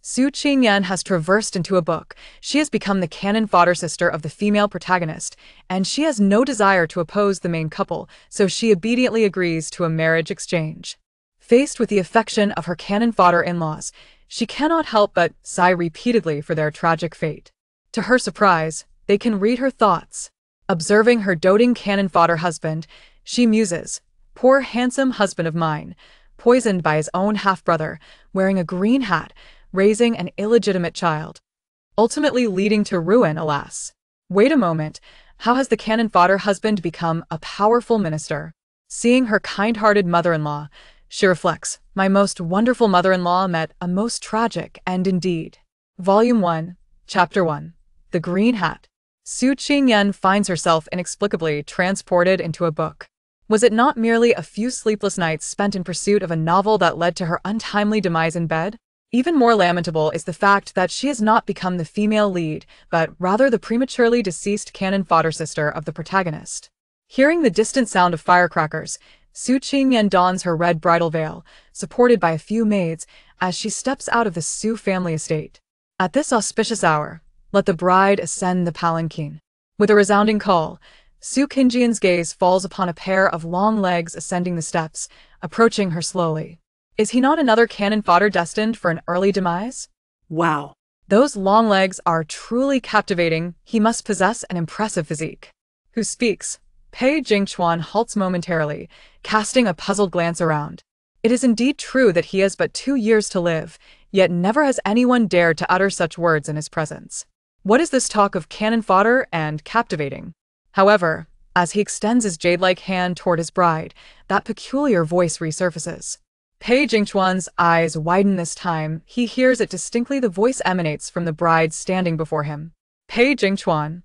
Su Qingyan has traversed into a book. She has become the canon fodder sister of the female protagonist, and she has no desire to oppose the main couple, so she obediently agrees to a marriage exchange. Faced with the affection of her canon fodder in-laws, she cannot help but sigh repeatedly for their tragic fate. To her surprise, they can read her thoughts. Observing her doting canon fodder husband, she muses, "Poor handsome husband of mine, poisoned by his own half-brother, wearing a green hat, raising an illegitimate child, ultimately leading to ruin, alas." Wait a moment, how has the canon fodder husband become a powerful minister? Seeing her kind-hearted mother-in-law, she reflects, "My most wonderful mother-in-law met a most tragic end indeed." Volume 1, Chapter 1. The Green Hat. Su Qingyan finds herself inexplicably transported into a book. Was it not merely a few sleepless nights spent in pursuit of a novel that led to her untimely demise in bed? Even more lamentable is the fact that she has not become the female lead, but rather the prematurely deceased canon fodder sister of the protagonist. Hearing the distant sound of firecrackers, Su Qingyan dons her red bridal veil, supported by a few maids, as she steps out of the Su family estate. At this auspicious hour, let the bride ascend the palanquin. With a resounding call, Su Qingyan's gaze falls upon a pair of long legs ascending the steps, approaching her slowly. Is he not another canon fodder destined for an early demise? Wow. Those long legs are truly captivating. He must possess an impressive physique. Who speaks? Pei Jingchuan halts momentarily, casting a puzzled glance around. It is indeed true that he has but 2 years to live, yet never has anyone dared to utter such words in his presence. What is this talk of canon fodder and captivating? However, as he extends his jade-like hand toward his bride, that peculiar voice resurfaces. Pei Jingchuan's eyes widen this time. He hears it distinctly. The voice emanates from the bride standing before him. Pei Jingchuan.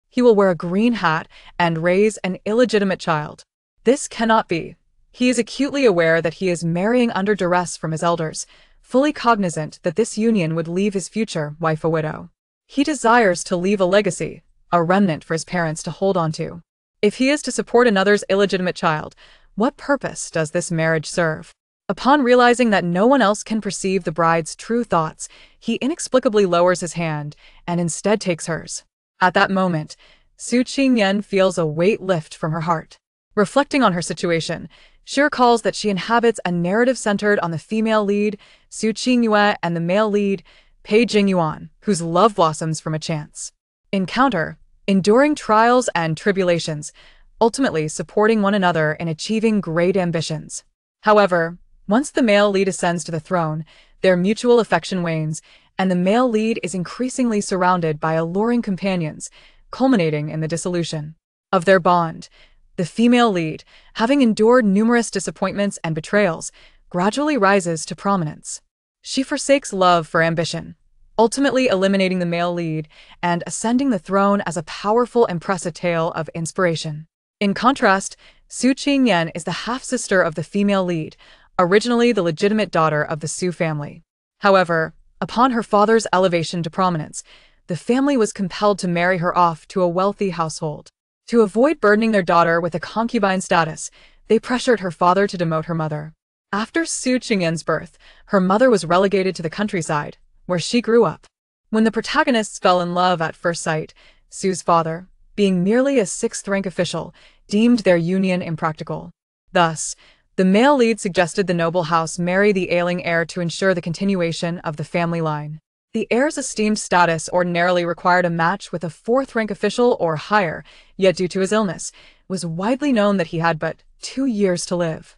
He will wear a green hat and raise an illegitimate child. This cannot be. He is acutely aware that he is marrying under duress from his elders, fully cognizant that this union would leave his future wife a widow. He desires to leave a legacy, a remnant for his parents to hold on to. If he is to support another's illegitimate child, what purpose does this marriage serve? Upon realizing that no one else can perceive the bride's true thoughts, he inexplicably lowers his hand and instead takes hers. At that moment, Su Qingyan feels a weight lift from her heart. Reflecting on her situation, she recalls that she inhabits a narrative centered on the female lead, Su Qingyue, and the male lead, Pei Jingyuan, whose love blossoms from a chance encounter, enduring trials and tribulations, ultimately supporting one another in achieving great ambitions. However, once the male lead ascends to the throne, their mutual affection wanes, and the male lead is increasingly surrounded by alluring companions, culminating in the dissolution of their bond. The female lead, having endured numerous disappointments and betrayals, gradually rises to prominence. She forsakes love for ambition, ultimately eliminating the male lead and ascending the throne as a powerful empress, a tale of inspiration. In contrast, Su Qingyan is the half-sister of the female lead, originally the legitimate daughter of the Su family. However, upon her father's elevation to prominence, the family was compelled to marry her off to a wealthy household. To avoid burdening their daughter with a concubine status, they pressured her father to demote her mother. After Su Qingyan's birth, her mother was relegated to the countryside, where she grew up. When the protagonists fell in love at first sight, Su's father, being merely a 6th-rank official, deemed their union impractical. Thus, the male lead suggested the noble house marry the ailing heir to ensure the continuation of the family line. The heir's esteemed status ordinarily required a match with a 4th-rank official or higher, yet due to his illness, it was widely known that he had but 2 years to live,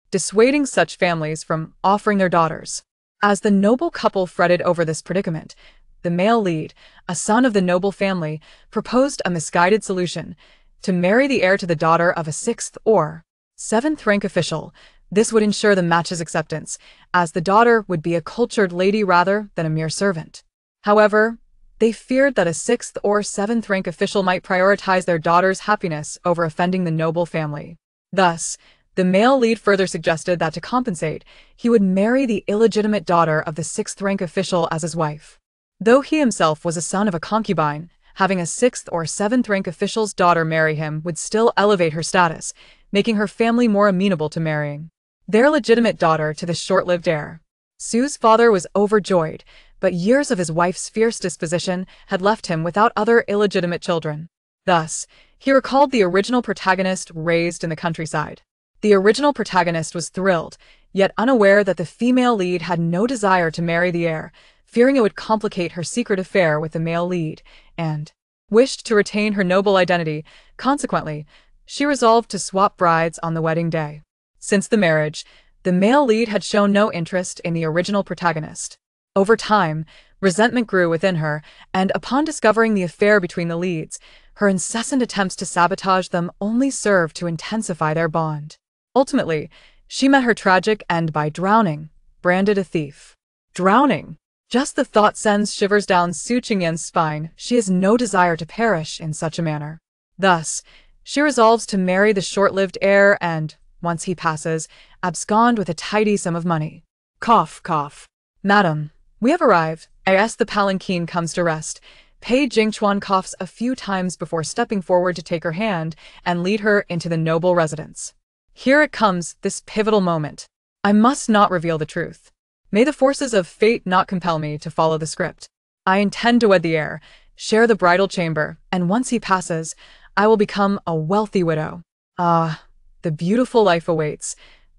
dissuading such families from offering their daughters. As the noble couple fretted over this predicament, the male lead, a son of the noble family, proposed a misguided solution: to marry the heir to the daughter of a 6th or 7th-rank official. This would ensure the match's acceptance, as the daughter would be a cultured lady rather than a mere servant. However, they feared that a 6th or 7th-rank official might prioritize their daughter's happiness over offending the noble family. Thus, the male lead further suggested that to compensate, he would marry the illegitimate daughter of the 6th-rank official as his wife. Though he himself was a son of a concubine, having a 6th or 7th-rank official's daughter marry him would still elevate her status, making her family more amenable to marrying their legitimate daughter to the short-lived heir. Su's father was overjoyed, but years of his wife's fierce disposition had left him without other illegitimate children. Thus, he recalled the original protagonist raised in the countryside. The original protagonist was thrilled, yet unaware that the female lead had no desire to marry the heir, fearing it would complicate her secret affair with the male lead, and wished to retain her noble identity. Consequently, she resolved to swap brides on the wedding day. Since the marriage, the male lead had shown no interest in the original protagonist. Over time, resentment grew within her, and upon discovering the affair between the leads, her incessant attempts to sabotage them only served to intensify their bond. Ultimately, she met her tragic end by drowning, branded a thief. Drowning! Just the thought sends shivers down Su Qingyan's spine. She has no desire to perish in such a manner. Thus, she resolves to marry the short-lived heir and, once he passes, abscond with a tidy sum of money. Cough, cough. Madam, we have arrived. As the palanquin comes to rest, Pei Jingchuan coughs a few times before stepping forward to take her hand and lead her into the noble residence. Here it comes, this pivotal moment. I must not reveal the truth. May the forces of fate not compel me to follow the script. I intend to wed the heir, share the bridal chamber, and once he passes, I will become a wealthy widow. Ah, the beautiful life awaits.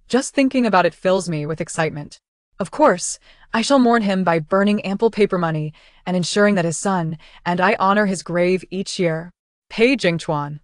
Just thinking about it fills me with excitement. Of course, I shall mourn him by burning ample paper money and ensuring that his son and I honor his grave each year. Pei Jingchuan.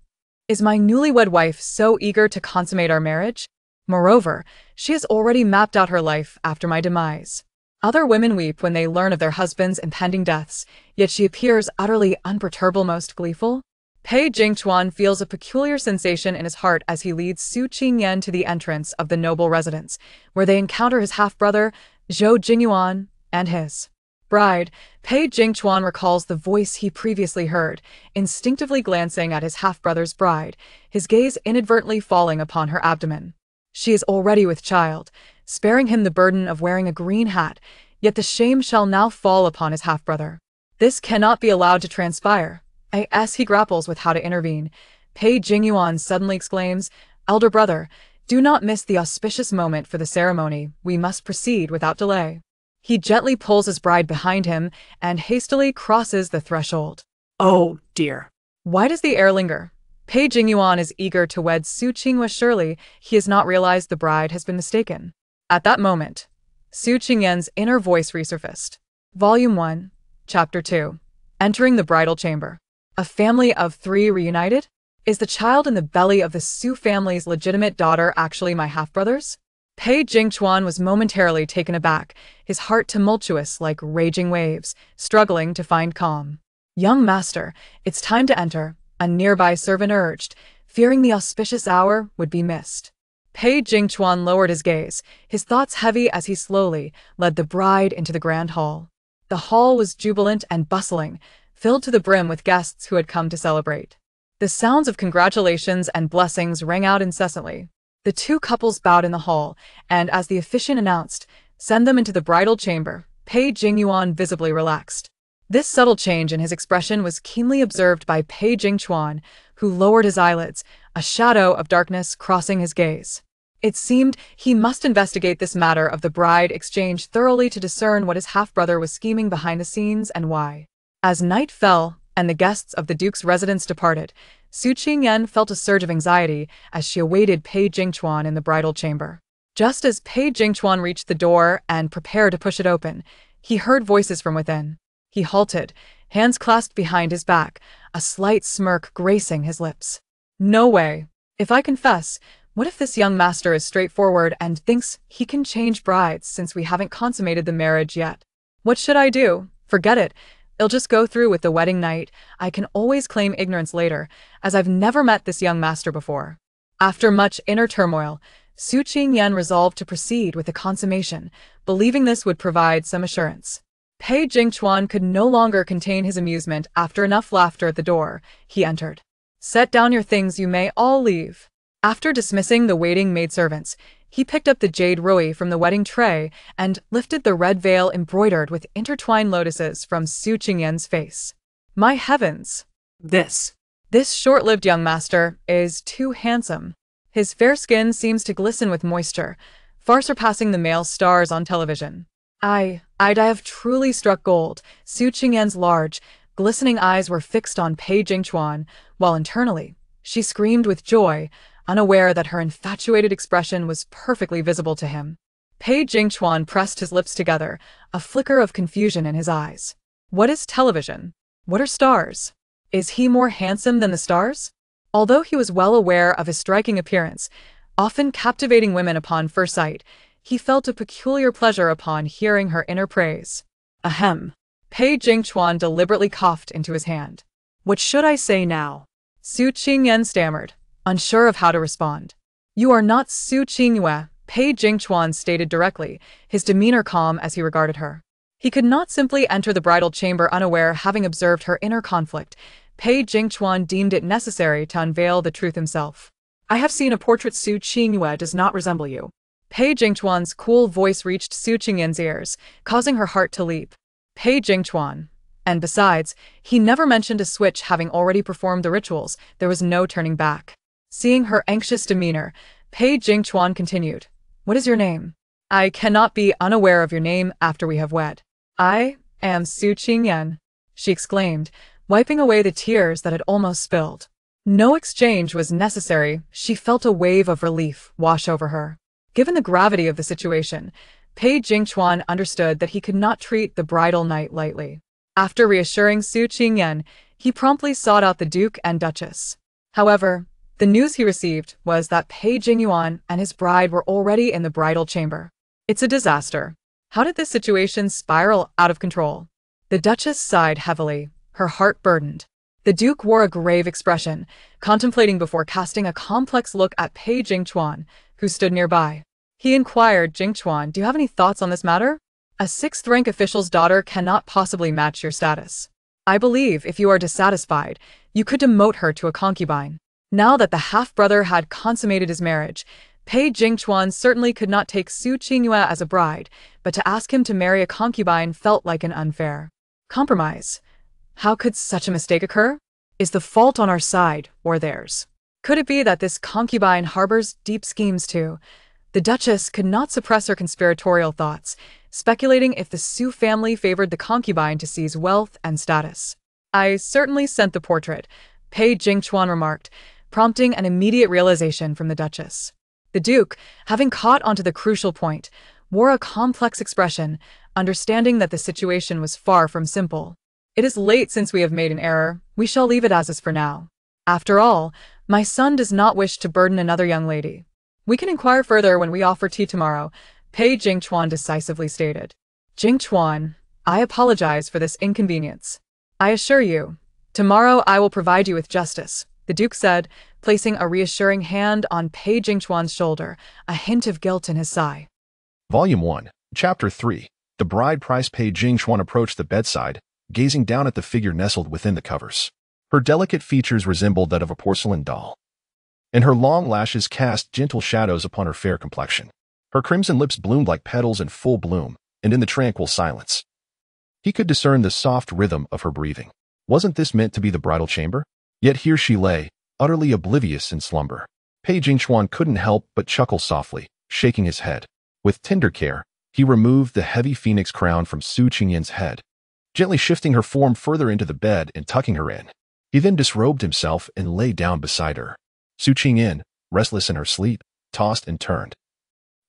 Is my newlywed wife so eager to consummate our marriage? Moreover, she has already mapped out her life after my demise. Other women weep when they learn of their husbands' impending deaths, yet she appears utterly unperturbed, most gleeful. Pei Jingchuan feels a peculiar sensation in his heart as he leads Su Qingyan to the entrance of the noble residence, where they encounter his half-brother, Zhou Jingyuan, and his bride. Pei Jingchuan recalls the voice he previously heard, instinctively glancing at his half-brother's bride, his gaze inadvertently falling upon her abdomen. She is already with child, sparing him the burden of wearing a green hat, yet the shame shall now fall upon his half-brother. This cannot be allowed to transpire. As he grapples with how to intervene, Pei Jingyuan suddenly exclaims, "Elder brother, do not miss the auspicious moment for the ceremony. We must proceed without delay." He gently pulls his bride behind him and hastily crosses the threshold. Oh, dear. Why does the heir linger? Pei Jingyuan is eager to wed Su Qinghua. Surely, he has not realized the bride has been mistaken. At that moment, Su Qingyan's inner voice resurfaced. Volume 1, Chapter 2. Entering the bridal chamber. A family of 3 reunited? Is the child in the belly of the Su family's legitimate daughter actually my half-brother's? Pei Jingchuan was momentarily taken aback, his heart tumultuous like raging waves, struggling to find calm. "Young master, it's time to enter," a nearby servant urged, fearing the auspicious hour would be missed. Pei Jingchuan lowered his gaze, his thoughts heavy as he slowly led the bride into the grand hall. The hall was jubilant and bustling, filled to the brim with guests who had come to celebrate. The sounds of congratulations and blessings rang out incessantly. The 2 couples bowed in the hall, and as the officiant announced, "Send them into the bridal chamber," Pei Jingyuan visibly relaxed. This subtle change in his expression was keenly observed by Pei Jingchuan, who lowered his eyelids, a shadow of darkness crossing his gaze. It seemed he must investigate this matter of the bride exchange thoroughly to discern what his half-brother was scheming behind the scenes and why. As night fell, and the guests of the Duke's residence departed, Su Qingyan felt a surge of anxiety as she awaited Pei Jingchuan in the bridal chamber. Just as Pei Jingchuan reached the door and prepared to push it open, he heard voices from within. He halted, hands clasped behind his back, a slight smirk gracing his lips. "No way. If I confess, what if this young master is straightforward and thinks he can change brides since we haven't consummated the marriage yet? What should I do? Forget it. I'll just go through with the wedding night. I can always claim ignorance later, as I've never met this young master before." After much inner turmoil, Su Qingyan resolved to proceed with the consummation, believing this would provide some assurance. Pei Jingchuan could no longer contain his amusement. After enough laughter at the door, he entered. "Set down your things, you may all leave." After dismissing the waiting maidservants, he picked up the jade rui from the wedding tray and lifted the red veil embroidered with intertwined lotuses from Su Qingyan's face. "My heavens! This short-lived young master is too handsome. His fair skin seems to glisten with moisture, far surpassing the male stars on television. I'd have truly struck gold. Su Qingyan's large, glistening eyes were fixed on Pei Jingchuan, while internally, she screamed with joy, unaware that her infatuated expression was perfectly visible to him. Pei Jingchuan pressed his lips together, a flicker of confusion in his eyes. What is television? What are stars? Is he more handsome than the stars? Although he was well aware of his striking appearance, often captivating women upon first sight, he felt a peculiar pleasure upon hearing her inner praise. Ahem. Pei Jingchuan deliberately coughed into his hand. What should I say now? Su Qingyan stammered, unsure of how to respond. You are not Su Qingyue, Pei Jingchuan stated directly, his demeanor calm as he regarded her. He could not simply enter the bridal chamber unaware, having observed her inner conflict. Pei Jingchuan deemed it necessary to unveil the truth himself. I have seen a portrait. Su Qingyue does not resemble you. Pei Jingchuan's cool voice reached Su Qingyan's ears, causing her heart to leap. Pei Jingchuan. And besides, he never mentioned a switch. Having already performed the rituals, there was no turning back. Seeing her anxious demeanor, Pei Jingchuan continued. What is your name? I cannot be unaware of your name after we have wed. I am Su Qingyan, she exclaimed, wiping away the tears that had almost spilled. No exchange was necessary. She felt a wave of relief wash over her. Given the gravity of the situation, Pei Jingchuan understood that he could not treat the bridal night lightly. After reassuring Su Qingyan, he promptly sought out the Duke and Duchess. However, the news he received was that Pei Jingyuan and his bride were already in the bridal chamber. It's a disaster. How did this situation spiral out of control? The Duchess sighed heavily, her heart burdened. The Duke wore a grave expression, contemplating before casting a complex look at Pei Jingchuan, who stood nearby. He inquired, Jingchuan, do you have any thoughts on this matter? A sixth-rank official's daughter cannot possibly match your status. I believe if you are dissatisfied, you could demote her to a concubine. Now that the half-brother had consummated his marriage, Pei Jingchuan certainly could not take Su Qingyue as a bride, but to ask him to marry a concubine felt like an unfair compromise. How could such a mistake occur? Is the fault on our side or theirs? Could it be that this concubine harbors deep schemes too? The Duchess could not suppress her conspiratorial thoughts, speculating if the Su family favored the concubine to seize wealth and status. I certainly sent the portrait, Pei Jingchuan remarked, prompting an immediate realization from the Duchess. The Duke, having caught onto the crucial point, wore a complex expression, understanding that the situation was far from simple. It is late since we have made an error. We shall leave it as is for now. After all, my son does not wish to burden another young lady. We can inquire further when we offer tea tomorrow, Pei Jingchuan decisively stated. Jingchuan, I apologize for this inconvenience. I assure you, tomorrow I will provide you with justice, the Duke said, placing a reassuring hand on Pei Jingchuan's shoulder, a hint of guilt in his sigh. Volume 1, Chapter 3. The bride price. Pei Jingchuan approached the bedside, gazing down at the figure nestled within the covers. Her delicate features resembled that of a porcelain doll, and her long lashes cast gentle shadows upon her fair complexion. Her crimson lips bloomed like petals in full bloom, and in the tranquil silence, he could discern the soft rhythm of her breathing. Wasn't this meant to be the bridal chamber? Yet here she lay, utterly oblivious in slumber. Pei Jingchuan couldn't help but chuckle softly, shaking his head. With tender care, he removed the heavy phoenix crown from Su Qingyan's head, gently shifting her form further into the bed and tucking her in. He then disrobed himself and lay down beside her. Su Qingyan, restless in her sleep, tossed and turned,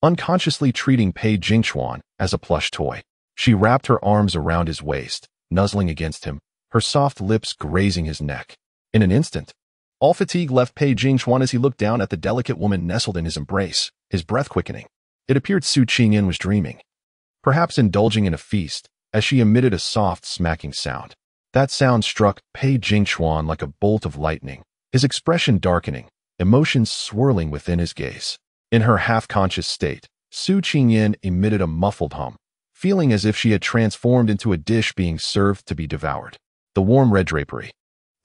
unconsciously treating Pei Jingchuan as a plush toy. She wrapped her arms around his waist, nuzzling against him, her soft lips grazing his neck. In an instant, all fatigue left Pei Jingchuan as he looked down at the delicate woman nestled in his embrace, his breath quickening. It appeared Su Qingyan was dreaming, perhaps indulging in a feast, as she emitted a soft smacking sound. That sound struck Pei Jingchuan like a bolt of lightning, his expression darkening, emotions swirling within his gaze. In her half-conscious state, Su Qingyan emitted a muffled hum, feeling as if she had transformed into a dish being served to be devoured. The warm red drapery,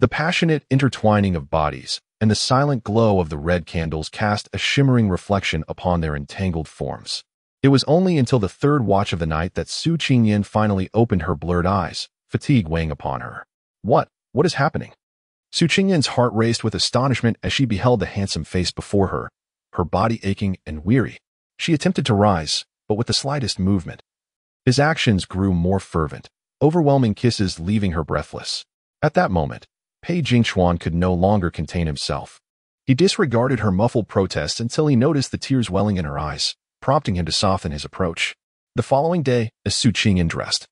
the passionate intertwining of bodies, and the silent glow of the red candles cast a shimmering reflection upon their entangled forms. It was only until the third watch of the night that Su Qingyan finally opened her blurred eyes, fatigue weighing upon her. What is happening? Su Qingyan's heart raced with astonishment as she beheld the handsome face before her, her body aching and weary. She attempted to rise, but with the slightest movement, His actions grew more fervent, overwhelming kisses leaving her breathless. At that moment, Pei Jingchuan could no longer contain himself. He disregarded her muffled protests until he noticed the tears welling in her eyes, prompting him to soften his approach. The following day, as Su Qingyan dressed,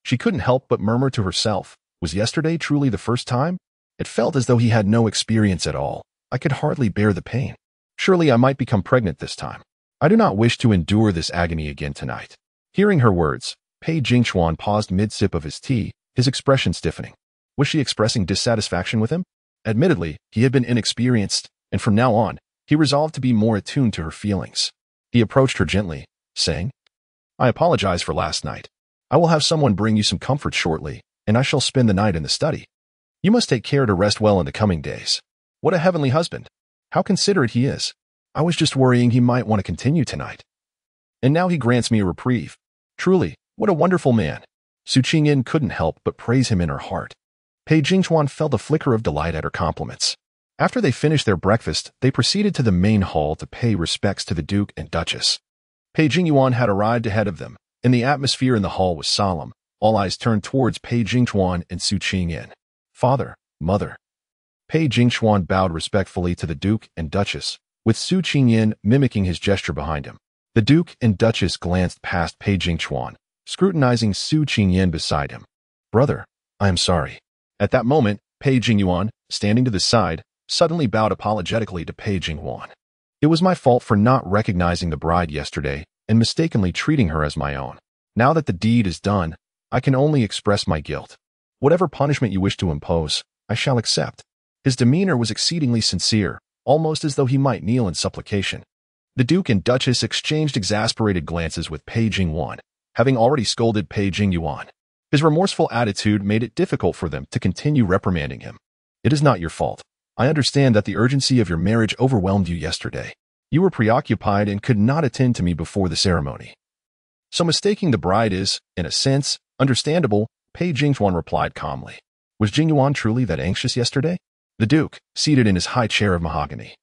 she couldn't help but murmur to herself, was yesterday truly the first time? It felt as though he had no experience at all. I could hardly bear the pain. Surely I might become pregnant this time. I do not wish to endure this agony again tonight. Hearing her words, Pei Jingchuan paused mid-sip of his tea, his expression stiffening. Was she expressing dissatisfaction with him? Admittedly, he had been inexperienced, and from now on, he resolved to be more attuned to her feelings. He approached her gently, saying, I apologize for last night. I will have someone bring you some comfort shortly, and I shall spend the night in the study. You must take care to rest well in the coming days. What a heavenly husband. How considerate he is. I was just worrying he might want to continue tonight. And now he grants me a reprieve. Truly, what a wonderful man. Su Qingyan couldn't help but praise him in her heart. Pei Jingchuan felt a flicker of delight at her compliments. After they finished their breakfast, they proceeded to the main hall to pay respects to the Duke and Duchess. Pei Jingyuan had arrived ahead of them, and the atmosphere in the hall was solemn. All eyes turned towards Pei Jingchuan and Su Qingyan. Father, mother. Pei Jingchuan bowed respectfully to the Duke and Duchess, with Su Qingyan mimicking his gesture behind him. The Duke and Duchess glanced past Pei Jingchuan, scrutinizing Su Qingyan beside him. Brother, I am sorry. At that moment, Pei Jingyuan, standing to the side, suddenly bowed apologetically to Pei Jinghuan. It was my fault for not recognizing the bride yesterday and mistakenly treating her as my own. Now that the deed is done, I can only express my guilt. Whatever punishment you wish to impose, I shall accept. His demeanor was exceedingly sincere, almost as though he might kneel in supplication. The Duke and Duchess exchanged exasperated glances with Pei Jinghuan, having already scolded Pei Jingyuan. His remorseful attitude made it difficult for them to continue reprimanding him. It is not your fault. I understand that the urgency of your marriage overwhelmed you yesterday. You were preoccupied and could not attend to me before the ceremony. So mistaking the bride is, in a sense, understandable, Pei Jingchuan replied calmly. Was Jingyuan truly that anxious yesterday? The Duke, seated in his high chair of mahogany,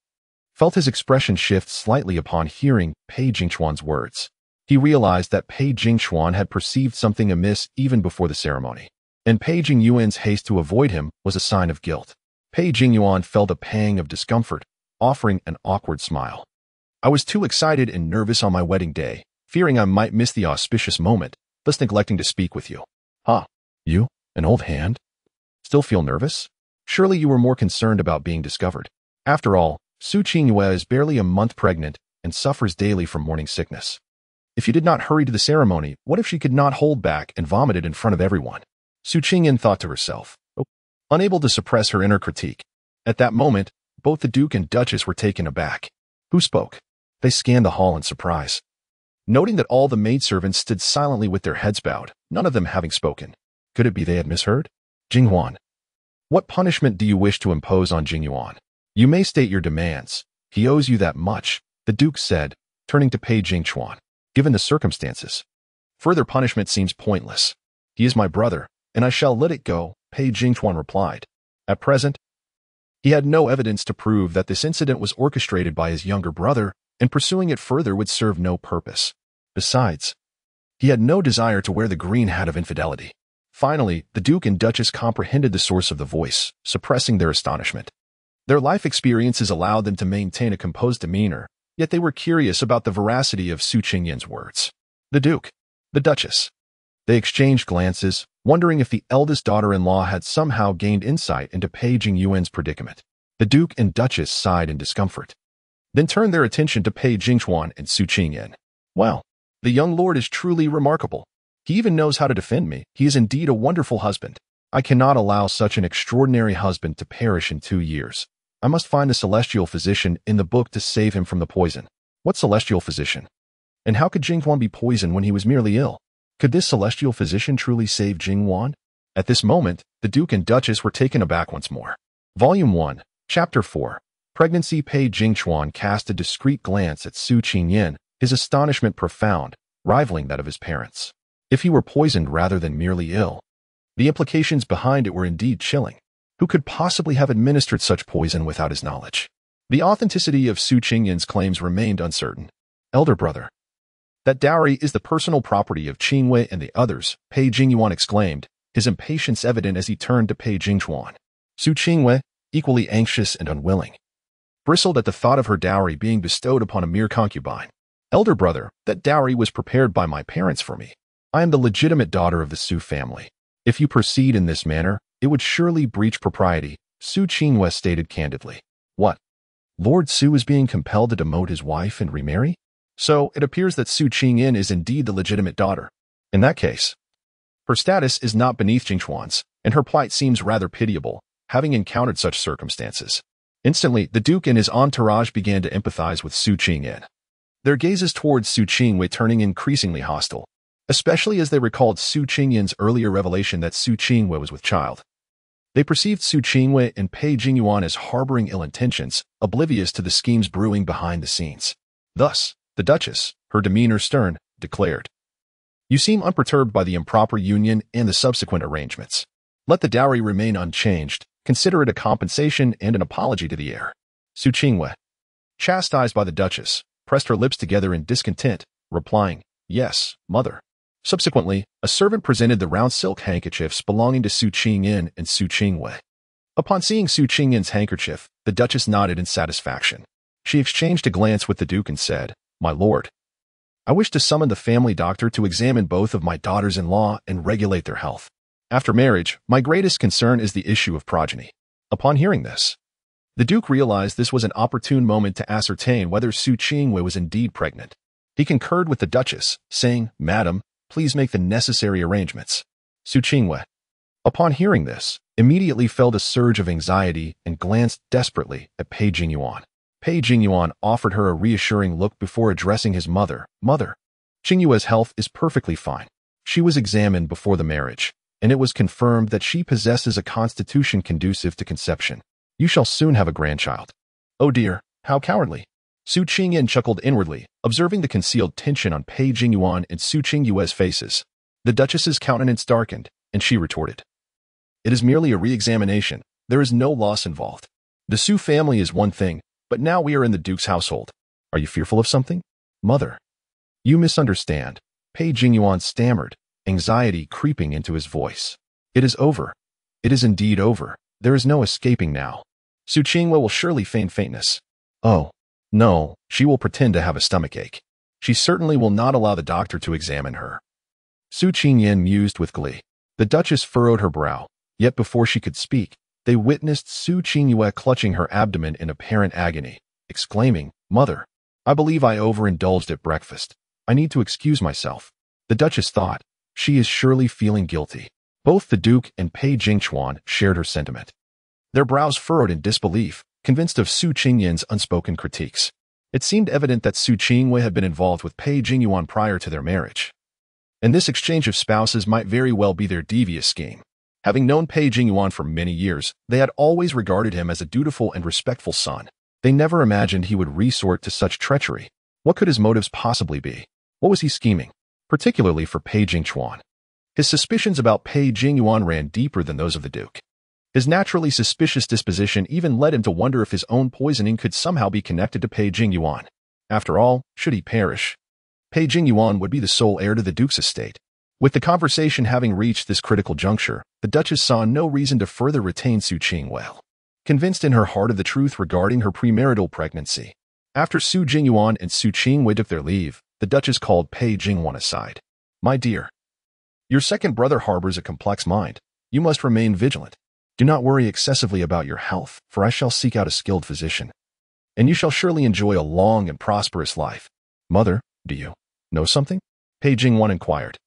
felt his expression shift slightly upon hearing Pei Jingchuan's words. He realized that Pei Jingchuan had perceived something amiss even before the ceremony, and Pei Jingyuan's haste to avoid him was a sign of guilt. Pei Jingyuan felt a pang of discomfort, offering an awkward smile. I was too excited and nervous on my wedding day, fearing I might miss the auspicious moment, thus neglecting to speak with you. Huh? You, an old hand? Still feel nervous? Surely you were more concerned about being discovered. After all, Su Qingyue is barely a month pregnant and suffers daily from morning sickness. If you did not hurry to the ceremony, what if she could not hold back and vomited in front of everyone? Su Qingyan thought to herself, unable to suppress her inner critique. At that moment, both the Duke and Duchess were taken aback. Who spoke? They scanned the hall in surprise, noting that all the maidservants stood silently with their heads bowed, none of them having spoken. Could it be they had misheard? Jinghuan. What punishment do you wish to impose on Jingyuan? You may state your demands. He owes you that much, the Duke said, turning to Pei Jingchuan. Given the circumstances, further punishment seems pointless. He is my brother, and I shall let it go, Pei Jingchuan replied. At present, he had no evidence to prove that this incident was orchestrated by his younger brother, and pursuing it further would serve no purpose. Besides, he had no desire to wear the green hat of infidelity. Finally, the Duke and Duchess comprehended the source of the voice, suppressing their astonishment. Their life experiences allowed them to maintain a composed demeanor, yet they were curious about the veracity of Su Qingyan's words. The Duke, the Duchess. They exchanged glances, wondering if the eldest daughter-in-law had somehow gained insight into Pei Jingyuan's predicament. The Duke and Duchess sighed in discomfort, then turned their attention to Pei Jingchuan and Su Qingyan. Well, the young lord is truly remarkable. He even knows how to defend me. He is indeed a wonderful husband. I cannot allow such an extraordinary husband to perish in 2 years. I must find a celestial physician in the book to save him from the poison. What celestial physician? And how could Jinghuan be poisoned when he was merely ill? Could this celestial physician truly save Jinghuan? At this moment, the Duke and Duchess were taken aback once more. Volume 1, Chapter 4. Pregnancy. Pei Jingchuan cast a discreet glance at Su Qingyan, his astonishment profound, rivaling that of his parents. If he were poisoned rather than merely ill, the implications behind it were indeed chilling. Who could possibly have administered such poison without his knowledge? The authenticity of Su Qingyan's claims remained uncertain. Elder brother, That dowry is the personal property of Qingyan and the others, Pei Jingyuan exclaimed, his impatience evident as he turned to Pei Jingchuan. Su Qingyan, equally anxious and unwilling, bristled at the thought of her dowry being bestowed upon a mere concubine. Elder brother, that dowry was prepared by my parents for me. I am the legitimate daughter of the Su family. If you proceed in this manner, it would surely breach propriety, Su Qingyan stated candidly. What? Lord Su is being compelled to demote his wife and remarry? So, it appears that Su Qingyan is indeed the legitimate daughter. In that case, her status is not beneath Jingchuan's, and her plight seems rather pitiable, having encountered such circumstances. Instantly, the Duke and his entourage began to empathize with Su Qingyan. Their gazes towards Su Qingyan turning increasingly hostile, especially as they recalled Su Qingyan's earlier revelation that Su Qingyan was with child. They perceived Su Qingyan and Pei Jingyuan as harboring ill intentions, oblivious to the schemes brewing behind the scenes. Thus, the Duchess, her demeanor stern, declared, "You seem unperturbed by the improper union and the subsequent arrangements. Let the dowry remain unchanged. Consider it a compensation and an apology to the heir." Su Qingyan, chastised by the Duchess, pressed her lips together in discontent, replying, "Yes, mother." Subsequently, a servant presented the round silk handkerchiefs belonging to Su Qingyan and Su Qingyan. Upon seeing Su Qingyan's handkerchief, the Duchess nodded in satisfaction. She exchanged a glance with the Duke and said, "My lord, I wish to summon the family doctor to examine both of my daughters-in-law and regulate their health. After marriage, my greatest concern is the issue of progeny." Upon hearing this, the Duke realized this was an opportune moment to ascertain whether Su Qingyan was indeed pregnant. He concurred with the Duchess, saying, "Madam, please make the necessary arrangements." Su Qingyan, upon hearing this, immediately felt a surge of anxiety and glanced desperately at Pei Jingyuan. Pei Jingyuan offered her a reassuring look before addressing his mother. "Mother, Qingyuan's health is perfectly fine. She was examined before the marriage, and it was confirmed that she possesses a constitution conducive to conception. You shall soon have a grandchild." "Oh dear, how cowardly." Su Qingyan chuckled inwardly, observing the concealed tension on Pei Jingyuan and Su Qingyuan's faces. The Duchess's countenance darkened, and she retorted, "It is merely a re-examination. There is no loss involved. The Su family is one thing, but now we are in the Duke's household. Are you fearful of something?" "Mother, you misunderstand," Pei Jingyuan stammered, anxiety creeping into his voice. "It is over. It is indeed over. There is no escaping now. Su Qingyan will surely feign faintness. Oh, no, she will pretend to have a stomachache. She certainly will not allow the doctor to examine her." Su Qingyan mused with glee. The Duchess furrowed her brow, yet before she could speak, they witnessed Su Qingyan clutching her abdomen in apparent agony, exclaiming, "Mother, I believe I overindulged at breakfast. I need to excuse myself." The Duchess thought, "She is surely feeling guilty." Both the Duke and Pei Jingchuan shared her sentiment. Their brows furrowed in disbelief, convinced of Su Qingyan's unspoken critiques. It seemed evident that Su Qingyan had been involved with Pei Jingyuan prior to their marriage, and this exchange of spouses might very well be their devious scheme. Having known Pei Jingyuan for many years, they had always regarded him as a dutiful and respectful son. They never imagined he would resort to such treachery. What could his motives possibly be? What was he scheming? Particularly for Pei Jingchuan. His suspicions about Pei Jingyuan ran deeper than those of the Duke. His naturally suspicious disposition even led him to wonder if his own poisoning could somehow be connected to Pei Jingyuan. After all, should he perish, Pei Jingyuan would be the sole heir to the Duke's estate. With the conversation having reached this critical juncture, the Duchess saw no reason to further retain Su Qingyan. Convinced in her heart of the truth regarding her premarital pregnancy. After Su Jingyuan and Su Qingyan took their leave, the Duchess called Pei Jingyuan aside. "My dear, your second brother harbors a complex mind. You must remain vigilant. Do not worry excessively about your health, for I shall seek out a skilled physician. And you shall surely enjoy a long and prosperous life." "Mother, do you know something?" Pei Jingyuan inquired.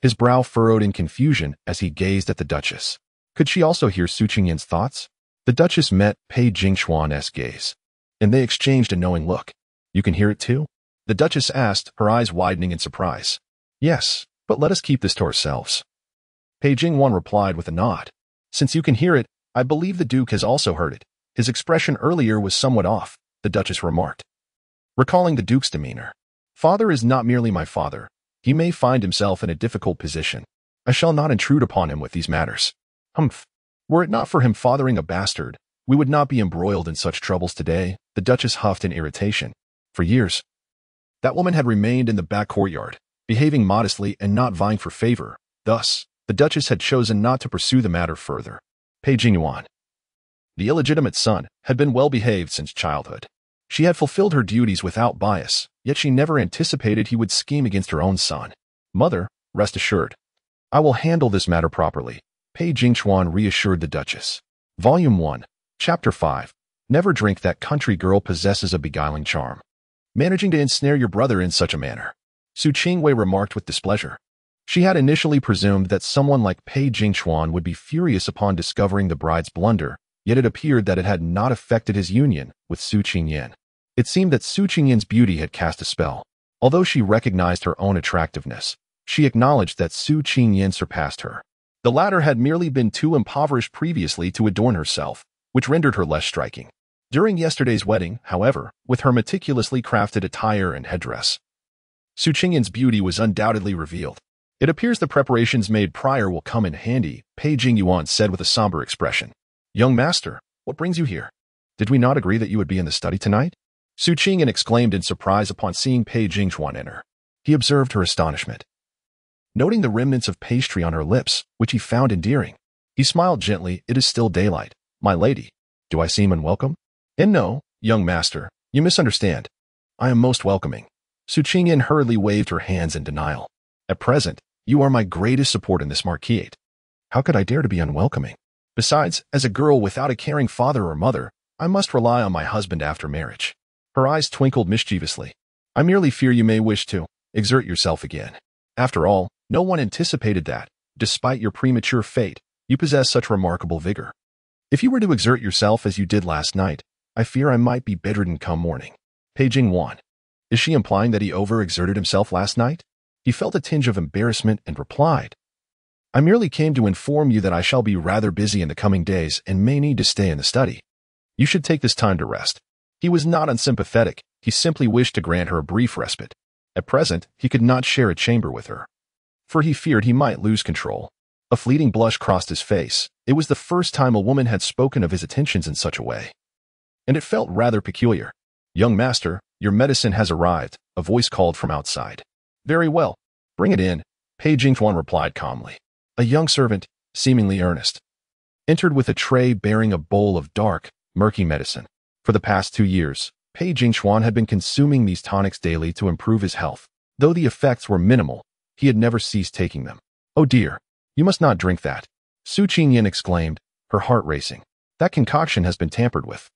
His brow furrowed in confusion as he gazed at the Duchess. Could she also hear Su Qingyan's thoughts? The Duchess met Pei Jingchuan's gaze, and they exchanged a knowing look. "You can hear it too?" the Duchess asked, her eyes widening in surprise. "Yes, but let us keep this to ourselves." Pei Jingyuan replied with a nod. "Since you can hear it, I believe the Duke has also heard it. His expression earlier was somewhat off," the Duchess remarked, recalling the Duke's demeanor. "Father is not merely my father. He may find himself in a difficult position. I shall not intrude upon him with these matters. Humph. Were it not for him fathering a bastard, we would not be embroiled in such troubles today," the Duchess huffed in irritation. "For years, That woman had remained in the back courtyard, behaving modestly and not vying for favor. Thus, the Duchess had chosen not to pursue the matter further. Pei Qingyan, the illegitimate son, had been well behaved since childhood. She had fulfilled her duties without bias, yet she never anticipated he would scheme against her own son. Mother, rest assured. I will handle this matter properly, Pei Jingchuan reassured the Duchess. Volume 1, Chapter 5. Never drink. That country girl possesses a beguiling charm. Managing to ensnare your brother in such a manner, Su Qingwei remarked with displeasure. She had initially presumed that someone like Pei Jingchuan would be furious upon discovering the bride's blunder, yet it appeared that it had not affected his union with Su Qingyan. It seemed that Su Qingyan's beauty had cast a spell. Although she recognized her own attractiveness, she acknowledged that Su Qingyan surpassed her. The latter had merely been too impoverished previously to adorn herself, which rendered her less striking. During yesterday's wedding, however, with her meticulously crafted attire and headdress, Su Qingyan's beauty was undoubtedly revealed. It appears the preparations made prior will come in handy, Pei Jingyuan said with a somber expression. Young master, what brings you here? Did we not agree that you would be in the study tonight? Su Qingyan exclaimed in surprise upon seeing Pei Jingchuan enter. He observed her astonishment. Noting the remnants of pastry on her lips, which he found endearing, he smiled gently. It is still daylight, my lady. Do I seem unwelcome? And no, young master, you misunderstand. I am most welcoming. Su Qingyan hurriedly waved her hands in denial. At present, you are my greatest support in this marquise. How could I dare to be unwelcoming? Besides, as a girl without a caring father or mother, I must rely on my husband after marriage. Her eyes twinkled mischievously. I merely fear you may wish to exert yourself again. After all, no one anticipated that, despite your premature fate, you possess such remarkable vigor. If you were to exert yourself as you did last night, I fear I might be bedridden come morning. Pei Jingwan. Is she implying that he overexerted himself last night? He felt a tinge of embarrassment and replied, I merely came to inform you that I shall be rather busy in the coming days and may need to stay in the study. You should take this time to rest. He was not unsympathetic, he simply wished to grant her a brief respite. At present, he could not share a chamber with her, for he feared he might lose control. A fleeting blush crossed his face. It was the first time a woman had spoken of his attentions in such a way, and it felt rather peculiar. Young master, your medicine has arrived, a voice called from outside. Very well, bring it in, Pei Jingchuan replied calmly. A young servant, seemingly earnest, entered with a tray bearing a bowl of dark, murky medicine. For the past 2 years, Pei Jingchuan had been consuming these tonics daily to improve his health. Though the effects were minimal, he had never ceased taking them. Oh dear, you must not drink that, Su Qingyan exclaimed, her heart racing. That concoction has been tampered with.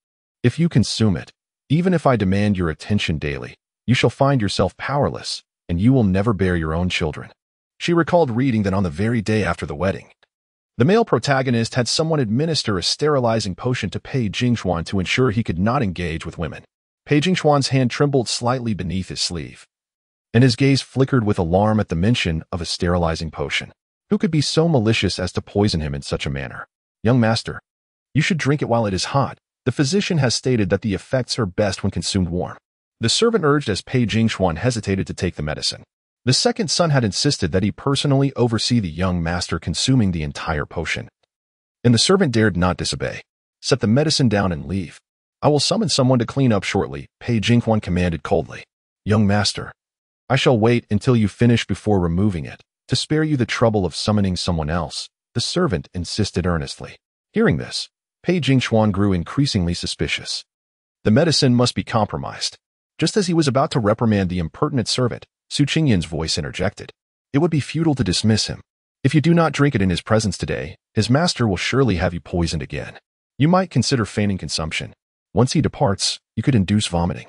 If you consume it, even if I demand your attention daily, you shall find yourself powerless, and you will never bear your own children. She recalled reading that on the very day after the wedding, the male protagonist had someone administer a sterilizing potion to Pei Jingchuan to ensure he could not engage with women. Pei Jingchuan's hand trembled slightly beneath his sleeve, and his gaze flickered with alarm at the mention of a sterilizing potion. Who could be so malicious as to poison him in such a manner? Young master, you should drink it while it is hot. The physician has stated that the effects are best when consumed warm. The servant urged as Pei Jingchuan hesitated to take the medicine. The second son had insisted that he personally oversee the young master consuming the entire potion, and the servant dared not disobey. Set the medicine down and leave. I will summon someone to clean up shortly, Pei Jingchuan commanded coldly. Young master, I shall wait until you finish before removing it, to spare you the trouble of summoning someone else, the servant insisted earnestly. Hearing this, Pei Jingchuan grew increasingly suspicious. The medicine must be compromised. Just as he was about to reprimand the impertinent servant, Su Qingyan's voice interjected. It would be futile to dismiss him. If you do not drink it in his presence today, his master will surely have you poisoned again. You might consider feigning consumption. Once he departs, you could induce vomiting,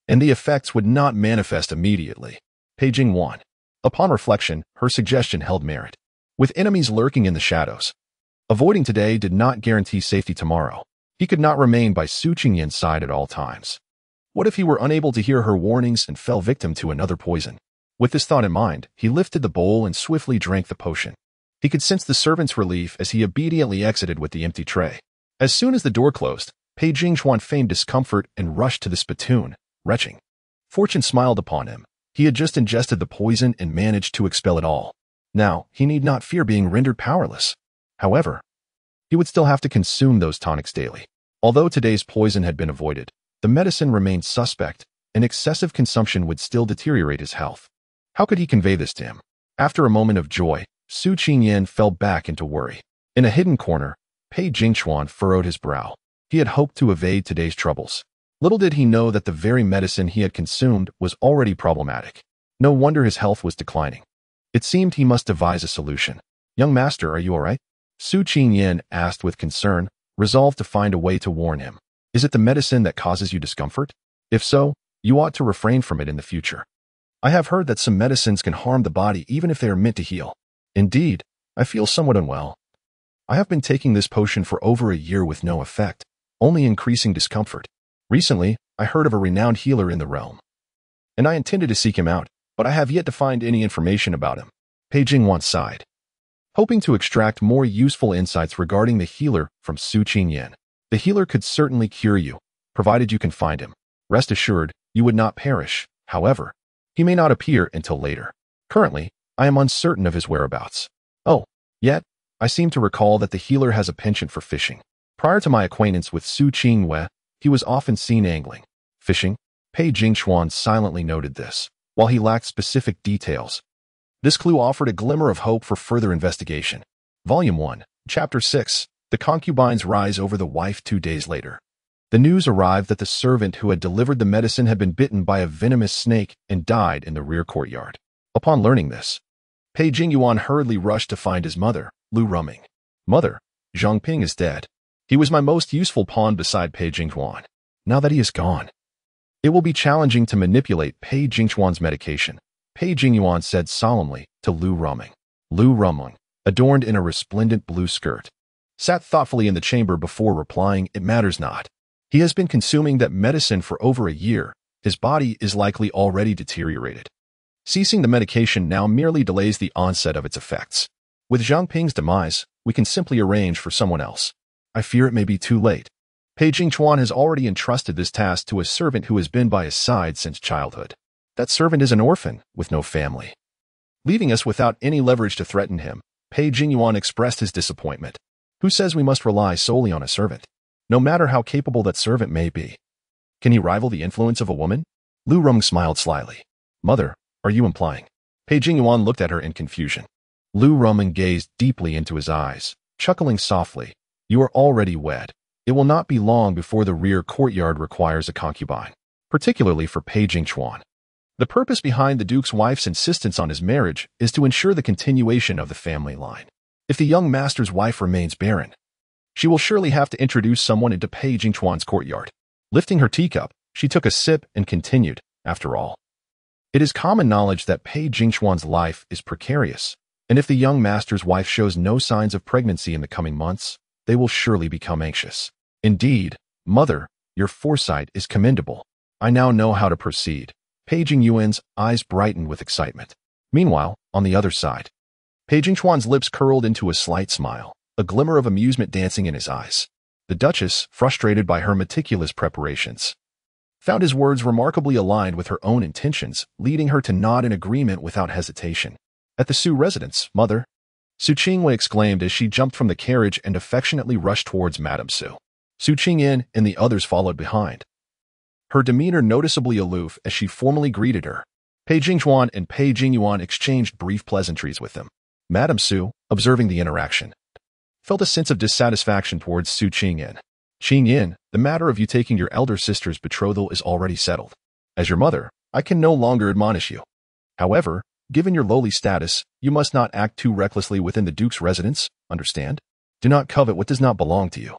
and the effects would not manifest immediately. Pei Jingwan. Upon reflection, her suggestion held merit. With enemies lurking in the shadows, avoiding today did not guarantee safety tomorrow. He could not remain by Su Qingyan's side at all times. What if he were unable to hear her warnings and fell victim to another poison? With this thought in mind, he lifted the bowl and swiftly drank the potion. He could sense the servant's relief as he obediently exited with the empty tray. As soon as the door closed, Pei Jingchuan feigned discomfort and rushed to the spittoon, retching. Fortune smiled upon him. He had just ingested the poison and managed to expel it all. Now, he need not fear being rendered powerless. However, he would still have to consume those tonics daily. Although today's poison had been avoided, the medicine remained suspect, and excessive consumption would still deteriorate his health. How could he convey this to him? After a moment of joy, Su Qingyan fell back into worry. In a hidden corner, Pei Jingchuan furrowed his brow. He had hoped to evade today's troubles. Little did he know that the very medicine he had consumed was already problematic. No wonder his health was declining. It seemed he must devise a solution. "Young master, are you all right?" Su Qingyan asked with concern, resolved to find a way to warn him. "Is it the medicine that causes you discomfort? If so, you ought to refrain from it in the future. I have heard that some medicines can harm the body even if they are meant to heal. Indeed, I feel somewhat unwell. I have been taking this potion for over a year with no effect, only increasing discomfort. Recently, I heard of a renowned healer in the realm, and I intended to seek him out, but I have yet to find any information about him." Pei Jingwan sighed, hoping to extract more useful insights regarding the healer from Su Qingyan. "The healer could certainly cure you, provided you can find him. Rest assured, you would not perish. However, he may not appear until later. Currently, I am uncertain of his whereabouts. Oh, yet, I seem to recall that the healer has a penchant for fishing. Prior to my acquaintance with Su Qingwei, he was often seen angling. Fishing?" Pei Jingchuan silently noted this, while he lacked specific details. This clue offered a glimmer of hope for further investigation. Volume 1, Chapter 6, The Concubines Rise Over the Wife 2 days later. The news arrived that the servant who had delivered the medicine had been bitten by a venomous snake and died in the rear courtyard. Upon learning this, Pei Jingyuan hurriedly rushed to find his mother, Lu Ruming. "Mother, Zhang Ping is dead. He was my most useful pawn beside Pei Jingchuan. Now that he is gone, it will be challenging to manipulate Pei Jingchuan's medication," Pei Jingyuan said solemnly to Lu Ruming. Lu Ruming, adorned in a resplendent blue skirt, sat thoughtfully in the chamber before replying, "It matters not. He has been consuming that medicine for over a year. His body is likely already deteriorated. Ceasing the medication now merely delays the onset of its effects. With Zhang Ping's demise, we can simply arrange for someone else. I fear it may be too late. Pei Jingchuan has already entrusted this task to a servant who has been by his side since childhood. That servant is an orphan with no family. Leaving us without any leverage to threaten him." Pei Jingyuan expressed his disappointment. "Who says we must rely solely on a servant? No matter how capable that servant may be. Can he rival the influence of a woman?" Lu Ruming smiled slyly. "Mother, are you implying?" Pei Jingyuan looked at her in confusion. Lu Ruming gazed deeply into his eyes, chuckling softly. "You are already wed. It will not be long before the rear courtyard requires a concubine, particularly for Pei Jingchuan. The purpose behind the Duke's wife's insistence on his marriage is to ensure the continuation of the family line. If the young master's wife remains barren, she will surely have to introduce someone into Pei Jingchuan's courtyard." Lifting her teacup, she took a sip and continued, "After all, it is common knowledge that Pei Jingchuan's life is precarious, and if the young master's wife shows no signs of pregnancy in the coming months, they will surely become anxious. Indeed, mother, your foresight is commendable. I now know how to proceed." Pei Jingyuan's eyes brightened with excitement. Meanwhile, on the other side, Pei Jingchuan's lips curled into a slight smile, a glimmer of amusement dancing in his eyes. The Duchess, frustrated by her meticulous preparations, found his words remarkably aligned with her own intentions, leading her to nod in agreement without hesitation. "At the Su residence, mother," Su Qingwei exclaimed as she jumped from the carriage and affectionately rushed towards Madame Su. Su Qingyan and the others followed behind, her demeanor noticeably aloof as she formally greeted her. Pei Jingchuan and Pei Jingyuan exchanged brief pleasantries with them. Madame Su, observing the interaction, felt a sense of dissatisfaction towards Su Qingyan. "Qingyan, the matter of you taking your elder sister's betrothal is already settled. As your mother, I can no longer admonish you. However, given your lowly status, you must not act too recklessly within the Duke's residence, understand? Do not covet what does not belong to you.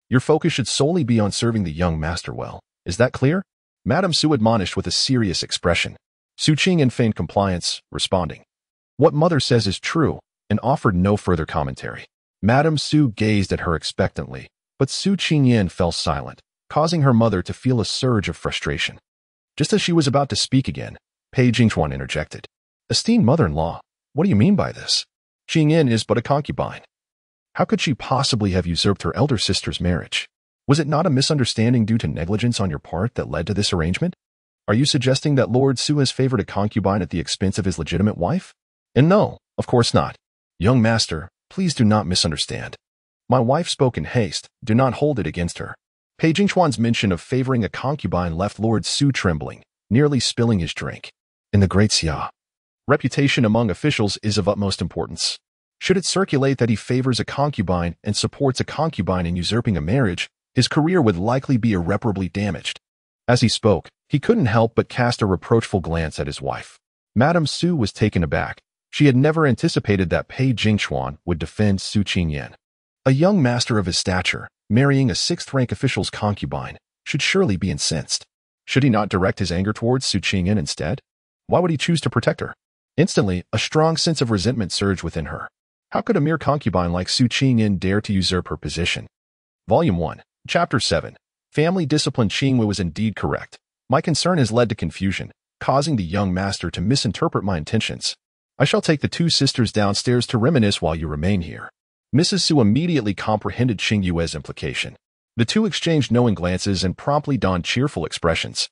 Your focus should solely be on serving the young master well. Is that clear?" Madame Su admonished with a serious expression. Su Qingyan feigned compliance, responding, "What mother says is true," and offered no further commentary. Madame Su gazed at her expectantly, but Su Qingyan fell silent, causing her mother to feel a surge of frustration. Just as she was about to speak again, Pei Jingchuan interjected. "Esteemed mother-in-law, what do you mean by this? Qingyan is but a concubine. How could she possibly have usurped her elder sister's marriage? Was it not a misunderstanding due to negligence on your part that led to this arrangement? Are you suggesting that Lord Su has favored a concubine at the expense of his legitimate wife? And no, of course not. Young master, please do not misunderstand. My wife spoke in haste, do not hold it against her." Pei Jingchuan's mention of favoring a concubine left Lord Su trembling, nearly spilling his drink. In the great Xia, reputation among officials is of utmost importance. Should it circulate that he favors a concubine and supports a concubine in usurping a marriage, his career would likely be irreparably damaged. As he spoke, he couldn't help but cast a reproachful glance at his wife. Madame Su was taken aback. She had never anticipated that Pei Jingchuan would defend Su Qingyan. A young master of his stature, marrying a sixth-rank official's concubine, should surely be incensed. Should he not direct his anger towards Su Qingyan instead? Why would he choose to protect her? Instantly, a strong sense of resentment surged within her. How could a mere concubine like Su Qingyan dare to usurp her position? Volume 1, Chapter 7. Family discipline. Qingwei was indeed correct. My concern has led to confusion, causing the young master to misinterpret my intentions. I shall take the two sisters downstairs to reminisce while you remain here. Mrs. Su immediately comprehended Qingyue's implication. The two exchanged knowing glances and promptly donned cheerful expressions.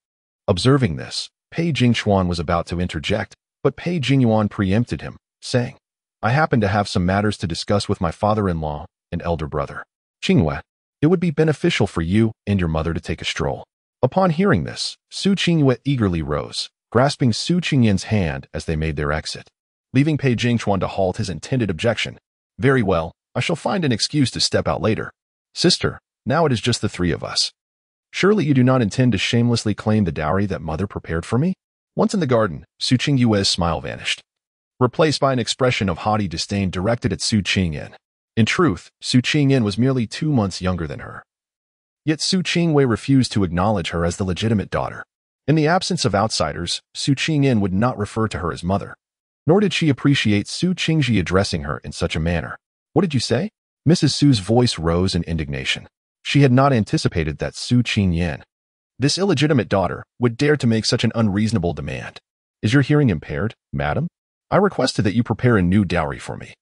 Observing this, Pei Jingchuan was about to interject, but Pei Jingyuan preempted him, saying, I happen to have some matters to discuss with my father-in-law and elder brother. Qingwei, it would be beneficial for you and your mother to take a stroll. Upon hearing this, Su Qingwei eagerly rose, grasping Su Qingyan's hand as they made their exit, leaving Pei Jingchuan to halt his intended objection. Very well, I shall find an excuse to step out later. Sister, now it is just the three of us. Surely you do not intend to shamelessly claim the dowry that mother prepared for me? Once in the garden, Su Qingyue's smile vanished, replaced by an expression of haughty disdain directed at Su Qingyan. In truth, Su Qingyan was merely 2 months younger than her. Yet Su Qingwei refused to acknowledge her as the legitimate daughter. In the absence of outsiders, Su Qingyan would not refer to her as mother. Nor did she appreciate Su Qingji addressing her in such a manner. What did you say? Mrs. Su's voice rose in indignation. She had not anticipated that Su Qingyan, this illegitimate daughter, would dare to make such an unreasonable demand. Is your hearing impaired, madam? I requested that you prepare a new dowry for me.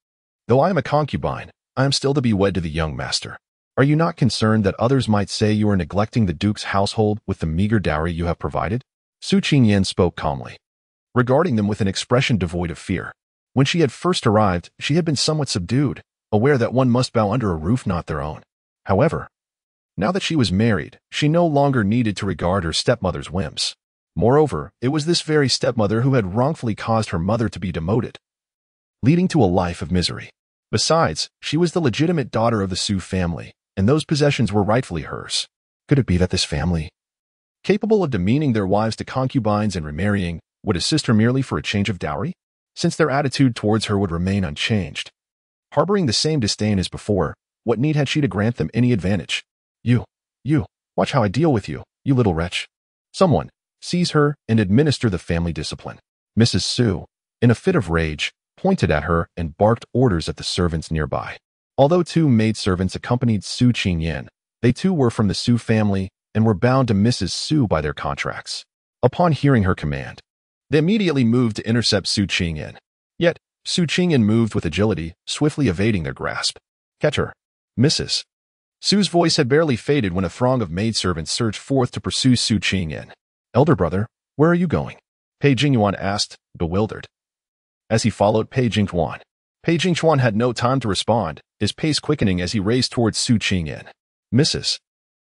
Though I am a concubine, I am still to be wed to the young master. Are you not concerned that others might say you are neglecting the duke's household with the meager dowry you have provided? Su Qingyan spoke calmly, regarding them with an expression devoid of fear. When she had first arrived, she had been somewhat subdued, aware that one must bow under a roof not their own. However, now that she was married, she no longer needed to regard her stepmother's whims. Moreover, it was this very stepmother who had wrongfully caused her mother to be demoted, leading to a life of misery. Besides, she was the legitimate daughter of the Su family, and those possessions were rightfully hers. Could it be that this family, capable of demeaning their wives to concubines and remarrying, would assist her merely for a change of dowry? Since their attitude towards her would remain unchanged, harboring the same disdain as before, what need had she to grant them any advantage? You, watch how I deal with you, you little wretch. Someone, seize her and administer the family discipline. Mrs. Su, in a fit of rage, pointed at her and barked orders at the servants nearby. Although 2 maidservants accompanied Su Qingyan, they too were from the Su family and were bound to Mrs. Su by their contracts. Upon hearing her command, they immediately moved to intercept Su Qingyan. Yet, Su Qingyan moved with agility, swiftly evading their grasp. Catch her, Mrs. Su's voice had barely faded when a throng of maidservants surged forth to pursue Su Qingyan. Elder brother, where are you going? Pei Jingyuan asked, bewildered, as he followed Pei Jingchuan. Pei Jingchuan had no time to respond, his pace quickening as he raced towards Su Qingyan. Mrs.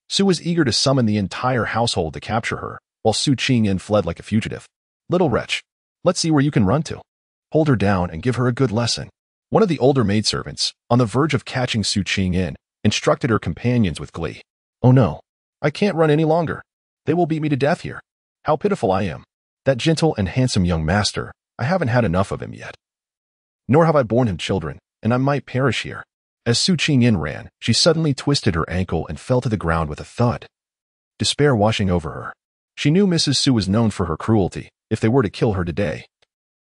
Su was eager to summon the entire household to capture her, while Su Qingyan fled like a fugitive. Little wretch, let's see where you can run to. Hold her down and give her a good lesson. One of the older maidservants, on the verge of catching Su Qingyan, instructed her companions with glee. Oh no, I can't run any longer. They will beat me to death here. How pitiful I am. That gentle and handsome young master, I haven't had enough of him yet. Nor have I borne him children, and I might perish here. As Su Qingyan ran, she suddenly twisted her ankle and fell to the ground with a thud, despair washing over her. She knew Mrs. Su was known for her cruelty. If they were to kill her today,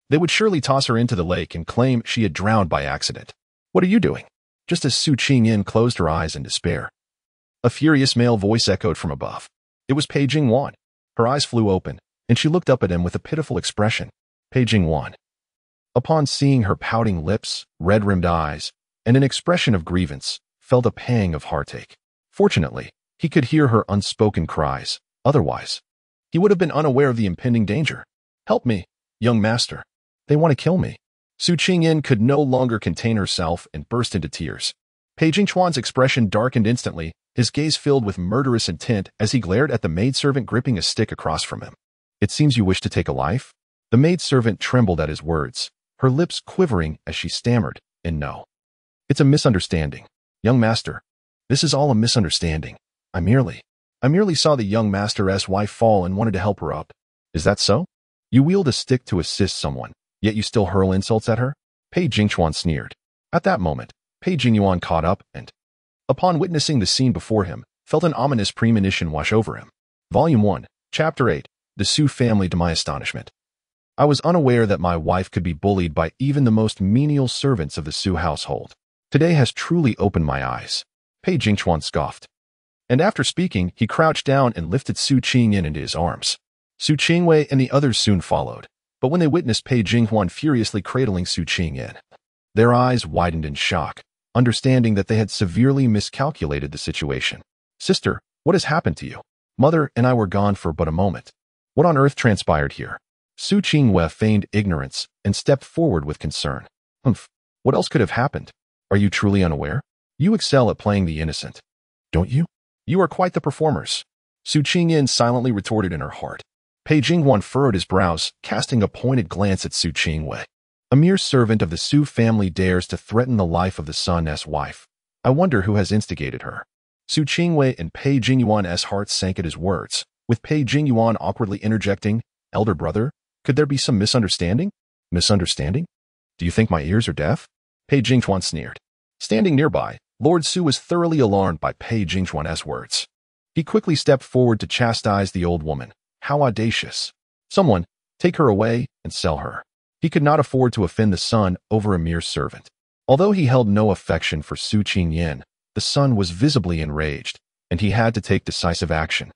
they would surely toss her into the lake and claim she had drowned by accident. What are you doing? Just as Su Qingyan closed her eyes in despair, a furious male voice echoed from above. It was Pei Jingwan. Her eyes flew open, and she looked up at him with a pitiful expression. Pei Jingwan. Upon seeing her pouting lips, red-rimmed eyes, and an expression of grievance, felt a pang of heartache. Fortunately, he could hear her unspoken cries. Otherwise, he would have been unaware of the impending danger. Help me, young master. They want to kill me. Su Qingyan could no longer contain herself and burst into tears. Pei Jingchuan's expression darkened instantly, his gaze filled with murderous intent as he glared at the maidservant gripping a stick across from him. It seems you wish to take a life? The maidservant trembled at his words, her lips quivering as she stammered, "And no. It's a misunderstanding. Young master, this is all a misunderstanding. I merely saw the young master's wife fall and wanted to help her up. Is that so? You wield a stick to assist someone, yet you still hurl insults at her?" Pei Jingchuan sneered. At that moment, Pei Jingyuan caught up and, upon witnessing the scene before him, felt an ominous premonition wash over him. Volume 1, Chapter 8, The Su Family. To my astonishment, I was unaware that my wife could be bullied by even the most menial servants of the Su household. Today has truly opened my eyes. Pei Jingchuan scoffed. And after speaking, he crouched down and lifted Su Qingyan into his arms. Su Qingwei and the others soon followed, but when they witnessed Pei Jinghuan furiously cradling Su Qingyan, their eyes widened in shock, understanding that they had severely miscalculated the situation. "Sister, what has happened to you? Mother and I were gone for but a moment. What on earth transpired here?" Su Qingwei feigned ignorance and stepped forward with concern. "Humph, what else could have happened? Are you truly unaware? You excel at playing the innocent, don't you? You are quite the performers," Su Qingyan silently retorted in her heart. Pei Jinghuan furrowed his brows, casting a pointed glance at Su Qingwei. A mere servant of the Su family dares to threaten the life of the son's wife. I wonder who has instigated her. Su Qingwei and Pei Jingyuan's hearts sank at his words, with Pei Jingyuan awkwardly interjecting, "Elder brother, could there be some misunderstanding?" "Misunderstanding? Do you think my ears are deaf?" Pei Jingchuan sneered. Standing nearby, Lord Su was thoroughly alarmed by Pei Jingchuan's words. He quickly stepped forward to chastise the old woman. How audacious. Someone, take her away and sell her. He could not afford to offend the son over a mere servant. Although he held no affection for Su Qingyan, the son was visibly enraged, and he had to take decisive action.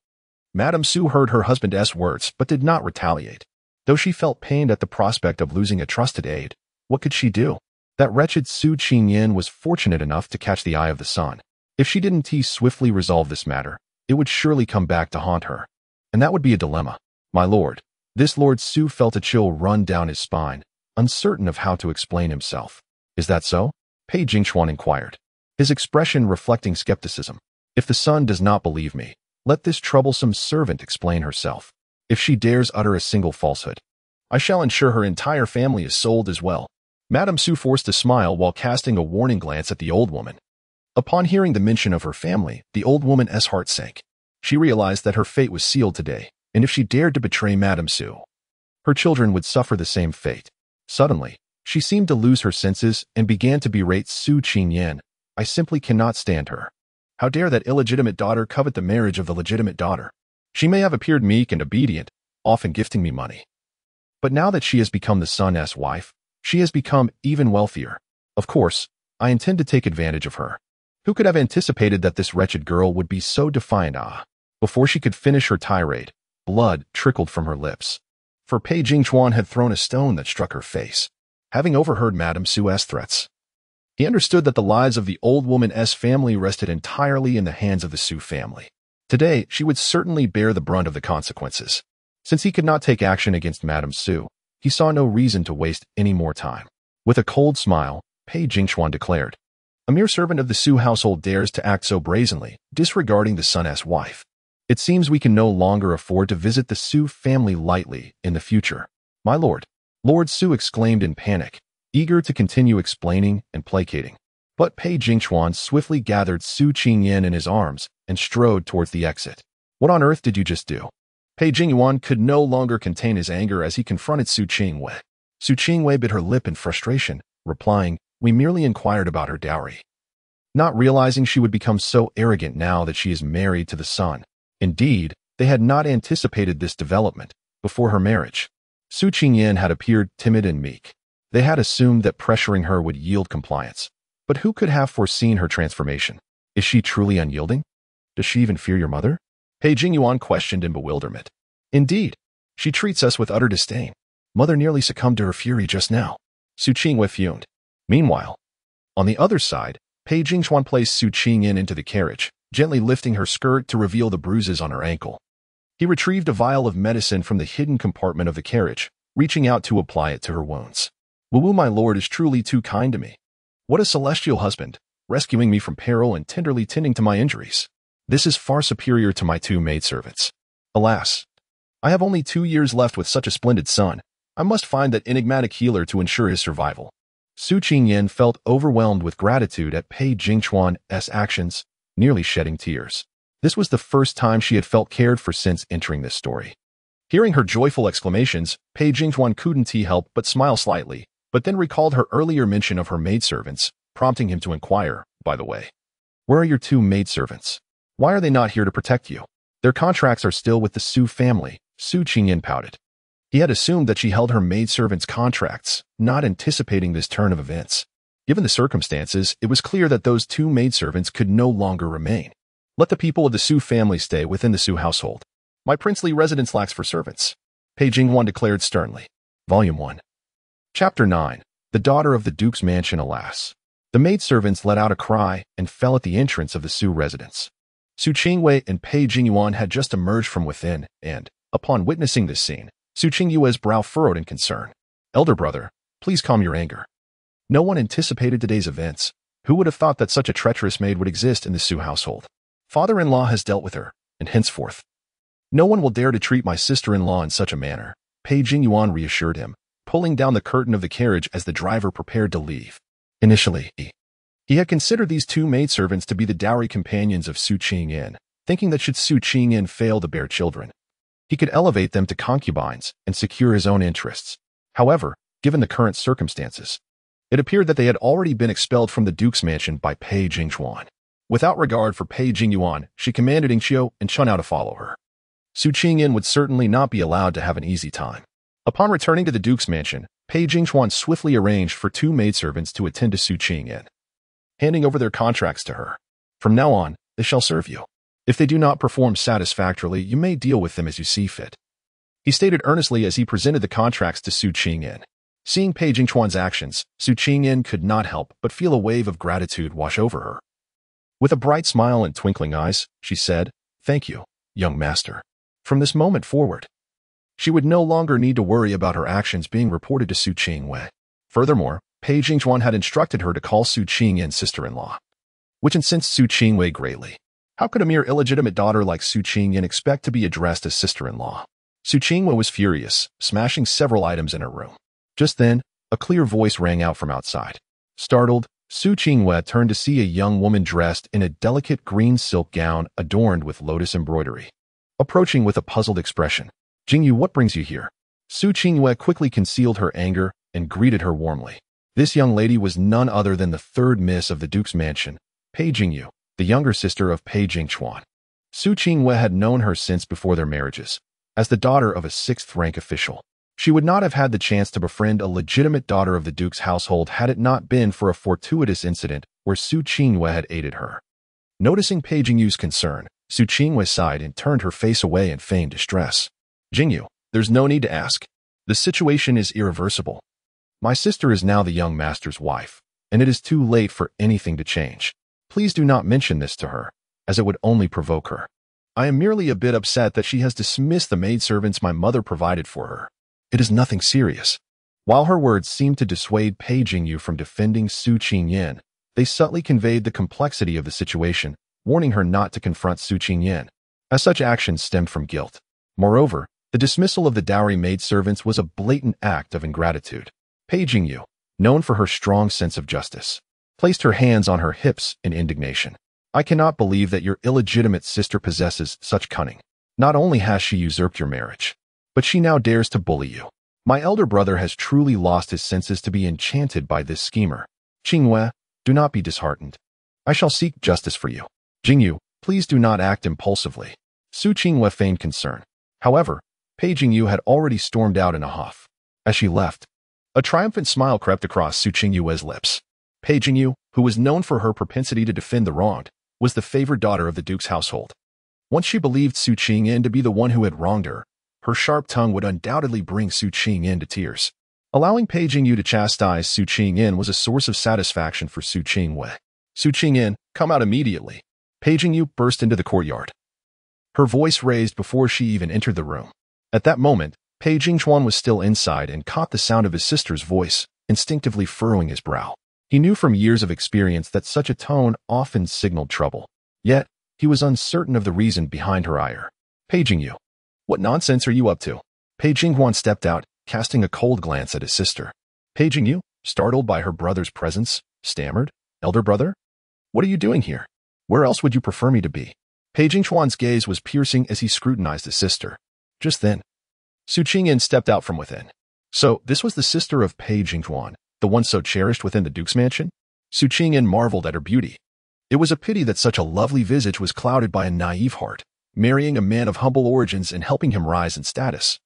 Madame Su heard her husband's words but did not retaliate. Though she felt pained at the prospect of losing a trusted aide, what could she do? That wretched Su Qingyan was fortunate enough to catch the eye of the son. If she didn't swiftly resolve this matter, it would surely come back to haunt her. And that would be a dilemma. My lord, this Lord Su felt a chill run down his spine, uncertain of how to explain himself. Is that so? Pei Jingchuan inquired, his expression reflecting skepticism. If the son does not believe me, let this troublesome servant explain herself. If she dares utter a single falsehood, I shall ensure her entire family is sold as well. Madame Su forced a smile while casting a warning glance at the old woman. Upon hearing the mention of her family, the old woman's heart sank. She realized that her fate was sealed today, and if she dared to betray Madame Su, her children would suffer the same fate. Suddenly, she seemed to lose her senses and began to berate Su Qingyan. I simply cannot stand her. How dare that illegitimate daughter covet the marriage of the legitimate daughter? She may have appeared meek and obedient, often gifting me money. But now that she has become the son's wife, she has become even wealthier. Of course, I intend to take advantage of her. Who could have anticipated that this wretched girl would be so defiant? Before she could finish her tirade, blood trickled from her lips. For Pei Jingchuan had thrown a stone that struck her face. Having overheard Madame Su's threats, he understood that the lives of the old woman's family rested entirely in the hands of the Su family. Today, she would certainly bear the brunt of the consequences. Since he could not take action against Madame Su, he saw no reason to waste any more time. With a cold smile, Pei Jingchuan declared, "A mere servant of the Su household dares to act so brazenly, disregarding the son's wife. It seems we can no longer afford to visit the Su family lightly in the future." "My lord," Lord Su exclaimed in panic, eager to continue explaining and placating. But Pei Jingchuan swiftly gathered Su Qingyan in his arms and strode towards the exit. "What on earth did you just do?" Pei Jingyuan could no longer contain his anger as he confronted Su Qingwei. Su Qingwei bit her lip in frustration, replying, "We merely inquired about her dowry," not realizing she would become so arrogant now that she is married to the son. Indeed, they had not anticipated this development before her marriage. Su Qingyan had appeared timid and meek. They had assumed that pressuring her would yield compliance. But who could have foreseen her transformation? Is she truly unyielding? Does she even fear your mother? Pei Jingyuan questioned in bewilderment. Indeed, she treats us with utter disdain. Mother nearly succumbed to her fury just now. Su Qingwei fumed. Meanwhile, on the other side, Pei Jingchuan placed Su Qingyan into the carriage, gently lifting her skirt to reveal the bruises on her ankle. He retrieved a vial of medicine from the hidden compartment of the carriage, reaching out to apply it to her wounds. "Wu, my lord is truly too kind to me. What a celestial husband," rescuing me from peril and tenderly tending to my injuries. This is far superior to my 2 maidservants. Alas, I have only 2 years left with such a splendid son. I must find that enigmatic healer to ensure his survival. Su Qingyan felt overwhelmed with gratitude at Pei Jingchuan's actions, nearly shedding tears. This was the first time she had felt cared for since entering this story. Hearing her joyful exclamations, Pei Jingchuan couldn't help but smile slightly, but then recalled her earlier mention of her maidservants, prompting him to inquire, by the way, where are your 2 maidservants? Why are they not here to protect you? Their contracts are still with the Su family, Su Qingyan pouted. He had assumed that she held her maidservants' contracts, not anticipating this turn of events. Given the circumstances, it was clear that those 2 maidservants could no longer remain. Let the people of the Su family stay within the Su household. My princely residence lacks for servants, Pei Jinghuan declared sternly. Volume 1. Chapter 9. The Daughter of the Duke's Mansion. Alas. The maidservants let out a cry and fell at the entrance of the Su residence. Su Qingwei and Pei Jingyuan had just emerged from within, and, upon witnessing this scene, Su Qingyue's brow furrowed in concern. Elder brother, please calm your anger. No one anticipated today's events. Who would have thought that such a treacherous maid would exist in the Su household? Father-in-law has dealt with her, and henceforth, no one will dare to treat my sister-in-law in such a manner, Pei Jingyuan reassured him, pulling down the curtain of the carriage as the driver prepared to leave. Initially, he had considered these 2 maidservants to be the dowry companions of Su Qingyan, thinking that should Su Qingyan fail to bear children, he could elevate them to concubines and secure his own interests. However, given the current circumstances, it appeared that they had already been expelled from the Duke's mansion by Pei Jingchuan. Without regard for Pei Jingyuan, she commanded Ingqiu and Chunao to follow her. Su Qingyan would certainly not be allowed to have an easy time. Upon returning to the Duke's mansion, Pei Jingchuan swiftly arranged for 2 maidservants to attend to Su Qingyan, handing over their contracts to her. From now on, they shall serve you. If they do not perform satisfactorily, you may deal with them as you see fit, he stated earnestly as he presented the contracts to Su Qingyan. Seeing Pei Jingchuan's actions, Su Qingyan could not help but feel a wave of gratitude wash over her. With a bright smile and twinkling eyes, she said, "Thank you, young master." From this moment forward, she would no longer need to worry about her actions being reported to Su Qingwei. Furthermore, Pei Jingchuan had instructed her to call Su Qingyan's sister-in-law, which incensed Su Qingwei greatly. How could a mere illegitimate daughter like Su Qingyan expect to be addressed as sister-in-law? Su Qingwei was furious, smashing several items in her room. Just then, a clear voice rang out from outside. Startled, Su Qingwei turned to see a young woman dressed in a delicate green silk gown adorned with lotus embroidery, approaching with a puzzled expression. "Jingyu, what brings you here?" Su Qingwei quickly concealed her anger and greeted her warmly. This young lady was none other than the 3rd miss of the Duke's mansion, Pei Jingyu, the younger sister of Pei Jingchuan. Su Qingwei had known her since before their marriages. As the daughter of a 6th-rank official, she would not have had the chance to befriend a legitimate daughter of the Duke's household had it not been for a fortuitous incident where Su Qingwei had aided her. Noticing Pei Jingyu's concern, Su Qingwei sighed and turned her face away in feigned distress. "Jingyu, there's no need to ask. The situation is irreversible. My sister is now the young master's wife, and it is too late for anything to change. Please do not mention this to her, as it would only provoke her. I am merely a bit upset that she has dismissed the maidservants my mother provided for her. It is nothing serious." While her words seemed to dissuade Pei Jingyu from defending Su Qingyan, they subtly conveyed the complexity of the situation, warning her not to confront Su Qingyan, as such actions stemmed from guilt. Moreover, the dismissal of the dowry maidservants was a blatant act of ingratitude. Pei Jingyu, known for her strong sense of justice, placed her hands on her hips in indignation. "I cannot believe that your illegitimate sister possesses such cunning. Not only has she usurped your marriage, but she now dares to bully you. My elder brother has truly lost his senses to be enchanted by this schemer. Qingwei, do not be disheartened. I shall seek justice for you. Jingyu, please do not act impulsively." Su Qingwei feigned concern. However, Pei Jingyu had already stormed out in a huff. As she left, a triumphant smile crept across Su Qingyue's lips. Pei Jingyu, who was known for her propensity to defend the wronged, was the favored daughter of the Duke's household. Once she believed Su Qingyan to be the one who had wronged her, her sharp tongue would undoubtedly bring Su Qingyan to tears. Allowing Pei Jingyu to chastise Su Qingyan was a source of satisfaction for Su Qingwei. "Su Qingyan, come out immediately." Pei Jingyu burst into the courtyard, her voice raised before she even entered the room. At that moment, Pei Jingchuan was still inside and caught the sound of his sister's voice, instinctively furrowing his brow. He knew from years of experience that such a tone often signaled trouble. Yet, he was uncertain of the reason behind her ire. Paging you. What nonsense are you up to? Pei Jinghuan stepped out, casting a cold glance at his sister. Paging you, startled by her brother's presence, stammered, Elder brother? What are you doing here? Where else would you prefer me to be? Pei Jinghuan's gaze was piercing as he scrutinized his sister. Just then, Su Qingyan stepped out from within. So, this was the sister of Pei Jinghuan, the one so cherished within the Duke's mansion? Su Qingyan marveled at her beauty. It was a pity that such a lovely visage was clouded by a naive heart, marrying a man of humble origins and helping him rise in status,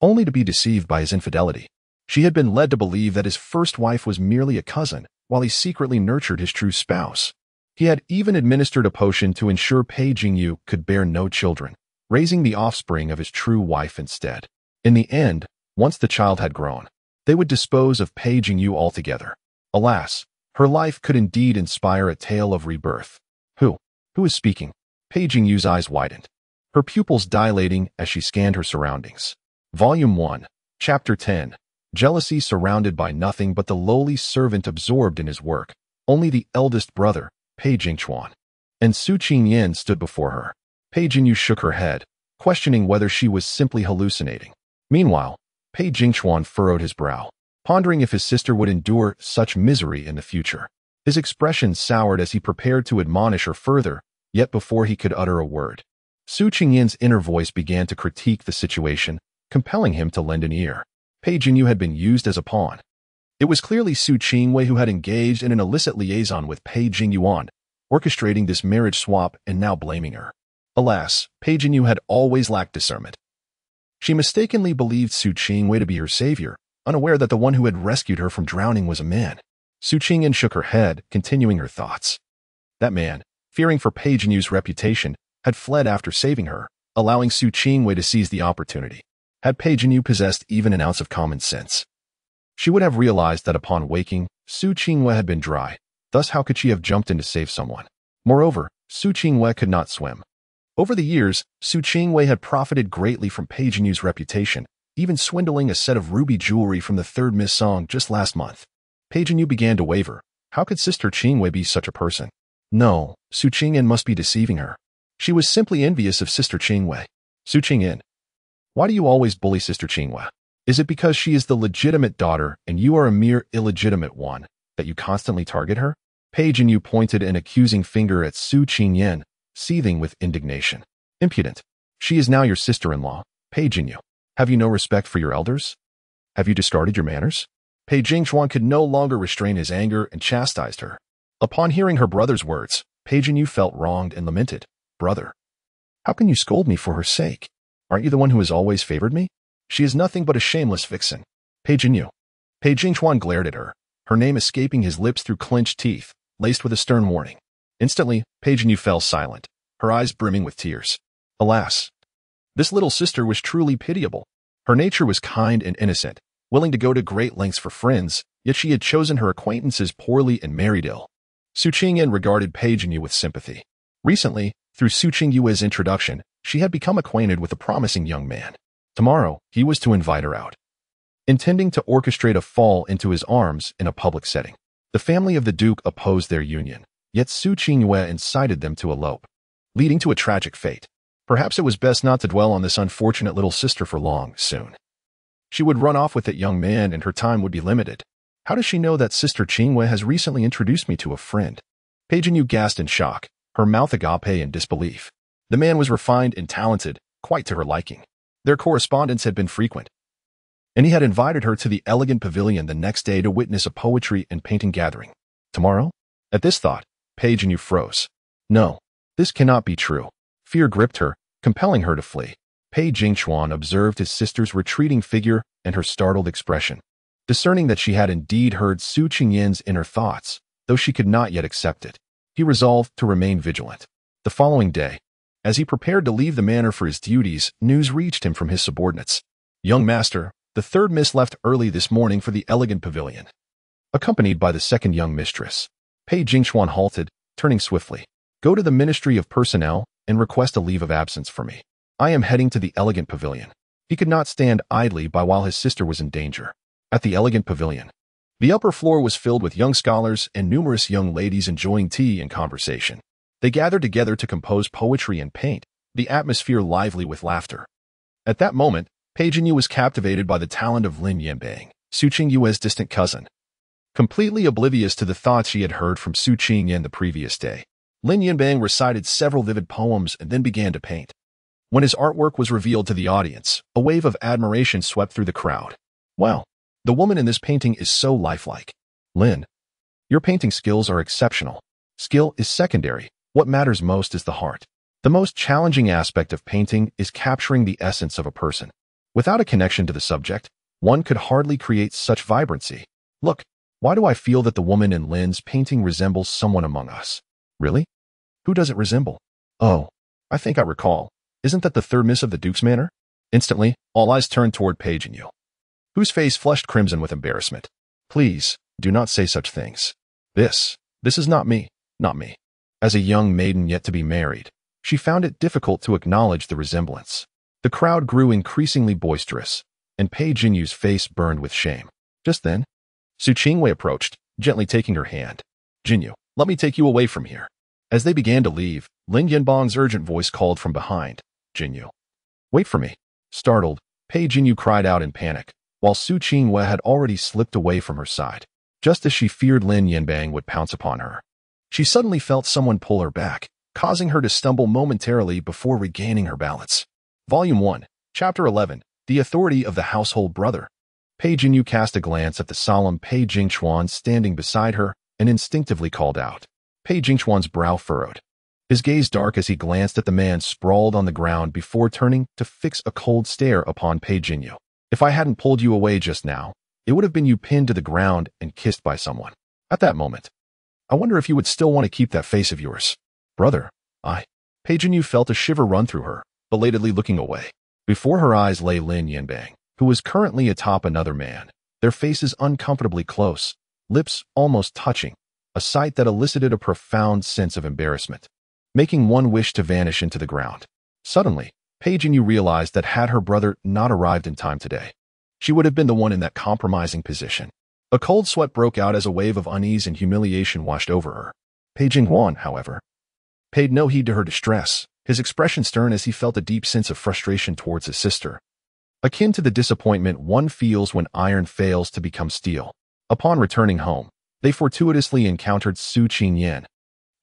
only to be deceived by his infidelity. She had been led to believe that his first wife was merely a cousin, while he secretly nurtured his true spouse. He had even administered a potion to ensure Pei Jingyu could bear no children, raising the offspring of his true wife instead. In the end, once the child had grown, they would dispose of Pei Jingyu altogether. Alas, her life could indeed inspire a tale of rebirth. Who is speaking? Pei Jingyu's eyes widened, her pupils dilating as she scanned her surroundings. Volume 1, Chapter 10. Jealousy surrounded by nothing but the lowly servant absorbed in his work. Only the eldest brother, Pei Jingchuan, and Su Qingyan stood before her. Pei Jingyu shook her head, questioning whether she was simply hallucinating. Meanwhile, Pei Jingchuan furrowed his brow, pondering if his sister would endure such misery in the future. His expression soured as he prepared to admonish her further, yet before he could utter a word, Su Qingyan's inner voice began to critique the situation, compelling him to lend an ear. Pei Jingyu had been used as a pawn. It was clearly Su Qingwei who had engaged in an illicit liaison with Pei Jingyuan, orchestrating this marriage swap and now blaming her. Alas, Pei Jingyu had always lacked discernment. She mistakenly believed Su Qingwei to be her savior, unaware that the one who had rescued her from drowning was a man. Su Qingyan shook her head, continuing her thoughts. That man, fearing for Pei Jinyu's reputation, had fled after saving her, allowing Su Qingwei to seize the opportunity. Had Pei Jinyu possessed even an ounce of common sense, she would have realized that upon waking, Su Qingwei had been dry, thus how could she have jumped in to save someone? Moreover, Su Qingwei could not swim. Over the years, Su Qingwei had profited greatly from Pei Jinyu's reputation, even swindling a set of ruby jewelry from the third Miss Song just last month. Pei Jinyu began to waver. How could Sister Qingwei be such a person? No, Su Qingyan must be deceiving her. She was simply envious of Sister Qingwei. Su Qingyan, why do you always bully Sister Qingwei? Is it because she is the legitimate daughter and you are a mere illegitimate one, that you constantly target her? Pei Jinyu pointed an accusing finger at Su Qingyan, seething with indignation. Impudent. She is now your sister-in-law, Pei Jinyu. Have you no respect for your elders? Have you discarded your manners? Pei Jingchuan could no longer restrain his anger and chastised her. Upon hearing her brother's words, Pei Jinyu felt wronged and lamented. Brother, how can you scold me for her sake? Aren't you the one who has always favored me? She is nothing but a shameless vixen. Pei Jinyu. Pei Jingchuan glared at her, her name escaping his lips through clenched teeth, laced with a stern warning. Instantly, Pei Jinyu fell silent, her eyes brimming with tears. Alas, this little sister was truly pitiable. Her nature was kind and innocent, willing to go to great lengths for friends, yet she had chosen her acquaintances poorly and married ill. Su Qingyan regarded Pei Jinyu with sympathy. Recently, through Su Qingyue's introduction, she had become acquainted with a promising young man. Tomorrow, he was to invite her out, intending to orchestrate a fall into his arms in a public setting. The family of the Duke opposed their union, yet Su Qingyue incited them to elope, leading to a tragic fate. Perhaps it was best not to dwell on this unfortunate little sister for long. Soon, she would run off with that young man and her time would be limited. How does she know that Sister Qingwei has recently introduced me to a friend? Pei Jinyu gasped in shock, her mouth agape in disbelief. The man was refined and talented, quite to her liking. Their correspondence had been frequent, and he had invited her to the elegant pavilion the next day to witness a poetry and painting gathering. Tomorrow? At this thought, Pei Jinyu froze. No, this cannot be true. Fear gripped her, compelling her to flee. Pei Jingchuan observed his sister's retreating figure and her startled expression. Discerning that she had indeed heard Su Qingyan's inner thoughts, though she could not yet accept it, he resolved to remain vigilant. The following day, as he prepared to leave the manor for his duties, news reached him from his subordinates. Young master, the third miss left early this morning for the elegant pavilion, accompanied by the second young mistress. Pei Jingchuan halted, turning swiftly. Go to the Ministry of Personnel and request a leave of absence for me. I am heading to the elegant pavilion. He could not stand idly by while his sister was in danger. At the elegant pavilion, The upper floor was filled with young scholars and numerous young ladies enjoying tea and conversation. They gathered together to compose poetry and paint, the atmosphere lively with laughter. At that moment, Pei Jinyu was captivated by the talent of Lin Yanbang, Su Qingyue's distant cousin. Completely oblivious to the thoughts she had heard from Su Qingyan the previous day, Lin Yanbang recited several vivid poems and then began to paint. When his artwork was revealed to the audience, a wave of admiration swept through the crowd. Wow, the woman in this painting is so lifelike. Lin, your painting skills are exceptional. Skill is secondary. What matters most is the heart. The most challenging aspect of painting is capturing the essence of a person. Without a connection to the subject, one could hardly create such vibrancy. Look, why do I feel that the woman in Lin's painting resembles someone among us? Really? Who does it resemble? Oh, I think I recall. Isn't that the third miss of the Duke's Manor? Instantly, all eyes turned toward Pei Jinyu, whose face flushed crimson with embarrassment. Please, do not say such things. This is not me, not me. As a young maiden yet to be married, she found it difficult to acknowledge the resemblance. The crowd grew increasingly boisterous, and Pei Jinyu's face burned with shame. Just then, Su Qingwei approached, gently taking her hand. Jinyu, let me take you away from here. As they began to leave, Lin Yanbang's urgent voice called from behind. Jinyu, wait for me. Startled, Pei Jinyu cried out in panic, while Su Qingwei had already slipped away from her side. Just as she feared Lin Yanbang would pounce upon her, she suddenly felt someone pull her back, causing her to stumble momentarily before regaining her balance. Volume 1, Chapter 11, The Authority of the Household Brother. Pei Jinyu cast a glance at the solemn Pei Jingchuan standing beside her and instinctively called out. Pei Jingchuan's brow furrowed, his gaze dark as he glanced at the man sprawled on the ground before turning to fix a cold stare upon Pei Jinyu. If I hadn't pulled you away just now, it would have been you pinned to the ground and kissed by someone. At that moment, I wonder if you would still want to keep that face of yours. Brother, Pei Jinyu felt a shiver run through her, belatedly looking away. Before her eyes lay Lin Yanbang, who was currently atop another man, their faces uncomfortably close, lips almost touching, a sight that elicited a profound sense of embarrassment, making one wish to vanish into the ground. Suddenly, Pei Jinyu realized that had her brother not arrived in time today, she would have been the one in that compromising position. A cold sweat broke out as a wave of unease and humiliation washed over her. Pei Jinghuan, however, paid no heed to her distress, his expression stern as he felt a deep sense of frustration towards his sister, akin to the disappointment one feels when iron fails to become steel. Upon returning home, they fortuitously encountered Su Qingyan,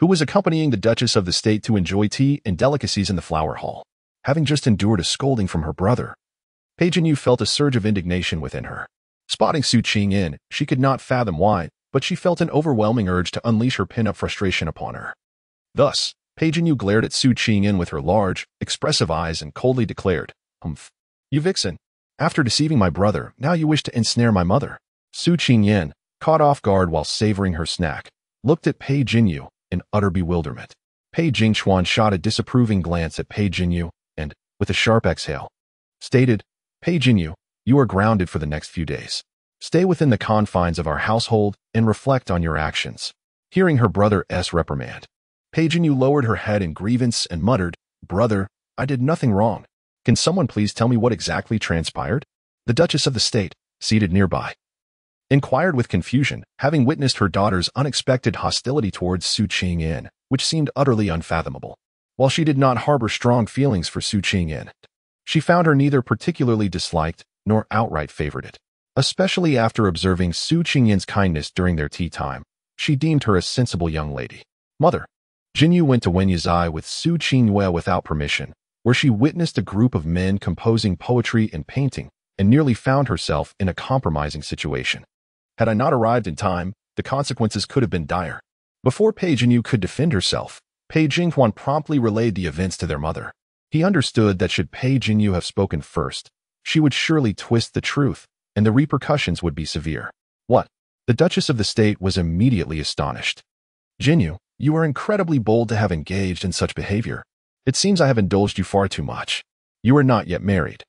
who was accompanying the Duchess of the State to enjoy tea and delicacies in the flower hall. Having just endured a scolding from her brother, Pei Jinyu felt a surge of indignation within her. Spotting Su Qingyan, she could not fathom why, but she felt an overwhelming urge to unleash her pin-up frustration upon her. Thus, Pei Jinyu glared at Su Qingyan with her large, expressive eyes and coldly declared, "Humph. You vixen. After deceiving my brother, now you wish to ensnare my mother." Su Qingyan, caught off guard while savoring her snack, looked at Pei Jinyu in utter bewilderment. Pei Jingchuan shot a disapproving glance at Pei Jinyu and, with a sharp exhale, stated, "Pei Jinyu, you are grounded for the next few days. Stay within the confines of our household and reflect on your actions." Hearing her brother's reprimand, Pei Jinyu lowered her head in grievance and muttered, "Brother, I did nothing wrong. Can someone please tell me what exactly transpired?" The Duchess of the State, seated nearby, inquired with confusion, having witnessed her daughter's unexpected hostility towards Su Qingyan, which seemed utterly unfathomable. While she did not harbor strong feelings for Su Qingyan, she found her neither particularly disliked nor outright favored it. Especially after observing Su Qingyan's kindness during their tea time, she deemed her a sensible young lady. Mother, Jinyu went to Wenyazai with Su Qingwei without permission, where she witnessed a group of men composing poetry and painting, and nearly found herself in a compromising situation. Had I not arrived in time, the consequences could have been dire. Before Pei Jinyu could defend herself, Pei Jinghuan promptly relayed the events to their mother. He understood that should Pei Jinyu have spoken first, she would surely twist the truth, and the repercussions would be severe. What? The Duchess of the State was immediately astonished. Jinyu, you are incredibly bold to have engaged in such behavior. It seems I have indulged you far too much. You are not yet married.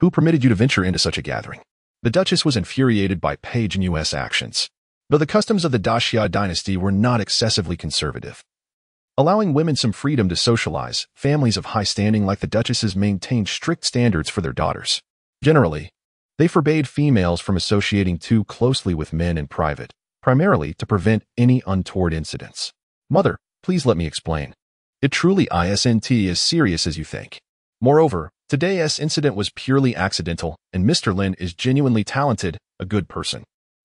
Who permitted you to venture into such a gathering? The Duchess was infuriated by Pei Jinyu's actions, though the customs of the Daxia dynasty were not excessively conservative. Allowing women some freedom to socialize, families of high standing like the Duchesses maintained strict standards for their daughters. Generally, They forbade females from associating too closely with men in private, primarily to prevent any untoward incidents. Mother, please let me explain. It truly isn't as serious as you think. Moreover, today's incident was purely accidental, and Mr. Lin is genuinely talented, a good person.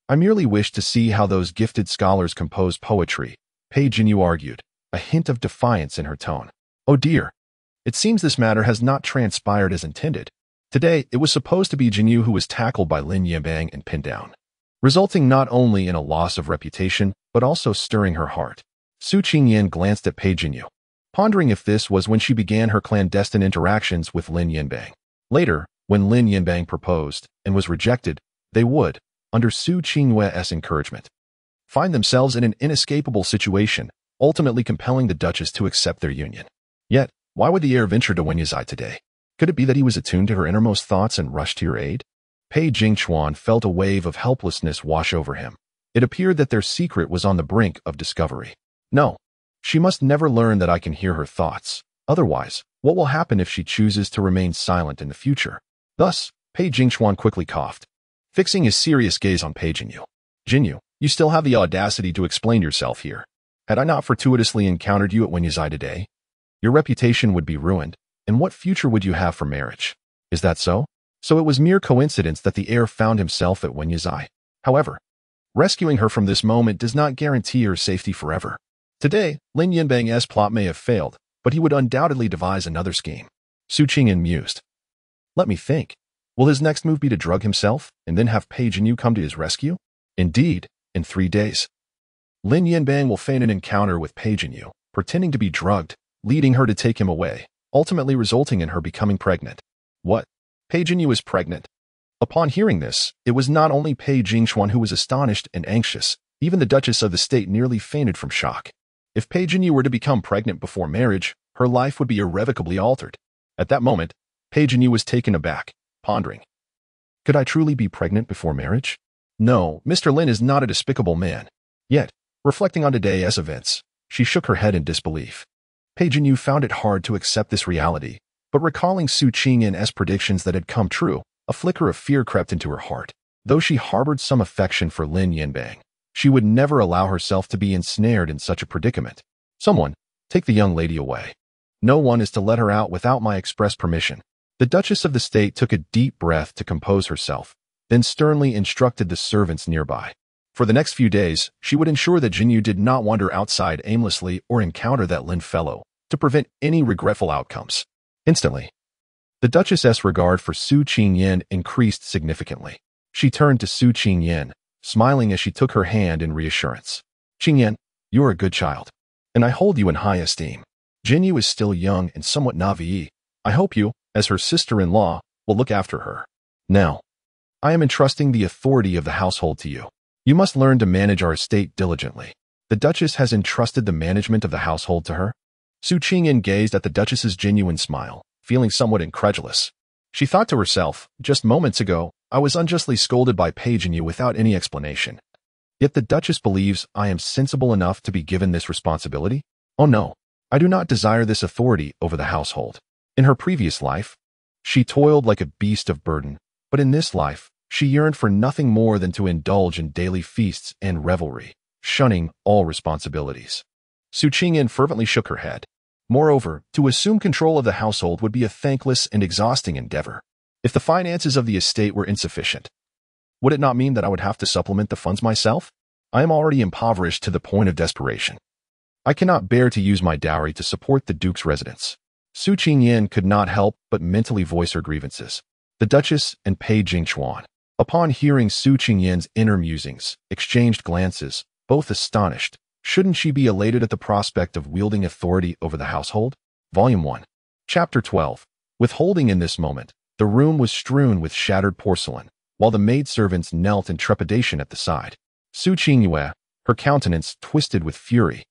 I merely wish to see how those gifted scholars compose poetry, Pei Jinyu argued, a hint of defiance in her tone. Oh dear. It seems this matter has not transpired as intended. Today, it was supposed to be Jinyu who was tackled by Lin Yanbang and pinned down, resulting not only in a loss of reputation, but also stirring her heart. Su Qingyan glanced at Pei Jinyu, pondering if this was when she began her clandestine interactions with Lin Yanbang. Later, when Lin Yanbang proposed and was rejected, they would, under Su Qingyue's encouragement, find themselves in an inescapable situation, ultimately compelling the Duchess to accept their union. Yet, why would the heir venture to Wenyazai today? Could it be that he was attuned to her innermost thoughts and rushed to her aid? Pei Jingchuan felt a wave of helplessness wash over him. It appeared that their secret was on the brink of discovery. No, she must never learn that I can hear her thoughts. Otherwise, what will happen if she chooses to remain silent in the future? Thus, Pei Jingchuan quickly coughed, fixing his serious gaze on Pei Jinyu. Jinyu, you still have the audacity to explain yourself here. Had I not fortuitously encountered you at Wenyazai today, your reputation would be ruined, and what future would you have for marriage? Is that so? So it was mere coincidence that the heir found himself at Wenyazai. However, rescuing her from this moment does not guarantee her safety forever. Today, Lin Yanbang's plot may have failed, but he would undoubtedly devise another scheme. Su Qingyan mused. Let me think. Will his next move be to drug himself, and then have Pei Jinyu come to his rescue? Indeed, in 3 days. Lin Yanbang will feign an encounter with Pei Jinyu, pretending to be drugged, leading her to take him away, ultimately resulting in her becoming pregnant. What? Pei Jinyu is pregnant? Upon hearing this, it was not only Pei Jingchuan who was astonished and anxious, even the Duchess of the State nearly fainted from shock. If Pei Jinyu were to become pregnant before marriage, her life would be irrevocably altered. At that moment, Pei Jinyu was taken aback, pondering. Could I truly be pregnant before marriage? No, Mr. Lin is not a despicable man. Yet, reflecting on today's events, she shook her head in disbelief. Pei Jinyu found it hard to accept this reality, but recalling Su Qingyan's predictions that had come true, a flicker of fear crept into her heart. Though she harbored some affection for Lin Yanbang, she would never allow herself to be ensnared in such a predicament. Someone, take the young lady away. No one is to let her out without my express permission. The Duchess of the State took a deep breath to compose herself, then sternly instructed the servants nearby. For the next few days, she would ensure that Jinyu did not wander outside aimlessly or encounter that Lin fellow, to prevent any regretful outcomes. Instantly, the Duchess's regard for Su Qingyan increased significantly. She turned to Su Qingyan, smiling as she took her hand in reassurance. Qingyan, you're a good child, and I hold you in high esteem. Jinyu is still young and somewhat naive. I hope you, as her sister-in-law, will look after her. Now, I am entrusting the authority of the household to you. You must learn to manage our estate diligently. The Duchess has entrusted the management of the household to her. Su Qingyan gazed at the Duchess's genuine smile, feeling somewhat incredulous. She thought to herself, just moments ago, I was unjustly scolded by Pei Jinyu without any explanation. Yet the Duchess believes I am sensible enough to be given this responsibility? Oh no, I do not desire this authority over the household. In her previous life, she toiled like a beast of burden, but in this life, she yearned for nothing more than to indulge in daily feasts and revelry, shunning all responsibilities. Su Qingyan fervently shook her head. Moreover, to assume control of the household would be a thankless and exhausting endeavor. If the finances of the estate were insufficient, would it not mean that I would have to supplement the funds myself? I am already impoverished to the point of desperation. I cannot bear to use my dowry to support the Duke's residence. Su Qingyan could not help but mentally voice her grievances. The Duchess and Pei Jingchuan, upon hearing Su Qingyan's inner musings, exchanged glances, both astonished. Shouldn't she be elated at the prospect of wielding authority over the household? Volume 1. Chapter 12. Withholding in this moment, the room was strewn with shattered porcelain, while the maidservants knelt in trepidation at the side. Su Qingyue, her countenance twisted with fury,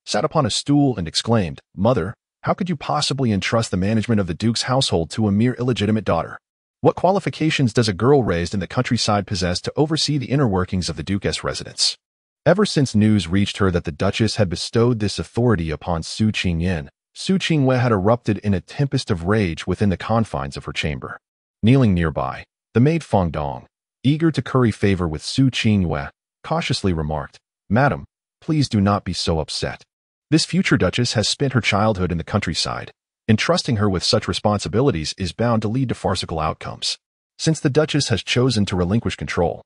sat upon a stool and exclaimed, Mother, how could you possibly entrust the management of the Duke's household to a mere illegitimate daughter? What qualifications does a girl raised in the countryside possess to oversee the inner workings of the Duke's residence? Ever since news reached her that the Duchess had bestowed this authority upon Su Qingyan, Su Qingyu had erupted in a tempest of rage within the confines of her chamber. Kneeling nearby, The maid Fong Dong, eager to curry favor with Su Qingyue, cautiously remarked, "Madam, please do not be so upset. This future duchess has spent her childhood in the countryside. Entrusting her with such responsibilities is bound to lead to farcical outcomes. Since the duchess has chosen to relinquish control,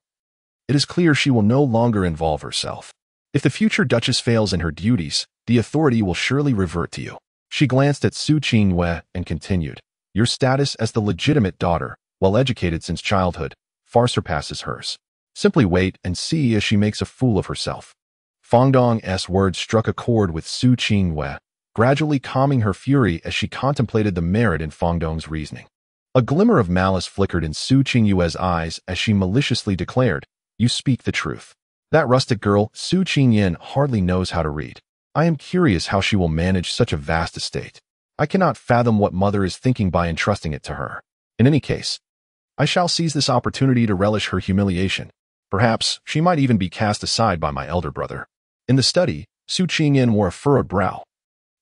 it is clear she will no longer involve herself. If the future duchess fails in her duties, the authority will surely revert to you." She glanced at Su Qingyue and continued, "Your status as the legitimate daughter, well-educated since childhood, far surpasses hers. Simply wait and see as she makes a fool of herself." Fong Dong's words struck a chord with Su Qingyue, gradually calming her fury as she contemplated the merit in Fong Dong's reasoning. A glimmer of malice flickered in Su Qingyue's eyes as she maliciously declared, "You speak the truth. That rustic girl, Su Qingyan, hardly knows how to read. I am curious how she will manage such a vast estate. I cannot fathom what mother is thinking by entrusting it to her. In any case, I shall seize this opportunity to relish her humiliation. Perhaps she might even be cast aside by my elder brother." In the study, Su Qingyan wore a furrowed brow,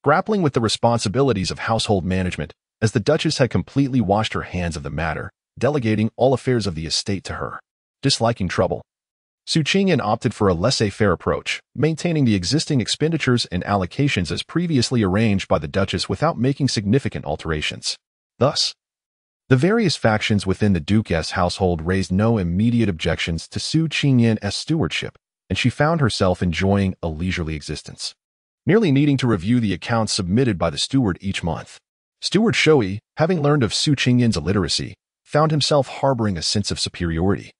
grappling with the responsibilities of household management, as the duchess had completely washed her hands of the matter, delegating all affairs of the estate to her. Disliking trouble, Su Qingyan opted for a laissez-faire approach, maintaining the existing expenditures and allocations as previously arranged by the duchess without making significant alterations. Thus, the various factions within the Duke's household raised no immediate objections to Su Qingyan's stewardship, and she found herself enjoying a leisurely existence, merely needing to review the accounts submitted by the steward each month. Steward Shui, having learned of Su Qingyan's illiteracy, found himself harboring a sense of superiority.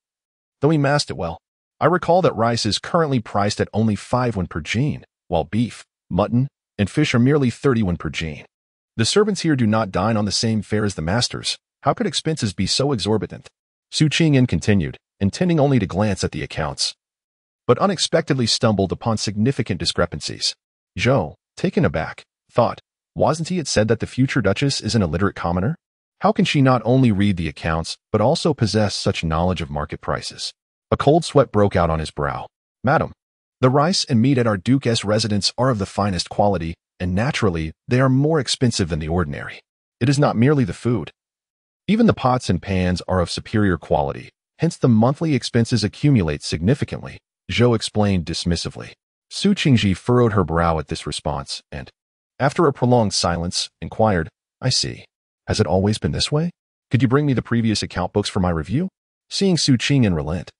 Though he masked it well, I recall that rice is currently priced at only 5 won per jin, while beef, mutton, and fish are merely 30 won per jin. The servants here do not dine on the same fare as the masters. How could expenses be so exorbitant? Su Qingyan continued, intending only to glance at the accounts, but unexpectedly stumbled upon significant discrepancies. Zhou, taken aback, thought, wasn't it said that the future duchess is an illiterate commoner? How can she not only read the accounts, but also possess such knowledge of market prices? A cold sweat broke out on his brow. "Madam, the rice and meat at our Duke's residence are of the finest quality, and naturally, they are more expensive than the ordinary. It is not merely the food. Even the pots and pans are of superior quality, hence the monthly expenses accumulate significantly," Zhou explained dismissively. Su Qingji furrowed her brow at this response and, after a prolonged silence, inquired, "I see. Has it always been this way? Could you bring me the previous account books for my review?" Seeing Su Qingyan relent,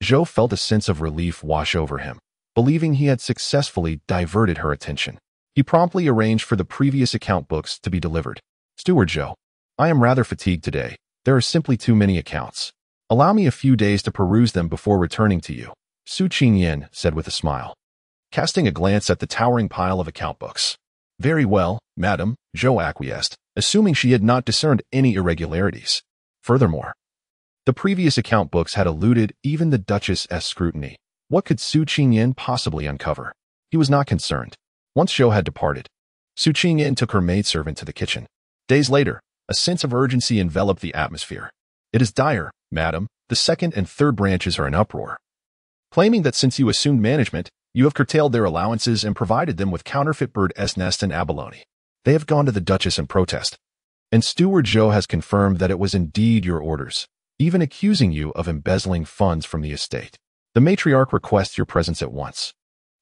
Zhou felt a sense of relief wash over him, believing he had successfully diverted her attention. He promptly arranged for the previous account books to be delivered. "Steward Zhou, I am rather fatigued today. There are simply too many accounts. Allow me a few days to peruse them before returning to you," Su Qingyan said with a smile, casting a glance at the towering pile of account books. "Very well, madam," Zhou acquiesced, assuming she had not discerned any irregularities. Furthermore, the previous account books had eluded even the duchess's scrutiny. What could Su Qingyan possibly uncover? He was not concerned. Once Zhou had departed, Su Qingyan took her maidservant to the kitchen. Days later, a sense of urgency enveloped the atmosphere. "It is dire, madam. The second and third branches are in uproar, claiming that since you assumed management, you have curtailed their allowances and provided them with counterfeit bird's nest and abalone. They have gone to the duchess in protest, and Steward Zhou has confirmed that it was indeed your orders, even accusing you of embezzling funds from the estate. The matriarch requests your presence at once."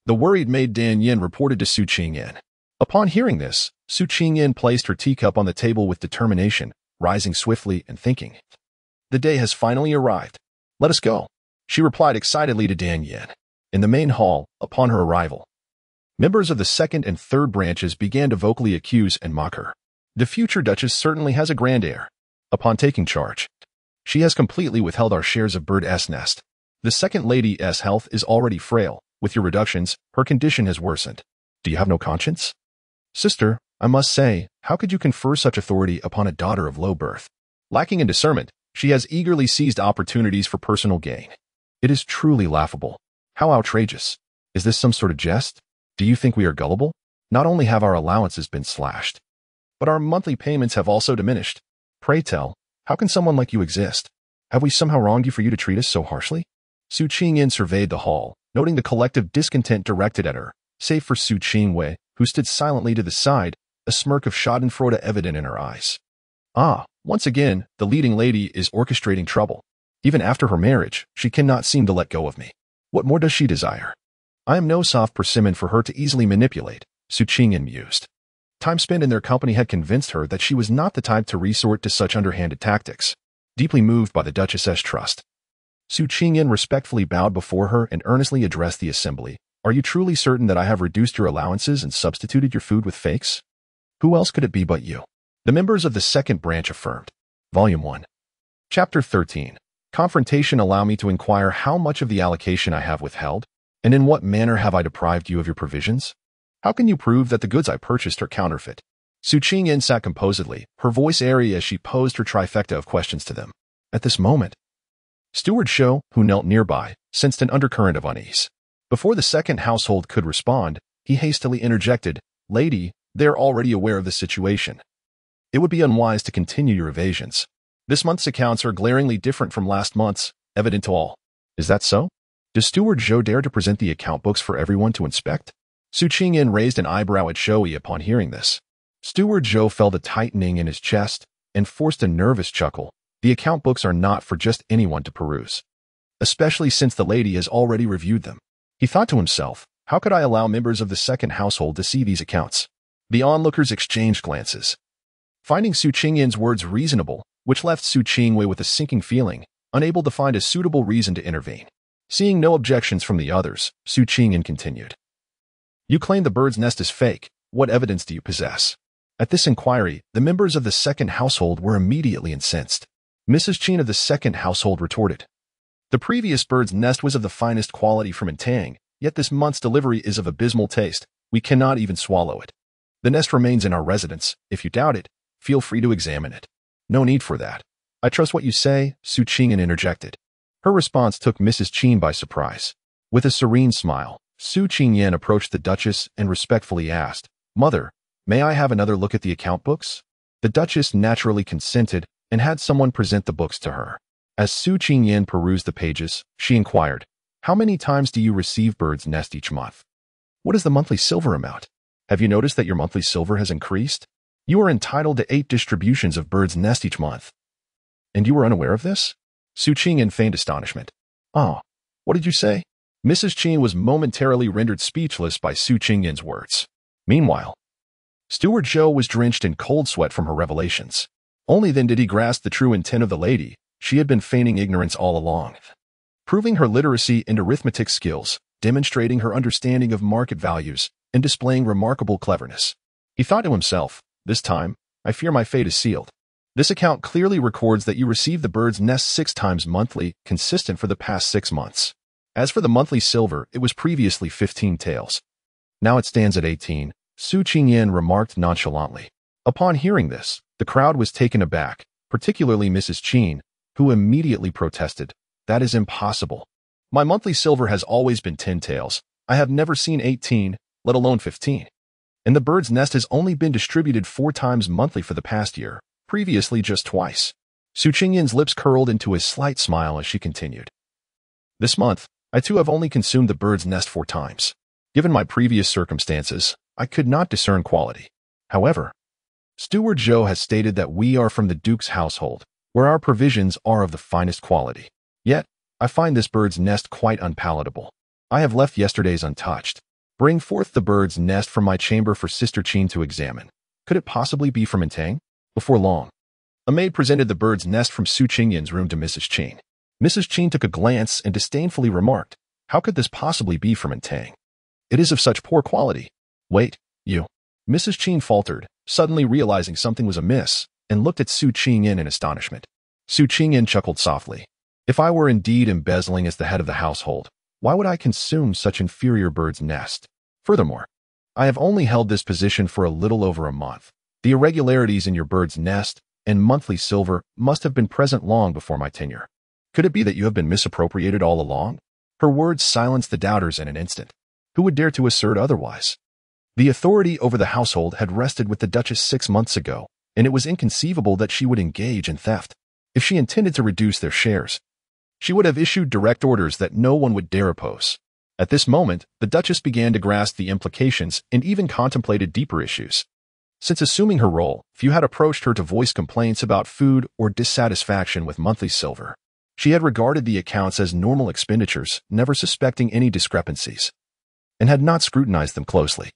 The worried maid Dan Yin reported to Su Qingyan. Upon hearing this, Su Qingyan placed her teacup on the table with determination, rising swiftly and thinking, "The day has finally arrived. Let us go," she replied excitedly to Dan Yin. In the main hall, upon her arrival, members of the second and third branches began to vocally accuse and mock her. "The future duchess certainly has a grand air. Upon taking charge, she has completely withheld our shares of bird's nest. The second lady's health is already frail. With your reductions, her condition has worsened. Do you have no conscience? Sister, I must say, how could you confer such authority upon a daughter of low birth? Lacking in discernment, she has eagerly seized opportunities for personal gain. It is truly laughable. How outrageous. Is this some sort of jest? Do you think we are gullible? Not only have our allowances been slashed, but our monthly payments have also diminished. Pray tell, how can someone like you exist? Have we somehow wronged you for you to treat us so harshly?" Su Qingyan surveyed the hall, noting the collective discontent directed at her, save for Su Qingwei, who stood silently to the side, a smirk of schadenfreude evident in her eyes. "Ah, once again, the leading lady is orchestrating trouble. Even after her marriage, she cannot seem to let go of me. What more does she desire? I am no soft persimmon for her to easily manipulate, Qingyan mused. Time spent in their company had convinced her that she was not the type to resort to such underhanded tactics. Deeply moved by the Duchess's trust, Qingyan respectfully bowed before her and earnestly addressed the assembly. Are you truly certain that I have reduced your allowances and substituted your food with fakes? Who else could it be but you? The members of the second branch affirmed. Volume 1. Chapter 13. Confrontation. Allow me to inquire how much of the allocation I have withheld, and in what manner have I deprived you of your provisions? How can you prove that the goods I purchased are counterfeit? Qingyan sat composedly, her voice airy as she posed her trifecta of questions to them. At this moment, Steward Shou, who knelt nearby, sensed an undercurrent of unease. Before the second household could respond, he hastily interjected, Lady, they're already aware of the situation. It would be unwise to continue your evasions. This month's accounts are glaringly different from last month's, evident to all. Is that so? Does Steward Zhou dare to present the account books for everyone to inspect? Qingyan raised an eyebrow at Shoei upon hearing this. Steward Zhou felt a tightening in his chest and forced a nervous chuckle. The account books are not for just anyone to peruse, especially since the lady has already reviewed them. He thought to himself, how could I allow members of the second household to see these accounts? The onlookers exchanged glances. Finding Qingyan's words reasonable, which left Qingyan with a sinking feeling, unable to find a suitable reason to intervene. Seeing no objections from the others, Qingyan continued. You claim the bird's nest is fake. What evidence do you possess? At this inquiry, the members of the second household were immediately incensed. Mrs. Qin of the second household retorted. The previous bird's nest was of the finest quality from Intang, yet this month's delivery is of abysmal taste. We cannot even swallow it. The nest remains in our residence. If you doubt it, feel free to examine it. No need for that. I trust what you say, Qingyan interjected. Her response took Mrs. Qin by surprise. With a serene smile, Qingyan approached the Duchess and respectfully asked, Mother, may I have another look at the account books? The Duchess naturally consented and had someone present the books to her. As Qingyan perused the pages, she inquired, How many times do you receive bird's nest each month? What is the monthly silver amount? Have you noticed that your monthly silver has increased? You are entitled to 8 distributions of bird's nest each month. And you were unaware of this? Qingyan feigned astonishment. Oh, what did you say? Mrs. Qin was momentarily rendered speechless by Qingyan's words. Meanwhile, Steward Zhou was drenched in cold sweat from her revelations. Only then did he grasp the true intent of the lady. She had been feigning ignorance all along, proving her literacy and arithmetic skills, demonstrating her understanding of market values, and displaying remarkable cleverness. He thought to himself, this time, I fear my fate is sealed. This account clearly records that you receive the bird's nest 6 times monthly, consistent for the past 6 months. As for the monthly silver, it was previously 15 taels. Now it stands at 18, Qingyan remarked nonchalantly. Upon hearing this, the crowd was taken aback, particularly Mrs. Qin, who immediately protested, That is impossible. My monthly silver has always been 10 taels. I have never seen 18, let alone 15. And the bird's nest has only been distributed 4 times monthly for the past year, previously just twice. Qingyan's lips curled into a slight smile as she continued. This month, I too have only consumed the bird's nest 4 times. Given my previous circumstances, I could not discern quality. However, Steward Zhou has stated that we are from the Duke's household, where our provisions are of the finest quality. Yet, I find this bird's nest quite unpalatable. I have left yesterday's untouched. Bring forth the bird's nest from my chamber for Sister Qin to examine. Could it possibly be from Intang? Before long, a maid presented the bird's nest from Qingyan's room to Mrs. Qin. Mrs. Qin took a glance and disdainfully remarked, How could this possibly be from Intang? It is of such poor quality. Wait, you. Mrs. Qin faltered, suddenly realizing something was amiss, and looked at Qingyan in astonishment. Qingyan chuckled softly. If I were indeed embezzling as the head of the household, why would I consume such inferior bird's nest? Furthermore, I have only held this position for a little over a month. The irregularities in your bird's nest and monthly silver must have been present long before my tenure. Could it be that you have been misappropriated all along? Her words silenced the doubters in an instant. Who would dare to assert otherwise? The authority over the household had rested with the Duchess 6 months ago, and it was inconceivable that she would engage in theft. If she intended to reduce their shares, she would have issued direct orders that no one would dare oppose. At this moment, the Duchess began to grasp the implications and even contemplated deeper issues. Since assuming her role, few had approached her to voice complaints about food or dissatisfaction with monthly silver. She had regarded the accounts as normal expenditures, never suspecting any discrepancies, and had not scrutinized them closely.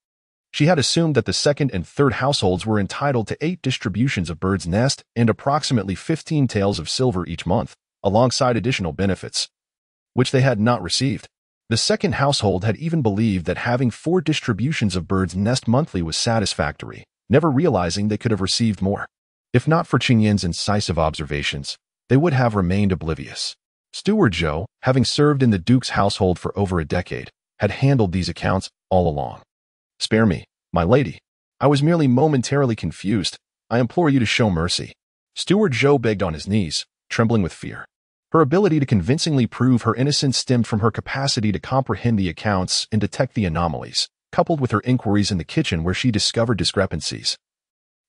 She had assumed that the second and third households were entitled to 8 distributions of bird's nest and approximately 15 taels of silver each month, alongside additional benefits, which they had not received. The second household had even believed that having 4 distributions of bird's nest monthly was satisfactory, never realizing they could have received more. If not for Qingyan's incisive observations, they would have remained oblivious. Steward Zhou, having served in the Duke's household for over a decade, had handled these accounts all along. "Spare me, my lady. I was merely momentarily confused. I implore you to show mercy." Steward Zhou begged on his knees, trembling with fear. Her ability to convincingly prove her innocence stemmed from her capacity to comprehend the accounts and detect the anomalies, coupled with her inquiries in the kitchen where she discovered discrepancies,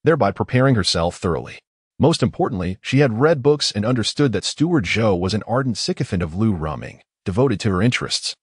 thereby preparing herself thoroughly. Most importantly, she had read books and understood that Steward Zhou was an ardent sycophant of Lu Ruming, devoted to her interests,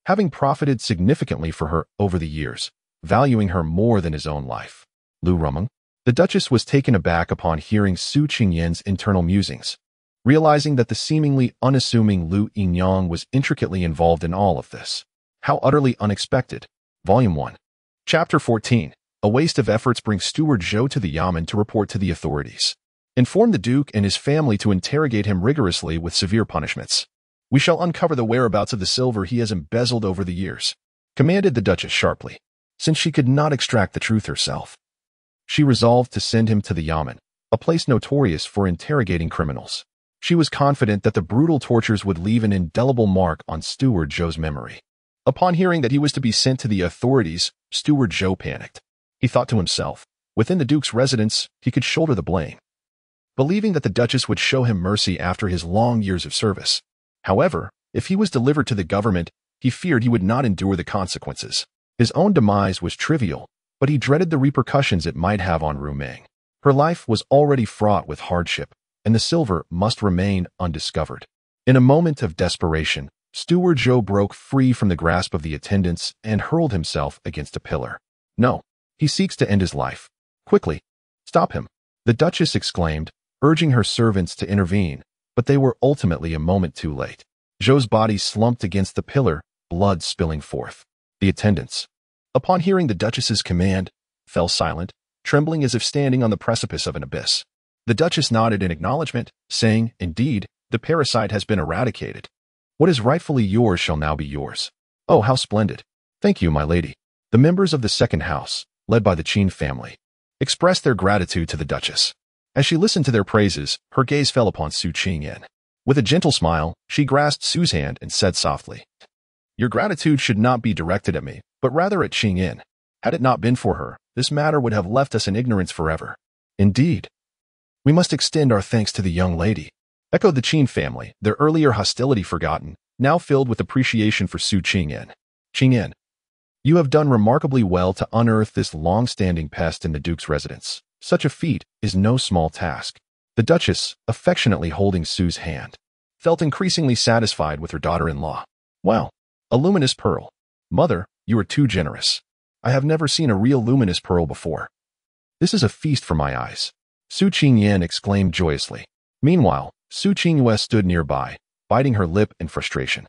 having profited significantly for her over the years, valuing her more than his own life. Lu Ruming? The Duchess was taken aback upon hearing Su Qingyan's internal musings, realizing that the seemingly unassuming Lu Yingyang was intricately involved in all of this. How utterly unexpected. Volume 1. Chapter 14. A waste of efforts brings Steward Zhou to the Yamen to report to the authorities. Inform the Duke and his family to interrogate him rigorously with severe punishments. We shall uncover the whereabouts of the silver he has embezzled over the years, commanded the Duchess sharply. Since she could not extract the truth herself, she resolved to send him to the Yamen, a place notorious for interrogating criminals. She was confident that the brutal tortures would leave an indelible mark on Steward Zhou's memory. Upon hearing that he was to be sent to the authorities, Steward Zhou panicked. He thought to himself, within the Duke's residence, he could shoulder the blame, believing that the Duchess would show him mercy after his long years of service. However, if he was delivered to the government, he feared he would not endure the consequences. His own demise was trivial, but he dreaded the repercussions it might have on Ruming. Her life was already fraught with hardship, and the silver must remain undiscovered. In a moment of desperation, Steward Zhou broke free from the grasp of the attendants and hurled himself against a pillar. "No, he seeks to end his life. Quickly, stop him," the Duchess exclaimed, urging her servants to intervene, but they were ultimately a moment too late. Zhou's body slumped against the pillar, blood spilling forth. The attendants, upon hearing the Duchess's command, fell silent, trembling as if standing on the precipice of an abyss. The Duchess nodded in acknowledgement, saying, "Indeed, the parasite has been eradicated. What is rightfully yours shall now be yours." "Oh, how splendid. Thank you, my lady." The members of the second house, led by the Qin family, expressed their gratitude to the Duchess. As she listened to their praises, her gaze fell upon Su Qingyan. With a gentle smile, she grasped Su's hand and said softly, "Your gratitude should not be directed at me, but rather at Qingyan. Had it not been for her, this matter would have left us in ignorance forever." "Indeed. We must extend our thanks to the young lady," echoed the Qin family, their earlier hostility forgotten, now filled with appreciation for Su Qingyan. "Qingyan, you have done remarkably well to unearth this long-standing pest in the Duke's residence. Such a feat is no small task." The Duchess, affectionately holding Su's hand, felt increasingly satisfied with her daughter-in-law. "Wow, a luminous pearl. Mother, you are too generous. I have never seen a real luminous pearl before. This is a feast for my eyes," Su Qingyan exclaimed joyously. Meanwhile, Su Qingyue stood nearby, biting her lip in frustration.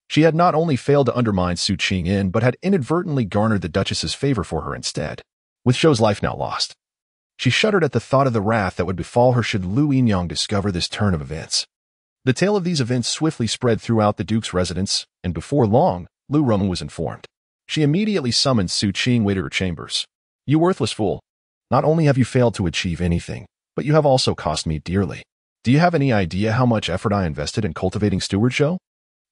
She had not only failed to undermine Su Qingyan, but had inadvertently garnered the Duchess's favor for her instead. With Zhou's life now lost, she shuddered at the thought of the wrath that would befall her should Lu Yingyang discover this turn of events. The tale of these events swiftly spread throughout the Duke's residence, and before long, Lu Ruming was informed. She immediately summoned Su Qingwei to her chambers. "You worthless fool. Not only have you failed to achieve anything, but you have also cost me dearly. Do you have any idea how much effort I invested in cultivating Steward Zhou?"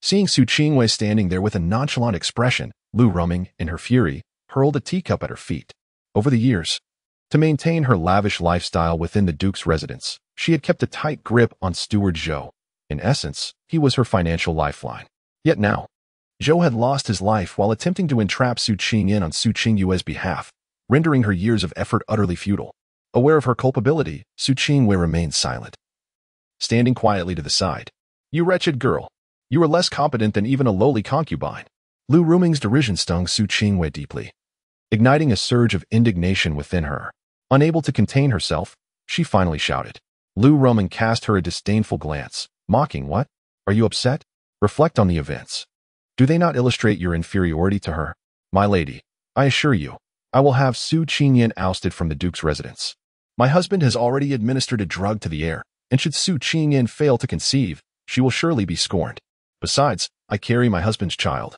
Seeing Su Qingwei standing there with a nonchalant expression, Lu Ruming, in her fury, hurled a teacup at her feet. Over the years, to maintain her lavish lifestyle within the Duke's residence, she had kept a tight grip on Steward Zhou. In essence, he was her financial lifeline. Yet now, Zhou had lost his life while attempting to entrap Su Qingyan on Su Qingyue's behalf, rendering her years of effort utterly futile. Aware of her culpability, Su Qingwei remained silent, standing quietly to the side. "You wretched girl. You are less competent than even a lowly concubine." Lu Ruming's derision stung Su Qingwei deeply, igniting a surge of indignation within her. Unable to contain herself, she finally shouted. Lu Ruming cast her a disdainful glance, mocking, "What? Are you upset? Reflect on the events. Do they not illustrate your inferiority to her? My lady, I assure you, I will have Su Qingyan ousted from the Duke's residence. My husband has already administered a drug to the heir, and should Su Qingyan fail to conceive, she will surely be scorned. Besides, I carry my husband's child,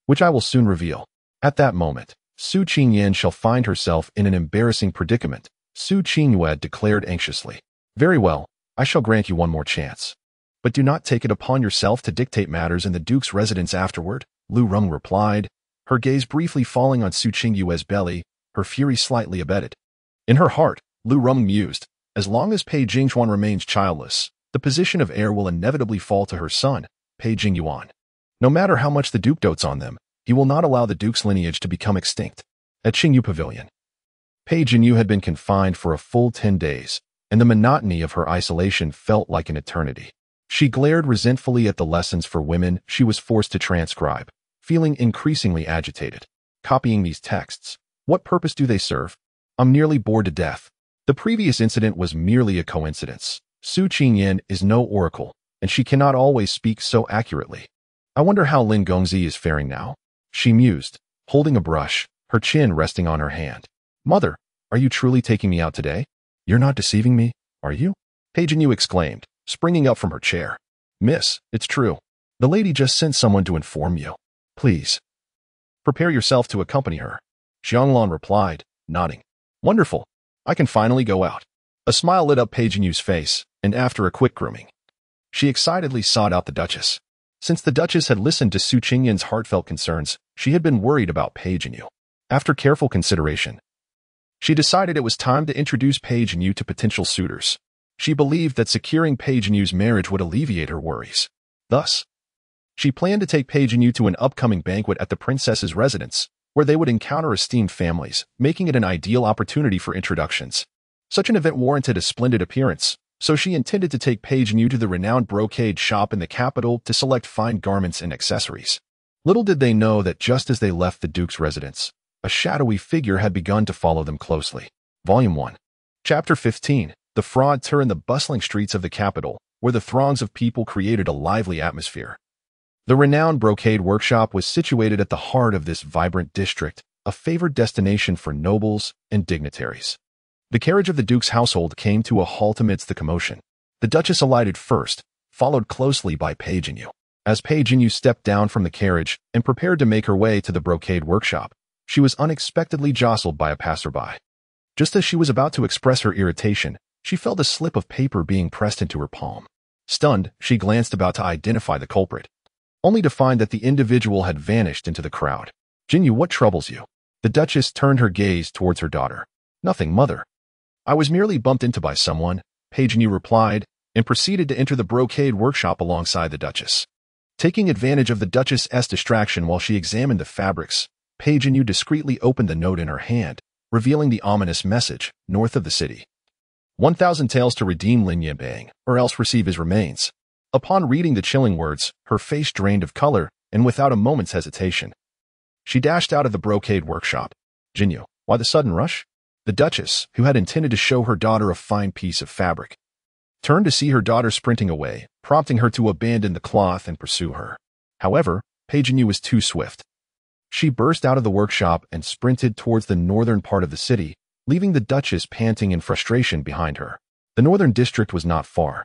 which I will soon reveal. At that moment, Su Qingyan shall find herself in an embarrassing predicament, Su Qingyuan declared anxiously. Very well, I shall grant you one more chance. But do not take it upon yourself to dictate matters in the Duke's residence afterward, Lu Rong replied, her gaze briefly falling on Su Qingyuan's belly, her fury slightly abated. In her heart, Lu Rong mused, as long as Pei Jingxuan remains childless, the position of heir will inevitably fall to her son, Pei Jingyuan. No matter how much the Duke dotes on them, he will not allow the Duke's lineage to become extinct. At Qingyu Pavilion, Pei Jinyu had been confined for a full 10 days, and the monotony of her isolation felt like an eternity. She glared resentfully at the lessons for women she was forced to transcribe, feeling increasingly agitated. Copying these texts, what purpose do they serve? I'm nearly bored to death. The previous incident was merely a coincidence. Su Qingyan is no oracle, and she cannot always speak so accurately. I wonder how Lin Gongzi is faring now. She mused, holding a brush, her chin resting on her hand. Mother, are you truly taking me out today? You're not deceiving me, are you? Pei Jinyu exclaimed, springing up from her chair. Miss, it's true. The lady just sent someone to inform you. Please, prepare yourself to accompany her. Xianglan replied, nodding. Wonderful. I can finally go out. A smile lit up Pei Jinyu's face, and after a quick grooming, she excitedly sought out the Duchess. Since the Duchess had listened to Su Qingyan's heartfelt concerns, she had been worried about Pei Jinyu. After careful consideration, she decided it was time to introduce Pei Jinyu to potential suitors. She believed that securing Pei Jinyu's marriage would alleviate her worries. Thus, she planned to take Pei Jinyu to an upcoming banquet at the princess's residence, where they would encounter esteemed families, making it an ideal opportunity for introductions. Such an event warranted a splendid appearance, so she intended to take Pei Jinyu to the renowned brocade shop in the capital to select fine garments and accessories. Little did they know that just as they left the Duke's residence, a shadowy figure had begun to follow them closely. Volume 1. Chapter 15. The fraud tour in the bustling streets of the capital, where the throngs of people created a lively atmosphere. The renowned brocade workshop was situated at the heart of this vibrant district, a favored destination for nobles and dignitaries. The carriage of the Duke's household came to a halt amidst the commotion. The Duchess alighted first, followed closely by Pei Jinyu. As Pei Jinyu stepped down from the carriage and prepared to make her way to the brocade workshop, she was unexpectedly jostled by a passerby. Just as she was about to express her irritation, she felt a slip of paper being pressed into her palm. Stunned, she glanced about to identify the culprit, only to find that the individual had vanished into the crowd. Jinyu, what troubles you? The Duchess turned her gaze towards her daughter. Nothing, mother. I was merely bumped into by someone, Pei Jinyu replied, and proceeded to enter the brocade workshop alongside the Duchess. Taking advantage of the Duchess's distraction while she examined the fabrics, Pei Jinyu discreetly opened the note in her hand, revealing the ominous message, north of the city. 1,000 taels to redeem Lin Yanbang, or else receive his remains. Upon reading the chilling words, her face drained of color, and without a moment's hesitation, she dashed out of the brocade workshop. Jinyu, why the sudden rush? The Duchess, who had intended to show her daughter a fine piece of fabric, turned to see her daughter sprinting away, prompting her to abandon the cloth and pursue her. However, Pei Jinyu was too swift. She burst out of the workshop and sprinted towards the northern part of the city, leaving the Duchess panting in frustration behind her. The northern district was not far,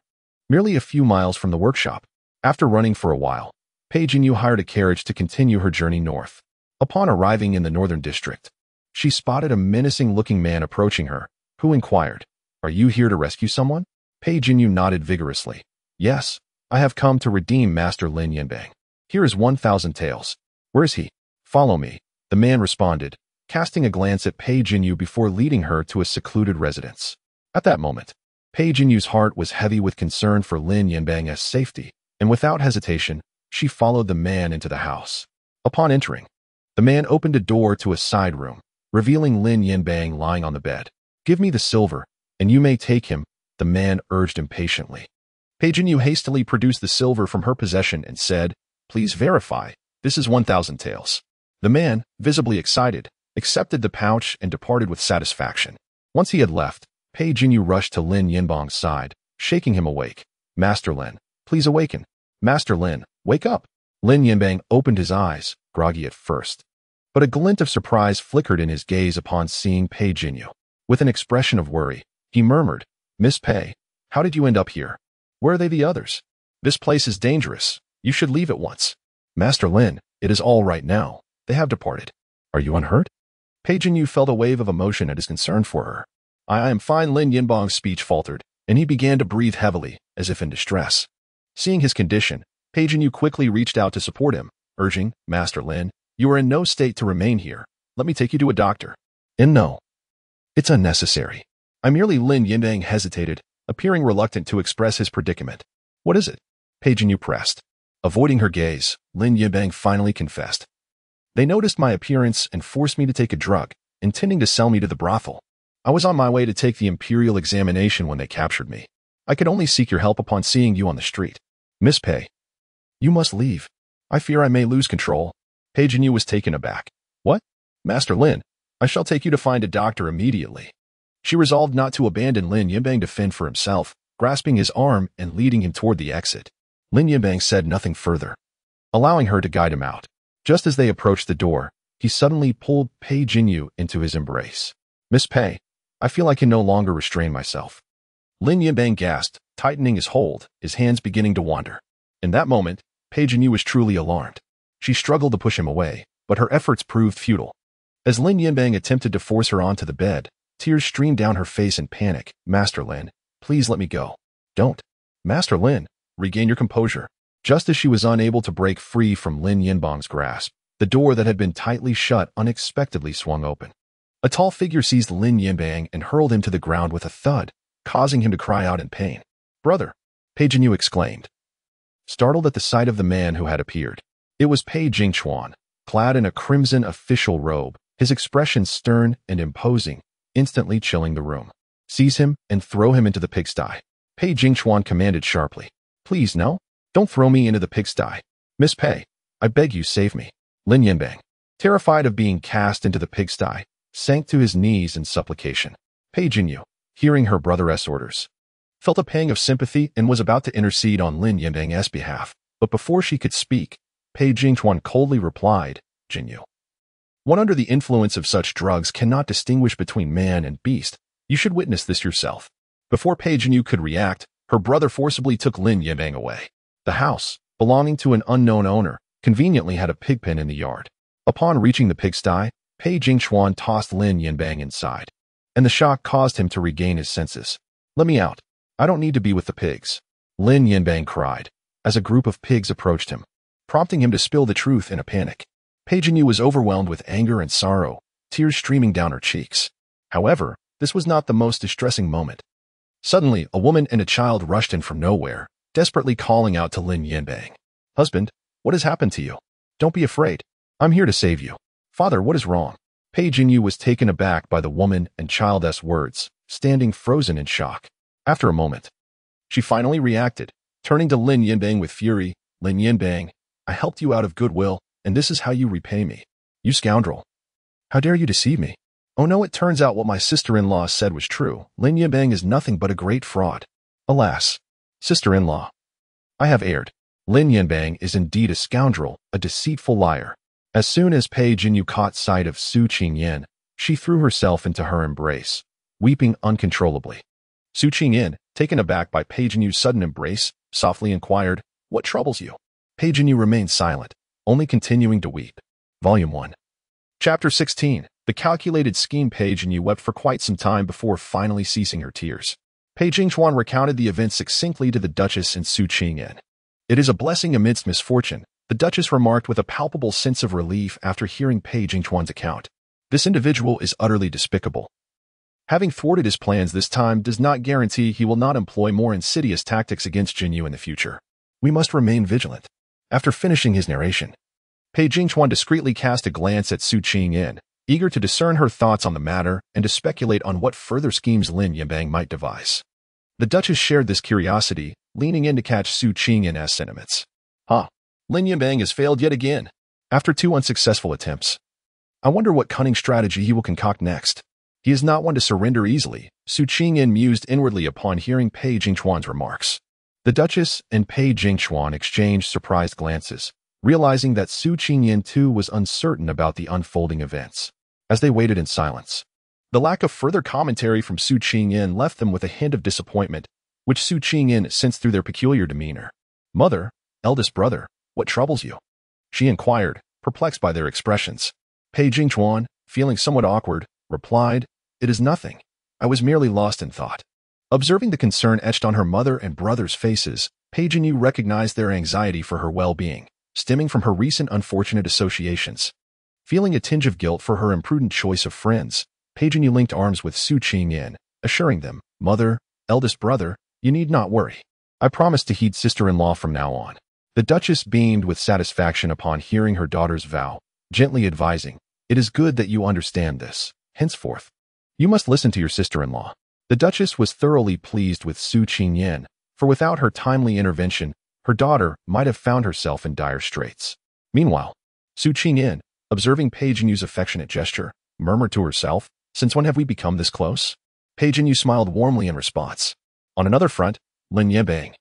merely a few miles from the workshop. After running for a while, Pei Jinyu hired a carriage to continue her journey north. Upon arriving in the northern district, she spotted a menacing-looking man approaching her, who inquired, "Are you here to rescue someone?" Pei Jinyu nodded vigorously. "Yes, I have come to redeem Master Lin Yanbang. Here is 1,000 taels. Where is he? Follow me," the man responded, casting a glance at Pei Jinyu before leading her to a secluded residence. At that moment, Pei Jinyu's heart was heavy with concern for Lin Yanbang's safety, and without hesitation, she followed the man into the house. Upon entering, the man opened a door to a side room, revealing Lin Yanbang lying on the bed. "Give me the silver, and you may take him," the man urged impatiently. Pei Jinyu hastily produced the silver from her possession and said, "Please verify, this is 1,000 taels." The man, visibly excited, accepted the pouch and departed with satisfaction. Once he had left, Pei Jinyu rushed to Lin Yanbang's side, shaking him awake. "Master Lin, please awaken. Master Lin, wake up! Lin Yinbang opened his eyes, groggy at first. But a glint of surprise flickered in his gaze upon seeing Pei Jinyu. With an expression of worry, he murmured, Miss Pei, how did you end up here? Where are the others? This place is dangerous. You should leave at once. Master Lin, it is all right now. They have departed. Are you unhurt? Pei Jinyu felt a wave of emotion at his concern for her. I am fine. Lin Yinbang's speech faltered, and he began to breathe heavily, as if in distress. Seeing his condition, Pei Jinyu quickly reached out to support him, urging, Master Lin, you are in no state to remain here. Let me take you to a doctor. And no. It's unnecessary. I merely Lin Yinbang hesitated, appearing reluctant to express his predicament. What is it? Pei Jinyu pressed. Avoiding her gaze, Lin Yinbang finally confessed. They noticed my appearance and forced me to take a drug, intending to sell me to the brothel. I was on my way to take the imperial examination when they captured me. I could only seek your help upon seeing you on the street. Miss Pei, you must leave. I fear I may lose control. Pei Jinyu was taken aback. What? Master Lin, I shall take you to find a doctor immediately. She resolved not to abandon Lin Yinbang to fend for himself, grasping his arm and leading him toward the exit. Lin Yinbang said nothing further, allowing her to guide him out. Just as they approached the door, he suddenly pulled Pei Jinyu into his embrace. Miss Pei, I feel I can no longer restrain myself. Lin Yinbang gasped, tightening his hold, his hands beginning to wander. In that moment, Pei Jinyu was truly alarmed. She struggled to push him away, but her efforts proved futile. As Lin Yinbang attempted to force her onto the bed, tears streamed down her face in panic. Master Lin, please let me go. Don't. Master Lin, regain your composure. Just as she was unable to break free from Lin Yinbang's grasp, the door that had been tightly shut unexpectedly swung open. A tall figure seized Lin Yinbang and hurled him to the ground with a thud, causing him to cry out in pain. Brother! Pei Jinyu exclaimed, startled at the sight of the man who had appeared. It was Pei Jingchuan, clad in a crimson official robe, his expression stern and imposing, instantly chilling the room. Seize him and throw him into the pigsty. Pei Jingchuan commanded sharply. Please, no. Don't throw me into the pigsty. Miss Pei, I beg you save me. Lin Yinbang, terrified of being cast into the pigsty, sank to his knees in supplication. Pei Jinyu, hearing her brother's orders, felt a pang of sympathy and was about to intercede on Lin Yinbang's behalf, but before she could speak, Pei Jingchuan coldly replied, Jinyu, one under the influence of such drugs cannot distinguish between man and beast. You should witness this yourself. Before Pei Jinyu could react, her brother forcibly took Lin Yinbang away. The house, belonging to an unknown owner, conveniently had a pig pen in the yard. Upon reaching the pigsty, Pei Jingchuan tossed Lin Yinbang inside, and the shock caused him to regain his senses. Let me out. I don't need to be with the pigs. Lin Yinbang cried, as a group of pigs approached him, prompting him to spill the truth in a panic. Pei Jinyu was overwhelmed with anger and sorrow, tears streaming down her cheeks. However, this was not the most distressing moment. Suddenly, a woman and a child rushed in from nowhere, desperately calling out to Lin Yinbang. Husband, what has happened to you? Don't be afraid. I'm here to save you. Father, what is wrong? Pei Jinyu was taken aback by the woman and child's words, standing frozen in shock. After a moment, she finally reacted, turning to Lin Yinbang with fury. Lin Yinbang, I helped you out of goodwill, and this is how you repay me. You scoundrel. How dare you deceive me? Oh no, it turns out what my sister-in-law said was true. Lin Yinbang is nothing but a great fraud. Alas, sister-in-law, I have erred. Lin Yinbang is indeed a scoundrel, a deceitful liar. As soon as Pei Jinyu caught sight of Su Qingyan, she threw herself into her embrace, weeping uncontrollably. Su Qingyan, taken aback by Pei Jinyu's sudden embrace, softly inquired, What troubles you? Pei Jinyu remained silent, only continuing to weep. Volume 1. Chapter 16. The calculated scheme. Pei Jinyu wept for quite some time before finally ceasing her tears. Pei Jingchuan recounted the events succinctly to the Duchess and Su Qingyan. It is a blessing amidst misfortune, the Duchess remarked with a palpable sense of relief after hearing Pei Jingchuan's account. This individual is utterly despicable. Having thwarted his plans this time does not guarantee he will not employ more insidious tactics against Jinyu in the future. We must remain vigilant. After finishing his narration, Pei Jingchuan discreetly cast a glance at Su Qingyan, eager to discern her thoughts on the matter and to speculate on what further schemes Lin Yinbang might devise. The Duchess shared this curiosity, leaning in to catch Su Qingyan's sentiments. Lin Yinbang has failed yet again, after 2 unsuccessful attempts. I wonder what cunning strategy he will concoct next. He is not one to surrender easily, Su Qingyan mused inwardly upon hearing Pei Jingchuan's remarks. The Duchess and Pei Jingchuan exchanged surprised glances, realizing that Su Qingyan too was uncertain about the unfolding events. As they waited in silence, the lack of further commentary from Su Qingyan left them with a hint of disappointment, which Su Qingyan sensed through their peculiar demeanor. "Mother, eldest brother, what troubles you?" she inquired, perplexed by their expressions. Pei Jingchuan, feeling somewhat awkward, replied, "It is nothing. I was merely lost in thought." Observing the concern etched on her mother and brother's faces, Pei Jinyu recognized their anxiety for her well-being, stemming from her recent unfortunate associations. Feeling a tinge of guilt for her imprudent choice of friends, Pei Jinyu linked arms with Su Qingyan, assuring them, "Mother, eldest brother, you need not worry. I promise to heed sister-in-law from now on." The Duchess beamed with satisfaction upon hearing her daughter's vow, gently advising, "It is good that you understand this. Henceforth, you must listen to your sister-in-law." The Duchess was thoroughly pleased with Su Qingyan, for without her timely intervention, her daughter might have found herself in dire straits. Meanwhile, Su Qingyan, observing Pei Jinyu's affectionate gesture, murmured to herself, "Since when have we become this close?" Pei Jinyu smiled warmly in response. On another front, Lin Yebang,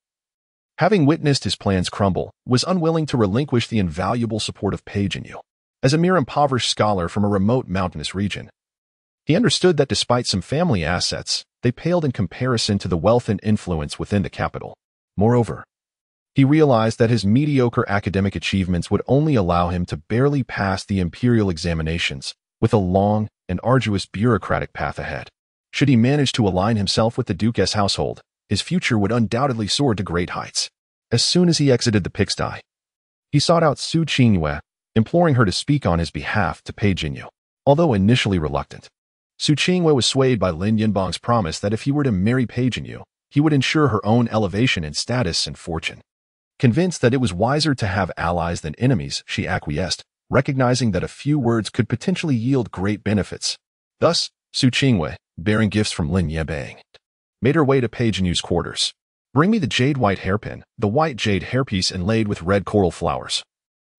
having witnessed his plans crumble, was unwilling to relinquish the invaluable support of Pei Jinyu. As a mere impoverished scholar from a remote mountainous region, he understood that despite some family assets, they paled in comparison to the wealth and influence within the capital. Moreover, he realized that his mediocre academic achievements would only allow him to barely pass the imperial examinations, with a long and arduous bureaucratic path ahead. Should he manage to align himself with the Duke's household, his future would undoubtedly soar to great heights. As soon as he exited the pigsty, he sought out Su Qingyue, imploring her to speak on his behalf to Pei Jinyu. Although initially reluctant, Su Qingyue was swayed by Lin Yinbang's promise that if he were to marry Pei Jinyu, he would ensure her own elevation in status and fortune. Convinced that it was wiser to have allies than enemies, she acquiesced, recognizing that a few words could potentially yield great benefits. Thus, Su Qingyue, bearing gifts from Lin Yebang, made her way to Pei Jinyu's quarters. "Bring me the jade white hairpin, the white jade hairpiece inlaid with red coral flowers,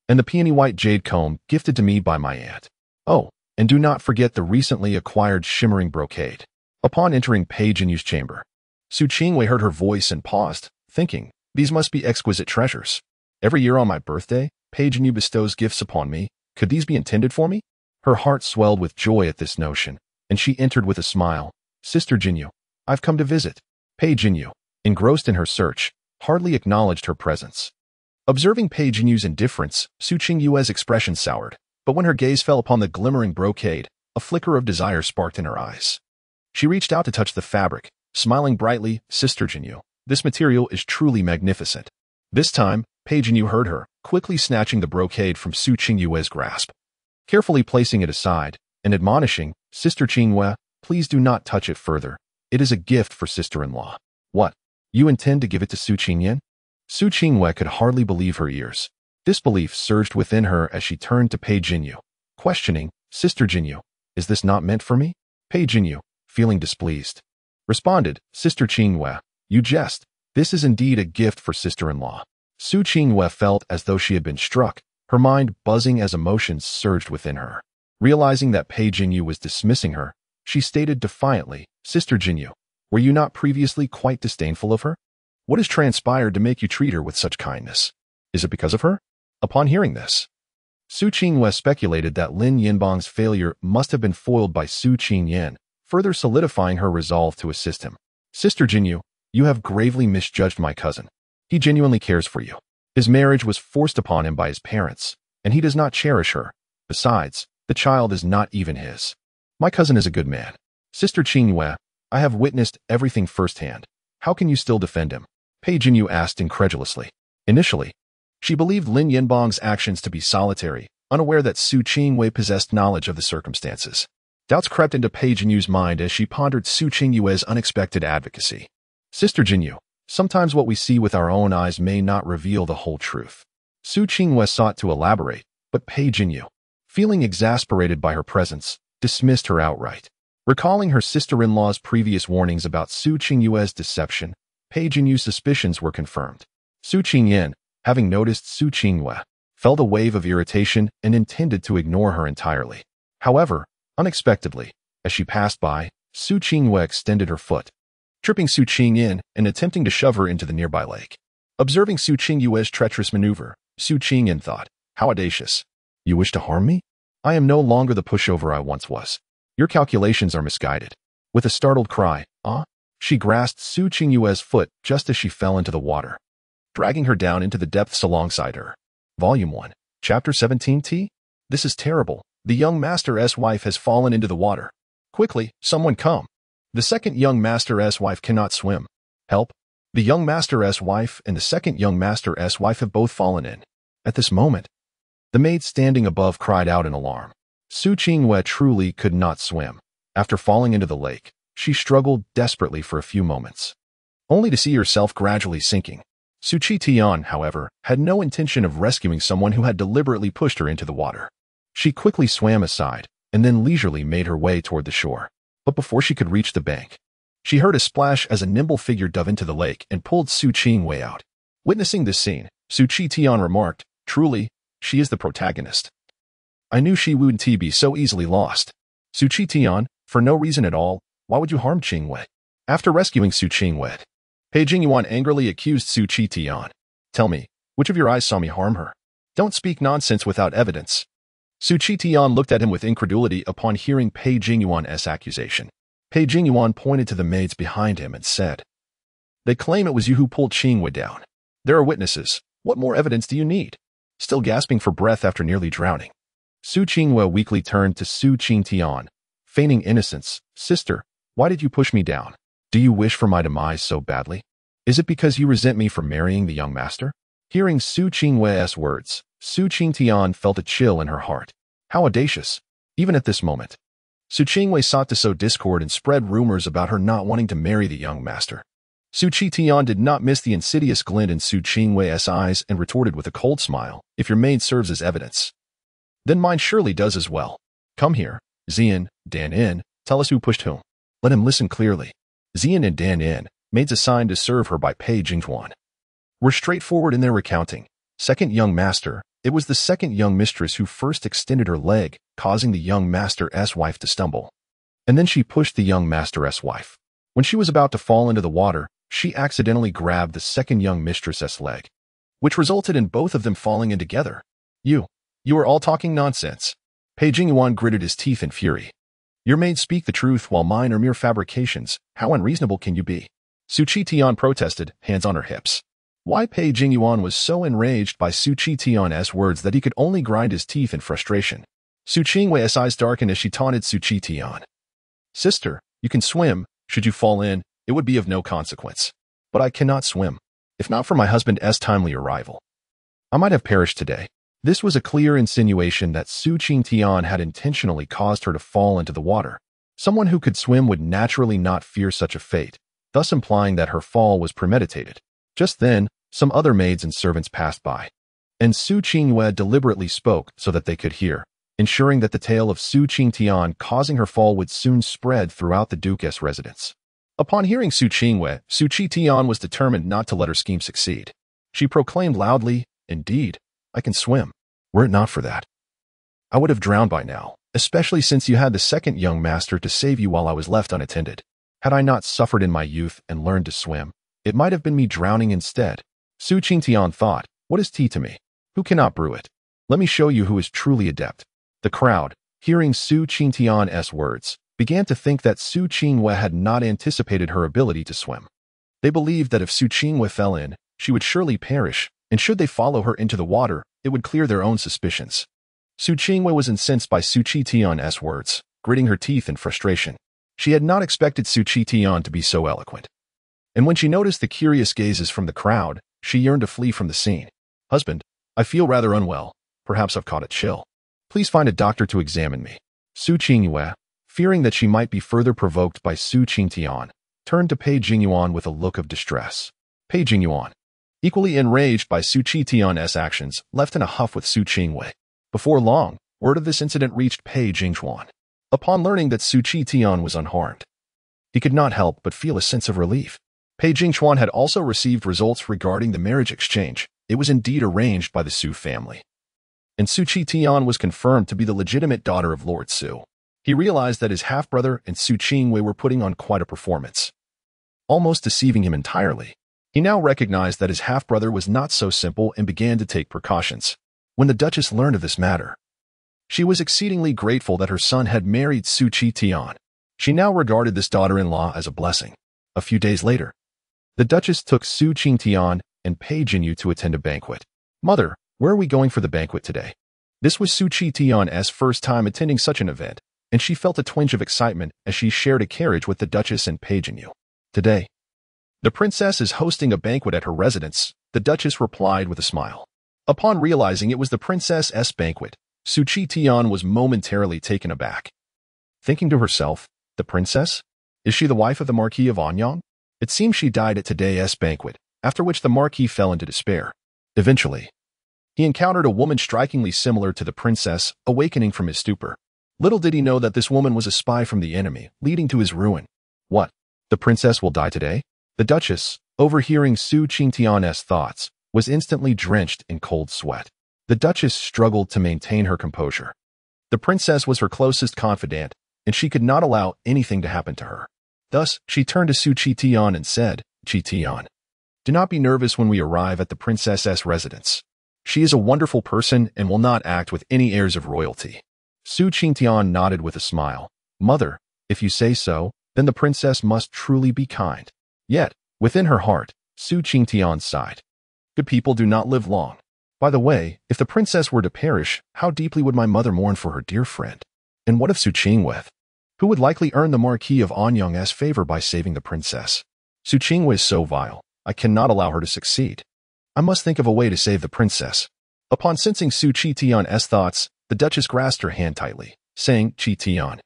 and the peony white jade comb gifted to me by my aunt. Oh, and do not forget the recently acquired shimmering brocade." Upon entering Pei Jinyu's chamber, Su Qingyue heard her voice and paused, thinking, "These must be exquisite treasures. Every year on my birthday, Pei Jinyu bestows gifts upon me. Could these be intended for me?" Her heart swelled with joy at this notion, and she entered with a smile. "Sister Jinyu, I've come to visit." Pei Jinyu, engrossed in her search, hardly acknowledged her presence. Observing Pei Jinyu's indifference, Su Qingyue's expression soured, but when her gaze fell upon the glimmering brocade, a flicker of desire sparked in her eyes. She reached out to touch the fabric, smiling brightly, "Sister Jinyu, this material is truly magnificent." This time, Pei Jinyu heard her, quickly snatching the brocade from Su Qingyue's grasp. Carefully placing it aside, and admonishing, "Sister Qingyue, please do not touch it further. It is a gift for sister-in-law." "What? You intend to give it to Su Qingyan?" Su Qingyue could hardly believe her ears. Disbelief surged within her as she turned to Pei Jinyu, questioning, "Sister Jinyu, is this not meant for me?" Pei Jinyu, feeling displeased, responded, "Sister Qingyue, you jest. This is indeed a gift for sister-in-law." Su Qingyue felt as though she had been struck, her mind buzzing as emotions surged within her. Realizing that Pei Jinyu was dismissing her, she stated defiantly, "Sister Jinyu, were you not previously quite disdainful of her? What has transpired to make you treat her with such kindness? Is it because of her?" Upon hearing this, Su Qingyue speculated that Lin Yinbang's failure must have been foiled by Su Qingyan, further solidifying her resolve to assist him. "Sister Jinyu, you have gravely misjudged my cousin. He genuinely cares for you. His marriage was forced upon him by his parents, and he does not cherish her. Besides, the child is not even his. My cousin is a good man. Sister Qingyue, I have witnessed everything firsthand. How can you still defend him?" Pei Jinyu asked incredulously. Initially, she believed Lin Yinbang's actions to be solitary, unaware that Su Qingyue possessed knowledge of the circumstances. Doubts crept into Pei Jinyu's mind as she pondered Su Qingyue's unexpected advocacy. "Sister Jinyu, sometimes what we see with our own eyes may not reveal the whole truth." Su Qingyue sought to elaborate, but Pei Jinyu, feeling exasperated by her presence, dismissed her outright. Recalling her sister-in-law's previous warnings about Su Qingyue's deception, Pei Jinyu's suspicions were confirmed. Su Qingyan, having noticed Su Qingyue, felt a wave of irritation and intended to ignore her entirely. However, unexpectedly, as she passed by, Su Qingyue extended her foot, tripping Su Qingyan and attempting to shove her into the nearby lake. Observing Su Qingyue's treacherous maneuver, Su Qingyan thought, "How audacious. You wish to harm me? I am no longer the pushover I once was. Your calculations are misguided." With a startled cry, she grasped Su Qingyue's foot just as she fell into the water, dragging her down into the depths alongside her. Volume 1, Chapter 17. This is terrible. The young master's wife has fallen into the water. Quickly, someone come. The second young master's wife cannot swim. Help. The young master's wife and the second young master's wife have both fallen in. At this moment, the maid standing above cried out in alarm. Su Qingyue truly could not swim. After falling into the lake, she struggled desperately for a few moments, only to see herself gradually sinking. Su Qingyan, however, had no intention of rescuing someone who had deliberately pushed her into the water. She quickly swam aside and then leisurely made her way toward the shore. But before she could reach the bank, she heard a splash as a nimble figure dove into the lake and pulled Su Qingyu out. Witnessing this scene, Su Qingyan remarked, "Truly, she is the protagonist. I knew she wouldn't be so easily lost." Su Qingyan, for no reason at all, why would you harm Qingyu? After rescuing Su Qingyu, Pei Jingyuan angrily accused Su Qingyan. "Tell me, which of your eyes saw me harm her? Don't speak nonsense without evidence." Su Qingyan looked at him with incredulity upon hearing Pei Jingyuan's accusation. Pei Jingyuan pointed to the maids behind him and said, "They claim it was you who pulled Qingyu down. There are witnesses. What more evidence do you need?" Still gasping for breath after nearly drowning, Su Qingyu weakly turned to Su Qingyan, feigning innocence. "Sister, why did you push me down? Do you wish for my demise so badly? Is it because you resent me for marrying the young master?" Hearing Su Qingyue's words, Su Qingyan felt a chill in her heart. How audacious. Even at this moment, Su Qingyu sought to sow discord and spread rumors about her not wanting to marry the young master. Su Qingyan did not miss the insidious glint in Su Qingyue's eyes and retorted with a cold smile, "If your maid serves as evidence, then mine surely does as well. Come here, Xian, Dan, tell us who pushed whom. Let him listen clearly." Xian and Dan, maids assigned to serve her by Pei Jingyuan, were straightforward in their recounting. Second young master, it was the second young mistress who first extended her leg, causing the young master's wife to stumble. And then she pushed the young master's wife. When she was about to fall into the water, she accidentally grabbed the second young mistress's leg, which resulted in both of them falling in together. You are all talking nonsense." Pei Jingyuan gritted his teeth in fury. "Your maids speak the truth while mine are mere fabrications. How unreasonable can you be?" Su Qingyan protested, hands on her hips. Why Pei Jingyuan was so enraged by Su Qingyan's words that he could only grind his teeth in frustration. Su Qingyue's eyes darkened as she taunted Su Qingyan. "Sister, you can swim. Should you fall in, it would be of no consequence. But I cannot swim. If not for my husband's timely arrival, I might have perished today." This was a clear insinuation that Su Qingyan had intentionally caused her to fall into the water. Someone who could swim would naturally not fear such a fate, thus implying that her fall was premeditated. Just then, some other maids and servants passed by, and Su Qingyue deliberately spoke so that they could hear, ensuring that the tale of Su Qingyan causing her fall would soon spread throughout the Duke's residence. Upon hearing Su Qingyue, Su Qingyan was determined not to let her scheme succeed. She proclaimed loudly, "Indeed, I can swim. Were it not for that, I would have drowned by now, especially since you had the second young master to save you while I was left unattended. Had I not suffered in my youth and learned to swim, it might have been me drowning instead." Su Qingyan thought, "What is tea to me? Who cannot brew it? Let me show you who is truly adept." The crowd, hearing Su Qingyan's words, began to think that Su Qingyue had not anticipated her ability to swim. They believed that if Su Qingyue fell in, she would surely perish, and should they follow her into the water, it would clear their own suspicions. Su Qingyue was incensed by Su Qingyan's words, gritting her teeth in frustration. She had not expected Su Qingyan to be so eloquent. And when she noticed the curious gazes from the crowd, she yearned to flee from the scene. "Husband, I feel rather unwell. Perhaps I've caught a chill. Please find a doctor to examine me." Su Qingyue, fearing that she might be further provoked by Su Qingyan, turned to Pei Jingyuan with a look of distress. Pei Jingyuan, equally enraged by Su Qingyan's actions, left in a huff with Su Qingyue. Before long, word of this incident reached Pei Jingyuan. Upon learning that Su Qingyan was unharmed, he could not help but feel a sense of relief. Pei Jingyuan had also received results regarding the marriage exchange. It was indeed arranged by the Su family, and Su Qingyan was confirmed to be the legitimate daughter of Lord Su. He realized that his half-brother and Su Qingyue were putting on quite a performance. almost deceiving him entirely. He now recognized that his half-brother was not so simple and began to take precautions. When the Duchess learned of this matter, she was exceedingly grateful that her son had married Su Qingyan. She now regarded this daughter-in-law as a blessing. A few days later, the Duchess took Su Qingyan and Pei Jinyu to attend a banquet. "Mother, where are we going for the banquet today?" This was Su Qingyan's first time attending such an event, and she felt a twinge of excitement as she shared a carriage with the Duchess and Pei Jinyu. "Today, the princess is hosting a banquet at her residence," the Duchess replied with a smile. Upon realizing it was the princess's banquet, Su Qingyan was momentarily taken aback. Thinking to herself, "The princess? Is she the wife of the Marquis of Anyang?" It seems she died at today's banquet, after which the Marquis fell into despair. Eventually, he encountered a woman strikingly similar to the princess, awakening from his stupor. Little did he know that this woman was a spy from the enemy, leading to his ruin. What? The princess will die today? The Duchess, overhearing Su Qingyan's thoughts, was instantly drenched in cold sweat. The Duchess struggled to maintain her composure. The princess was her closest confidant, and she could not allow anything to happen to her. Thus, she turned to Su Qingyan and said, "Qingyan, do not be nervous when we arrive at the princess's residence. She is a wonderful person and will not act with any airs of royalty." Su Qingyan nodded with a smile. "Mother, if you say so, then the princess must truly be kind." Yet, within her heart, Su Qingyan sighed. Good people do not live long. By the way, if the princess were to perish, how deeply would my mother mourn for her dear friend? And what of Su Qingyan, who would likely earn the Marquis of Anyang's favor by saving the princess? Su Qingyan is so vile. I cannot allow her to succeed. I must think of a way to save the princess. Upon sensing Su Qingyan's thoughts, the Duchess grasped her hand tightly, saying, "Qingyan,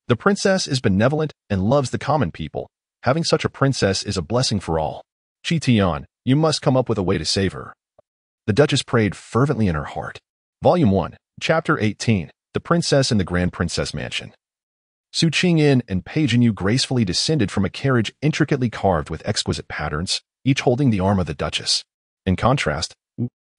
the princess is benevolent and loves the common people. Having such a princess is a blessing for all. Qingyan, you must come up with a way to save her." The Duchess prayed fervently in her heart. Volume 1, Chapter 18, The Princess in the Grand Princess Mansion. Su Qingyan and Pei Jinyu gracefully descended from a carriage intricately carved with exquisite patterns, each holding the arm of the Duchess. In contrast,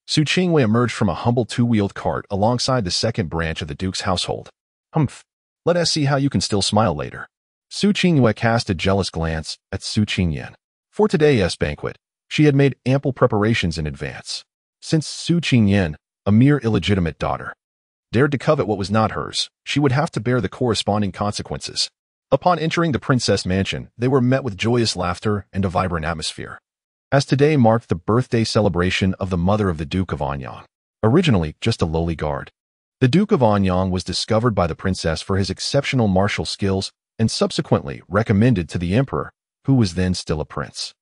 Su Qingyan emerged from a humble two-wheeled cart alongside the second branch of the Duke's household. "Humph, let us see how you can still smile later." Su Qingyan cast a jealous glance at Su Qingyan. For today's banquet, she had made ample preparations in advance. Since Su Qingyan, a mere illegitimate daughter, dared to covet what was not hers, she would have to bear the corresponding consequences. Upon entering the princess mansion, they were met with joyous laughter and a vibrant atmosphere. As today marked the birthday celebration of the mother of the Duke of Anyang, originally just a lowly guard. The Duke of Anyang was discovered by the princess for his exceptional martial skills and subsequently recommended to the emperor, who was then still a prince.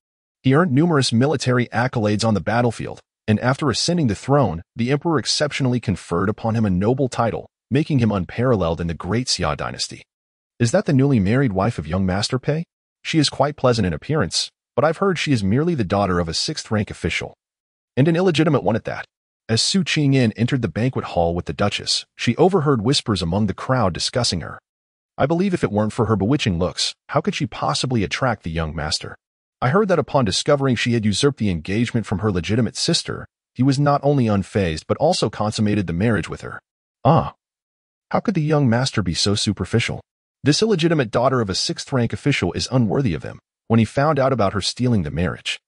He earned numerous military accolades on the battlefield, and after ascending the throne, the emperor exceptionally conferred upon him a noble title, making him unparalleled in the great Xia dynasty. Is that the newly married wife of young Master Pei? She is quite pleasant in appearance, but I've heard she is merely the daughter of a sixth-rank official, and an illegitimate one at that. As Su Qingyan entered the banquet hall with the Duchess, she overheard whispers among the crowd discussing her. I believe if it weren't for her bewitching looks, how could she possibly attract the young master? I heard that upon discovering she had usurped the engagement from her legitimate sister, he was not only unfazed but also consummated the marriage with her. Ah, how could the young master be so superficial? This illegitimate daughter of a sixth-rank official is unworthy of him. When he found out about her stealing the marriage,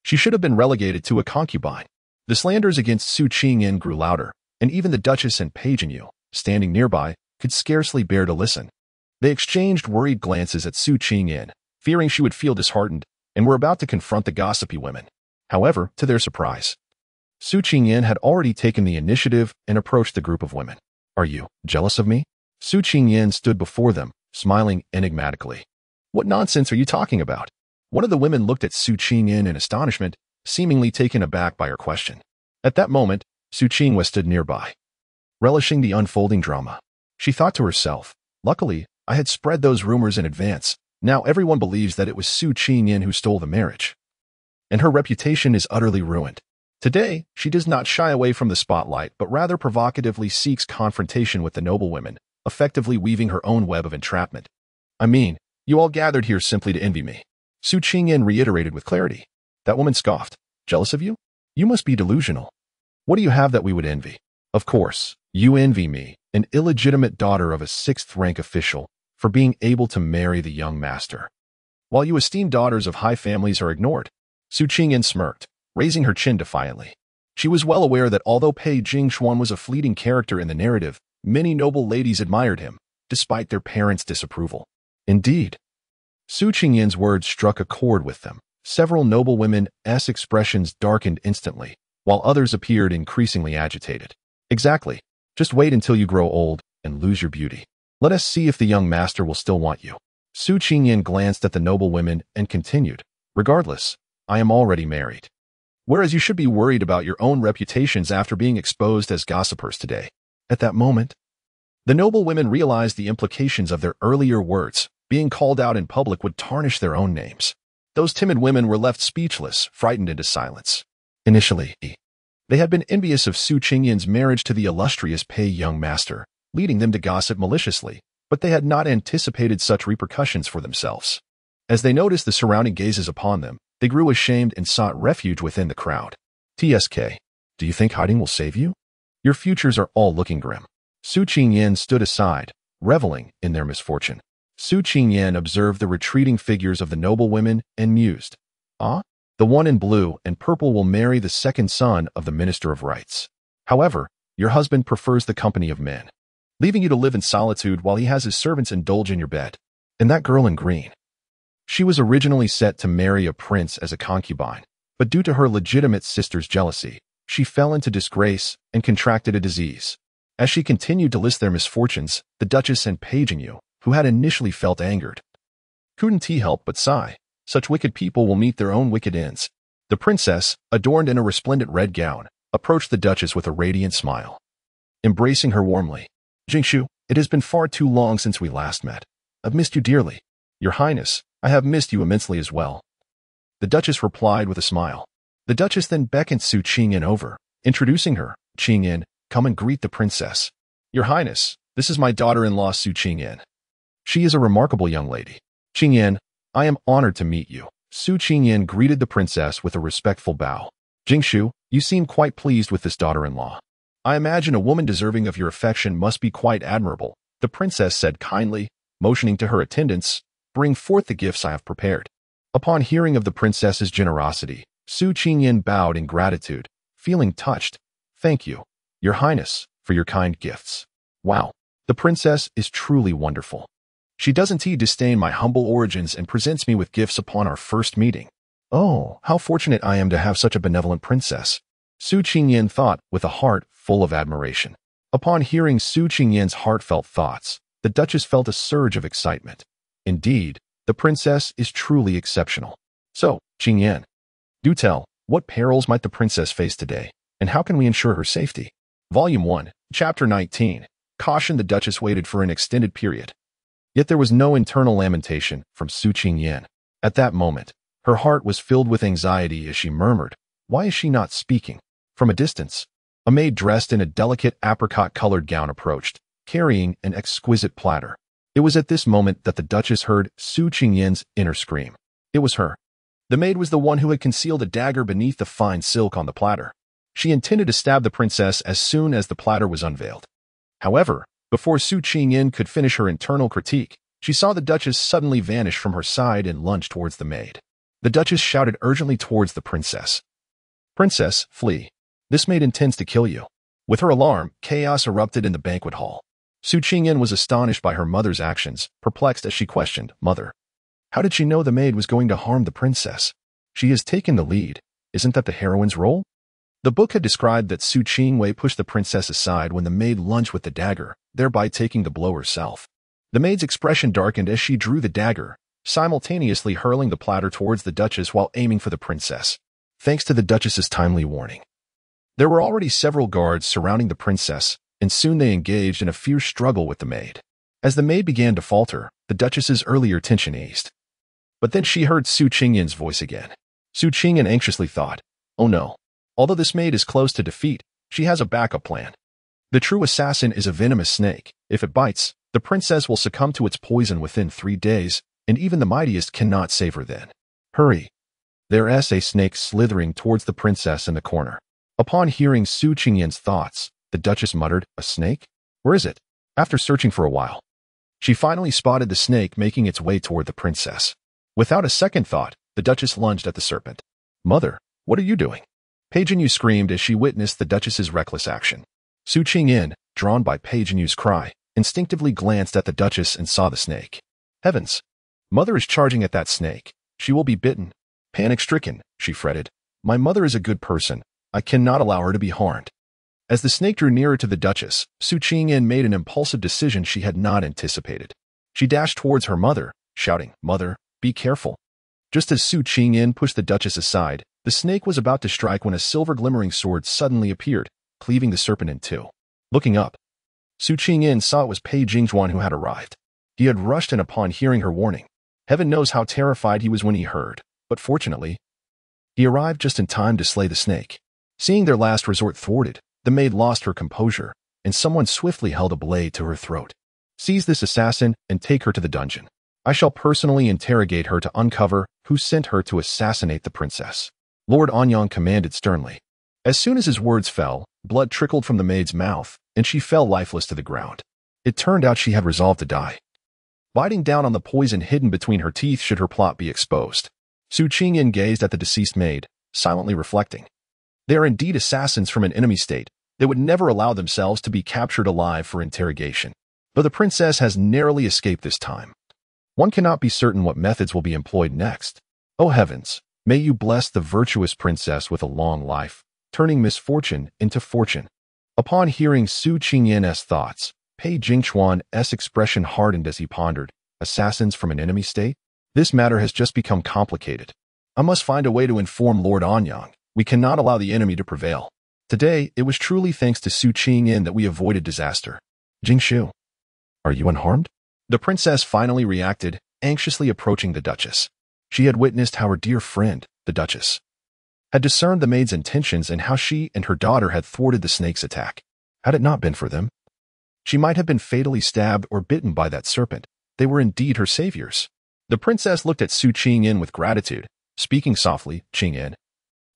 she should have been relegated to a concubine. The slanders against Su Qingyan grew louder, and even the Duchess and Pei Jinyu, standing nearby, could scarcely bear to listen. They exchanged worried glances at Su Qingyan, fearing she would feel disheartened, and were about to confront the gossipy women. However, to their surprise, Su Qingyan had already taken the initiative and approached the group of women. "Are you jealous of me?" Su Qingyan stood before them, smiling enigmatically. "What nonsense are you talking about?" One of the women looked at Su Qingyan in astonishment, seemingly taken aback by her question. At that moment, Su Qingyan stood nearby, relishing the unfolding drama. She thought to herself, "Luckily, I had spread those rumors in advance. Now everyone believes that it was Su Qingyan who stole the marriage, and her reputation is utterly ruined." Today, she does not shy away from the spotlight, but rather provocatively seeks confrontation with the noblewomen, effectively weaving her own web of entrapment. "I mean, you all gathered here simply to envy me," Su Qingyan reiterated with clarity. That woman scoffed. "Jealous of you? You must be delusional. What do you have that we would envy? Of course, you envy me, an illegitimate daughter of a sixth-rank official, for being able to marry the young master. while you esteemed daughters of high families are ignored. Su Qingyan smirked, raising her chin defiantly. She was well aware that although Pei Jingxuan was a fleeting character in the narrative, many noble ladies admired him, despite their parents' disapproval. Indeed, Su Qingyan's words struck a chord with them. Several noble women's expressions darkened instantly, while others appeared increasingly agitated. Exactly. Just wait until you grow old and lose your beauty. Let us see if the young master will still want you. Su Qingyan glanced at the noble women and continued, regardless, I am already married. Whereas you should be worried about your own reputations after being exposed as gossipers today. At that moment, the noble women realized the implications of their earlier words. Being called out in public would tarnish their own names. Those timid women were left speechless, frightened into silence. Initially, they had been envious of Su Qingyan's marriage to the illustrious Pei young master, leading them to gossip maliciously, but they had not anticipated such repercussions for themselves. As they noticed the surrounding gazes upon them, they grew ashamed and sought refuge within the crowd. TSK, do you think hiding will save you? Your futures are all looking grim. Su Qingyan stood aside, reveling in their misfortune. Su Qingyan observed the retreating figures of the noble women and mused. Ah? The one in blue and purple will marry the second son of the Minister of Rights. However, your husband prefers the company of men, leaving you to live in solitude while he has his servants indulge in your bed. And that girl in green. She was originally set to marry a prince as a concubine, but due to her legitimate sister's jealousy, she fell into disgrace and contracted a disease. As she continued to list their misfortunes, the Duchess and Pei Jingyu, who had initially felt angered, couldn't help but sigh. Such wicked people will meet their own wicked ends. The princess, adorned in a resplendent red gown, approached the Duchess with a radiant smile. Embracing her warmly, Jingshu, it has been far too long since we last met. I've missed you dearly. Your Highness, I have missed you immensely as well. The Duchess replied with a smile. The Duchess then beckoned Su Qingyan over, introducing her. Qingyan, come and greet the princess. Your Highness, this is my daughter-in-law Su Qingyan. She is a remarkable young lady. Qingyan, I am honored to meet you. Su Qingyan greeted the princess with a respectful bow. Jingshu, you seem quite pleased with this daughter-in-law. I imagine a woman deserving of your affection must be quite admirable, the princess said kindly, motioning to her attendants, bring forth the gifts I have prepared. Upon hearing of the princess's generosity, Su Qingyan bowed in gratitude, feeling touched. Thank you, Your Highness, for your kind gifts. Wow, the princess is truly wonderful. She doesn't disdain my humble origins and presents me with gifts upon our first meeting. Oh, how fortunate I am to have such a benevolent princess. Su Qingyan thought with a heart full of admiration. Upon hearing Su Qingyan's heartfelt thoughts, the Duchess felt a surge of excitement. Indeed, the princess is truly exceptional. So, Qingyan, do tell, what perils might the princess face today, and how can we ensure her safety? Volume 1, Chapter 19. Caution. The Duchess waited for an extended period. Yet there was no internal lamentation from Su Qingyan. At that moment, her heart was filled with anxiety as she murmured, why is she not speaking? From a distance, a maid dressed in a delicate apricot-colored gown approached, carrying an exquisite platter. It was at this moment that the Duchess heard Su Qingyan's inner scream. It was her. The maid was the one who had concealed a dagger beneath the fine silk on the platter. She intended to stab the princess as soon as the platter was unveiled. However, before Su Qingyan could finish her internal critique, she saw the Duchess suddenly vanish from her side and lunge towards the maid. The Duchess shouted urgently towards the princess. Princess, flee. This maid intends to kill you. With her alarm, chaos erupted in the banquet hall. Su Qingyan was astonished by her mother's actions, perplexed as she questioned, Mother, how did she know the maid was going to harm the princess? She has taken the lead. Isn't that the heroine's role? The book had described that Su Qingwei pushed the princess aside when the maid lunged with the dagger, thereby taking the blow herself. The maid's expression darkened as she drew the dagger, simultaneously hurling the platter towards the Duchess while aiming for the princess. Thanks to the Duchess's timely warning, there were already several guards surrounding the princess, and soon they engaged in a fierce struggle with the maid. As the maid began to falter, the Duchess's earlier tension eased. But then she heard Su Qingyan's voice again. Su Qingyan anxiously thought, oh no. Although this maid is close to defeat, she has a backup plan. The true assassin is a venomous snake. If it bites, the princess will succumb to its poison within 3 days, and even the mightiest cannot save her then. Hurry. There's a snake slithering towards the princess in the corner. Upon hearing Su Qingyan's thoughts, the Duchess muttered, a snake? Where is it? After searching for a while, she finally spotted the snake making its way toward the princess. Without a second thought, the Duchess lunged at the serpent. "Mother, what are you doing?" Pei Jingyu screamed as she witnessed the Duchess's reckless action. Su Qingyan, drawn by Pei Jingyu's cry, instinctively glanced at the Duchess and saw the snake. Heavens! Mother is charging at that snake. She will be bitten. Panic-stricken, she fretted. My mother is a good person. I cannot allow her to be harmed. As the snake drew nearer to the Duchess, Su Qingyan made an impulsive decision she had not anticipated. She dashed towards her mother, shouting, "Mother, be careful." Just as Su Qingyan pushed the Duchess aside, the snake was about to strike when a silver glimmering sword suddenly appeared, cleaving the serpent in two. Looking up, Su Qingyan saw it was Pei Jingchuan who had arrived. He had rushed in upon hearing her warning. Heaven knows how terrified he was when he heard, but fortunately, he arrived just in time to slay the snake. Seeing their last resort thwarted, the maid lost her composure, and someone swiftly held a blade to her throat. "Seize this assassin and take her to the dungeon. I shall personally interrogate her to uncover who sent her to assassinate the princess," Lord Anyang commanded sternly. As soon as his words fell, blood trickled from the maid's mouth, and she fell lifeless to the ground. It turned out she had resolved to die, biting down on the poison hidden between her teeth should her plot be exposed. Su Qingyan gazed at the deceased maid, silently reflecting. They are indeed assassins from an enemy state. They would never allow themselves to be captured alive for interrogation. Though the princess has narrowly escaped this time, one cannot be certain what methods will be employed next. Oh heavens, may you bless the virtuous princess with a long life, turning misfortune into fortune. Upon hearing Su Qingyan's thoughts, Pei Jingchuan's expression hardened as he pondered, assassins from an enemy state? This matter has just become complicated. I must find a way to inform Lord Anyang. We cannot allow the enemy to prevail. Today, it was truly thanks to Su Qingyan that we avoided disaster. Jingshu, are you unharmed? The princess finally reacted, anxiously approaching the Duchess. She had witnessed how her dear friend, the Duchess, had discerned the maid's intentions and how she and her daughter had thwarted the snake's attack. Had it not been for them, she might have been fatally stabbed or bitten by that serpent. They were indeed her saviors. The princess looked at Su Qingyan with gratitude, speaking softly, "Qingyan,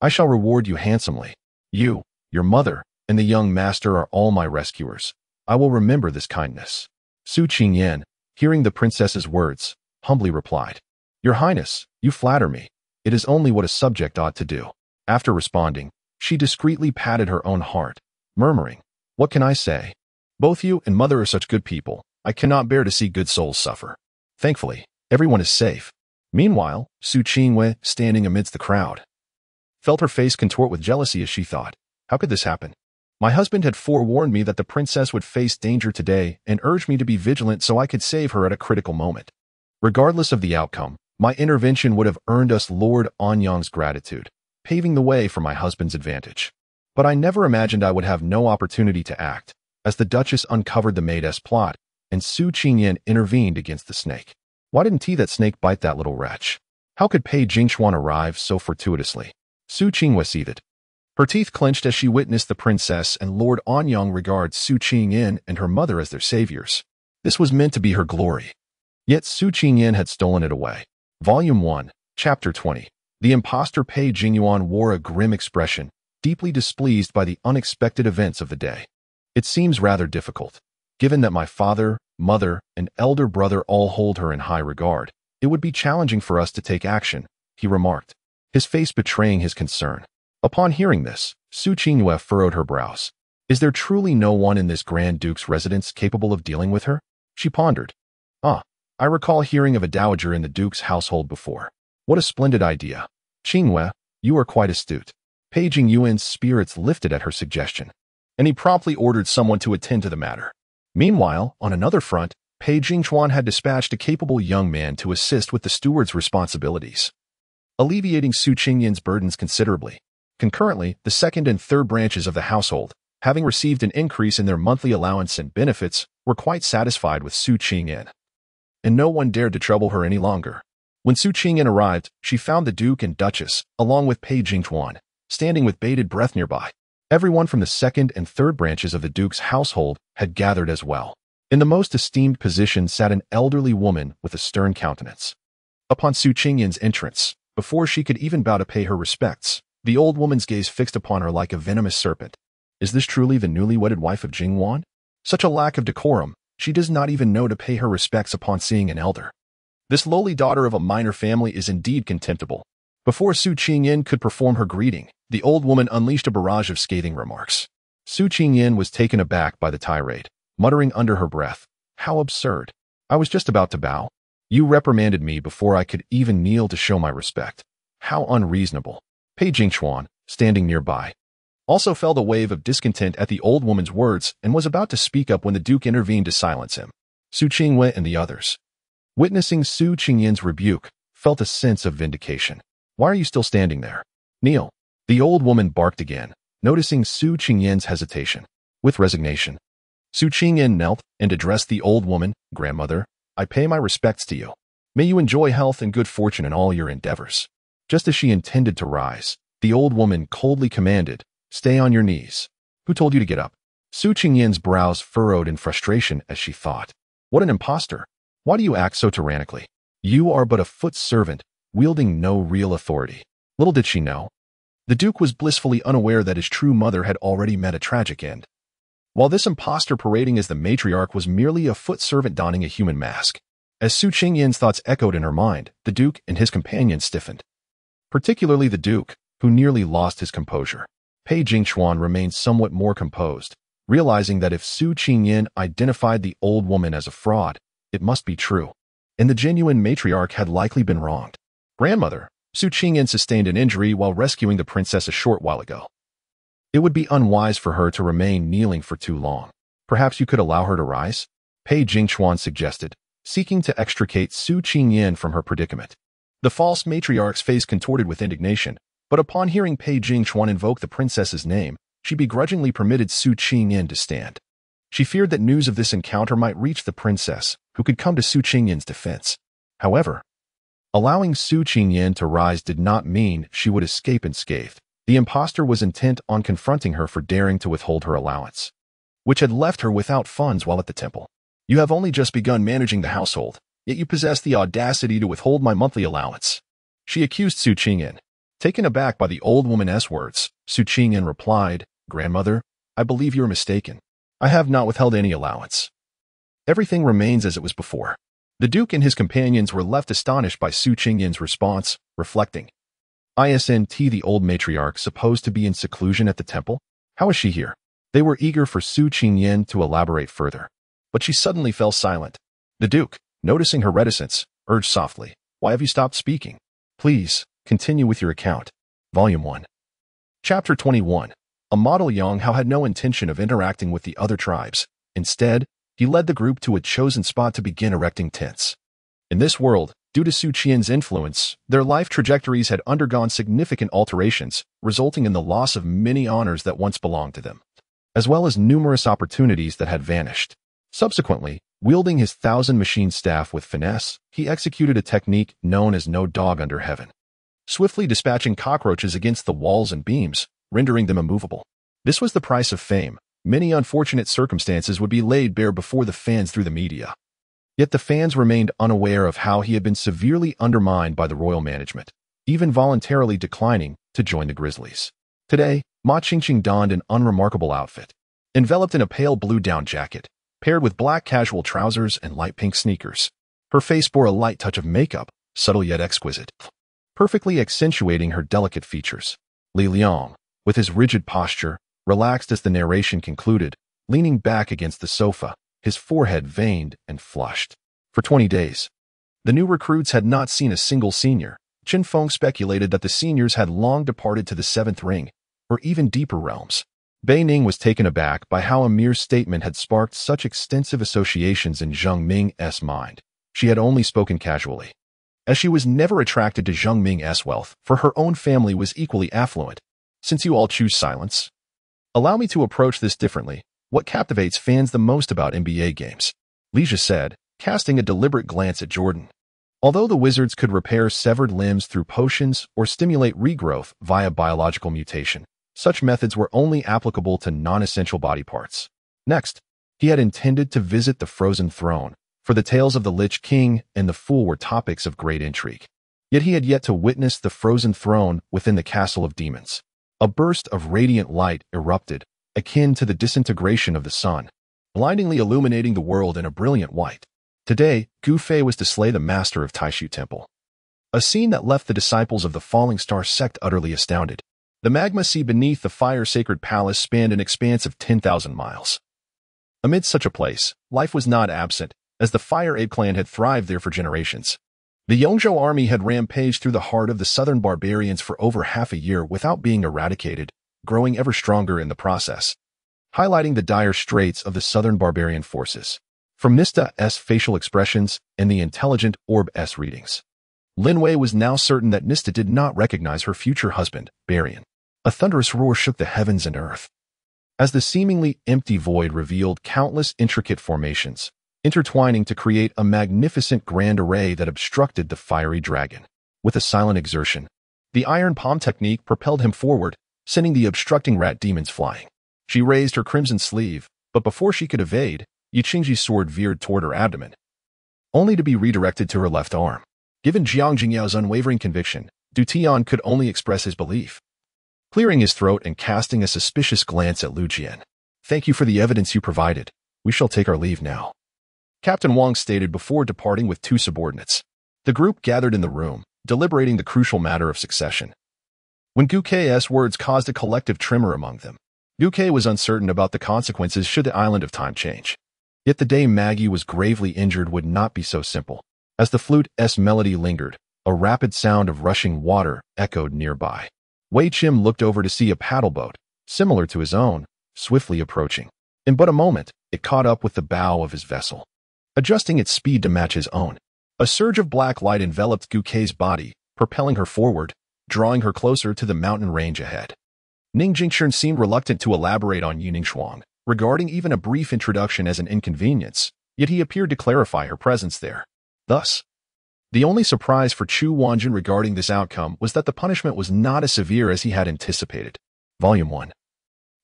I shall reward you handsomely. You, your mother, and the young master are all my rescuers. I will remember this kindness." Su Qingyan, hearing the princess's words, humbly replied, "Your Highness, you flatter me. It is only what a subject ought to do." After responding, she discreetly patted her own heart, murmuring, "What can I say? Both you and mother are such good people. I cannot bear to see good souls suffer. Thankfully, everyone is safe." Meanwhile, Su Qingwei, standing amidst the crowd, felt her face contort with jealousy as she thought, "How could this happen? My husband had forewarned me that the princess would face danger today and urged me to be vigilant so I could save her at a critical moment. Regardless of the outcome, my intervention would have earned us Lord Anyang's gratitude, paving the way for my husband's advantage. But I never imagined I would have no opportunity to act, as the Duchess uncovered the maid's plot, and Su Qingyan intervened against the snake. Why didn't that snake bite that little wretch? How could Pei Jingchuan arrive so fortuitously? Su Qingwei seethed. Her teeth clenched as she witnessed the princess and Lord Anyang regard Su Qingyan and her mother as their saviors. This was meant to be her glory. Yet Su Qingyan had stolen it away. Volume 1, Chapter 20. The impostor Pei Jingyuan wore a grim expression, deeply displeased by the unexpected events of the day. It seems rather difficult. Given that my father, mother, and elder brother all hold her in high regard, it would be challenging for us to take action, he remarked, his face betraying his concern. Upon hearing this, Su Qingwei furrowed her brows. Is there truly no one in this Grand Duke's residence capable of dealing with her? She pondered. I recall hearing of a dowager in the Duke's household before. What a splendid idea. Qingwei, you are quite astute. Pei Jingyuan's spirits lifted at her suggestion, and he promptly ordered someone to attend to the matter. Meanwhile, on another front, Pei Jingchuan had dispatched a capable young man to assist with the steward's responsibilities, alleviating Su Qingyan's burdens considerably. Concurrently, the second and third branches of the household, having received an increase in their monthly allowance and benefits, were quite satisfied with Su Qingyan, and no one dared to trouble her any longer. When Su Qingyan arrived, she found the Duke and Duchess, along with Pei Jingchuan, standing with bated breath nearby. Everyone from the second and third branches of the Duke's household had gathered as well. In the most esteemed position sat an elderly woman with a stern countenance. Upon Su Qingyan's entrance, before she could even bow to pay her respects, the old woman's gaze fixed upon her like a venomous serpent. Is this truly the newly wedded wife of Jingwan? Such a lack of decorum, she does not even know to pay her respects upon seeing an elder. This lowly daughter of a minor family is indeed contemptible. Before Su Qingyan could perform her greeting, the old woman unleashed a barrage of scathing remarks. Su Qingyan was taken aback by the tirade, muttering under her breath, "How absurd. I was just about to bow. You reprimanded me before I could even kneel to show my respect. How unreasonable." Pei Jingchuan, standing nearby, also felt a wave of discontent at the old woman's words and was about to speak up when the Duke intervened to silence him. Su Qingwei and the others, witnessing Su Qingyan's rebuke, felt a sense of vindication. "Why are you still standing there? Kneel." The old woman barked again, noticing Su Qingyan's hesitation. With resignation, Su Qingyan knelt and addressed the old woman, "Grandmother, I pay my respects to you. May you enjoy health and good fortune in all your endeavors." Just as she intended to rise, the old woman coldly commanded, "Stay on your knees." "Who told you to get up?" Su Qingyan's brows furrowed in frustration as she thought, "What an impostor. Why do you act so tyrannically? You are but a foot servant, wielding no real authority." Little did she know, the Duke was blissfully unaware that his true mother had already met a tragic end. While this impostor parading as the matriarch was merely a foot servant donning a human mask. As Su Qingyan's thoughts echoed in her mind, the Duke and his companions stiffened. Particularly the Duke, who nearly lost his composure. Pei Jingchuan remained somewhat more composed, realizing that if Su Qingyan identified the old woman as a fraud, it must be true, and the genuine matriarch had likely been wronged. "Grandmother, Su Qingyan sustained an injury while rescuing the princess a short while ago. It would be unwise for her to remain kneeling for too long. Perhaps you could allow her to rise?" Pei Jingchuan suggested, seeking to extricate Su Qingyan from her predicament. The false matriarch's face contorted with indignation, but upon hearing Pei Jingchuan invoke the princess's name, she begrudgingly permitted Su Qingyan to stand. She feared that news of this encounter might reach the princess, who could come to Su Qingyan's defense. However, allowing Su Qingyan to rise did not mean she would escape unscathed. The impostor was intent on confronting her for daring to withhold her allowance, which had left her without funds while at the temple. "You have only just begun managing the household, yet you possess the audacity to withhold my monthly allowance," she accused Su Qingyan. Taken aback by the old woman's words, Su Qingyan replied, "Grandmother, I believe you are mistaken. I have not withheld any allowance. Everything remains as it was before." The Duke and his companions were left astonished by Su Qingyan's response, reflecting, "Isn't the old matriarch supposed to be in seclusion at the temple? How is she here?" They were eager for Su Qingyan to elaborate further, but she suddenly fell silent. The Duke, noticing her reticence, urged softly, "Why have you stopped speaking? Please, continue with your account." Volume 1. Chapter 21. A model Yang Hao had no intention of interacting with the other tribes. Instead, he led the group to a chosen spot to begin erecting tents. In this world, due to Su Qian's influence, their life trajectories had undergone significant alterations, resulting in the loss of many honors that once belonged to them, as well as numerous opportunities that had vanished. Subsequently, wielding his 1,000-machine staff with finesse, he executed a technique known as no dog under heaven, swiftly dispatching cockroaches against the walls and beams, rendering them immovable. This was the price of fame. Many unfortunate circumstances would be laid bare before the fans through the media. Yet the fans remained unaware of how he had been severely undermined by the royal management, even voluntarily declining to join the Grizzlies. Today, Ma Qingqing donned an unremarkable outfit, enveloped in a pale blue down jacket, paired with black casual trousers and light pink sneakers. Her face bore a light touch of makeup, subtle yet exquisite, perfectly accentuating her delicate features. Li Liang, with his rigid posture, relaxed as the narration concluded, leaning back against the sofa, his forehead veined and flushed. For 20 days, the new recruits had not seen a single senior. Chen Feng speculated that the seniors had long departed to the seventh ring, or even deeper realms. Bei Ning was taken aback by how a mere statement had sparked such extensive associations in Zheng Ming's mind. She had only spoken casually, as she was never attracted to Zheng Ming's wealth, for her own family was equally affluent. "Since you all choose silence, allow me to approach this differently. What captivates fans the most about NBA games?" Leisha said, casting a deliberate glance at Jordan. Although the wizards could repair severed limbs through potions or stimulate regrowth via biological mutation, such methods were only applicable to non-essential body parts. Next, he had intended to visit the Frozen Throne, for the tales of the Lich King and the Fool were topics of great intrigue. Yet he had yet to witness the Frozen Throne within the Castle of Demons. A burst of radiant light erupted, akin to the disintegration of the sun, blindingly illuminating the world in a brilliant white. Today, Gu Fei was to slay the master of Taishu Temple. A scene that left the disciples of the Falling Star sect utterly astounded. The magma sea beneath the fire-sacred palace spanned an expanse of 10,000 miles. Amid such a place, life was not absent, as the Fire Ape clan had thrived there for generations. The Yongzhou army had rampaged through the heart of the southern barbarians for over half a year without being eradicated, growing ever stronger in the process, highlighting the dire straits of the southern barbarian forces. From Nista's facial expressions and the intelligent Orb's readings, Lin Wei was now certain that Nista did not recognize her future husband, Barian. A thunderous roar shook the heavens and earth, as the seemingly empty void revealed countless intricate formations, intertwining to create a magnificent grand array that obstructed the fiery dragon. With a silent exertion, the iron palm technique propelled him forward, sending the obstructing rat demons flying. She raised her crimson sleeve, but before she could evade, Yiqingji's sword veered toward her abdomen, only to be redirected to her left arm. Given Jiang Jingyao's unwavering conviction, Du Tian could only express his belief, clearing his throat and casting a suspicious glance at Lu Jian. "Thank you for the evidence you provided. We shall take our leave now," Captain Wang stated before departing with two subordinates. The group gathered in the room, deliberating the crucial matter of succession. When Gu Kei's words caused a collective tremor among them, Gu Kei was uncertain about the consequences should the island of time change. Yet the day Maggie was gravely injured would not be so simple. As the flute's melody lingered, a rapid sound of rushing water echoed nearby. Wei Chim looked over to see a paddle boat, similar to his own, swiftly approaching. In but a moment, it caught up with the bow of his vessel, adjusting its speed to match his own. A surge of black light enveloped Gu Kei's body, propelling her forward, drawing her closer to the mountain range ahead. Ning Jingshun seemed reluctant to elaborate on Yuning Shuang, regarding even a brief introduction as an inconvenience, yet he appeared to clarify her presence there. Thus, the only surprise for Chu Wanjun regarding this outcome was that the punishment was not as severe as he had anticipated. Volume 1.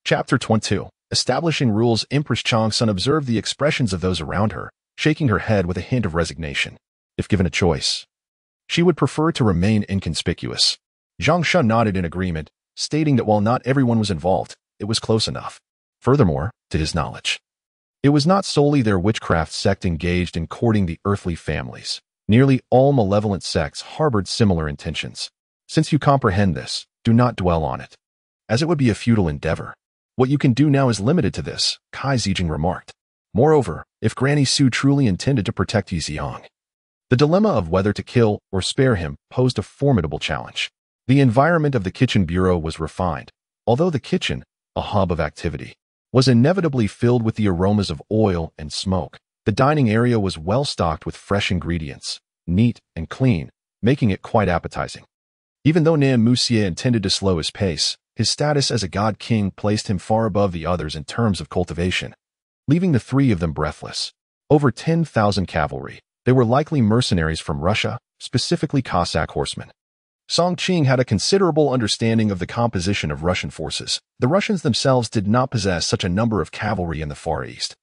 Chapter 22. Establishing Rules. Empress Changsun observed the expressions of those around her, shaking her head with a hint of resignation. If given a choice, she would prefer to remain inconspicuous. Zhang Shun nodded in agreement, stating that while not everyone was involved, it was close enough. Furthermore, to his knowledge, it was not solely their witchcraft sect engaged in courting the earthly families. Nearly all malevolent sects harbored similar intentions. Since you comprehend this, do not dwell on it, as it would be a futile endeavor. What you can do now is limited to this, Kai Zijing remarked. Moreover, if Granny Su truly intended to protect Yixiang, the dilemma of whether to kill or spare him posed a formidable challenge. The environment of the kitchen bureau was refined, although the kitchen, a hub of activity, was inevitably filled with the aromas of oil and smoke. The dining area was well stocked with fresh ingredients, neat and clean, making it quite appetizing. Even though Nan Musier intended to slow his pace, his status as a god king placed him far above the others in terms of cultivation, leaving the three of them breathless. Over 10,000 cavalry. They were likely mercenaries from Russia, specifically Cossack horsemen. Song Qing had a considerable understanding of the composition of Russian forces. The Russians themselves did not possess such a number of cavalry in the Far East.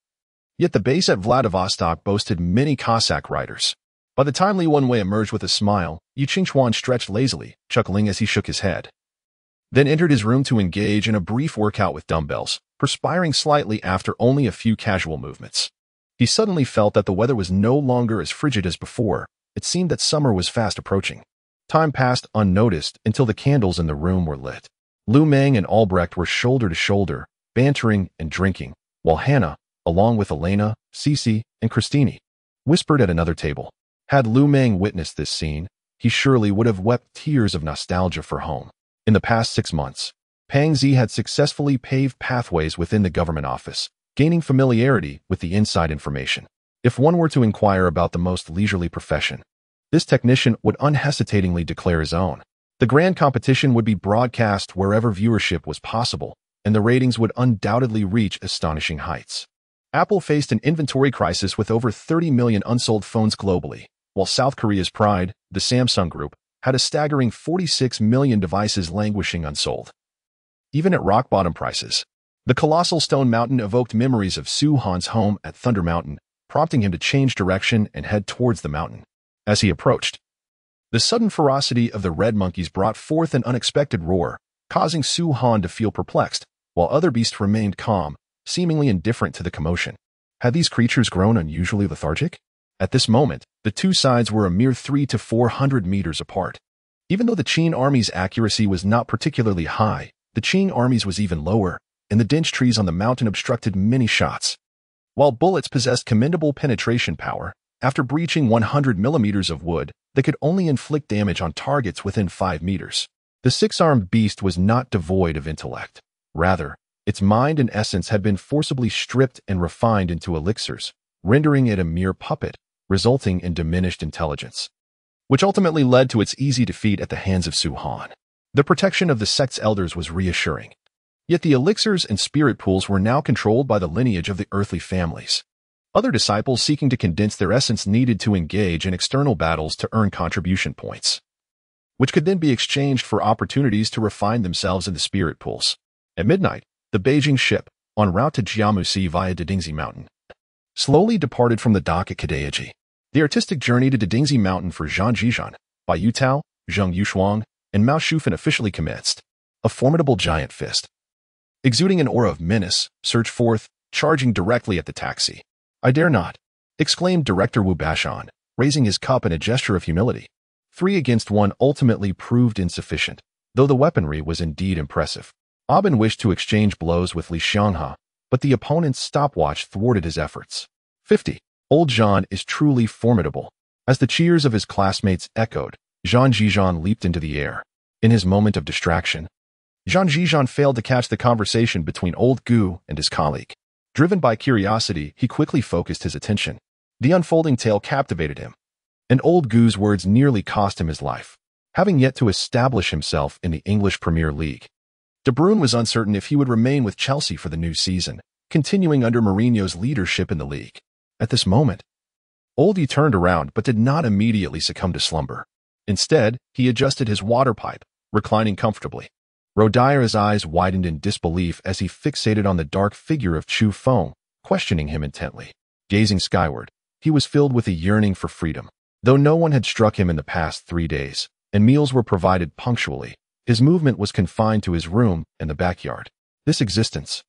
Yet the base at Vladivostok boasted many Cossack riders. By the time Li Wenwei emerged with a smile, Yu Qingchuan stretched lazily, chuckling as he shook his head, then entered his room to engage in a brief workout with dumbbells, perspiring slightly after only a few casual movements. He suddenly felt that the weather was no longer as frigid as before. It seemed that summer was fast approaching. Time passed unnoticed until the candles in the room were lit. Lu Meng and Albrecht were shoulder to shoulder, bantering and drinking, while Hannah, along with Elena, Cece, and Christine, whispered at another table. Had Lu Meng witnessed this scene, he surely would have wept tears of nostalgia for home. In the past 6 months, Pang Zi had successfully paved pathways within the government office, gaining familiarity with the inside information. If one were to inquire about the most leisurely profession, this technician would unhesitatingly declare his own. The grand competition would be broadcast wherever viewership was possible, and the ratings would undoubtedly reach astonishing heights. Apple faced an inventory crisis with over 30 million unsold phones globally, while South Korea's pride, the Samsung Group, had a staggering 46 million devices languishing unsold. Even at rock-bottom prices, the colossal stone mountain evoked memories of Su Han's home at Thunder Mountain, prompting him to change direction and head towards the mountain. As he approached, the sudden ferocity of the red monkeys brought forth an unexpected roar, causing Su Han to feel perplexed, while other beasts remained calm, seemingly indifferent to the commotion. Had these creatures grown unusually lethargic? At this moment, the two sides were a mere 300 to 400 meters apart. Even though the Qing army's accuracy was not particularly high, the Qing army's was even lower, and the dense trees on the mountain obstructed many shots. While bullets possessed commendable penetration power, after breaching 100 millimeters of wood, they could only inflict damage on targets within 5 meters. The six-armed beast was not devoid of intellect. Rather, its mind and essence had been forcibly stripped and refined into elixirs, rendering it a mere puppet, resulting in diminished intelligence, which ultimately led to its easy defeat at the hands of Su Han. The protection of the sect's elders was reassuring. Yet the elixirs and spirit pools were now controlled by the lineage of the earthly families. Other disciples seeking to condense their essence needed to engage in external battles to earn contribution points, which could then be exchanged for opportunities to refine themselves in the spirit pools. At midnight, the Beijing ship, en route to Jiamusi via Dingxi Mountain, slowly departed from the dock at Kadaiji. The artistic journey to Dingxi Mountain for Zhang Jizhan by Yu Tao, Zheng Yushuang, and Mao Shufan officially commenced. A formidable giant fist, exuding an aura of menace, surged forth, charging directly at the taxi. "I dare not," exclaimed Director Wu Bashan, raising his cup in a gesture of humility. 3 against 1 ultimately proved insufficient, though the weaponry was indeed impressive. Aben wished to exchange blows with Li Xianghe, but the opponent's stopwatch thwarted his efforts. 50. Old Zhan is truly formidable. As the cheers of his classmates echoed, Zhang Jizhan leaped into the air. In his moment of distraction, Zhang Jizhan failed to catch the conversation between old Gu and his colleague. Driven by curiosity, he quickly focused his attention. The unfolding tale captivated him, and old Gu's words nearly cost him his life. Having yet to establish himself in the English Premier League, De Bruyne was uncertain if he would remain with Chelsea for the new season, continuing under Mourinho's leadership in the league. At this moment, Oldie turned around but did not immediately succumb to slumber. Instead, he adjusted his water pipe, reclining comfortably. Rodier's eyes widened in disbelief as he fixated on the dark figure of Chu Feng, questioning him intently. Gazing skyward, he was filled with a yearning for freedom. Though no one had struck him in the past 3 days, and meals were provided punctually, his movement was confined to his room and the backyard. This existence,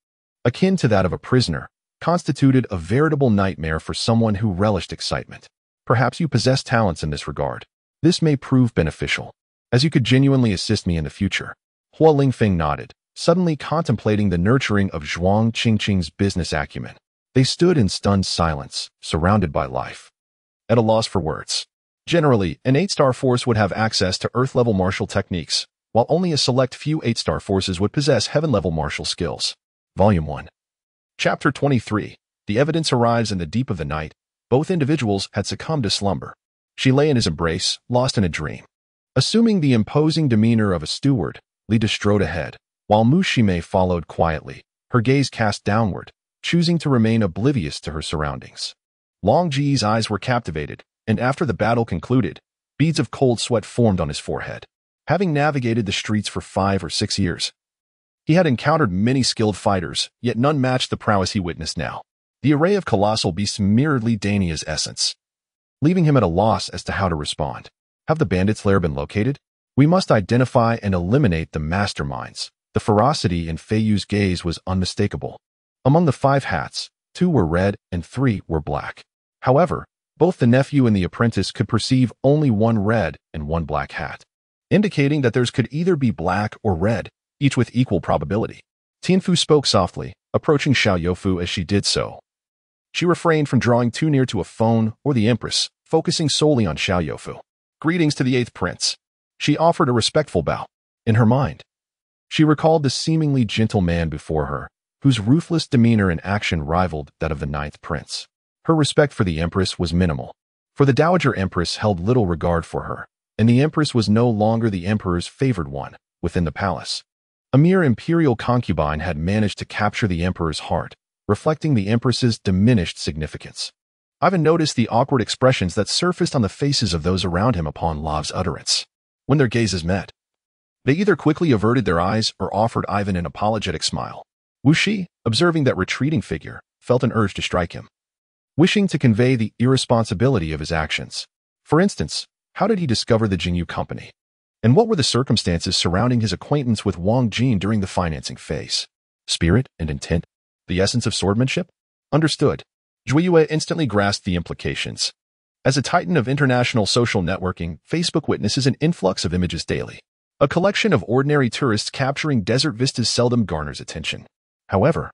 akin to that of a prisoner, constituted a veritable nightmare for someone who relished excitement. Perhaps you possess talents in this regard. This may prove beneficial, as you could genuinely assist me in the future. Hua Lingfeng nodded, suddenly contemplating the nurturing of Zhuang Qingqing's business acumen. They stood in stunned silence, surrounded by life, at a loss for words. Generally, an 8-star force would have access to Earth-level martial techniques, while only a select few 8-star forces would possess Heaven-level martial skills. Volume 1. Chapter 23. The evidence arrives in the deep of the night. Both individuals had succumbed to slumber. She lay in his embrace, lost in a dream. Assuming the imposing demeanor of a steward, Lida strode ahead, while Mu Shimei followed quietly, her gaze cast downward, choosing to remain oblivious to her surroundings. Long Ji's eyes were captivated, and after the battle concluded, beads of cold sweat formed on his forehead. Having navigated the streets for 5 or 6 years, he had encountered many skilled fighters, yet none matched the prowess he witnessed now. The array of colossal beasts mirrored Li Dania's essence, leaving him at a loss as to how to respond. Have the bandits' lair been located? We must identify and eliminate the masterminds. The ferocity in Feiyu's gaze was unmistakable. Among the 5 hats, 2 were red and 3 were black. However, both the nephew and the apprentice could perceive only 1 red and 1 black hat, indicating that theirs could either be black or red, each with equal probability. Tianfu spoke softly, approaching Xiao Youfu as she did so. She refrained from drawing too near to a phone or the Empress, focusing solely on Xiao Youfu. Greetings to the 8th Prince. She offered a respectful bow. In her mind, she recalled the seemingly gentle man before her, whose ruthless demeanor and action rivaled that of the 9th Prince. Her respect for the Empress was minimal, for the Dowager Empress held little regard for her, and the Empress was no longer the Emperor's favored one within the palace. A mere imperial concubine had managed to capture the Emperor's heart, reflecting the Empress's diminished significance. Ivan noticed the awkward expressions that surfaced on the faces of those around him upon Lav's utterance. When their gazes met, they either quickly averted their eyes or offered Ivan an apologetic smile. Wu Shi, observing that retreating figure, felt an urge to strike him, wishing to convey the irresponsibility of his actions. For instance, how did he discover the Jingyu Company? And what were the circumstances surrounding his acquaintance with Wang Jin during the financing phase? Spirit and intent? The essence of swordmanship? Understood. Zhuiyue instantly grasped the implications. As a titan of international social networking, Facebook witnesses an influx of images daily. A collection of ordinary tourists capturing desert vistas seldom garners attention. However,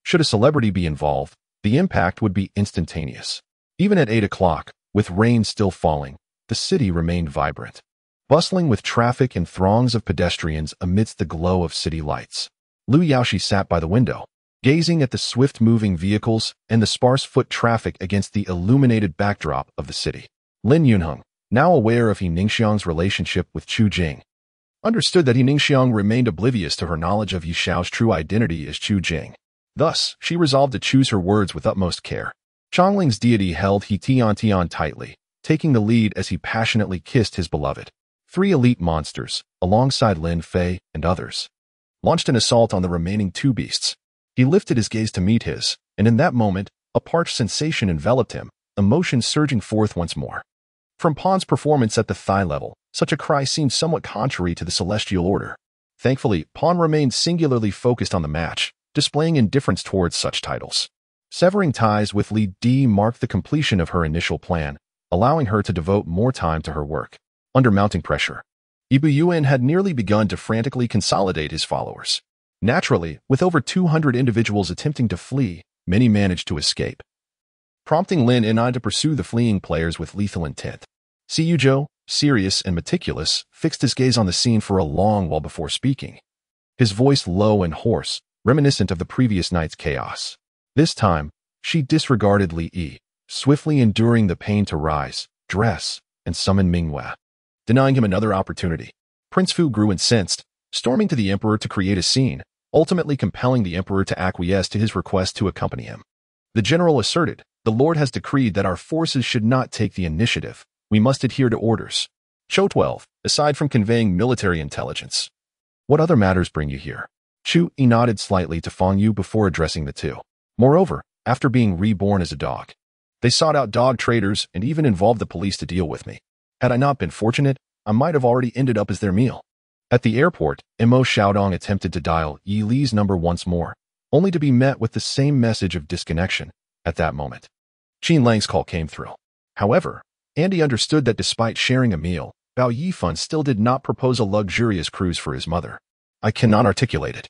should a celebrity be involved, the impact would be instantaneous. Even at 8 o'clock, with rain still falling, the city remained vibrant, bustling with traffic and throngs of pedestrians amidst the glow of city lights. Liu Yaoshi sat by the window, gazing at the swift-moving vehicles and the sparse foot traffic against the illuminated backdrop of the city. Lin Yunheng, now aware of He Ningxiang's relationship with Chu Jing, understood that He Ningxiang remained oblivious to her knowledge of Yi Xiao's true identity as Chu Jing. Thus, she resolved to choose her words with utmost care. Changling's deity held He Tian tightly, taking the lead as he passionately kissed his beloved. 3 elite monsters, alongside Lin Fei and others, launched an assault on the remaining 2 beasts. He lifted his gaze to meet his, and in that moment, a parched sensation enveloped him, emotion surging forth once more. From Pan's performance at the thigh level, such a cry seemed somewhat contrary to the celestial order. Thankfully, Pan remained singularly focused on the match, displaying indifference towards such titles. Severing ties with Li Di marked the completion of her initial plan, allowing her to devote more time to her work. Under mounting pressure, Ibu Yuan had nearly begun to frantically consolidate his followers. Naturally, with over 200 individuals attempting to flee, many managed to escape, prompting Lin Yinan to pursue the fleeing players with lethal intent. Si Yuzhou, serious and meticulous, fixed his gaze on the scene for a long while before speaking, his voice low and hoarse, reminiscent of the previous night's chaos. This time, she disregarded Li Yi, swiftly enduring the pain to rise, dress, and summon Minghua, denying him another opportunity. Prince Fu grew incensed, storming to the emperor to create a scene, ultimately compelling the emperor to acquiesce to his request to accompany him. The general asserted, "The Lord has decreed that our forces should not take the initiative. We must adhere to orders." Cho 12, aside from conveying military intelligence, what other matters bring you here? Chu Yi nodded slightly to Fang Yu before addressing the 2. Moreover, after being reborn as a dog, they sought out dog traders and even involved the police to deal with me. Had I not been fortunate, I might have already ended up as their meal. At the airport, Mo Xiaodong attempted to dial Yi Li's number once more, only to be met with the same message of disconnection. At that moment, Qin Lang's call came through. However, Andy understood that despite sharing a meal, Bao Yifan still did not propose a luxurious cruise for his mother. I cannot articulate it.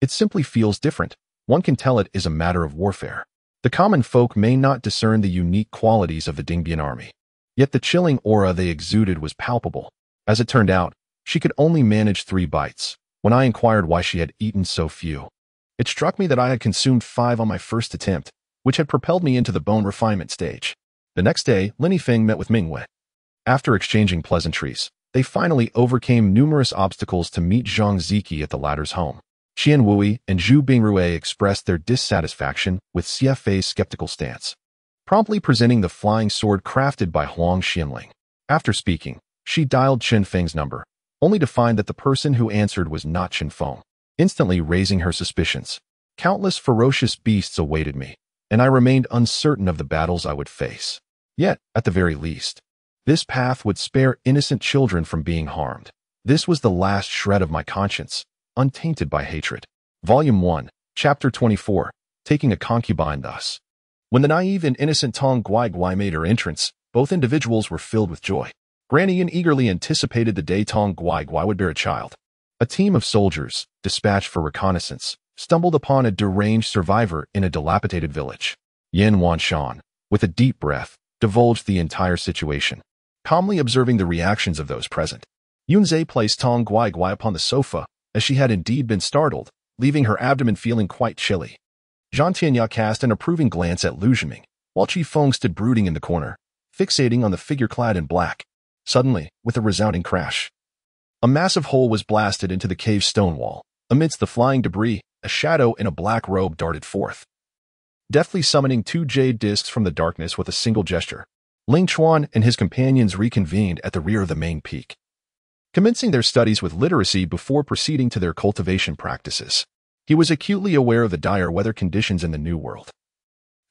It simply feels different. One can tell it is a matter of warfare. The common folk may not discern the unique qualities of the Dingbian army, yet the chilling aura they exuded was palpable. As it turned out, she could only manage 3 bites. When I inquired why she had eaten so few, it struck me that I had consumed 5 on my first attempt, which had propelled me into the bone refinement stage. The next day, Lin Yifeng met with Minghua. After exchanging pleasantries, they finally overcame numerous obstacles to meet Zhang Ziki at the latter's home. Qian Wui and Zhu Bingrui expressed their dissatisfaction with Xie Fei's skeptical stance, promptly presenting the flying sword crafted by Huang Xianling. After speaking, she dialed Chen Feng's number, only to find that the person who answered was not Chen Feng, instantly raising her suspicions. Countless ferocious beasts awaited me, and I remained uncertain of the battles I would face. Yet, at the very least, this path would spare innocent children from being harmed. This was the last shred of my conscience, untainted by hatred. Volume 1, Chapter 24, Taking a Concubine Thus. When the naive and innocent Tong Guai made her entrance, both individuals were filled with joy. Granny Yin eagerly anticipated the day Tong Guai would bear a child. A team of soldiers, dispatched for reconnaissance, stumbled upon a deranged survivor in a dilapidated village. Yin Wanshan, with a deep breath, divulged the entire situation, calmly observing the reactions of those present. Yunzhe placed Tong Guai upon the sofa, as she had indeed been startled, leaving her abdomen feeling quite chilly. Zhang Tianya cast an approving glance at Lu Zhiming, while Qi Feng stood brooding in the corner, fixating on the figure clad in black. Suddenly, with a resounding crash, a massive hole was blasted into the cave's stone wall. Amidst the flying debris, a shadow in a black robe darted forth, deftly summoning 2 jade discs from the darkness with a single gesture. Ling Chuan and his companions reconvened at the rear of the main peak, commencing their studies with literacy before proceeding to their cultivation practices. He was acutely aware of the dire weather conditions in the New World.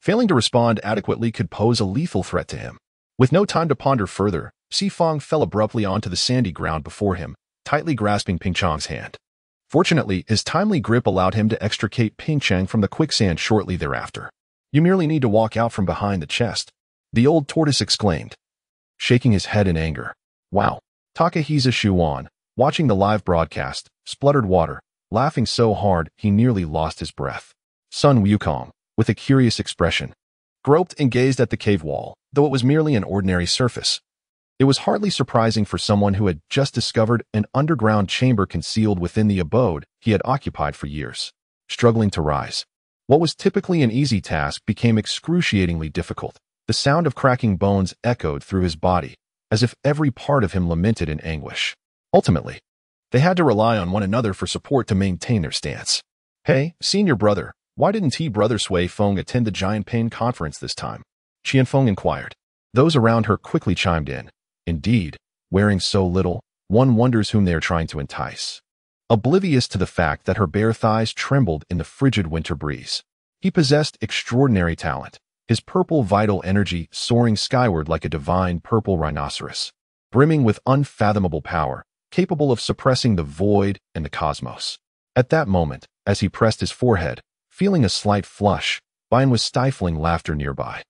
Failing to respond adequately could pose a lethal threat to him. With no time to ponder further, Si Feng fell abruptly onto the sandy ground before him, tightly grasping Ping Chang's hand. Fortunately, his timely grip allowed him to extricate Ping Chang from the quicksand shortly thereafter. You merely need to walk out from behind the chest. the old tortoise exclaimed, shaking his head in anger. Wow. Takahisa Shuan, watching the live broadcast, spluttered water, laughing so hard he nearly lost his breath. Sun Wukong, with a curious expression, groped and gazed at the cave wall, though it was merely an ordinary surface. It was hardly surprising for someone who had just discovered an underground chamber concealed within the abode he had occupied for years. Struggling to rise, what was typically an easy task became excruciatingly difficult. The sound of cracking bones echoed through his body, as if every part of him lamented in anguish. Ultimately, they had to rely on one another for support to maintain their stance. Hey, senior brother, why didn't brother Sui Feng attend the Giant Pain conference this time? Qianfeng inquired. Those around her quickly chimed in. Indeed, wearing so little, one wonders whom they are trying to entice. Oblivious to the fact that her bare thighs trembled in the frigid winter breeze. He possessed extraordinary talent, his purple vital energy soaring skyward like a divine purple rhinoceros, brimming with unfathomable power, capable of suppressing the void and the cosmos. At that moment, as he pressed his forehead, feeling a slight flush, Bian was stifling laughter nearby.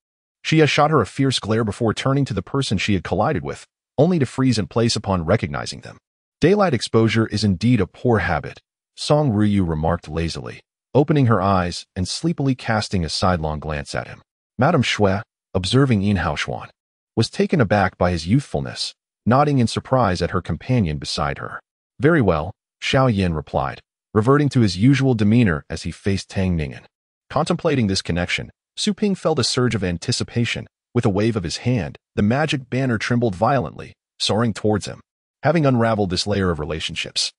She shot her a fierce glare before turning to the person she had collided with, only to freeze in place upon recognizing them. Daylight exposure is indeed a poor habit, Song Ryu remarked lazily, opening her eyes and sleepily casting a sidelong glance at him. Madame Shui, observing Yin Haoshuan, was taken aback by his youthfulness, nodding in surprise at her companion beside her. Very well, Xiao Yin replied, reverting to his usual demeanor as he faced Tang Ningen. Contemplating this connection, Su Ping felt a surge of anticipation. With a wave of his hand, the magic banner trembled violently, soaring towards him. Having unraveled this layer of relationships,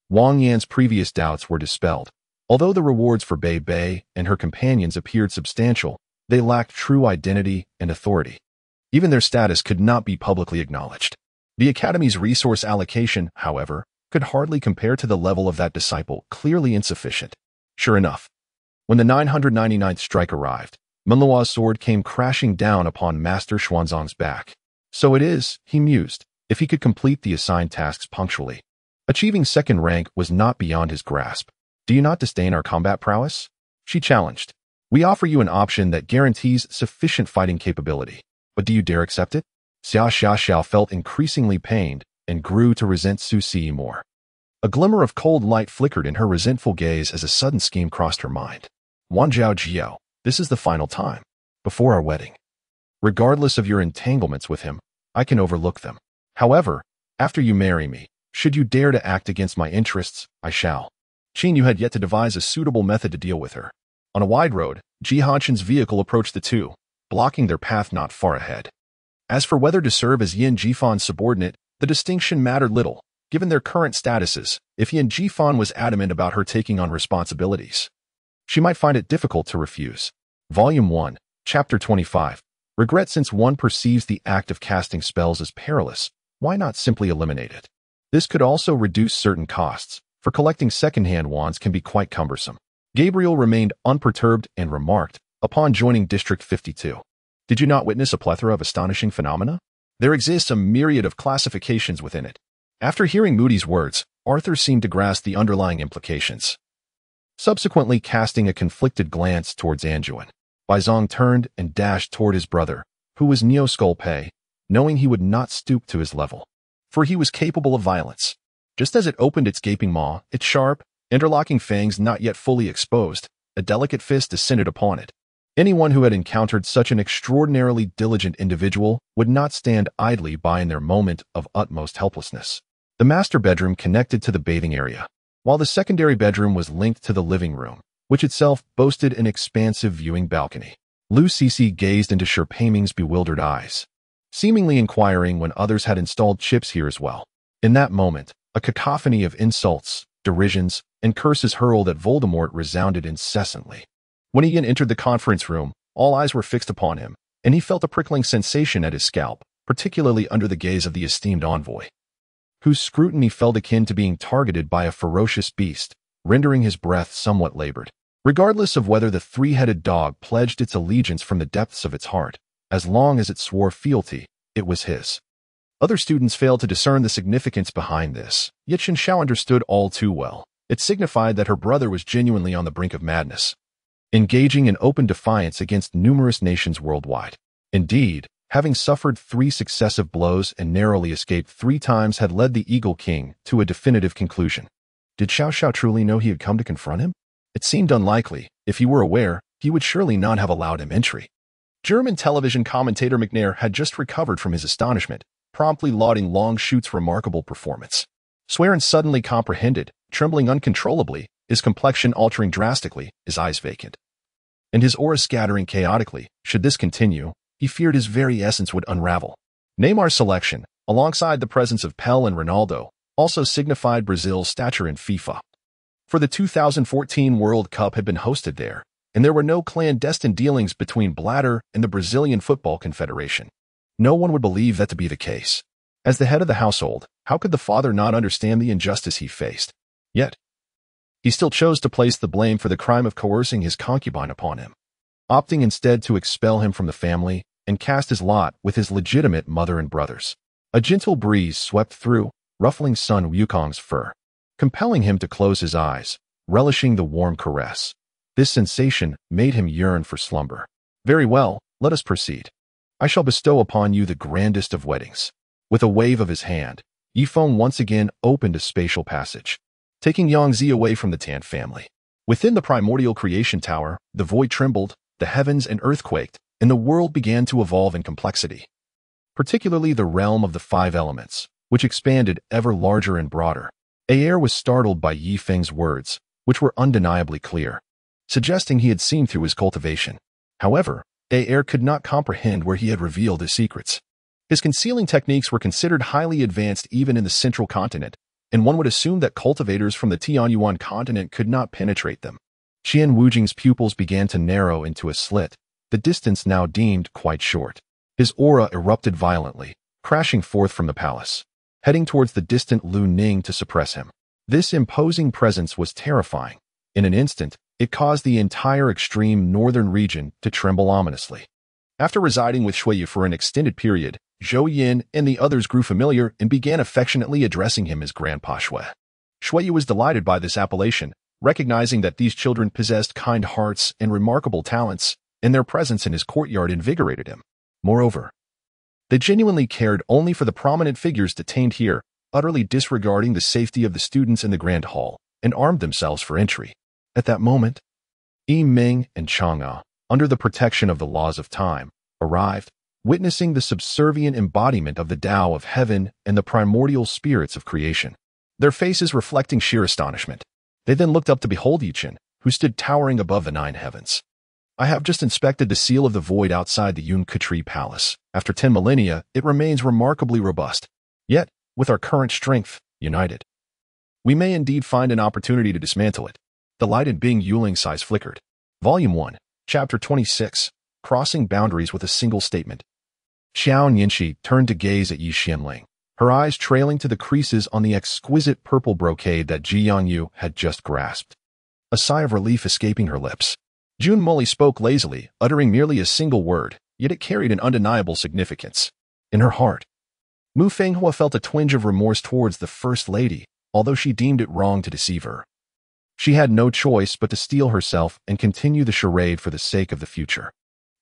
Wang Yan's previous doubts were dispelled. Although the rewards for Bei Bei and her companions appeared substantial, they lacked true identity and authority. Even their status could not be publicly acknowledged. The Academy's resource allocation, however, could hardly compare to the level of that disciple, clearly insufficient. Sure enough, when the 999th strike arrived, Menlua's sword came crashing down upon Master Xuanzang's back. So it is, he mused, if he could complete the assigned tasks punctually. Achieving second rank was not beyond his grasp. Do you not disdain our combat prowess? She challenged. We offer you an option that guarantees sufficient fighting capability. But do you dare accept it? Xia Xiaoxiao felt increasingly pained and grew to resent Su Si more. A glimmer of cold light flickered in her resentful gaze as a sudden scheme crossed her mind. Wan Zhao Jiao, this is the final time, before our wedding. Regardless of your entanglements with him, I can overlook them. However, after you marry me, should you dare to act against my interests, I shall. Qin Yu had yet to devise a suitable method to deal with her. On a wide road, Ji Hanshin's vehicle approached the two, blocking their path not far ahead. As for whether to serve as Yin Jifan's subordinate, the distinction mattered little, given their current statuses, if Yin Jifan was adamant about her taking on responsibilities. She might find it difficult to refuse. Volume 1, Chapter 25. Regret. Since one perceives the act of casting spells as perilous, why not simply eliminate it? This could also reduce certain costs, for collecting second-hand wands can be quite cumbersome. Gabriel remained unperturbed and remarked, upon joining District 52. Did you not witness a plethora of astonishing phenomena? There exists a myriad of classifications within it. After hearing Moody's words, Arthur seemed to grasp the underlying implications. Subsequently casting a conflicted glance towards Anjuan, Baizong turned and dashed toward his brother, who was Neo Skull Pei, knowing he would not stoop to his level. For he was capable of violence. Just as it opened its gaping maw, its sharp, interlocking fangs not yet fully exposed, a delicate fist descended upon it. Anyone who had encountered such an extraordinarily diligent individual would not stand idly by in their moment of utmost helplessness. The master bedroom connected to the bathing area, while the secondary bedroom was linked to the living room, which itself boasted an expansive viewing balcony. Lu Cece gazed into Sherpaming's bewildered eyes, seemingly inquiring when others had installed chips here as well. In that moment, a cacophony of insults, derisions, and curses hurled at Voldemort resounded incessantly. When he again entered the conference room, all eyes were fixed upon him, and he felt a prickling sensation at his scalp, particularly under the gaze of the esteemed envoy, whose scrutiny felt akin to being targeted by a ferocious beast, rendering his breath somewhat labored. Regardless of whether the three-headed dog pledged its allegiance from the depths of its heart, as long as it swore fealty, it was his. Other students failed to discern the significance behind this, yet Shen Shao understood all too well. It signified that her brother was genuinely on the brink of madness, engaging in open defiance against numerous nations worldwide. Indeed, having suffered 3 successive blows and narrowly escaped 3 times had led the Eagle King to a definitive conclusion. Did Xiao Xiao truly know he had come to confront him? It seemed unlikely. If he were aware, he would surely not have allowed him entry. German television commentator McNair had just recovered from his astonishment, promptly lauding Longshoot's remarkable performance. Swearin suddenly comprehended, trembling uncontrollably, his complexion altering drastically, his eyes vacant, and his aura scattering chaotically. Should this continue, he feared his very essence would unravel. Neymar's selection, alongside the presence of Pele and Ronaldo, also signified Brazil's stature in FIFA. For the 2014 World Cup had been hosted there, and there were no clandestine dealings between Blatter and the Brazilian Football Confederation. No one would believe that to be the case. As the head of the household, how could the father not understand the injustice he faced? Yet, he still chose to place the blame for the crime of coercing his concubine upon him, opting instead to expel him from the family and cast his lot with his legitimate mother and brothers. A gentle breeze swept through, ruffling Sun Wukong's fur, compelling him to close his eyes, relishing the warm caress. This sensation made him yearn for slumber. Very well, let us proceed. I shall bestow upon you the grandest of weddings. With a wave of his hand, Yifeng once again opened a spatial passage, taking Yangzi away from the Tan family. Within the primordial creation tower, the void trembled, the heavens and earth quaked, and the world began to evolve in complexity. Particularly the realm of the 5 elements, which expanded ever larger and broader. Aer was startled by Yifeng's words, which were undeniably clear, suggesting he had seen through his cultivation. However, Aer could not comprehend where he had revealed his secrets. His concealing techniques were considered highly advanced even in the central continent, and one would assume that cultivators from the Tianyuan continent could not penetrate them. Qian Wujing's pupils began to narrow into a slit, the distance now deemed quite short. His aura erupted violently, crashing forth from the palace, heading towards the distant Lu Ning to suppress him. This imposing presence was terrifying. In an instant, it caused the entire extreme northern region to tremble ominously. After residing with Shuiyu for an extended period, Zhou Yin and the others grew familiar and began affectionately addressing him as Grandpa Shui. Shuiyu was delighted by this appellation, recognizing that these children possessed kind hearts and remarkable talents, and their presence in his courtyard invigorated him. Moreover, they genuinely cared only for the prominent figures detained here, utterly disregarding the safety of the students in the Grand Hall, and armed themselves for entry. At that moment, Yi Ming and Chang'e, under the protection of the laws of time, arrived, witnessing the subservient embodiment of the Tao of heaven and the primordial spirits of creation, their faces reflecting sheer astonishment. They then looked up to behold Yichen, who stood towering above the 9 heavens. I have just inspected the seal of the void outside the Yun Kutri Palace. After 10 millennia, it remains remarkably robust. Yet, with our current strength, united, we may indeed find an opportunity to dismantle it. The lighted Bing Yuling's eyes flickered. Volume 1, Chapter 26, Crossing Boundaries with a Single Statement. Xiao Nianxi turned to gaze at Yi Xianling, her eyes trailing to the creases on the exquisite purple brocade that Ji Yangyu had just grasped. A sigh of relief escaping her lips. Jun Mully spoke lazily, uttering merely a single word, yet it carried an undeniable significance. In her heart, Mu Fenghua felt a twinge of remorse towards the First Lady, although she deemed it wrong to deceive her. She had no choice but to steel herself and continue the charade for the sake of the future.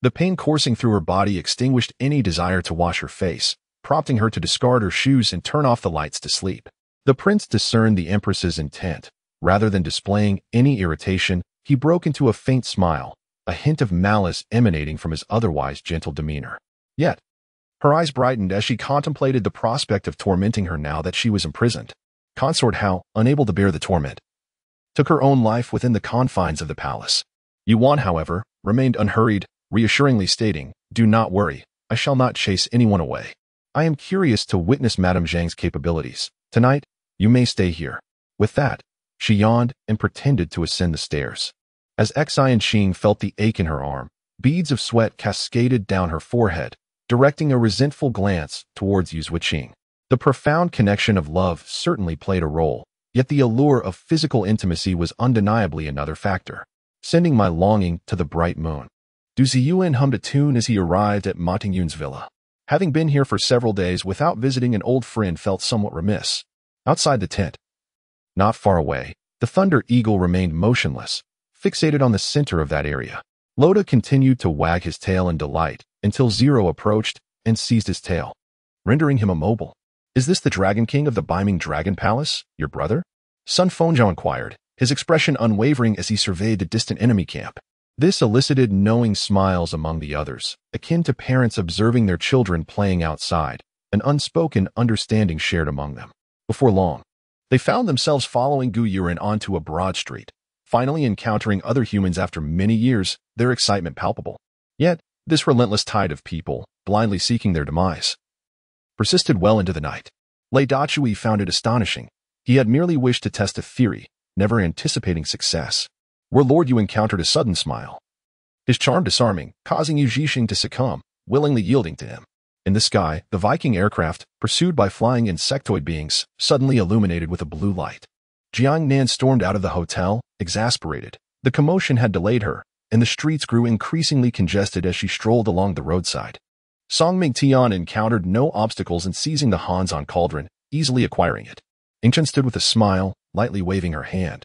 The pain coursing through her body extinguished any desire to wash her face, prompting her to discard her shoes and turn off the lights to sleep. The prince discerned the Empress's intent. Rather than displaying any irritation, he broke into a faint smile, a hint of malice emanating from his otherwise gentle demeanor. Yet, her eyes brightened as she contemplated the prospect of tormenting her now that she was imprisoned. Consort Hao, unable to bear the torment, took her own life within the confines of the palace. Yuan, however, remained unhurried, reassuringly stating, "Do not worry, I shall not chase anyone away. I am curious to witness Madame Zhang's capabilities. Tonight, you may stay here." With that, she yawned and pretended to ascend the stairs. As Xian Xing felt the ache in her arm, beads of sweat cascaded down her forehead, directing a resentful glance towards Yu Zuiqing. The profound connection of love certainly played a role, yet the allure of physical intimacy was undeniably another factor, sending my longing to the bright moon. Du Ziyuan hummed a tune as he arrived at Ma Tingyun's villa. Having been here for several days without visiting an old friend felt somewhat remiss. Outside the tent, not far away, the Thunder Eagle remained motionless, fixated on the center of that area. Loda continued to wag his tail in delight until Zero approached and seized his tail, rendering him immobile. "Is this the Dragon King of the Beiming Dragon Palace, your brother?" Sun Fengzhou inquired, his expression unwavering as he surveyed the distant enemy camp. This elicited knowing smiles among the others, akin to parents observing their children playing outside, an unspoken understanding shared among them. Before long, they found themselves following Gu Yuren onto a broad street, finally encountering other humans after many years, their excitement palpable. Yet, this relentless tide of people, blindly seeking their demise, persisted well into the night. Lei Dachui found it astonishing. He had merely wished to test a theory, never anticipating success. Warlord Yu encountered a sudden smile, his charm disarming, causing Yu Zhixing to succumb, willingly yielding to him. In the sky, the Viking aircraft, pursued by flying insectoid beings, suddenly illuminated with a blue light. Jiang Nan stormed out of the hotel, exasperated. The commotion had delayed her, and the streets grew increasingly congested as she strolled along the roadside. Song Mingtian encountered no obstacles in seizing the Hanzon cauldron, easily acquiring it. Ingchen stood with a smile, lightly waving her hand.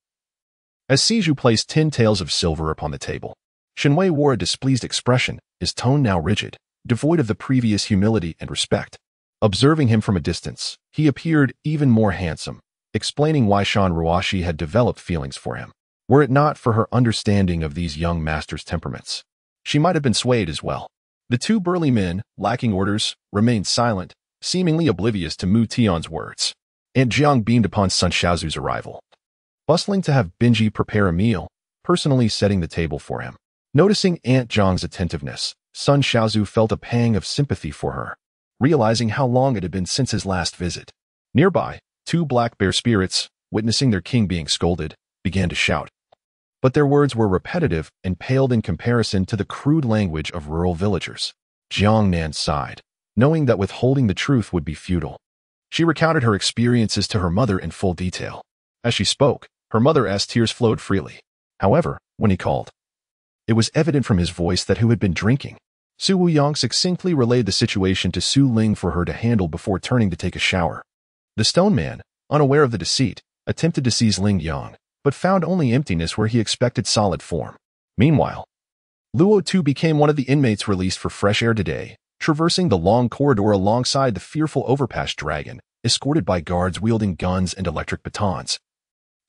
As Siju placed 10 taels of silver upon the table, Shenwei wore a displeased expression, his tone now rigid, devoid of the previous humility and respect. Observing him from a distance, he appeared even more handsome, explaining why Shan Ruashi had developed feelings for him. Were it not for her understanding of these young masters' temperaments, she might have been swayed as well. The two burly men, lacking orders, remained silent, seemingly oblivious to Mu Tian's words. Aunt Jiang beamed upon Sun Xiaozu's arrival, bustling to have Benji prepare a meal, personally setting the table for him. Noticing Aunt Jiang's attentiveness, Sun Xiaozu felt a pang of sympathy for her, realizing how long it had been since his last visit. Nearby, 2 black bear spirits, witnessing their king being scolded, began to shout. But their words were repetitive and paled in comparison to the crude language of rural villagers. Jiang Nan sighed, knowing that withholding the truth would be futile. She recounted her experiences to her mother in full detail. As she spoke, her mother's tears flowed freely. However, when he called, it was evident from his voice that who had been drinking. Su Wuyang succinctly relayed the situation to Su Ling for her to handle before turning to take a shower. The stone man, unaware of the deceit, attempted to seize Ling Yang, but found only emptiness where he expected solid form. Meanwhile, Luo Tu became one of the inmates released for fresh air today, traversing the long corridor alongside the fearful overpass dragon, escorted by guards wielding guns and electric batons.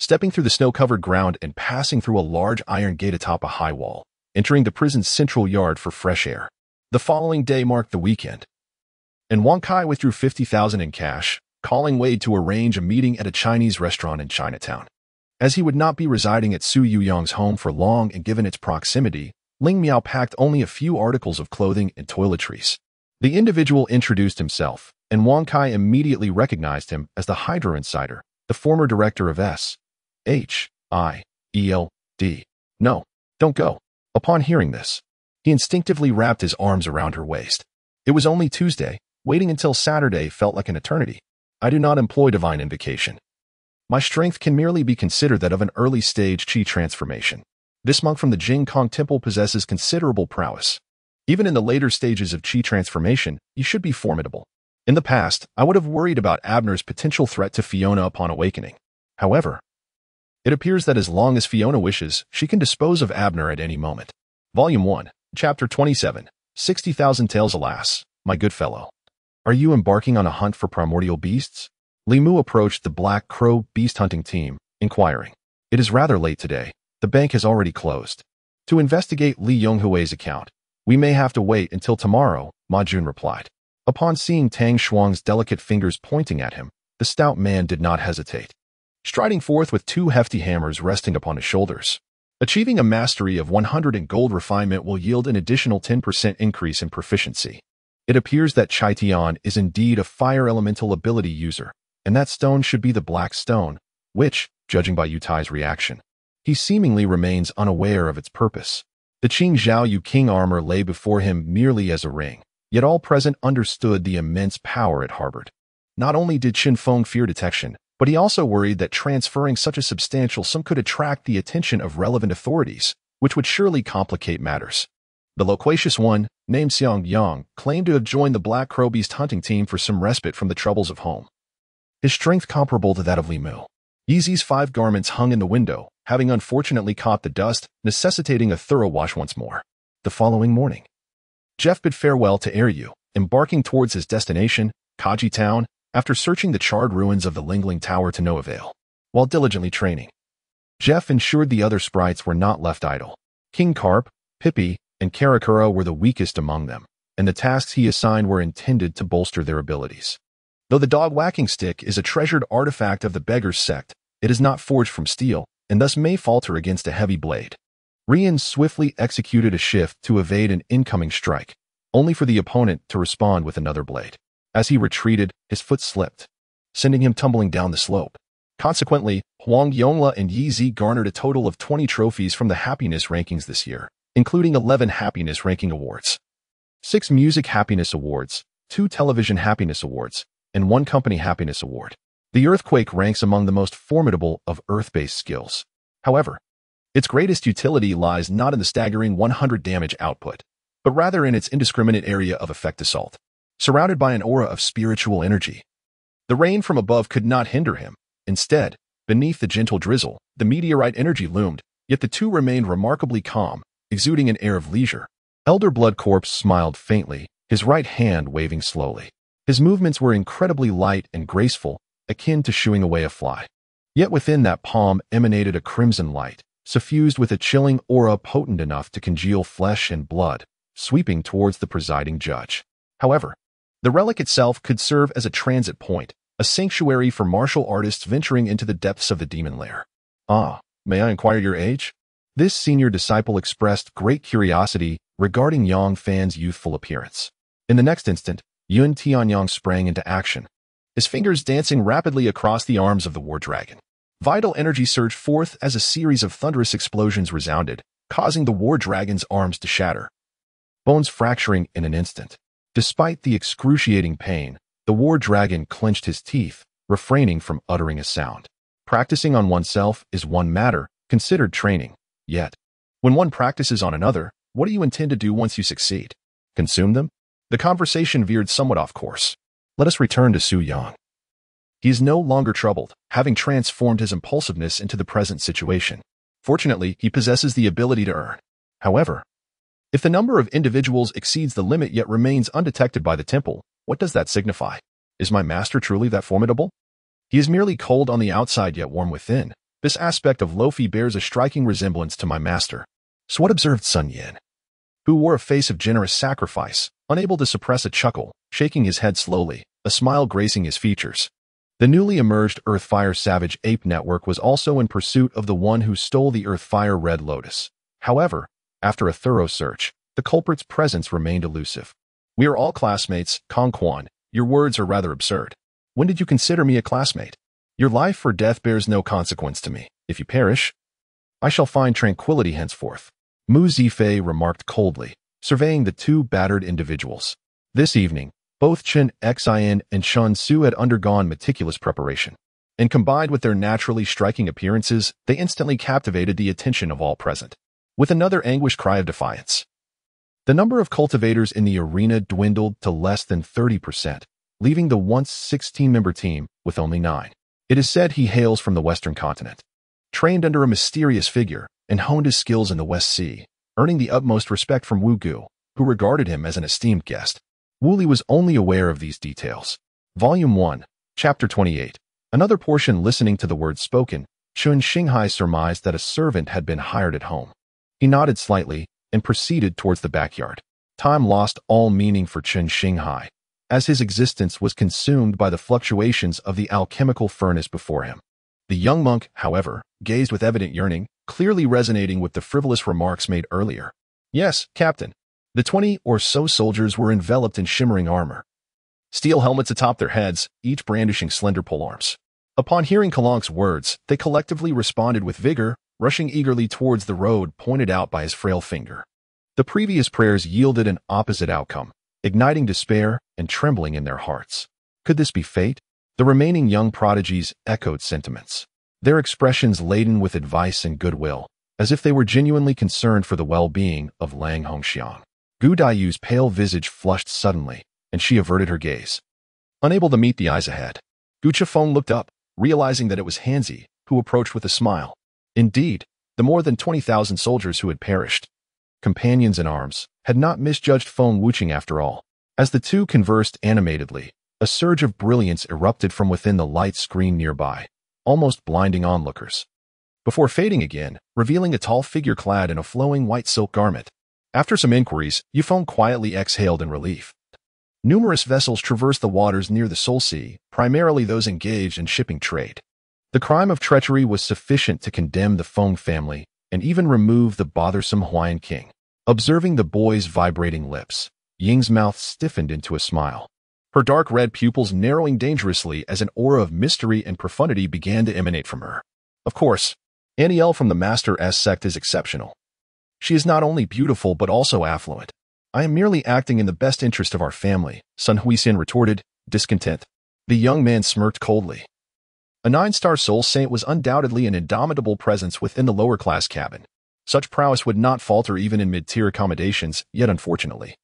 Stepping through the snow-covered ground and passing through a large iron gate atop a high wall, entering the prison's central yard for fresh air. The following day marked the weekend, and Wang Kai withdrew 50,000 in cash, calling Wade to arrange a meeting at a Chinese restaurant in Chinatown. As he would not be residing at Su Yuyang's home for long and given its proximity, Ling Miao packed only a few articles of clothing and toiletries. The individual introduced himself, and Wang Kai immediately recognized him as the Hydro Insider, the former director of S.H.I.E.L.D. "No, don't go." Upon hearing this, he instinctively wrapped his arms around her waist. It was only Tuesday. Waiting until Saturday felt like an eternity. I do not employ divine invocation. My strength can merely be considered that of an early-stage Qi transformation. This monk from the Jing Kong Temple possesses considerable prowess. Even in the later stages of Qi transformation, you should be formidable. In the past, I would have worried about Abner's potential threat to Fiona upon awakening. However, it appears that as long as Fiona wishes, she can dispose of Abner at any moment. Volume 1, Chapter 27, 60,000 Tales. Alas, my good fellow. Are you embarking on a hunt for primordial beasts? Li Mu approached the Black Crow beast hunting team, inquiring. It is rather late today. The bank has already closed. To investigate Li Yonghui's account, we may have to wait until tomorrow, Ma Jun replied. Upon seeing Tang Shuang's delicate fingers pointing at him, the stout man did not hesitate, striding forth with 2 hefty hammers resting upon his shoulders. Achieving a mastery of 100 in gold refinement will yield an additional 10% increase in proficiency. It appears that Chai Tian is indeed a fire elemental ability user, and that stone should be the black stone, which, judging by Yutai's reaction, he seemingly remains unaware of its purpose. The Qing Zhaoyu King armor lay before him merely as a ring, yet all present understood the immense power it harbored. Not only did Qin Feng fear detection, but he also worried that transferring such a substantial sum could attract the attention of relevant authorities, which would surely complicate matters. The loquacious one, named Xiang Yang, claimed to have joined the Black Crow Beast hunting team for some respite from the troubles of home. His strength comparable to that of Li Mu. Yeezy's 5 garments hung in the window, having unfortunately caught the dust, necessitating a thorough wash once more. The following morning, Jeff bid farewell to Eryu, embarking towards his destination, Kaji Town, after searching the charred ruins of the Lingling Tower to no avail. While diligently training, Jeff ensured the other sprites were not left idle. King Carp, Pippi, and Karakura were the weakest among them, and the tasks he assigned were intended to bolster their abilities. Though the dog whacking stick is a treasured artifact of the Beggar's sect, it is not forged from steel, and thus may falter against a heavy blade. Rian swiftly executed a shift to evade an incoming strike, only for the opponent to respond with another blade. As he retreated, his foot slipped, sending him tumbling down the slope. Consequently, Huang Yongla and Yi Zi garnered a total of 20 trophies from the happiness rankings this year, including 11 happiness ranking awards, 6 music happiness awards, 2 television happiness awards, and 1 company happiness award. The earthquake ranks among the most formidable of earth-based skills. However, its greatest utility lies not in the staggering 100 damage output, but rather in its indiscriminate area of effect assault. Surrounded by an aura of spiritual energy, the rain from above could not hinder him. Instead, beneath the gentle drizzle, the meteorite energy loomed, yet the two remained remarkably calm, exuding an air of leisure. Elder Blood Corpse smiled faintly, his right hand waving slowly. His movements were incredibly light and graceful, akin to shooing away a fly. Yet within that palm emanated a crimson light, suffused with a chilling aura potent enough to congeal flesh and blood, sweeping towards the presiding judge. However, the relic itself could serve as a transit point, a sanctuary for martial artists venturing into the depths of the demon lair. "Ah, may I inquire your age?" This senior disciple expressed great curiosity regarding Yang Fan's youthful appearance. In the next instant, Yun Tianyang sprang into action, his fingers dancing rapidly across the arms of the war dragon. Vital energy surged forth as a series of thunderous explosions resounded, causing the war dragon's arms to shatter, bones fracturing in an instant. Despite the excruciating pain, the war dragon clenched his teeth, refraining from uttering a sound. Practicing on oneself is one matter, considered training. Yet, when one practices on another, what do you intend to do once you succeed? Consume them? The conversation veered somewhat off course. Let us return to Su Yang. He is no longer troubled, having transformed his impulsiveness into the present situation. Fortunately, he possesses the ability to earn. However, if the number of individuals exceeds the limit yet remains undetected by the temple, what does that signify? Is my master truly that formidable? He is merely cold on the outside yet warm within. This aspect of Lofi bears a striking resemblance to my master. So what observed Sun Yin, who wore a face of generous sacrifice, unable to suppress a chuckle, shaking his head slowly, a smile gracing his features. The newly emerged Earthfire Savage Ape Network was also in pursuit of the one who stole the Earthfire Red Lotus. However, after a thorough search, the culprit's presence remained elusive. "We are all classmates, Kong Quan. Your words are rather absurd. When did you consider me a classmate? Your life or death bears no consequence to me. If you perish, I shall find tranquility henceforth," Mu Zifei remarked coldly, surveying the two battered individuals. This evening, both Chen Xian and Shun Su had undergone meticulous preparation, and combined with their naturally striking appearances, they instantly captivated the attention of all present. With another anguished cry of defiance, the number of cultivators in the arena dwindled to less than 30%, leaving the once 16-member team with only 9. It is said he hails from the Western continent, trained under a mysterious figure, and honed his skills in the West Sea, earning the utmost respect from Wu Gu, who regarded him as an esteemed guest. Wu Li was only aware of these details. Volume 1, Chapter 28. Another portion listening to the words spoken, Chun Xinghai surmised that a servant had been hired at home. He nodded slightly and proceeded towards the backyard. Time lost all meaning for Chun Xinghai, as his existence was consumed by the fluctuations of the alchemical furnace before him. The young monk, however, gazed with evident yearning, clearly resonating with the frivolous remarks made earlier. "Yes, Captain." The 20 or so soldiers were enveloped in shimmering armor, steel helmets atop their heads, each brandishing slender polearms. Upon hearing Kalank's words, they collectively responded with vigor, rushing eagerly towards the road pointed out by his frail finger. The previous prayers yielded an opposite outcome, igniting despair and trembling in their hearts. Could this be fate? The remaining young prodigies echoed sentiments, their expressions laden with advice and goodwill, as if they were genuinely concerned for the well-being of Lang Hongxiang. Gu Daiyu's pale visage flushed suddenly, and she averted her gaze, unable to meet the eyes ahead. Gu Chifeng looked up, realizing that it was Hanzi, who approached with a smile. Indeed, the more than 20,000 soldiers who had perished companions in arms, had not misjudged Feng Wuqing after all. As the two conversed animatedly, a surge of brilliance erupted from within the light screen nearby, almost blinding onlookers, before fading again, revealing a tall figure clad in a flowing white silk garment. After some inquiries, Yufeng quietly exhaled in relief. Numerous vessels traversed the waters near the Soul Sea, primarily those engaged in shipping trade. The crime of treachery was sufficient to condemn the Feng family and even remove the bothersome Hawaiian king. Observing the boy's vibrating lips, Ying's mouth stiffened into a smile, her dark red pupils narrowing dangerously as an aura of mystery and profundity began to emanate from her. Of course, Aniel from the Master S sect is exceptional. She is not only beautiful but also affluent. I am merely acting in the best interest of our family, Sun Huixian retorted, discontent. The young man smirked coldly. A 9-star soul saint was undoubtedly an indomitable presence within the lower-class cabin. Such prowess would not falter even in mid-tier accommodations, yet unfortunately,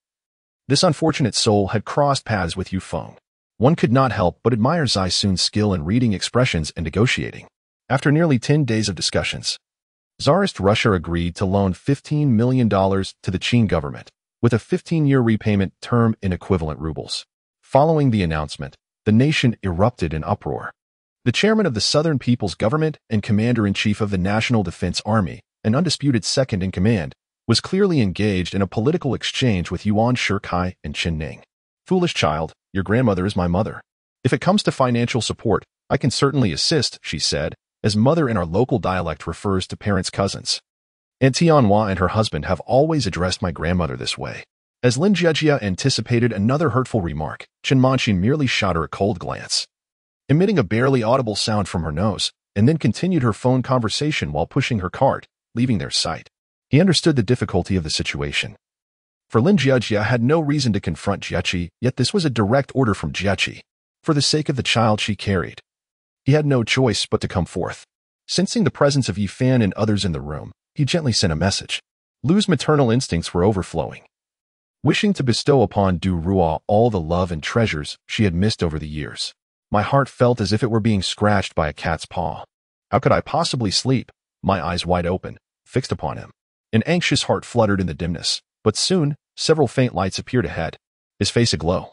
this unfortunate soul had crossed paths with Yufeng. One could not help but admire Zai Sun's skill in reading expressions and negotiating. After nearly 10 days of discussions, Tsarist Russia agreed to loan $15 million to the Qing government, with a 15-year repayment term in equivalent rubles. Following the announcement, the nation erupted in uproar. The chairman of the Southern People's Government and commander-in-chief of the National Defense Army, an undisputed second-in-command, was clearly engaged in a political exchange with Yuan Shikai and Chen Ning. Foolish child, your grandmother is my mother. If it comes to financial support, I can certainly assist, she said, as mother in our local dialect refers to parents' cousins. Aunt Tianhua and her husband have always addressed my grandmother this way. As Lin Jiejia anticipated another hurtful remark, Chen Manqi merely shot her a cold glance, emitting a barely audible sound from her nose, and then continued her phone conversation while pushing her cart, leaving their sight. He understood the difficulty of the situation. For Lin Jiejia had no reason to confront Jiechi, yet this was a direct order from Jiechi. For the sake of the child she carried, he had no choice but to come forth. Sensing the presence of Yifan and others in the room, he gently sent a message. Lu's maternal instincts were overflowing, wishing to bestow upon Du Rua all the love and treasures she had missed over the years. My heart felt as if it were being scratched by a cat's paw. How could I possibly sleep, my eyes wide open, fixed upon him? An anxious heart fluttered in the dimness, but soon, several faint lights appeared ahead, his face aglow.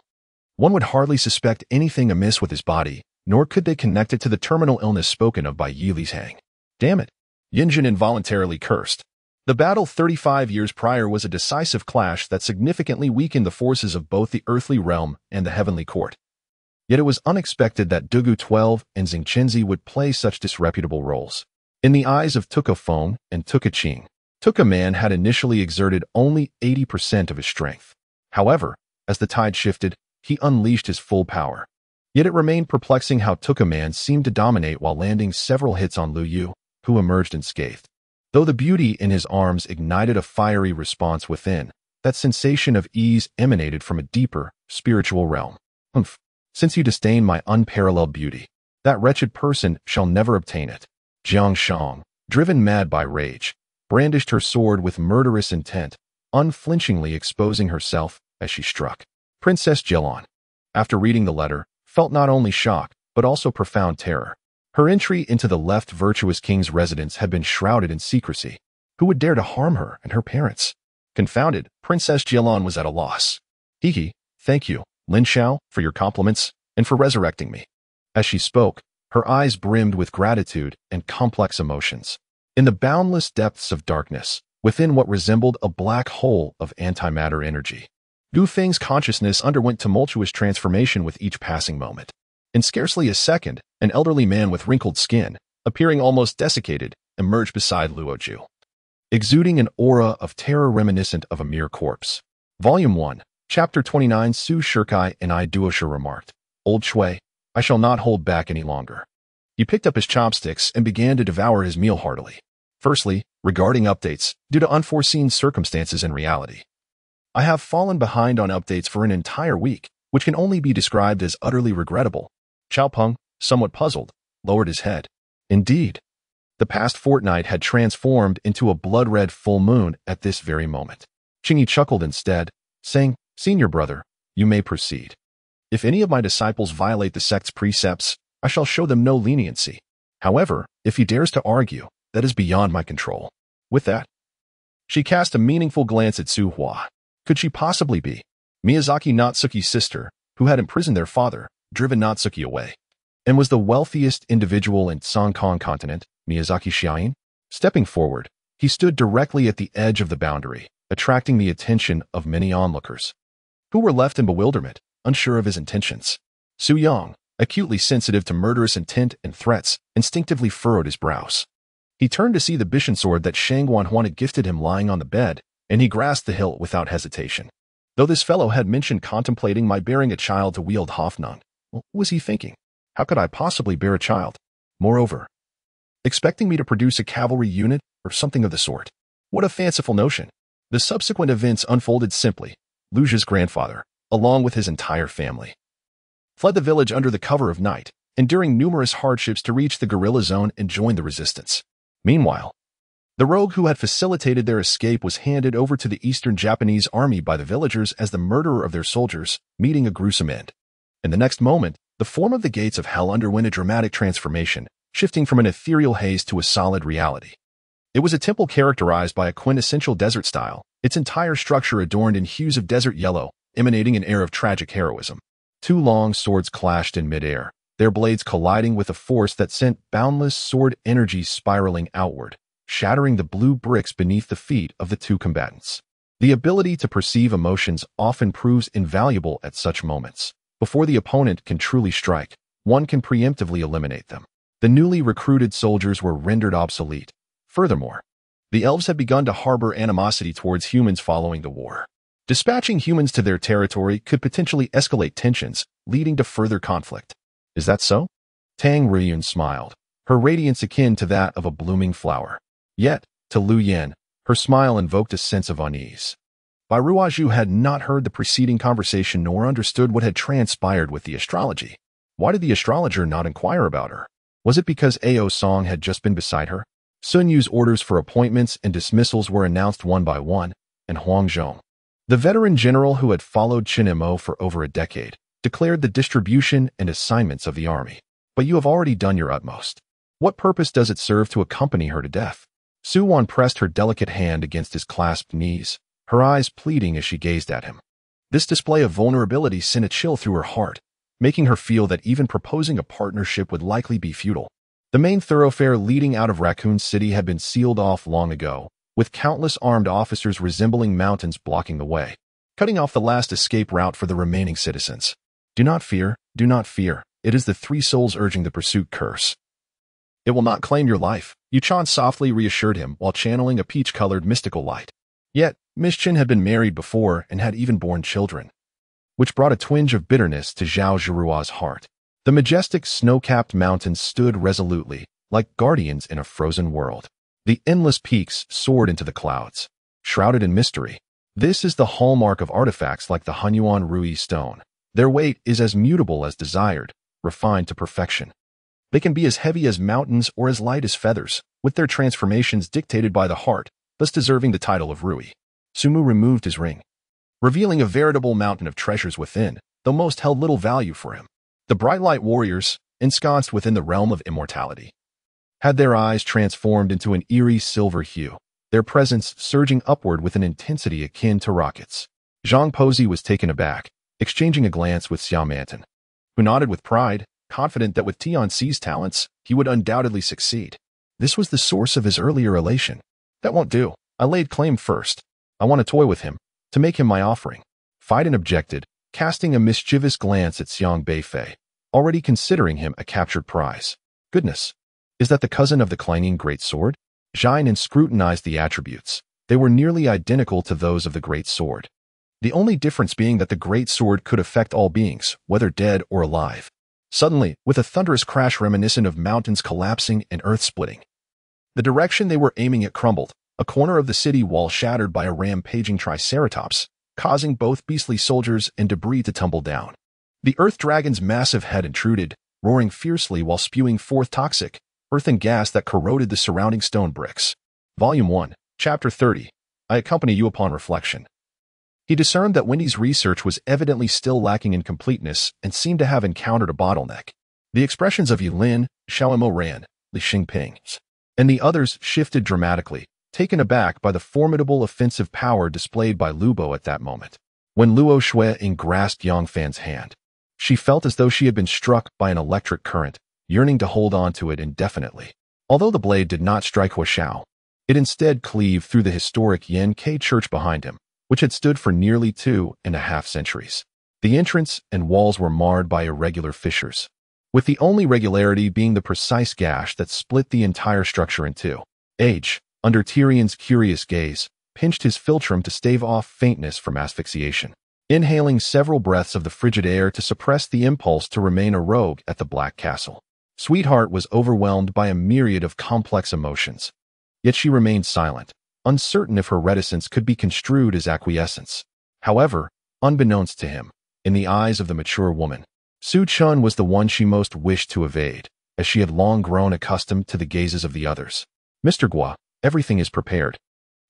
One would hardly suspect anything amiss with his body, nor could they connect it to the terminal illness spoken of by Yi Lizhang. Damn it! Yinjin involuntarily cursed. The battle 35 years prior was a decisive clash that significantly weakened the forces of both the earthly realm and the heavenly court. Yet it was unexpected that Dugu 12 and Xingqianzi would play such disreputable roles. In the eyes of Tuka Feng and Tuka Qing, Tuka Man had initially exerted only 80% of his strength. However, as the tide shifted, he unleashed his full power. Yet it remained perplexing how Tuka Man seemed to dominate while landing several hits on Lu Yu, who emerged unscathed. Though the beauty in his arms ignited a fiery response within, that sensation of ease emanated from a deeper, spiritual realm. Humph! Since you disdain my unparalleled beauty, that wretched person shall never obtain it. Jiang Shang, driven mad by rage, brandished her sword with murderous intent, unflinchingly exposing herself as she struck. Princess Jilan, after reading the letter, felt not only shock, but also profound terror. Her entry into the left virtuous king's residence had been shrouded in secrecy. Who would dare to harm her and her parents? Confounded, Princess Jilan was at a loss. Hee, thank you, Lin Xiao, for your compliments, and for resurrecting me. As she spoke, her eyes brimmed with gratitude and complex emotions. In the boundless depths of darkness, within what resembled a black hole of antimatter energy, Du Feng's consciousness underwent tumultuous transformation with each passing moment. In scarcely a second, an elderly man with wrinkled skin, appearing almost desiccated, emerged beside Luoju, exuding an aura of terror reminiscent of a mere corpse. Volume 1, Chapter 29. Su Shikai and I Duosha remarked, Old Shui, I shall not hold back any longer. He picked up his chopsticks and began to devour his meal heartily. Firstly, regarding updates, due to unforeseen circumstances in reality, I have fallen behind on updates for an entire week, which can only be described as utterly regrettable. Chao Peng, somewhat puzzled, lowered his head. Indeed, the past fortnight had transformed into a blood-red full moon at this very moment. Qingyi chuckled instead, saying, Senior brother, you may proceed. If any of my disciples violate the sect's precepts, I shall show them no leniency. However, if he dares to argue, that is beyond my control. With that, She cast a meaningful glance at Su Hua. Could she possibly be Miyazaki Natsuki's sister, who had imprisoned their father, driven Natsuki away, and was the wealthiest individual in Songkong continent, Miyazaki Xiaoyin? Stepping forward, he stood directly at the edge of the boundary, attracting the attention of many onlookers, who were left in bewilderment, unsure of his intentions. Su Yang, acutely sensitive to murderous intent and threats, instinctively furrowed his brows. He turned to see the Bishan sword that Shang Wanhuan had gifted him lying on the bed, and he grasped the hilt without hesitation. Though this fellow had mentioned contemplating my bearing a child to wield Hoffnung, what was he thinking? How could I possibly bear a child? Moreover, expecting me to produce a cavalry unit or something of the sort. What a fanciful notion. The subsequent events unfolded simply. Lujia's grandfather, along with his entire family, fled the village under the cover of night, enduring numerous hardships to reach the guerrilla zone and join the resistance. Meanwhile, the rogue who had facilitated their escape was handed over to the Eastern Japanese army by the villagers as the murderer of their soldiers, meeting a gruesome end. In the next moment, the form of the gates of hell underwent a dramatic transformation, shifting from an ethereal haze to a solid reality. It was a temple characterized by a quintessential desert style, its entire structure adorned in hues of desert yellow, emanating an air of tragic heroism. Two long swords clashed in midair, their blades colliding with a force that sent boundless sword energy spiraling outward, shattering the blue bricks beneath the feet of the two combatants. The ability to perceive emotions often proves invaluable at such moments. Before the opponent can truly strike, one can preemptively eliminate them. The newly recruited soldiers were rendered obsolete. Furthermore, the elves had begun to harbor animosity towards humans following the war. Dispatching humans to their territory could potentially escalate tensions, leading to further conflict. Is that so? Tang Riyun smiled, her radiance akin to that of a blooming flower. Yet, to Lu Yan, her smile invoked a sense of unease. Bai Ruozhu had not heard the preceding conversation nor understood what had transpired with the astrology. Why did the astrologer not inquire about her? Was it because Ao Song had just been beside her? Sun Yu's orders for appointments and dismissals were announced one by one, and Huang Zhong, the veteran general who had followed Chen Mo for over a decade, declared the distribution and assignments of the army. But you have already done your utmost. What purpose does it serve to accompany her to death? Su Wan pressed her delicate hand against his clasped knees, her eyes pleading as she gazed at him. This display of vulnerability sent a chill through her heart, making her feel that even proposing a partnership would likely be futile. The main thoroughfare leading out of Raccoon City had been sealed off long ago, with countless armed officers resembling mountains blocking the way, cutting off the last escape route for the remaining citizens. Do not fear, do not fear. It is the three souls urging the pursuit curse. It will not claim your life, Yuchan softly reassured him while channeling a peach-colored mystical light. Yet, Miss Chen had been married before and had even borne children, which brought a twinge of bitterness to Zhao Zhirua's heart. The majestic snow-capped mountains stood resolutely, like guardians in a frozen world. The endless peaks soared into the clouds, shrouded in mystery. This is the hallmark of artifacts like the Hunyuan Rui stone. Their weight is as mutable as desired, refined to perfection. They can be as heavy as mountains or as light as feathers, with their transformations dictated by the heart, thus deserving the title of Rui. Sumu removed his ring, revealing a veritable mountain of treasures within, though most held little value for him. The bright light warriors, ensconced within the realm of immortality, had their eyes transformed into an eerie silver hue, their presence surging upward with an intensity akin to rockets. Zhang Pozi was taken aback, exchanging a glance with Xiao Manton, who nodded with pride, confident that with Tianxi's talents, he would undoubtedly succeed. This was the source of his earlier elation. That won't do. I laid claim first. I want to toy with him, to make him my offering. Phaidon objected, casting a mischievous glance at Xiang Beifei, already considering him a captured prize. Goodness, is that the cousin of the clanging great sword? Xian scrutinized the attributes. They were nearly identical to those of the great sword, the only difference being that the great sword could affect all beings, whether dead or alive. Suddenly, with a thunderous crash reminiscent of mountains collapsing and earth splitting, the direction they were aiming at crumbled, a corner of the city wall shattered by a rampaging triceratops, causing both beastly soldiers and debris to tumble down. The earth dragon's massive head intruded, roaring fiercely while spewing forth toxic, earthen gas that corroded the surrounding stone bricks. Volume 1, Chapter 30. I accompany you upon reflection. He discerned that Wendy's research was evidently still lacking in completeness and seemed to have encountered a bottleneck. The expressions of Yilin, Xiao Moran, Li Xingping, and the others shifted dramatically, taken aback by the formidable offensive power displayed by Lubo at that moment. When Luo Shueying grasped Yang Fan's hand, she felt as though she had been struck by an electric current, yearning to hold on to it indefinitely. Although the blade did not strike Huashao, it instead cleaved through the historic Yan Ke church behind him, which had stood for nearly 2.5 centuries. The entrance and walls were marred by irregular fissures, with the only regularity being the precise gash that split the entire structure in two. Age, under Tyrion's curious gaze, pinched his philtrum to stave off faintness from asphyxiation, inhaling several breaths of the frigid air to suppress the impulse to remain a rogue at the Black Castle. Sweetheart was overwhelmed by a myriad of complex emotions, yet she remained silent, uncertain if her reticence could be construed as acquiescence. However, unbeknownst to him, in the eyes of the mature woman, Su Chun was the one she most wished to evade, as she had long grown accustomed to the gazes of the others. Mr. Gua, everything is prepared.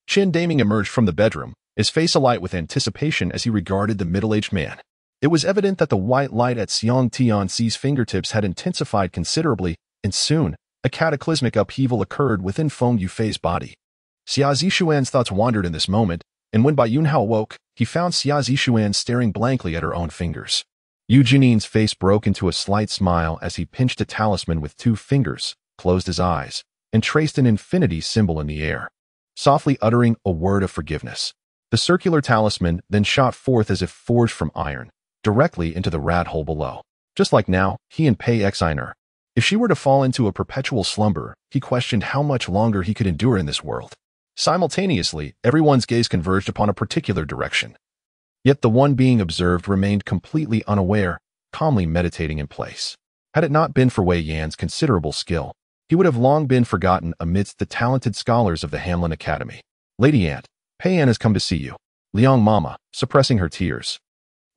Qin Daming emerged from the bedroom, his face alight with anticipation as he regarded the middle-aged man. It was evident that the white light at Xiang Tianxi's fingertips had intensified considerably, and soon, a cataclysmic upheaval occurred within Feng Yufei's body. Xia Zishuan's thoughts wandered in this moment, and when Bai Yunhao awoke, he found Xia Zishuan staring blankly at her own fingers. Yu Jinin's face broke into a slight smile as he pinched a talisman with 2 fingers, closed his eyes, and traced an infinity symbol in the air, softly uttering a word of forgiveness. The circular talisman then shot forth as if forged from iron, directly into the rat hole below. Just like now, he and Pei Xiner. If she were to fall into a perpetual slumber, he questioned how much longer he could endure in this world. Simultaneously, everyone's gaze converged upon a particular direction. Yet the one being observed remained completely unaware, calmly meditating in place. Had it not been for Wei Yan's considerable skill, he would have long been forgotten amidst the talented scholars of the Hanlin Academy. Lady Aunt, Pei Yan has come to see you. Liang Mama, suppressing her tears,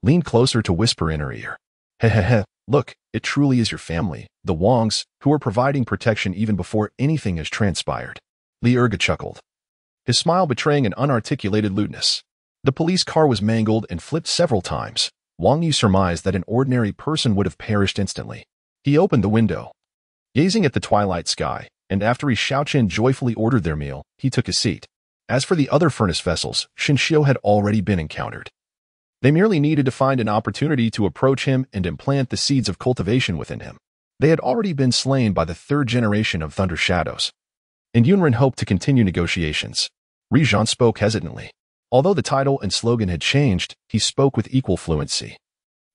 leaned closer to whisper in her ear. Hehehe, look, it truly is your family, the Wangs, who are providing protection even before anything has transpired. Li Erga chuckled, his smile betraying an unarticulated lewdness. The police car was mangled and flipped several times. Wang Yu surmised that an ordinary person would have perished instantly. He opened the window, gazing at the twilight sky, and after he Xiaoqian joyfully ordered their meal, he took his seat. As for the other furnace vessels, Shinshio had already been encountered. They merely needed to find an opportunity to approach him and implant the seeds of cultivation within him. They had already been slain by the 3rd generation of Thunder Shadows, and Yunren hoped to continue negotiations. Rijan spoke hesitantly. Although the title and slogan had changed, he spoke with equal fluency,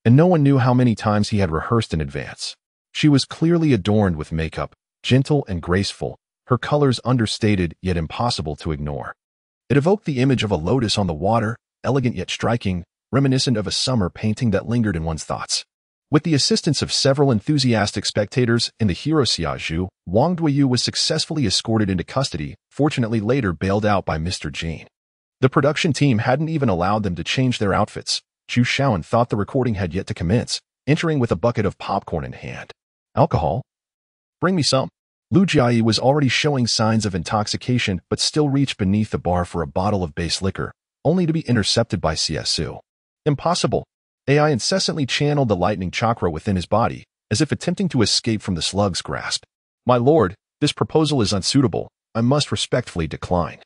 and no one knew how many times he had rehearsed in advance. She was clearly adorned with makeup, gentle and graceful, her colors understated yet impossible to ignore. It evoked the image of a lotus on the water, elegant yet striking, reminiscent of a summer painting that lingered in one's thoughts. With the assistance of several enthusiastic spectators and the hero Xiazhu, Wang Duiyu was successfully escorted into custody, fortunately later bailed out by Mr. Jin. The production team hadn't even allowed them to change their outfits. Chu Shaoan thought the recording had yet to commence, entering with a bucket of popcorn in hand. Alcohol? Bring me some. Lu Jiayi was already showing signs of intoxication but still reached beneath the bar for a bottle of base liquor, only to be intercepted by Csu. Impossible. AI incessantly channeled the lightning chakra within his body, as if attempting to escape from the slug's grasp. My lord, this proposal is unsuitable. I must respectfully decline.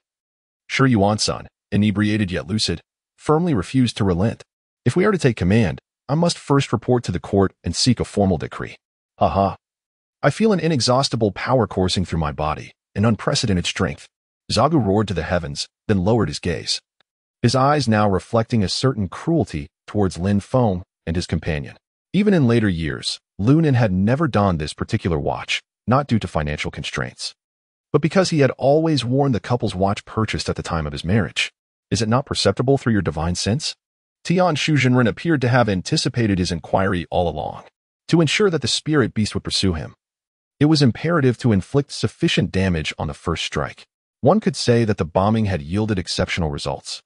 Shi Yuan-san, inebriated yet lucid, firmly refused to relent. If we are to take command, I must first report to the court and seek a formal decree. Haha. I feel an inexhaustible power coursing through my body, an unprecedented strength. Zagu roared to the heavens, then lowered his gaze, his eyes now reflecting a certain cruelty towards Lin Feng and his companion. Even in later years, Lunan had never donned this particular watch, not due to financial constraints, but because he had always worn the couple's watch purchased at the time of his marriage. Is it not perceptible through your divine sense? Tian Shuzhenren appeared to have anticipated his inquiry all along. To ensure that the spirit beast would pursue him, it was imperative to inflict sufficient damage on the first strike. One could say that the bombing had yielded exceptional results,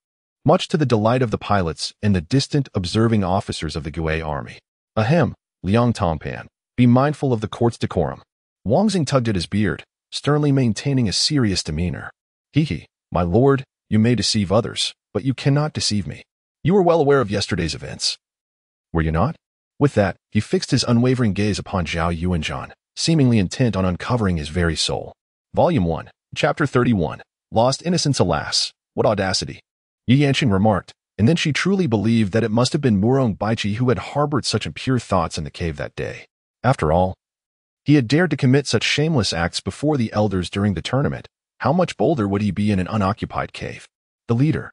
much to the delight of the pilots and the distant observing officers of the Gue army. Ahem, Liang Tongpan, be mindful of the court's decorum. Wang Xing tugged at his beard, sternly maintaining a serious demeanor. He, my lord, you may deceive others, but you cannot deceive me. You were well aware of yesterday's events. Were you not? With that, he fixed his unwavering gaze upon Zhao Yuanzhan, seemingly intent on uncovering his very soul. Volume 1, Chapter 31. Lost innocence, alas. What audacity. Yi Yanqing remarked, and then she truly believed that it must have been Murong Baichi who had harbored such impure thoughts in the cave that day. After all, he had dared to commit such shameless acts before the elders during the tournament. How much bolder would he be in an unoccupied cave? The leader,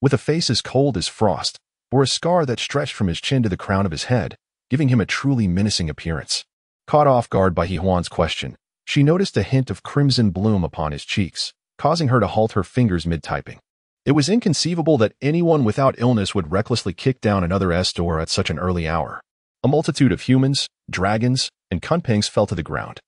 with a face as cold as frost, bore a scar that stretched from his chin to the crown of his head, giving him a truly menacing appearance. Caught off guard by He Huan's question, she noticed a hint of crimson bloom upon his cheeks, causing her to halt her fingers mid-typing. It was inconceivable that anyone without illness would recklessly kick down another S-door at such an early hour. A multitude of humans, dragons, and kunpangs fell to the ground,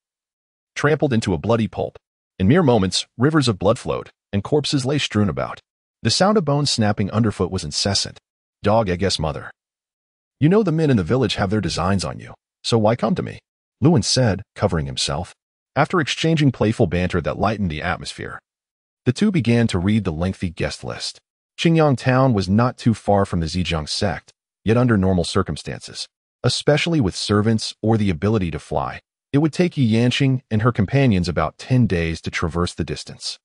trampled into a bloody pulp. In mere moments, rivers of blood flowed, and corpses lay strewn about. The sound of bones snapping underfoot was incessant. Dog, I guess, mother. You know the men in the village have their designs on you, so why come to me? Luan said, covering himself. After exchanging playful banter that lightened the atmosphere, the two began to read the lengthy guest list. Qingyan town was not too far from the Zhejiang sect, yet under normal circumstances, especially with servants or the ability to fly, it would take Yi Yanqing and her companions about 10 days to traverse the distance.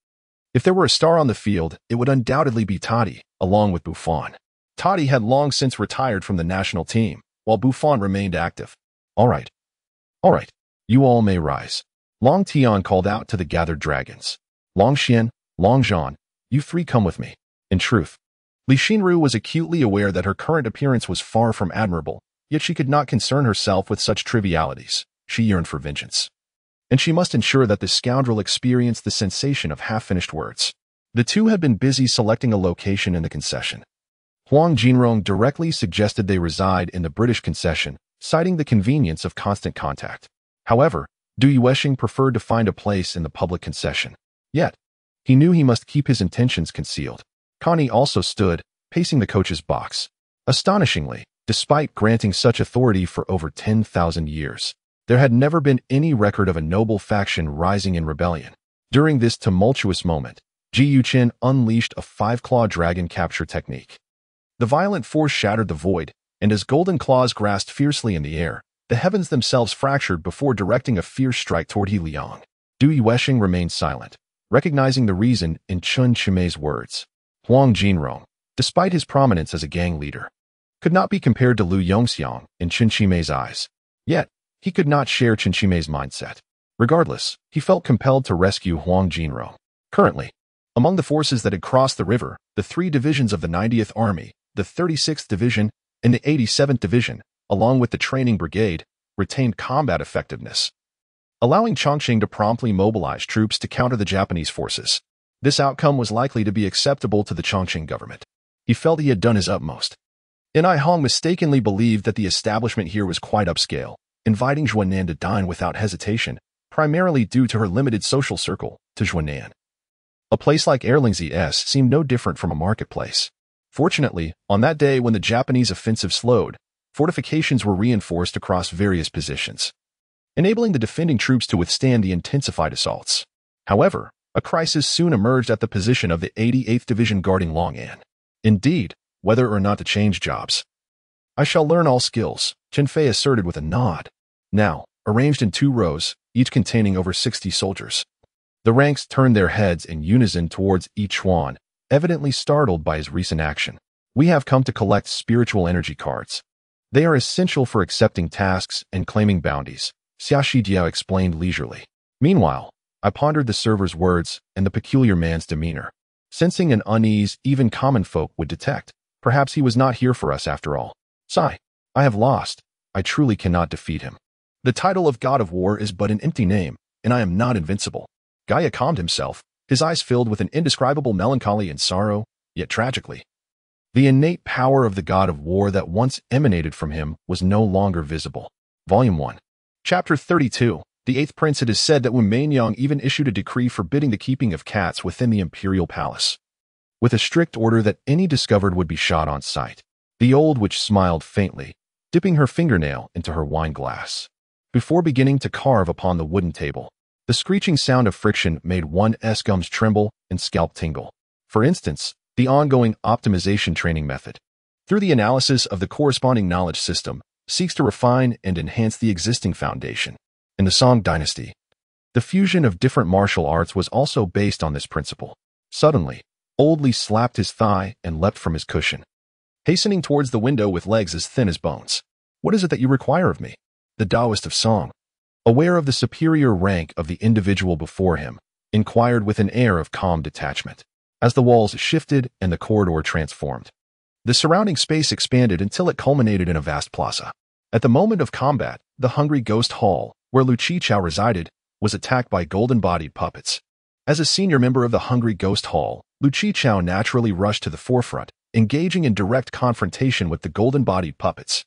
If there were a star on the field, it would undoubtedly be Toddy, along with Buffon. Toddy had long since retired from the national team, while Buffon remained active. All right, you all may rise. Long Tian called out to the gathered dragons. Long Xian, Long Zhan, you three come with me. In truth, Li Xinru was acutely aware that her current appearance was far from admirable, yet she could not concern herself with such trivialities. She yearned for vengeance, and she must ensure that the scoundrel experienced the sensation of half-finished words. The two had been busy selecting a location in the concession. Huang Jinrong directly suggested they reside in the British concession, citing the convenience of constant contact. However, Du Yuesheng preferred to find a place in the public concession. Yet, he knew he must keep his intentions concealed. Connie also stood, pacing the coach's box. Astonishingly, despite granting such authority for over 10,000 years, there had never been any record of a noble faction rising in rebellion. During this tumultuous moment, Ji Yuqin unleashed a five-claw dragon capture technique. The violent force shattered the void, and as golden claws grasped fiercely in the air, the heavens themselves fractured before directing a fierce strike toward He Liang. Du Yuesheng remained silent, recognizing the reason in Chun Chimei's words. Huang Jinrong, despite his prominence as a gang leader, could not be compared to Lu Yongxiang in Chen Chimei's eyes. Yet, he could not share Chen Chimei's mindset. Regardless, he felt compelled to rescue Huang Jinrong. Currently, among the forces that had crossed the river, the 3 divisions of the 90th Army, the 36th Division, and the 87th Division, along with the training brigade, retained combat effectiveness, allowing Chongqing to promptly mobilize troops to counter the Japanese forces. This outcome was likely to be acceptable to the Chongqing government. He felt he had done his utmost. Ai Hong mistakenly believed that the establishment here was quite upscale, inviting Zhuanan to dine without hesitation, primarily due to her limited social circle, to Zhuanan. A place like Erlingzi S seemed no different from a marketplace. Fortunately, on that day when the Japanese offensive slowed, fortifications were reinforced across various positions, enabling the defending troops to withstand the intensified assaults. However, a crisis soon emerged at the position of the 88th Division guarding Long'an. Indeed, whether or not to change jobs. I shall learn all skills, Chen Fei asserted with a nod. Now, arranged in 2 rows, each containing over 60 soldiers. The ranks turned their heads in unison towards Yi Chuan, evidently startled by his recent action. We have come to collect spiritual energy cards. They are essential for accepting tasks and claiming bounties, Xia Shijiao explained leisurely. Meanwhile, I pondered the server's words and the peculiar man's demeanor, sensing an unease even common folk would detect. Perhaps he was not here for us after all. Sigh. I have lost. I truly cannot defeat him. The title of God of War is but an empty name, and I am not invincible. Gaia calmed himself, his eyes filled with an indescribable melancholy and sorrow, yet tragically. The innate power of the God of War that once emanated from him was no longer visible. Volume 1. Chapter 32. The 8th Prince. It is said that Wu Mainyang even issued a decree forbidding the keeping of cats within the imperial palace, with a strict order that any discovered would be shot on sight. The old witch smiled faintly, dipping her fingernail into her wine glass. Before beginning to carve upon the wooden table, the screeching sound of friction made one's gums tremble and scalp tingle. For instance, the ongoing optimization training method, through the analysis of the corresponding knowledge system, seeks to refine and enhance the existing foundation. In the Song dynasty, The fusion of different martial arts was also based on this principle. Suddenly, Old Li slapped his thigh and leapt from his cushion, hastening towards the window with legs as thin as bones. What is it that you require of me? The Taoist of Song, aware of the superior rank of the individual before him, inquired with an air of calm detachment. As the walls shifted and the corridor transformed, the surrounding space expanded until it culminated in a vast plaza. At the moment of combat, the Hungry Ghost Hall, where Lu Qichao resided, was attacked by golden-bodied puppets. As a senior member of the Hungry Ghost Hall, Lu Qichao naturally rushed to the forefront, engaging in direct confrontation with the golden-bodied puppets.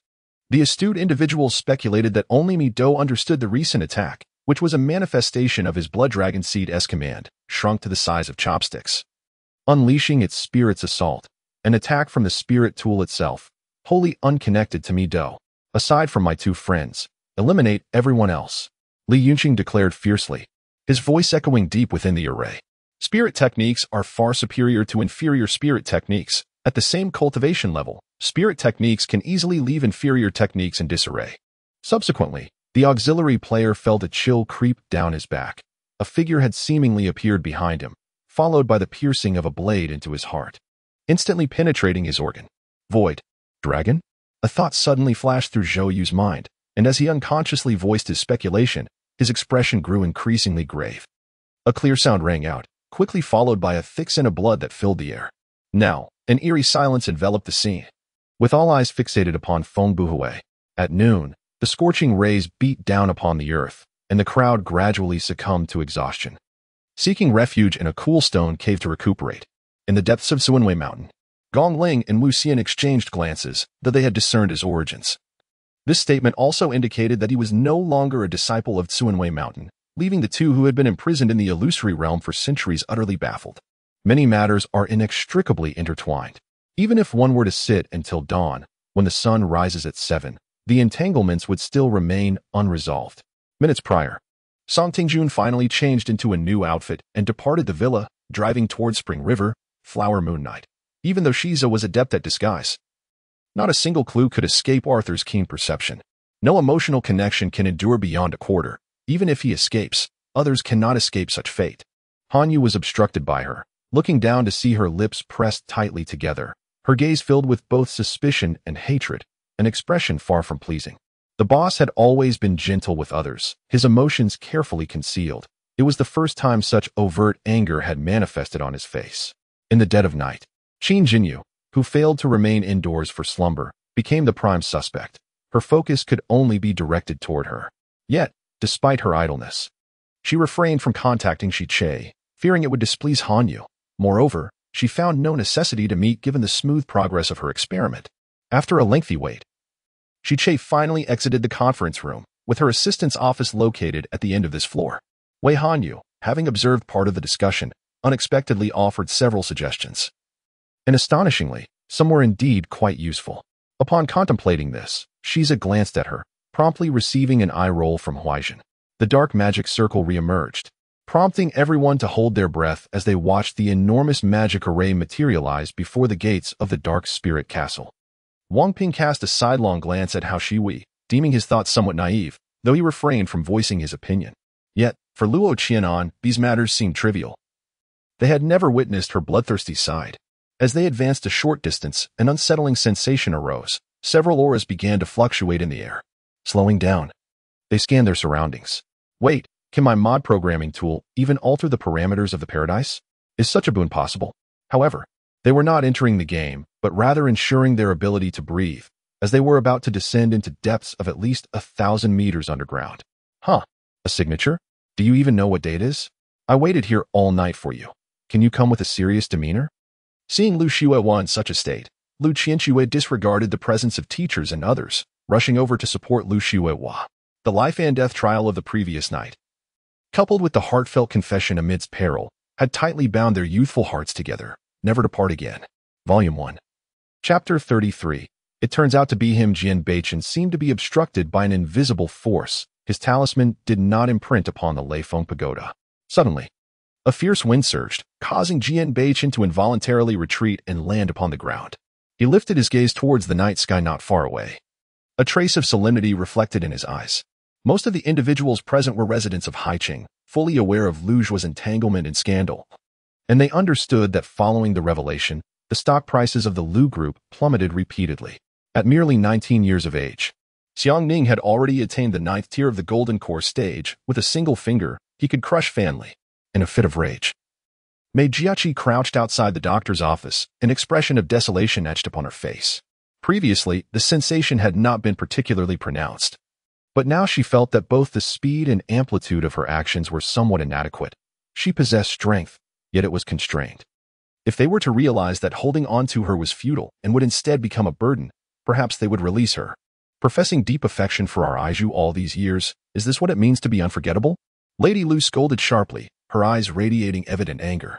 The astute individuals speculated that only Mi Do understood the recent attack, which was a manifestation of his Blood Dragon Seed-esque command, shrunk to the size of chopsticks. Unleashing its spirit's assault, an attack from the spirit tool itself, wholly unconnected to Mi Do. Aside from my two friends, eliminate everyone else, Li Yunqing declared fiercely, his voice echoing deep within the array. Spirit techniques are far superior to inferior spirit techniques. At the same cultivation level, spirit techniques can easily leave inferior techniques in disarray. Subsequently, the auxiliary player felt a chill creep down his back. A figure had seemingly appeared behind him, followed by the piercing of a blade into his heart, instantly penetrating his organ. Void. Dragon? A thought suddenly flashed through Zhou Yu's mind, and as he unconsciously voiced his speculation, his expression grew increasingly grave. A clear sound rang out, quickly followed by a thick scent of blood that filled the air. Now, an eerie silence enveloped the scene, with all eyes fixated upon Feng Buhui. At noon, the scorching rays beat down upon the earth, and the crowd gradually succumbed to exhaustion, seeking refuge in a cool stone cave to recuperate. In the depths of Suanwei Mountain, Gong Ling and Wu Xian exchanged glances, though they had discerned his origins. This statement also indicated that he was no longer a disciple of Suanwei Mountain, leaving the two who had been imprisoned in the illusory realm for centuries utterly baffled. Many matters are inextricably intertwined. Even if one were to sit until dawn, when the sun rises at 7, the entanglements would still remain unresolved. Minutes prior, Song Tingjun finally changed into a new outfit and departed the villa, driving towards Spring River, Flower Moon Night. Even though Shiza was adept at disguise, not a single clue could escape Arthur's keen perception. No emotional connection can endure beyond a quarter. Even if he escapes, others cannot escape such fate. Han Yu was obstructed by her, looking down to see her lips pressed tightly together, her gaze filled with both suspicion and hatred, an expression far from pleasing. The boss had always been gentle with others, his emotions carefully concealed. It was the first time such overt anger had manifested on his face. In the dead of night, Qin Jinyu, who failed to remain indoors for slumber, became the prime suspect. Her focus could only be directed toward her. Yet, despite her idleness, she refrained from contacting Shi Che, fearing it would displease Han Yu. Moreover, she found no necessity to meet given the smooth progress of her experiment. After a lengthy wait, Shi Che finally exited the conference room, with her assistant's office located at the end of this floor. Wei Hanyu, having observed part of the discussion, unexpectedly offered several suggestions. And astonishingly, some were indeed quite useful. Upon contemplating this, Shiza glanced at her, promptly receiving an eye roll from Huaizhen. The dark magic circle re-emerged, prompting everyone to hold their breath as they watched the enormous magic array materialize before the gates of the Dark Spirit Castle. Wang Ping cast a sidelong glance at Hao Shiwei, deeming his thoughts somewhat naive, though he refrained from voicing his opinion. Yet, for Luo Qianan, these matters seemed trivial. They had never witnessed her bloodthirsty side. As they advanced a short distance, an unsettling sensation arose. Several auras began to fluctuate in the air. Slowing down, they scanned their surroundings. Wait, can my mod programming tool even alter the parameters of the paradise? Is such a boon possible? However, they were not entering the game, but rather ensuring their ability to breathe, as they were about to descend into depths of at least 1,000 meters underground. Huh, a signature? Do you even know what day it is? I waited here all night for you. Can you come with a serious demeanor? Seeing Lu Xiuehua in such a state, Lu Qianxue disregarded the presence of teachers and others, rushing over to support Lu Xiuehua. The life and death trial of the previous night, coupled with the heartfelt confession amidst peril, had tightly bound their youthful hearts together, never to part again. Volume 1. Chapter 33. It turns out to be him. Jian Beichen seemed to be obstructed by an invisible force. His talisman did not imprint upon the Leifeng Pagoda. Suddenly, a fierce wind surged, causing Jian Beichen to involuntarily retreat and land upon the ground. He lifted his gaze towards the night sky not far away. A trace of solemnity reflected in his eyes. Most of the individuals present were residents of Haiqing, fully aware of Lu Zhuo's entanglement in scandal. And they understood that following the revelation, the stock prices of the Lu Group plummeted repeatedly. At merely 19 years of age, Xiang Ning had already attained the 9th tier of the Golden Core stage. With a single finger, he could crush Fan Li. In a fit of rage, Mei Jiaqi crouched outside the doctor's office, an expression of desolation etched upon her face. Previously, the sensation had not been particularly pronounced, but now she felt that both the speed and amplitude of her actions were somewhat inadequate. She possessed strength, yet it was constrained. If they were to realize that holding on to her was futile and would instead become a burden, perhaps they would release her. Professing deep affection for our Aiju all these years, is this what it means to be unforgettable? Lady Lu scolded sharply, her eyes radiating evident anger.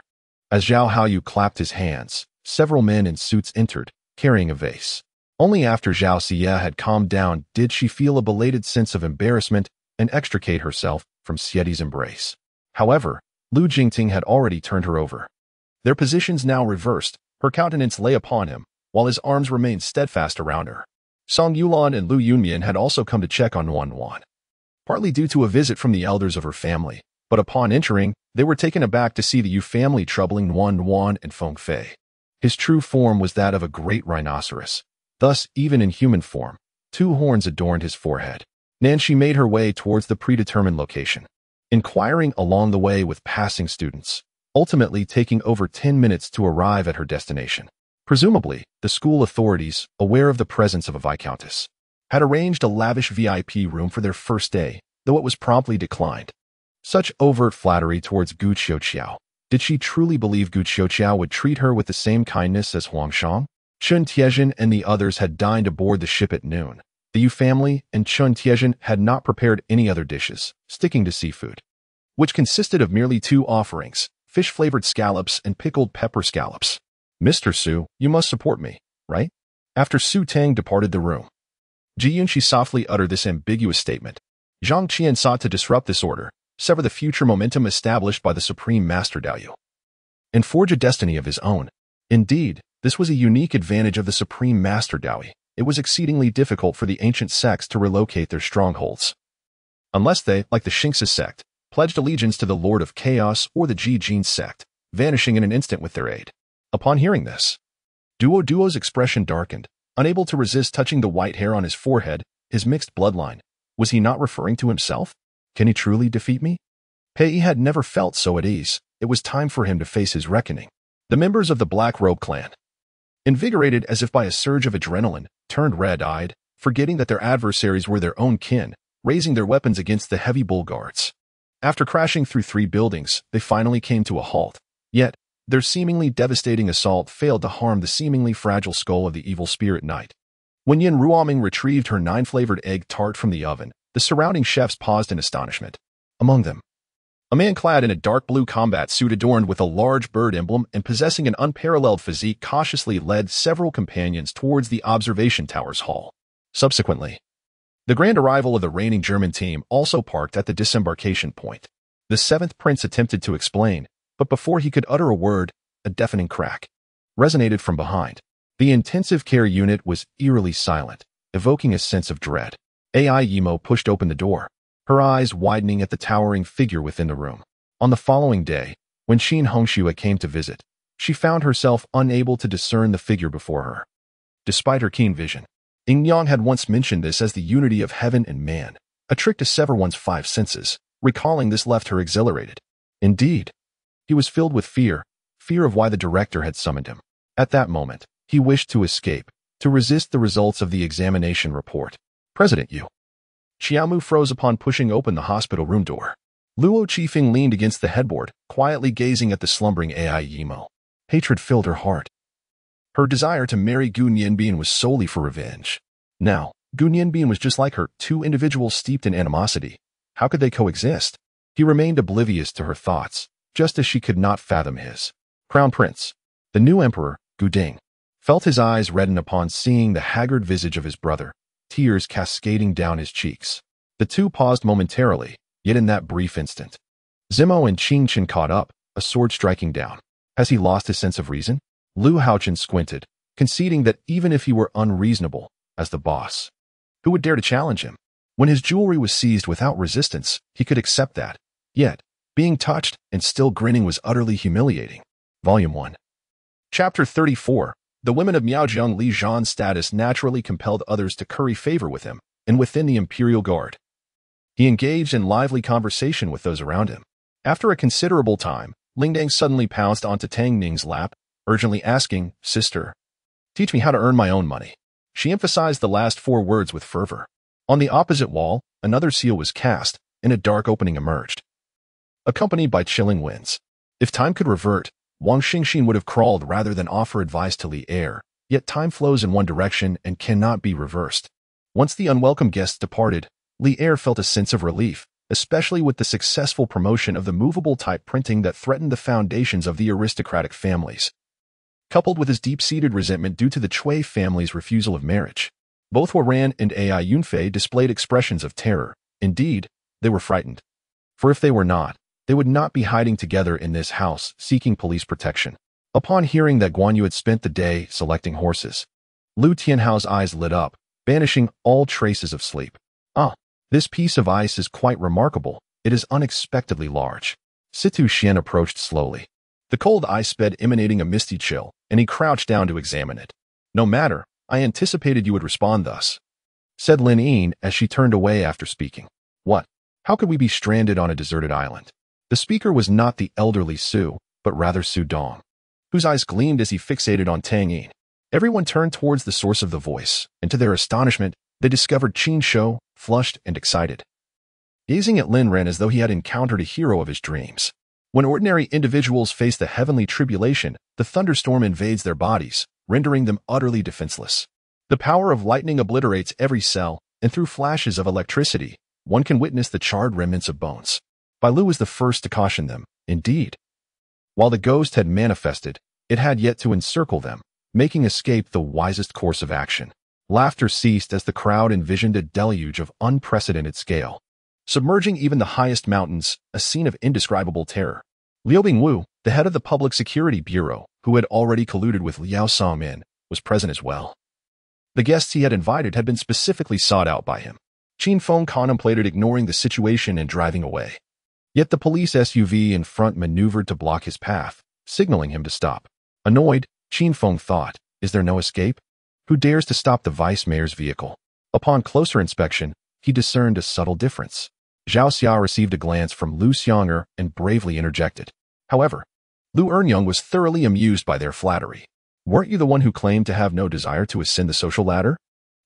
As Zhao Haoyu clapped his hands, several men in suits entered, carrying a vase. Only after Zhao Xie had calmed down did she feel a belated sense of embarrassment and extricate herself from Xieti's embrace. However, Lu Jingting had already turned her over. Their positions now reversed, her countenance lay upon him, while his arms remained steadfast around her. Song Yulan and Lu Yunmian had also come to check on Wan Wan, partly due to a visit from the elders of her family, but upon entering, they were taken aback to see the Yu family troubling Wan Wan and Feng Fei. His true form was that of a great rhinoceros. Thus, even in human form, 2 horns adorned his forehead. Nanshi made her way towards the predetermined location, inquiring along the way with passing students, ultimately taking over 10 minutes to arrive at her destination. Presumably, the school authorities, aware of the presence of a viscountess, had arranged a lavish VIP room for their first day, though it was promptly declined. Such overt flattery towards Gu Qiuqiao. Did she truly believe Gu Qiuqiao would treat her with the same kindness as Huang Shang? Chun Tiezhen and the others had dined aboard the ship at noon. The Yu family and Chun Tiezhen had not prepared any other dishes, sticking to seafood, which consisted of merely 2 offerings, fish-flavored scallops and pickled pepper scallops. Mr. Su, you must support me, right? After Su Tang departed the room, Ji Yunqi softly uttered this ambiguous statement. Zhang Qian sought to disrupt this order, sever the future momentum established by the Supreme Master Daoyu, and forge a destiny of his own. Indeed, this was a unique advantage of the Supreme Master Daoyu. It was exceedingly difficult for the ancient sects to relocate their strongholds, unless they, like the Xingsa sect, pledged allegiance to the Lord of Chaos or the Ji Jin sect, vanishing in an instant with their aid. Upon hearing this, Duo's expression darkened, unable to resist touching the white hair on his forehead, his mixed bloodline. Was he not referring to himself? Can he truly defeat me? Pei had never felt so at ease. It was time for him to face his reckoning. The members of the Black Robe clan, invigorated as if by a surge of adrenaline, turned red-eyed, forgetting that their adversaries were their own kin, raising their weapons against the heavy bull guards. After crashing through 3 buildings, they finally came to a halt. Yet, their seemingly devastating assault failed to harm the seemingly fragile skull of the evil spirit knight. When Yin Ruoming retrieved her 9-flavored egg tart from the oven, the surrounding chefs paused in astonishment. Among them, a man clad in a dark blue combat suit adorned with a large bird emblem and possessing an unparalleled physique cautiously led several companions towards the observation tower's hall. Subsequently, the grand arrival of the reigning German team also parked at the disembarkation point. The 7th prince attempted to explain, but before he could utter a word, a deafening crack resonated from behind. The intensive care unit was eerily silent, evoking a sense of dread. AI Yimo pushed open the door, her eyes widening at the towering figure within the room. On the following day, when Xin Hongxue came to visit, she found herself unable to discern the figure before her. Despite her keen vision, Ying Yang had once mentioned this as the unity of heaven and man, a trick to sever one's 5 senses. Recalling this left her exhilarated. Indeed, he was filled with fear of why the director had summoned him. At that moment, he wished to escape, to resist the results of the examination report. President Yu. Xiaomu froze upon pushing open the hospital room door. Luo Qifeng leaned against the headboard, quietly gazing at the slumbering AI Yimo. Hatred filled her heart. Her desire to marry Gu Nianbin was solely for revenge. Now, Gu Nianbin was just like her, 2 individuals steeped in animosity. How could they coexist? He remained oblivious to her thoughts, just as she could not fathom his. Crown Prince, the new emperor, Gu Ding, felt his eyes redden upon seeing the haggard visage of his brother, tears cascading down his cheeks. The 2 paused momentarily, yet in that brief instant, Zimo and Qingchen caught up, a sword striking down. Has he lost his sense of reason? Lu Haochen squinted, conceding that even if he were unreasonable, as the boss, who would dare to challenge him? When his jewelry was seized without resistance, he could accept that. Yet, Being touched and still grinning was utterly humiliating. Volume 1. Chapter 34. The women of Miaojiang Li Zhan's status naturally compelled others to curry favor with him, and within the imperial guard. He engaged in lively conversation with those around him. After a considerable time, Lingdang suddenly pounced onto Tang Ning's lap, urgently asking, "Sister, teach me how to earn my own money." She emphasized the last 4 words with fervor. On the opposite wall, another seal was cast, and a dark opening emerged, accompanied by chilling winds. If time could revert, Wang Xingxin would have crawled rather than offer advice to Li Er, yet time flows in one direction and cannot be reversed. Once the unwelcome guests departed, Li Er felt a sense of relief, especially with the successful promotion of the movable type printing that threatened the foundations of the aristocratic families. Coupled with his deep-seated resentment due to the Cui family's refusal of marriage, both Waran and Ai Yunfei displayed expressions of terror. Indeed, they were frightened. For if they were not, they would not be hiding together in this house, seeking police protection. Upon hearing that Guan Yu had spent the day selecting horses, Lu Tianhao's eyes lit up, banishing all traces of sleep. "Ah, this piece of ice is quite remarkable. It is unexpectedly large." Situ Xian approached slowly. The cold ice sped emanating a misty chill, and he crouched down to examine it. "No matter, I anticipated you would respond thus," said Lin Yin as she turned away after speaking. "What? How could we be stranded on a deserted island?" The speaker was not the elderly Su, but rather Su Dong, whose eyes gleamed as he fixated on Tang Yin. Everyone turned towards the source of the voice, and to their astonishment, they discovered Qin Shou, flushed and excited, gazing at Lin Ren as though he had encountered a hero of his dreams. When ordinary individuals face the heavenly tribulation, the thunderstorm invades their bodies, rendering them utterly defenseless. The power of lightning obliterates every cell, and through flashes of electricity, one can witness the charred remnants of bones. Bai Lu was the first to caution them. Indeed, while the ghost had manifested, it had yet to encircle them, making escape the wisest course of action. Laughter ceased as the crowd envisioned a deluge of unprecedented scale, submerging even the highest mountains, a scene of indescribable terror. Liu Bingwu, the head of the Public Security Bureau, who had already colluded with Liao Songmin, was present as well. The guests he had invited had been specifically sought out by him. Qin Feng contemplated ignoring the situation and driving away. Yet the police SUV in front maneuvered to block his path, signaling him to stop. Annoyed, Qin Feng thought, "Is there no escape? Who dares to stop the vice mayor's vehicle?" Upon closer inspection, he discerned a subtle difference. Zhao Xia received a glance from Lu Xianger and bravely interjected. However, Lu Ernyang was thoroughly amused by their flattery. "Weren't you the one who claimed to have no desire to ascend the social ladder?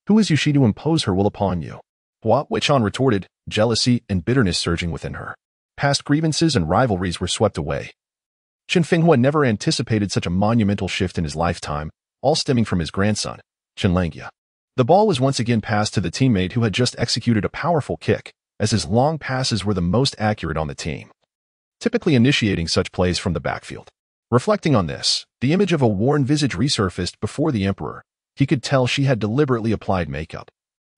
Who is Yushi to impose her will upon you?" Hua Weichan retorted, jealousy and bitterness surging within her. Past grievances and rivalries were swept away. Chen Fenghua never anticipated such a monumental shift in his lifetime, all stemming from his grandson, Chen Langjia. The ball was once again passed to the teammate who had just executed a powerful kick, as his long passes were the most accurate on the team, typically initiating such plays from the backfield. Reflecting on this, the image of a worn visage resurfaced before the emperor. He could tell she had deliberately applied makeup.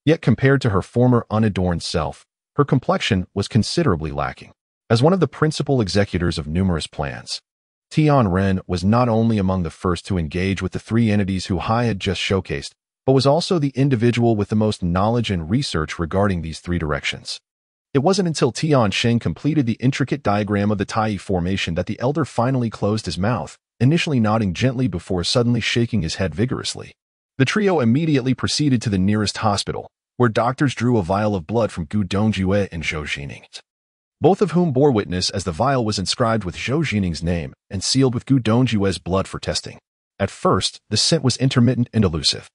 Yet compared to her former unadorned self, her complexion was considerably lacking. As one of the principal executors of numerous plans, Tian Ren was not only among the first to engage with the 3 entities who Hai had just showcased, but was also the individual with the most knowledge and research regarding these 3 directions. It wasn't until Tian Sheng completed the intricate diagram of the Tai formation that the elder finally closed his mouth, initially nodding gently before suddenly shaking his head vigorously. The trio immediately proceeded to the nearest hospital, where doctors drew a vial of blood from Gu Dongjue and Zhou Jining, both of whom bore witness as the vial was inscribed with Zhou Jining's name and sealed with Gu Dongjue's blood for testing. At first, the scent was intermittent and elusive,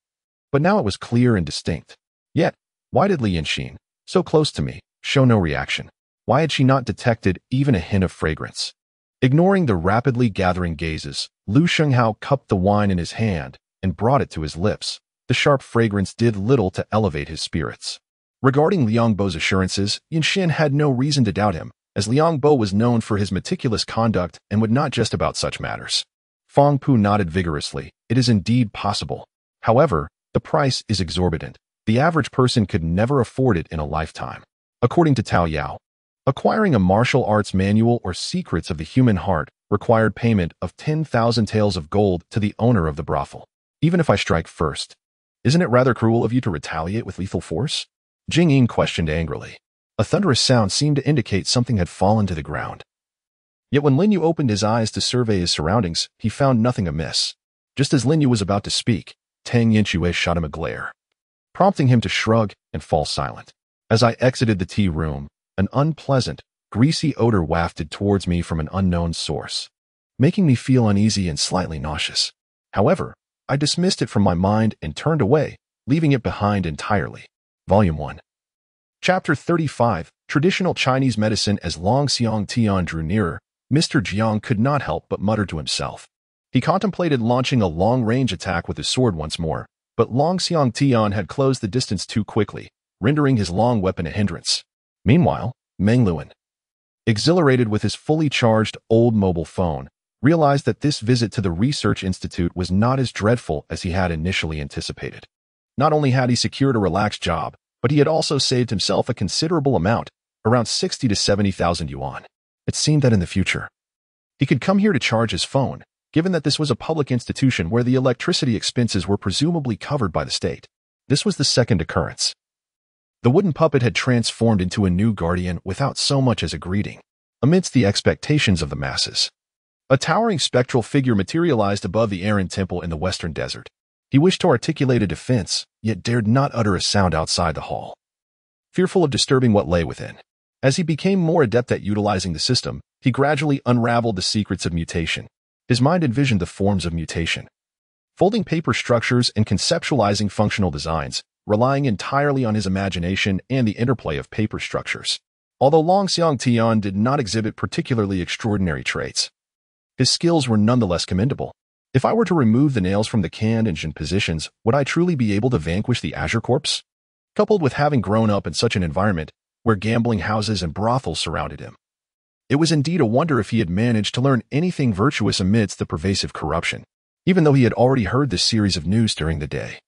but now it was clear and distinct. Yet, why did Li Yanxin, so close to me, show no reaction? Why had she not detected even a hint of fragrance? Ignoring the rapidly gathering gazes, Lu Shenghao cupped the wine in his hand and brought it to his lips. The sharp fragrance did little to elevate his spirits. Regarding Liang Bo's assurances, Yanxin had no reason to doubt him, as Liang Bo was known for his meticulous conduct and would not jest about such matters. Fang Pu nodded vigorously. "It is indeed possible. However, the price is exorbitant. The average person could never afford it in a lifetime." According to Tao Yao, acquiring a martial arts manual or secrets of the human heart required payment of 10,000 taels of gold to the owner of the brothel. "Even if I strike first, isn't it rather cruel of you to retaliate with lethal force?" Jing Ying questioned angrily. A thunderous sound seemed to indicate something had fallen to the ground. Yet when Lin Yu opened his eyes to survey his surroundings, he found nothing amiss. Just as Lin Yu was about to speak, Tang Yinxue shot him a glare, prompting him to shrug and fall silent. As I exited the tea room, an unpleasant, greasy odor wafted towards me from an unknown source, making me feel uneasy and slightly nauseous. However, I dismissed it from my mind and turned away, leaving it behind entirely. Volume 1. Chapter 35, Traditional Chinese Medicine. As Long Xiang Tian drew nearer, Mr. Jiang could not help but mutter to himself. He contemplated launching a long-range attack with his sword once more, but Long Xiang Tian had closed the distance too quickly, rendering his long weapon a hindrance. Meanwhile, Meng Luan, exhilarated with his fully charged old mobile phone, realized that this visit to the research institute was not as dreadful as he had initially anticipated. Not only had he secured a relaxed job, but he had also saved himself a considerable amount, around 60 to 70,000 yuan. It seemed that in the future, he could come here to charge his phone, given that this was a public institution where the electricity expenses were presumably covered by the state. This was the second occurrence. The wooden puppet had transformed into a new guardian without so much as a greeting, amidst the expectations of the masses. A towering spectral figure materialized above the Aaron Temple in the western desert. He wished to articulate a defense, yet dared not utter a sound outside the hall, fearful of disturbing what lay within. As he became more adept at utilizing the system, he gradually unraveled the secrets of mutation. His mind envisioned the forms of mutation, folding paper structures and conceptualizing functional designs, relying entirely on his imagination and the interplay of paper structures. Although Long Xiang Tian did not exhibit particularly extraordinary traits, his skills were nonetheless commendable. If I were to remove the nails from the Kan and Jin positions, would I truly be able to vanquish the Azure Corpse? Coupled with having grown up in such an environment where gambling houses and brothels surrounded him, it was indeed a wonder if he had managed to learn anything virtuous amidst the pervasive corruption, even though he had already heard this series of news during the day.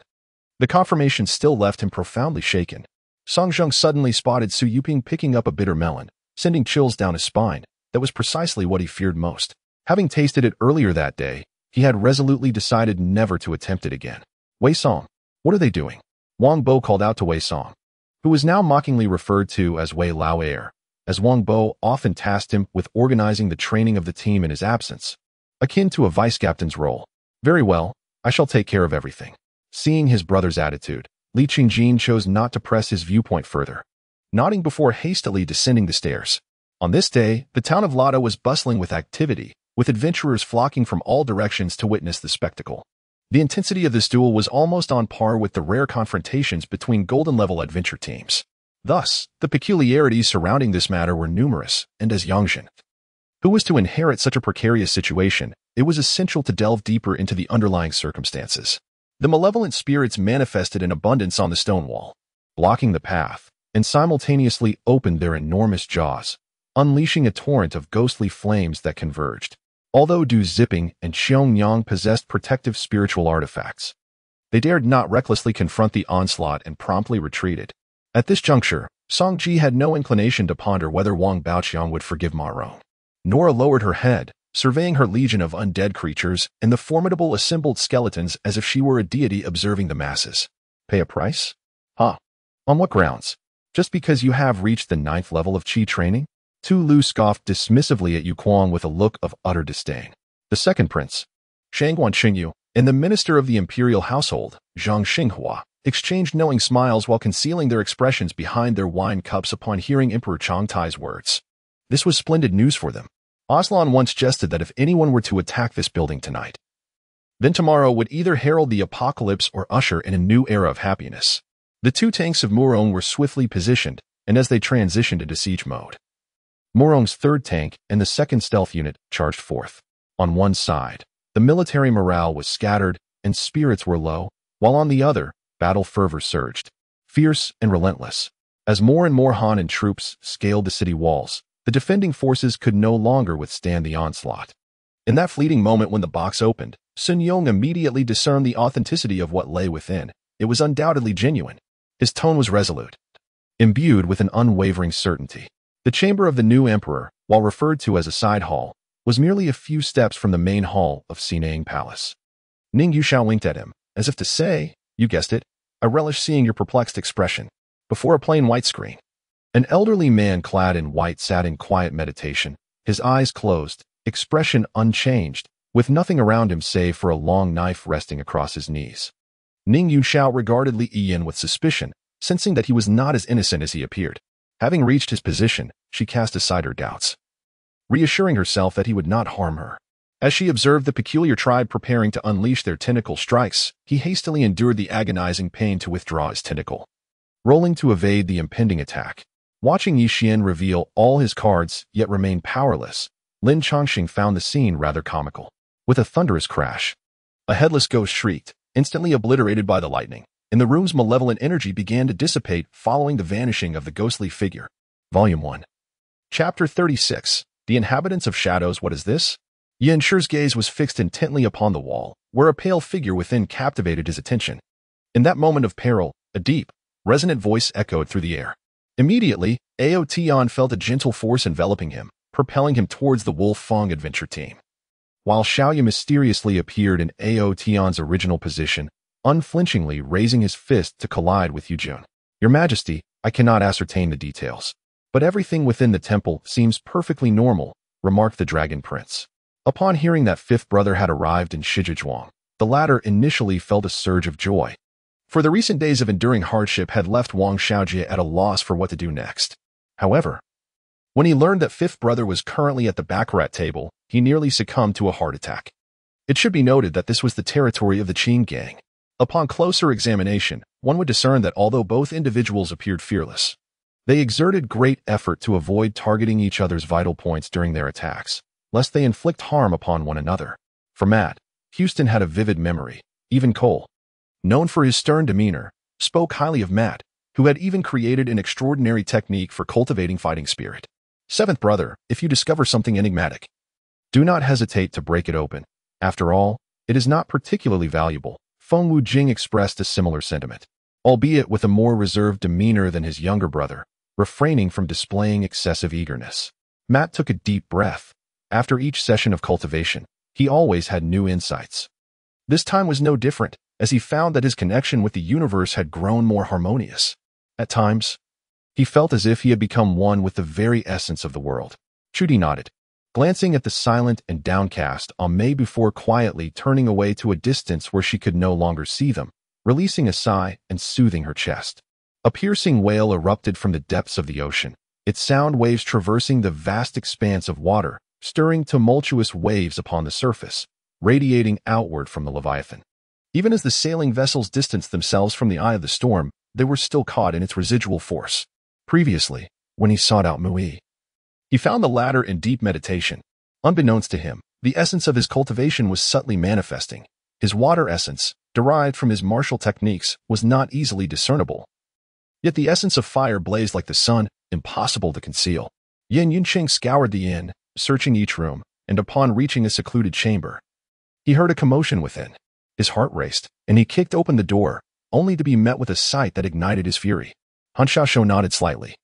The confirmation still left him profoundly shaken. Song Zheng suddenly spotted Su Yuping picking up a bitter melon, sending chills down his spine. That was precisely what he feared most. Having tasted it earlier that day, he had resolutely decided never to attempt it again. Wei Song, what are they doing? Wang Bo called out to Wei Song, who was now mockingly referred to as Wei Lao Air, as Wang Bo often tasked him with organizing the training of the team in his absence, akin to a vice-captain's role. Very well, I shall take care of everything. Seeing his brother's attitude, Li Qingjin chose not to press his viewpoint further, nodding before hastily descending the stairs. On this day, the town of Lada was bustling with activity, with adventurers flocking from all directions to witness the spectacle. The intensity of this duel was almost on par with the rare confrontations between golden-level adventure teams. Thus, the peculiarities surrounding this matter were numerous, and as Yangzhen, who was to inherit such a precarious situation, it was essential to delve deeper into the underlying circumstances. The malevolent spirits manifested in abundance on the stone wall, blocking the path, and simultaneously opened their enormous jaws, unleashing a torrent of ghostly flames that converged. Although Du Zipping and Xiong Yang possessed protective spiritual artifacts, they dared not recklessly confront the onslaught and promptly retreated. At this juncture, Song Ji had no inclination to ponder whether Wang Baoqiang would forgive Ma Rong. Nora lowered her head, surveying her legion of undead creatures and the formidable assembled skeletons as if she were a deity observing the masses. Pay a price? Huh? On what grounds? Just because you have reached the 9th level of Qi training? Tu Lu scoffed dismissively at Yu Kuang with a look of utter disdain. The second prince, Shangguan Qingyu, and the minister of the imperial household, Zhang Xinghua, exchanged knowing smiles while concealing their expressions behind their wine cups upon hearing Emperor Changtai's words. This was splendid news for them. Aslan once jested that if anyone were to attack this building tonight, then tomorrow would either herald the apocalypse or usher in a new era of happiness. The two tanks of Murong were swiftly positioned, and as they transitioned into siege mode, Murong's third tank and the second stealth unit charged forth. On one side, the military morale was scattered and spirits were low, while on the other, battle fervor surged, fierce and relentless. As more and more Han and troops scaled the city walls, the defending forces could no longer withstand the onslaught. In that fleeting moment when the box opened, Sun Yong immediately discerned the authenticity of what lay within. It was undoubtedly genuine. His tone was resolute, imbued with an unwavering certainty. The chamber of the new emperor, while referred to as a side hall, was merely a few steps from the main hall of Sinang Palace. Ning Yuxiao winked at him, as if to say, "You guessed it, I relish seeing your perplexed expression," before a plain white screen. An elderly man clad in white sat in quiet meditation, his eyes closed, expression unchanged, with nothing around him save for a long knife resting across his knees. Ning Yuxiao regarded Li Yiyan with suspicion, sensing that he was not as innocent as he appeared. Having reached his position, she cast aside her doubts, reassuring herself that he would not harm her. As she observed the peculiar tribe preparing to unleash their tentacle strikes, he hastily endured the agonizing pain to withdraw his tentacle, rolling to evade the impending attack. Watching Yi Xian reveal all his cards yet remain powerless, Lin Chongqing found the scene rather comical. With a thunderous crash, a headless ghost shrieked, instantly obliterated by the lightning, and the room's malevolent energy began to dissipate following the vanishing of the ghostly figure. Volume 1. Chapter 36. The Inhabitants of Shadows. What is this? Yan Shi's gaze was fixed intently upon the wall, where a pale figure within captivated his attention. In that moment of peril, a deep, resonant voice echoed through the air. Immediately, Ao Tian felt a gentle force enveloping him, propelling him towards the Wolf Fong adventure team. While Xiaoyu mysteriously appeared in Ao Tian's original position, unflinchingly raising his fist to collide with Yujun. Your Majesty, I cannot ascertain the details, but everything within the temple seems perfectly normal, remarked the Dragon Prince. Upon hearing that fifth brother had arrived in Shijiazhuang, the latter initially felt a surge of joy. For the recent days of enduring hardship had left Wang Xiaojie at a loss for what to do next. However, when he learned that fifth brother was currently at the baccarat table, he nearly succumbed to a heart attack. It should be noted that this was the territory of the Qingyan. Upon closer examination, one would discern that although both individuals appeared fearless, they exerted great effort to avoid targeting each other's vital points during their attacks, lest they inflict harm upon one another. For Matt, Houston had a vivid memory. Even Cole, known for his stern demeanor, spoke highly of Matt, who had even created an extraordinary technique for cultivating fighting spirit. Seventh brother, if you discover something enigmatic, do not hesitate to break it open. After all, it is not particularly valuable. Feng Wujing expressed a similar sentiment, albeit with a more reserved demeanor than his younger brother, refraining from displaying excessive eagerness. Matt took a deep breath. After each session of cultivation, he always had new insights. This time was no different, as he found that his connection with the universe had grown more harmonious. At times, he felt as if he had become one with the very essence of the world. Judy nodded, glancing at the silent and downcast May before quietly turning away to a distance where she could no longer see them, releasing a sigh and soothing her chest. A piercing wail erupted from the depths of the ocean, its sound waves traversing the vast expanse of water, stirring tumultuous waves upon the surface, radiating outward from the Leviathan. Even as the sailing vessels distanced themselves from the eye of the storm, they were still caught in its residual force. Previously, when he sought out Mui, he found the latter in deep meditation. Unbeknownst to him, the essence of his cultivation was subtly manifesting. His water essence, derived from his martial techniques, was not easily discernible. Yet the essence of fire blazed like the sun, impossible to conceal. Yin Yunqing scoured the inn, searching each room, and upon reaching a secluded chamber, he heard a commotion within. His heart raced, and he kicked open the door, only to be met with a sight that ignited his fury. Han Xiaoshu nodded slightly.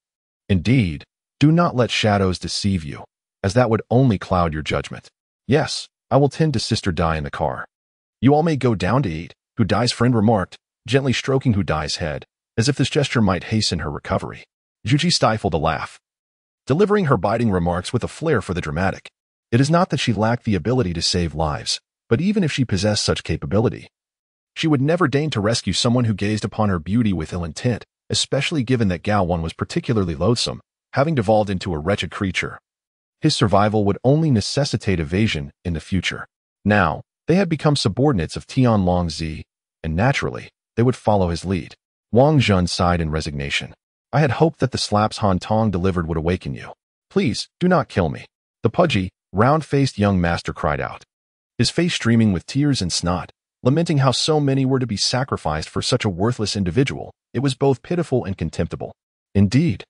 Indeed, do not let shadows deceive you, as that would only cloud your judgment. Yes, I will tend to Sister Dai in the car. You all may go down to eat, Hu Dai's friend remarked, gently stroking Hu Dai's head, as if this gesture might hasten her recovery. Juji stifled a laugh, delivering her biting remarks with a flair for the dramatic. It is not that she lacked the ability to save lives, but even if she possessed such capability, she would never deign to rescue someone who gazed upon her beauty with ill intent, especially given that Gao Wan was particularly loathsome, having devolved into a wretched creature. His survival would only necessitate evasion in the future. Now, they had become subordinates of Tian Longzi, and naturally, they would follow his lead. Wang Zhun sighed in resignation. I had hoped that the slaps Han Tong delivered would awaken you. Please, do not kill me. The pudgy, round-faced young master cried out, his face streaming with tears and snot, lamenting how so many were to be sacrificed for such a worthless individual. It was both pitiful and contemptible. Indeed,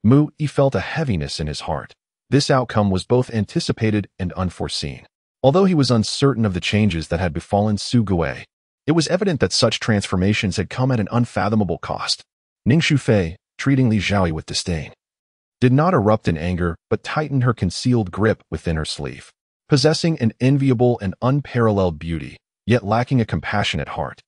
Mu-Yi felt a heaviness in his heart. This outcome was both anticipated and unforeseen. Although he was uncertain of the changes that had befallen Su Gui, it was evident that such transformations had come at an unfathomable cost. Ning Shufei, treating Li Zhaoyi with disdain, did not erupt in anger but tightened her concealed grip within her sleeve. Possessing an enviable and unparalleled beauty, yet lacking a compassionate heart.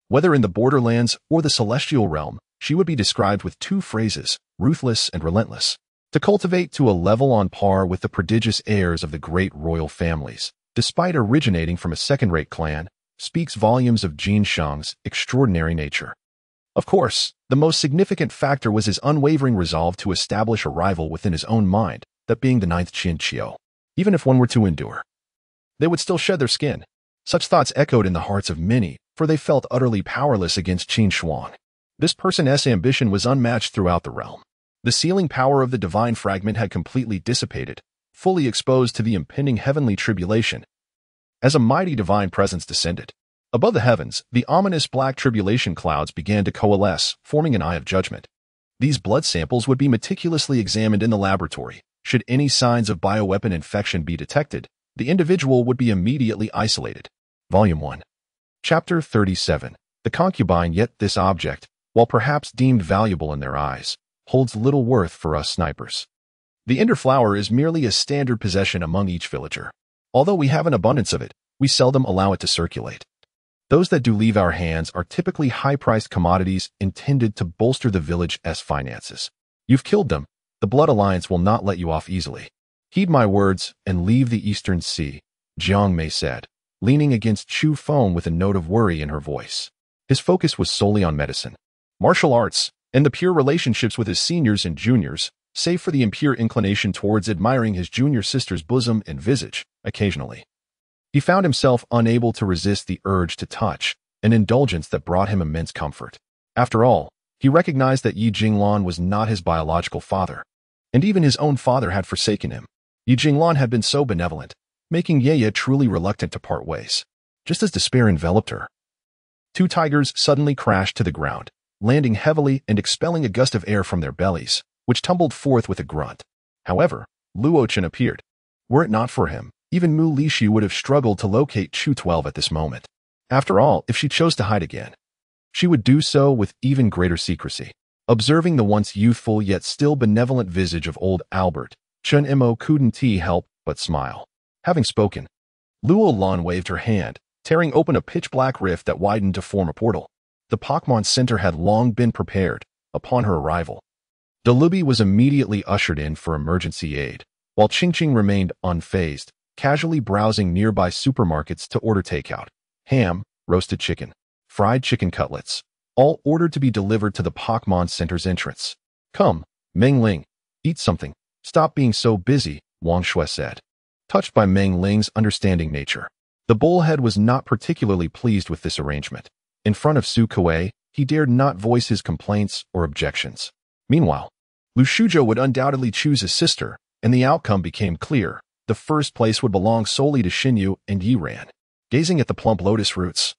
Whether in the borderlands or the celestial realm, she would be described with two phrases, ruthless and relentless. to cultivate to a level on par with the prodigious heirs of the great royal families, despite originating from a second-rate clan, speaks volumes of Jin Shang's extraordinary nature. Of course, the most significant factor was his unwavering resolve to establish a rival within his own mind, that being the ninth Qin Qiu. Even if one were to endure, they would still shed their skin. Such thoughts echoed in the hearts of many, for they felt utterly powerless against Qin Shuang. This person's ambition was unmatched throughout the realm. The sealing power of the divine fragment had completely dissipated, fully exposed to the impending heavenly tribulation. As a mighty divine presence descended above the heavens, the ominous black tribulation clouds began to coalesce, forming an eye of judgment. These blood samples would be meticulously examined in the laboratory. Should any signs of bioweapon infection be detected, the individual would be immediately isolated. Volume 1. Chapter 37. The concubine. Yet this object, while perhaps deemed valuable in their eyes, holds little worth for us snipers. The ender flower is merely a standard possession among each villager. Although we have an abundance of it, we seldom allow it to circulate. Those that do leave our hands are typically high-priced commodities intended to bolster the village's finances. You've killed them. The Blood Alliance will not let you off easily. Heed my words and leave the Eastern Sea, Jiang Mei said, leaning against Chu Feng with a note of worry in her voice. His focus was solely on medicine, martial arts, and the pure relationships with his seniors and juniors, save for the impure inclination towards admiring his junior sister's bosom and visage, occasionally. He found himself unable to resist the urge to touch, an indulgence that brought him immense comfort. After all, he recognized that Yi Jinglan was not his biological father, and even his own father had forsaken him. Yi Jinglan had been so benevolent, making Ye truly reluctant to part ways. Just as despair enveloped her, two tigers suddenly crashed to the ground, landing heavily and expelling a gust of air from their bellies, which tumbled forth with a grunt. However, Luo Chen appeared. Were it not for him, even Mu Lixi would have struggled to locate Chu 12 at this moment. After all, if she chose to hide again, she would do so with even greater secrecy. Observing the once youthful yet still benevolent visage of old Albert, Chen Mo couldn't help but smile. Having spoken, Luo Lan waved her hand, tearing open a pitch-black rift that widened to form a portal. The Pokemon Center had long been prepared. Upon her arrival, Delubi was immediately ushered in for emergency aid, while Qingqing remained unfazed, casually browsing nearby supermarkets to order takeout. Ham, roasted chicken, fried chicken cutlets, all ordered to be delivered to the Pokemon Center's entrance. Come, Meng Ling, eat something. Stop being so busy, Wang Shui said. Touched by Meng Ling's understanding nature, the bullhead was not particularly pleased with this arrangement. In front of Su Kuei, he dared not voice his complaints or objections. Meanwhile, Lu Shuzhou would undoubtedly choose his sister, and the outcome became clear. The first place would belong solely to Xinyu and Yiran. Gazing at the plump lotus roots,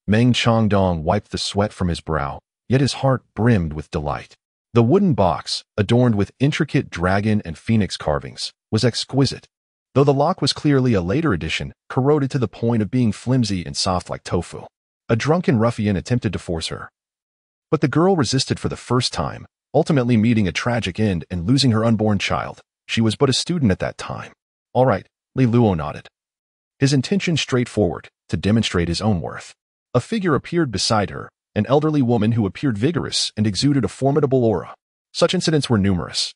Meng Changdong wiped the sweat from his brow, yet his heart brimmed with delight. The wooden box, adorned with intricate dragon and phoenix carvings, was exquisite, though the lock was clearly a later addition, corroded to the point of being flimsy and soft like tofu. A drunken ruffian attempted to force her, but the girl resisted for the first time, ultimately meeting a tragic end and losing her unborn child. She was but a student at that time. All right, Li Luo nodded. His intention straightforward, to demonstrate his own worth. A figure appeared beside her, an elderly woman who appeared vigorous and exuded a formidable aura. Such incidents were numerous,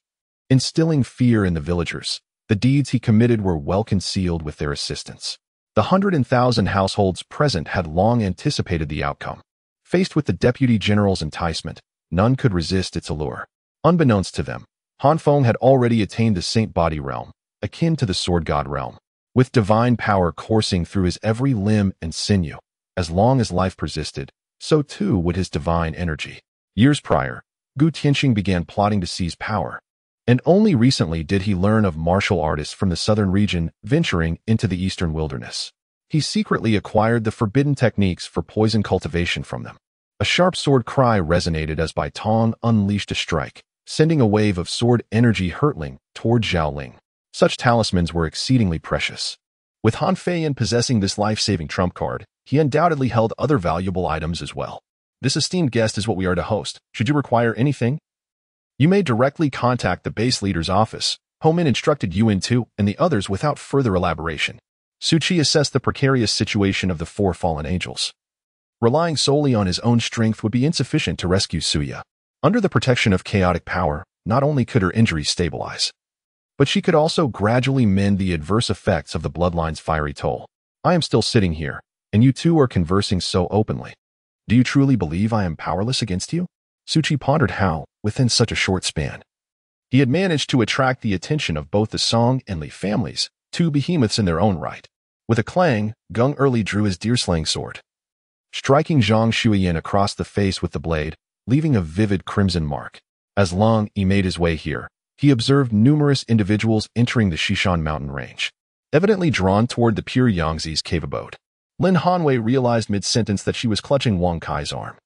instilling fear in the villagers. The deeds he committed were well concealed with their assistance. The 100,000 households present had long anticipated the outcome. Faced with the deputy general's enticement, none could resist its allure. Unbeknownst to them, Han Feng had already attained the Saint Body realm, akin to the Sword God realm, with divine power coursing through his every limb and sinew. As long as life persisted, so too would his divine energy. Years prior, Gu Tianxing began plotting to seize power, and only recently did he learn of martial artists from the southern region venturing into the eastern wilderness. He secretly acquired the forbidden techniques for poison cultivation from them. A sharp sword cry resonated as Bai Tong unleashed a strike, sending a wave of sword energy hurtling toward Zhaoling. Such talismans were exceedingly precious. With Han Feiyan possessing this life-saving trump card, he undoubtedly held other valuable items as well. This esteemed guest is what we are to host. Should you require anything, you may directly contact the base leader's office. Homan instructed Yuan Tu and the others without further elaboration. Su Qi assessed the precarious situation of the four fallen angels. Relying solely on his own strength would be insufficient to rescue Suya. Under the protection of chaotic power, not only could her injuries stabilize, but she could also gradually mend the adverse effects of the bloodline's fiery toll. I am still sitting here, and you two are conversing so openly. Do you truly believe I am powerless against you? Suchi pondered how, within such a short span, he had managed to attract the attention of both the Song and Li families, two behemoths in their own right. With a clang, Gung Erli drew his deer-slaying sword, striking Zhang Shuiyan across the face with the blade, leaving a vivid crimson mark. As Long Yi made his way here, he observed numerous individuals entering the Shishan mountain range, evidently drawn toward the pure Yangtze's cave abode. Lin Hanwei realized mid-sentence that she was clutching Wang Kai's arm.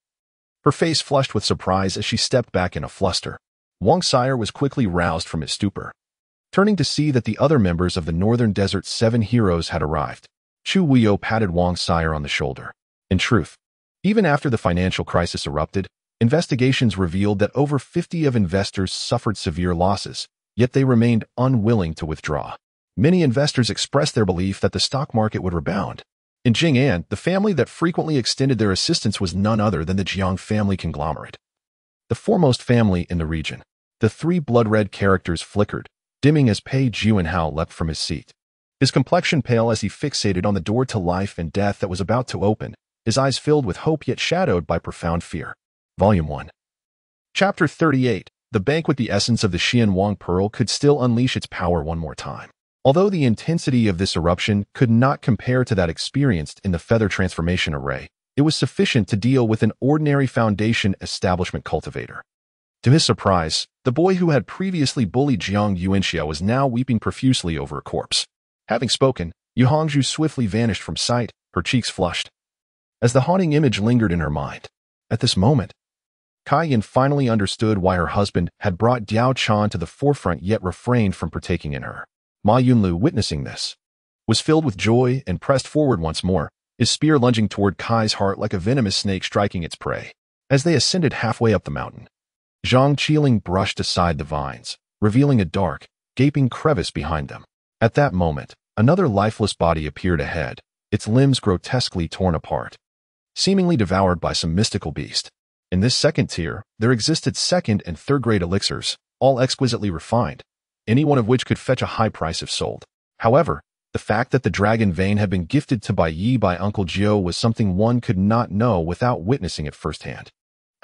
Her face flushed with surprise as she stepped back in a fluster. Wang Sire was quickly roused from his stupor, turning to see that the other members of the Northern Desert's 7 heroes had arrived. Chu Weiyou patted Wang Sire on the shoulder. In truth, even after the financial crisis erupted, investigations revealed that over 50 of investors suffered severe losses, yet they remained unwilling to withdraw. Many investors expressed their belief that the stock market would rebound. In Qingyan, the family that frequently extended their assistance was none other than the Jiang family conglomerate, the foremost family in the region. The 3 blood-red characters flickered, dimming as Pei Juanhao leapt from his seat. His complexion pale as he fixated on the door to life and death that was about to open, his eyes filled with hope yet shadowed by profound fear. Volume 1. Chapter 38. The banquet. The essence of the Xian Wang Pearl could still unleash its power one more time. Although the intensity of this eruption could not compare to that experienced in the feather transformation array, it was sufficient to deal with an ordinary Foundation establishment cultivator. To his surprise, the boy who had previously bullied Jiang Yuanxia was now weeping profusely over a corpse. Having spoken, Yu Hongzhu swiftly vanished from sight, her cheeks flushed, as the haunting image lingered in her mind. At this moment, Qingyan finally understood why her husband had brought Diao Chan to the forefront yet refrained from partaking in her. Ma Yunlu, witnessing this, was filled with joy and pressed forward once more, his spear lunging toward Kai's heart like a venomous snake striking its prey. As they ascended halfway up the mountain, Zhang Qiling brushed aside the vines, revealing a dark, gaping crevice behind them. At that moment, another lifeless body appeared ahead, its limbs grotesquely torn apart, seemingly devoured by some mystical beast. In this second tier, there existed second and third-grade elixirs, all exquisitely refined, any one of which could fetch a high price if sold. However, the fact that the dragon vein had been gifted to Bai Yi by Uncle Jiu was something one could not know without witnessing it firsthand.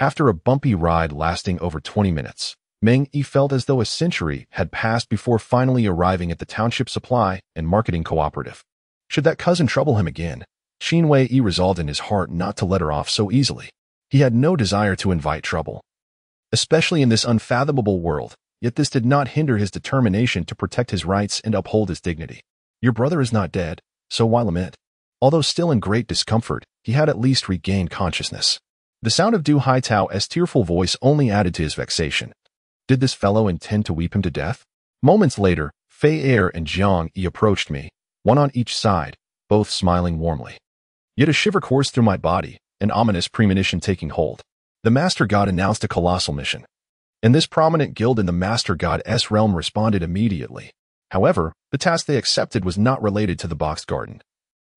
After a bumpy ride lasting over 20 minutes, Meng Yi felt as though a century had passed before finally arriving at the township supply and marketing cooperative. Should that cousin trouble him again, Xin Wei-yi resolved in his heart not to let her off so easily. He had no desire to invite trouble, especially in this unfathomable world, yet this did not hinder his determination to protect his rights and uphold his dignity. Your brother is not dead, so why lament? Although still in great discomfort, he had at least regained consciousness. The sound of Du Haitao's tearful voice only added to his vexation. Did this fellow intend to weep him to death? Moments later, Fei Er and Jiang Yi approached me, one on each side, both smiling warmly. Yet a shiver coursed through my body, an ominous premonition taking hold. The Master God announced a colossal mission, and this prominent guild in the Master God's realm responded immediately. However, the task they accepted was not related to the Boxed Garden,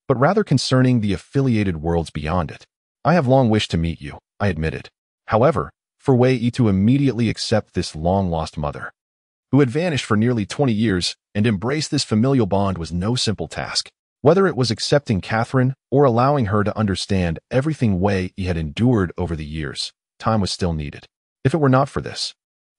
but rather concerning the affiliated worlds beyond it. I have long wished to meet you, I admitted. However, for Wei Yi to immediately accept this long-lost mother, who had vanished for nearly 20 years, and embrace this familial bond was no simple task. Whether it was accepting Catherine or allowing her to understand everything Wei Yi had endured over the years, time was still needed. If it were not for this,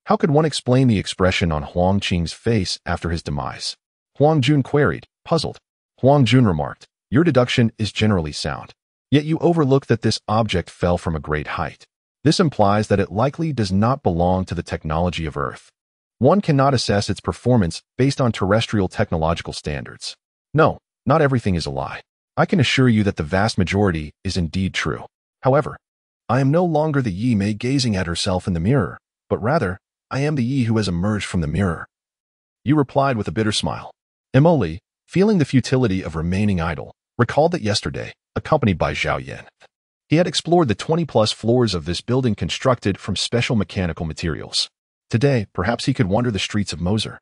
how could one explain the expression on Huang Qing's face after his demise? Huang Jun queried, puzzled. Huang Jun remarked, your deduction is generally sound. Yet you overlook that this object fell from a great height. This implies that it likely does not belong to the technology of Earth. One cannot assess its performance based on terrestrial technological standards. No, not everything is a lie. I can assure you that the vast majority is indeed true. However, I am no longer the Yi Mei gazing at herself in the mirror, but rather, I am the Yi who has emerged from the mirror. You replied with a bitter smile. Emily, feeling the futility of remaining idle, recalled that yesterday, accompanied by Zhao Yan, he had explored the 20-plus floors of this building constructed from special mechanical materials. Today, perhaps he could wander the streets of Moser.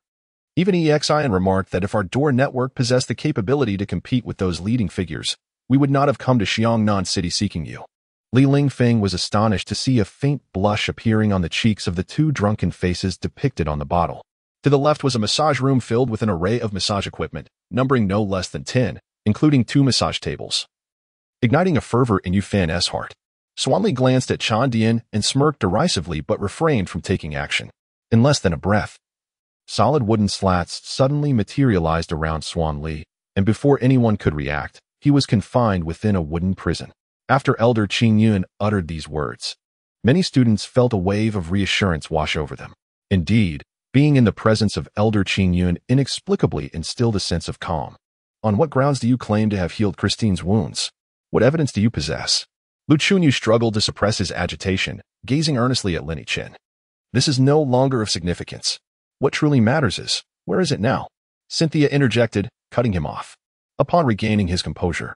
Even Exin remarked that if our door network possessed the capability to compete with those leading figures, we would not have come to Xiangnan City seeking you. Li Lingfeng was astonished to see a faint blush appearing on the cheeks of the two drunken faces depicted on the bottle. To the left was a massage room filled with an array of massage equipment, numbering no less than 10, including 2 massage tables. Igniting a fervor in Yu Fan's heart, Swanli glanced at Chan Dian and smirked derisively but refrained from taking action. In less than a breath, solid wooden slats suddenly materialized around Swan Li, and before anyone could react, he was confined within a wooden prison. After Elder Qingyan uttered these words, many students felt a wave of reassurance wash over them. Indeed, being in the presence of Elder Qingyan inexplicably instilled a sense of calm. On what grounds do you claim to have healed Christine's wounds? What evidence do you possess? Lu Chunyu struggled to suppress his agitation, gazing earnestly at Lin Yichen. This is no longer of significance. What truly matters is, where is it now? Cynthia interjected, cutting him off. Upon regaining his composure,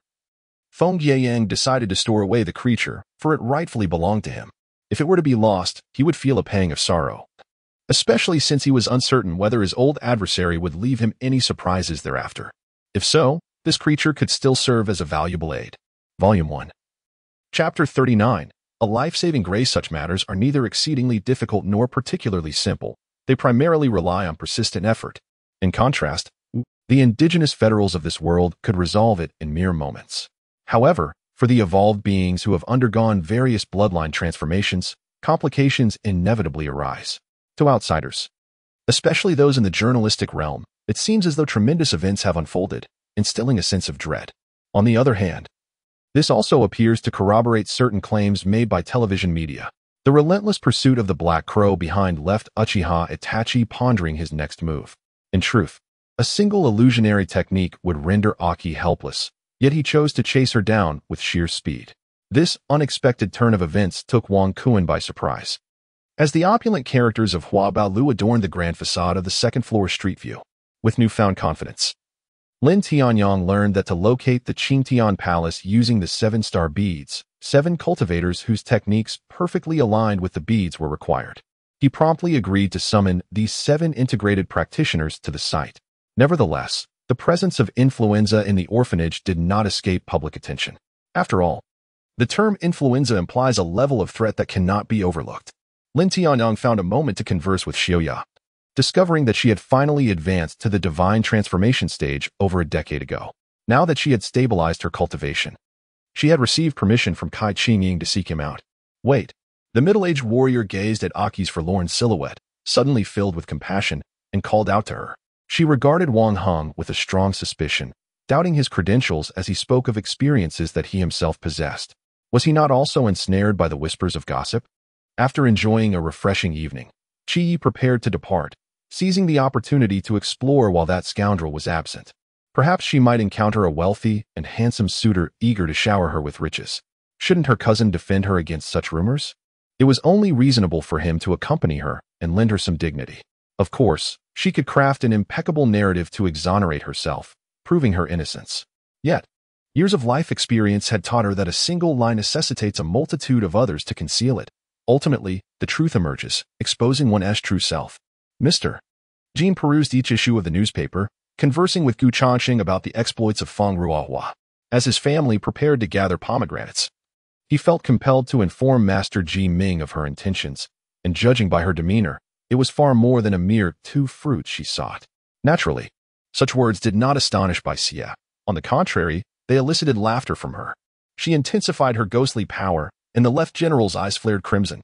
Feng Yeyang decided to store away the creature, for it rightfully belonged to him. If it were to be lost, he would feel a pang of sorrow, especially since he was uncertain whether his old adversary would leave him any surprises thereafter. If so, this creature could still serve as a valuable aid. Volume 1. Chapter 39. A life-saving grace. Such matters are neither exceedingly difficult nor particularly simple. They primarily rely on persistent effort. In contrast, the indigenous federals of this world could resolve it in mere moments. However, for the evolved beings who have undergone various bloodline transformations, complications inevitably arise. To outsiders, especially those in the journalistic realm, it seems as though tremendous events have unfolded, instilling a sense of dread. On the other hand, this also appears to corroborate certain claims made by television media. The relentless pursuit of the Black Crow behind left Uchiha Itachi pondering his next move. In truth, a single illusionary technique would render Aki helpless, yet he chose to chase her down with sheer speed. This unexpected turn of events took Wang Kuan by surprise. As the opulent characters of Hua Baolu adorned the grand facade of the second-floor street view, with newfound confidence, Lin Tianyong learned that to locate the Qingtian Palace using the 7-star beads, 7 cultivators whose techniques perfectly aligned with the beads were required. He promptly agreed to summon these 7 integrated practitioners to the site. Nevertheless, the presence of influenza in the orphanage did not escape public attention. After all, the term influenza implies a level of threat that cannot be overlooked. Lin Tianyong found a moment to converse with Xiaoya, discovering that she had finally advanced to the divine transformation stage over a decade ago. Now that she had stabilized her cultivation, she had received permission from Kai Qingying to seek him out. Wait. The middle-aged warrior gazed at Aki's forlorn silhouette, suddenly filled with compassion, and called out to her. She regarded Wang Hong with a strong suspicion, doubting his credentials as he spoke of experiences that he himself possessed. Was he not also ensnared by the whispers of gossip? After enjoying a refreshing evening, Qi prepared to depart, seizing the opportunity to explore while that scoundrel was absent. Perhaps she might encounter a wealthy and handsome suitor eager to shower her with riches. Shouldn't her cousin defend her against such rumors? It was only reasonable for him to accompany her and lend her some dignity. Of course, she could craft an impeccable narrative to exonerate herself, proving her innocence. Yet, years of life experience had taught her that a single lie necessitates a multitude of others to conceal it. Ultimately, the truth emerges, exposing one's true self. Mr. Jean perused each issue of the newspaper, conversing with Gu Changxing about the exploits of Feng Ruohua. As his family prepared to gather pomegranates, he felt compelled to inform Master Ji Ming of her intentions, and judging by her demeanor, it was far more than a mere 2 fruits she sought. Naturally, such words did not astonish Bai Xie. On the contrary, they elicited laughter from her. She intensified her ghostly power, and the left general's eyes flared crimson.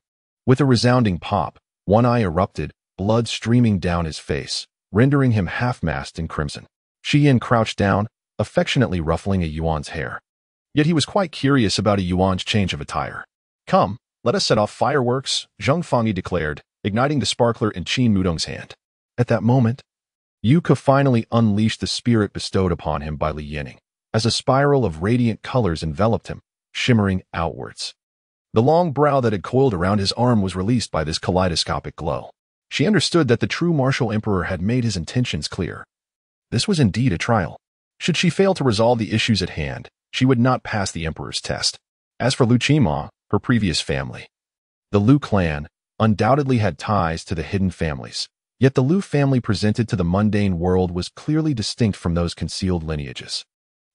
With a resounding pop, one eye erupted, blood streaming down his face, rendering him half-masked in crimson. Xian crouched down, affectionately ruffling a Yuan's hair. Yet he was quite curious about a Yuan's change of attire. Come, let us set off fireworks, Zheng Fangyi declared, igniting the sparkler in Qin Mudong's hand. At that moment, Yuka finally unleashed the spirit bestowed upon him by Li Yining, as a spiral of radiant colors enveloped him, shimmering outwards. The long brow that had coiled around his arm was released by this kaleidoscopic glow. She understood that the true martial emperor had made his intentions clear. This was indeed a trial. Should she fail to resolve the issues at hand, she would not pass the emperor's test. As for Lu Qima, her previous family, the Lu clan undoubtedly had ties to the hidden families. Yet the Lu family presented to the mundane world was clearly distinct from those concealed lineages.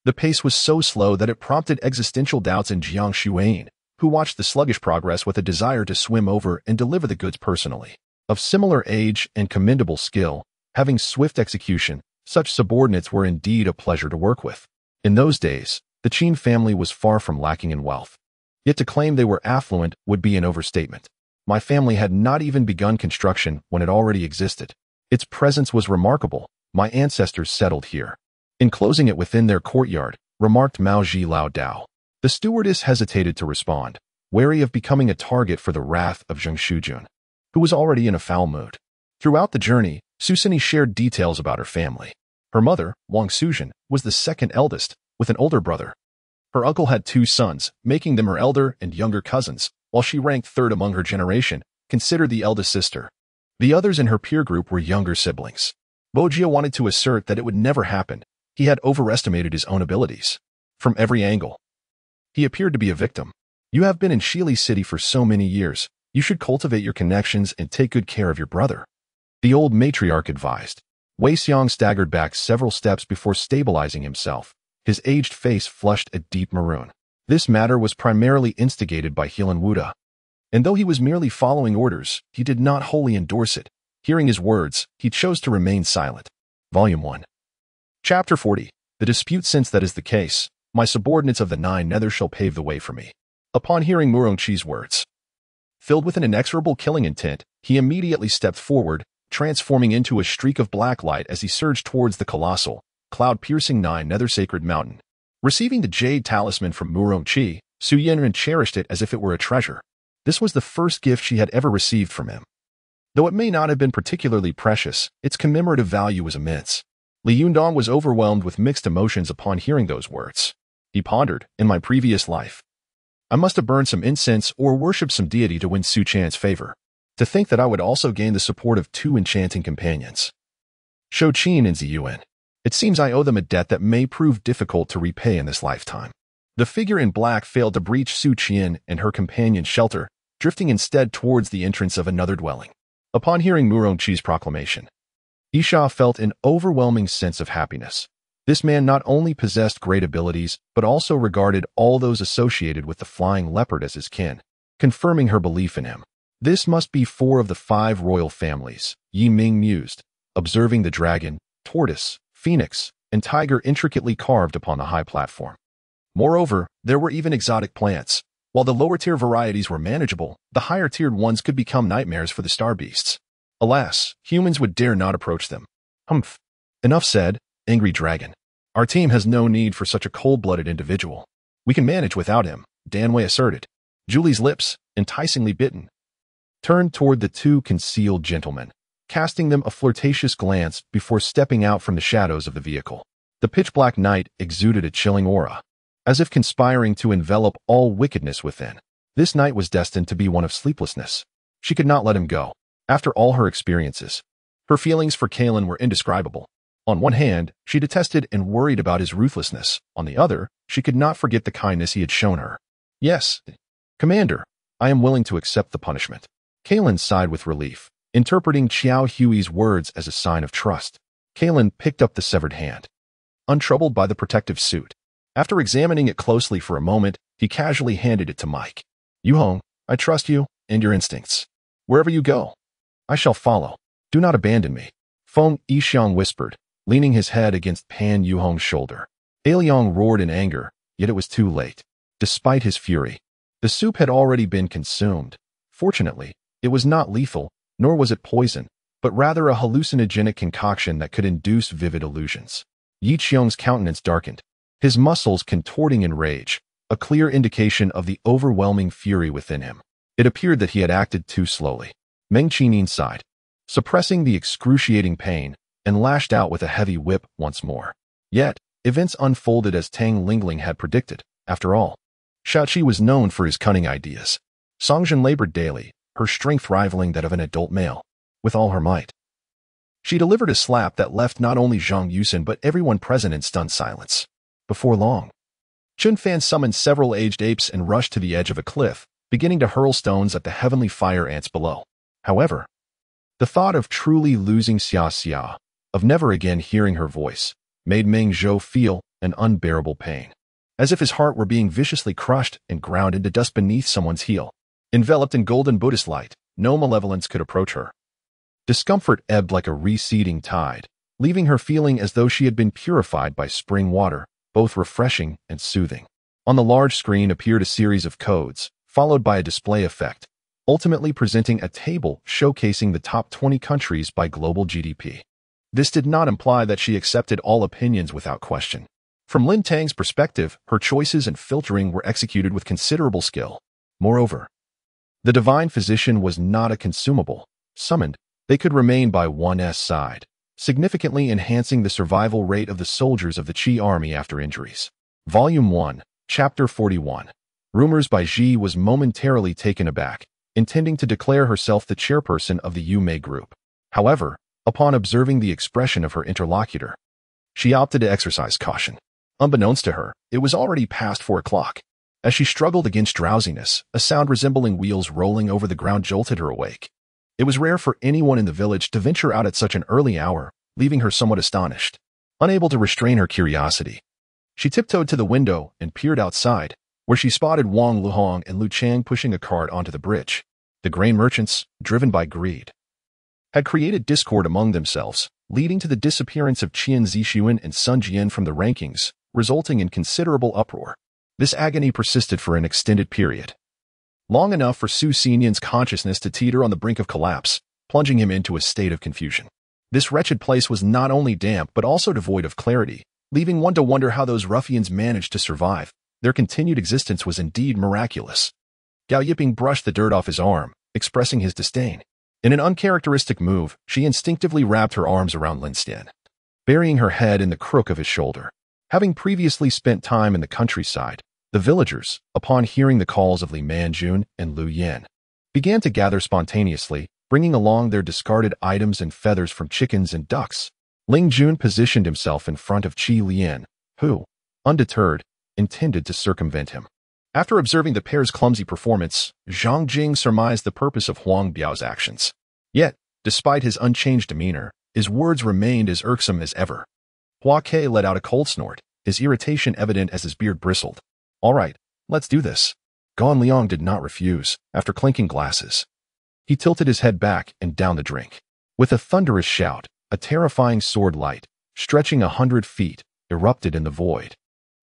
The pace was so slow that it prompted existential doubts in Jiang Xuan, who watched the sluggish progress with a desire to swim over and deliver the goods personally. Of similar age and commendable skill, having swift execution, such subordinates were indeed a pleasure to work with. In those days, the Qin family was far from lacking in wealth. Yet to claim they were affluent would be an overstatement. My family had not even begun construction when it already existed. Its presence was remarkable. My ancestors settled here. Enclosing it within their courtyard, remarked Mao Ji Lao Dao. The stewardess hesitated to respond, wary of becoming a target for the wrath of Zheng Shujun, who was already in a foul mood. Throughout the journey, Susini shared details about her family. Her mother, Wang Suzhen, was the second eldest, with an older brother. Her uncle had 2 sons, making them her elder and younger cousins, while she ranked third among her generation, considered the eldest sister. The others in her peer group were younger siblings. Bojia wanted to assert that it would never happen. He had overestimated his own abilities. From every angle, he appeared to be a victim. You have been in Shili City for so many years. You should cultivate your connections and take good care of your brother, the old matriarch advised. Wei Xiong staggered back several steps before stabilizing himself. His aged face flushed a deep maroon. This matter was primarily instigated by Helan Wuda. And though he was merely following orders, he did not wholly endorse it. Hearing his words, he chose to remain silent. Volume 1. Chapter 40. The dispute. Since that is the case, my subordinates of the 9 Nether shall pave the way for me. Upon hearing Murongchi's words, filled with an inexorable killing intent, he immediately stepped forward, transforming into a streak of black light as he surged towards the colossal, cloud-piercing 9 Nether sacred mountain. Receiving the jade talisman from Murongchi, Su Yanran cherished it as if it were a treasure. This was the first gift she had ever received from him. Though it may not have been particularly precious, its commemorative value was immense. Li Yundong was overwhelmed with mixed emotions upon hearing those words. He pondered, in my previous life, I must have burned some incense or worshipped some deity to win Su Chan's favor. To think that I would also gain the support of 2 enchanting companions, Shou Qin and Ziyuan. It seems I owe them a debt that may prove difficult to repay in this lifetime. The figure in black failed to breach Su Qian and her companion's shelter, drifting instead towards the entrance of another dwelling. Upon hearing Murongchi's proclamation, Isha felt an overwhelming sense of happiness. This man not only possessed great abilities, but also regarded all those associated with the flying leopard as his kin, confirming her belief in him. This must be 4 of the 5 royal families, Yi Ming mused, observing the dragon, tortoise, phoenix, and tiger intricately carved upon the high platform. Moreover, there were even exotic plants. While the lower-tier varieties were manageable, the higher-tiered ones could become nightmares for the star beasts. Alas, humans would dare not approach them. Humph. Enough said, angry dragon. Our team has no need for such a cold-blooded individual. We can manage without him, Danwei asserted. Julie's lips, enticingly bitten, turned toward the 2 concealed gentlemen, casting them a flirtatious glance before stepping out from the shadows of the vehicle. The pitch-black night exuded a chilling aura, as if conspiring to envelop all wickedness within. This night was destined to be one of sleeplessness. She could not let him go. After all her experiences, her feelings for Kalen were indescribable. On one hand, she detested and worried about his ruthlessness. On the other, she could not forget the kindness he had shown her. Yes, Commander, I am willing to accept the punishment. Kalen sighed with relief, interpreting Xiao Hui's words as a sign of trust. Kalen picked up the severed hand, untroubled by the protective suit. After examining it closely for a moment, he casually handed it to Mike. Yu Hong, I trust you and your instincts. Wherever you go, I shall follow. Do not abandon me. Feng Yixiang whispered, leaning his head against Pan Yuhong's shoulder. Aliong roared in anger, yet it was too late. Despite his fury, the soup had already been consumed. Fortunately, it was not lethal, nor was it poison, but rather a hallucinogenic concoction that could induce vivid illusions. Yi Qiong's countenance darkened, his muscles contorting in rage, a clear indication of the overwhelming fury within him. It appeared that he had acted too slowly. Meng Qinin sighed, suppressing the excruciating pain, and lashed out with a heavy whip once more. Yet, events unfolded as Tang Lingling had predicted. After all, Shaoqi was known for his cunning ideas. Songjin labored daily, her strength rivaling that of an adult male, with all her might. She delivered a slap that left not only Zhang Yusin but everyone present in stunned silence. Before long, Chun Fan summoned several aged apes and rushed to the edge of a cliff, beginning to hurl stones at the heavenly fire ants below. However, the thought of truly losing Xia Xia, of never again hearing her voice, made Meng Zhou feel an unbearable pain. as if his heart were being viciously crushed and ground into dust beneath someone's heel. Enveloped in golden Buddhist light, no malevolence could approach her. Discomfort ebbed like a receding tide, leaving her feeling as though she had been purified by spring water, both refreshing and soothing. On the large screen appeared a series of codes, followed by a display effect, ultimately presenting a table showcasing the top 20 countries by global GDP. This did not imply that she accepted all opinions without question. From Lin Tang's perspective, her choices and filtering were executed with considerable skill. Moreover, the divine physician was not a consumable. Summoned, they could remain by one's side, significantly enhancing the survival rate of the soldiers of the Qi army after injuries. Volume 1, Chapter 41. Rumors by Ji was momentarily taken aback, intending to declare herself the chairperson of the Yu Mei group. However, upon observing the expression of her interlocutor, she opted to exercise caution. Unbeknownst to her, it was already past 4 o'clock. As she struggled against drowsiness, a sound resembling wheels rolling over the ground jolted her awake. It was rare for anyone in the village to venture out at such an early hour, leaving her somewhat astonished. Unable to restrain her curiosity, she tiptoed to the window and peered outside, where she spotted Wang Luhong and Lu Chang pushing a cart onto the bridge. The grain merchants, driven by greed, had created discord among themselves, leading to the disappearance of Qian Zixuan and Sun Jian from the rankings, resulting in considerable uproar. This agony persisted for an extended period, long enough for Su Xinyan's consciousness to teeter on the brink of collapse, plunging him into a state of confusion. This wretched place was not only damp but also devoid of clarity, leaving one to wonder how those ruffians managed to survive. Their continued existence was indeed miraculous. Gao Yiping brushed the dirt off his arm, expressing his disdain. In an uncharacteristic move, she instinctively wrapped her arms around Lin Stian, burying her head in the crook of his shoulder. Having previously spent time in the countryside, the villagers, upon hearing the calls of Li Manjun and Lu Yan, began to gather spontaneously, bringing along their discarded items and feathers from chickens and ducks. Ling Jun positioned himself in front of Qi Lian, who, undeterred, intended to circumvent him. After observing the pair's clumsy performance, Zhang Jing surmised the purpose of Huang Biao's actions. Yet, despite his unchanged demeanor, his words remained as irksome as ever. Hua Ke let out a cold snort, his irritation evident as his beard bristled. All right, let's do this. Gan Liang did not refuse, after clinking glasses. He tilted his head back and downed the drink. With a thunderous shout, a terrifying sword light, stretching 100 feet, erupted in the void,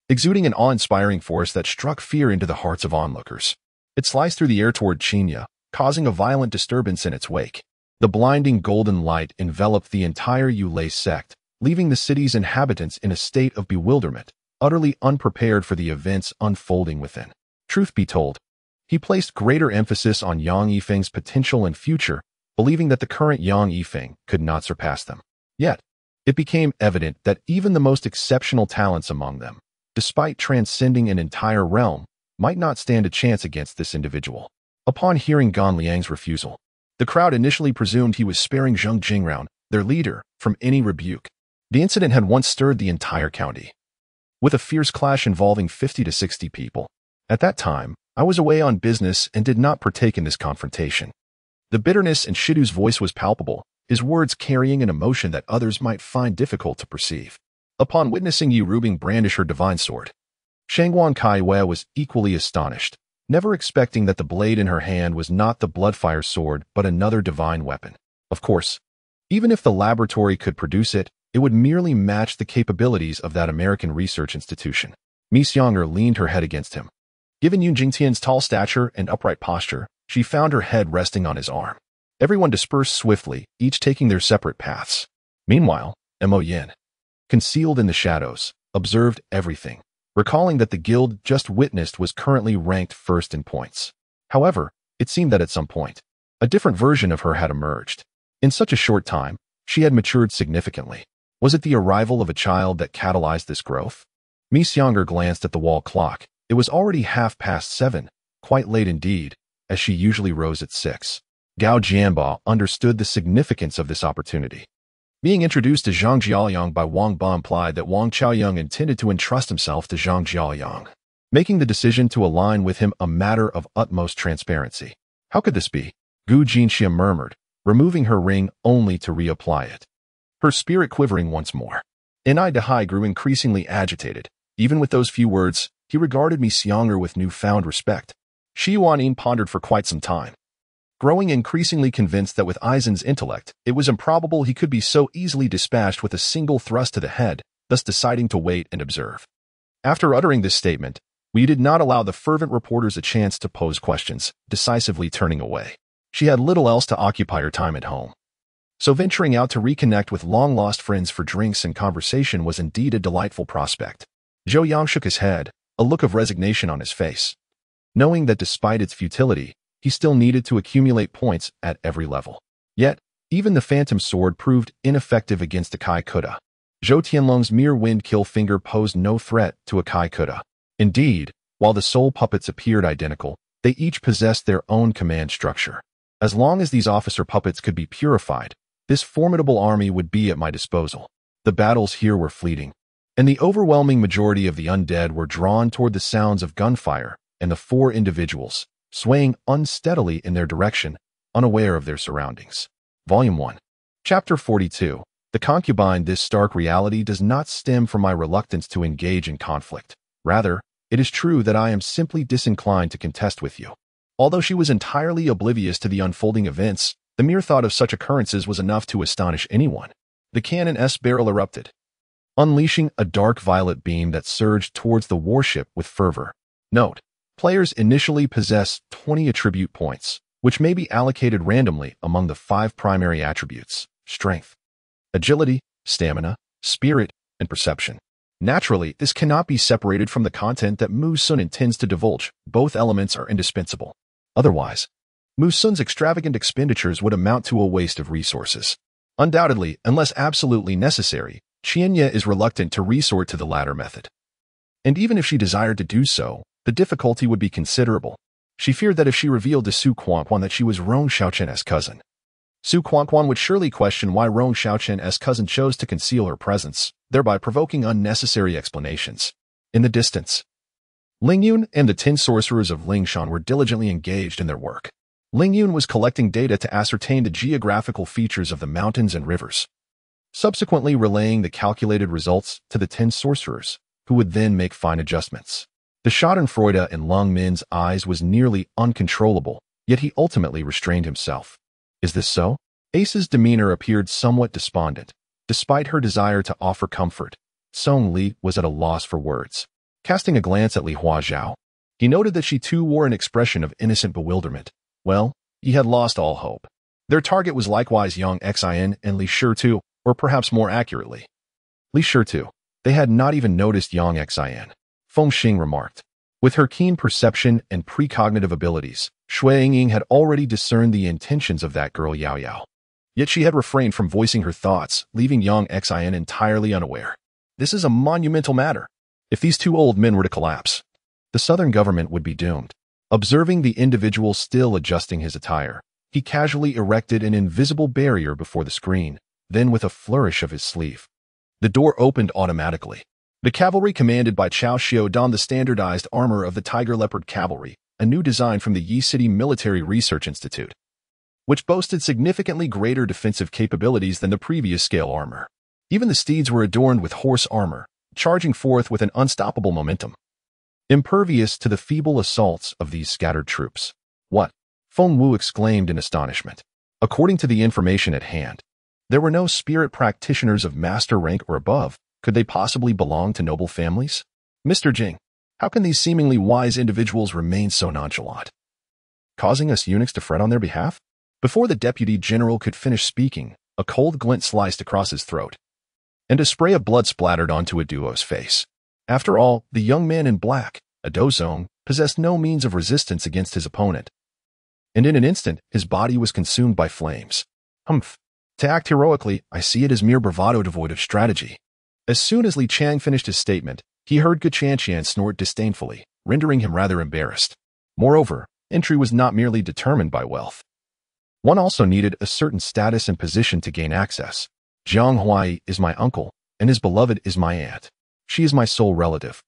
exuding an awe-inspiring force that struck fear into the hearts of onlookers. It sliced through the air toward Qingyan, causing a violent disturbance in its wake. The blinding golden light enveloped the entire Yulei sect, leaving the city's inhabitants in a state of bewilderment, utterly unprepared for the events unfolding within. Truth be told, he placed greater emphasis on Yang Yifeng's potential and future, believing that the current Yang Yifeng could not surpass them. Yet, it became evident that even the most exceptional talents among them, despite transcending an entire realm, might not stand a chance against this individual. Upon hearing Gan Liang's refusal, the crowd initially presumed he was sparing Zheng Jingrao, their leader, from any rebuke. The incident had once stirred the entire county, with a fierce clash involving 50 to 60 people. At that time, I was away on business and did not partake in this confrontation. The bitterness in Shidu's voice was palpable, his words carrying an emotion that others might find difficult to perceive. Upon witnessing Yu Rubing brandish her divine sword, Shangguan Kaiwei was equally astonished, never expecting that the blade in her hand was not the Bloodfire sword but another divine weapon. Of course, even if the laboratory could produce it, it would merely match the capabilities of that American research institution. Miss Younger leaned her head against him. Given Yun Jingtian's tall stature and upright posture, she found her head resting on his arm. Everyone dispersed swiftly, each taking their separate paths. Meanwhile, Mo Yin, concealed in the shadows, observed everything, recalling that the guild just witnessed was currently ranked first in points. However, it seemed that at some point, a different version of her had emerged. In such a short time, she had matured significantly. Was it the arrival of a child that catalyzed this growth? Miss Younger glanced at the wall clock. It was already 7:30, quite late indeed, as she usually rose at 6. Gao Jianba understood the significance of this opportunity. Being introduced to Zhang Jiaoyang by Wang Ba implied that Wang Chaoyang intended to entrust himself to Zhang Jiaoyang, making the decision to align with him a matter of utmost transparency. How could this be? Gu Jinxia murmured, removing her ring only to reapply it, her spirit quivering once more. Enai Dehai grew increasingly agitated. Even with those few words, He regarded me Xianger with newfound respect. Shi Yuanyin pondered for quite some time, growing increasingly convinced that with Aizen's intellect, it was improbable he could be so easily dispatched with a single thrust to the head, thus deciding to wait and observe. After uttering this statement, we did not allow the fervent reporters a chance to pose questions, decisively turning away. She had little else to occupy her time at home. So venturing out to reconnect with long-lost friends for drinks and conversation was indeed a delightful prospect. Zhou Yang shook his head, a look of resignation on his face, knowing that despite its futility, he still needed to accumulate points at every level. Yet, even the phantom sword proved ineffective against a Kai Kuda. Zhou Tianlong's mere wind kill finger posed no threat to a Kai Kuda. Indeed, while the soul puppets appeared identical, they each possessed their own command structure. As long as these officer puppets could be purified, this formidable army would be at my disposal. The battles here were fleeting, and the overwhelming majority of the undead were drawn toward the sounds of gunfire and the four individuals, swaying unsteadily in their direction, unaware of their surroundings. Volume 1. Chapter 42. The concubine. This stark reality does not stem from my reluctance to engage in conflict. Rather, it is true that I am simply disinclined to contest with you. Although she was entirely oblivious to the unfolding events, the mere thought of such occurrences was enough to astonish anyone. The cannon's barrel erupted, unleashing a dark violet beam that surged towards the warship with fervor. Note: players initially possess 20 attribute points, which may be allocated randomly among the 5 primary attributes: strength, agility, stamina, spirit, and perception. Naturally, this cannot be separated from the content that Mu Sun intends to divulge. Both elements are indispensable. Otherwise, Mu Sun's extravagant expenditures would amount to a waste of resources. Undoubtedly, unless absolutely necessary, Qingyan is reluctant to resort to the latter method. And even if she desired to do so, the difficulty would be considerable. She feared that if she revealed to Su Quanquan that she was Rong Xiaoqian's cousin, Su Quanquan would surely question why Rong Xiaoqian's cousin chose to conceal her presence, thereby provoking unnecessary explanations. In the distance, Ling Yun and the 10 sorcerers of Lingshan were diligently engaged in their work. Ling Yun was collecting data to ascertain the geographical features of the mountains and rivers, subsequently relaying the calculated results to the 10 sorcerers, who would then make fine adjustments. The schadenfreude in Lung Min's eyes was nearly uncontrollable, yet he ultimately restrained himself. Is this so? Ace's demeanor appeared somewhat despondent. Despite her desire to offer comfort, Song Li was at a loss for words. Casting a glance at Li Huazhao, he noted that she too wore an expression of innocent bewilderment. Well, he had lost all hope. Their target was likewise Yang Xin and Li Shitu, or perhaps more accurately, Li Shitu. They had not even noticed Yang Xin. Feng Xing remarked. With her keen perception and precognitive abilities, Shui Ying had already discerned the intentions of that girl Yao Yao. Yet she had refrained from voicing her thoughts, leaving Yang Xin entirely unaware. This is a monumental matter. If these 2 old men were to collapse, the southern government would be doomed. Observing the individual still adjusting his attire, he casually erected an invisible barrier before the screen, then with a flourish of his sleeve, the door opened automatically. The cavalry commanded by Cao Xiu donned the standardized armor of the Tiger Leopard Cavalry, a new design from the Yi City Military Research Institute, which boasted significantly greater defensive capabilities than the previous scale armor. Even the steeds were adorned with horse armor, charging forth with an unstoppable momentum, impervious to the feeble assaults of these scattered troops. What? Feng Wu exclaimed in astonishment. According to the information at hand, there were no spirit practitioners of master rank or above. Could they possibly belong to noble families? Mr. Jing, how can these seemingly wise individuals remain so nonchalant, causing us eunuchs to fret on their behalf? Before the deputy general could finish speaking, a cold glint sliced across his throat, and a spray of blood splattered onto a duo's face. After all, the young man in black, a dozong, possessed no means of resistance against his opponent, and in an instant his body was consumed by flames. Humph. To act heroically, I see it as mere bravado devoid of strategy. As soon as Li Chang finished his statement, he heard Gu Chanqian snort disdainfully, rendering him rather embarrassed. Moreover, entry was not merely determined by wealth. One also needed a certain status and position to gain access. Jiang Huai is my uncle, and his beloved is my aunt. She is my sole relative.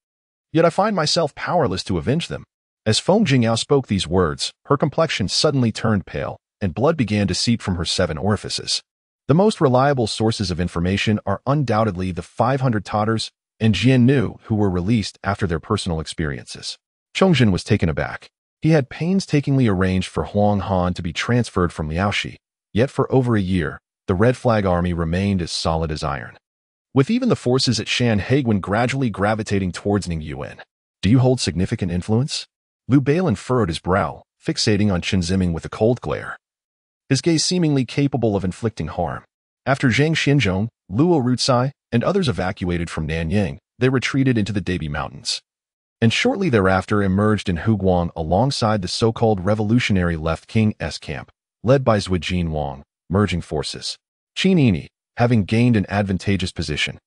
Yet I find myself powerless to avenge them. As Feng Jingyao spoke these words, her complexion suddenly turned pale, and blood began to seep from her 7 orifices. The most reliable sources of information are undoubtedly the 500 totters, and Jian Nu, who were released after their personal experiences. Chongzhen was taken aback. He had painstakingly arranged for Huang Han to be transferred from Liaoxi, yet for over a year, the Red Flag Army remained as solid as iron. With even the forces at Shan Haiguan gradually gravitating towards Ning Yuan. Do you hold significant influence? Liu Beilan furrowed his brow, fixating on Chen Ziming with a cold glare. His gaze seemingly capable of inflicting harm. After Zhang Xinzhong, Luo Rucai, and others evacuated from Nanyang, they retreated into the Debi Mountains. And shortly thereafter emerged in Huguang alongside the so-called revolutionary left King's camp, led by Zhuijin Wang, merging forces. Qin Yini, having gained an advantageous position,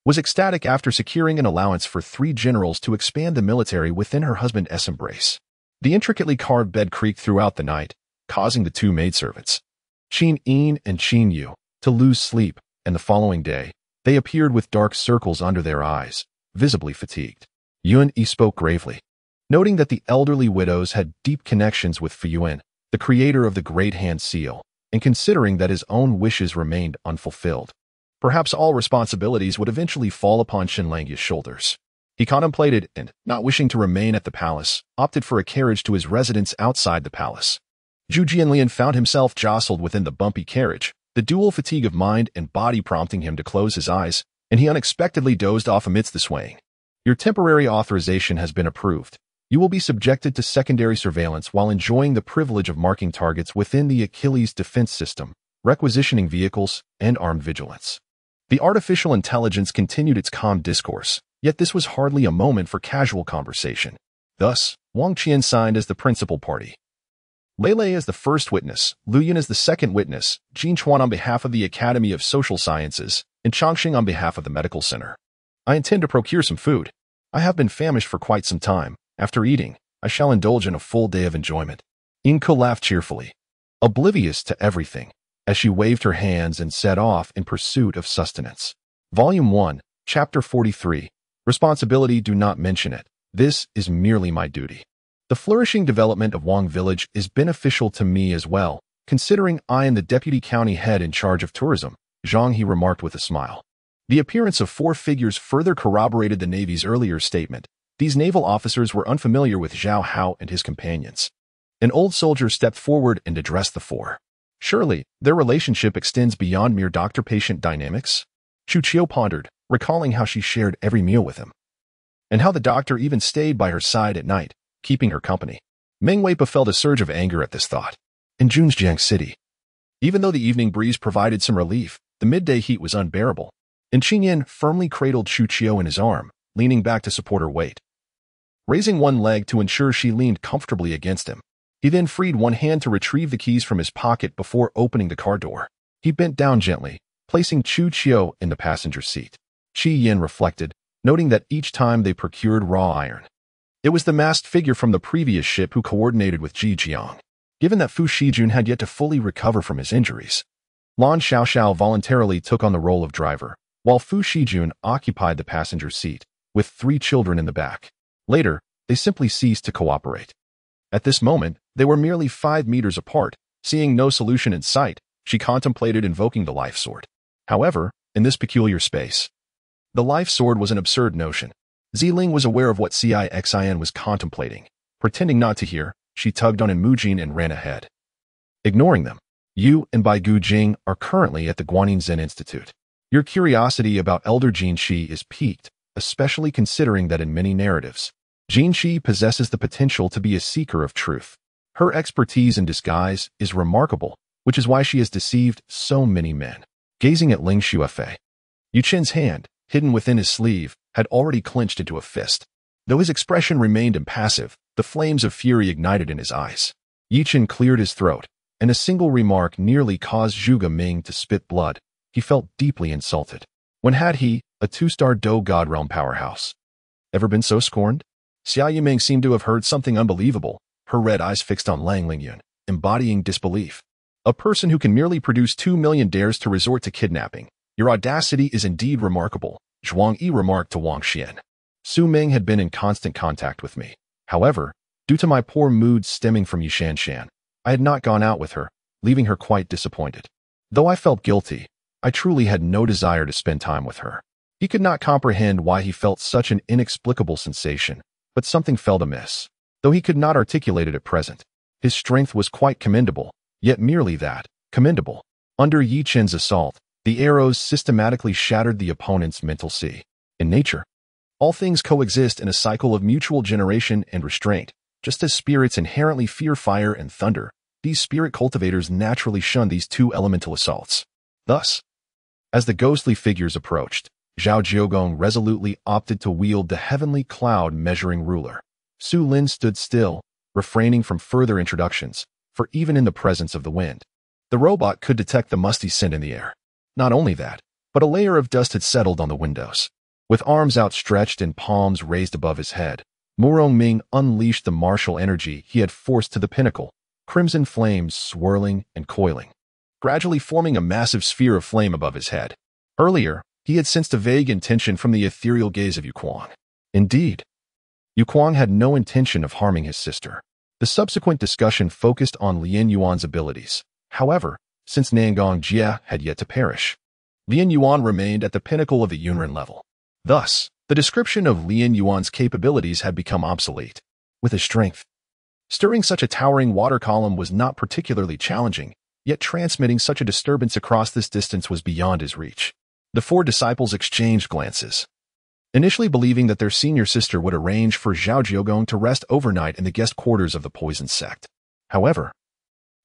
was ecstatic after securing an allowance for 3 generals to expand the military within her husband's embrace. The intricately carved bed creaked throughout the night, causing the 2 maidservants, Qin Yin and Qin Yu, to lose sleep, and the following day, they appeared with dark circles under their eyes, visibly fatigued. Yuan Yi spoke gravely, noting that the elderly widows had deep connections with Fu Yuan, the creator of the Great Hand Seal, and considering that his own wishes remained unfulfilled. Perhaps all responsibilities would eventually fall upon Shen Langyu's shoulders. He contemplated and, not wishing to remain at the palace, opted for a carriage to his residence outside the palace. Zhu Jianlian found himself jostled within the bumpy carriage, the dual fatigue of mind and body prompting him to close his eyes, and he unexpectedly dozed off amidst the swaying. Your temporary authorization has been approved. You will be subjected to secondary surveillance while enjoying the privilege of marking targets within the Achilles defense system, requisitioning vehicles, and armed vigilance. The artificial intelligence continued its calm discourse, yet this was hardly a moment for casual conversation. Thus, Wang Qian signed as the principal party. Lei as the first witness, Lu Yun as the second witness, Jin Chuan on behalf of the Academy of Social Sciences, and Changxing on behalf of the Medical Center. I intend to procure some food. I have been famished for quite some time. After eating, I shall indulge in a full day of enjoyment. Inko laughed cheerfully, oblivious to everything, as she waved her hands and set off in pursuit of sustenance. Volume 1, Chapter 43. Responsibility, do not mention it. This is merely my duty. The flourishing development of Wang Village is beneficial to me as well, considering I am the deputy county head in charge of tourism, Zhang He remarked with a smile. The appearance of 4 figures further corroborated the Navy's earlier statement. These naval officers were unfamiliar with Zhao Hao and his companions. An old soldier stepped forward and addressed the 4. Surely, their relationship extends beyond mere doctor-patient dynamics? Chu Qiu pondered, recalling how she shared every meal with him, and how the doctor even stayed by her side at night, keeping her company. Meng Wei felt a surge of anger at this thought. In Junjiang City, even though the evening breeze provided some relief, the midday heat was unbearable, and Qingyan firmly cradled Chu Qiu in his arm, leaning back to support her weight, raising one leg to ensure she leaned comfortably against him. He then freed one hand to retrieve the keys from his pocket before opening the car door. He bent down gently, placing Chu Qiu in the passenger seat. Qingyan reflected, noting that each time they procured raw iron, it was the masked figure from the previous ship who coordinated with Ji Jiang. Given that Fu Shijun had yet to fully recover from his injuries, Lan Xiaoxiao voluntarily took on the role of driver, while Fu Shijun occupied the passenger seat, with 3 children in the back. Later, they simply ceased to cooperate. At this moment, they were merely 5 meters apart. Seeing no solution in sight, she contemplated invoking the life sword. However, in this peculiar space, the life sword was an absurd notion. Ziling was aware of what Cixin was contemplating. Pretending not to hear, she tugged on Mujin and ran ahead. Ignoring them, you and Bai Gu Jing are currently at the Guanyin Zen Institute. Your curiosity about Elder Jin Shi is piqued, especially considering that in many narratives, Jin Shi possesses the potential to be a seeker of truth. Her expertise in disguise is remarkable, which is why she has deceived so many men. Gazing at Ling Xuefei, Yu Chen's hand, hidden within his sleeve, had already clenched into a fist. Though his expression remained impassive, the flames of fury ignited in his eyes. Yi Chen cleared his throat, and a single remark nearly caused Zhuge Ming to spit blood. He felt deeply insulted. When had he, a 2-star Do God Realm powerhouse, ever been so scorned? Xia Yiming seemed to have heard something unbelievable, her red eyes fixed on Lang Lingyun, embodying disbelief. A person who can merely produce 2 million dares to resort to kidnapping. Your audacity is indeed remarkable, Zhuang Yi remarked to Wang Xian. Su Ming had been in constant contact with me. However, due to my poor mood stemming from Yishan Shan, I had not gone out with her, leaving her quite disappointed. Though I felt guilty, I truly had no desire to spend time with her. He could not comprehend why he felt such an inexplicable sensation, but something felt amiss. Though he could not articulate it at present, his strength was quite commendable, yet merely that, commendable. Under Yi Chen's assault, the arrows systematically shattered the opponent's mental sea. In nature, all things coexist in a cycle of mutual generation and restraint. Just as spirits inherently fear fire and thunder, these spirit cultivators naturally shun these two elemental assaults. Thus, as the ghostly figures approached, Zhao Jiogong resolutely opted to wield the heavenly cloud measuring ruler. Su Lin stood still, refraining from further introductions, for even in the presence of the wind, the robot could detect the musty scent in the air. Not only that, but a layer of dust had settled on the windows. With arms outstretched and palms raised above his head, Murong Ming unleashed the martial energy he had forced to the pinnacle, crimson flames swirling and coiling, gradually forming a massive sphere of flame above his head. Earlier, he had sensed a vague intention from the ethereal gaze of Yu Kuang. Indeed, Yu Kuang had no intention of harming his sister. The subsequent discussion focused on Lien Yuan's abilities. However, since Nangong Jia had yet to perish, Lien Yuan remained at the pinnacle of the Yunren level. Thus, the description of Lien Yuan's capabilities had become obsolete. With his strength, stirring such a towering water column was not particularly challenging, yet transmitting such a disturbance across this distance was beyond his reach. The four disciples exchanged glances, initially believing that their senior sister would arrange for Zhao Jiogong to rest overnight in the guest quarters of the poison sect. However,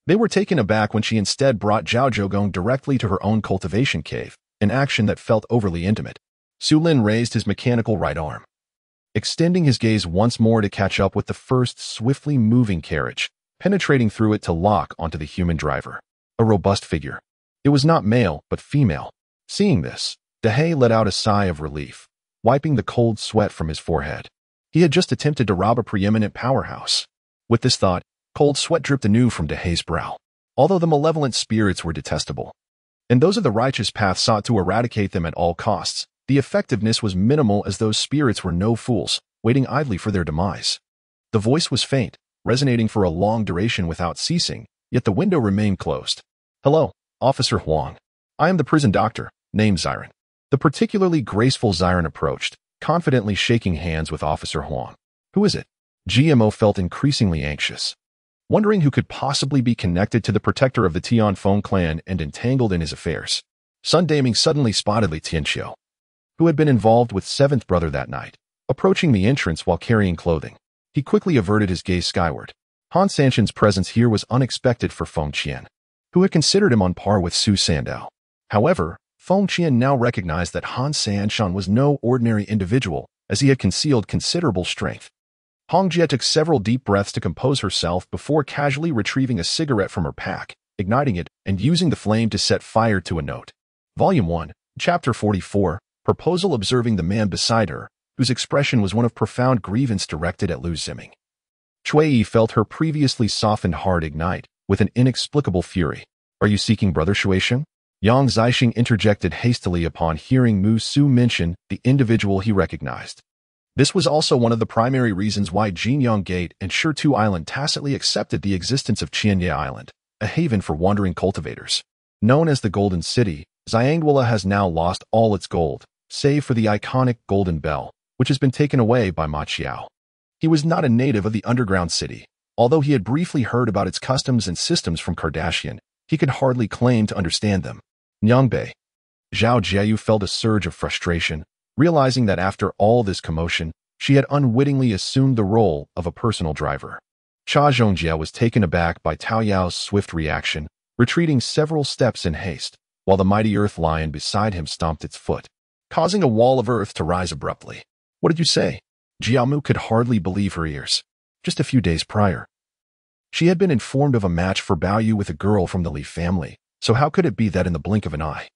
they were taken aback when she instead brought Zhao Jiogong directly to her own cultivation cave, an action that felt overly intimate. Su Lin raised his mechanical right arm, extending his gaze once more to catch up with the first swiftly moving carriage, penetrating through it to lock onto the human driver. A robust figure. It was not male, but female. Seeing this, Dehe let out a sigh of relief, wiping the cold sweat from his forehead. He had just attempted to rob a preeminent powerhouse. With this thought, cold sweat dripped anew from Dehe's brow. Although the malevolent spirits were detestable, and those of the righteous path sought to eradicate them at all costs, the effectiveness was minimal as those spirits were no fools, waiting idly for their demise. The voice was faint, resonating for a long duration without ceasing, yet the window remained closed. Hello, Officer Huang. I am the prison doctor, named Xiren. The particularly graceful Xiren approached, confidently shaking hands with Officer Huang. Who is it? GMO felt increasingly anxious, wondering who could possibly be connected to the protector of the Tianfeng clan and entangled in his affairs. Sun Daming suddenly spotted Li Tianxiu, who had been involved with seventh brother that night, approaching the entrance while carrying clothing. He quickly averted his gaze skyward. Han Sanshan's presence here was unexpected for Feng Qian, who had considered him on par with Su Sandao. However, Feng Qian now recognized that Han Sanshan was no ordinary individual, as he had concealed considerable strength. Hong Jie took several deep breaths to compose herself before casually retrieving a cigarette from her pack, igniting it, and using the flame to set fire to a note. Volume 1, Chapter 44, Proposal observing the man beside her, whose expression was one of profound grievance directed at Lu Ziming. Cui Yi felt her previously softened heart ignite, with an inexplicable fury. Are you seeking Brother Shueisheng? Yang Zixing interjected hastily upon hearing Mu Su mention the individual he recognized. This was also one of the primary reasons why Jinyang Gate and Shitu Island tacitly accepted the existence of Qianye Island, a haven for wandering cultivators. Known as the Golden City, Xiangwala has now lost all its gold, save for the iconic Golden Bell, which has been taken away by Ma Qiao. He was not a native of the underground city. Although he had briefly heard about its customs and systems from Kardashian, he could hardly claim to understand them. Nyangbei. Zhao Jieyu felt a surge of frustration, realizing that after all this commotion, she had unwittingly assumed the role of a personal driver. Cha Zhongjie was taken aback by Tao Yao's swift reaction, retreating several steps in haste, while the mighty earth lion beside him stomped its foot, causing a wall of earth to rise abruptly. What did you say? Jiamu could hardly believe her ears. Just a few days prior, she had been informed of a match for Baoyu with a girl from the Li family, so how could it be that in the blink of an eye,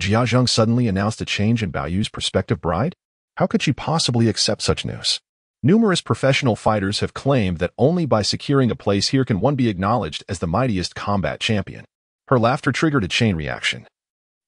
Jia Zheng suddenly announced a change in Baoyu's prospective bride? How could she possibly accept such news? Numerous professional fighters have claimed that only by securing a place here can one be acknowledged as the mightiest combat champion. Her laughter triggered a chain reaction,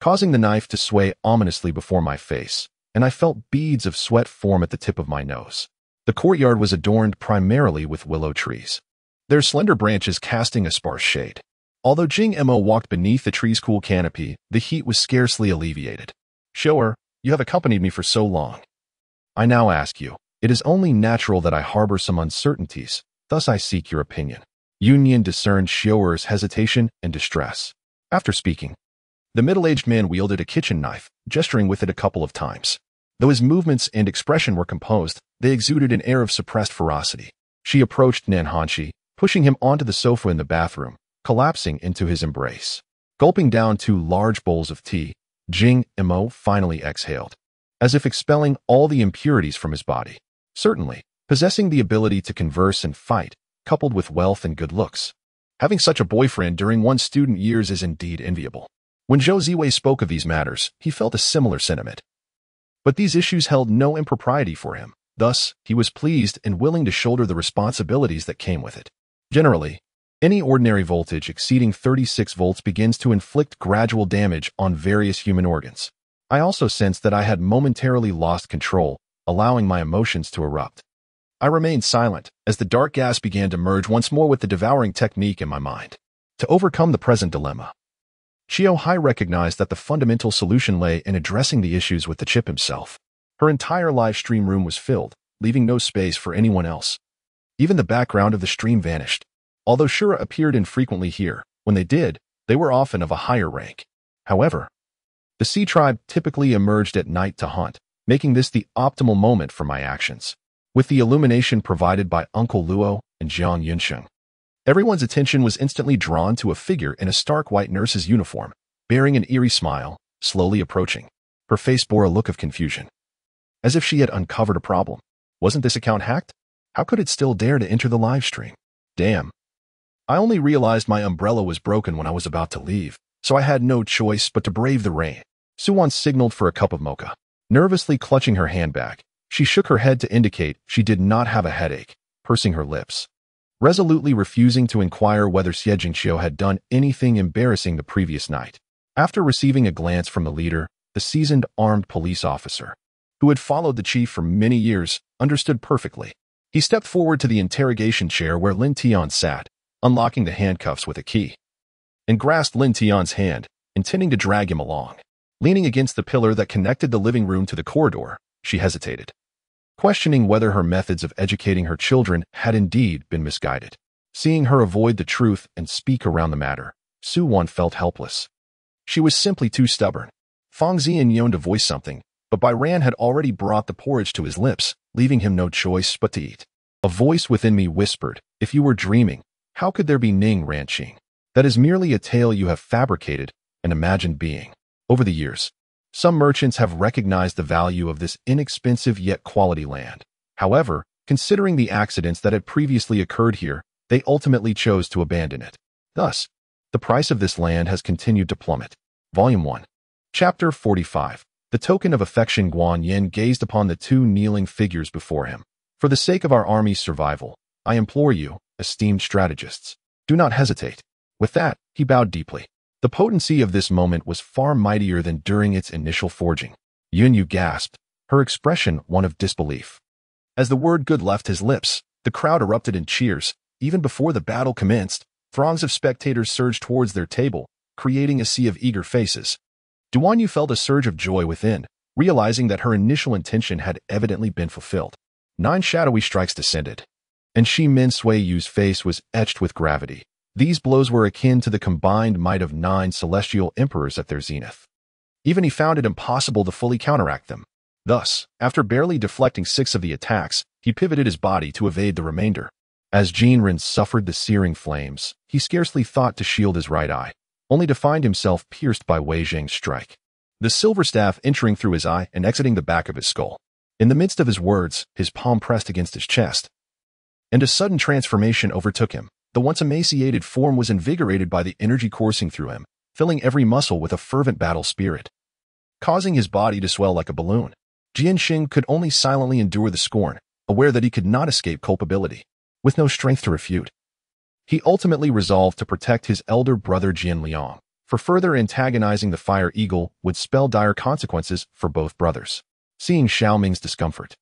causing the knife to sway ominously before my face, and I felt beads of sweat form at the tip of my nose. The courtyard was adorned primarily with willow trees, their slender branches casting a sparse shade. Although Jing Mo walked beneath the tree's cool canopy, the heat was scarcely alleviated. Show her, You have accompanied me for so long. I now ask you, it is only natural that I harbor some uncertainties, thus I seek your opinion. Qingyan discerned Xiaoer's hesitation and distress. After speaking, the middle-aged man wielded a kitchen knife, gesturing with it a couple of times. Though his movements and expression were composed, they exuded an air of suppressed ferocity. She approached Nanhanshi, pushing him onto the sofa in the bathroom, collapsing into his embrace. Gulping down 2 large bowls of tea, Jing Imo finally exhaled, as if expelling all the impurities from his body. Certainly, possessing the ability to converse and fight, coupled with wealth and good looks. Having such a boyfriend during one's student years is indeed enviable. When Zhou Ziwei spoke of these matters, he felt a similar sentiment. But these issues held no impropriety for him. Thus, he was pleased and willing to shoulder the responsibilities that came with it. Generally, any ordinary voltage exceeding 36 volts begins to inflict gradual damage on various human organs. I also sensed that I had momentarily lost control, allowing my emotions to erupt. I remained silent as the dark gas began to merge once more with the devouring technique in my mind. To overcome the present dilemma, Qiao Hai recognized that the fundamental solution lay in addressing the issues with the chip himself. Her entire live stream room was filled, leaving no space for anyone else. Even the background of the stream vanished. Although Shura appeared infrequently here, when they did, they were often of a higher rank. However, the Sea Tribe typically emerged at night to hunt, making this the optimal moment for my actions. With the illumination provided by Uncle Luo and Jiang Yunsheng, everyone's attention was instantly drawn to a figure in a stark white nurse's uniform, bearing an eerie smile, slowly approaching. Her face bore a look of confusion, as if she had uncovered a problem. Wasn't this account hacked? How could it still dare to enter the live stream? Damn. I only realized my umbrella was broken when I was about to leave, so I had no choice but to brave the rain. Suwon signaled for a cup of mocha. Nervously clutching her handbag, she shook her head to indicate she did not have a headache, pursing her lips, resolutely refusing to inquire whether Xie Jingqiu had done anything embarrassing the previous night. After receiving a glance from the leader, the seasoned armed police officer, who had followed the chief for many years, understood perfectly. He stepped forward to the interrogation chair where Lin Tian sat, unlocking the handcuffs with a key, and grasped Lin Tian's hand, intending to drag him along. Leaning against the pillar that connected the living room to the corridor, she hesitated, questioning whether her methods of educating her children had indeed been misguided. Seeing her avoid the truth and speak around the matter, Suwon felt helpless. She was simply too stubborn. Fang Ziyan yearned to voice something, but Bai Ran had already brought the porridge to his lips, leaving him no choice but to eat. A voice within me whispered, "If you were dreaming, how could there be Ning Ranqing? That is merely a tale you have fabricated, an imagined being." Over the years, some merchants have recognized the value of this inexpensive yet quality land. However, considering the accidents that had previously occurred here, they ultimately chose to abandon it. Thus, the price of this land has continued to plummet. Volume 1. Chapter 45. The token of affection. Guan Yin gazed upon the 2 kneeling figures before him. For the sake of our army's survival, I implore you, esteemed strategists, do not hesitate. With that, he bowed deeply. The potency of this moment was far mightier than during its initial forging. Yun Yu gasped, her expression one of disbelief. As the word good left his lips, the crowd erupted in cheers. Even before the battle commenced, throngs of spectators surged towards their table, creating a sea of eager faces. Duan Yu felt a surge of joy within, realizing that her initial intention had evidently been fulfilled. 9 shadowy strikes descended, and Shi Min Sui Yu's face was etched with gravity. These blows were akin to the combined might of 9 celestial emperors at their zenith. Even he found it impossible to fully counteract them. Thus, after barely deflecting 6 of the attacks, he pivoted his body to evade the remainder. As Jinren suffered the searing flames, he scarcely thought to shield his right eye, only to find himself pierced by Wei Zheng's strike, the silver staff entering through his eye and exiting the back of his skull. In the midst of his words, his palm pressed against his chest, and a sudden transformation overtook him. The once emaciated form was invigorated by the energy coursing through him, filling every muscle with a fervent battle spirit, causing his body to swell like a balloon. Jianxing could only silently endure the scorn, aware that he could not escape culpability, with no strength to refute. He ultimately resolved to protect his elder brother Jian Liang, for further antagonizing the Fire Eagle would spell dire consequences for both brothers. Seeing Xiaoming's discomfort,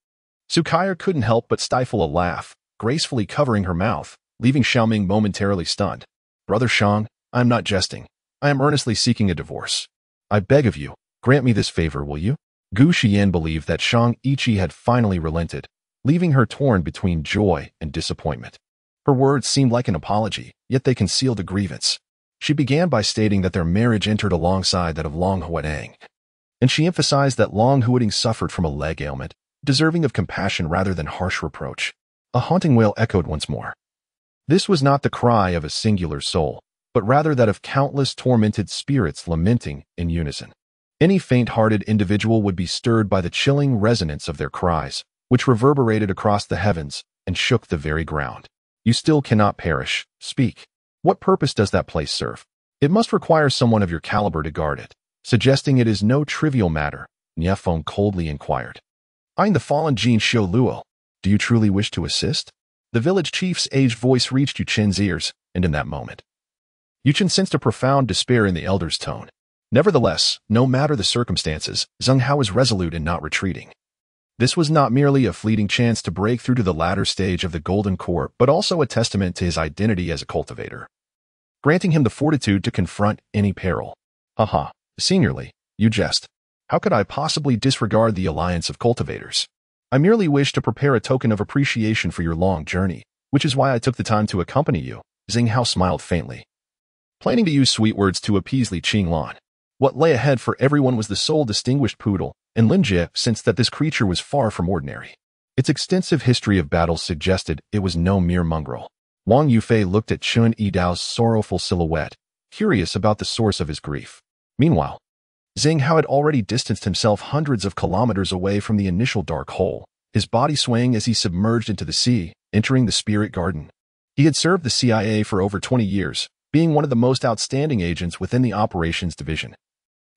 Sukaya couldn't help but stifle a laugh, gracefully covering her mouth, leaving Xiaoming momentarily stunned. "Brother Shang, I am not jesting. I am earnestly seeking a divorce. I beg of you, grant me this favor, will you?" Gu Xian believed that Shang Ichi had finally relented, leaving her torn between joy and disappointment. Her words seemed like an apology, yet they concealed a grievance. She began by stating that their marriage entered alongside that of Long Huadang, and she emphasized that Long Huadang suffered from a leg ailment, deserving of compassion rather than harsh reproach. A haunting wail echoed once more. This was not the cry of a singular soul, but rather that of countless tormented spirits lamenting in unison. Any faint-hearted individual would be stirred by the chilling resonance of their cries, which reverberated across the heavens and shook the very ground. You still cannot perish. Speak. What purpose does that place serve? It must require someone of your caliber to guard it. Suggesting it is no trivial matter, Niafeng coldly inquired. I'm the fallen Jin Xiu Luo. Do you truly wish to assist? The village chief's aged voice reached Yu Chen's ears, and in that moment, Yu Chen sensed a profound despair in the elder's tone. Nevertheless, no matter the circumstances, Zheng Hao was resolute in not retreating. This was not merely a fleeting chance to break through to the latter stage of the Golden Court, but also a testament to his identity as a cultivator, granting him the fortitude to confront any peril. Haha, seniorly, you jest. How could I possibly disregard the alliance of cultivators? I merely wish to prepare a token of appreciation for your long journey, which is why I took the time to accompany you. Zheng Hao smiled faintly, planning to use sweet words to appease Li Qinglan. What lay ahead for everyone was the sole distinguished poodle, and Lin Jie sensed that this creature was far from ordinary. Its extensive history of battles suggested it was no mere mongrel. Wang Yufei looked at Chun Yidao's sorrowful silhouette, curious about the source of his grief. Meanwhile, Zheng Hao had already distanced himself hundreds of kilometers away from the initial dark hole, his body swaying as he submerged into the sea, entering the spirit garden. He had served the CIA for over 20 years, being one of the most outstanding agents within the operations division.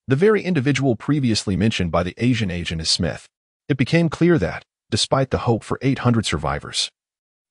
The very individual previously mentioned by the Asian agent as Smith. It became clear that, despite the hope for 800 survivors,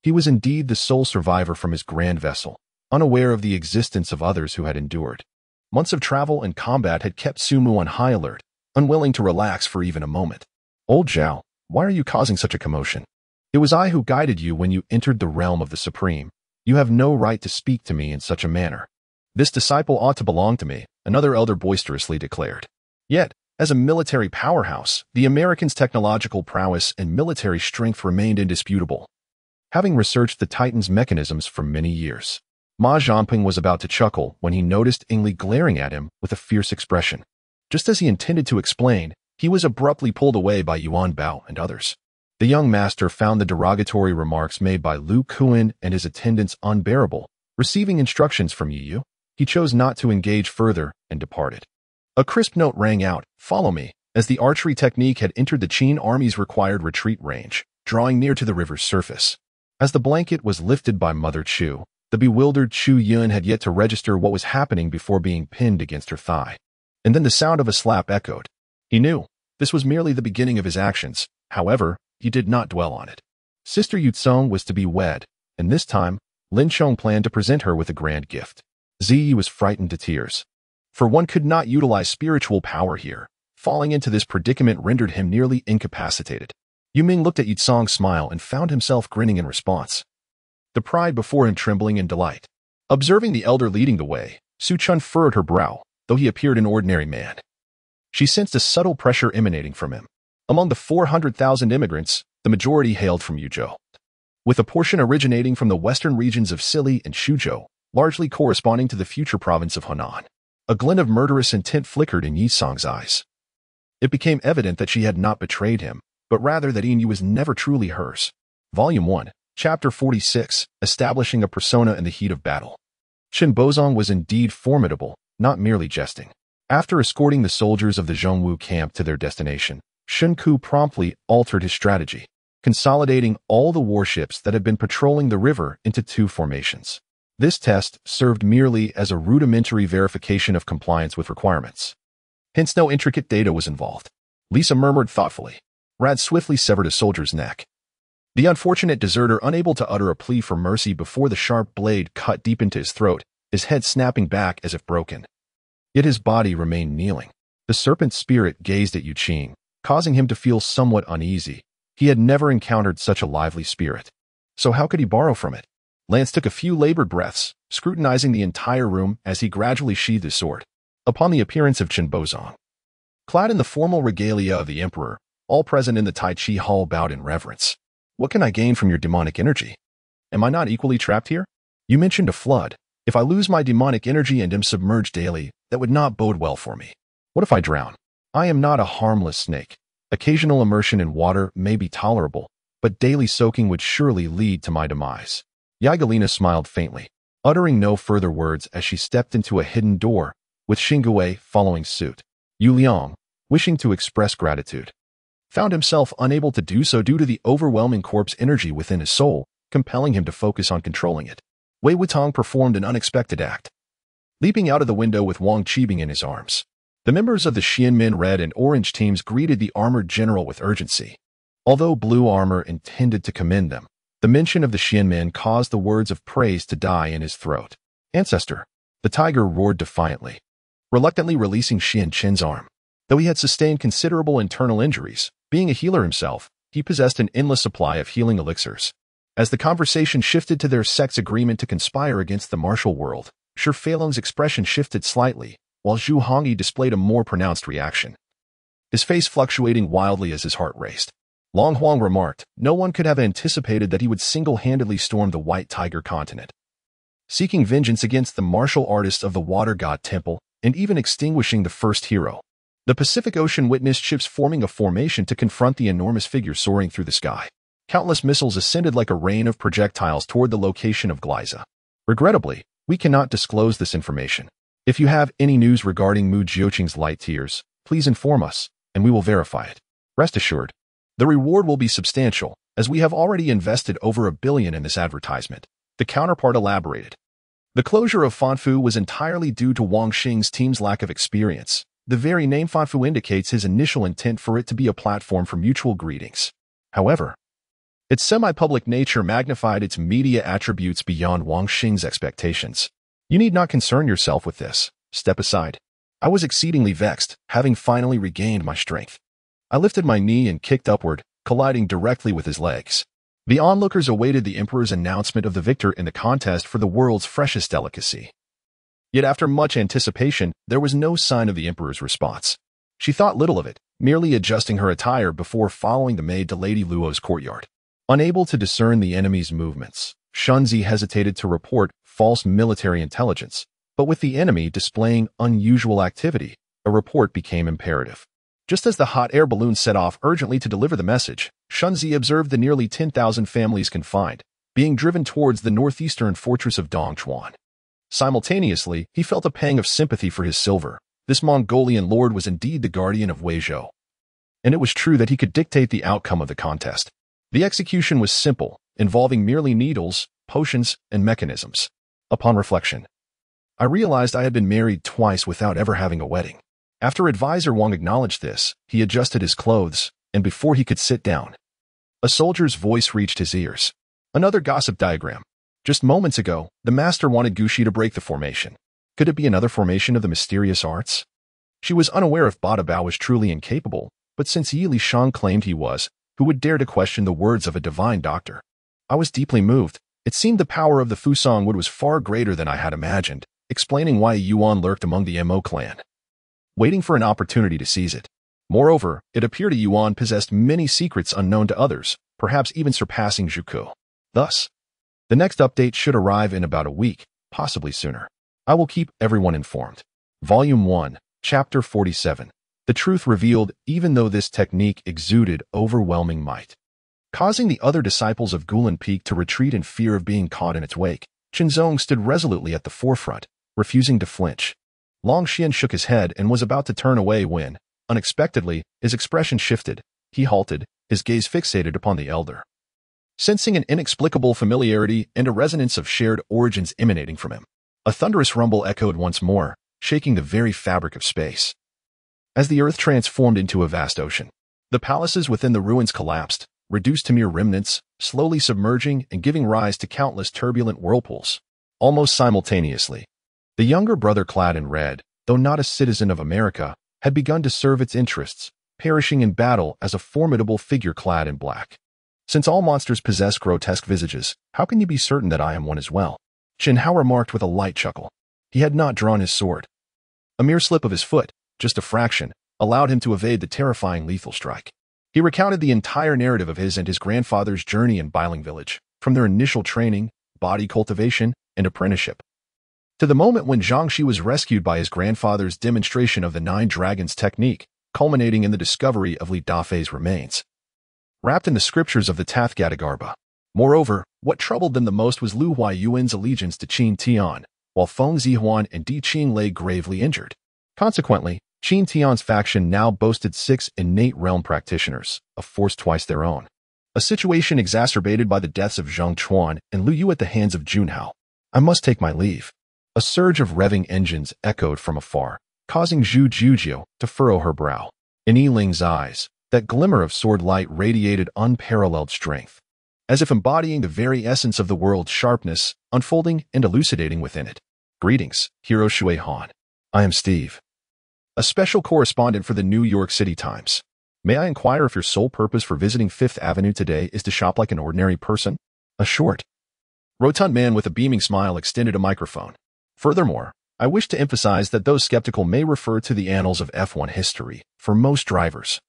he was indeed the sole survivor from his grand vessel, unaware of the existence of others who had endured. Months of travel and combat had kept Sumu on high alert, unwilling to relax for even a moment. Old Zhao, why are you causing such a commotion? It was I who guided you when you entered the realm of the Supreme. You have no right to speak to me in such a manner. This disciple ought to belong to me, another elder boisterously declared. Yet, as a military powerhouse, the Americans' technological prowess and military strength remained indisputable. Having researched the Titan's mechanisms for many years, Ma Zhanping was about to chuckle when he noticed Ingli glaring at him with a fierce expression. Just as he intended to explain, he was abruptly pulled away by Yuan Bao and others. The young master found the derogatory remarks made by Lu Kuan and his attendants unbearable. Receiving instructions from Yu, he chose not to engage further and departed. A crisp note rang out, "Follow me," as the archery technique had entered the Qin army's required retreat range, drawing near to the river's surface. As the blanket was lifted by Mother Chu, the bewildered Chu Yun had yet to register what was happening before being pinned against her thigh. And then the sound of a slap echoed. He knew this was merely the beginning of his actions. However, he did not dwell on it. Sister Yutsong was to be wed, and this time, Lin Chong planned to present her with a grand gift. Ziyi was frightened to tears. For one could not utilize spiritual power here. Falling into this predicament rendered him nearly incapacitated. Yu Ming looked at Yutsong's smile and found himself grinning in response, the pride before him trembling in delight. Observing the elder leading the way, Su Chun furrowed her brow, though he appeared an ordinary man. She sensed a subtle pressure emanating from him. Among the 400,000 immigrants, the majority hailed from Yuzhou, with a portion originating from the western regions of Sili and Shuzhou, largely corresponding to the future province of Hunan. A glint of murderous intent flickered in Yisong's eyes. It became evident that she had not betrayed him, but rather that Yin Yu was never truly hers. Volume 1, Chapter 46, Establishing a Persona in the Heat of Battle. Shen Bozong was indeed formidable, not merely jesting. After escorting the soldiers of the Zhongwu camp to their destination, Shen Ku promptly altered his strategy, consolidating all the warships that had been patrolling the river into 2 formations. This test served merely as a rudimentary verification of compliance with requirements. Hence no intricate data was involved. Lisa murmured thoughtfully. Rad swiftly severed a soldier's neck. The unfortunate deserter, unable to utter a plea for mercy before the sharp blade cut deep into his throat, his head snapping back as if broken. Yet his body remained kneeling. The serpent's spirit gazed at Yu Qing, causing him to feel somewhat uneasy. He had never encountered such a lively spirit. So how could he borrow from it? Lance took a few labored breaths, scrutinizing the entire room as he gradually sheathed his sword. Upon the appearance of Chen Bozong, Clad in the formal regalia of the emperor, all present in the Tai Chi hall bowed in reverence. What can I gain from your demonic energy? Am I not equally trapped here? You mentioned a flood. If I lose my demonic energy and am submerged daily, that would not bode well for me. What if I drown? I am not a harmless snake. Occasional immersion in water may be tolerable, but daily soaking would surely lead to my demise. Yagelina smiled faintly, uttering no further words as she stepped into a hidden door, with Xingwei following suit. Yu Liang, wishing to express gratitude, found himself unable to do so due to the overwhelming corpse energy within his soul, compelling him to focus on controlling it. Wei Wutong performed an unexpected act, leaping out of the window with Wang Qibing in his arms. The members of the Xianmin Red and Orange teams greeted the armored general with urgency. Although Blue Armor intended to commend them, the mention of the Xianmin caused the words of praise to die in his throat. Ancestor, the tiger roared defiantly, reluctantly releasing Xian Chen's arm. Though he had sustained considerable internal injuries, being a healer himself, he possessed an endless supply of healing elixirs. As the conversation shifted to their sect's agreement to conspire against the martial world, Shi Feilong's expression shifted slightly, while Zhu Hongyi displayed a more pronounced reaction, his face fluctuating wildly as his heart raced. Long Huang remarked, no one could have anticipated that he would single-handedly storm the White Tiger continent, seeking vengeance against the martial artists of the Water God Temple, and even extinguishing the first hero. The Pacific Ocean witnessed ships forming a formation to confront the enormous figure soaring through the sky. Countless missiles ascended like a rain of projectiles toward the location of Glyza. Regrettably, we cannot disclose this information. If you have any news regarding Mu Jiuqing's light tears, please inform us, and we will verify it. Rest assured, the reward will be substantial, as we have already invested over $1 billion in this advertisement. The counterpart elaborated. The closure of Fanfu was entirely due to Wang Xing's team's lack of experience. The very name Fanfu indicates his initial intent for it to be a platform for mutual greetings. However, its semi-public nature magnified its media attributes beyond Wang Xing's expectations. You need not concern yourself with this. Step aside. I was exceedingly vexed, having finally regained my strength. I lifted my knee and kicked upward, colliding directly with his legs. The onlookers awaited the emperor's announcement of the victor in the contest for the world's freshest delicacy. Yet after much anticipation, there was no sign of the emperor's response. She thought little of it, merely adjusting her attire before following the maid to Lady Luo's courtyard. Unable to discern the enemy's movements, Shunzi hesitated to report false military intelligence, but with the enemy displaying unusual activity, a report became imperative. Just as the hot air balloon set off urgently to deliver the message, Shunzi observed the nearly 10,000 families confined, being driven towards the northeastern fortress of Dongchuan. Simultaneously, he felt a pang of sympathy for his silver. This Mongolian lord was indeed the guardian of Weizhou, and it was true that he could dictate the outcome of the contest. The execution was simple, involving merely needles, potions, and mechanisms. Upon reflection, I realized I had been married twice without ever having a wedding. After advisor Wang acknowledged this, he adjusted his clothes, and before he could sit down, a soldier's voice reached his ears. Another gossip diagram. Just moments ago, the master wanted Gushi to break the formation. Could it be another formation of the mysterious arts? She was unaware if Bada Bao was truly incapable, but since Yi Lishan claimed he was, who would dare to question the words of a divine doctor? I was deeply moved. It seemed the power of the Fusang Wood was far greater than I had imagined, explaining why Yuan lurked among the Mo clan, waiting for an opportunity to seize it. Moreover, it appeared Yuan possessed many secrets unknown to others, perhaps even surpassing Zhuku. Thus, the next update should arrive in about a week, possibly sooner. I will keep everyone informed. Volume 1, Chapter 47. The truth revealed, even though this technique exuded overwhelming might, causing the other disciples of Gulan Peak to retreat in fear of being caught in its wake. Qinzong stood resolutely at the forefront, refusing to flinch. Long Xian shook his head and was about to turn away when, unexpectedly, his expression shifted. He halted, his gaze fixated upon the elder, sensing an inexplicable familiarity and a resonance of shared origins emanating from him. A thunderous rumble echoed once more, shaking the very fabric of space. As the earth transformed into a vast ocean, the palaces within the ruins collapsed, reduced to mere remnants, slowly submerging and giving rise to countless turbulent whirlpools. Almost simultaneously, the younger brother clad in red, though not a citizen of America, had begun to serve its interests, perishing in battle as a formidable figure clad in black. Since all monsters possess grotesque visages, how can you be certain that I am one as well? Chen Hao remarked with a light chuckle. He had not drawn his sword. A mere slip of his foot, just a fraction, allowed him to evade the terrifying lethal strike. He recounted the entire narrative of his and his grandfather's journey in Biling village, from their initial training, body cultivation, and apprenticeship, to the moment when Zhang was rescued by his grandfather's demonstration of the Nine Dragons technique, culminating in the discovery of Li Dafei's remains, wrapped in the scriptures of the Tathgata. Moreover, what troubled them the most was Lu Huayuan's allegiance to Qin Tian, while Feng Zihuan and Di Qing lay gravely injured. Consequently, Qin Tian's faction now boasted 6 innate realm practitioners, a force twice their own. A situation exacerbated by the deaths of Zhang Chuan and Lu Yu at the hands of Junhao. I must take my leave. A surge of revving engines echoed from afar, causing Zhu Jujiu to furrow her brow. In Yiling's eyes, that glimmer of sword light radiated unparalleled strength, as if embodying the very essence of the world's sharpness, unfolding and elucidating within it. Greetings, Hero Shui Han. I am Steve, a special correspondent for the New York City Times. May I inquire if your sole purpose for visiting Fifth Avenue today is to shop like an ordinary person? A short, rotund man with a beaming smile extended a microphone. Furthermore, I wish to emphasize that those skeptical may refer to the annals of F1 history. For most drivers,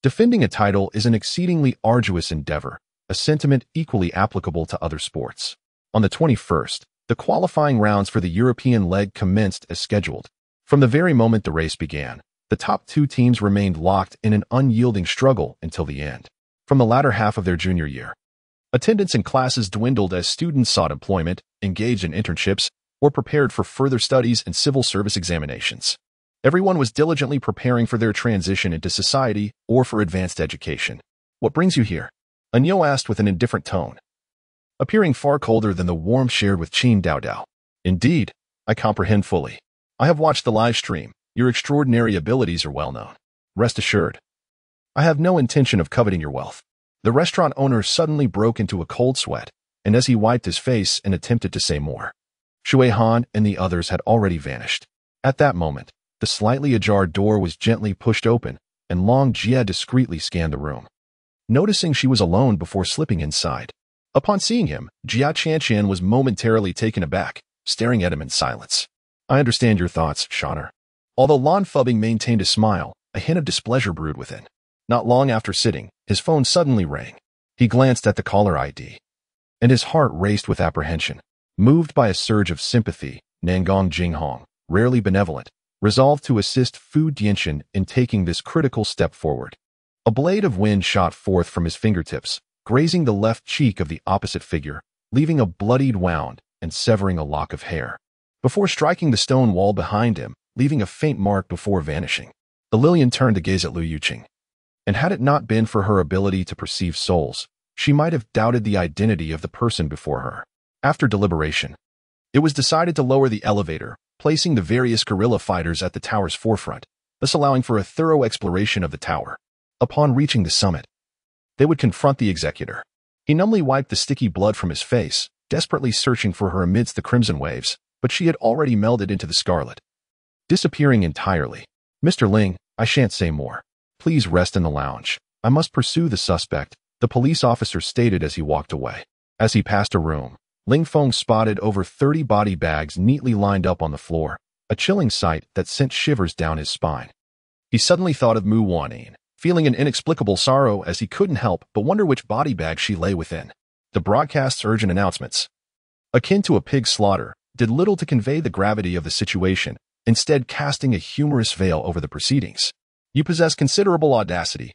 defending a title is an exceedingly arduous endeavor, a sentiment equally applicable to other sports. On the 21st, the qualifying rounds for the European leg commenced as scheduled. From the very moment the race began, the top 2 teams remained locked in an unyielding struggle until the end. From the latter half of their junior year, attendance in classes dwindled as students sought employment, engaged in internships, or prepared for further studies and civil service examinations. Everyone was diligently preparing for their transition into society or for advanced education. What brings you here? Anyo asked with an indifferent tone, appearing far colder than the warmth shared with Qin Dao. Indeed, I comprehend fully. I have watched the live stream. Your extraordinary abilities are well known. Rest assured, I have no intention of coveting your wealth. The restaurant owner suddenly broke into a cold sweat, and as he wiped his face and attempted to say more, Shui Han and the others had already vanished. At that moment, the slightly ajar door was gently pushed open, and Long Jie discreetly scanned the room, noticing she was alone before slipping inside. Upon seeing him, Jia Chanqian was momentarily taken aback, staring at him in silence. I understand your thoughts, Shaner. Although Lan Fubing maintained a smile, a hint of displeasure brewed within. Not long after sitting, his phone suddenly rang. He glanced at the caller ID, and his heart raced with apprehension. Moved by a surge of sympathy, Nangong Jinghong, rarely benevolent, resolved to assist Fu Dianxian in taking this critical step forward. A blade of wind shot forth from his fingertips, grazing the left cheek of the opposite figure, leaving a bloodied wound and severing a lock of hair, before striking the stone wall behind him, leaving a faint mark before vanishing. The Lilian turned to gaze at Lu Yuqing, and had it not been for her ability to perceive souls, she might have doubted the identity of the person before her. After deliberation, it was decided to lower the elevator, placing the various guerrilla fighters at the tower's forefront, thus allowing for a thorough exploration of the tower. Upon reaching the summit, they would confront the executor. He numbly wiped the sticky blood from his face, desperately searching for her amidst the crimson waves, but she had already melded into the scarlet, disappearing entirely. Mr. Ling, I shan't say more. Please rest in the lounge. I must pursue the suspect, the police officer stated as he walked away. As he passed a room, Ling Feng spotted over 30 body bags neatly lined up on the floor, a chilling sight that sent shivers down his spine. He suddenly thought of Mu Wanyin, feeling an inexplicable sorrow as he couldn't help but wonder which body bag she lay within. The broadcast's urgent announcements, akin to a pig slaughter, did little to convey the gravity of the situation, instead casting a humorous veil over the proceedings. You possess considerable audacity.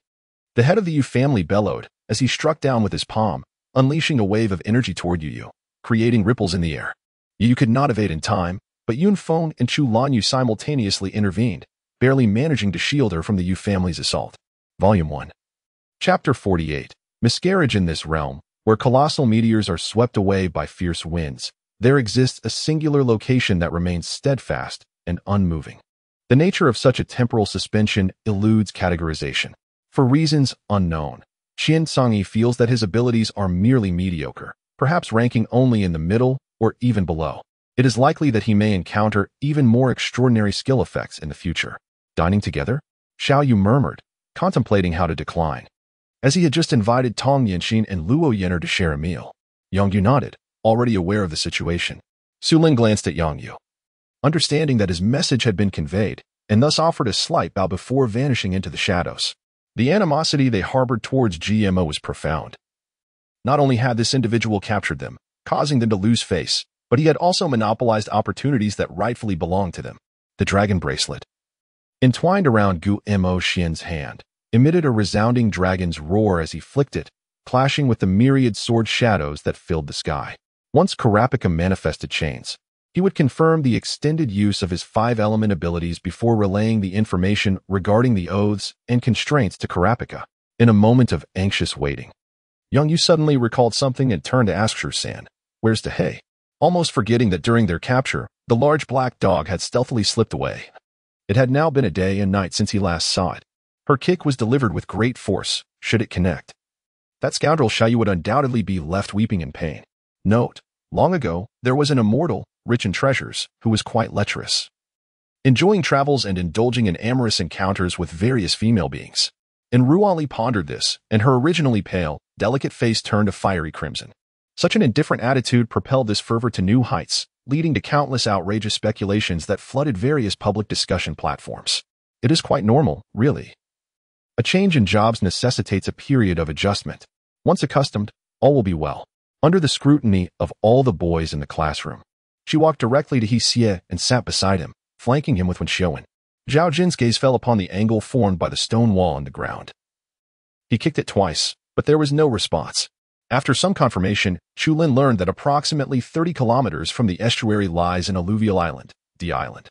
The head of the Yu family bellowed as he struck down with his palm, unleashing a wave of energy toward Yu, creating ripples in the air. Yu could not evade in time, but Yun Feng and Chu Lanyu simultaneously intervened, barely managing to shield her from the Yu family's assault. Volume 1. Chapter 48. Miscarriage. In this realm, where colossal meteors are swept away by fierce winds, there exists a singular location that remains steadfast and unmoving. The nature of such a temporal suspension eludes categorization. For reasons unknown, Qian Songyi feels that his abilities are merely mediocre, perhaps ranking only in the middle or even below. It is likely that he may encounter even more extraordinary skill effects in the future. Dining together? Xiao Yu murmured, contemplating how to decline, as he had just invited Tong Yanxin and Luo Yenner to share a meal. Yang Yu nodded, already aware of the situation. Su Ling glanced at Yang Yu. Understanding that his message had been conveyed, and thus offered a slight bow before vanishing into the shadows. The animosity they harbored towards GMO was profound. Not only had this individual captured them, causing them to lose face, but he had also monopolized opportunities that rightfully belonged to them. The dragon bracelet, entwined around Gu Mo Xian's hand, emitted a resounding dragon's roar as he flicked it, clashing with the myriad sword shadows that filled the sky. Once Karapika manifested chains, he would confirm the extended use of his 5-element abilities before relaying the information regarding the oaths and constraints to Karapika. In a moment of anxious waiting, Young Yu suddenly recalled something and turned to ask Shu-san, "Where's Tahei?" Almost forgetting that during their capture, the large black dog had stealthily slipped away. It had now been a day and night since he last saw it. Her kick was delivered with great force, should it connect. That scoundrel Xiaoyu would undoubtedly be left weeping in pain. Note, long ago, there was an immortal, rich in treasures, who was quite lecherous, enjoying travels and indulging in amorous encounters with various female beings. And Ruali pondered this, and her originally pale, delicate face turned a fiery crimson. Such an indifferent attitude propelled this fervor to new heights, leading to countless outrageous speculations that flooded various public discussion platforms. It is quite normal, really. A change in jobs necessitates a period of adjustment. Once accustomed, all will be well. Under the scrutiny of all the boys in the classroom, she walked directly to He Xie and sat beside him, flanking him with Wen Xiuwen. Zhao Jin's gaze fell upon the angle formed by the stone wall in the ground. He kicked it twice, but there was no response. After some confirmation, Chu Lin learned that approximately 30 kilometers from the estuary lies an alluvial island, the island.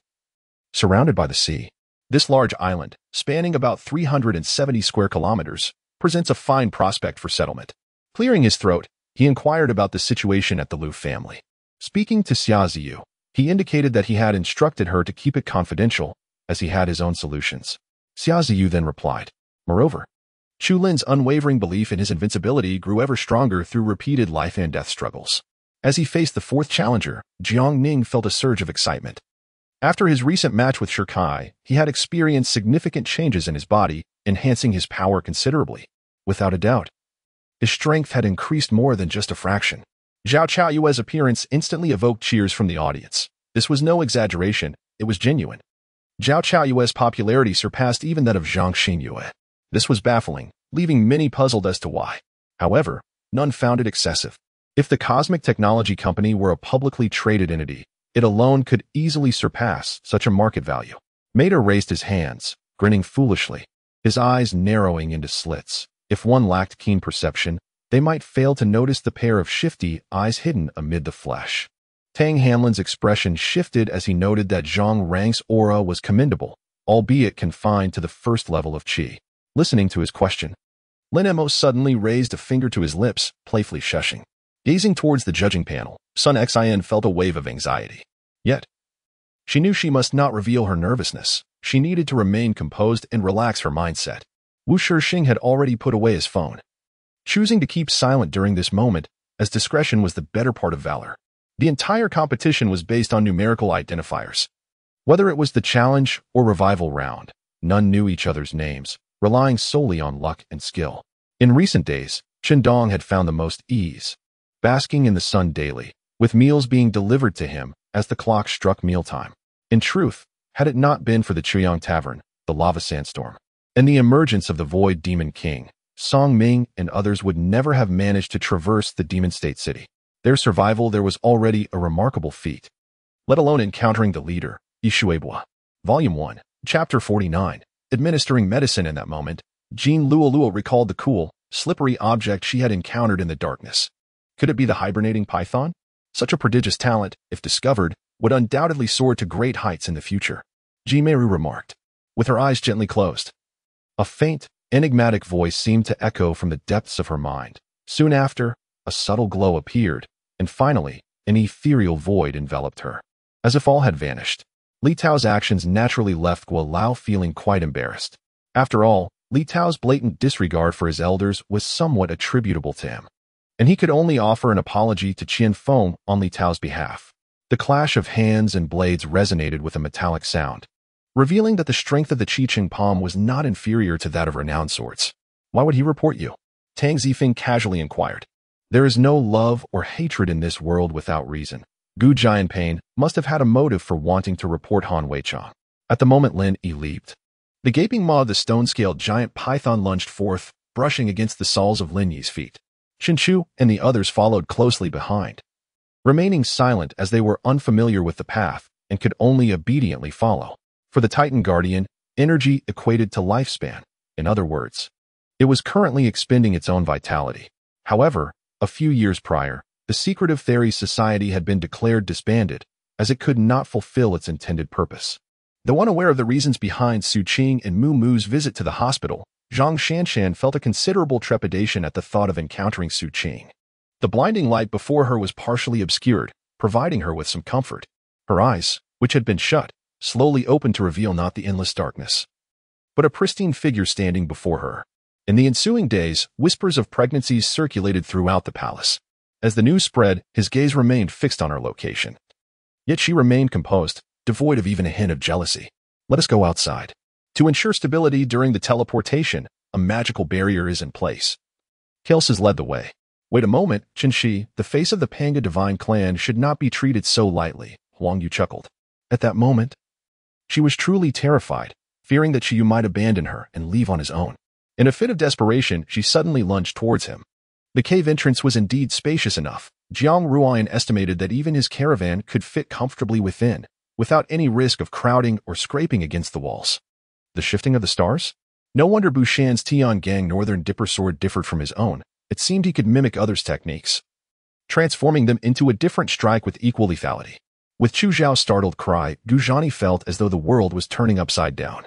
Surrounded by the sea, this large island, spanning about 370 square kilometers, presents a fine prospect for settlement. Clearing his throat, he inquired about the situation at the Liu family. Speaking to Xia Ziyu, he indicated that he had instructed her to keep it confidential, as he had his own solutions. Xia Ziyu then replied, "Moreover, Chu Lin's unwavering belief in his invincibility grew ever stronger through repeated life and death struggles. As he faced the fourth challenger, Jiang Ning felt a surge of excitement. After his recent match with Shikai, he had experienced significant changes in his body, enhancing his power considerably. Without a doubt, his strength had increased more than just a fraction. Zhao Chaoyue's appearance instantly evoked cheers from the audience. This was no exaggeration, it was genuine. Zhao Chaoyue's popularity surpassed even that of Zhang Xinyue. This was baffling, leaving many puzzled as to why. However, none found it excessive. If the Cosmic Technology Company were a publicly traded entity, it alone could easily surpass such a market value. Mater raised his hands, grinning foolishly, his eyes narrowing into slits. If one lacked keen perception, they might fail to notice the pair of shifty eyes hidden amid the flesh. Tang Hanlin's expression shifted as he noted that Zhang Rang's aura was commendable, albeit confined to the first level of qi. Listening to his question, Lin Mo suddenly raised a finger to his lips, playfully shushing. Gazing towards the judging panel, Sun Xin felt a wave of anxiety. Yet, she knew she must not reveal her nervousness. She needed to remain composed and relax her mindset. Wu Shixing had already put away his phone, choosing to keep silent during this moment, as discretion was the better part of valor. The entire competition was based on numerical identifiers. Whether it was the challenge or revival round, none knew each other's names, relying solely on luck and skill. In recent days, Qingyan had found the most ease, basking in the sun daily, with meals being delivered to him as the clock struck mealtime. In truth, had it not been for the Qiyang Tavern, the lava sandstorm, and the emergence of the Void Demon King, Song Ming and others would never have managed to traverse the Demon State City. Their survival there was already a remarkable feat, let alone encountering the leader, Ishuebua. Volume 1, Chapter 49. Administering medicine in that moment, Jean Luoluo recalled the cool, slippery object she had encountered in the darkness. Could it be the hibernating python? Such a prodigious talent, if discovered, would undoubtedly soar to great heights in the future, Jimeru remarked, with her eyes gently closed. A faint, enigmatic voice seemed to echo from the depths of her mind. Soon after, a subtle glow appeared, and finally, an ethereal void enveloped her. As if all had vanished, Li Tao's actions naturally left Guo Lao feeling quite embarrassed. After all, Li Tao's blatant disregard for his elders was somewhat attributable to him, and he could only offer an apology to Qian Feng on Li Tao's behalf. The clash of hands and blades resonated with a metallic sound, revealing that the strength of the Qiqing palm was not inferior to that of renowned swords. Why would he report you? Tang Zifeng casually inquired. There is no love or hatred in this world without reason. Gu Jianpain must have had a motive for wanting to report Han Weichang. At the moment Lin Yi leaped, the gaping maw of the stone-scaled giant python lunged forth, brushing against the soles of Lin Yi's feet. Chinchu and the others followed closely behind, remaining silent as they were unfamiliar with the path and could only obediently follow. For the Titan Guardian, energy equated to lifespan. In other words, it was currently expending its own vitality. However, a few years prior, the secretive Fairy Society had been declared disbanded, as it could not fulfill its intended purpose. Though unaware of the reasons behind Su Qing and Mu Mu's visit to the hospital, Zhang Shanshan felt a considerable trepidation at the thought of encountering Su Qing. The blinding light before her was partially obscured, providing her with some comfort. Her eyes, which had been shut, slowly opened to reveal not the endless darkness, but a pristine figure standing before her. In the ensuing days, whispers of pregnancies circulated throughout the palace. As the news spread, his gaze remained fixed on her location. Yet she remained composed, devoid of even a hint of jealousy. Let us go outside. To ensure stability during the teleportation, a magical barrier is in place. Kelsis led the way. Wait a moment, Qinshi, the face of the Panga divine clan should not be treated so lightly, Huang Yu chuckled. At that moment, she was truly terrified, fearing that Qiyu might abandon her and leave on his own. In a fit of desperation, she suddenly lunged towards him. The cave entrance was indeed spacious enough. Jiang Ruoyan estimated that even his caravan could fit comfortably within, without any risk of crowding or scraping against the walls. The shifting of the stars? No wonder Bushan's Tiangang Northern Dipper sword differed from his own. It seemed he could mimic others' techniques, transforming them into a different strike with equal lethality. With Chu Zhao's startled cry, Guzhani felt as though the world was turning upside down,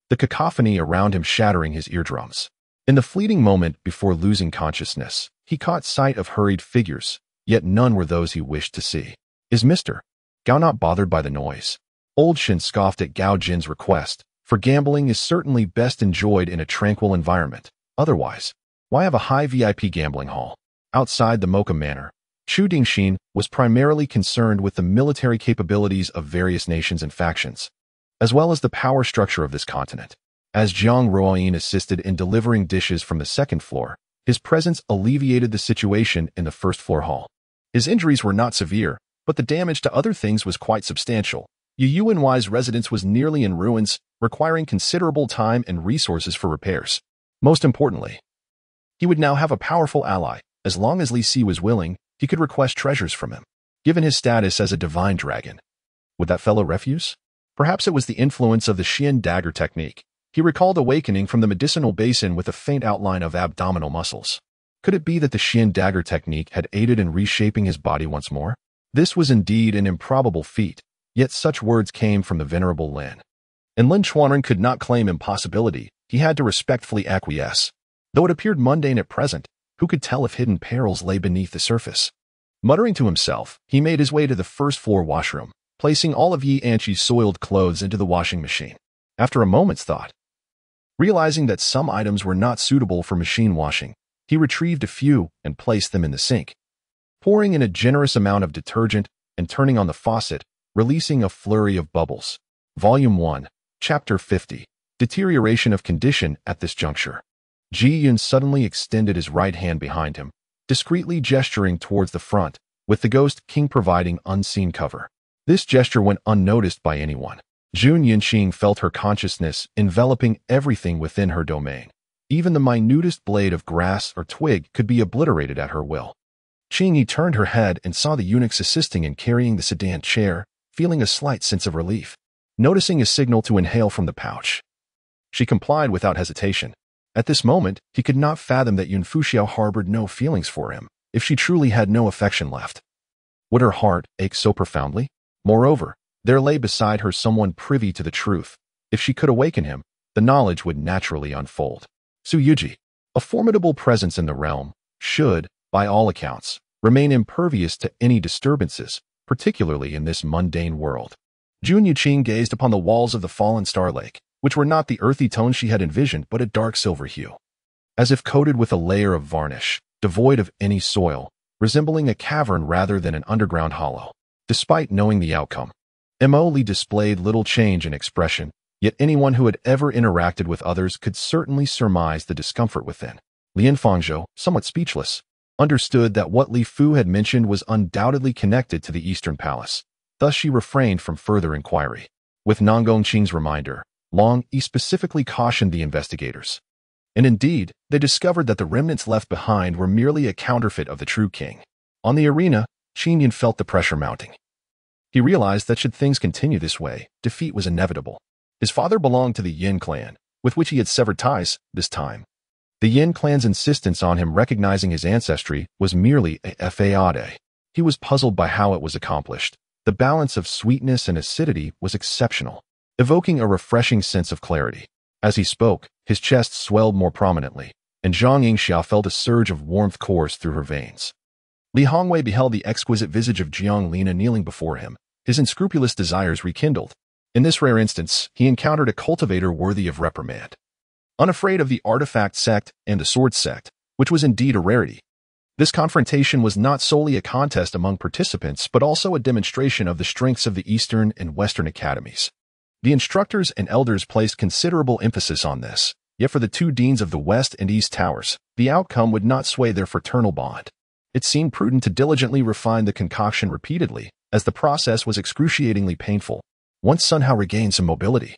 the cacophony around him shattering his eardrums. In the fleeting moment before losing consciousness, he caught sight of hurried figures, yet none were those he wished to see. Is Mr. Gao not bothered by the noise? Old Shin scoffed at Gao Jin's request, for gambling is certainly best enjoyed in a tranquil environment. Otherwise, why have a high VIP gambling hall? Outside the Mocha Manor, Chu Dingxin was primarily concerned with the military capabilities of various nations and factions, as well as the power structure of this continent. As Jiang Ruoyan assisted in delivering dishes from the second floor, his presence alleviated the situation in the first floor hall. His injuries were not severe, but the damage to other things was quite substantial. Yu Yuanwai's residence was nearly in ruins, requiring considerable time and resources for repairs. Most importantly, he would now have a powerful ally. As long as Li Si was willing, he could request treasures from him. Given his status as a divine dragon, would that fellow refuse? Perhaps it was the influence of the Xian dagger technique. He recalled awakening from the medicinal basin with a faint outline of abdominal muscles. Could it be that the Xian dagger technique had aided in reshaping his body once more? This was indeed an improbable feat, yet such words came from the venerable Lin. And Lin Chuanren could not claim impossibility. He had to respectfully acquiesce. Though it appeared mundane at present, who could tell if hidden perils lay beneath the surface? Muttering to himself, he made his way to the first-floor washroom, placing all of Yi Anqi's soiled clothes into the washing machine. After a moment's thought, realizing that some items were not suitable for machine washing, he retrieved a few and placed them in the sink, pouring in a generous amount of detergent and turning on the faucet, releasing a flurry of bubbles. Volume 1, Chapter 50. Deterioration of condition at this juncture. Ji Yun suddenly extended his right hand behind him, discreetly gesturing towards the front, with the Ghost King providing unseen cover. This gesture went unnoticed by anyone. Jun Yinqing felt her consciousness enveloping everything within her domain. Even the minutest blade of grass or twig could be obliterated at her will. Qingyi turned her head and saw the eunuchs assisting in carrying the sedan chair, feeling a slight sense of relief. Noticing a signal to inhale from the pouch, she complied without hesitation. At this moment, he could not fathom that Yun Fuxiao harbored no feelings for him, if she truly had no affection left. Would her heart ache so profoundly? Moreover, there lay beside her someone privy to the truth. If she could awaken him, the knowledge would naturally unfold. Su Yuji, a formidable presence in the realm, should, by all accounts, remain impervious to any disturbances, particularly in this mundane world. Jun Yuqing gazed upon the walls of the fallen star lake, which were not the earthy tones she had envisioned but a dark silver hue, as if coated with a layer of varnish, devoid of any soil, resembling a cavern rather than an underground hollow. Despite knowing the outcome, Mo Li displayed little change in expression, yet anyone who had ever interacted with others could certainly surmise the discomfort within. Lian Fangzhou, somewhat speechless, understood that what Li Fu had mentioned was undoubtedly connected to the Eastern Palace. Thus she refrained from further inquiry. With Nongongqing's reminder, Long Yi specifically cautioned the investigators. And indeed, they discovered that the remnants left behind were merely a counterfeit of the true king. On the arena, Qingyan felt the pressure mounting. He realized that should things continue this way, defeat was inevitable. His father belonged to the Yin clan, with which he had severed ties this time. The Yin clan's insistence on him recognizing his ancestry was merely a fade. He was puzzled by how it was accomplished. The balance of sweetness and acidity was exceptional, evoking a refreshing sense of clarity. As he spoke, his chest swelled more prominently, and Zhang Yingxiao felt a surge of warmth course through her veins. Li Hongwei beheld the exquisite visage of Jiang Lina kneeling before him, his unscrupulous desires rekindled. In this rare instance, he encountered a cultivator worthy of reprimand. Unafraid of the artifact sect and the sword sect, which was indeed a rarity. This confrontation was not solely a contest among participants, but also a demonstration of the strengths of the Eastern and Western academies. The instructors and elders placed considerable emphasis on this, yet for the two deans of the West and East Towers, the outcome would not sway their fraternal bond. It seemed prudent to diligently refine the concoction repeatedly, as the process was excruciatingly painful. Once Sun Hao regained some mobility,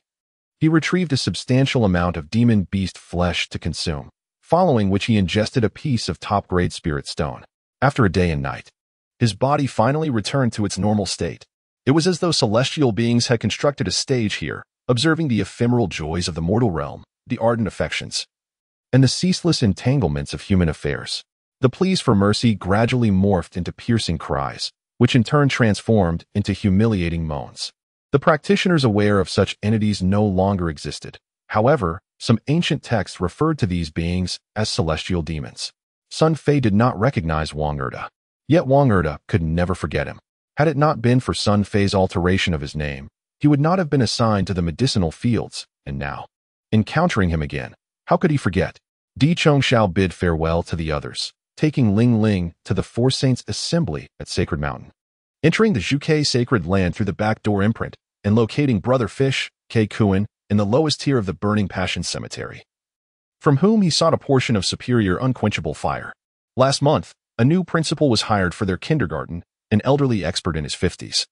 he retrieved a substantial amount of demon beast flesh to consume, following which he ingested a piece of top-grade spirit stone. After a day and night, his body finally returned to its normal state. It was as though celestial beings had constructed a stage here, observing the ephemeral joys of the mortal realm, the ardent affections, and the ceaseless entanglements of human affairs. The pleas for mercy gradually morphed into piercing cries, which in turn transformed into humiliating moans. The practitioners aware of such entities no longer existed. However, some ancient texts referred to these beings as celestial demons. Sun Fei did not recognize Wang Erda, yet Wang Erda could never forget him. Had it not been for Sun Fei's alteration of his name, he would not have been assigned to the medicinal fields, and now, encountering him again, how could he forget? Di Chongxiao bid farewell to the others, taking Ling Ling to the Four Saints' assembly at Sacred Mountain. Entering the Zhuke sacred land through the back door imprint, and locating Brother Fish, Kei Kuan, in the lowest tier of the Burning Passion Cemetery, from whom he sought a portion of superior unquenchable fire. Last month, a new principal was hired for their kindergarten, an elderly expert in his 50s.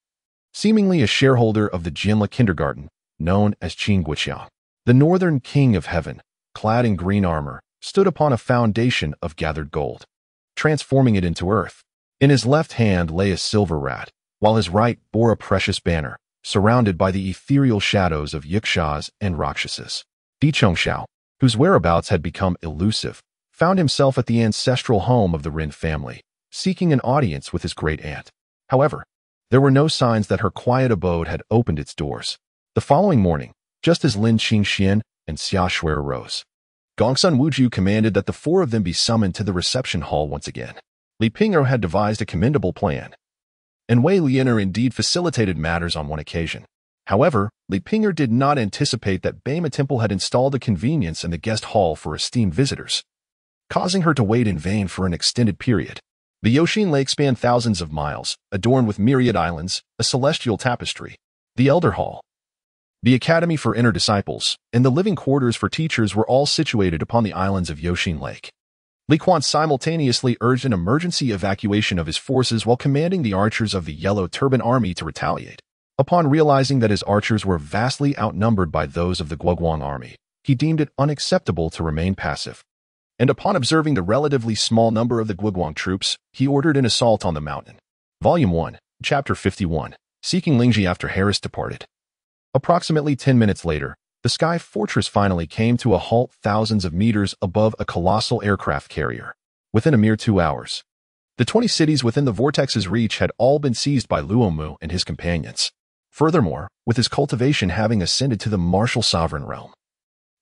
Seemingly a shareholder of the Jinla kindergarten, known as Qingyan. The northern king of heaven, clad in green armor, stood upon a foundation of gathered gold, transforming it into earth. In his left hand lay a silver rat, while his right bore a precious banner, surrounded by the ethereal shadows of yikshas and rakshasas. Di Chongxiao, whose whereabouts had become elusive, found himself at the ancestral home of the Rin family, seeking an audience with his great-aunt. However, there were no signs that her quiet abode had opened its doors. The following morning, just as Lin Qingxian and Xia Shui arose, Gongsun Wuju commanded that the four of them be summoned to the reception hall once again. Li Ping'er had devised a commendable plan, and Wei Lianer indeed facilitated matters on one occasion. However, Li Ping'er did not anticipate that Bema Temple had installed a convenience in the guest hall for esteemed visitors, causing her to wait in vain for an extended period. The Yoshin Lake spanned thousands of miles, adorned with myriad islands, a celestial tapestry, the Elder Hall, the Academy for Inner Disciples, and the living quarters for teachers were all situated upon the islands of Yoshin Lake. Li Quan simultaneously urged an emergency evacuation of his forces while commanding the archers of the Yellow Turban Army to retaliate. Upon realizing that his archers were vastly outnumbered by those of the Guoguang Army, he deemed it unacceptable to remain passive. And upon observing the relatively small number of the Guoguang troops, he ordered an assault on the mountain. Volume 1, Chapter 51, Seeking Lingji after Harris departed. Approximately 10 minutes later, the Sky Fortress finally came to a halt thousands of meters above a colossal aircraft carrier. Within a mere 2 hours, the 20 cities within the Vortex's reach had all been seized by Luomu and his companions. Furthermore, with his cultivation having ascended to the martial sovereign realm,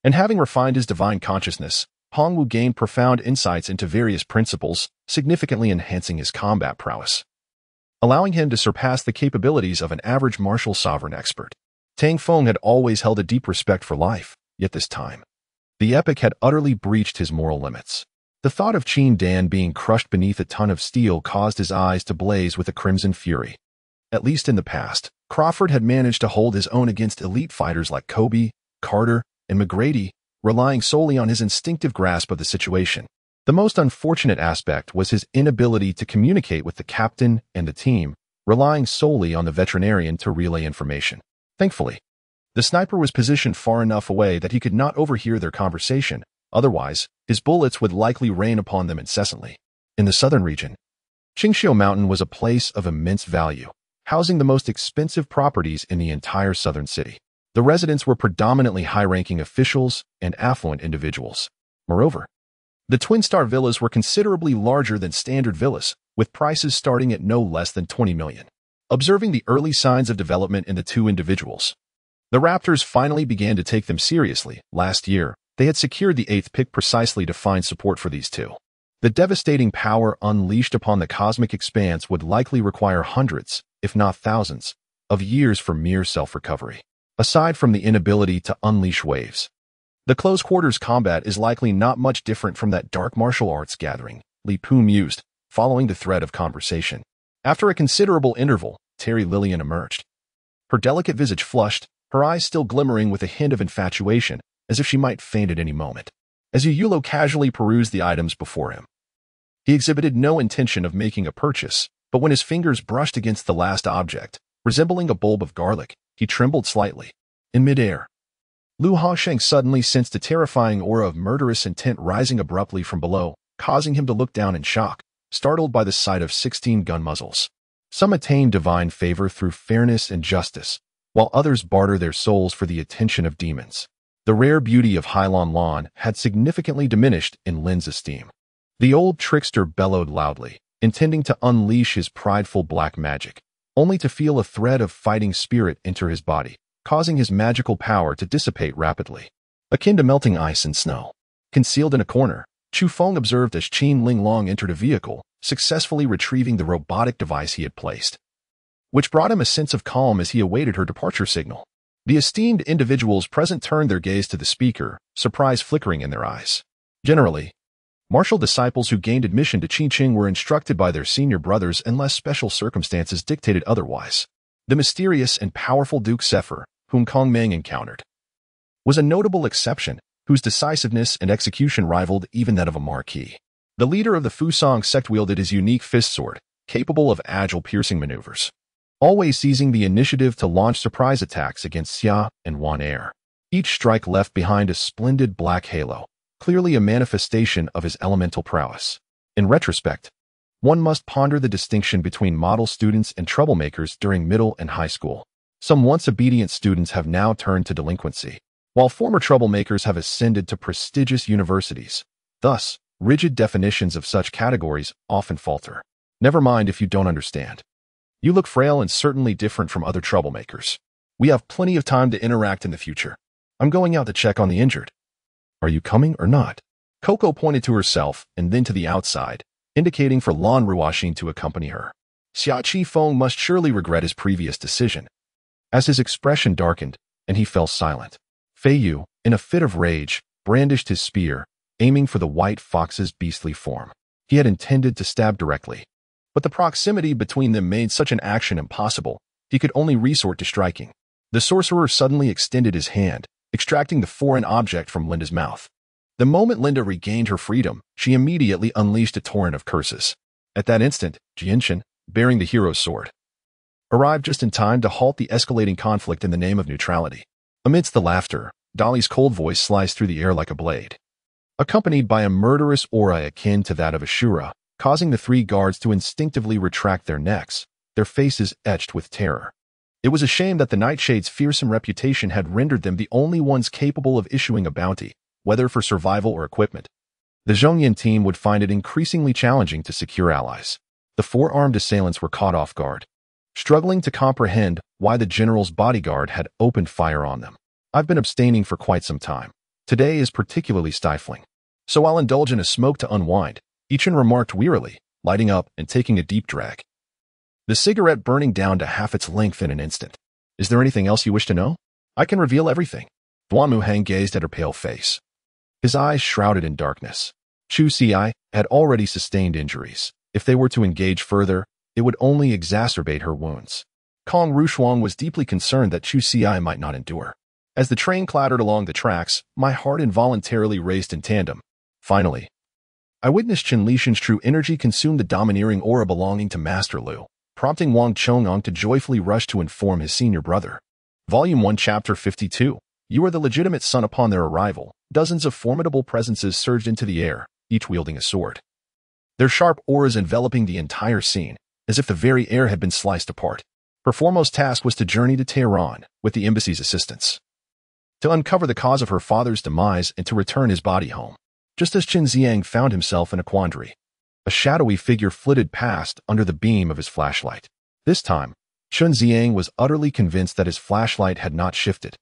and having refined his divine consciousness, Hongwu gained profound insights into various principles, significantly enhancing his combat prowess, allowing him to surpass the capabilities of an average martial sovereign expert. Tang Feng had always held a deep respect for life, yet this time, the epic had utterly breached his moral limits. The thought of Qin Dan being crushed beneath a ton of steel caused his eyes to blaze with a crimson fury. At least in the past, Crawford had managed to hold his own against elite fighters like Kobe, Carter, and McGrady, relying solely on his instinctive grasp of the situation. The most unfortunate aspect was his inability to communicate with the captain and the team, relying solely on the veterinarian to relay information. Thankfully, The sniper was positioned far enough away that he could not overhear their conversation, otherwise, his bullets would likely rain upon them incessantly. In the southern region, Qingxiu Mountain was a place of immense value, housing the most expensive properties in the entire southern city. The residents were predominantly high-ranking officials and affluent individuals. Moreover, the twin-star villas were considerably larger than standard villas, with prices starting at no less than 20 million. Observing the early signs of development in the two individuals, the Raptors finally began to take them seriously. Last year, they had secured the 8th pick precisely to find support for these two. The devastating power unleashed upon the cosmic expanse would likely require hundreds, if not thousands, of years for mere self-recovery. Aside from the inability to unleash waves, the close-quarters combat is likely not much different from that dark martial arts gathering, Li Pu mused, following the thread of conversation. After a considerable interval, Terry Lillian emerged. Her delicate visage flushed, her eyes still glimmering with a hint of infatuation, as if she might faint at any moment. As Yulo casually perused the items before him, he exhibited no intention of making a purchase, but when his fingers brushed against the last object, resembling a bulb of garlic, he trembled slightly. In midair, Lu Haosheng suddenly sensed a terrifying aura of murderous intent rising abruptly from below, causing him to look down in shock, startled by the sight of 16 gun muzzles. Some attain divine favor through fairness and justice, while others barter their souls for the attention of demons. The rare beauty of Hailon Lan had significantly diminished in Lin's esteem. The old trickster bellowed loudly, intending to unleash his prideful black magic, only to feel a thread of fighting spirit enter his body, causing his magical power to dissipate rapidly. Akin to melting ice and snow. Concealed in a corner, Chu Feng observed as Qin Linglong entered a vehicle, successfully retrieving the robotic device he had placed, which brought him a sense of calm as he awaited her departure signal. The esteemed individuals present turned their gaze to the speaker, surprise flickering in their eyes. Generally, martial disciples who gained admission to Qingqing were instructed by their senior brothers unless special circumstances dictated otherwise. The mysterious and powerful Duke Sepher, whom Kong Meng encountered, was a notable exception, whose decisiveness and execution rivaled even that of a marquis. The leader of the Fusong sect wielded his unique fist sword, capable of agile piercing maneuvers, always seizing the initiative to launch surprise attacks against Xia and Wan Er. Each strike left behind a splendid black halo, clearly a manifestation of his elemental prowess. In retrospect, one must ponder the distinction between model students and troublemakers during middle and high school. Some once obedient students have now turned to delinquency, while former troublemakers have ascended to prestigious universities. Thus, rigid definitions of such categories often falter. Never mind if you don't understand. You look frail and certainly different from other troublemakers. We have plenty of time to interact in the future. I'm going out to check on the injured. Are you coming or not? Coco pointed to herself and then to the outside, indicating for Lan Ruoxin to accompany her. Xia Qifeng must surely regret his previous decision. As his expression darkened, and he fell silent, Fei Yu, in a fit of rage, brandished his spear, aiming for the white fox's beastly form. He had intended to stab directly, but the proximity between them made such an action impossible. He could only resort to striking. The sorcerer suddenly extended his hand, extracting the foreign object from Linda's mouth. The moment Linda regained her freedom, she immediately unleashed a torrent of curses. At that instant, Jianchen, bearing the hero's sword, arrived just in time to halt the escalating conflict in the name of neutrality. Amidst the laughter, Dolly's cold voice sliced through the air like a blade, accompanied by a murderous aura akin to that of Ashura, causing the three guards to instinctively retract their necks, their faces etched with terror. It was a shame that the Nightshade's fearsome reputation had rendered them the only ones capable of issuing a bounty, whether for survival or equipment. The Zhongyan team would find it increasingly challenging to secure allies. The four-armed assailants were caught off guard, struggling to comprehend why the general's bodyguard had opened fire on them. I've been abstaining for quite some time. Today is particularly stifling, so I'll indulge in a smoke to unwind, Yichen remarked wearily, lighting up and taking a deep drag, the cigarette burning down to half its length in an instant. Is there anything else you wish to know? I can reveal everything. Duan Muhang gazed at her pale face, his eyes shrouded in darkness. Chu Xi had already sustained injuries. If they were to engage further, it would only exacerbate her wounds. Kong Rushuang was deeply concerned that Chu Xi might not endure. As the train clattered along the tracks, my heart involuntarily raced in tandem. Finally, I witnessed Chen Lishan's true energy consume the domineering aura belonging to Master Lu, prompting Wang Chong'ong to joyfully rush to inform his senior brother. Volume 1, Chapter 52. You are the legitimate son. Upon their arrival, dozens of formidable presences surged into the air, each wielding a sword. Their sharp auras enveloping the entire scene, as if the very air had been sliced apart. Her foremost task was to journey to Tehran with the embassy's assistance, to uncover the cause of her father's demise and to return his body home. Just as Qingyan found himself in a quandary, a shadowy figure flitted past under the beam of his flashlight. This time, Qingyan was utterly convinced that his flashlight had not shifted,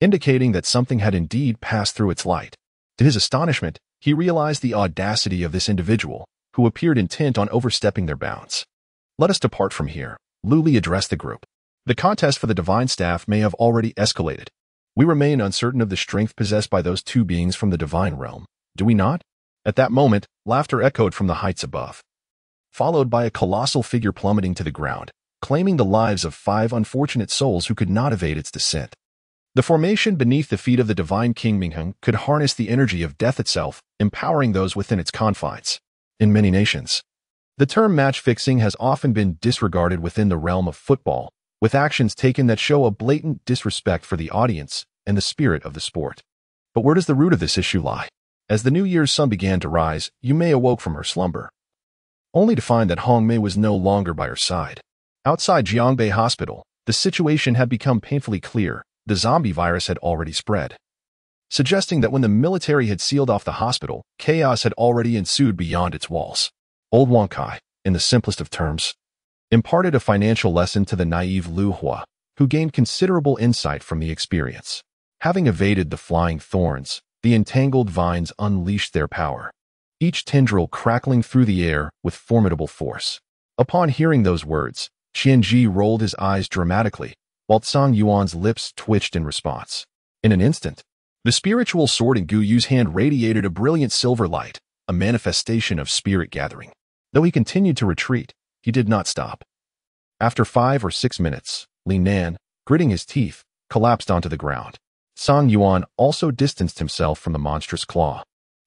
indicating that something had indeed passed through its light. To his astonishment, he realized the audacity of this individual, who appeared intent on overstepping their bounds. Let us depart from here, Luli addressed the group. The contest for the divine staff may have already escalated. We remain uncertain of the strength possessed by those two beings from the divine realm, do we not? At that moment, laughter echoed from the heights above, followed by a colossal figure plummeting to the ground, claiming the lives of 5 unfortunate souls who could not evade its descent. The formation beneath the feet of the divine King Mingheng could harness the energy of death itself, empowering those within its confines. In many nations, the term match-fixing has often been disregarded within the realm of football, with actions taken that show a blatant disrespect for the audience and the spirit of the sport. But where does the root of this issue lie? As the New Year's sun began to rise, Yumei awoke from her slumber, only to find that Hongmei was no longer by her side. Outside Jiangbei Hospital, the situation had become painfully clear. The zombie virus had already spread, suggesting that when the military had sealed off the hospital, chaos had already ensued beyond its walls. Old Wang Kai, in the simplest of terms, imparted a financial lesson to the naive Lu Hua, who gained considerable insight from the experience. Having evaded the flying thorns, the entangled vines unleashed their power, each tendril crackling through the air with formidable force. Upon hearing those words, Qianji rolled his eyes dramatically, while Tsang Yuan's lips twitched in response. In an instant, the spiritual sword in Gu Yu's hand radiated a brilliant silver light, a manifestation of spirit gathering. Though he continued to retreat, he did not stop. After 5 or 6 minutes, Li Nan, gritting his teeth, collapsed onto the ground. Tsang Yuan also distanced himself from the monstrous claw,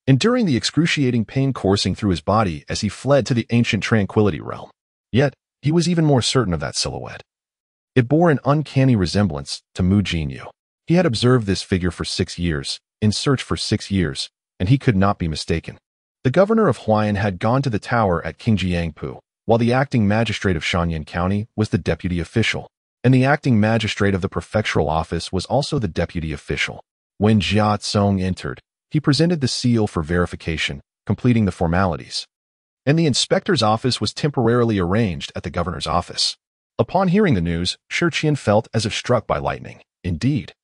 enduring the excruciating pain coursing through his body as he fled to the ancient tranquility realm. Yet, he was even more certain of that silhouette. It bore an uncanny resemblance to Mu Jinyu. He had observed this figure for 6 years, in search for 6 years, and he could not be mistaken. The governor of Huayan had gone to the tower at Qingjiangpu, while the acting magistrate of Shangyan County was the deputy official, and the acting magistrate of the prefectural office was also the deputy official. When Jia Tsong entered, he presented the seal for verification, completing the formalities, and the inspector's office was temporarily arranged at the governor's office. Upon hearing the news, Shi Qian felt as if struck by lightning. Indeed,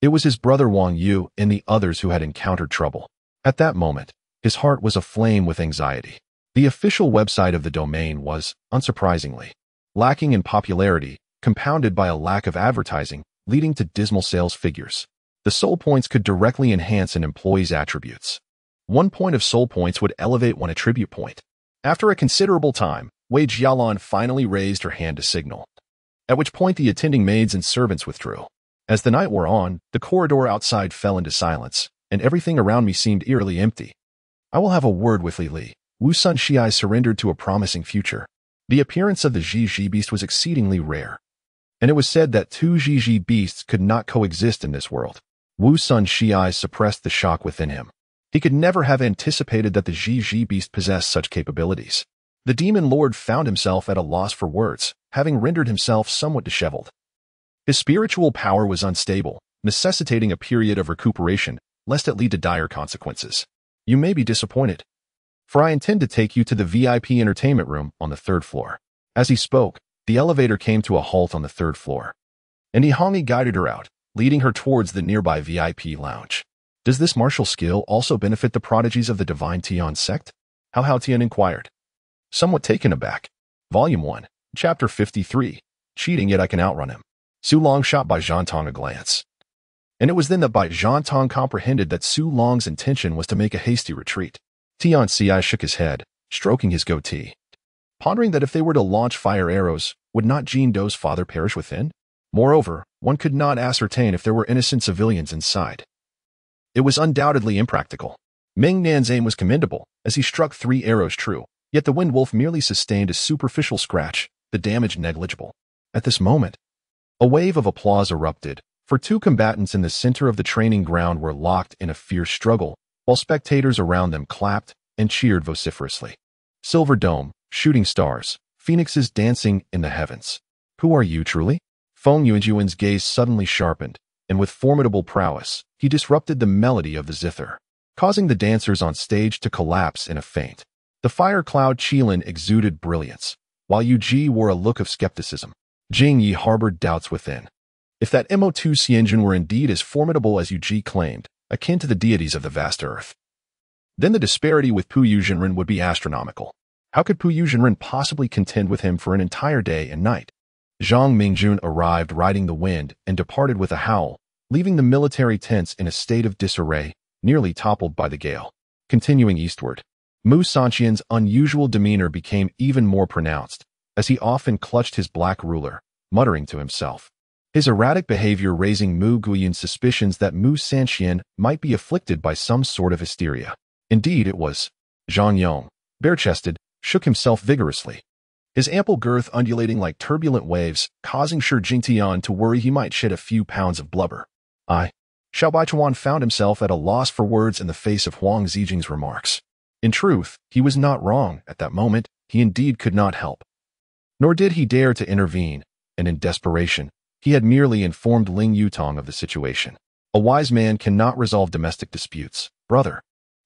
it was his brother Wang Yu and the others who had encountered trouble. At that moment, his heart was aflame with anxiety. The official website of the domain was, unsurprisingly, lacking in popularity, compounded by a lack of advertising, leading to dismal sales figures. The soul points could directly enhance an employee's attributes. 1 point of soul points would elevate 1 attribute point. After a considerable time, Wei Jialan finally raised her hand to signal, at which point the attending maids and servants withdrew. As the night wore on, the corridor outside fell into silence, and everything around me seemed eerily empty. I will have a word with Li Li. Wu Sun Xiai surrendered to a promising future. The appearance of the Zhizhi beast was exceedingly rare, and it was said that 2 Zhizhi beasts could not coexist in this world. Wu Sun Xiai suppressed the shock within him. He could never have anticipated that the Zhizhi beast possessed such capabilities. The demon lord found himself at a loss for words, having rendered himself somewhat disheveled. His spiritual power was unstable, necessitating a period of recuperation, lest it lead to dire consequences. You may be disappointed, for I intend to take you to the VIP entertainment room on the 3rd floor. As he spoke, the elevator came to a halt on the 3rd floor, and Nihongi guided her out, leading her towards the nearby VIP lounge. Does this martial skill also benefit the prodigies of the divine Tian sect? Hao Tian inquired, somewhat taken aback. Volume 1, Chapter 53. Cheating, yet I can outrun him. Su Long shot Bai Zhantong a glance, and it was then that Bai Zhantong comprehended that Su Long's intention was to make a hasty retreat. Tian Ci shook his head, stroking his goatee, pondering that if they were to launch fire arrows, would not Jin Do's father perish within? Moreover, one could not ascertain if there were innocent civilians inside. It was undoubtedly impractical. Ming Nan's aim was commendable, as he struck 3 arrows true, yet the Wind Wolf merely sustained a superficial scratch, the damage negligible. At this moment, A wave of applause erupted, for two combatants in the center of the training ground were locked in a fierce struggle, while spectators around them clapped and cheered vociferously. Silver dome, shooting stars, phoenixes dancing in the heavens. Who are you truly? Feng Yuanjuan's gaze suddenly sharpened, and with formidable prowess, he disrupted the melody of the zither, causing the dancers on stage to collapse in a faint. The fire cloud Qilin exuded brilliance, while Yu Ji wore a look of skepticism. Jing Yi harbored doubts within. If that Mo2 Xianjun were indeed as formidable as Yu Ji claimed, akin to the deities of the vast earth, then the disparity with Pu Yuzhenren would be astronomical. How could Pu Yuzhenren possibly contend with him for an entire day and night? Zhang Mingjun arrived riding the wind and departed with a howl, leaving the military tents in a state of disarray, nearly toppled by the gale. Continuing eastward, Mu Sanqian's unusual demeanor became even more pronounced, as he often clutched his black ruler, muttering to himself. His erratic behavior raising Mu Guiyun's suspicions that Mu Sanqian might be afflicted by some sort of hysteria. Indeed, it was. Zhang Yong, bare-chested, shook himself vigorously, his ample girth undulating like turbulent waves, causing Shi Jingtian to worry he might shed a few pounds of blubber. Xiao Baichuan found himself at a loss for words in the face of Huang Zijing's remarks. In truth, he was not wrong at that moment. He indeed could not help. Nor did he dare to intervene, and in desperation, he had merely informed Ling Yutong of the situation. A wise man cannot resolve domestic disputes. Brother,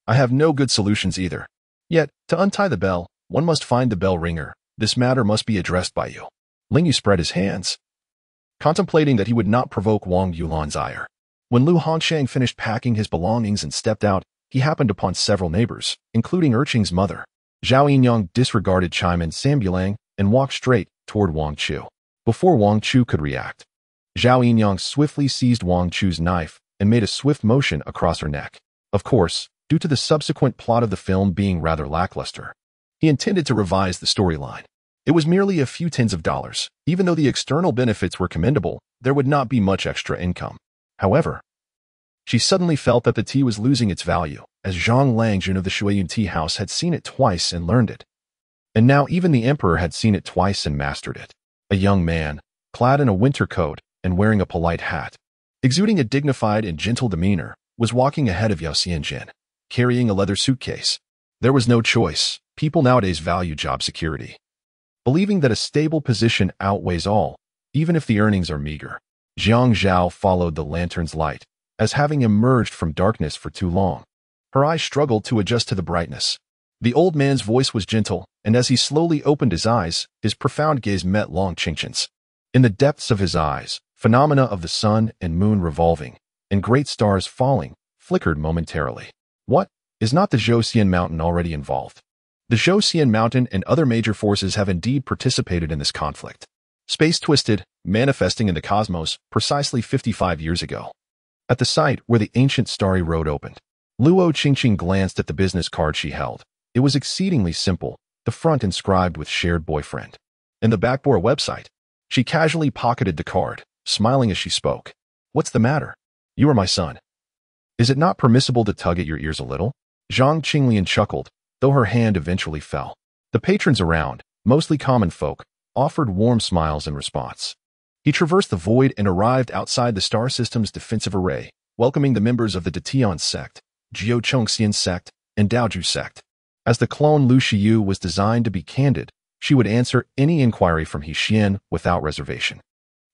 I have no good solutions either. Yet, to untie the bell, one must find the bell ringer. This matter must be addressed by you. Ling Yu spread his hands, contemplating that he would not provoke Wang Yulan's ire. When Lu Hongshang finished packing his belongings and stepped out, he happened upon several neighbors, including Erqing's mother. Zhao Yinyang disregarded Chaiman Sambulang and walked straight toward Wang Chu. Before Wang Chu could react, Zhao Yinyang swiftly seized Wang Chu's knife and made a swift motion across her neck. Of course, due to the subsequent plot of the film being rather lackluster, he intended to revise the storyline. It was merely a few tens of dollars. Even though the external benefits were commendable, there would not be much extra income. However, she suddenly felt that the tea was losing its value, as Zhang Langjun of the Shuiyun tea house had seen it twice and learned it. And now even the emperor had seen it twice and mastered it. A young man, clad in a winter coat and wearing a polite hat, exuding a dignified and gentle demeanor, was walking ahead of Yao Xianjin, carrying a leather suitcase. There was no choice. People nowadays value job security, believing that a stable position outweighs all, even if the earnings are meager. Jiang Zhao followed the lantern's light, as having emerged from darkness for too long. Her eyes struggled to adjust to the brightness. The old man's voice was gentle, and as he slowly opened his eyes, his profound gaze met Long Qingqian's. In the depths of his eyes, phenomena of the sun and moon revolving, and great stars falling, flickered momentarily. What? Is not the Zhouxian mountain already involved? The Zhouxian mountain and other major forces have indeed participated in this conflict. Space twisted, manifesting in the cosmos, precisely 55 years ago. At the site where the ancient starry road opened, Luo Qingqing glanced at the business card she held. It was exceedingly simple, the front inscribed with shared boyfriend. And the back bore a website. She casually pocketed the card, smiling as she spoke. What's the matter? You are my son. Is it not permissible to tug at your ears a little? Zhang Qinglian chuckled, though her hand eventually fell. The patrons around, mostly common folk, offered warm smiles in response. He traversed the void and arrived outside the star system's defensive array, welcoming the members of the Detian sect, Jiao Chongxian sect, and Daoju sect. As the clone Lu Shiyu was designed to be candid, she would answer any inquiry from He Xian without reservation.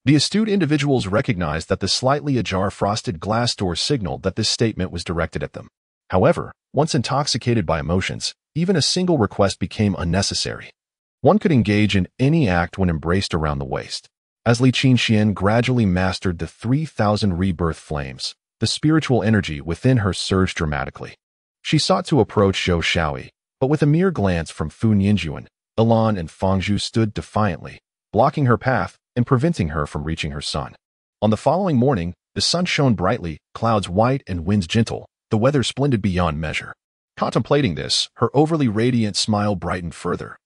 The astute individuals recognized that the slightly ajar frosted glass door signaled that this statement was directed at them. However, once intoxicated by emotions, even a single request became unnecessary. One could engage in any act when embraced around the waist. As Li Qingxian gradually mastered the 3,000 rebirth flames, the spiritual energy within her surged dramatically. She sought to approach Zhou Shaoi, but with a mere glance from Fu Nianjuan, Ilan and Fangzhu stood defiantly, blocking her path and preventing her from reaching her son. On the following morning, the sun shone brightly, clouds white and winds gentle, the weather splendid beyond measure. Contemplating this, her overly radiant smile brightened further,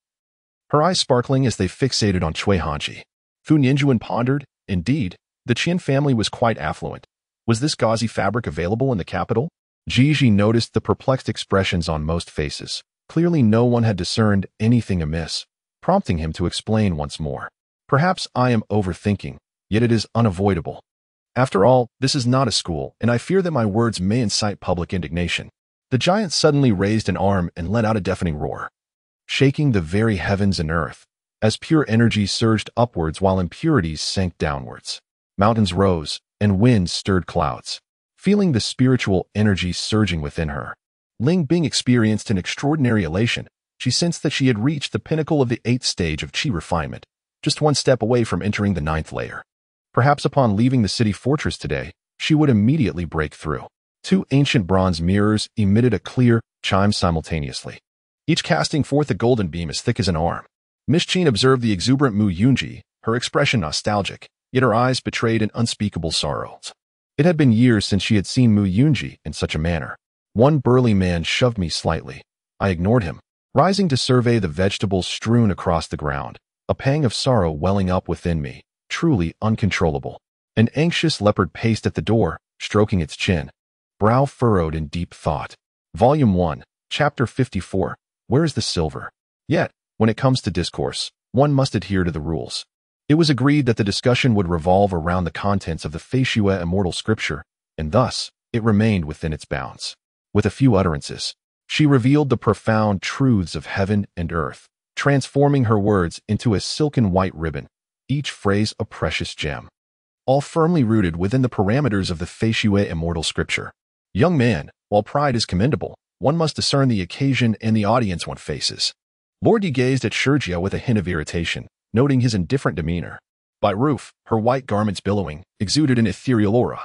her eyes sparkling as they fixated on Cui Hanji. Fu Nianjuan pondered. Indeed, the Qian family was quite affluent. Was this gauzy fabric available in the capital? Ji noticed the perplexed expressions on most faces. Clearly no one had discerned anything amiss, prompting him to explain once more. Perhaps I am overthinking. yet it is unavoidable. After all, this is not a school, and I fear that my words may incite public indignation. The giant suddenly raised an arm and let out a deafening roar, shaking the very heavens and earth, as pure energy surged upwards while impurities sank downwards. Mountains rose, and winds stirred clouds. Feeling the spiritual energy surging within her, Ling Bing experienced an extraordinary elation. She sensed that she had reached the pinnacle of the 8th stage of qi refinement, just one step away from entering the 9th layer. Perhaps upon leaving the city fortress today, she would immediately break through. 2 ancient bronze mirrors emitted a clear chime simultaneously, each casting forth a golden beam as thick as an arm. Miss Qin observed the exuberant Mu Yunji, her expression nostalgic, yet her eyes betrayed an unspeakable sorrow. It had been years since she had seen Mu Yunji in such a manner. One burly man shoved me slightly. I ignored him, rising to survey the vegetables strewn across the ground, a pang of sorrow welling up within me, truly uncontrollable. An anxious leopard paced at the door, stroking its chin, brow furrowed in deep thought. Volume 1, Chapter 54, Where is the Silver? Yet, when it comes to discourse, one must adhere to the rules. It was agreed that the discussion would revolve around the contents of the Feishue immortal scripture, and thus, it remained within its bounds. With a few utterances, she revealed the profound truths of heaven and earth, transforming her words into a silken white ribbon, each phrase a precious gem, all firmly rooted within the parameters of the Feishue immortal scripture. Young man, while pride is commendable, one must discern the occasion and the audience one faces. Lord Yi gazed at Shurjia with a hint of irritation, noting his indifferent demeanor. By roof, her white garments billowing, exuded an ethereal aura.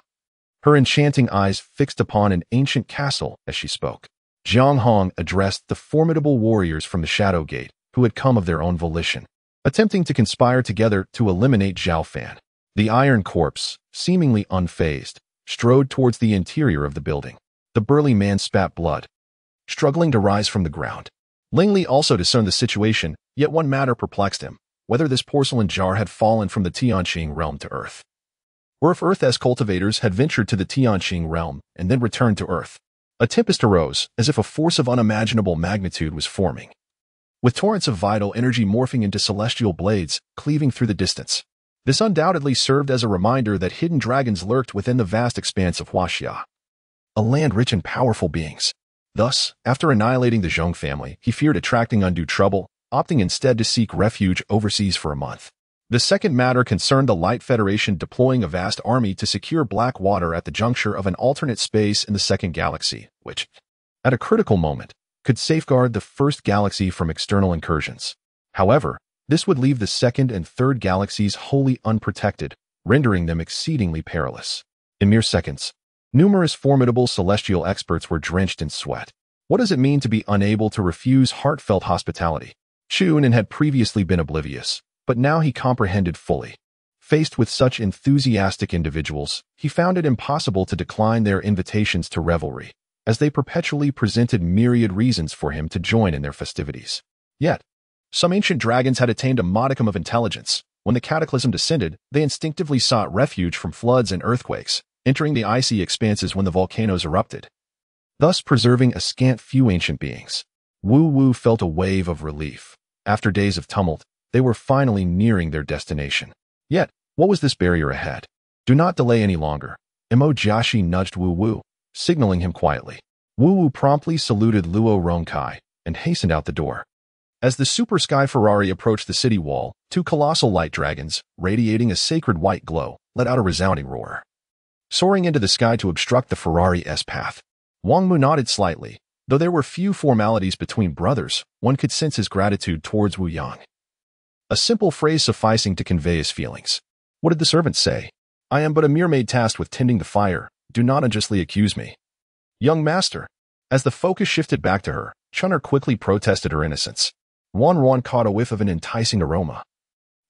Her enchanting eyes fixed upon an ancient castle as she spoke. Jiang Hong addressed the formidable warriors from the Shadow Gate, who had come of their own volition, attempting to conspire together to eliminate Zhao Fan. The Iron Corpse, seemingly unfazed, strode towards the interior of the building. The burly man spat blood, struggling to rise from the ground. Ling Li also discerned the situation, yet one matter perplexed him, whether this porcelain jar had fallen from the Tianqing realm to Earth, or if Earth-S cultivators had ventured to the Tianqing realm and then returned to Earth. A tempest arose, as if a force of unimaginable magnitude was forming, with torrents of vital energy morphing into celestial blades, cleaving through the distance. This undoubtedly served as a reminder that hidden dragons lurked within the vast expanse of Huaxia, a land rich in powerful beings. Thus, after annihilating the Zhong family, he feared attracting undue trouble, opting instead to seek refuge overseas for a month. The second matter concerned the Light Federation deploying a vast army to secure black water at the juncture of an alternate space in the second galaxy, which, at a critical moment, could safeguard the first galaxy from external incursions. However, this would leave the second and third galaxies wholly unprotected, rendering them exceedingly perilous. In mere seconds, numerous formidable celestial experts were drenched in sweat. What does it mean to be unable to refuse heartfelt hospitality? Chunin had previously been oblivious, but now he comprehended fully. Faced with such enthusiastic individuals, he found it impossible to decline their invitations to revelry, as they perpetually presented myriad reasons for him to join in their festivities. Yet, some ancient dragons had attained a modicum of intelligence. When the cataclysm descended, they instinctively sought refuge from floods and earthquakes, entering the icy expanses when the volcanoes erupted, thus preserving a scant few ancient beings. Wu Wu felt a wave of relief. After days of tumult, they were finally nearing their destination. Yet, what was this barrier ahead? Do not delay any longer. Imo Jiaxi nudged Wu Wu, signaling him quietly. Wu Wu promptly saluted Luo Rongkai and hastened out the door. As the Super Sky Ferrari approached the city wall, 2 colossal light dragons, radiating a sacred white glow, let out a resounding roar, soaring into the sky to obstruct the Ferrari's path. Wang Mu nodded slightly. Though there were few formalities between brothers, one could sense his gratitude towards Wu Yang, a simple phrase sufficing to convey his feelings. What did the servants say? I am but a mere maid tasked with tending the fire. Do not unjustly accuse me. Young master. As the focus shifted back to her, Chun'er quickly protested her innocence. Wan Wan caught a whiff of an enticing aroma,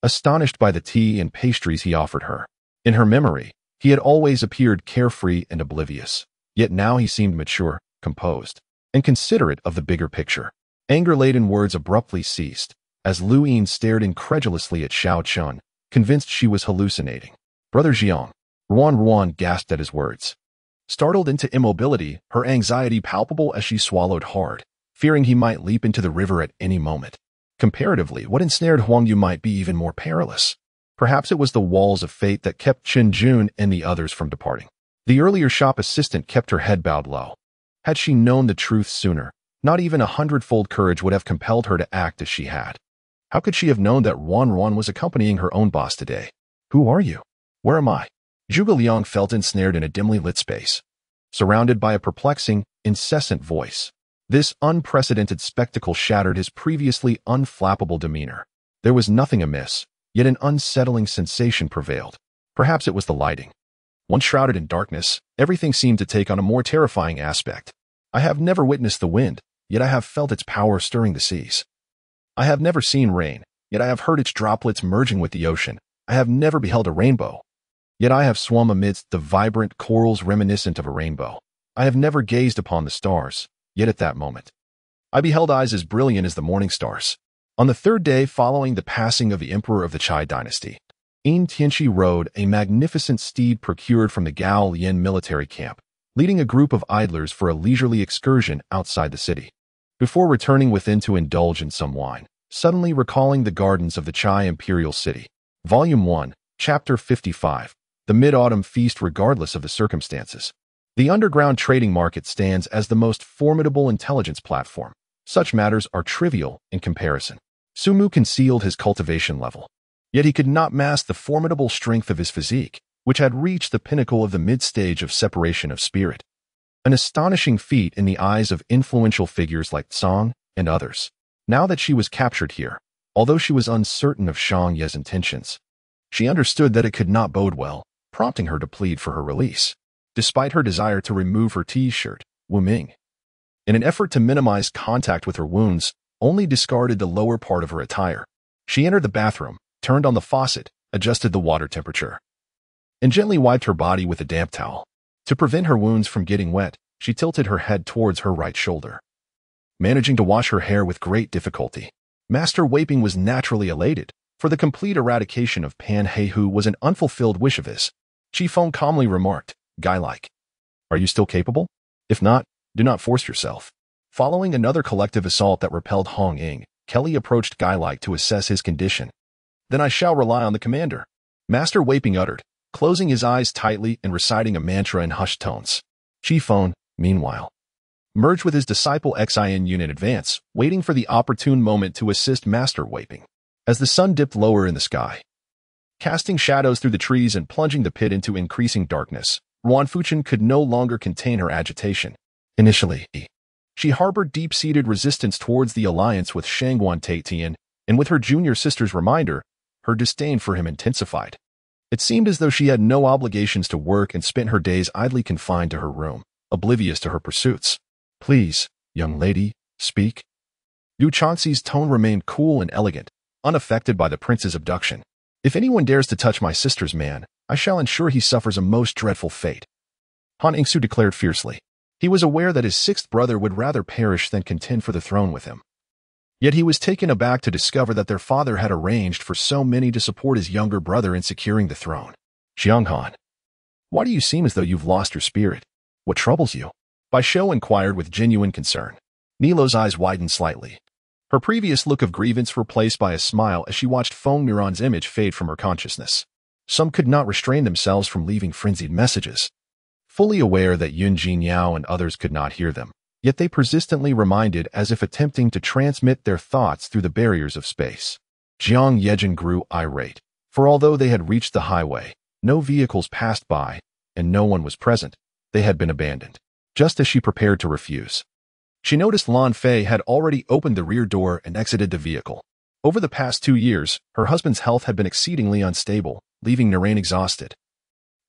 astonished by the tea and pastries he offered her. In her memory, he had always appeared carefree and oblivious, yet now he seemed mature, composed, and considerate of the bigger picture. Anger-laden words abruptly ceased, as Lu Yin stared incredulously at Xiao Chun, convinced she was hallucinating. Brother Jiang. Ruan gasped at his words. Startled into immobility, her anxiety palpable as she swallowed hard, fearing he might leap into the river at any moment. Comparatively, what ensnared Huang Yu might be even more perilous. Perhaps it was the walls of fate that kept Qinjun and the others from departing. The earlier shop assistant kept her head bowed low. Had she known the truth sooner, not even 100-fold courage would have compelled her to act as she had. How could she have known that Wan was accompanying her own boss today? Who are you? Where am I? Zhuge Liang felt ensnared in a dimly lit space, surrounded by a perplexing, incessant voice. This unprecedented spectacle shattered his previously unflappable demeanor. There was nothing amiss, yet an unsettling sensation prevailed. Perhaps it was the lighting. Once shrouded in darkness, everything seemed to take on a more terrifying aspect. I have never witnessed the wind, yet I have felt its power stirring the seas. I have never seen rain, yet I have heard its droplets merging with the ocean. I have never beheld a rainbow, yet I have swum amidst the vibrant corals reminiscent of a rainbow. I have never gazed upon the stars, yet at that moment, I beheld eyes as brilliant as the morning stars. On the third day following the passing of the emperor of the Qi dynasty, Yin Tianchi rode a magnificent steed procured from the Gao Lian military camp, leading a group of idlers for a leisurely excursion outside the city. Before returning within to indulge in some wine, suddenly recalling the gardens of the Qi imperial city. Volume 1, Chapter 55. The Mid-Autumn Feast regardless of the circumstances. The underground trading market stands as the most formidable intelligence platform. Such matters are trivial in comparison. Sumu concealed his cultivation level. Yet he could not mask the formidable strength of his physique, which had reached the pinnacle of the mid-stage of separation of spirit. An astonishing feat in the eyes of influential figures like Tsang and others. Now that she was captured here, although she was uncertain of Shang Ye's intentions, she understood that it could not bode well, prompting her to plead for her release. Despite her desire to remove her T-shirt, Wu Ming, in an effort to minimize contact with her wounds, only discarded the lower part of her attire. She entered the bathroom, turned on the faucet, adjusted the water temperature, and gently wiped her body with a damp towel. To prevent her wounds from getting wet, she tilted her head towards her right shoulder, managing to wash her hair with great difficulty. Master Weiping was naturally elated, for the complete eradication of Pan Heihu was an unfulfilled wish of his. Chi Feng calmly remarked, "Guy-like, are you still capable? If not, do not force yourself." Following another collective assault that repelled Hong Ying, Kelly approached Guy-like to assess his condition. "Then I shall rely on the commander," Master Weiping uttered, closing his eyes tightly and reciting a mantra in hushed tones. Chi Feng, meanwhile, merged with his disciple Xin Yun in advance, waiting for the opportune moment to assist Master Weiping. As the sun dipped lower in the sky, casting shadows through the trees and plunging the pit into increasing darkness, Ruan Fuchen could no longer contain her agitation. Initially, she harbored deep-seated resistance towards the alliance with Shangguan Taitian, and with her junior sister's reminder, her disdain for him intensified. It seemed as though she had no obligations to work and spent her days idly confined to her room, oblivious to her pursuits. "Please, young lady, speak." Yu Chauncey's tone remained cool and elegant, unaffected by the prince's abduction. "If anyone dares to touch my sister's man, I shall ensure he suffers a most dreadful fate," Han Yingsu declared fiercely. He was aware that his sixth brother would rather perish than contend for the throne with him. Yet he was taken aback to discover that their father had arranged for so many to support his younger brother in securing the throne. "Xianghan, why do you seem as though you've lost your spirit? What troubles you?" Bai Shou inquired with genuine concern. Nilo's eyes widened slightly, her previous look of grievance replaced by a smile as she watched Feng Miran's image fade from her consciousness. Some could not restrain themselves from leaving frenzied messages. Fully aware that Yun Jinyao and others could not hear them, yet they persistently reminded as if attempting to transmit their thoughts through the barriers of space. Jiang Yejin grew irate, for although they had reached the highway, no vehicles passed by, and no one was present, they had been abandoned. Just as she prepared to refuse, she noticed Lan Fei had already opened the rear door and exited the vehicle. Over the past 2 years, her husband's health had been exceedingly unstable, leaving Narain exhausted.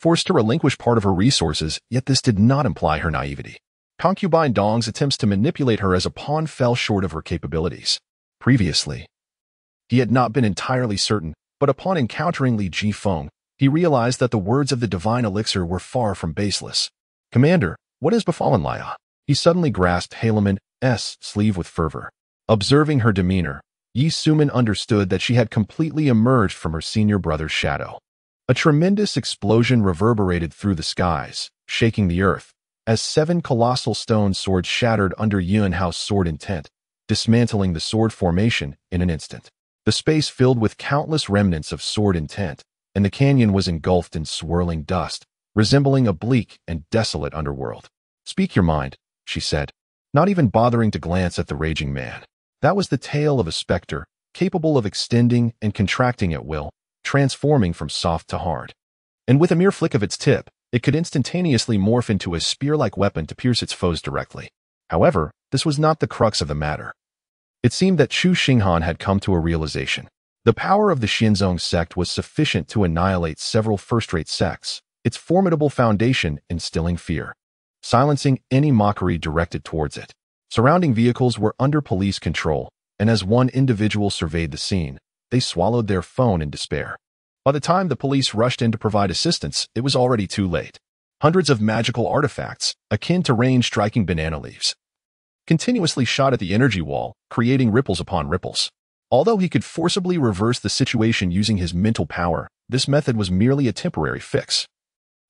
Forced to relinquish part of her resources, yet this did not imply her naivety. Concubine Dong's attempts to manipulate her as a pawn fell short of her capabilities. Previously, he had not been entirely certain, but upon encountering Li Jifeng, he realized that the words of the divine elixir were far from baseless. "Commander, what has befallen Laya?" He suddenly grasped Halaman's sleeve with fervor. Observing her demeanor, Yi Sumin understood that she had completely emerged from her senior brother's shadow. A tremendous explosion reverberated through the skies, shaking the earth, as 7 colossal stone swords shattered under Yuan Hao's sword intent, dismantling the sword formation in an instant. the space filled with countless remnants of sword intent, and the canyon was engulfed in swirling dust, resembling a bleak and desolate underworld. "Speak your mind," she said, not even bothering to glance at the raging man. That was the tale of a specter, capable of extending and contracting at will, transforming from soft to hard. And with a mere flick of its tip, it could instantaneously morph into a spear-like weapon to pierce its foes directly. However, this was not the crux of the matter. It seemed that Chu Xinghan had come to a realization. The power of the Xianzong sect was sufficient to annihilate several first-rate sects, its formidable foundation instilling fear, silencing any mockery directed towards it. Surrounding vehicles were under police control, and as one individual surveyed the scene, they swallowed their phone in despair. By the time the police rushed in to provide assistance, it was already too late. Hundreds of magical artifacts, akin to range-striking banana leaves, continuously shot at the energy wall, creating ripples upon ripples. Although he could forcibly reverse the situation using his mental power, this method was merely a temporary fix,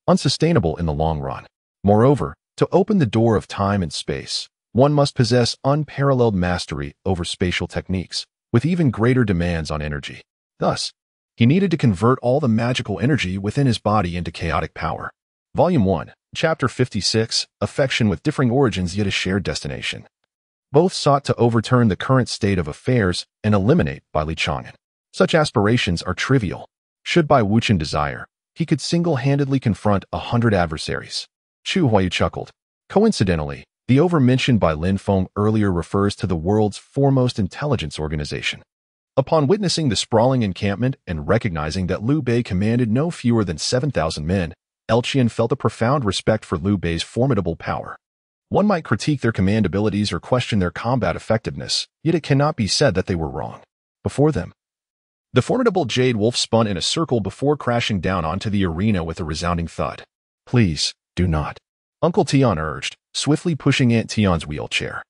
unsustainable in the long run. Moreover, to open the door of time and space, one must possess unparalleled mastery over spatial techniques, with even greater demands on energy. Thus, he needed to convert all the magical energy within his body into chaotic power. Volume 1, Chapter 56, Affection with Differing Origins Yet a Shared Destination. Both sought to overturn the current state of affairs and eliminate Bai Li Chang'an. Such aspirations are trivial. Should Bai Wuchen desire, he could single-handedly confront 100 adversaries. Chu Huayu chuckled. Coincidentally, the overmentioned Bai Lin Feng earlier refers to the world's foremost intelligence organization. Upon witnessing the sprawling encampment and recognizing that Liu Bei commanded no fewer than 7,000 men, Qingyan felt a profound respect for Liu Bei's formidable power. One might critique their command abilities or question their combat effectiveness, yet it cannot be said that they were wrong. Before them, the formidable Jade Wolf spun in a circle before crashing down onto the arena with a resounding thud. "Please, do not," Uncle Tian urged, swiftly pushing Aunt Tian's wheelchair.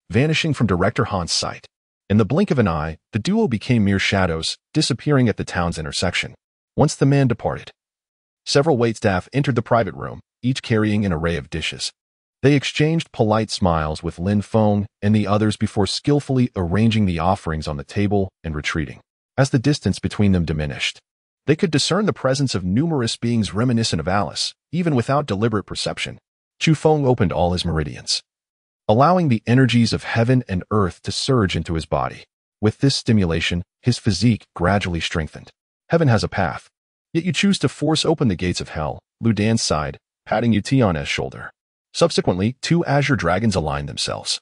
Vanishing from Director Han's sight. In the blink of an eye, the duo became mere shadows, disappearing at the town's intersection. Once the man departed, several waitstaff entered the private room, each carrying an array of dishes. They exchanged polite smiles with Lin Feng and the others before skillfully arranging the offerings on the table and retreating. As the distance between them diminished, they could discern the presence of numerous beings reminiscent of Alice, even without deliberate perception. Chu Feng opened all his meridians, allowing the energies of heaven and earth to surge into his body. With this stimulation, his physique gradually strengthened. "Heaven has a path, yet you choose to force open the gates of hell," Lu Dan sighed, patting Yu Tian's shoulder. Subsequently, 2 azure dragons aligned themselves,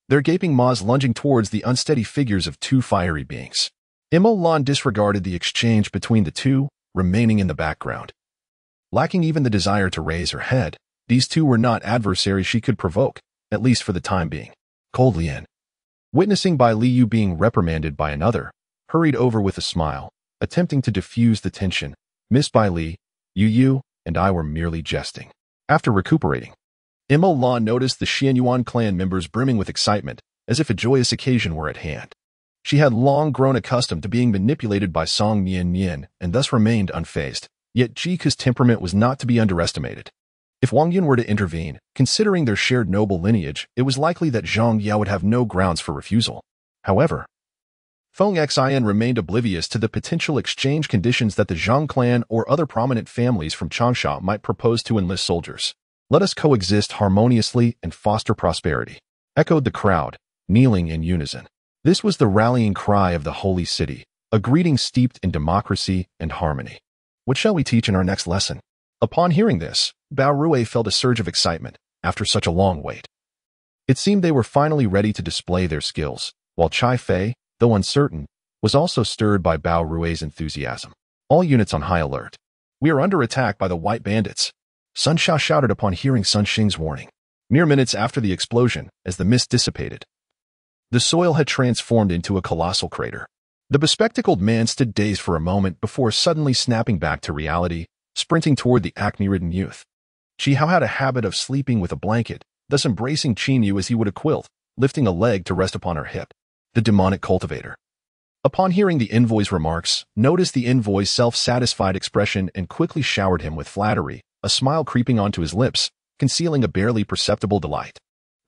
their gaping maws lunging towards the unsteady figures of 2 fiery beings. Imo Lan disregarded the exchange between the two, remaining in the background. Lacking even the desire to raise her head, these two were not adversaries she could provoke, at least for the time being. Cold Lian, witnessing Bai Liu being reprimanded by another, hurried over with a smile, attempting to diffuse the tension. "Miss Bai Li, Yu and I were merely jesting." After recuperating, Imo Lan noticed the Xianyuan clan members brimming with excitement, as if a joyous occasion were at hand. She had long grown accustomed to being manipulated by Song Nian and thus remained unfazed. Yet Jike's temperament was not to be underestimated. If Wang Yun were to intervene, considering their shared noble lineage, it was likely that Zhang Yao would have no grounds for refusal. However, Feng Xian remained oblivious to the potential exchange conditions that the Zhang clan or other prominent families from Changsha might propose to enlist soldiers. "Let us coexist harmoniously and foster prosperity," echoed the crowd, kneeling in unison. This was the rallying cry of the holy city, a greeting steeped in democracy and harmony. What shall we teach in our next lesson? Upon hearing this, Bao Rui felt a surge of excitement after such a long wait. It seemed they were finally ready to display their skills, while Chai Fei, though uncertain, was also stirred by Bao Rui's enthusiasm. "All units on high alert. We are under attack by the white bandits," Sun Sha shouted upon hearing Sun Xing's warning. Mere minutes after the explosion, as the mist dissipated, the soil had transformed into a colossal crater. The bespectacled man stood dazed for a moment before suddenly snapping back to reality, sprinting toward the acne-ridden youth. Qihao had a habit of sleeping with a blanket, thus embracing Qingyu as he would a quilt, lifting a leg to rest upon her hip. The demonic cultivator, upon hearing the envoy's remarks, noticed the envoy's self-satisfied expression and quickly showered him with flattery, a smile creeping onto his lips, concealing a barely perceptible delight.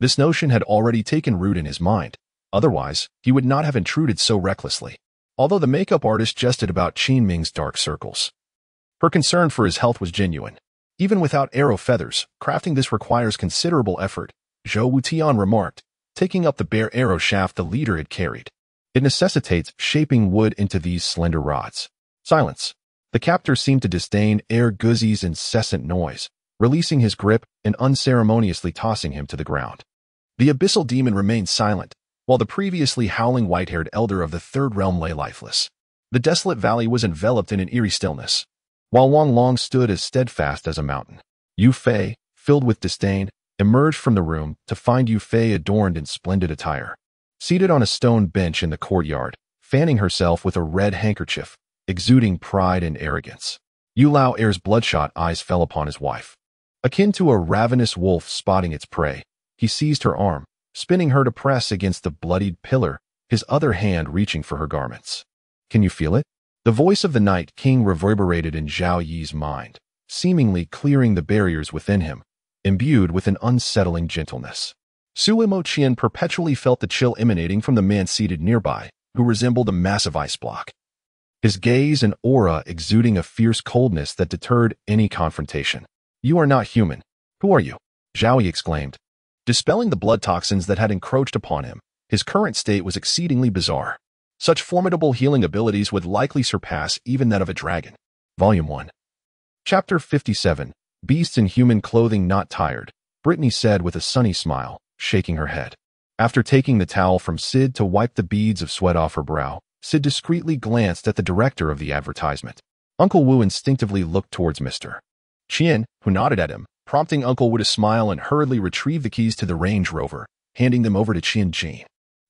This notion had already taken root in his mind. Otherwise, he would not have intruded so recklessly. although the makeup artist jested about Qin Ming's dark circles. Her concern for his health was genuine. Even without arrow feathers, crafting this requires considerable effort, Zhou Wutian remarked, taking up the bare arrow shaft the leader had carried. It necessitates shaping wood into these slender rods. Silence. The captor seemed to disdain Guzzi's incessant noise, releasing his grip and unceremoniously tossing him to the ground. The abyssal demon remained silent, while the previously howling white-haired elder of the third realm lay lifeless. The desolate valley was enveloped in an eerie stillness, while Wang Long stood as steadfast as a mountain. Yu Fei, filled with disdain, emerged from the room to find Yu Fei adorned in splendid attire. Seated on a stone bench in the courtyard, fanning herself with a red handkerchief, exuding pride and arrogance. Yu Lao Er's bloodshot eyes fell upon his wife. Akin to a ravenous wolf spotting its prey, he seized her arm, spinning her to press against the bloodied pillar, his other hand reaching for her garments. Can you feel it? The voice of the Night King reverberated in Zhao Yi's mind, seemingly clearing the barriers within him, imbued with an unsettling gentleness. Suimo Qian perpetually felt the chill emanating from the man seated nearby, who resembled a massive ice block. His gaze and aura exuding a fierce coldness that deterred any confrontation. You are not human. Who are you? Zhao Yi exclaimed. Dispelling the blood toxins that had encroached upon him, his current state was exceedingly bizarre. Such formidable healing abilities would likely surpass even that of a dragon. Volume 1. Chapter 57, Beasts in Human Clothing Not Tired, Brittany said with a sunny smile, shaking her head. After taking the towel from Sid to wipe the beads of sweat off her brow, Sid discreetly glanced at the director of the advertisement. Uncle Wu instinctively looked towards Mr. Qian, who nodded at him, prompting Uncle Wu to smile and hurriedly retrieve the keys to the Range Rover, handing them over to Qian Jin.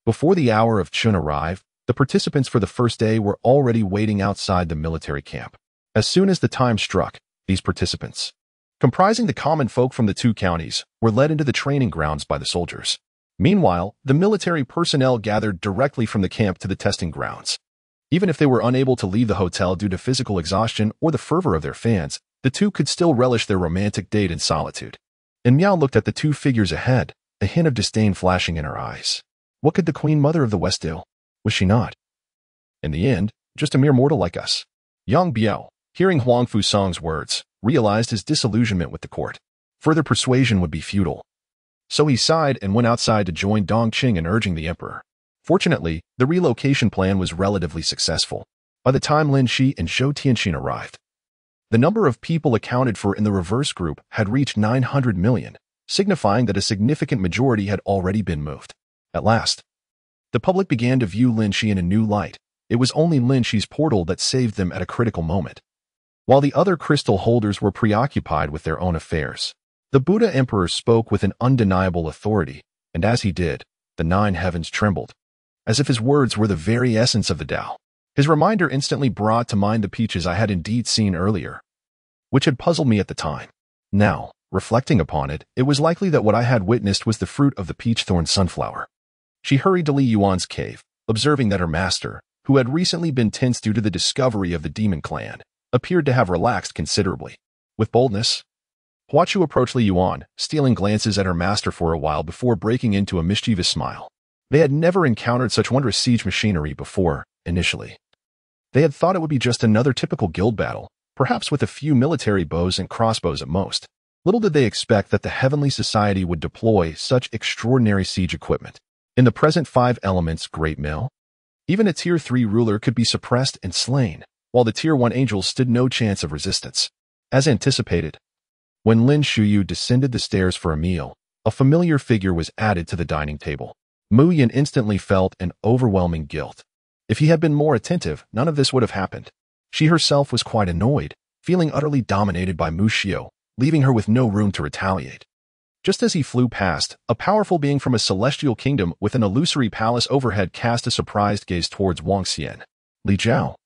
Before the hour of Chun arrived, the participants for the first day were already waiting outside the military camp. As soon as the time struck, these participants, comprising the common folk from the two counties, were led into the training grounds by the soldiers. Meanwhile, the military personnel gathered directly from the camp to the testing grounds. Even if they were unable to leave the hotel due to physical exhaustion or the fervor of their fans, the two could still relish their romantic date in solitude. And Miao looked at the two figures ahead, a hint of disdain flashing in her eyes. What could the Queen Mother of the West do? Was she not, in the end, just a mere mortal like us? Yang Biao, hearing Huang Fusang's words, realized his disillusionment with the court. Further persuasion would be futile. So he sighed and went outside to join Dong Qing in urging the emperor. Fortunately, the relocation plan was relatively successful. By the time Lin Shi and Zhou Tianxin arrived, the number of people accounted for in the reverse group had reached 900 million, signifying that a significant majority had already been moved. At last, the public began to view Lin Shi in a new light. It was only Lin Shi's portal that saved them at a critical moment. While the other crystal holders were preoccupied with their own affairs, the Buddha Emperor spoke with an undeniable authority, and as he did, the 9 heavens trembled, as if his words were the very essence of the Tao. His reminder instantly brought to mind the peaches I had indeed seen earlier, which had puzzled me at the time. Now, reflecting upon it, it was likely that what I had witnessed was the fruit of the peach-thorn sunflower. She hurried to Li Yuan's cave, observing that her master, who had recently been tense due to the discovery of the demon clan, appeared to have relaxed considerably. With boldness, Huachu approached Li Yuan, stealing glances at her master for a while before breaking into a mischievous smile. They had never encountered such wondrous siege machinery before, initially. They had thought it would be just another typical guild battle, perhaps with a few military bows and crossbows at most. Little did they expect that the Heavenly Society would deploy such extraordinary siege equipment. In the present 5 elements Great Mill, even a Tier 3 ruler could be suppressed and slain, while the Tier 1 angels stood no chance of resistance. As anticipated, when Lin Shuyu descended the stairs for a meal, a familiar figure was added to the dining table. Mu Yin instantly felt an overwhelming guilt. If he had been more attentive, none of this would have happened. She herself was quite annoyed, feeling utterly dominated by Mu Xiu, leaving her with no room to retaliate. Just as he flew past, a powerful being from a celestial kingdom with an illusory palace overhead cast a surprised gaze towards Wang Xian. Li Zhao,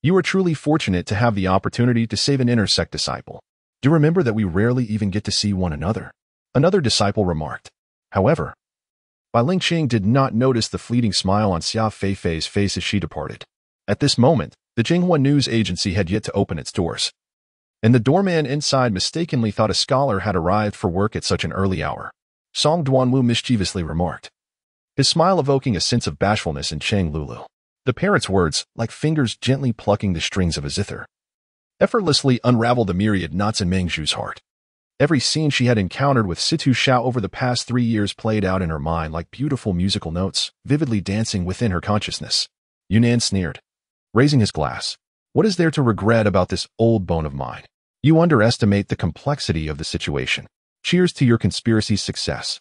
you are truly fortunate to have the opportunity to save an intersect disciple. Do remember that we rarely even get to see one another. Another disciple remarked. However, Bai Lingqing did not notice the fleeting smile on Xia Feifei's face as she departed. At this moment, the Jinghua news agency had yet to open its doors, and the doorman inside mistakenly thought a scholar had arrived for work at such an early hour. Song Duanwu mischievously remarked, his smile evoking a sense of bashfulness in Cheng Lulu. The parrot's words, like fingers gently plucking the strings of a zither, effortlessly unraveled the myriad knots in Mengzhu's heart. Every scene she had encountered with Situ Xiao over the past 3 years played out in her mind like beautiful musical notes, vividly dancing within her consciousness. Yunnan sneered, raising his glass. What is there to regret about this old bone of mine? You underestimate the complexity of the situation. Cheers to your conspiracy's success.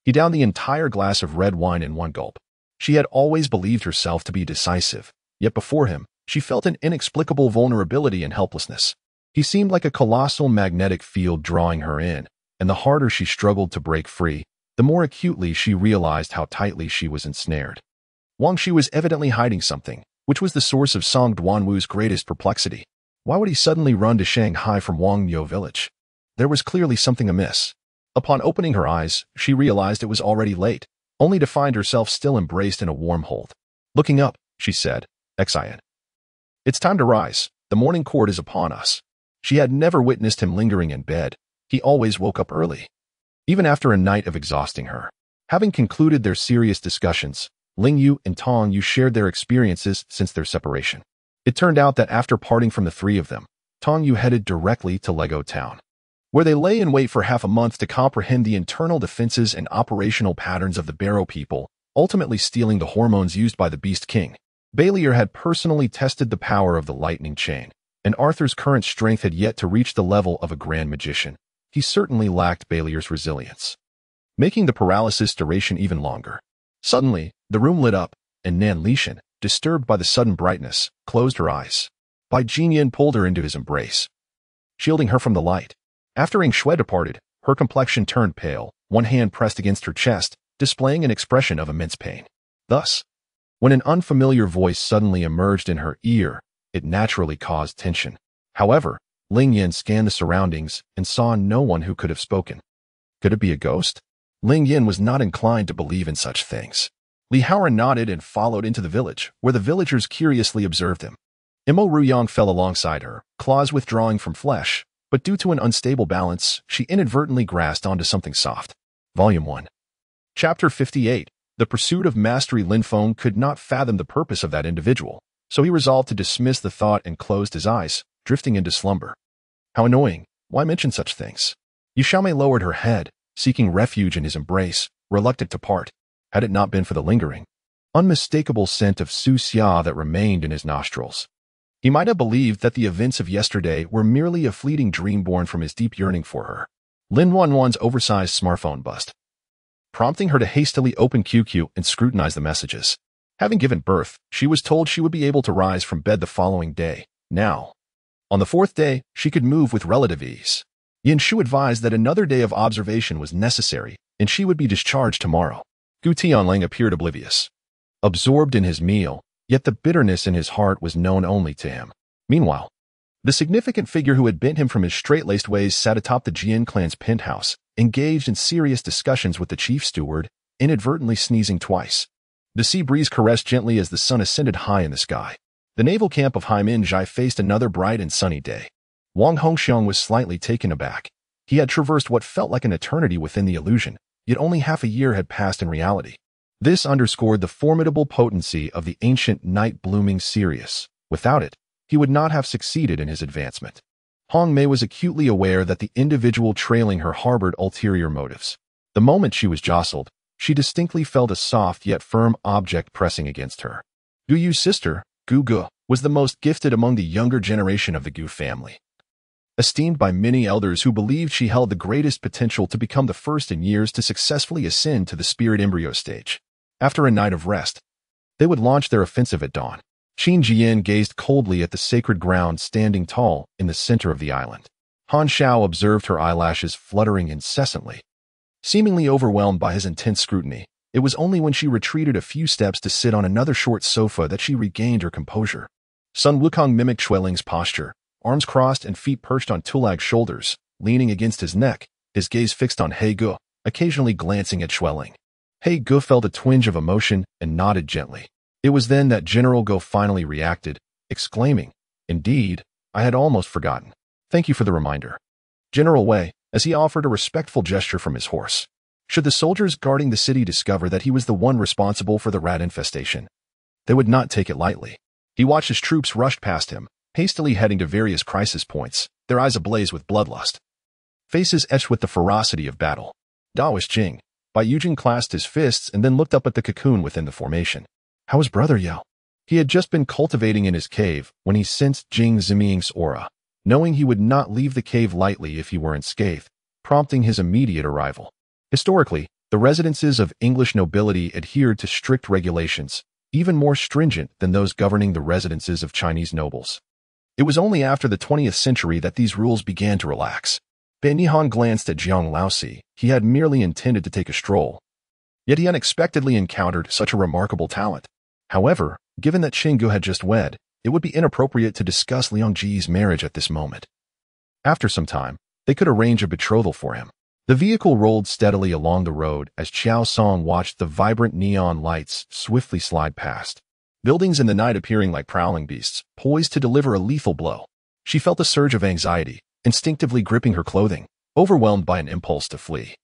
He downed the entire glass of red wine in one gulp. She had always believed herself to be decisive, yet before him, she felt an inexplicable vulnerability and helplessness. He seemed like a colossal magnetic field drawing her in, and the harder she struggled to break free, the more acutely she realized how tightly she was ensnared. Wang Shi was evidently hiding something, which was the source of Song Duanwu's greatest perplexity. Why would he suddenly run to Shanghai from Wangmiao village? There was clearly something amiss. Upon opening her eyes, she realized it was already late, only to find herself still embraced in a warm hold. Looking up, she said, Qingyan. It's time to rise. The morning court is upon us. She had never witnessed him lingering in bed. He always woke up early, even after a night of exhausting her. Having concluded their serious discussions, Ling Yu and Tong Yu shared their experiences since their separation. It turned out that after parting from the three of them, Tong Yu headed directly to Lego Town, where they lay in wait for half a month to comprehend the internal defenses and operational patterns of the Barrow people, ultimately stealing the hormones used by the Beast King. Bailier had personally tested the power of the lightning chain, and Arthur's current strength had yet to reach the level of a grand magician. He certainly lacked Bailier's resilience, making the paralysis duration even longer. Suddenly, the room lit up, and Nan Lishan, disturbed by the sudden brightness, closed her eyes. Bai Qingyan pulled her into his embrace, shielding her from the light. After Ing Shui departed, her complexion turned pale, one hand pressed against her chest, displaying an expression of immense pain. Thus, when an unfamiliar voice suddenly emerged in her ear, it naturally caused tension. However, Ling Yin scanned the surroundings and saw no one who could have spoken. Could it be a ghost? Ling Yin was not inclined to believe in such things. Li Haoran nodded and followed into the village, where the villagers curiously observed him. Imo Ruyang fell alongside her, claws withdrawing from flesh, but due to an unstable balance, she inadvertently grasped onto something soft. Volume 1. Chapter 58. The pursuit of mastery. Lin Feng could not fathom the purpose of that individual, so he resolved to dismiss the thought and closed his eyes, drifting into slumber. How annoying. Why mention such things? Yu Xiaomei lowered her head, seeking refuge in his embrace, reluctant to part. Had it not been for the lingering, unmistakable scent of Su Xia that remained in his nostrils, he might have believed that the events of yesterday were merely a fleeting dream born from his deep yearning for her. Lin Wanwan's oversized smartphone buzzed, prompting her to hastily open QQ and scrutinize the messages. Having given birth, she was told she would be able to rise from bed the following day. Now, on the fourth day, she could move with relative ease. Yin Shu advised that another day of observation was necessary, and she would be discharged tomorrow. Gu Tianling appeared oblivious, absorbed in his meal, yet the bitterness in his heart was known only to him. Meanwhile, the significant figure who had bent him from his straight-laced ways sat atop the Jian clan's penthouse, engaged in serious discussions with the chief steward, inadvertently sneezing twice. The sea breeze caressed gently as the sun ascended high in the sky. The naval camp of Haiminzhai faced another bright and sunny day. Wang Hongxiang was slightly taken aback. He had traversed what felt like an eternity within the illusion, yet only half a year had passed in reality. This underscored the formidable potency of the ancient night-blooming Sirius. Without it, he would not have succeeded in his advancement. Hong Mei was acutely aware that the individual trailing her harbored ulterior motives. The moment she was jostled, she distinctly felt a soft yet firm object pressing against her. Gu Yu's sister, Gu Ge, was the most gifted among the younger generation of the Gu family. Esteemed by many elders who believed she held the greatest potential to become the first in years to successfully ascend to the spirit embryo stage. After a night of rest, they would launch their offensive at dawn. Qin Jian gazed coldly at the sacred ground standing tall in the center of the island. Han Shao observed her eyelashes fluttering incessantly. Seemingly overwhelmed by his intense scrutiny, it was only when she retreated a few steps to sit on another short sofa that she regained her composure. Sun Wukong mimicked Xueling's posture, arms crossed and feet perched on Tulag's shoulders, leaning against his neck, his gaze fixed on He Ge, occasionally glancing at Xueling. He Ge felt a twinge of emotion and nodded gently. It was then that General Ge finally reacted, exclaiming, "Indeed, I had almost forgotten. Thank you for the reminder." General Wei, as he offered a respectful gesture from his horse. Should the soldiers guarding the city discover that he was the one responsible for the rat infestation, They would not take it lightly. He watched as troops rushed past him, hastily heading to various crisis points, their eyes ablaze with bloodlust. Faces etched with the ferocity of battle. Daoist Jing. Bai Yujing clasped his fists and then looked up at the cocoon within the formation. How was Brother Yao? He had just been cultivating in his cave when he sensed Jing Ziming's aura, knowing he would not leave the cave lightly if he were unscathed, prompting his immediate arrival. Historically, the residences of English nobility adhered to strict regulations, even more stringent than those governing the residences of Chinese nobles. It was only after the 20th century that these rules began to relax. Bei Nihan glanced at Jiang Laosi. He had merely intended to take a stroll. Yet he unexpectedly encountered such a remarkable talent. However, given that Qingyan had just wed, it would be inappropriate to discuss Liang Ji's marriage at this moment. After some time, they could arrange a betrothal for him. The vehicle rolled steadily along the road as Qiao Song watched the vibrant neon lights swiftly slide past. Buildings in the night appearing like prowling beasts, poised to deliver a lethal blow. She felt a surge of anxiety, instinctively gripping her clothing, overwhelmed by an impulse to flee.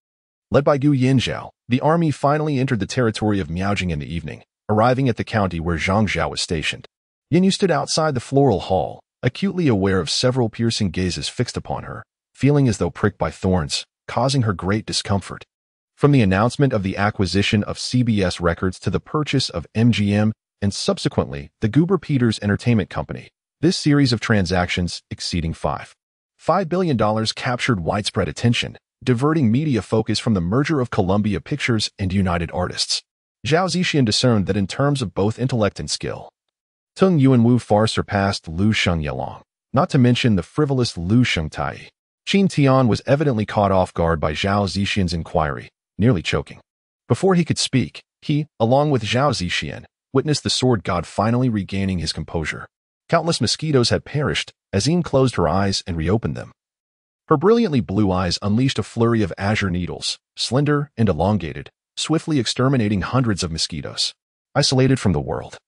Led by Gu Yinzhao, the army finally entered the territory of Miaojing in the evening, arriving at the county where Zhang Zhao was stationed. Yinyu stood outside the floral hall, acutely aware of several piercing gazes fixed upon her, feeling as though pricked by thorns, causing her great discomfort. From the announcement of the acquisition of CBS Records to the purchase of MGM and subsequently the Goober Peters Entertainment Company, this series of transactions exceeding $5 billion captured widespread attention, diverting media focus from the merger of Columbia Pictures and United Artists. Zhao Zixian discerned that in terms of both intellect and skill, Tung Yuanwu far surpassed Lu Shengyelong, not to mention the frivolous Lu Shengtai. Qin Tian was evidently caught off guard by Zhao Zixian's inquiry, nearly choking. Before he could speak, he, along with Zhao Zixian, witnessed the sword god finally regaining his composure. Countless mosquitoes had perished as Yin closed her eyes and reopened them. Her brilliantly blue eyes unleashed a flurry of azure needles, slender and elongated, swiftly exterminating hundreds of mosquitoes. Isolated from the world,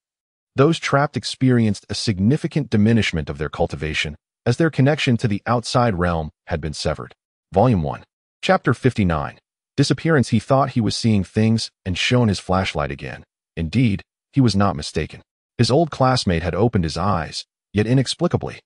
those trapped experienced a significant diminishment of their cultivation as their connection to the outside realm had been severed. Volume 1. Chapter 59. Disappearance. He thought he was seeing things and shone his flashlight again. Indeed, he was not mistaken. His old classmate had opened his eyes, yet inexplicably.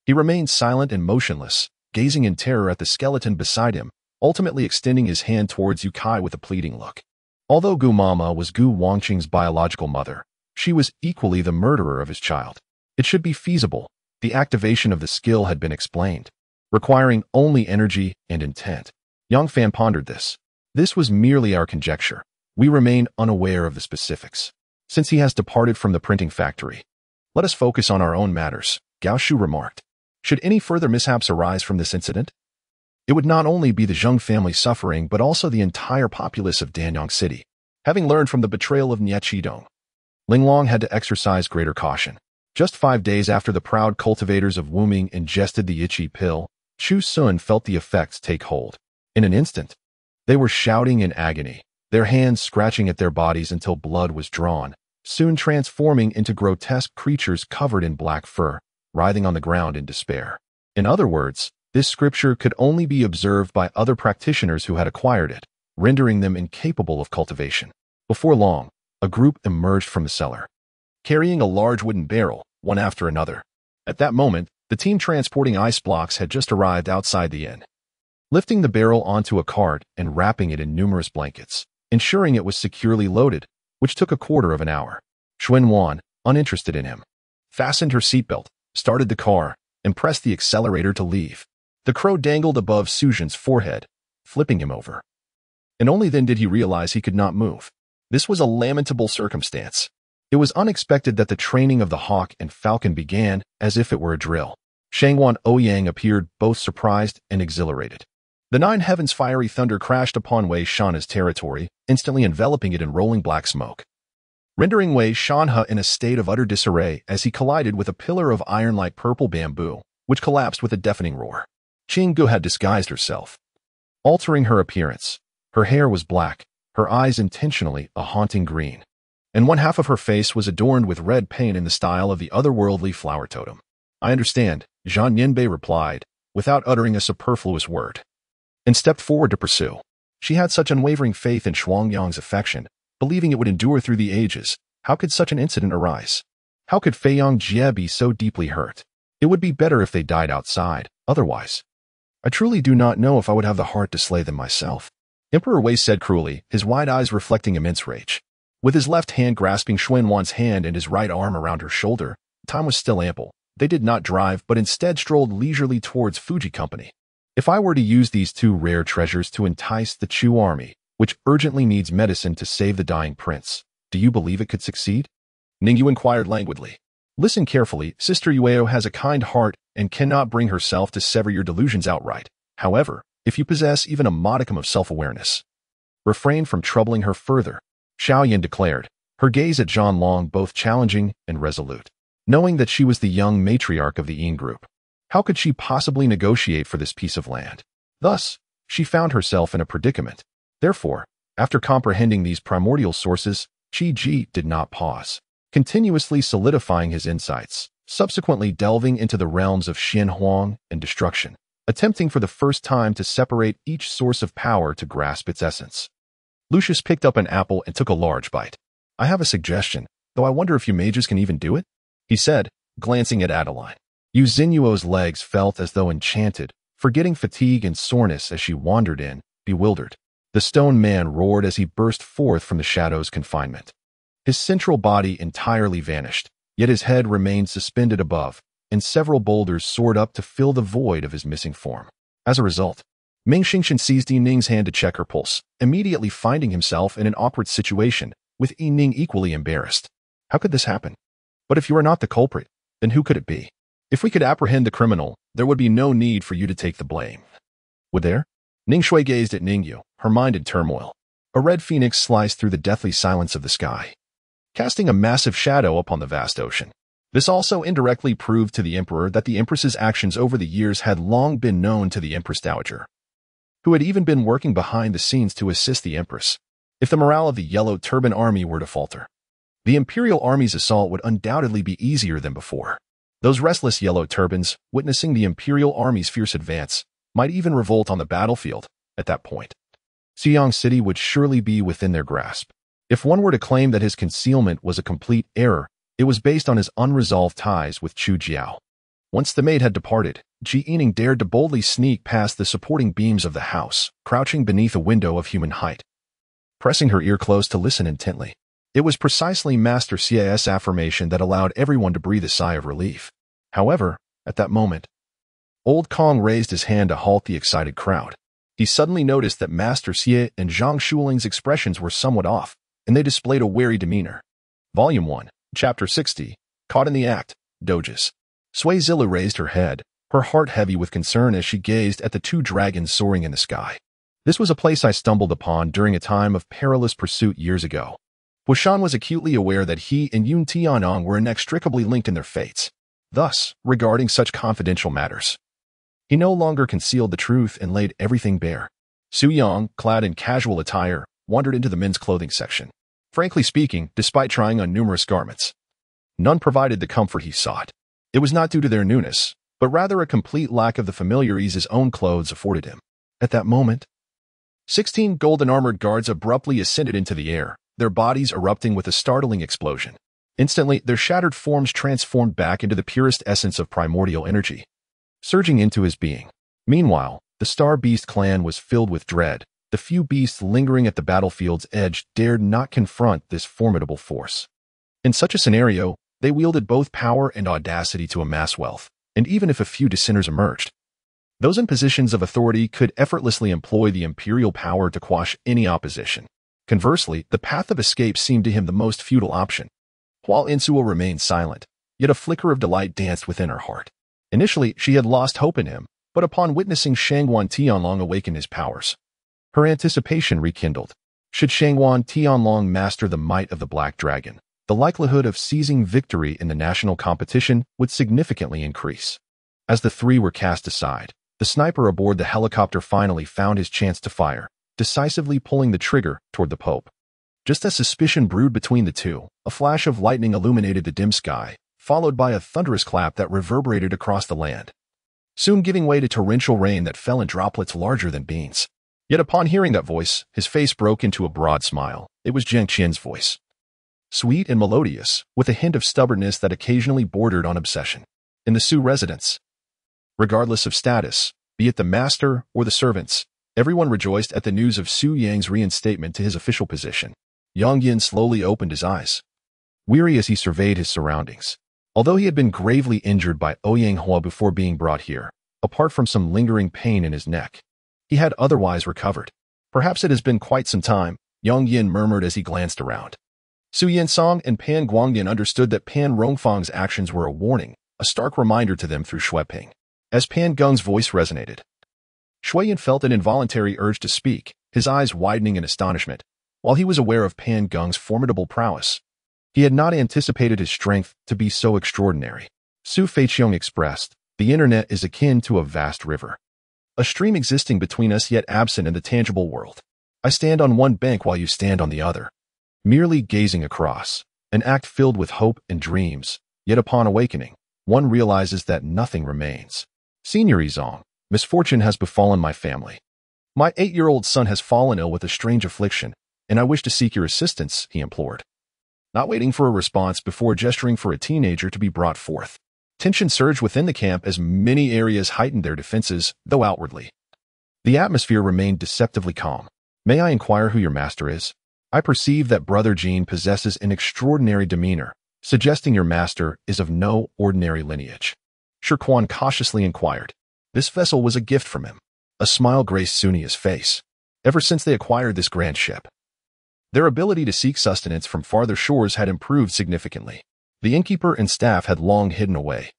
He remained silent and motionless, gazing in terror at the skeleton beside him, ultimately extending his hand towards Yu Kai with a pleading look. Although Gu Mama was Gu Wangqing's biological mother, she was equally the murderer of his child. It should be feasible. The activation of the skill had been explained, requiring only energy and intent. Yang Fan pondered this. This was merely our conjecture. We remain unaware of the specifics. Since he has departed from the printing factory, let us focus on our own matters, Gao Shu remarked. Should any further mishaps arise from this incident, it would not only be the Zheng family suffering but also the entire populace of Danyang City. Having learned from the betrayal of Nie Qidong, Linglong had to exercise greater caution. Just 5 days after the proud cultivators of Wuming ingested the itchy pill, Chu Sun felt the effects take hold. In an instant, they were shouting in agony, their hands scratching at their bodies until blood was drawn, soon transforming into grotesque creatures covered in black fur, writhing on the ground in despair. In other words, this scripture could only be observed by other practitioners who had acquired it, rendering them incapable of cultivation. Before long, a group emerged from the cellar, carrying a large wooden barrel, one after another. At that moment, the team transporting ice blocks had just arrived outside the inn, lifting the barrel onto a cart and wrapping it in numerous blankets, ensuring it was securely loaded, which took a quarter of an hour. Xuan Wan, uninterested in him, fastened her seatbelt, started the car, and pressed the accelerator to leave. The crow dangled above Suzhen's forehead, flipping him over. And only then did he realize he could not move. This was a lamentable circumstance. It was unexpected that the training of the hawk and falcon began as if it were a drill. Shangwan Ouyang appeared both surprised and exhilarated. The 9 heavens fiery thunder crashed upon Wei Shanha's territory, instantly enveloping it in rolling black smoke, rendering Wei Shanha in a state of utter disarray as he collided with a pillar of iron like purple bamboo, which collapsed with a deafening roar. Qingyan had disguised herself, altering her appearance. Her hair was black, her eyes intentionally a haunting green, and one half of her face was adorned with red paint in the style of the otherworldly flower totem. I understand, Zhang Yanbei replied, without uttering a superfluous word, and stepped forward to pursue. She had such unwavering faith in Shuangyang's affection, believing it would endure through the ages, How could such an incident arise? How could Feiyang Jie be so deeply hurt? It would be better if they died outside, otherwise. I truly do not know if I would have the heart to slay them myself. Emperor Wei said cruelly, his wide eyes reflecting immense rage. With his left hand grasping Xuanwan's hand and his right arm around her shoulder, time was still ample. They did not drive, but instead strolled leisurely towards Fuji Company. If I were to use these two rare treasures to entice the Chu army, which urgently needs medicine to save the dying prince, do you believe it could succeed? Ningyu inquired languidly. Listen carefully, Sister Yueo has a kind heart and cannot bring herself to sever your delusions outright. However, if you possess even a modicum of self-awareness, refrain from troubling her further, Xiaoyan declared, her gaze at Zhan Long both challenging and resolute. Knowing that she was the young matriarch of the Yin group, how could she possibly negotiate for this piece of land? Thus, she found herself in a predicament. Therefore, after comprehending these primordial sources, Qi Ji did not pause, continuously solidifying his insights, subsequently delving into the realms of Xian Huang and destruction, attempting for the first time to separate each source of power to grasp its essence. Lucius picked up an apple and took a large bite. I have a suggestion, though I wonder if you mages can even do it, he said, glancing at Adeline. Yu Xinyuo's legs felt as though enchanted, forgetting fatigue and soreness as she wandered in, bewildered. The stone man roared as he burst forth from the shadow's confinement. His central body entirely vanished, yet his head remained suspended above, and several boulders soared up to fill the void of his missing form. As a result, Ming Xingshan seized Yi Ning's hand to check her pulse, immediately finding himself in an awkward situation, with Yi Ning equally embarrassed. How could this happen? But if you are not the culprit, then who could it be? If we could apprehend the criminal, there would be no need for you to take the blame. Would there? Ning Shui gazed at Ningyu, her mind in turmoil. A red phoenix sliced through the deathly silence of the sky, casting a massive shadow upon the vast ocean. This also indirectly proved to the emperor that the empress's actions over the years had long been known to the empress dowager, who had even been working behind the scenes to assist the empress. If the morale of the Yellow Turban army were to falter, the imperial army's assault would undoubtedly be easier than before. Those restless Yellow Turbans, witnessing the imperial army's fierce advance, might even revolt on the battlefield. At that point, Xiang City would surely be within their grasp. If one were to claim that his concealment was a complete error, it was based on his unresolved ties with Chu Jiao. Once the maid had departed, Ji Yining dared to boldly sneak past the supporting beams of the house, crouching beneath a window of human height, pressing her ear close to listen intently. It was precisely Master Xia's affirmation that allowed everyone to breathe a sigh of relief. However, at that moment, Old Kong raised his hand to halt the excited crowd. He suddenly noticed that Master Xie and Zhang Shuling's expressions were somewhat off, and they displayed a wary demeanor. Volume 1, Chapter 60, Caught in the Act, Doges. Sui Zilu raised her head, her heart heavy with concern as she gazed at the two dragons soaring in the sky. This was a place I stumbled upon during a time of perilous pursuit years ago. Wushan was acutely aware that he and Yun Tianong were inextricably linked in their fates. Thus, regarding such confidential matters, he no longer concealed the truth and laid everything bare. Su Yang, clad in casual attire, wandered into the men's clothing section. Frankly speaking, despite trying on numerous garments, none provided the comfort he sought. It was not due to their newness, but rather a complete lack of the familiar ease his own clothes afforded him. At that moment, 16 golden armored guards abruptly ascended into the air, their bodies erupting with a startling explosion. Instantly, their shattered forms transformed back into the purest essence of primordial energy, surging into his being. Meanwhile, the Star Beast clan was filled with dread. The few beasts lingering at the battlefield's edge dared not confront this formidable force. In such a scenario, they wielded both power and audacity to amass wealth, and even if a few dissenters emerged, those in positions of authority could effortlessly employ the imperial power to quash any opposition. Conversely, the path of escape seemed to him the most futile option. While Insuo remained silent, yet a flicker of delight danced within her heart. Initially, she had lost hope in him, but upon witnessing Shangwan Tianlong awaken his powers, her anticipation rekindled. Should Shangwan Tianlong master the might of the Black Dragon, the likelihood of seizing victory in the national competition would significantly increase. As the three were cast aside, the sniper aboard the helicopter finally found his chance to fire, decisively pulling the trigger toward the Pope. Just as suspicion brewed between the two, a flash of lightning illuminated the dim sky, followed by a thunderous clap that reverberated across the land, soon giving way to torrential rain that fell in droplets larger than beans. Yet upon hearing that voice, his face broke into a broad smile. It was Zheng Qian's voice. sweet and melodious, with a hint of stubbornness that occasionally bordered on obsession. In the Su residence, regardless of status, be it the master or the servants, everyone rejoiced at the news of Su Yang's reinstatement to his official position. Yang Yin slowly opened his eyes, weary as he surveyed his surroundings. Although he had been gravely injured by Ouyang Hua before being brought here, apart from some lingering pain in his neck, he had otherwise recovered. Perhaps it has been quite some time, Yang Yin murmured as he glanced around. Su Yinsong and Pan Guangdian understood that Pan Rongfang's actions were a warning, a stark reminder to them through Shueping. As Pan Geng's voice resonated, Shuiyan felt an involuntary urge to speak, his eyes widening in astonishment. While he was aware of Pan Geng's formidable prowess, he had not anticipated his strength to be so extraordinary. Su Feiqiong expressed, "The internet is akin to a vast river, a stream existing between us yet absent in the tangible world. I stand on one bank while you stand on the other, merely gazing across, an act filled with hope and dreams, yet upon awakening, one realizes that nothing remains. Senior Yizong, misfortune has befallen my family. My 8-year-old son has fallen ill with a strange affliction, and I wish to seek your assistance," he implored. Not waiting for a response before gesturing for a teenager to be brought forth. Tension surged within the camp as many areas heightened their defenses, though outwardly the atmosphere remained deceptively calm. "May I inquire who your master is? I perceive that Brother Jean possesses an extraordinary demeanor, suggesting your master is of no ordinary lineage." Shirquan cautiously inquired. This vessel was a gift from him. A smile graced Sunia's face. Ever since they acquired this grand ship, their ability to seek sustenance from farther shores had improved significantly. The innkeeper and staff had long hidden away.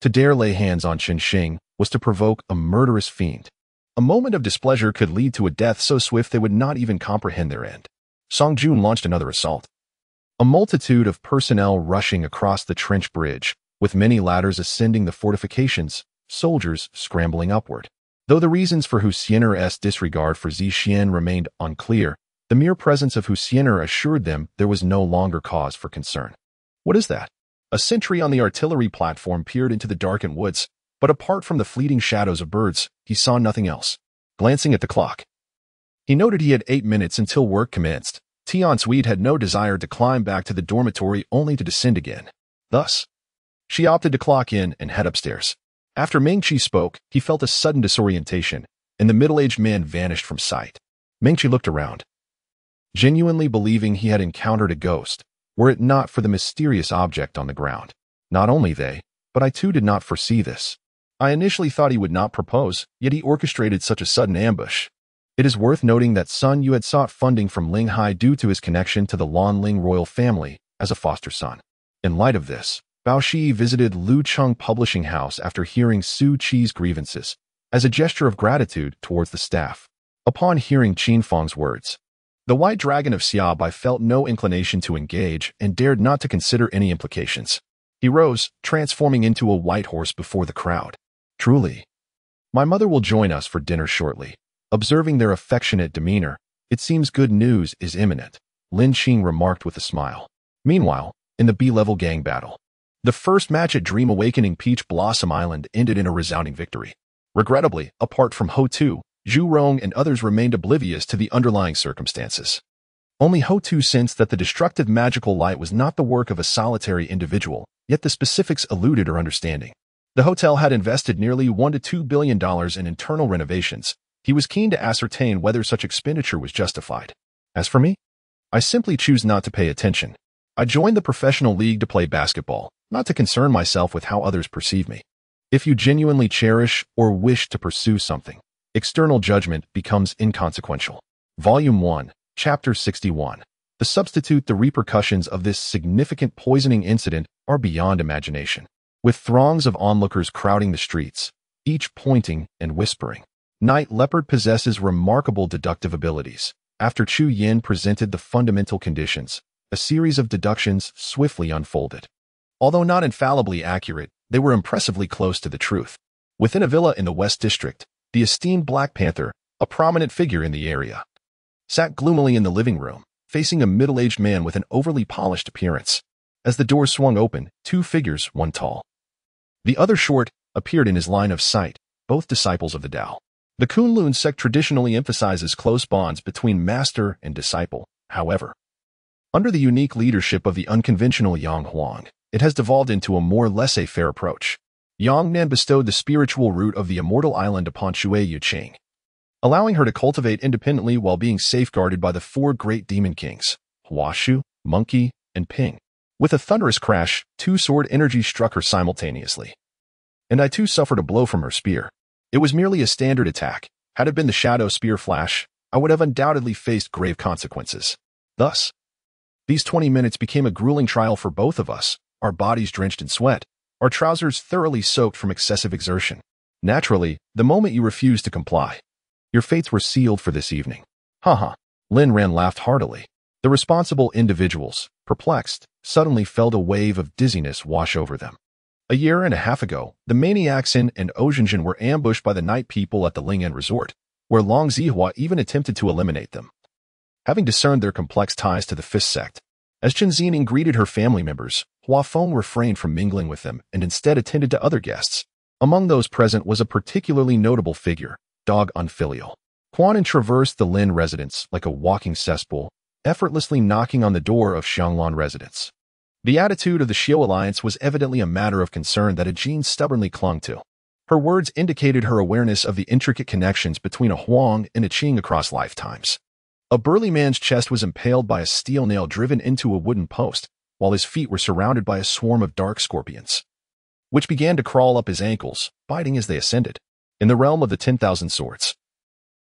To dare lay hands on Qinxing was to provoke a murderous fiend. A moment of displeasure could lead to a death so swift they would not even comprehend their end. Song Jun launched another assault. A multitude of personnel rushing across the trench bridge, with many ladders ascending the fortifications, soldiers scrambling upward. Though the reasons for Hussiener's disregard for Zixian remained unclear, the mere presence of Hussiener assured them there was no longer cause for concern. "What is that?" A sentry on the artillery platform peered into the darkened woods, but apart from the fleeting shadows of birds, he saw nothing else. Glancing at the clock, he noted he had 8 minutes until work commenced. Tian Sweet had no desire to climb back to the dormitory only to descend again. Thus, she opted to clock in and head upstairs. After Mengqi spoke, he felt a sudden disorientation, and the middle-aged man vanished from sight. Mengqi looked around, genuinely believing he had encountered a ghost, were it not for the mysterious object on the ground. Not only they, but I too did not foresee this. I initially thought he would not propose, yet he orchestrated such a sudden ambush. It is worth noting that Sun Yu had sought funding from Ling Hai due to his connection to the Lan Ling royal family as a foster son. In light of this, Bao Shi visited Lu Cheng Publishing House after hearing Su Qi's grievances, as a gesture of gratitude towards the staff. Upon hearing Qin Feng's words, the White Dragon of Xiaobai felt no inclination to engage and dared not to consider any implications. He rose, transforming into a white horse before the crowd. "Truly, my mother will join us for dinner shortly." Observing their affectionate demeanor, "It seems good news is imminent," Lin Qing remarked with a smile. Meanwhile, in the B-level gang battle, the first match at Dream Awakening Peach Blossom Island ended in a resounding victory. Regrettably, apart from Ho Tu, Zhu Rong and others remained oblivious to the underlying circumstances. Only Ho Tu sensed that the destructive magical light was not the work of a solitary individual, yet the specifics eluded her understanding. The hotel had invested nearly $1 to $2 billion in internal renovations. He was keen to ascertain whether such expenditure was justified. As for me, I simply choose not to pay attention. I joined the professional league to play basketball, not to concern myself with how others perceive me. If you genuinely cherish or wish to pursue something, external judgment becomes inconsequential. Volume 1, Chapter 61. The repercussions of this significant poisoning incident are beyond imagination. With throngs of onlookers crowding the streets, each pointing and whispering, Night Leopard possesses remarkable deductive abilities. After Chu Yin presented the fundamental conditions, a series of deductions swiftly unfolded. Although not infallibly accurate, they were impressively close to the truth. Within a villa in the West District, the esteemed Black Panther, a prominent figure in the area, sat gloomily in the living room, facing a middle-aged man with an overly polished appearance. As the door swung open, 2 figures, one tall, the other short, appeared in his line of sight, both disciples of the Tao. The Kunlun sect traditionally emphasizes close bonds between master and disciple. However, Under the unique leadership of the unconventional Yang Huang, it has devolved into a more laissez-faire approach. Yang Nan bestowed the spiritual root of the immortal island upon Shui Yuqing, allowing her to cultivate independently while being safeguarded by the four great demon kings, Huashu, Monkey, and Ping. With a thunderous crash, two sword energies struck her simultaneously. And I too suffered a blow from her spear. It was merely a standard attack. Had it been the shadow spear flash, I would have undoubtedly faced grave consequences. Thus, these 20 minutes became a grueling trial for both of us, our bodies drenched in sweat, our trousers thoroughly soaked from excessive exertion. Naturally, the moment you refused to comply, your fates were sealed for this evening. Haha. Lin Ran laughed heartily. The responsible individuals, perplexed, suddenly felt a wave of dizziness wash over them. A year and a half ago, the maniacs In and Ozhenjin were ambushed by the night people at the Lingyan resort, where Long Zihua even attempted to eliminate them. Having discerned their complex ties to the Fist sect, as Chen Xining greeted her family members, Hua Feng refrained from mingling with them and instead attended to other guests. Among those present was a particularly notable figure, Dog Unfilial. Quan traversed the Lin residence like a walking cesspool, effortlessly knocking on the door of Xianglan residence. The attitude of the Xiao alliance was evidently a matter of concern that Ajin stubbornly clung to. Her words indicated her awareness of the intricate connections between a Huang and a Qing across lifetimes. A burly man's chest was impaled by a steel nail driven into a wooden post, while his feet were surrounded by a swarm of dark scorpions, which began to crawl up his ankles, biting as they ascended. In the realm of the 10,000 swords,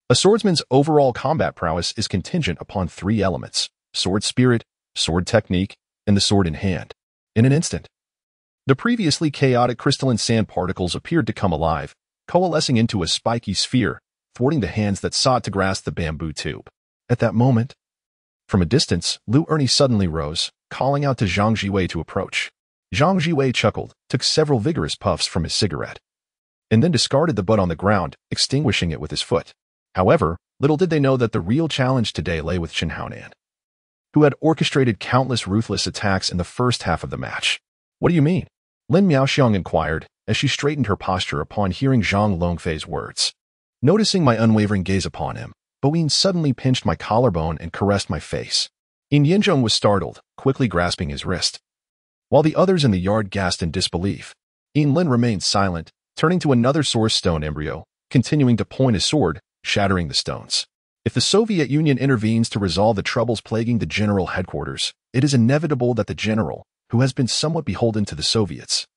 a swordsman's overall combat prowess is contingent upon three elements: sword spirit, sword technique, and the sword in hand. In an instant, the previously chaotic crystalline sand particles appeared to come alive, coalescing into a spiky sphere, thwarting the hands that sought to grasp the bamboo tube. At that moment, from a distance, Lu Ernie suddenly rose, calling out to Zhang Jiwei to approach. Zhang Jiwei chuckled, took several vigorous puffs from his cigarette, and then discarded the butt on the ground, extinguishing it with his foot. However, little did they know that the real challenge today lay with Chen Haonan, who had orchestrated countless ruthless attacks in the first half of the match. What do you mean? Lin Miaoxiang inquired, as she straightened her posture upon hearing Zhang Longfei's words. Noticing my unwavering gaze upon him, Boyin suddenly pinched my collarbone and caressed my face. Yin Yinzhong was startled, quickly grasping his wrist. While the others in the yard gasped in disbelief, Yin Lin remained silent, turning to another source stone embryo, continuing to point his sword, shattering the stones. If the Soviet Union intervenes to resolve the troubles plaguing the general headquarters, it is inevitable that the general, who has been somewhat beholden to the Soviets,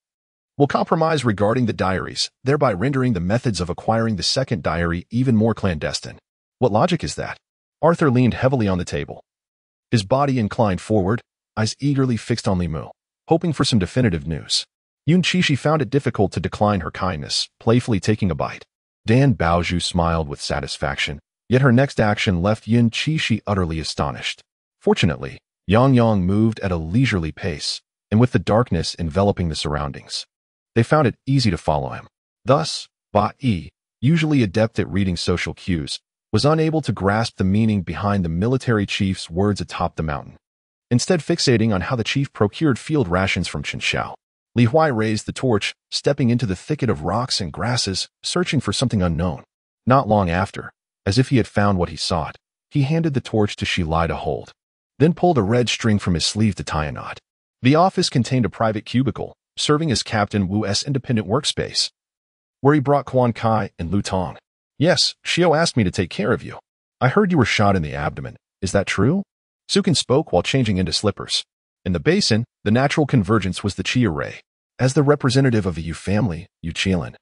will compromise regarding the diaries, thereby rendering the methods of acquiring the second diary even more clandestine. What logic is that? Arthur leaned heavily on the table, his body inclined forward, eyes eagerly fixed on Li Mu, hoping for some definitive news. Yun Qixi found it difficult to decline her kindness, playfully taking a bite. Dan Baozhu smiled with satisfaction, yet her next action left Yun Qixi utterly astonished. Fortunately, Yang Yang moved at a leisurely pace, and with the darkness enveloping the surroundings, they found it easy to follow him. Thus, Ba Yi, usually adept at reading social cues, was unable to grasp the meaning behind the military chief's words atop the mountain. Instead fixating on how the chief procured field rations from Chen Xiao, Li Huai raised the torch, stepping into the thicket of rocks and grasses, searching for something unknown. Not long after, as if he had found what he sought, he handed the torch to Shi Lai to hold, then pulled a red string from his sleeve to tie a knot. The office contained a private cubicle, serving as Captain Wu's independent workspace, where he brought Quan Kai and Lu Tong. Yes, Xiao asked me to take care of you. I heard you were shot in the abdomen. Is that true? Sukin spoke while changing into slippers. In the basin, the natural convergence was the Chia Ray. As the representative of the Yu family, Yu Qilan,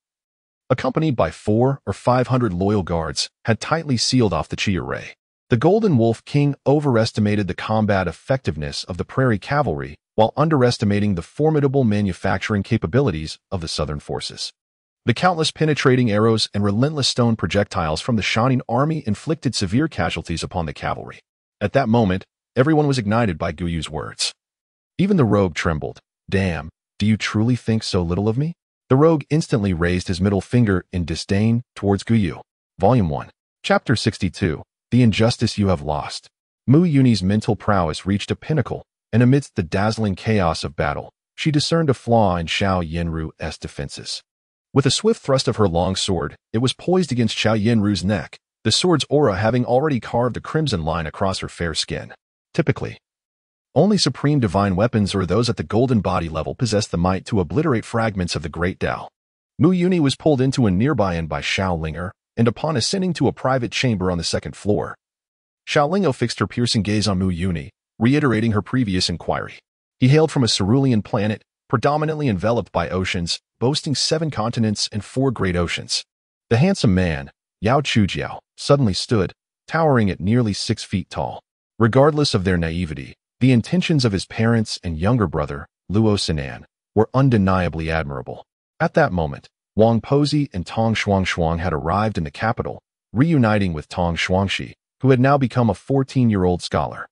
accompanied by 400 or 500 loyal guards, had tightly sealed off the Chia Ray. The Golden Wolf King overestimated the combat effectiveness of the Prairie Cavalry while underestimating the formidable manufacturing capabilities of the Southern forces. The countless penetrating arrows and relentless stone projectiles from the Shanin army inflicted severe casualties upon the cavalry. At that moment, everyone was ignited by Guyu's words. Even the rogue trembled. Damn, do you truly think so little of me? The rogue instantly raised his middle finger in disdain towards Guyu. Volume 1. Chapter 62. The Injustice You Have Lost. Mu Yuni's mental prowess reached a pinnacle, and amidst the dazzling chaos of battle, she discerned a flaw in Xiao Yanru's defenses. With a swift thrust of her long sword, it was poised against Xiao Yanru's neck, the sword's aura having already carved a crimson line across her fair skin. Typically, Only supreme divine weapons or those at the golden body level possess the might to obliterate fragments of the great Tao. Mu Yuni was pulled into a nearby inn by Xiao Linger, and upon ascending to a private chamber on the second floor, Xiao Lingo fixed her piercing gaze on Mu Yuni, reiterating her previous inquiry. He hailed from a cerulean planet, predominantly enveloped by oceans, boasting 7 continents and 4 great oceans. The handsome man, Yao Chujiao, suddenly stood, towering at nearly 6 feet tall. Regardless of their naivety, the intentions of his parents and younger brother, Luo Sinan, were undeniably admirable. At that moment, Wang Pozi and Tong Shuangshuang had arrived in the capital, reuniting with Tong Shuangxi, who had now become a 14-year-old scholar.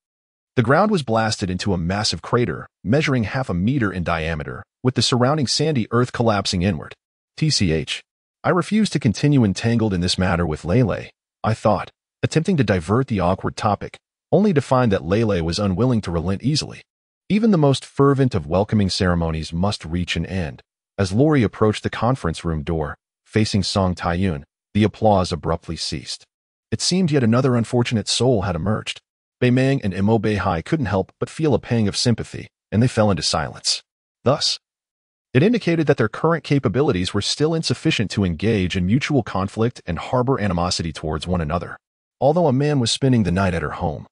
The ground was blasted into a massive crater, measuring half a meter in diameter, with the surrounding sandy earth collapsing inward. TCH. I refused to continue entangled in this matter with Lele, I thought, attempting to divert the awkward topic, only to find that Lele was unwilling to relent easily. Even the most fervent of welcoming ceremonies must reach an end. As Lori approached the conference room door, facing Song Taiyun, the applause abruptly ceased. It seemed yet another unfortunate soul had emerged. Bei Meng and Mo Beihai couldn't help but feel a pang of sympathy, and they fell into silence. Thus, it indicated that their current capabilities were still insufficient to engage in mutual conflict and harbor animosity towards one another. Although a man was spending the night at her home,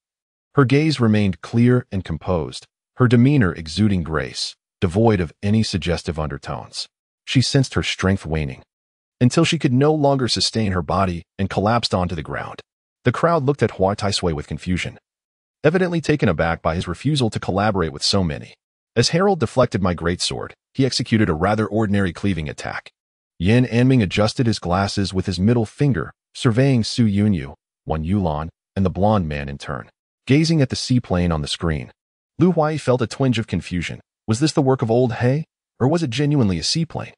her gaze remained clear and composed, her demeanor exuding grace, devoid of any suggestive undertones. She sensed her strength waning, until she could no longer sustain her body and collapsed onto the ground. The crowd looked at Hua Taisui with confusion, evidently taken aback by his refusal to collaborate with so many. As Harold deflected my greatsword, he executed a rather ordinary cleaving attack. Yin Anming adjusted his glasses with his middle finger, surveying Su Yunyu, Wan Yulan, and the blonde man in turn. Gazing at the seaplane on the screen, Lu Huai felt a twinge of confusion. Was this the work of old He, or was it genuinely a seaplane?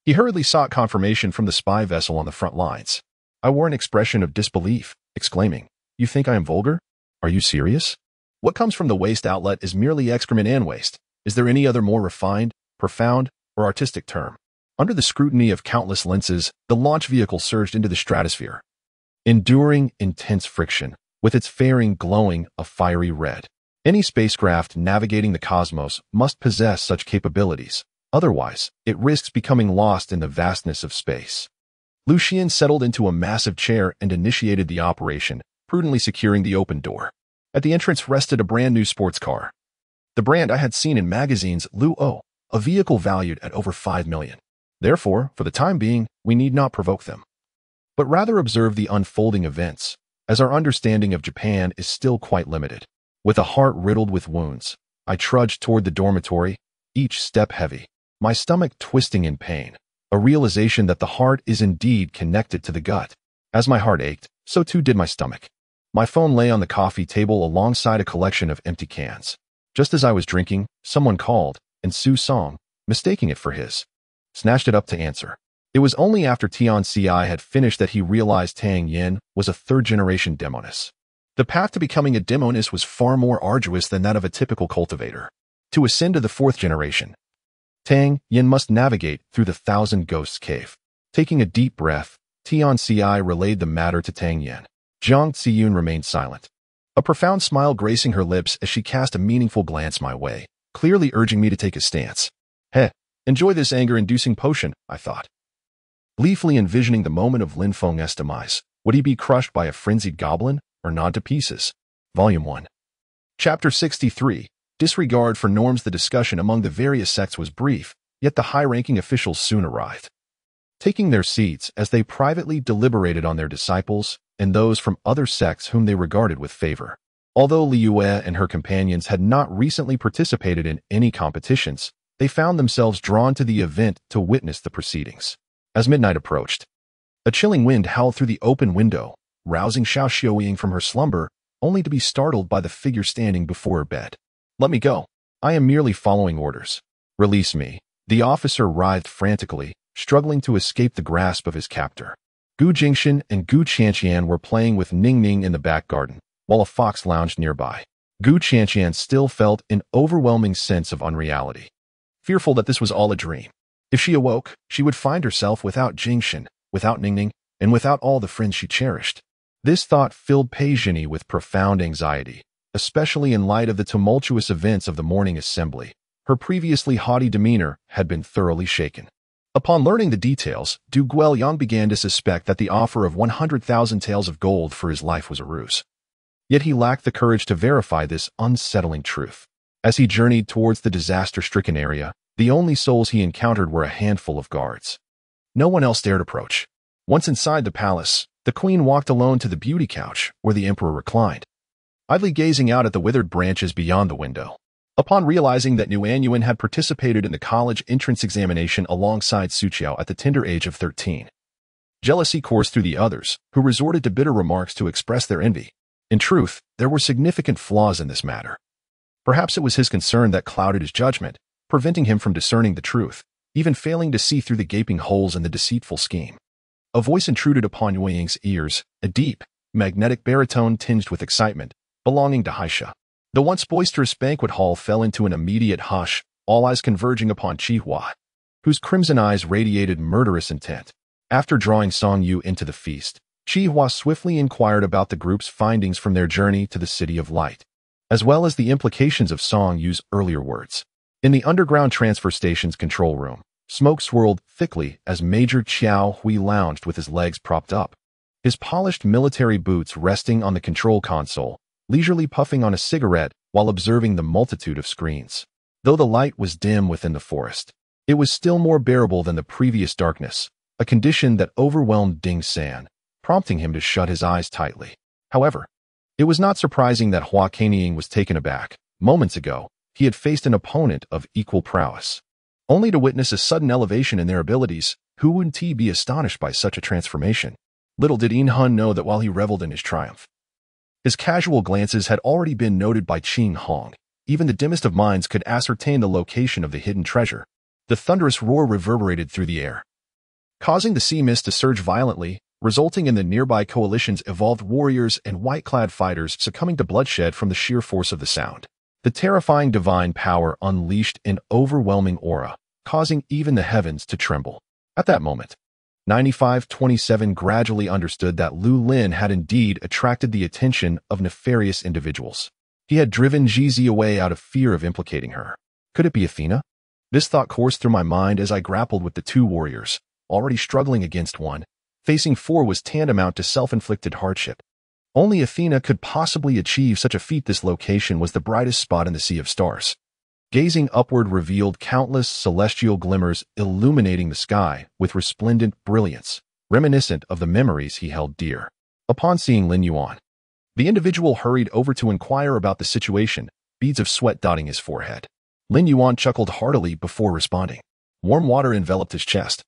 He hurriedly sought confirmation from the spy vessel on the front lines. I wore an expression of disbelief, exclaiming, "You think I am vulgar? Are you serious? What comes from the waste outlet is merely excrement and waste. Is there any other more refined, profound, or artistic term?" Under the scrutiny of countless lenses, the launch vehicle surged into the stratosphere, enduring intense friction, with its fairing glowing a fiery red. Any spacecraft navigating the cosmos must possess such capabilities. Otherwise, it risks becoming lost in the vastness of space. Lu Xian settled into a massive chair and initiated the operation, prudently securing the open door. At the entrance rested a brand new sports car. The brand I had seen in magazines, Luo, a vehicle valued at over 5 million. Therefore, for the time being, we need not provoke them, but rather observe the unfolding events, as our understanding of Japan is still quite limited. With a heart riddled with wounds, I trudged toward the dormitory, each step heavy, my stomach twisting in pain, a realization that the heart is indeed connected to the gut. As my heart ached, so too did my stomach. My phone lay on the coffee table alongside a collection of empty cans. Just as I was drinking, someone called, and Su Song, mistaking it for his, snatched it up to answer. It was only after Tian Ci had finished that he realized Tang Yin was a third-generation demoness. The path to becoming a demoness was far more arduous than that of a typical cultivator. To ascend to the 4th generation, Tang Yin must navigate through the Thousand Ghosts Cave. Taking a deep breath, Tian Ci relayed the matter to Tang Yin. Jiang Ziyun remained silent, a profound smile gracing her lips as she cast a meaningful glance my way, clearly urging me to take a stance. Heh, enjoy this anger-inducing potion, I thought, gleefully envisioning the moment of Lin Feng's demise. Would he be crushed by a frenzied goblin, or gnawed to pieces? Volume 1. Chapter 63. Disregard for norms. The discussion among the various sects was brief, yet the high-ranking officials soon arrived, taking their seats as they privately deliberated on their disciples and those from other sects whom they regarded with favor. Although Liu and her companions had not recently participated in any competitions, they found themselves drawn to the event to witness the proceedings. As midnight approached, a chilling wind howled through the open window, rousing Xiao Xiuying from her slumber, only to be startled by the figure standing before her bed. "Let me go. I am merely following orders." "Release me." The officer writhed frantically, struggling to escape the grasp of his captor. Gu Jingshan and Gu Qianqian were playing with Ning Ning in the back garden, while a fox lounged nearby. Gu Qianqian still felt an overwhelming sense of unreality, fearful that this was all a dream. If she awoke, she would find herself without Jingshan, without Ning Ning, and without all the friends she cherished. This thought filled Pei Zhini with profound anxiety, especially in light of the tumultuous events of the morning assembly. Her previously haughty demeanor had been thoroughly shaken. Upon learning the details, Du Guoyang began to suspect that the offer of 100,000 taels of gold for his life was a ruse. Yet he lacked the courage to verify this unsettling truth. As he journeyed towards the disaster-stricken area, the only souls he encountered were a handful of guards. No one else dared approach. Once inside the palace, the queen walked alone to the beauty couch where the emperor reclined, idly gazing out at the withered branches beyond the window. Upon realizing that Nguyen had participated in the college entrance examination alongside Suqiao at the tender age of 13, jealousy coursed through the others, who resorted to bitter remarks to express their envy. In truth, there were significant flaws in this matter. Perhaps it was his concern that clouded his judgment, preventing him from discerning the truth, even failing to see through the gaping holes in the deceitful scheme. A voice intruded upon Yueying's ears, a deep, magnetic baritone tinged with excitement, belonging to Haisha. The once boisterous banquet hall fell into an immediate hush, all eyes converging upon Qihua, whose crimson eyes radiated murderous intent. After drawing Song Yu into the feast, Qihua swiftly inquired about the group's findings from their journey to the City of Light, as well as the implications of Song Yu's earlier words. In the underground transfer station's control room, smoke swirled thickly as Major Qiao Hui lounged with his legs propped up, his polished military boots resting on the control console, leisurely puffing on a cigarette while observing the multitude of screens. Though the light was dim within the forest, it was still more bearable than the previous darkness, a condition that overwhelmed Ding San, prompting him to shut his eyes tightly. However, it was not surprising that Hua Kanying was taken aback. Moments ago, he had faced an opponent of equal prowess. Only to witness a sudden elevation in their abilities, who wouldn't he be astonished by such a transformation? Little did In Hun know that while he reveled in his triumph, his casual glances had already been noted by Qing Hong. Even the dimmest of minds could ascertain the location of the hidden treasure. The thunderous roar reverberated through the air, causing the sea mist to surge violently, resulting in the nearby coalition's evolved warriors and white-clad fighters succumbing to bloodshed from the sheer force of the sound. The terrifying divine power unleashed an overwhelming aura, causing even the heavens to tremble. At that moment, 9527 gradually understood that Lu Lin had indeed attracted the attention of nefarious individuals. He had driven Jizi away out of fear of implicating her. Could it be Athena? This thought coursed through my mind as I grappled with the two warriors, already struggling against one. Facing four was tantamount to self-inflicted hardship. Only Athena could possibly achieve such a feat. This location was the brightest spot in the sea of stars. Gazing upward revealed countless celestial glimmers illuminating the sky with resplendent brilliance, reminiscent of the memories he held dear. Upon seeing Lin Yuan, the individual hurried over to inquire about the situation, beads of sweat dotting his forehead. Lin Yuan chuckled heartily before responding. Warm water enveloped his chest,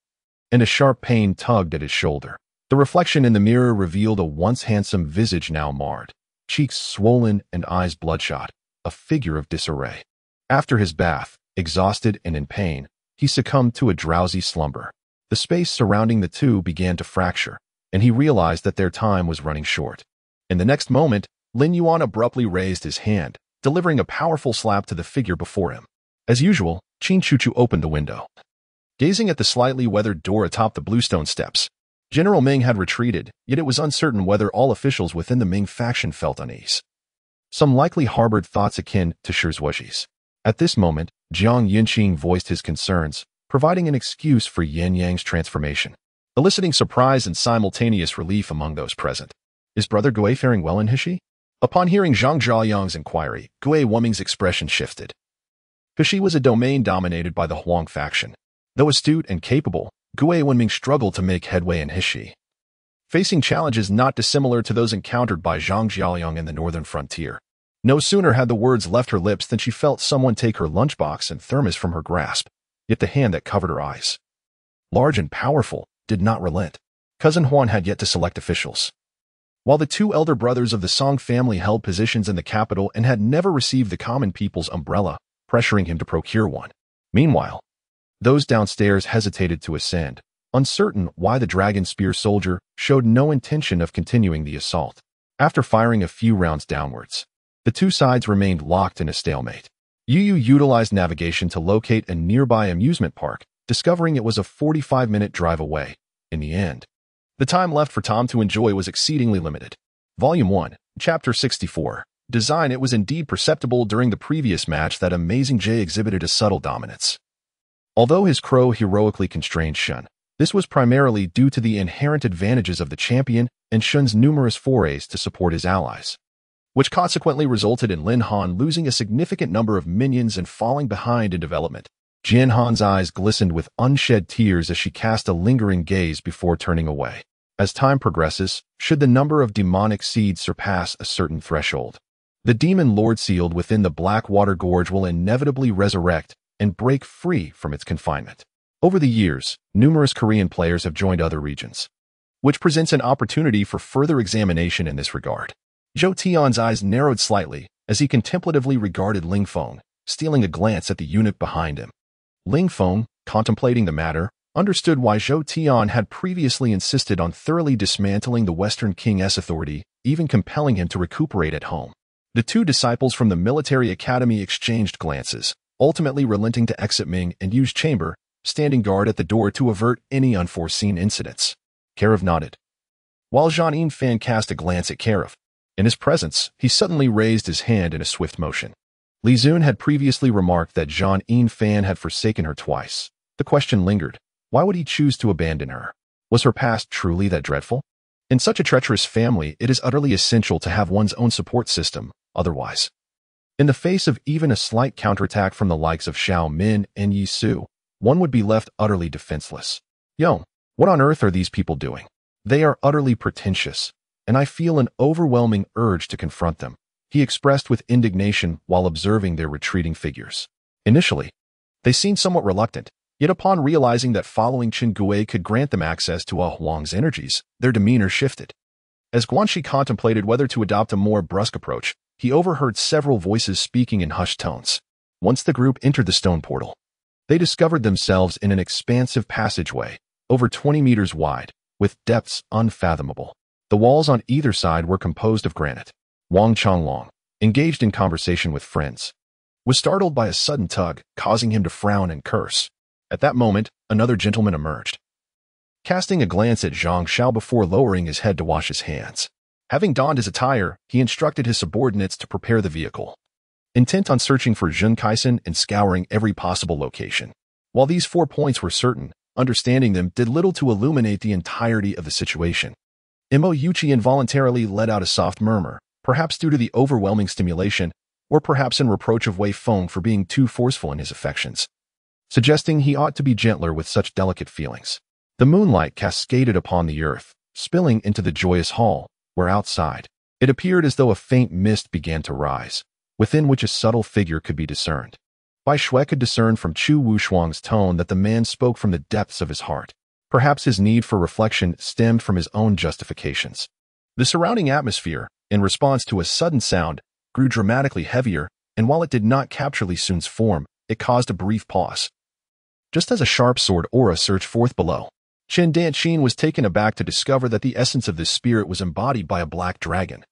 and a sharp pain tugged at his shoulder. The reflection in the mirror revealed a once handsome visage now marred, cheeks swollen and eyes bloodshot, a figure of disarray. After his bath, exhausted and in pain, he succumbed to a drowsy slumber. The space surrounding the two began to fracture, and he realized that their time was running short. In the next moment, Lin Yuan abruptly raised his hand, delivering a powerful slap to the figure before him. As usual, Qin Chuchu opened the window. Gazing at the slightly weathered door atop the bluestone steps, General Ming had retreated, yet it was uncertain whether all officials within the Ming faction felt unease. Some likely harbored thoughts akin to Shirzhuaxi's. At this moment, Jiang Yinqing voiced his concerns, providing an excuse for Yan Yang's transformation, eliciting surprise and simultaneous relief among those present. Is Brother Gui faring well in Hishi? Upon hearing Zhang Zhaoyang's inquiry, Gui Wuming's expression shifted. Hishi was a domain dominated by the Huang faction. Though astute and capable, Gui Wenming struggled to make headway in Hishi, facing challenges not dissimilar to those encountered by Zhang Zhaoyang in the northern frontier. No sooner had the words left her lips than she felt someone take her lunchbox and thermos from her grasp, yet the hand that covered her eyes, large and powerful, did not relent. Cousin Huan had yet to select officials. While the two elder brothers of the Song family held positions in the capital and had never received the common people's umbrella, pressuring him to procure one. Meanwhile, those downstairs hesitated to ascend, uncertain why the dragon spear soldier showed no intention of continuing the assault. After firing a few rounds downwards, the two sides remained locked in a stalemate. Yu utilized navigation to locate a nearby amusement park, discovering it was a 45-minute drive away. In the end, the time left for Tom to enjoy was exceedingly limited. Volume 1, Chapter 64, design, it was indeed perceptible during the previous match that Amazing J exhibited a subtle dominance. Although his crow heroically constrained Shun, this was primarily due to the inherent advantages of the champion and Shun's numerous forays to support his allies, which consequently resulted in Lin Han losing a significant number of minions and falling behind in development. Jian Han's eyes glistened with unshed tears as she cast a lingering gaze before turning away. As time progresses, should the number of demonic seeds surpass a certain threshold, the demon lord sealed within the Blackwater Gorge will inevitably resurrect and break free from its confinement. Over the years, numerous Korean players have joined other regions, which presents an opportunity for further examination in this regard. Zhou Tian's eyes narrowed slightly as he contemplatively regarded Ling Feng, stealing a glance at the eunuch behind him. Ling Feng, contemplating the matter, understood why Zhou Tian had previously insisted on thoroughly dismantling the Western King's authority, even compelling him to recuperate at home. The two disciples from the military academy exchanged glances, ultimately relenting to exit Ming and use chamber, standing guard at the door to avert any unforeseen incidents. Karev nodded, while Zhang Yinfan cast a glance at Karev. In his presence, he suddenly raised his hand in a swift motion. Li Zun had previously remarked that Zhang Yinfan had forsaken her twice. The question lingered. Why would he choose to abandon her? Was her past truly that dreadful? In such a treacherous family, it is utterly essential to have one's own support system, otherwise, in the face of even a slight counterattack from the likes of Xiao Min and Yi Su, one would be left utterly defenseless. Yo, what on earth are these people doing? They are utterly pretentious, and I feel an overwhelming urge to confront them, he expressed with indignation while observing their retreating figures. Initially, they seemed somewhat reluctant, yet upon realizing that following Qin Gui could grant them access to Ah Huang's energies, their demeanor shifted. As Guanxi contemplated whether to adopt a more brusque approach, he overheard several voices speaking in hushed tones. Once the group entered the stone portal, they discovered themselves in an expansive passageway, over 20 meters wide, with depths unfathomable. The walls on either side were composed of granite. Wang Changlong, engaged in conversation with friends, was startled by a sudden tug, causing him to frown and curse. At that moment, another gentleman emerged, casting a glance at Zhang Xiao before lowering his head to wash his hands. Having donned his attire, he instructed his subordinates to prepare the vehicle, intent on searching for Jun Kaisen and scouring every possible location. While these 4 points were certain, understanding them did little to illuminate the entirety of the situation. Mo Yuchi involuntarily let out a soft murmur, perhaps due to the overwhelming stimulation, or perhaps in reproach of Wei Feng for being too forceful in his affections, suggesting he ought to be gentler with such delicate feelings. The moonlight cascaded upon the earth, spilling into the joyous hall, where outside, it appeared as though a faint mist began to rise, within which a subtle figure could be discerned. Bai Shui could discern from Chu Wushuang's tone that the man spoke from the depths of his heart. Perhaps his need for reflection stemmed from his own justifications. The surrounding atmosphere, in response to a sudden sound, grew dramatically heavier, and while it did not capture Li Sun's form, it caused a brief pause. Just as a sharp sword aura surged forth below, Chen Danqin was taken aback to discover that the essence of this spirit was embodied by a black dragon,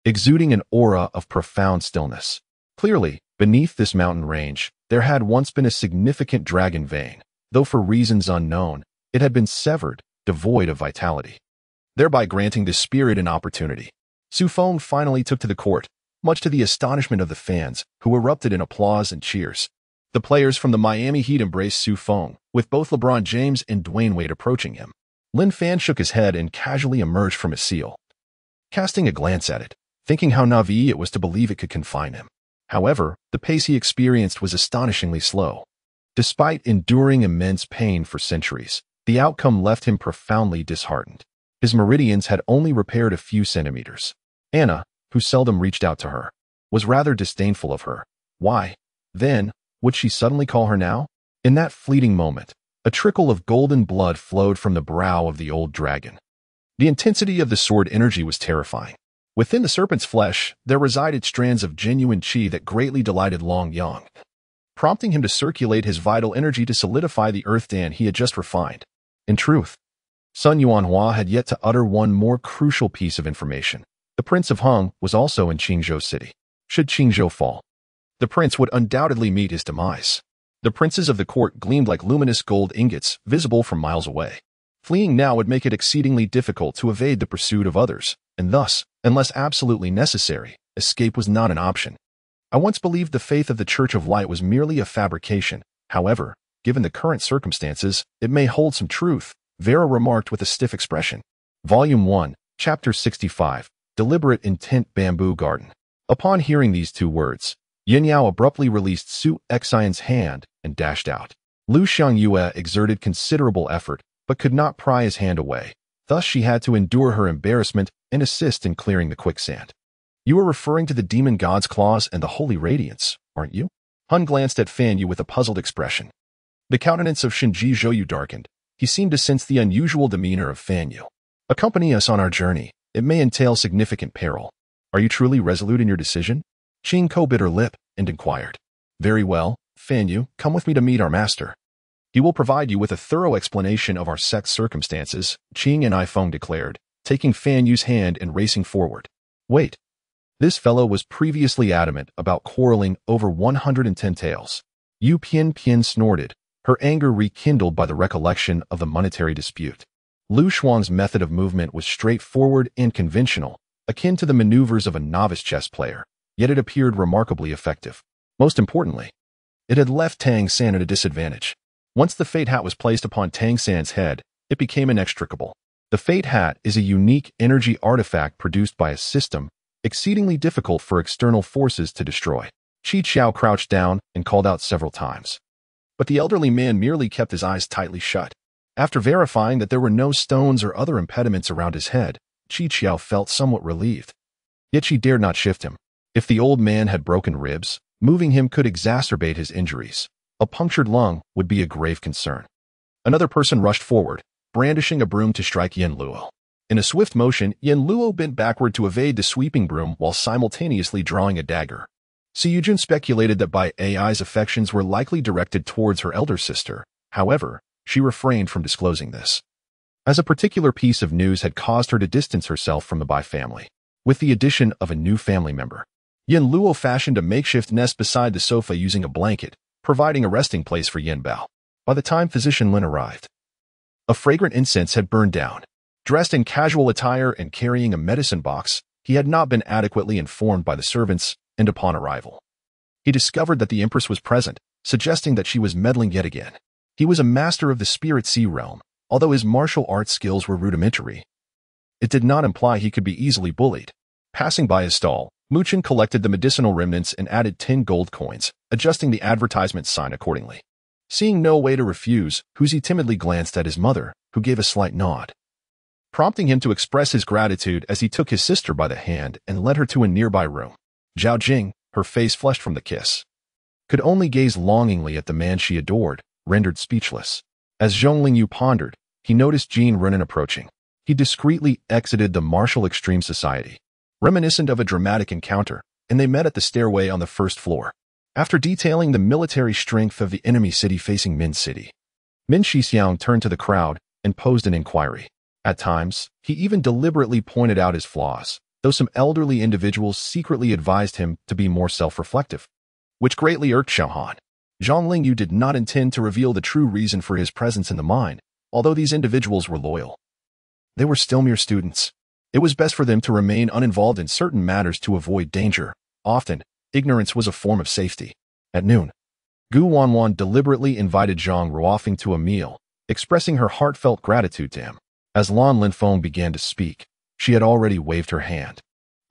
exuding an aura of profound stillness. Clearly, beneath this mountain range, there had once been a significant dragon vein, though for reasons unknown, it had been severed, devoid of vitality, thereby granting the spirit an opportunity. Su Feng finally took to the court, much to the astonishment of the fans, who erupted in applause and cheers. The players from the Miami Heat embraced Su Feng, with both LeBron James and Dwayne Wade approaching him. Lin Fan shook his head and casually emerged from his seal, casting a glance at it, thinking how naive it was to believe it could confine him. However, the pace he experienced was astonishingly slow. Despite enduring immense pain for centuries, the outcome left him profoundly disheartened. His meridians had only repaired a few centimeters. Anna, who seldom reached out to her, was rather disdainful of her. Why, then, would she suddenly call her now? In that fleeting moment, a trickle of golden blood flowed from the brow of the old dragon. The intensity of the sword energy was terrifying. Within the serpent's flesh, there resided strands of genuine qi that greatly delighted Long Yang, prompting him to circulate his vital energy to solidify the earth dam he had just refined. In truth, Sun Yuanhua had yet to utter one more crucial piece of information. The Prince of Hung was also in Qingzhou City. Should Qingzhou fall, the prince would undoubtedly meet his demise. The princes of the court gleamed like luminous gold ingots, visible from miles away. Fleeing now would make it exceedingly difficult to evade the pursuit of others, and thus, unless absolutely necessary, escape was not an option. I once believed the faith of the Church of Light was merely a fabrication. However, given the current circumstances, it may hold some truth, Vera remarked with a stiff expression. Volume 1, Chapter 65, Deliberate Intent Bamboo Garden. Upon hearing these two words, Yin Yao abruptly released Su Xian's hand and dashed out. Lu Xiangyue exerted considerable effort, but could not pry his hand away. Thus she had to endure her embarrassment and assist in clearing the quicksand. You are referring to the demon god's claws and the holy radiance, aren't you? Hun glanced at Fan Yu with a puzzled expression. The countenance of Shinji Zhouyu darkened. He seemed to sense the unusual demeanor of Fan Yu. Accompany us on our journey. It may entail significant peril. Are you truly resolute in your decision? Qing Ko bit her lip and inquired. Very well, Fan Yu, come with me to meet our master. He will provide you with a thorough explanation of our sect's circumstances, Qing and I Feng declared, taking Fan Yu's hand and racing forward. Wait. This fellow was previously adamant about quarreling over 110 taels. Yu Pian snorted, her anger rekindled by the recollection of the monetary dispute. Lu Shuang's method of movement was straightforward and conventional, akin to the maneuvers of a novice chess player, yet it appeared remarkably effective. Most importantly, it had left Tang San at a disadvantage. Once the Fate Hat was placed upon Tang San's head, it became inextricable. The Fate Hat is a unique energy artifact produced by a system exceedingly difficult for external forces to destroy. Qi Qiao crouched down and called out several times. But the elderly man merely kept his eyes tightly shut. After verifying that there were no stones or other impediments around his head, Qi Qiao felt somewhat relieved. Yet she dared not shift him. If the old man had broken ribs, moving him could exacerbate his injuries. A punctured lung would be a grave concern. Another person rushed forward, brandishing a broom to strike Yen Luo. In a swift motion, Yen Luo bent backward to evade the sweeping broom while simultaneously drawing a dagger. Si Yujun speculated that Bai Ai's affections were likely directed towards her elder sister. However, she refrained from disclosing this, as a particular piece of news had caused her to distance herself from the Bai family. With the addition of a new family member, Yen Luo fashioned a makeshift nest beside the sofa using a blanket, providing a resting place for Yen Bao. By the time Physician Lin arrived, a fragrant incense had burned down. Dressed in casual attire and carrying a medicine box, he had not been adequately informed by the servants, and upon arrival, he discovered that the Empress was present, suggesting that she was meddling yet again. He was a master of the Spirit Sea realm, although his martial arts skills were rudimentary. It did not imply he could be easily bullied. Passing by his stall, Muchen collected the medicinal remnants and added 10 gold coins, adjusting the advertisement sign accordingly. Seeing no way to refuse, Huzi timidly glanced at his mother, who gave a slight nod, prompting him to express his gratitude as he took his sister by the hand and led her to a nearby room. Zhao Jing, her face flushed from the kiss, could only gaze longingly at the man she adored, rendered speechless. As Zhong Lingyu pondered, he noticed Jean Renan approaching. He discreetly exited the martial extreme society, reminiscent of a dramatic encounter, and they met at the stairway on the first floor. After detailing the military strength of the enemy city facing Min City, Min Shixiang turned to the crowd and posed an inquiry. At times, he even deliberately pointed out his flaws, though some elderly individuals secretly advised him to be more self-reflective, which greatly irked Xiaohan. Zhang Lingyu did not intend to reveal the true reason for his presence in the mine, although these individuals were loyal. They were still mere students. It was best for them to remain uninvolved in certain matters to avoid danger. Often, ignorance was a form of safety. At noon, Gu Wanwan deliberately invited Zhang Ruofing to a meal, expressing her heartfelt gratitude to him. As Lan Linfeng began to speak, she had already waved her hand,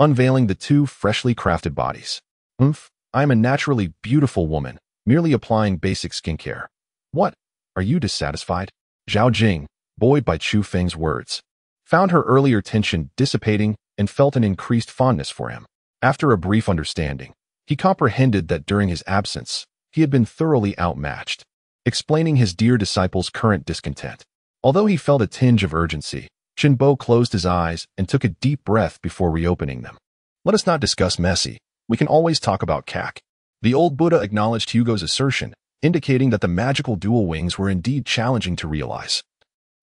unveiling the two freshly crafted bodies. I am a naturally beautiful woman, merely applying basic skincare. What? Are you dissatisfied? Zhao Jing, buoyed by Chu Feng's words, found her earlier tension dissipating and felt an increased fondness for him. After a brief understanding, he comprehended that during his absence, he had been thoroughly outmatched, explaining his dear disciple's current discontent. Although he felt a tinge of urgency, Qinbo closed his eyes and took a deep breath before reopening them. Let us not discuss Messi. We can always talk about Kak. The old Buddha acknowledged Hugo's assertion, indicating that the magical dual wings were indeed challenging to realize.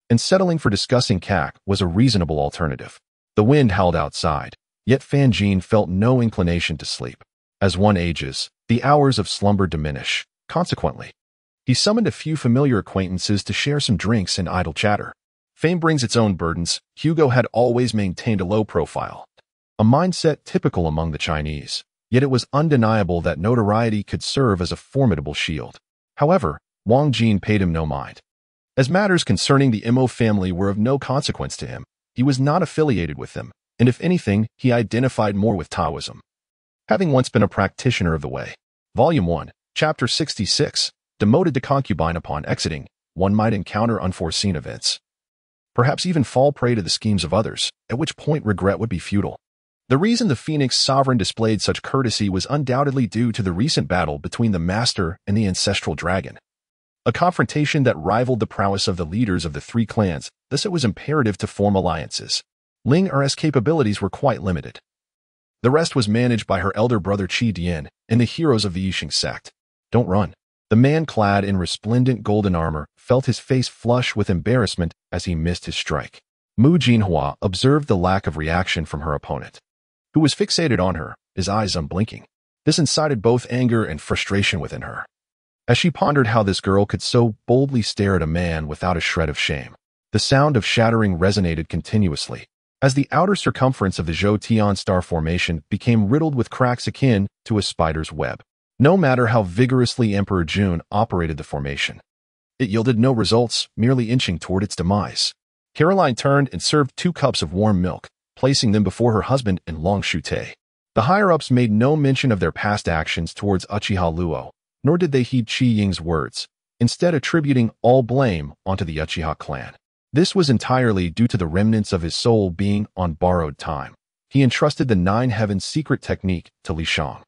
And settling for discussing Kak was a reasonable alternative. The wind howled outside, yet Fan Jin felt no inclination to sleep. As one ages, the hours of slumber diminish. Consequently, he summoned a few familiar acquaintances to share some drinks and idle chatter. Fame brings its own burdens. Hugo had always maintained a low profile, a mindset typical among the Chinese. Yet it was undeniable that notoriety could serve as a formidable shield. However, Wang Jin paid him no mind. As matters concerning the Imo family were of no consequence to him, he was not affiliated with them, and if anything, he identified more with Taoism. Having once been a practitioner of the way. Volume 1, Chapter 66, Demoted to concubine upon exiting, one might encounter unforeseen events. Perhaps even fall prey to the schemes of others, at which point regret would be futile. The reason the Phoenix sovereign displayed such courtesy was undoubtedly due to the recent battle between the master and the ancestral dragon. A confrontation that rivaled the prowess of the leaders of the three clans, thus it was imperative to form alliances. Ling Er's capabilities were quite limited. The rest was managed by her elder brother Qi Dian and the heroes of the Yixing sect. Don't run. The man clad in resplendent golden armor felt his face flush with embarrassment as he missed his strike. Mu Jinhua observed the lack of reaction from her opponent, who was fixated on her, his eyes unblinking. This incited both anger and frustration within her, as she pondered how this girl could so boldly stare at a man without a shred of shame. The sound of shattering resonated continuously, as the outer circumference of the Zhou Tian star formation became riddled with cracks akin to a spider's web. No matter how vigorously Emperor Jun operated the formation, it yielded no results, merely inching toward its demise. Caroline turned and served 2 cups of warm milk, placing them before her husband and Long Shute. The higher-ups made no mention of their past actions towards Uchiha Luo, nor did they heed Qi Ying's words, instead attributing all blame onto the Uchiha clan. This was entirely due to the remnants of his soul being on borrowed time. He entrusted the Nine Heavens secret technique to Li Shang,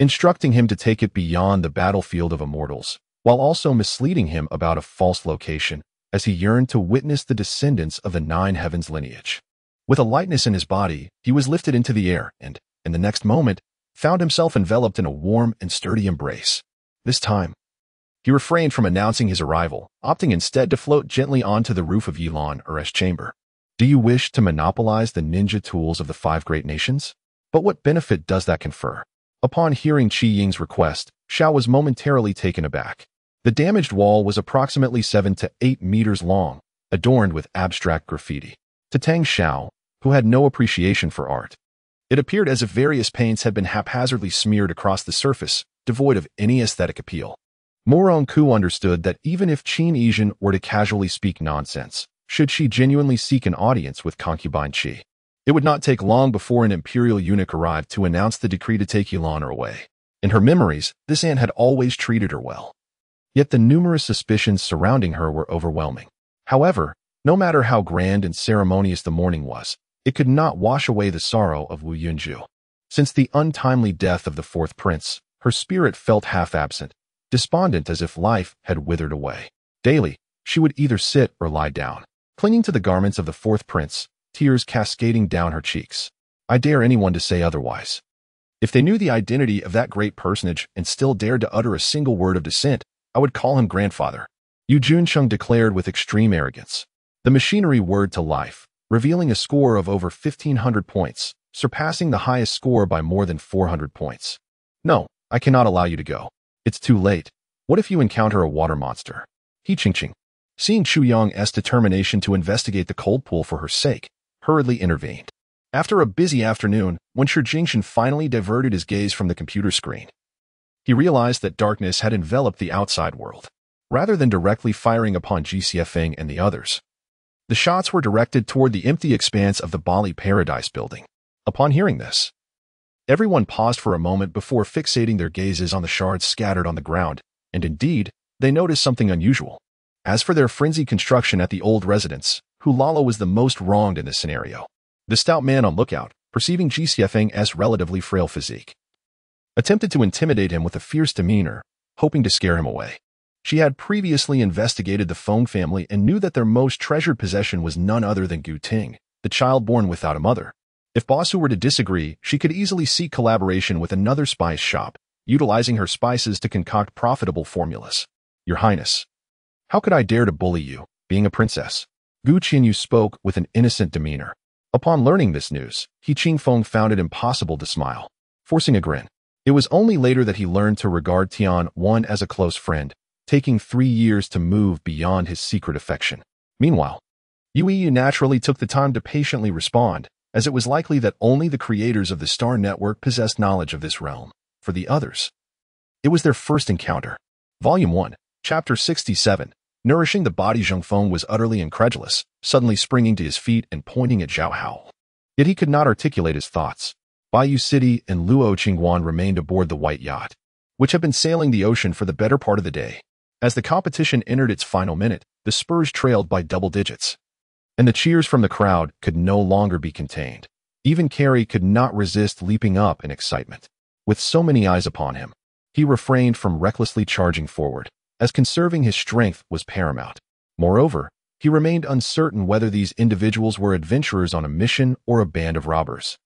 instructing him to take it beyond the battlefield of immortals, while also misleading him about a false location, as he yearned to witness the descendants of the Nine Heavens lineage. With a lightness in his body, he was lifted into the air and, in the next moment, found himself enveloped in a warm and sturdy embrace. This time, he refrained from announcing his arrival, opting instead to float gently onto the roof of Yilan Er's chamber. Do you wish to monopolize the ninja tools of the 5 great nations? But what benefit does that confer? Upon hearing Qi Ying's request, Xiao was momentarily taken aback. The damaged wall was approximately 7 to 8 meters long, adorned with abstract graffiti. To Tang Xiao, who had no appreciation for art, it appeared as if various paints had been haphazardly smeared across the surface, devoid of any aesthetic appeal. Morong Ku understood that even if Qin Yizhen were to casually speak nonsense, should she genuinely seek an audience with concubine Qi, it would not take long before an imperial eunuch arrived to announce the decree to take Yilan away. In her memories, this aunt had always treated her well. Yet the numerous suspicions surrounding her were overwhelming. However, no matter how grand and ceremonious the mourning was, it could not wash away the sorrow of Wu Yunju. Since the untimely death of the 4th prince, her spirit felt half absent, despondent as if life had withered away. Daily, she would either sit or lie down, clinging to the garments of the 4th prince, tears cascading down her cheeks. I dare anyone to say otherwise. If they knew the identity of that great personage and still dared to utter a single word of dissent, I would call him grandfather. Yu Junsheng declared with extreme arrogance. The machinery whirred to life, revealing a score of over 1,500 points, surpassing the highest score by more than 400 points. No, I cannot allow you to go. It's too late. What if you encounter a water monster? He Qingqing, seeing Chu Yang's determination to investigate the cold pool for her sake, hurriedly intervened. After a busy afternoon, when Shi Jingshan finally diverted his gaze from the computer screen, he realized that darkness had enveloped the outside world. Rather than directly firing upon Ji Xiefeng and the others, the shots were directed toward the empty expanse of the Bali Paradise building. Upon hearing this, everyone paused for a moment before fixating their gazes on the shards scattered on the ground, and indeed, they noticed something unusual. As for their frenzied construction at the old residence, Hulala was the most wronged in this scenario. The stout man on lookout, perceiving Ji Xiefeng's relatively frail physique, attempted to intimidate him with a fierce demeanor, hoping to scare him away. She had previously investigated the Feng family and knew that their most treasured possession was none other than Gu Ting, the child born without a mother. If Basu were to disagree, she could easily seek collaboration with another spice shop, utilizing her spices to concoct profitable formulas. Your Highness, how could I dare to bully you, being a princess? Gu Qinyu spoke with an innocent demeanor. Upon learning this news, He Qingfeng found it impossible to smile, forcing a grin. It was only later that he learned to regard Tian Wan as a close friend, taking 3 years to move beyond his secret affection. Meanwhile, Yu naturally took the time to patiently respond, as it was likely that only the creators of the star network possessed knowledge of this realm. For the others, it was their first encounter. Volume 1, Chapter 67. Nourishing the body. Zheng Feng was utterly incredulous, suddenly springing to his feet and pointing at Zhao Hao. Yet he could not articulate his thoughts. Bayou City and Luo Qingyan remained aboard the white yacht, which had been sailing the ocean for the better part of the day. As the competition entered its final minute, the Spurs trailed by double digits, and the cheers from the crowd could no longer be contained. Even Carey could not resist leaping up in excitement. With so many eyes upon him, he refrained from recklessly charging forward, as conserving his strength was paramount. Moreover, he remained uncertain whether these individuals were adventurers on a mission or a band of robbers.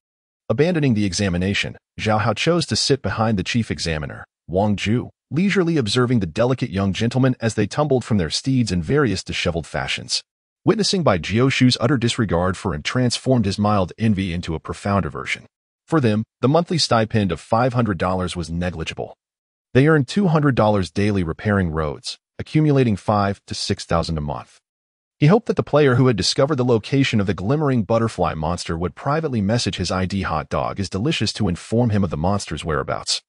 Abandoning the examination, Zhao Hao chose to sit behind the chief examiner, Wang Ju, leisurely observing the delicate young gentlemen as they tumbled from their steeds in various disheveled fashions. Witnessing by Jioshu's utter disregard for him transformed his mild envy into a profound aversion. For them, the monthly stipend of $500 was negligible. They earned $200 daily repairing roads, accumulating $5,000 to $6,000 a month. He hoped that the player who had discovered the location of the glimmering butterfly monster would privately message his ID hot dog is delicious to inform him of the monster's whereabouts,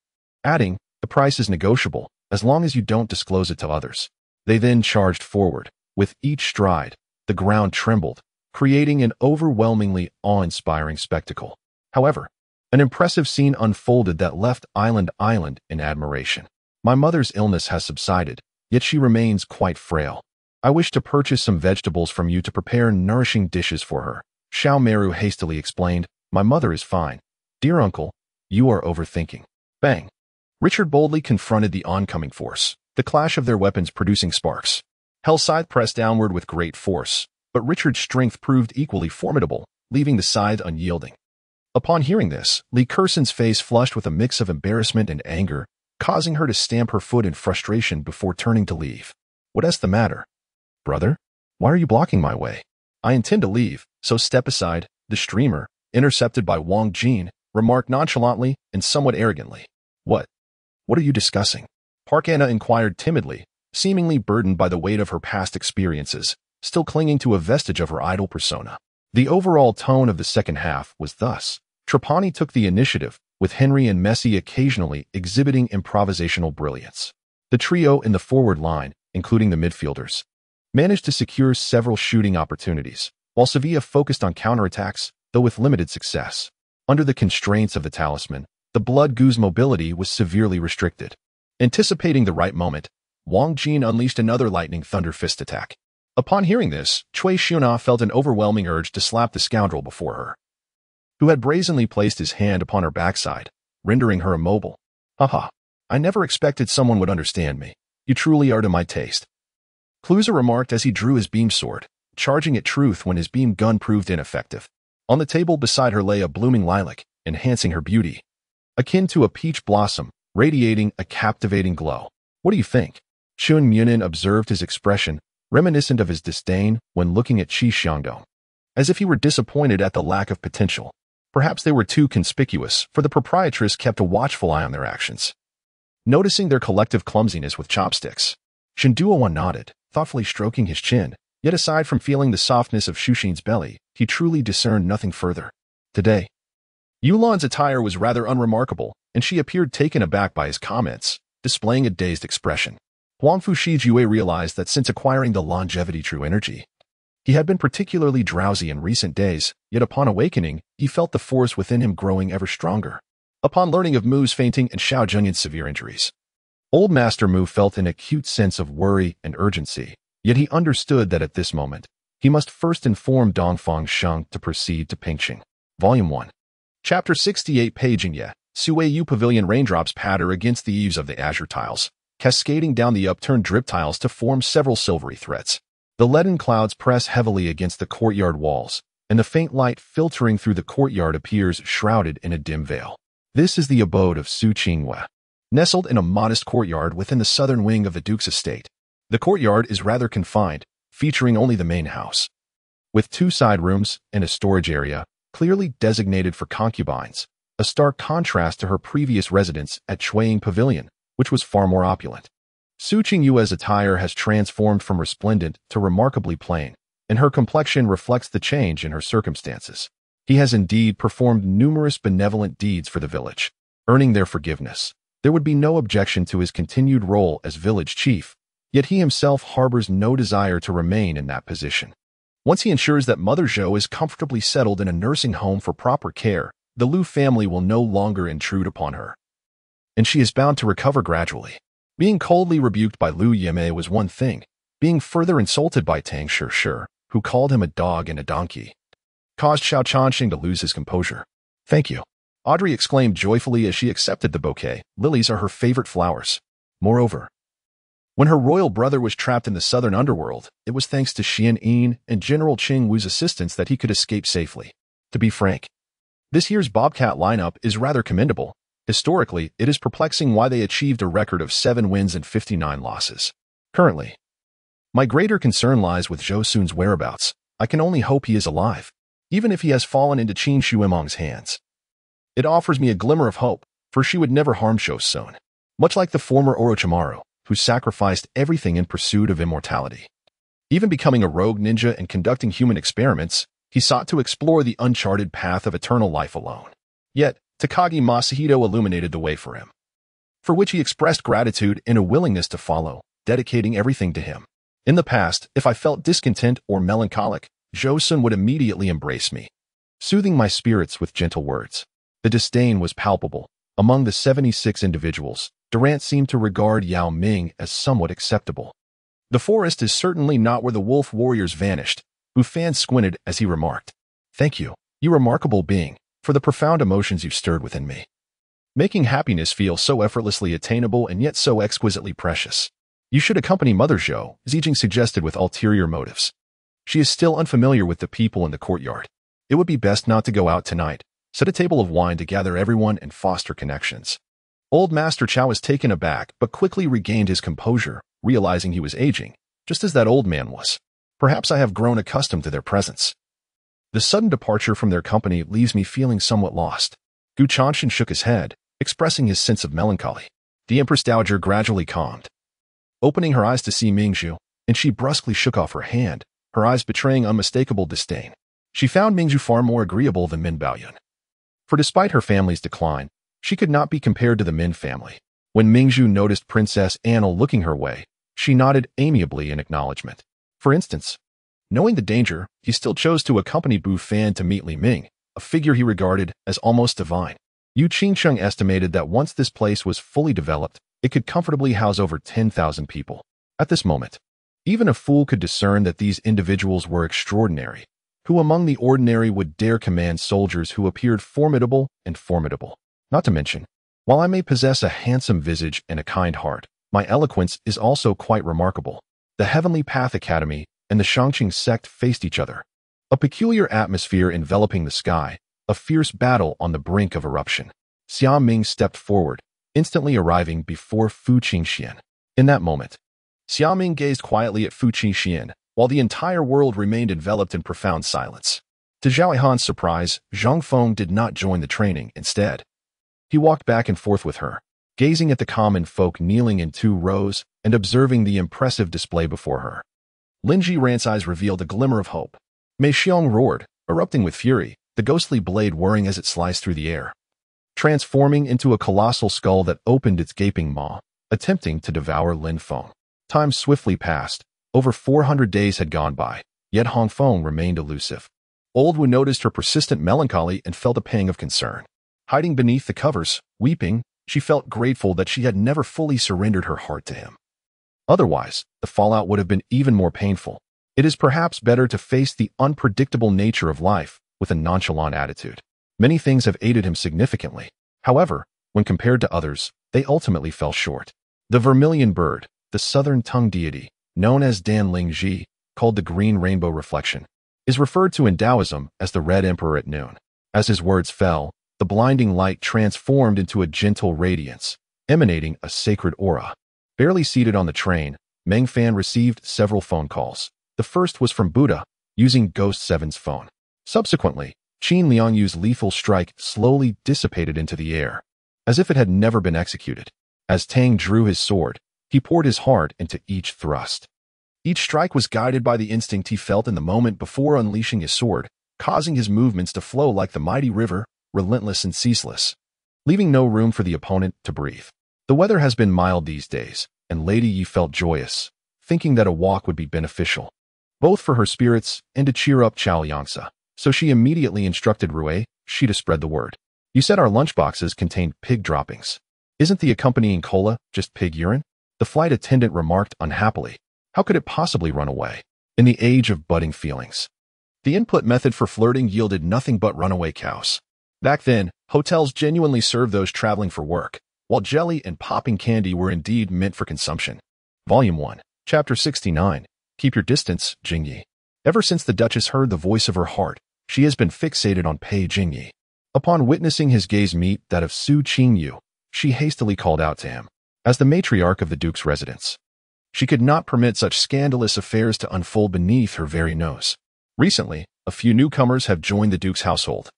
adding, "The price is negotiable, as long as you don't disclose it to others." They then charged forward. With each stride, the ground trembled, creating an overwhelmingly awe-inspiring spectacle. However, an impressive scene unfolded that left Island in admiration. "My mother's illness has subsided, yet she remains quite frail. I wish to purchase some vegetables from you to prepare nourishing dishes for her," Xiao Meru hastily explained. "My mother is fine. Dear uncle, you are overthinking." Bang! Richard boldly confronted the oncoming force, the clash of their weapons producing sparks. Hell's scythe pressed downward with great force, but Richard's strength proved equally formidable, leaving the scythe unyielding. Upon hearing this, Li Kerson's face flushed with a mix of embarrassment and anger, causing her to stamp her foot in frustration before turning to leave. "What's the matter? Brother? Why are you blocking my way?" "I intend to leave, so step aside," the streamer, intercepted by Wang Jin, remarked nonchalantly and somewhat arrogantly. What are you discussing?" Park Anna inquired timidly, seemingly burdened by the weight of her past experiences, still clinging to a vestige of her idol persona. The overall tone of the second half was thus. Trapani took the initiative, with Henry and Messi occasionally exhibiting improvisational brilliance. The trio in the forward line, including the midfielders, managed to secure several shooting opportunities, while Sevilla focused on counterattacks, though with limited success. Under the constraints of the talisman, the blood goose mobility was severely restricted. Anticipating the right moment, Wang Jin unleashed another lightning thunder fist attack. Upon hearing this, Cui Xiuna felt an overwhelming urge to slap the scoundrel before her, who had brazenly placed his hand upon her backside, rendering her immobile. "Haha, I never expected someone would understand me. You truly are to my taste," Cluza remarked as he drew his beam sword, charging at Truth when his beam gun proved ineffective. On the table beside her lay a blooming lilac, enhancing her beauty, akin to a peach blossom, radiating a captivating glow. "What do you think?" Chun Munin observed his expression, reminiscent of his disdain when looking at Qi Xiangdong, as if he were disappointed at the lack of potential. Perhaps they were too conspicuous, for the proprietress kept a watchful eye on their actions, noticing their collective clumsiness with chopsticks. Shinduawan nodded, thoughtfully stroking his chin, yet aside from feeling the softness of Shushin's belly, he truly discerned nothing further. Today, Yulan's attire was rather unremarkable, and she appeared taken aback by his comments, displaying a dazed expression. Huangfu Shijue realized that since acquiring the longevity true energy, he had been particularly drowsy in recent days, yet upon awakening, he felt the force within him growing ever stronger. Upon learning of Mu's fainting and Xiao Zhenyan's severe injuries, Old Master Mu felt an acute sense of worry and urgency, yet he understood that at this moment, he must first inform Dongfang Sheng to proceed to Pingqing. Volume 1. Chapter 68. Peijingye, Suiyu Pavilion. Raindrops patter against the eaves of the azure tiles, cascading down the upturned drip tiles to form several silvery threads. The leaden clouds press heavily against the courtyard walls, and the faint light filtering through the courtyard appears shrouded in a dim veil. This is the abode of Su Qingwe, nestled in a modest courtyard within the southern wing of the Duke's estate. The courtyard is rather confined, featuring only the main house, with 2 side rooms and a storage area, clearly designated for concubines, a stark contrast to her previous residence at Chuaying Pavilion, which was far more opulent. Su Qingyue's attire has transformed from resplendent to remarkably plain, and her complexion reflects the change in her circumstances. He has indeed performed numerous benevolent deeds for the village, earning their forgiveness. There would be no objection to his continued role as village chief, yet he himself harbors no desire to remain in that position. Once he ensures that Mother Zhou is comfortably settled in a nursing home for proper care, the Liu family will no longer intrude upon her, and she is bound to recover gradually. Being coldly rebuked by Liu Yimei was one thing, being further insulted by Tang Shi, who called him a dog and a donkey, caused Xiao Changxing to lose his composure. "Thank you," Audrey exclaimed joyfully as she accepted the bouquet. Lilies are her favorite flowers. Moreover, when her royal brother was trapped in the southern underworld, it was thanks to Xian Yin and General Qing Wu's assistance that he could escape safely. To be frank, this year's Bobcat lineup is rather commendable. Historically, it is perplexing why they achieved a record of 7 wins and 59 losses. Currently, my greater concern lies with Zhou Sun's whereabouts. I can only hope he is alive, even if he has fallen into Qin Shuimeng's hands. It offers me a glimmer of hope, for she would never harm Zhou Sun, much like the former Orochimaru, who sacrificed everything in pursuit of immortality. Even becoming a rogue ninja and conducting human experiments, he sought to explore the uncharted path of eternal life alone. Yet, Takagi Masahito illuminated the way for him, for which he expressed gratitude and a willingness to follow, dedicating everything to him. In the past, if I felt discontent or melancholic, Zhou Sun would immediately embrace me, soothing my spirits with gentle words. The disdain was palpable. Among the 76 individuals, Durant seemed to regard Yao Ming as somewhat acceptable. "The forest is certainly not where the wolf warriors vanished," Wu Fan squinted as he remarked. "Thank you, you remarkable being, for the profound emotions you've stirred within me, making happiness feel so effortlessly attainable and yet so exquisitely precious. You should accompany Mother Zhou," Zijing suggested with ulterior motives. "She is still unfamiliar with the people in the courtyard. It would be best not to go out tonight. Set a table of wine to gather everyone and foster connections." Old Master Chao was taken aback but quickly regained his composure, realizing he was aging, just as that old man was. "Perhaps I have grown accustomed to their presence. The sudden departure from their company leaves me feeling somewhat lost." Gu Chanshan shook his head, expressing his sense of melancholy. The Empress Dowager gradually calmed, opening her eyes to see Mingzhu, and she brusquely shook off her hand, her eyes betraying unmistakable disdain. She found Mingzhu far more agreeable than Min Baoyun, for despite her family's decline, she could not be compared to the Min family. When Mingzhu noticed Princess Anna looking her way, she nodded amiably in acknowledgement. For instance, knowing the danger, he still chose to accompany Bu Fan to meet Li Ming, a figure he regarded as almost divine. Yu Qingcheng estimated that once this place was fully developed, it could comfortably house over 10,000 people. At this moment, even a fool could discern that these individuals were extraordinary. Who among the ordinary would dare command soldiers who appeared formidable and formidable? Not to mention, while I may possess a handsome visage and a kind heart, my eloquence is also quite remarkable. The Heavenly Path Academy and the Shangqing sect faced each other. A peculiar atmosphere enveloping the sky, a fierce battle on the brink of eruption. Xia Ming stepped forward, instantly arriving before Fu Qingxian. In that moment, Xia Ming gazed quietly at Fu Qingxian, while the entire world remained enveloped in profound silence. To Zhao Han's surprise, Zhang Feng did not join the training. Instead, he walked back and forth with her, gazing at the common folk kneeling in 2 rows and observing the impressive display before her. Lin Jiran's eyes revealed a glimmer of hope. Mei Xiong roared, erupting with fury, the ghostly blade whirring as it sliced through the air, transforming into a colossal skull that opened its gaping maw, attempting to devour Lin Feng. Time swiftly passed. Over 400 days had gone by, yet Hong Feng remained elusive. Old Wu noticed her persistent melancholy and felt a pang of concern. Hiding beneath the covers, weeping, she felt grateful that she had never fully surrendered her heart to him. Otherwise, the fallout would have been even more painful. It is perhaps better to face the unpredictable nature of life with a nonchalant attitude. Many things have aided him significantly. However, when compared to others, they ultimately fell short. The vermilion bird, the southern tongue deity, known as Dan Ling Ji, called the Green Rainbow Reflection, is referred to in Taoism as the Red Emperor at noon. As his words fell, the blinding light transformed into a gentle radiance, emanating a sacred aura. Barely seated on the train, Meng Fan received several phone calls. The first was from Buddha, using Ghost 7's phone. Subsequently, Qin Liangyu's lethal strike slowly dissipated into the air, as if it had never been executed. As Tang drew his sword, he poured his heart into each thrust. Each strike was guided by the instinct he felt in the moment before unleashing his sword, causing his movements to flow like the mighty river, relentless and ceaseless, leaving no room for the opponent to breathe. The weather has been mild these days, and Lady Yi felt joyous, thinking that a walk would be beneficial, both for her spirits and to cheer up Chao Yangsa. So she immediately instructed Rui Shi to spread the word. You said our lunchboxes contained pig droppings. Isn't the accompanying cola just pig urine? The flight attendant remarked unhappily. How could it possibly run away? In the age of budding feelings, the input method for flirting yielded nothing but runaway cows. Back then, hotels genuinely served those traveling for work, while jelly and popping candy were indeed meant for consumption. Volume 1, Chapter 69. Keep your distance, Jingyi. Ever since the Duchess heard the voice of her heart, she has been fixated on Pei Jingyi. Upon witnessing his gaze meet that of Su Qingyu, she hastily called out to him. As the matriarch of the Duke's residence, she could not permit such scandalous affairs to unfold beneath her very nose. Recently, a few newcomers have joined the Duke's household,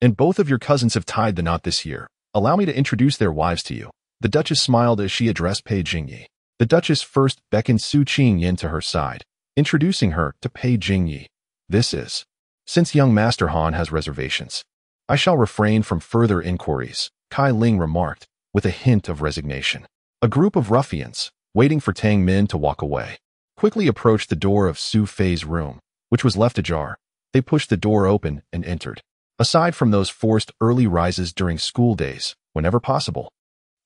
and both of your cousins have tied the knot this year. Allow me to introduce their wives to you. The Duchess smiled as she addressed Pei Jingyi. The Duchess first beckoned Su Qingyan to her side, introducing her to Pei Jingyi. This is, since young Master Han has reservations, I shall refrain from further inquiries, Kai Ling remarked, with a hint of resignation. A group of ruffians, waiting for Tang Min to walk away, quickly approached the door of Su Fei's room, which was left ajar. They pushed the door open and entered. Aside from those forced early rises during school days, whenever possible,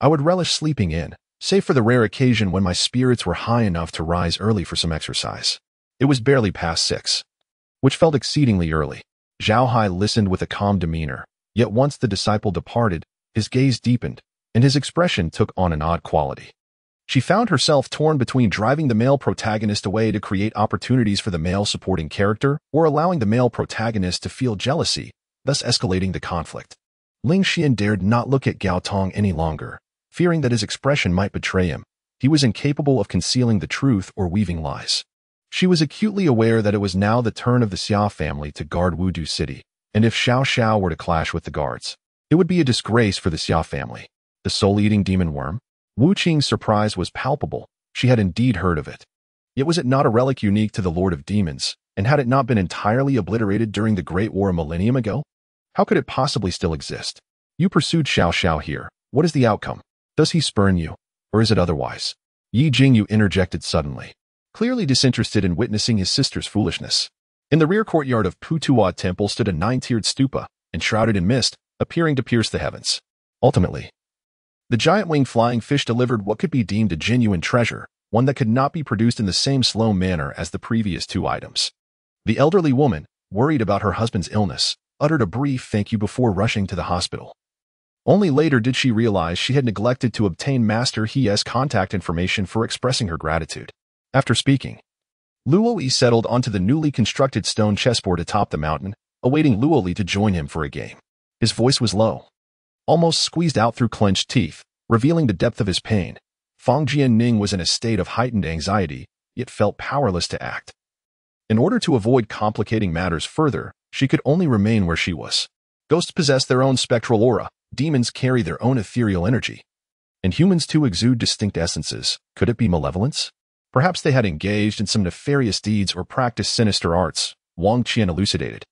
I would relish sleeping in, save for the rare occasion when my spirits were high enough to rise early for some exercise. It was barely past 6, which felt exceedingly early. Zhao Hai listened with a calm demeanor, yet once the disciple departed, his gaze deepened, and his expression took on an odd quality. She found herself torn between driving the male protagonist away to create opportunities for the male supporting character or allowing the male protagonist to feel jealousy, thus escalating the conflict. Ling Xian dared not look at Gao Tong any longer, fearing that his expression might betray him. He was incapable of concealing the truth or weaving lies. She was acutely aware that it was now the turn of the Xia family to guard Wudu City, and if Xiao Xiao were to clash with the guards, it would be a disgrace for the Xia family. The soul-eating demon worm? Wu Qing's surprise was palpable. She had indeed heard of it. Yet was it not a relic unique to the Lord of Demons, and had it not been entirely obliterated during the Great War a millennium ago? How could it possibly still exist? You pursued Xiao Xiao here. What is the outcome? Does he spurn you? Or is it otherwise? Yi Jingyu interjected suddenly, clearly disinterested in witnessing his sister's foolishness. In the rear courtyard of Putuwa Temple stood a 9-tiered stupa, enshrouded in mist, appearing to pierce the heavens. Ultimately, the giant-winged flying fish delivered what could be deemed a genuine treasure, one that could not be produced in the same slow manner as the previous 2 items. The elderly woman, worried about her husband's illness, uttered a brief thank you before rushing to the hospital. Only later did she realize she had neglected to obtain Master He's contact information for expressing her gratitude. After speaking, Luo Yi settled onto the newly constructed stone chessboard atop the mountain, awaiting Luo Li to join him for a game. His voice was low, almost squeezed out through clenched teeth, revealing the depth of his pain. Fang Jianning was in a state of heightened anxiety, yet felt powerless to act. In order to avoid complicating matters further, she could only remain where she was. Ghosts possess their own spectral aura, demons carry their own ethereal energy, and humans too exude distinct essences. Could it be malevolence? Perhaps they had engaged in some nefarious deeds or practiced sinister arts, Wang Qian elucidated.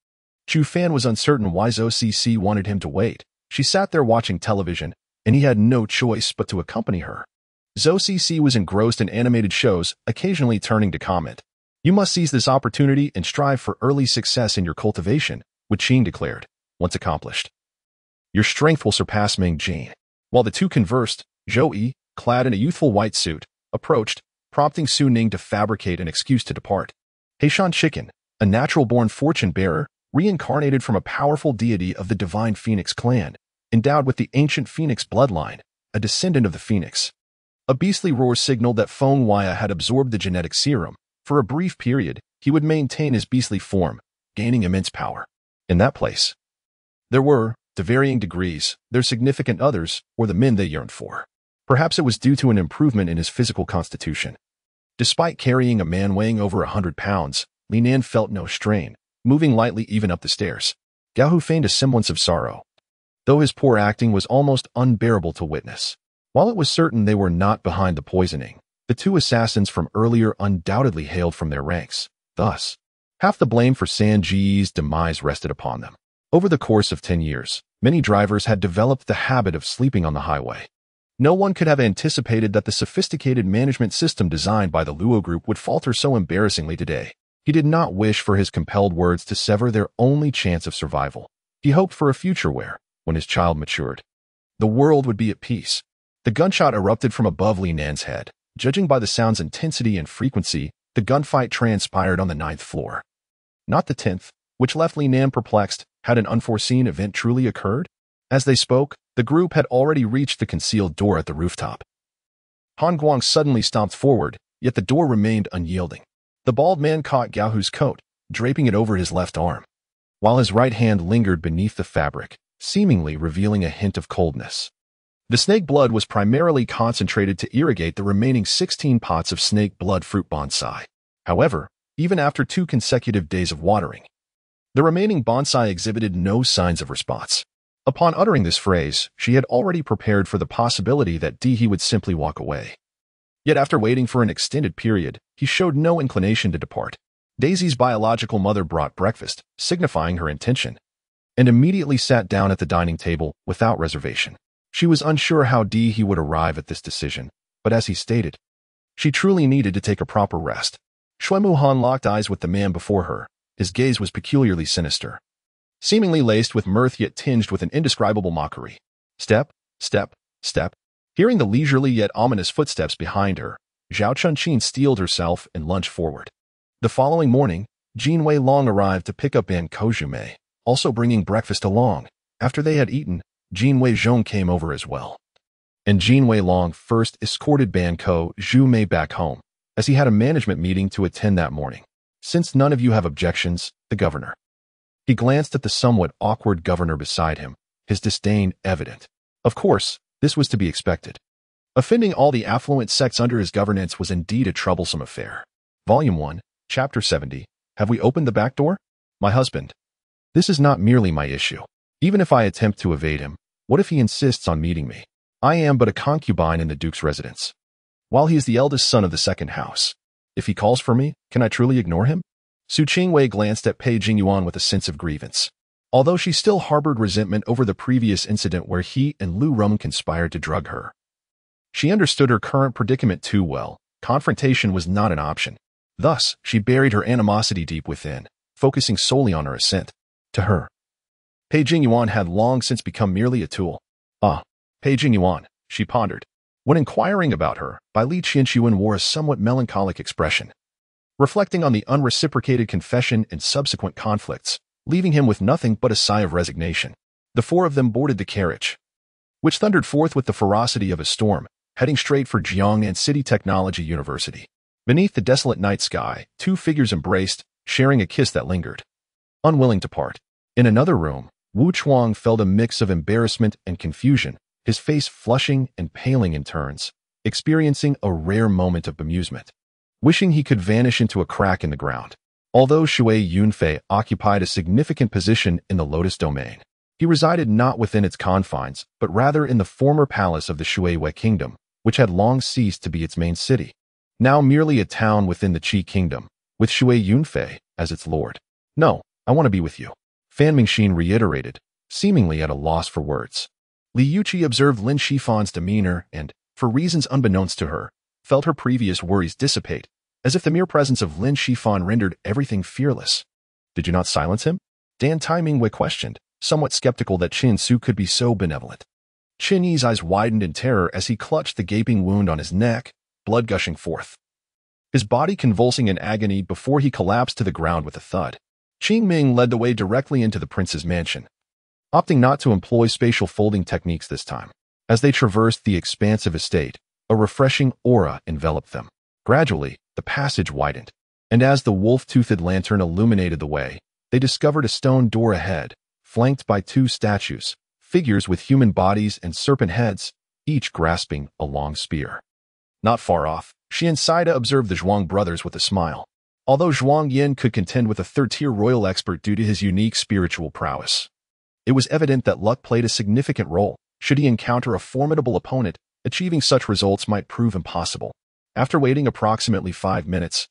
Chu Fan was uncertain why Zhou Cc wanted him to wait. She sat there watching television, and he had no choice but to accompany her. Zhou Cc was engrossed in animated shows, occasionally turning to comment. You must seize this opportunity and strive for early success in your cultivation, Wu Qing declared, once accomplished. Your strength will surpass Ming Jin. While the two conversed, Zhou Yi, clad in a youthful white suit, approached, prompting Su Ning to fabricate an excuse to depart. Heishan Chicken, a natural-born fortune-bearer, reincarnated from a powerful deity of the divine Phoenix clan, endowed with the ancient Phoenix bloodline, a descendant of the Phoenix. A beastly roar signaled that Feng Waya had absorbed the genetic serum. For a brief period, he would maintain his beastly form, gaining immense power. In that place, there were, to varying degrees, their significant others, or the men they yearned for. Perhaps it was due to an improvement in his physical constitution. Despite carrying a man weighing over 100 pounds, Li Nan felt no strain, moving lightly even up the stairs. Gao Hu feigned a semblance of sorrow, though his poor acting was almost unbearable to witness. While it was certain they were not behind the poisoning, the two assassins from earlier undoubtedly hailed from their ranks. Thus, Half the blame for Sanji's demise rested upon them. Over the course of 10 years, many drivers had developed the habit of sleeping on the highway. No one could have anticipated that the sophisticated management system designed by the Luo Group would falter so embarrassingly today. He did not wish for his compelled words to sever their only chance of survival. He hoped for a future where, when his child matured, the world would be at peace. The gunshot erupted from above Li Nan's head. Judging by the sound's intensity and frequency, the gunfight transpired on the 9th floor. Not the 10th, which left Li Nan perplexed. Had an unforeseen event truly occurred? As they spoke, the group had already reached the concealed door at the rooftop. Han Guang suddenly stomped forward, yet the door remained unyielding. The bald man caught Gao Hu's coat, draping it over his left arm, while his right hand lingered beneath the fabric, seemingly revealing a hint of coldness. The snake blood was primarily concentrated to irrigate the remaining 16 pots of snake blood fruit bonsai. However, even after 2 consecutive days of watering, the remaining bonsai exhibited no signs of response. Upon uttering this phrase, she had already prepared for the possibility that He would simply walk away. Yet after waiting for an extended period, he showed no inclination to depart. Daisy's biological mother brought breakfast, signifying her intention, and immediately sat down at the dining table without reservation. She was unsure how He would arrive at this decision, but as he stated, she truly needed to take a proper rest. Shui Muhan locked eyes with the man before her. His gaze was peculiarly sinister, seemingly laced with mirth yet tinged with an indescribable mockery. Step, step, step. Hearing the leisurely yet ominous footsteps behind her, Zhao Chunqin steeled herself and lunged forward. The following morning, Jin Wei Long arrived to pick up Ban Kojume, also bringing breakfast along. After they had eaten, Jin Wei Zhong came over as well. And Jin Wei Long first escorted Ban Kojume back home, as he had a management meeting to attend that morning. Since none of you have objections, the governor. He glanced at the somewhat awkward governor beside him, his disdain evident. Of course, this was to be expected. Offending all the affluent sects under his governance was indeed a troublesome affair. Volume 1, Chapter 70. Have we opened the back door? My husband. This is not merely my issue. Even if I attempt to evade him, what if he insists on meeting me? I am but a concubine in the Duke's residence, while he is the eldest son of the second house. If he calls for me, can I truly ignore him? Su Qingwei glanced at Pei Jingyuan with a sense of grievance. Although she still harbored resentment over the previous incident where he and Lu Rum conspired to drug her, she understood her current predicament too well. Confrontation was not an option. Thus, she buried her animosity deep within, focusing solely on her assent to her. Pei Jingyuan had long since become merely a tool. Pei Jingyuan, she pondered. When inquiring about her, Bai Li Qianxuan wore a somewhat melancholic expression, reflecting on the unreciprocated confession and subsequent conflicts, leaving him with nothing but a sigh of resignation. The 4 of them boarded the carriage, which thundered forth with the ferocity of a storm, heading straight for Jiangnan City Technology University. Beneath the desolate night sky, 2 figures embraced, sharing a kiss that lingered, unwilling to part. In another room, Wu Chuang felt a mix of embarrassment and confusion, his face flushing and paling in turns, experiencing a rare moment of bemusement, wishing he could vanish into a crack in the ground. Although Shui Yunfei occupied a significant position in the Lotus Domain, he resided not within its confines, but rather in the former palace of the Shui Wei Kingdom, which had long ceased to be its main city, now merely a town within the Qi Kingdom, with Shui Yunfei as its lord. No, I want to be with you, Fan Mingxin reiterated, seemingly at a loss for words. Li Yuqi observed Lin Shifan's demeanor and, for reasons unbeknownst to her, felt her previous worries dissipate, as if the mere presence of Lin Shifan rendered everything fearless. Did you not silence him? Dan Taimingwei questioned, somewhat skeptical that Qin Su could be so benevolent. Qin Yi's eyes widened in terror as he clutched the gaping wound on his neck, blood gushing forth, his body convulsing in agony before he collapsed to the ground with a thud. Qing Ming led the way directly into the prince's mansion, opting not to employ spatial folding techniques this time. As they traversed the expansive estate, a refreshing aura enveloped them. Gradually, the passage widened, and as the wolf-toothed lantern illuminated the way, they discovered a stone door ahead, flanked by 2 statues, figures with human bodies and serpent heads, each grasping a long spear. Not far off, she and Saida observed the Zhuang brothers with a smile. Although Zhuang Yin could contend with a 3rd-tier royal expert due to his unique spiritual prowess, it was evident that luck played a significant role. Should he encounter a formidable opponent, achieving such results might prove impossible. After waiting approximately 5 minutes,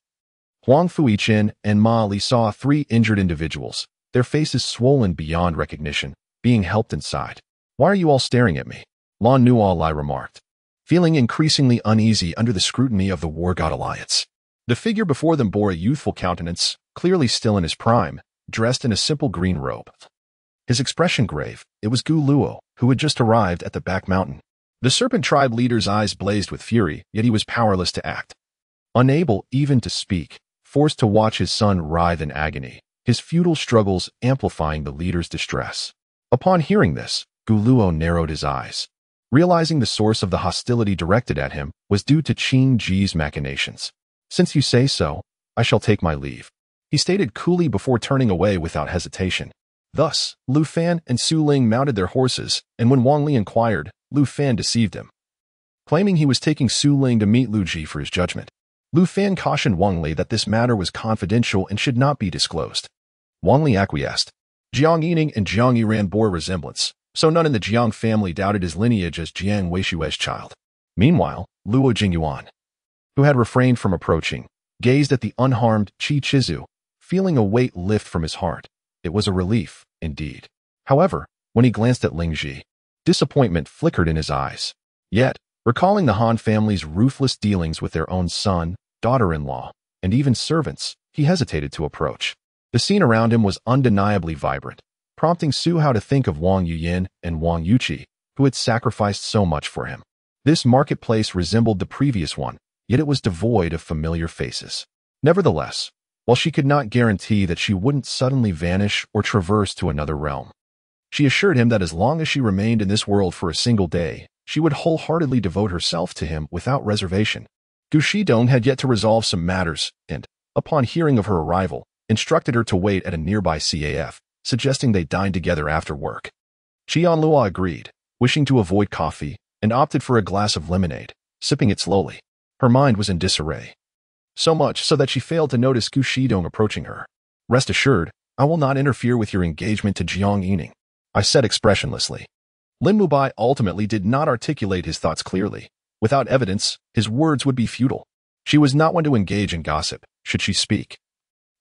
Huang Fuichen and Ma Li saw 3 injured individuals, their faces swollen beyond recognition, being helped inside. "Why are you all staring at me?" Lan Nuolai remarked, feeling increasingly uneasy under the scrutiny of the War God Alliance. The figure before them bore a youthful countenance, clearly still in his prime, dressed in a simple green robe. His expression grave. It was Gu Luo, who had just arrived at the back mountain. The serpent tribe leader's eyes blazed with fury, yet he was powerless to act. Unable even to speak, forced to watch his son writhe in agony, his futile struggles amplifying the leader's distress. Upon hearing this, Gu Luo narrowed his eyes, realizing the source of the hostility directed at him was due to Qing Ji's machinations. "Since you say so, I shall take my leave," he stated coolly before turning away without hesitation. Thus, Lu Fan and Su Ling mounted their horses, and when Wang Li inquired, Lu Fan deceived him, claiming he was taking Su Ling to meet Lu Ji for his judgment. Lu Fan cautioned Wang Li that this matter was confidential and should not be disclosed. Wang Li acquiesced. Jiang Yining and Jiang Yiran bore resemblance, so none in the Jiang family doubted his lineage as Jiang Weishue's child. Meanwhile, Luo Jingyuan, who had refrained from approaching, gazed at the unharmed Qi Chizu, feeling a weight lift from his heart. It was a relief, indeed. However, when he glanced at Ling Ji, disappointment flickered in his eyes. Yet, recalling the Han family's ruthless dealings with their own son, daughter-in-law, and even servants, he hesitated to approach. The scene around him was undeniably vibrant, prompting Su Hao to think of Wang Yuyin and Wang Yuqi, who had sacrificed so much for him. This marketplace resembled the previous one, yet it was devoid of familiar faces. Nevertheless, while she could not guarantee that she wouldn't suddenly vanish or traverse to another realm, she assured him that as long as she remained in this world for a single day, she would wholeheartedly devote herself to him without reservation. Gu Shidong had yet to resolve some matters and, upon hearing of her arrival, instructed her to wait at a nearby CAF, suggesting they dine together after work. Qianlua agreed, wishing to avoid coffee, and opted for a glass of lemonade, sipping it slowly. Her mind was in disarray. So much so that she failed to notice Gu Shidong approaching her. "Rest assured, I will not interfere with your engagement to Jiang Yining," I said expressionlessly. Lin Mubai ultimately did not articulate his thoughts clearly. Without evidence, his words would be futile. She was not one to engage in gossip, should she speak.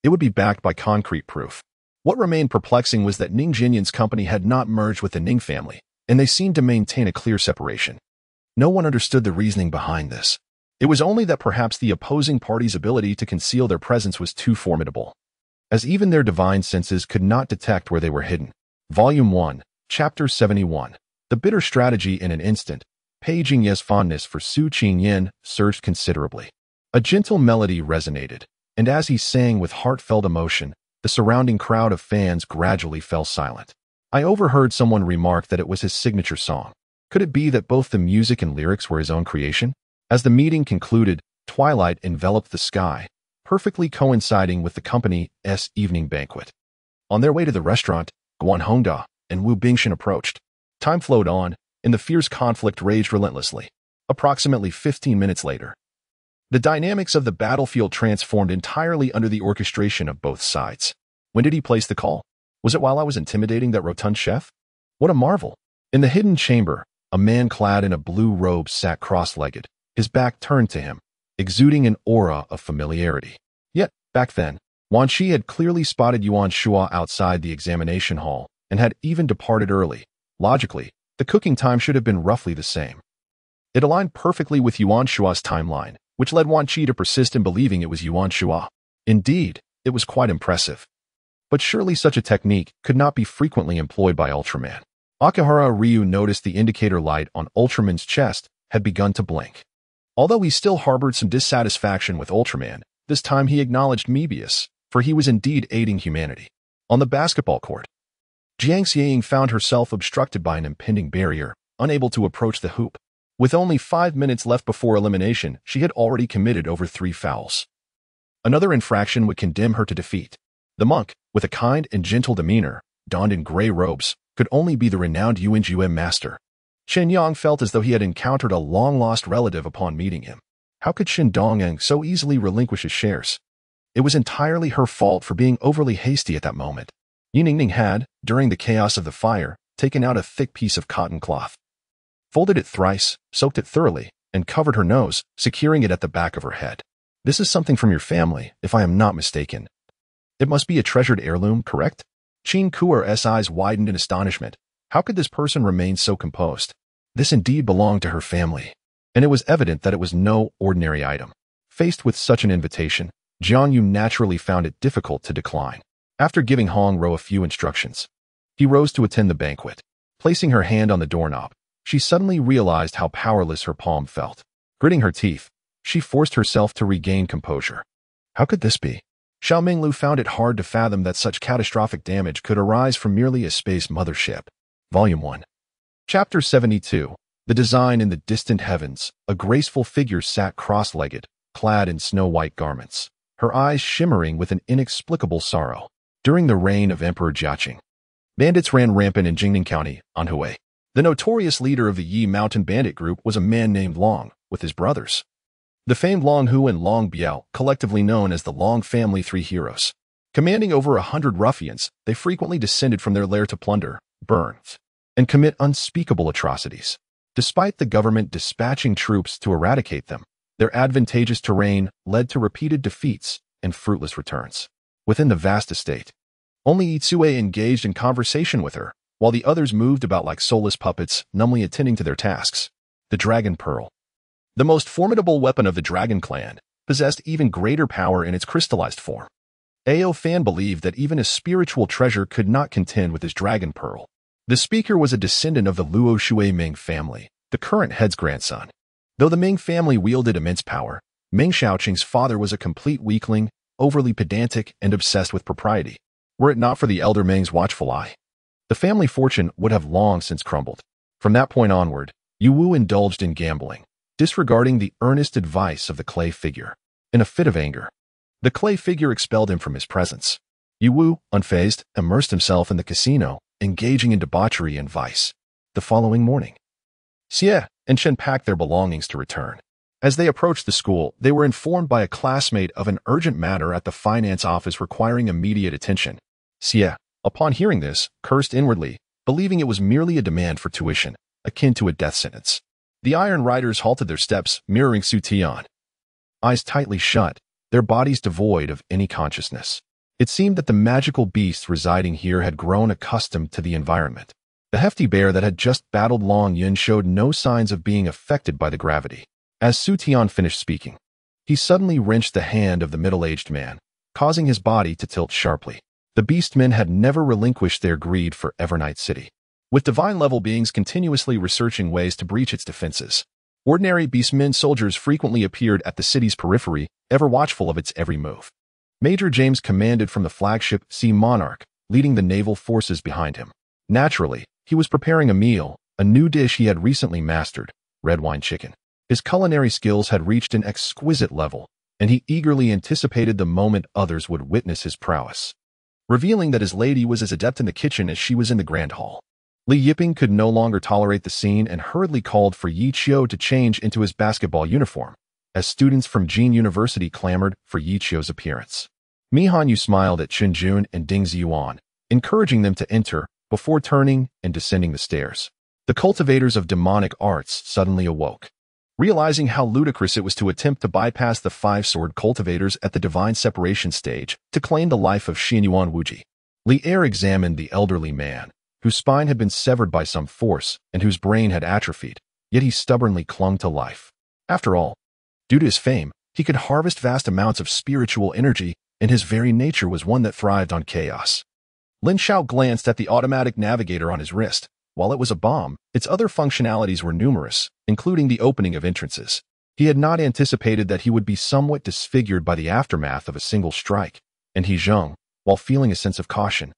It would be backed by concrete proof. What remained perplexing was that Ning Jinyan's company had not merged with the Ning family, and they seemed to maintain a clear separation. No one understood the reasoning behind this. It was only that perhaps the opposing party's ability to conceal their presence was too formidable, as even their divine senses could not detect where they were hidden. Volume 1, Chapter 71. The bitter strategy in an instant. Pei Jingye's fondness for Su Qingyan surged considerably. A gentle melody resonated, and as he sang with heartfelt emotion, the surrounding crowd of fans gradually fell silent. I overheard someone remark that it was his signature song. Could it be that both the music and lyrics were his own creation? As the meeting concluded, twilight enveloped the sky, perfectly coinciding with the company's evening banquet. On their way to the restaurant, Guan Hongda and Wu Bingshan approached. Time flowed on, and the fierce conflict raged relentlessly. Approximately 15 minutes later, the dynamics of the battlefield transformed entirely under the orchestration of both sides. When did he place the call? Was it while I was intimidating that rotund chef? What a marvel! In the hidden chamber, a man clad in a blue robe sat cross-legged, his back turned to him, exuding an aura of familiarity. Yet, back then, Wan Shi had clearly spotted Yuan Shua outside the examination hall and had even departed early. Logically, the cooking time should have been roughly the same. It aligned perfectly with Yuan Shua's timeline, which led Wan Qi to persist in believing it was Yuan Shua. Indeed, it was quite impressive. But surely such a technique could not be frequently employed by Ultraman. Akihara Ryu noticed the indicator light on Ultraman's chest had begun to blink. Although he still harbored some dissatisfaction with Ultraman, this time he acknowledged Mebius, for he was indeed aiding humanity. On the basketball court, Jiang Xieying found herself obstructed by an impending barrier, unable to approach the hoop. With only 5 minutes left before elimination, she had already committed over 3 fouls. Another infraction would condemn her to defeat. The monk, with a kind and gentle demeanor, donned in gray robes, could only be the renowned Yuan master. Shen Yang felt as though he had encountered a long-lost relative upon meeting him. How could Shen Dongyang so easily relinquish his shares? It was entirely her fault for being overly hasty at that moment. Yiningning had, during the chaos of the fire, taken out a thick piece of cotton cloth, folded it thrice, soaked it thoroughly, and covered her nose, securing it at the back of her head. This is something from your family, if I am not mistaken. It must be a treasured heirloom, correct? Qin Kuer's eyes widened in astonishment. How could this person remain so composed? This indeed belonged to her family, and it was evident that it was no ordinary item. Faced with such an invitation, Jiang Yu naturally found it difficult to decline. After giving Hong Ro a few instructions, he rose to attend the banquet. Placing her hand on the doorknob, she suddenly realized how powerless her palm felt. Gritting her teeth, she forced herself to regain composure. How could this be? Xiao Minglu found it hard to fathom that such catastrophic damage could arise from merely a space mothership. Volume 1. Chapter 72. The Design in the Distant Heavens. A graceful figure sat cross-legged, clad in snow-white garments, her eyes shimmering with an inexplicable sorrow. During the reign of Emperor Jiaqing, bandits ran rampant in Jingning County, Anhui. The notorious leader of the Yi Mountain bandit group was a man named Long, with his brothers. The famed Long Hu and Long Biao, collectively known as the Long Family Three Heroes. Commanding over 100 ruffians, they frequently descended from their lair to plunder, burn, and commit unspeakable atrocities. Despite the government dispatching troops to eradicate them, their advantageous terrain led to repeated defeats and fruitless returns. Within the vast estate, only Itsue engaged in conversation with her, while the others moved about like soulless puppets, numbly attending to their tasks. The Dragon Pearl, the most formidable weapon of the Dragon Clan, possessed even greater power in its crystallized form. Ao Fan believed that even a spiritual treasure could not contend with his Dragon Pearl. The speaker was a descendant of the Luo Shui Ming family, the current head's grandson. Though the Ming family wielded immense power, Ming Shaoqing's father was a complete weakling, overly pedantic and obsessed with propriety. Were it not for the elder Ming's watchful eye, the family fortune would have long since crumbled. From that point onward, Yu Wu indulged in gambling, disregarding the earnest advice of the clay figure. In a fit of anger, the clay figure expelled him from his presence. Yu Wu, unfazed, immersed himself in the casino, engaging in debauchery and vice. The following morning, Xie and Chen packed their belongings to return. As they approached the school, they were informed by a classmate of an urgent matter at the finance office requiring immediate attention. Xie, upon hearing this, cursed inwardly, believing it was merely a demand for tuition, akin to a death sentence. The Iron Riders halted their steps, mirroring Su Tian. Eyes tightly shut, their bodies devoid of any consciousness. It seemed that the magical beasts residing here had grown accustomed to the environment. The hefty bear that had just battled Long Yun showed no signs of being affected by the gravity. As Su Tian finished speaking, he suddenly wrenched the hand of the middle-aged man, causing his body to tilt sharply. The beastmen had never relinquished their greed for Evernight City, with divine-level beings continuously researching ways to breach its defenses. Ordinary beastmen soldiers frequently appeared at the city's periphery, ever watchful of its every move. Major James commanded from the flagship Sea Monarch, leading the naval forces behind him. Naturally, he was preparing a meal, a new dish he had recently mastered, red wine chicken. His culinary skills had reached an exquisite level, and he eagerly anticipated the moment others would witness his prowess. Revealing that his lady was as adept in the kitchen as she was in the grand hall, Li Yiping could no longer tolerate the scene and hurriedly called for Yi Qiu to change into his basketball uniform, as students from Jin University clamored for Yi Qiu's appearance. Mi Hanyu smiled at Chen Jun and Ding Ziyuan, encouraging them to enter, before turning and descending the stairs. The cultivators of demonic arts suddenly awoke. Realizing how ludicrous it was to attempt to bypass the five-sword cultivators at the divine separation stage to claim the life of Xianyuan Wuji, Li Er examined the elderly man, whose spine had been severed by some force and whose brain had atrophied, yet he stubbornly clung to life. After all, due to his fame, he could harvest vast amounts of spiritual energy, and his very nature was one that thrived on chaos. Lin Xiao glanced at the automatic navigator on his wrist. While it was a bomb, its other functionalities were numerous, including the opening of entrances. He had not anticipated that he would be somewhat disfigured by the aftermath of a single strike, and he zheng, while feeling a sense of caution,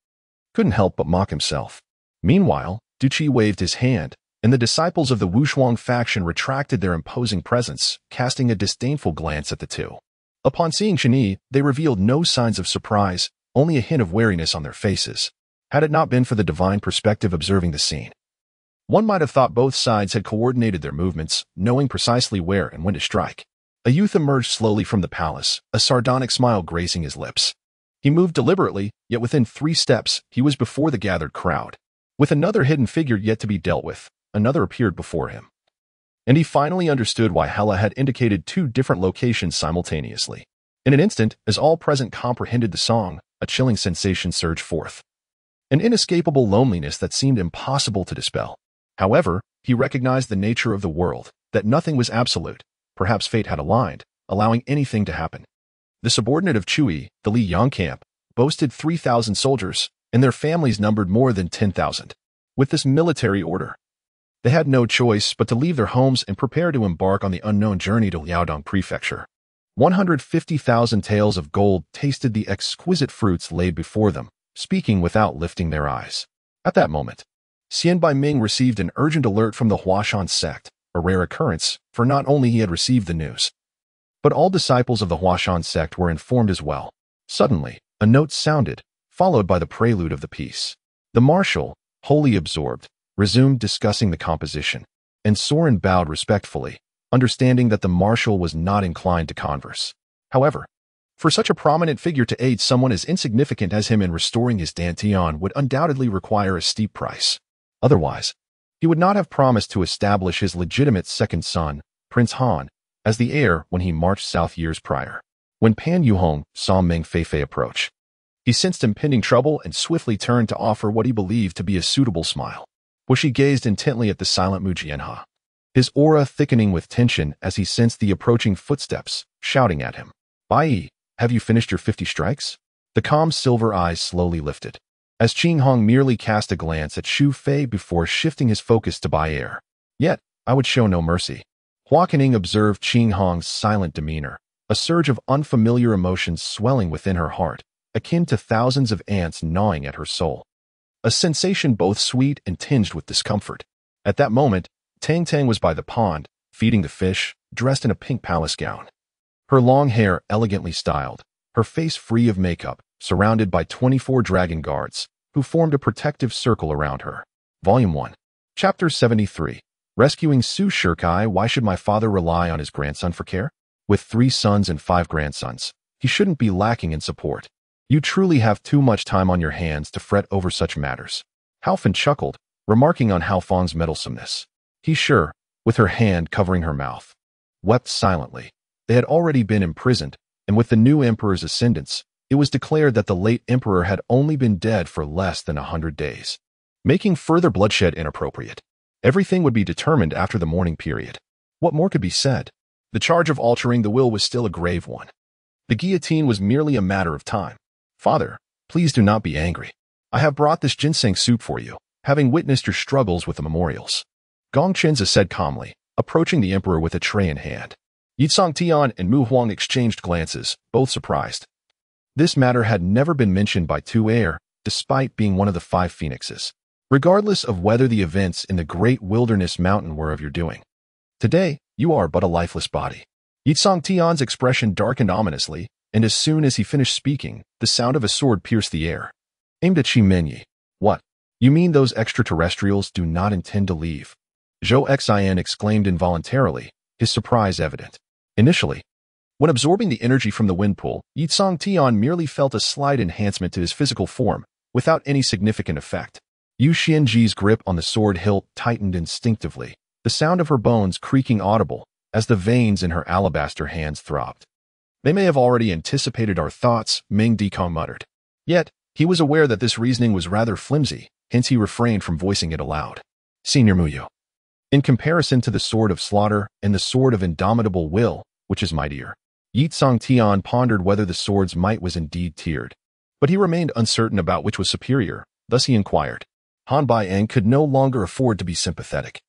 couldn't help but mock himself. Meanwhile, Du Qi waved his hand, and the disciples of the Wushuang faction retracted their imposing presence, casting a disdainful glance at the two. Upon seeing Shani, they revealed no signs of surprise, only a hint of wariness on their faces. Had it not been for the divine perspective observing the scene, one might have thought both sides had coordinated their movements, knowing precisely where and when to strike. A youth emerged slowly from the palace, a sardonic smile gracing his lips. He moved deliberately, yet within 3 steps, he was before the gathered crowd. With another hidden figure yet to be dealt with, another appeared before him. and he finally understood why Hela had indicated two different locations simultaneously. In an instant, as all present comprehended the song, a chilling sensation surged forth. An inescapable loneliness that seemed impossible to dispel. However, he recognized the nature of the world, that nothing was absolute. Perhaps fate had aligned, allowing anything to happen. The subordinate of Chui, the Li Yang camp, boasted 3,000 soldiers, and their families numbered more than 10,000. With this military order, they had no choice but to leave their homes and prepare to embark on the unknown journey to Liaodong Prefecture. 150,000 taels of gold tasted the exquisite fruits laid before them, speaking without lifting their eyes. At that moment, Xian Baiming received an urgent alert from the Huashan sect, a rare occurrence, for not only he had received the news, but all disciples of the Huashan sect were informed as well. Suddenly, a note sounded, followed by the prelude of the piece. The marshal, wholly absorbed, resumed discussing the composition, and Soren bowed respectfully, understanding that the marshal was not inclined to converse. However, for such a prominent figure to aid someone as insignificant as him in restoring his dantian would undoubtedly require a steep price. Otherwise, he would not have promised to establish his legitimate second son, Prince Han, as the heir when he marched south years prior. When Pan Yuhong saw Meng Feifei approach, he sensed impending trouble and swiftly turned to offer what he believed to be a suitable smile. Wuxi gazed intently at the silent Mu Jianhe, his aura thickening with tension as he sensed the approaching footsteps, shouting at him. Bai Yi, have you finished your 50 strikes? The calm silver eyes slowly lifted, as Qing Hong merely cast a glance at Xu Fei before shifting his focus to Bai Er. Yet, I would show no mercy. Hua Kening observed Qing Hong's silent demeanor, a surge of unfamiliar emotions swelling within her heart, akin to thousands of ants gnawing at her soul. A sensation both sweet and tinged with discomfort. At that moment, Tang Tang was by the pond, feeding the fish, dressed in a pink palace gown. Her long hair elegantly styled, her face free of makeup, surrounded by 24 dragon guards, who formed a protective circle around her. Volume 1. Chapter 73. Rescuing Su Shikai. Why should my father rely on his grandson for care? With 3 sons and 5 grandsons, he shouldn't be lacking in support. You truly have too much time on your hands to fret over such matters. Halfin chuckled, remarking on Hao Feng's meddlesomeness. He sure, with her hand covering her mouth, wept silently. They had already been imprisoned, and with the new emperor's ascendance, it was declared that the late emperor had only been dead for less than 100 days, making further bloodshed inappropriate. Everything would be determined after the mourning period. What more could be said? The charge of altering the will was still a grave one. The guillotine was merely a matter of time. Father, please do not be angry. I have brought this ginseng soup for you, having witnessed your struggles with the memorials. Gong Chenza said calmly, approaching the emperor with a tray in hand. Yitsong Tian and Mu Huang exchanged glances, both surprised. This matter had never been mentioned by Tu Air, despite being one of the 5 phoenixes, regardless of whether the events in the great wilderness mountain were of your doing. Today, you are but a lifeless body. Yitsong Tian's expression darkened ominously, and as soon as he finished speaking, the sound of a sword pierced the air. Aimed at Xi Menyi. What? You mean those extraterrestrials do not intend to leave? Zhou Xian exclaimed involuntarily, his surprise evident. Initially, when absorbing the energy from the wind pool, Yitsong Tian merely felt a slight enhancement to his physical form, without any significant effect. Yu Xianji's grip on the sword hilt tightened instinctively, the sound of her bones creaking audible, as the veins in her alabaster hands throbbed. They may have already anticipated our thoughts, Meng Dikong muttered. Yet, he was aware that this reasoning was rather flimsy, hence he refrained from voicing it aloud. Senior Muyo. In comparison to the sword of slaughter and the sword of indomitable will, which is mightier, Yitsong Tian pondered whether the sword's might was indeed tiered. But he remained uncertain about which was superior, thus he inquired. Han Baieng could no longer afford to be sympathetic.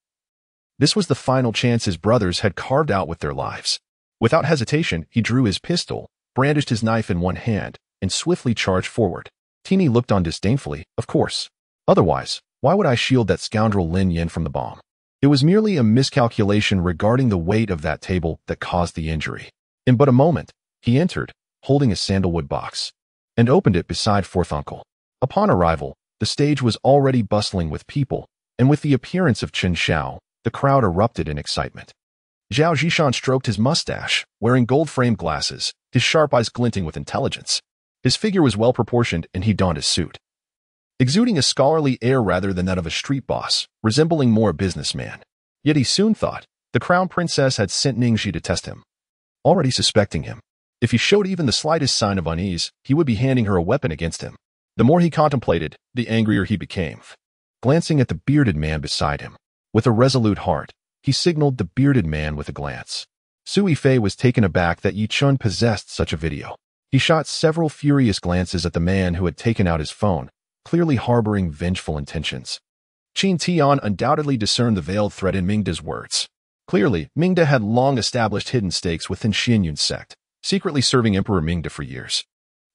This was the final chance his brothers had carved out with their lives. Without hesitation, he drew his pistol, brandished his knife in one hand, and swiftly charged forward. Teeny looked on disdainfully, of course. Otherwise, why would I shield that scoundrel Lin Yin from the bomb? It was merely a miscalculation regarding the weight of that table that caused the injury. In but a moment, he entered, holding a sandalwood box, and opened it beside fourth uncle. Upon arrival, the stage was already bustling with people, and with the appearance of Chen Xiao, the crowd erupted in excitement. Zhao Zhishan stroked his mustache, wearing gold-framed glasses, his sharp eyes glinting with intelligence. His figure was well-proportioned and he donned his suit, exuding a scholarly air rather than that of a street boss, resembling more a businessman. Yet he soon thought The crown princess had sent Ningxi to test him, already suspecting him. If he showed even the slightest sign of unease, he would be handing her a weapon against him. The more he contemplated, the angrier he became. Glancing at the bearded man beside him, with a resolute heart, he signaled the bearded man with a glance. Su Yifei was taken aback that Yi Chun possessed such a video. He shot several furious glances at the man who had taken out his phone, clearly harboring vengeful intentions. Qin Tian undoubtedly discerned the veiled threat in Mingda's words. Clearly, Mingda had long established hidden stakes within Xianyun's sect, secretly serving Emperor Mingda for years.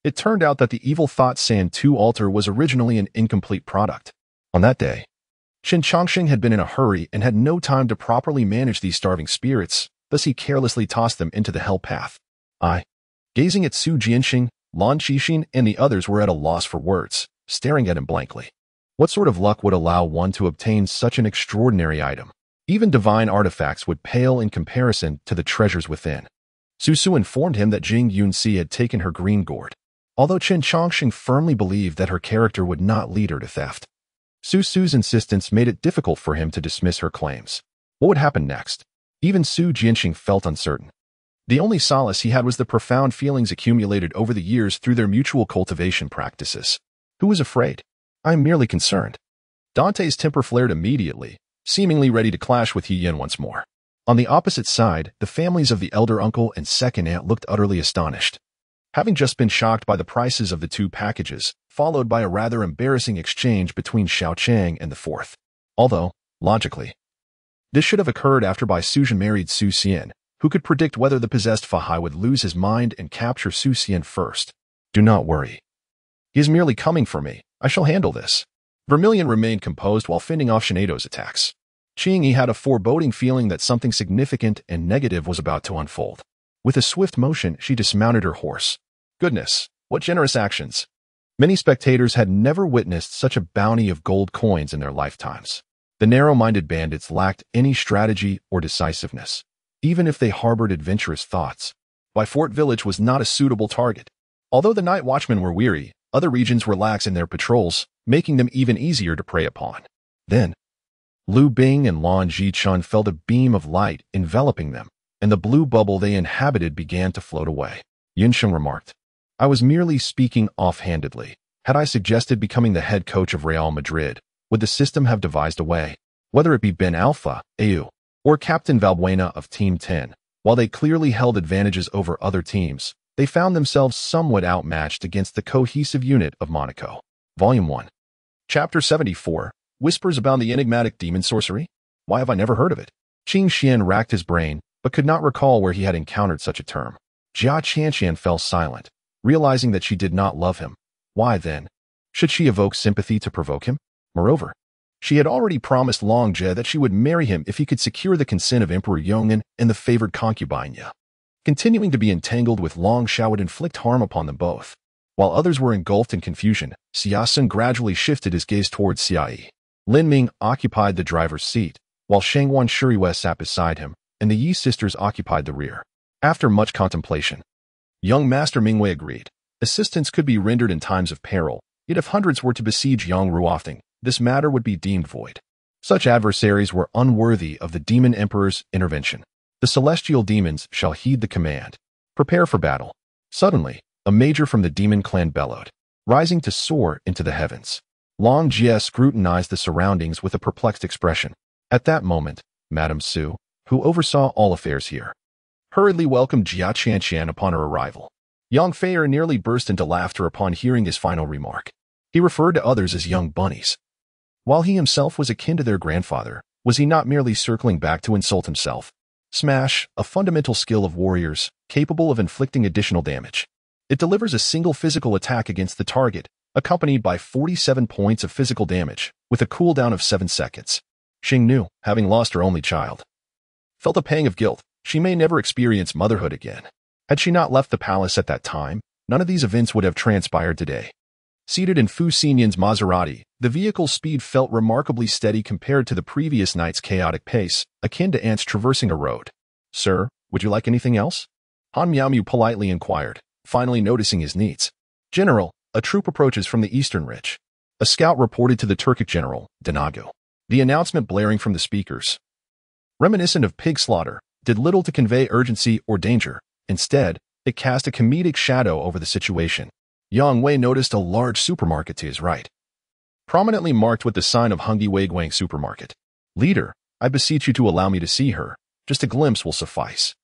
It turned out that the evil thought Sand 2 altar was originally an incomplete product. On that day, Qin Chongqing had been in a hurry and had no time to properly manage these starving spirits, thus he carelessly tossed them into the hell path. Gazing at Su Jianxing, Lan Qixin, and the others were at a loss for words, staring at him blankly. What sort of luck would allow one to obtain such an extraordinary item? Even divine artifacts would pale in comparison to the treasures within. Su Su informed him that Jing Yunxi had taken her green gourd, although Qin Chongqing firmly believed that her character would not lead her to theft. Su Su's insistence made it difficult for him to dismiss her claims. What would happen next? Even Su Jianxing felt uncertain. The only solace he had was the profound feelings accumulated over the years through their mutual cultivation practices. Who was afraid? I am merely concerned. Dante's temper flared immediately, seemingly ready to clash with Qingyan once more. On the opposite side, the families of the elder uncle and second aunt looked utterly astonished. Having just been shocked by the prices of the two packages, followed by a rather embarrassing exchange between Xiao Chang and the fourth. Although, logically, this should have occurred after Bai Suzhen married Su Xian, who could predict whether the possessed Fahai would lose his mind and capture Su Xian first. Do not worry. He is merely coming for me. I shall handle this. Vermilion remained composed while fending off Shinedo's attacks. Qingyi had a foreboding feeling that something significant and negative was about to unfold. With a swift motion, she dismounted her horse. Goodness, what generous actions! Many spectators had never witnessed such a bounty of gold coins in their lifetimes. The narrow-minded bandits lacked any strategy or decisiveness, even if they harbored adventurous thoughts. Bai Fort Village was not a suitable target. Although the night watchmen were weary, other regions were lax in their patrols, making them even easier to prey upon. Then, Lu Bing and Lan Jichun felt a beam of light enveloping them, and the blue bubble they inhabited began to float away. Yunsheng remarked, I was merely speaking offhandedly. Had I suggested becoming the head coach of Real Madrid, would the system have devised a way? Whether it be Ben Alpha, AU, or Captain Valbuena of Team 10, while they clearly held advantages over other teams, they found themselves somewhat outmatched against the cohesive unit of Monaco. Volume 1. Chapter 74. Whispers about the enigmatic demon sorcery? Why have I never heard of it? Qing Xian racked his brain, but could not recall where he had encountered such a term. Jia Qianqian fell silent, realizing that she did not love him. Why, then, should she evoke sympathy to provoke him? Moreover, she had already promised Long Jie that she would marry him if he could secure the consent of Emperor Yong'an and the favored concubine Ye. Continuing to be entangled with Long Xiao would inflict harm upon them both. While others were engulfed in confusion, Xia Sun gradually shifted his gaze towards Xia Yi. Lin Ming occupied the driver's seat, while Shangwan Shuriwei sat beside him, and the Yi sisters occupied the rear. After much contemplation, young Master Mingwei agreed. Assistance could be rendered in times of peril, yet if hundreds were to besiege Yang Ruofting, this matter would be deemed void. Such adversaries were unworthy of the Demon Emperor's intervention. The celestial demons shall heed the command. Prepare for battle. Suddenly, a major from the demon clan bellowed, rising to soar into the heavens. Long Jie scrutinized the surroundings with a perplexed expression. At that moment, Madame Su, who oversaw all affairs here, hurriedly welcomed Jia Qianqian upon her arrival. Yang Feier nearly burst into laughter upon hearing his final remark. He referred to others as young bunnies. While he himself was akin to their grandfather, was he not merely circling back to insult himself? Smash, a fundamental skill of warriors, capable of inflicting additional damage. It delivers a single physical attack against the target, accompanied by 47 points of physical damage, with a cooldown of 7 seconds. Xing Nu, having lost her only child, felt a pang of guilt. She may never experience motherhood again. Had she not left the palace at that time, none of these events would have transpired today. Seated in Fu Xinyan's Maserati, the vehicle's speed felt remarkably steady compared to the previous night's chaotic pace, akin to ants traversing a road. Sir, would you like anything else? Han Miaomu politely inquired, finally noticing his needs. General, a troop approaches from the eastern ridge. A scout reported to the Turkic general, Danago. The announcement blaring from the speakers. reminiscent of pig slaughter, did little to convey urgency or danger. Instead, it cast a comedic shadow over the situation. Yang Wei noticed a large supermarket to his right, prominently marked with the sign of Hungry Weiguang Supermarket. Leader, I beseech you to allow me to see her. Just a glimpse will suffice.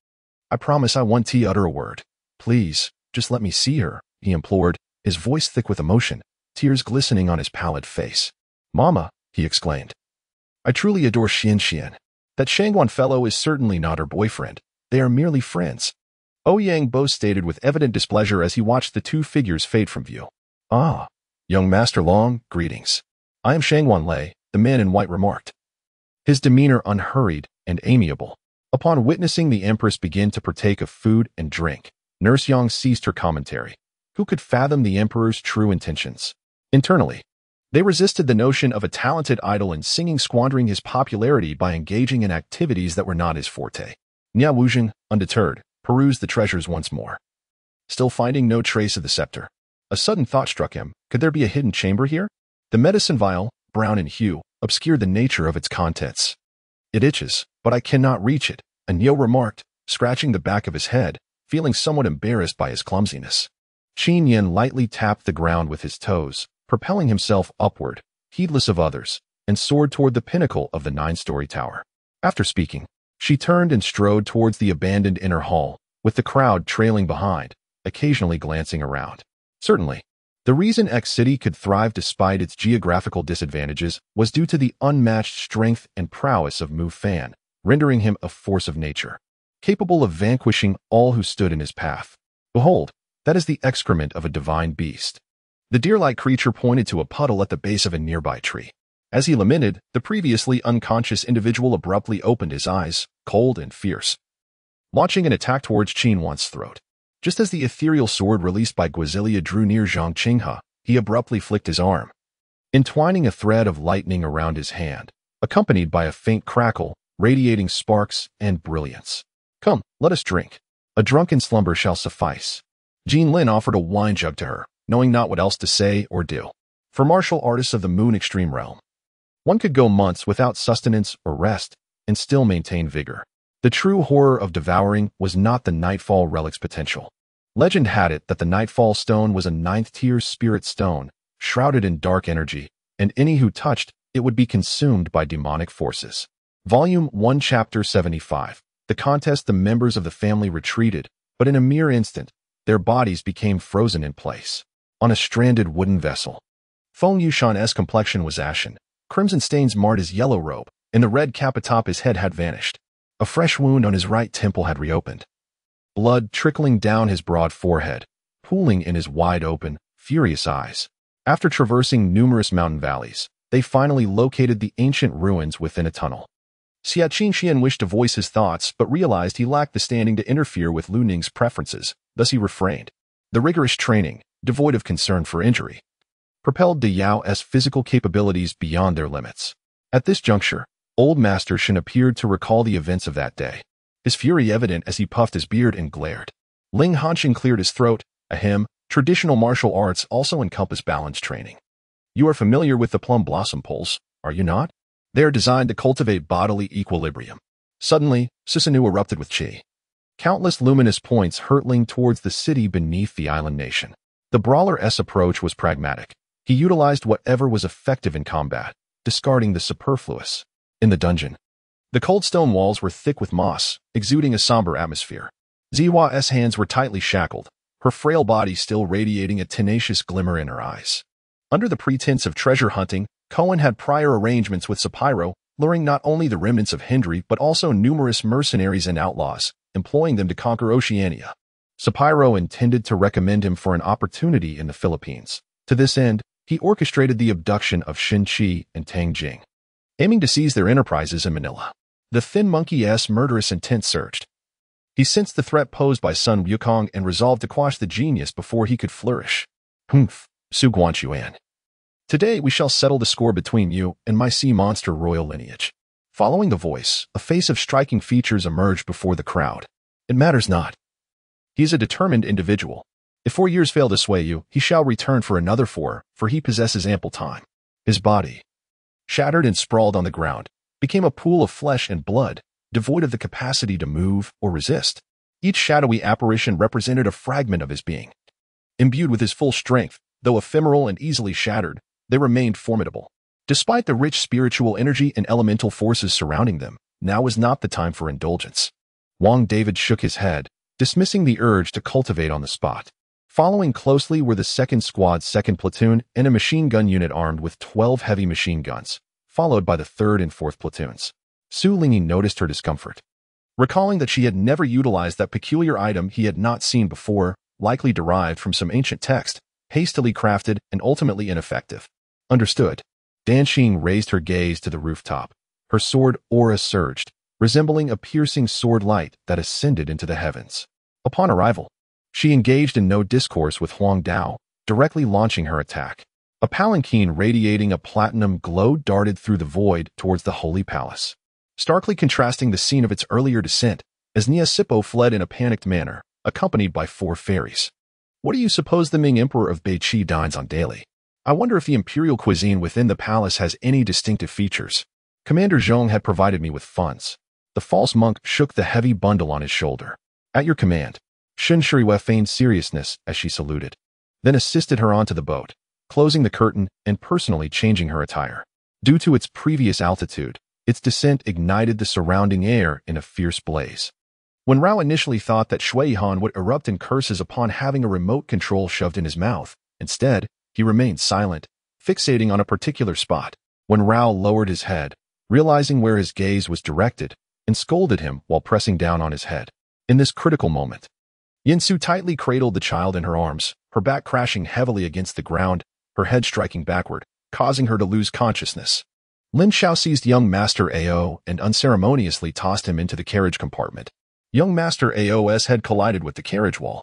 I promise I won't utter a word. Please, just let me see her, he implored, his voice thick with emotion, tears glistening on his pallid face. Mama, he exclaimed. I truly adore Xian. That Shangwan fellow is certainly not her boyfriend. They are merely friends. Ouyang Bo stated with evident displeasure as he watched the two figures fade from view. Ah, young Master Long, greetings. I am Shangwan Lei, the man in white remarked, his demeanor unhurried and amiable. Upon witnessing the Empress begin to partake of food and drink, Nurse Yang ceased her commentary. Who could fathom the Emperor's true intentions? Internally, they resisted the notion of a talented idol in singing squandering his popularity by engaging in activities that were not his forte. Nia Wuzheng, undeterred, perused the treasures once more. Still finding no trace of the scepter, a sudden thought struck him. Could there be a hidden chamber here? The medicine vial, brown in hue, obscured the nature of its contents. It itches, but I cannot reach it, Anyo remarked, scratching the back of his head, feeling somewhat embarrassed by his clumsiness. Qingyan lightly tapped the ground with his toes, propelling himself upward, heedless of others, and soared toward the pinnacle of the 9-story tower. After speaking, she turned and strode towards the abandoned inner hall, with the crowd trailing behind, occasionally glancing around. Certainly, the reason X City could thrive despite its geographical disadvantages was due to the unmatched strength and prowess of Mu Fan, rendering him a force of nature, capable of vanquishing all who stood in his path. Behold, that is the excrement of a divine beast. The deer-like creature pointed to a puddle at the base of a nearby tree. As he lamented, the previously unconscious individual abruptly opened his eyes, cold and fierce, launching an attack towards Qingyan's throat. Just as the ethereal sword released by Guazilia drew near Zhang Qinghe, he abruptly flicked his arm, entwining a thread of lightning around his hand, accompanied by a faint crackle, radiating sparks and brilliance. Come, let us drink. A drunken slumber shall suffice. Jean Lin offered a wine jug to her, knowing not what else to say or do. For martial artists of the Moon Extreme realm, one could go months without sustenance or rest and still maintain vigor. The true horror of devouring was not the Nightfall relic's potential. Legend had it that the Nightfall stone was a 9th-tier spirit stone, shrouded in dark energy, and any who touched it would be consumed by demonic forces. Volume 1, Chapter 75. The contest, the members of the family retreated, but in a mere instant, their bodies became frozen in place. On a stranded wooden vessel, Feng Yushan's complexion was ashen, crimson stains marred his yellow robe, and the red cap atop his head had vanished. A fresh wound on his right temple had reopened, blood trickling down his broad forehead, pooling in his wide-open, furious eyes. After traversing numerous mountain valleys, they finally located the ancient ruins within a tunnel. Xia Qingxian wished to voice his thoughts, but realized he lacked the standing to interfere with Lu Ning's preferences, thus he refrained. The rigorous training, devoid of concern for injury, propelled De Yao's physical capabilities beyond their limits. At this juncture, Old Master Shen appeared to recall the events of that day, his fury evident as he puffed his beard and glared. Ling Hanqing cleared his throat. Ahem, traditional martial arts also encompass balance training. You are familiar with the plum blossom poles, are you not? They are designed to cultivate bodily equilibrium. Suddenly, Susanoo erupted with chi. Countless luminous points hurtling towards the city beneath the island nation. The brawler's approach was pragmatic. He utilized whatever was effective in combat, discarding the superfluous. In the dungeon, the cold stone walls were thick with moss, exuding a somber atmosphere. Zihua's hands were tightly shackled, her frail body still radiating a tenacious glimmer in her eyes. Under the pretense of treasure hunting, Cohen had prior arrangements with Sapiro, luring not only the remnants of Hendry but also numerous mercenaries and outlaws, employing them to conquer Oceania. Sapiro intended to recommend him for an opportunity in the Philippines. To this end, he orchestrated the abduction of Shin Qi and Tang Jing, aiming to seize their enterprises in Manila. The thin monkey's murderous intent surged. He sensed the threat posed by Sun Wukong and resolved to quash the genius before he could flourish. Humph, Su Guanchuan. Today we shall settle the score between you and my sea monster royal lineage. Following the voice, a face of striking features emerged before the crowd. It matters not. He is a determined individual. If 4 years fail to sway you, he shall return for another 4, for he possesses ample time. His body, shattered and sprawled on the ground, became a pool of flesh and blood, devoid of the capacity to move or resist. Each shadowy apparition represented a fragment of his being. Imbued with his full strength, though ephemeral and easily shattered, they remained formidable. Despite the rich spiritual energy and elemental forces surrounding them, now was not the time for indulgence. Wang David shook his head, dismissing the urge to cultivate on the spot. Following closely were the 2nd Squad's 2nd Platoon and a machine gun unit armed with 12 heavy machine guns, followed by the 3rd and 4th Platoons. Su Lingyi noticed her discomfort. Recalling that she had never utilized that peculiar item he had not seen before, likely derived from some ancient text, hastily crafted and ultimately ineffective. Understood. Dan Xing raised her gaze to the rooftop. Her sword aura surged, resembling a piercing sword light that ascended into the heavens. Upon arrival, she engaged in no discourse with Huang Dao, directly launching her attack. A palanquin radiating a platinum glow darted through the void towards the Holy Palace, starkly contrasting the scene of its earlier descent, as Nia Sippo fled in a panicked manner, accompanied by 4 fairies. What do you suppose the Ming Emperor of Beiqi dines on daily? I wonder if the imperial cuisine within the palace has any distinctive features. Commander Zhong had provided me with funds. The false monk shook the heavy bundle on his shoulder. At your command. Shun Shuriwe feigned seriousness as she saluted, then assisted her onto the boat, closing the curtain and personally changing her attire. Due to its previous altitude, its descent ignited the surrounding air in a fierce blaze. When Rao initially thought that Shui Han would erupt in curses upon having a remote control shoved in his mouth, instead, he remained silent, fixating on a particular spot. When Rao lowered his head, realizing where his gaze was directed, and scolded him while pressing down on his head. In this critical moment, Yinsu tightly cradled the child in her arms, her back crashing heavily against the ground, her head striking backward, causing her to lose consciousness. Lin Xiao seized young Master Ao and unceremoniously tossed him into the carriage compartment. Young Master Ao's head collided with the carriage wall,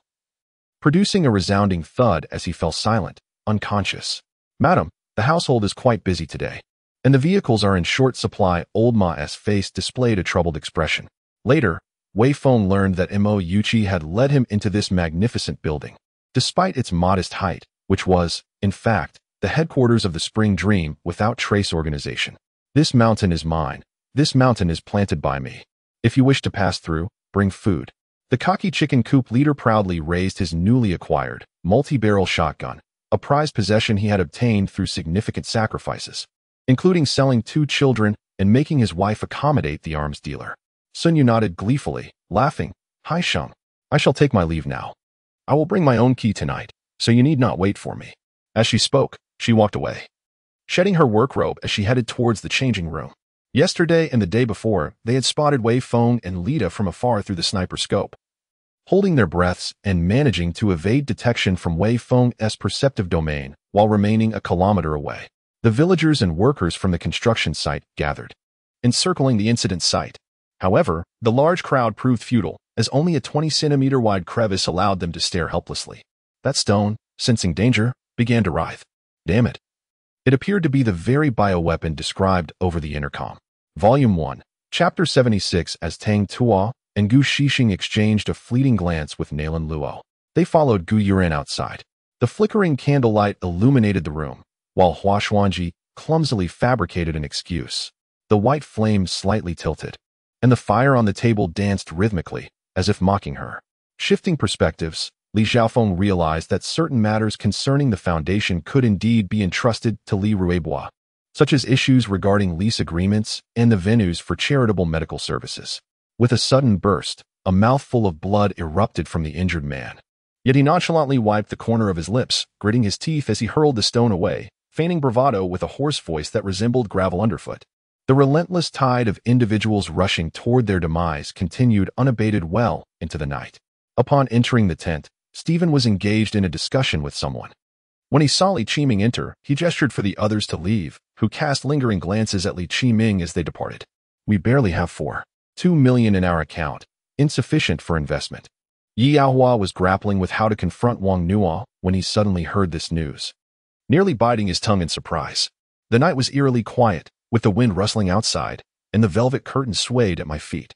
producing a resounding thud as he fell silent, unconscious. Madam, the household is quite busy today, and the vehicles are in short supply. Old Ma's face displayed a troubled expression. Later, Wei Feng learned that Mo Yuqi had led him into this magnificent building, despite its modest height, which was, in fact, the headquarters of the Spring Dream without trace organization. This mountain is mine. This mountain is planted by me. If you wish to pass through, bring food. The cocky chicken coop leader proudly raised his newly acquired, multi-barrel shotgun, a prized possession he had obtained through significant sacrifices, including selling 2 children and making his wife accommodate the arms dealer. Sun Yu nodded gleefully, laughing. Hai Sheng, I shall take my leave now. I will bring my own key tonight, so you need not wait for me. As she spoke, she walked away, shedding her work robe as she headed towards the changing room. Yesterday and the day before, they had spotted Wei Feng and Lita from afar through the sniper scope. Holding their breaths and managing to evade detection from Wei Feng's perceptive domain while remaining a kilometer away, the villagers and workers from the construction site gathered, encircling the incident site. However, the large crowd proved futile, as only a 20-centimeter wide crevice allowed them to stare helplessly. That stone, sensing danger, began to writhe. Damn it. It appeared to be the very bioweapon described over the intercom. Volume 1, Chapter 76. As Tang Tua and Gu Shixing exchanged a fleeting glance with Nalan Luo, they followed Gu Yuran outside. The flickering candlelight illuminated the room, while Hua Xuanji clumsily fabricated an excuse. The white flame slightly tilted, and the fire on the table danced rhythmically, as if mocking her. Shifting perspectives, Li Xiaofeng realized that certain matters concerning the Foundation could indeed be entrusted to Li Ruibois, such as issues regarding lease agreements and the venues for charitable medical services. With a sudden burst, a mouthful of blood erupted from the injured man. Yet he nonchalantly wiped the corner of his lips, gritting his teeth as he hurled the stone away, feigning bravado with a hoarse voice that resembled gravel underfoot. The relentless tide of individuals rushing toward their demise continued unabated well into the night. Upon entering the tent, Stephen was engaged in a discussion with someone. When he saw Li Qiming enter, he gestured for the others to leave, who cast lingering glances at Li Qiming as they departed. We barely have 4.2 million in our account, insufficient for investment. Yi Yaohua was grappling with how to confront Wang Nuo when he suddenly heard this news, nearly biting his tongue in surprise. The night was eerily quiet, with the wind rustling outside, and the velvet curtain swayed at my feet,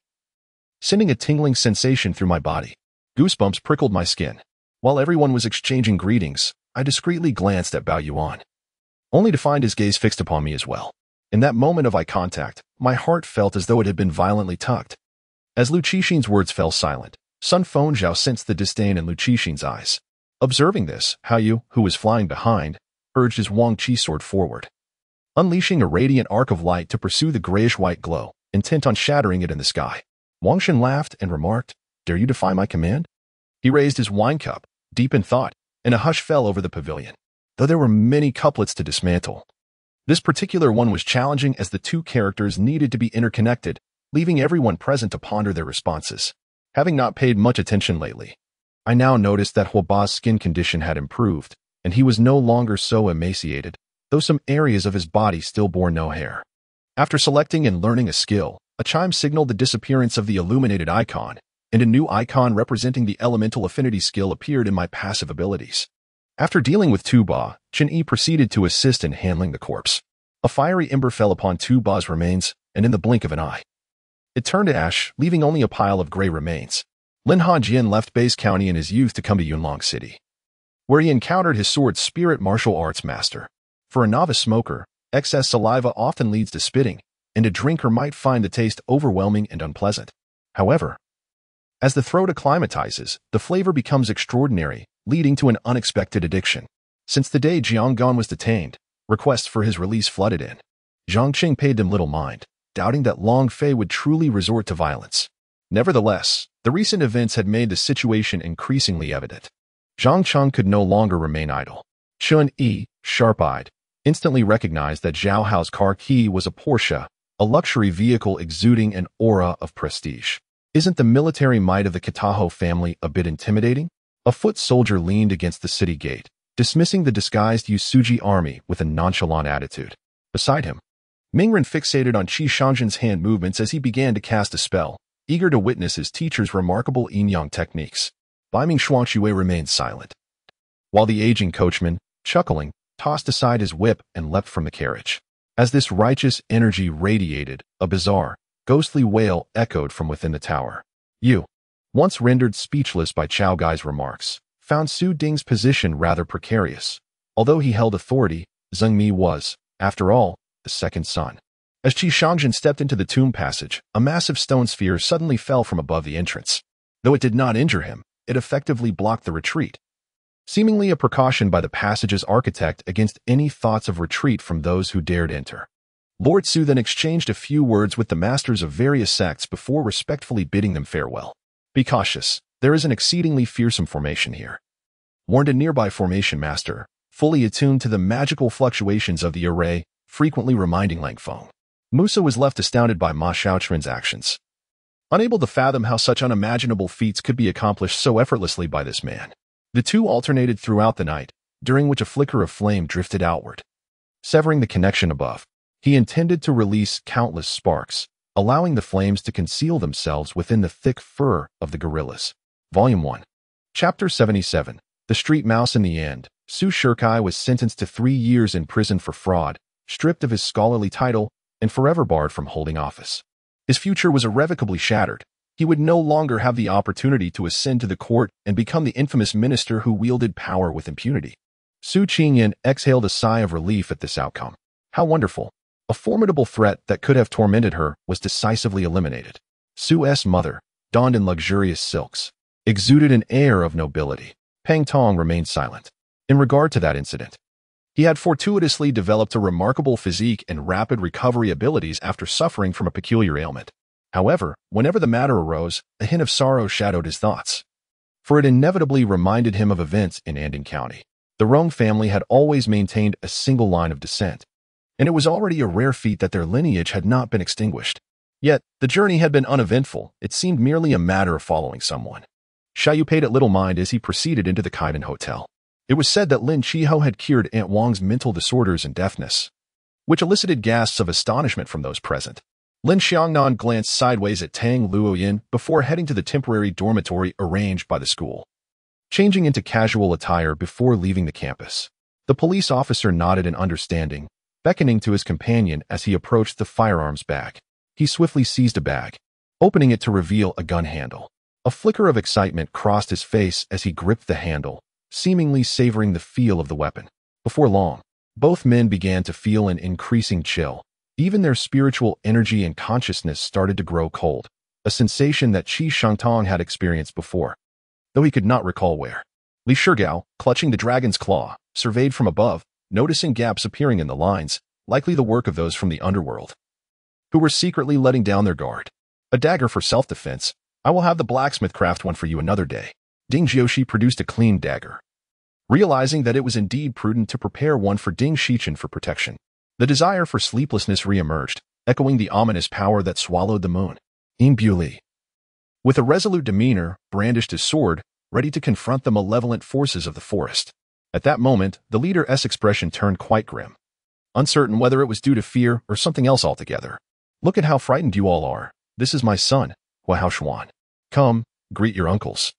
sending a tingling sensation through my body. Goosebumps prickled my skin. While everyone was exchanging greetings, I discreetly glanced at Bao Yuan, only to find his gaze fixed upon me as well. In that moment of eye contact, my heart felt as though it had been violently tugged. As Lu Qixin's words fell silent, Sun Fengzhao sensed the disdain in Lu Qixin's eyes. Observing this, Hao Yu, who was flying behind, urged his Wang Qi sword forward, unleashing a radiant arc of light to pursue the grayish-white glow, intent on shattering it in the sky. Wang Shen laughed and remarked, "Dare you defy my command?" He raised his wine cup, deep in thought, and a hush fell over the pavilion. Though there were many couplets to dismantle, this particular one was challenging as the two characters needed to be interconnected, leaving everyone present to ponder their responses. Having not paid much attention lately, I now noticed that Huoba's skin condition had improved, and he was no longer so emaciated, though some areas of his body still bore no hair. After selecting and learning a skill, a chime signaled the disappearance of the illuminated icon, and a new icon representing the elemental affinity skill appeared in my passive abilities. After dealing with Tuba, Qin-Yi proceeded to assist in handling the corpse. A fiery ember fell upon Tuba's remains, and in the blink of an eye, it turned to ash, leaving only a pile of gray remains. Lin Hajian left Base County in his youth to come to Yunlong City, where he encountered his sword spirit martial arts master. For a novice smoker, excess saliva often leads to spitting, and a drinker might find the taste overwhelming and unpleasant. However, as the throat acclimatizes, the flavor becomes extraordinary, leading to an unexpected addiction. Since the day Jianggan was detained, requests for his release flooded in. Zhangqing paid them little mind, doubting that Long Fei would truly resort to violence. Nevertheless, the recent events had made the situation increasingly evident. Zhang Cheng could no longer remain idle. Chun-Yi, sharp-eyed, instantly recognized that Zhao Hao's car key was a Porsche, a luxury vehicle exuding an aura of prestige. Isn't the military might of the Kataho family a bit intimidating? A foot soldier leaned against the city gate, dismissing the disguised Yusuji army with a nonchalant attitude. Beside him, Mingren fixated on Qi Shangzhen's hand movements as he began to cast a spell, eager to witness his teacher's remarkable yin-yang techniques. Bai Ming Shuangxue remained silent, while the aging coachman, chuckling, tossed aside his whip and leapt from the carriage. As this righteous energy radiated, a bizarre, ghostly wail echoed from within the tower. You, once rendered speechless by Chao Gai's remarks, found Su Ding's position rather precarious. Although he held authority, Zheng Mi was, after all, the second son. As Qi Shangzhen stepped into the tomb passage, a massive stone sphere suddenly fell from above the entrance. Though it did not injure him, it effectively blocked the retreat, seemingly a precaution by the passage's architect against any thoughts of retreat from those who dared enter. Lord Su then exchanged a few words with the masters of various sects before respectfully bidding them farewell. Be cautious, there is an exceedingly fearsome formation here, warned a nearby formation master, fully attuned to the magical fluctuations of the array, frequently reminding Lang Feng. Musa was left astounded by Ma Xiaochuan's actions, unable to fathom how such unimaginable feats could be accomplished so effortlessly by this man. The two alternated throughout the night, during which a flicker of flame drifted outward, severing the connection above. He intended to release countless sparks, allowing the flames to conceal themselves within the thick fur of the gorillas. Volume 1. Chapter 77. The Street Mouse. In the end, Su Shikai was sentenced to 3 years in prison for fraud, stripped of his scholarly title, and forever barred from holding office. His future was irrevocably shattered. He would no longer have the opportunity to ascend to the court and become the infamous minister who wielded power with impunity. Su Qingyan exhaled a sigh of relief at this outcome. How wonderful! A formidable threat that could have tormented her was decisively eliminated. Su's mother, donned in luxurious silks, exuded an air of nobility. Pang Tong remained silent. In regard to that incident, he had fortuitously developed a remarkable physique and rapid recovery abilities after suffering from a peculiar ailment. However, whenever the matter arose, a hint of sorrow shadowed his thoughts, for it inevitably reminded him of events in Anding County. The Rong family had always maintained a single line of descent, and it was already a rare feat that their lineage had not been extinguished. Yet, the journey had been uneventful. It seemed merely a matter of following someone. Xiaoyu paid it little mind as he proceeded into the Kaidan Hotel. It was said that Lin Chiho had cured Aunt Wang's mental disorders and deafness, which elicited gasps of astonishment from those present. Lin Xiangnan glanced sideways at Tang Luoyin before heading to the temporary dormitory arranged by the school, changing into casual attire before leaving the campus. The police officer nodded in understanding, beckoning to his companion as he approached the firearms bag. He swiftly seized a bag, opening it to reveal a gun handle. A flicker of excitement crossed his face as he gripped the handle, seemingly savoring the feel of the weapon. Before long, both men began to feel an increasing chill. Even their spiritual energy and consciousness started to grow cold. a sensation that Qi Shangtong had experienced before, though he could not recall where. Li Shigao, clutching the dragon's claw, surveyed from above, noticing gaps appearing in the lines, likely the work of those from the underworld, who were secretly letting down their guard. A dagger for self-defense. I will have the blacksmith craft one for you another day. Ding Jiushi produced a clean dagger, realizing that it was indeed prudent to prepare one for Ding Shichen for protection. The desire for sleeplessness re-emerged, echoing the ominous power that swallowed the moon. Imbu Li, with a resolute demeanor, brandished his sword, ready to confront the malevolent forces of the forest. At that moment, the leader's expression turned quite grim, uncertain whether it was due to fear or something else altogether. Look at how frightened you all are. This is my son, Hua Haoshuan. Come, greet your uncles.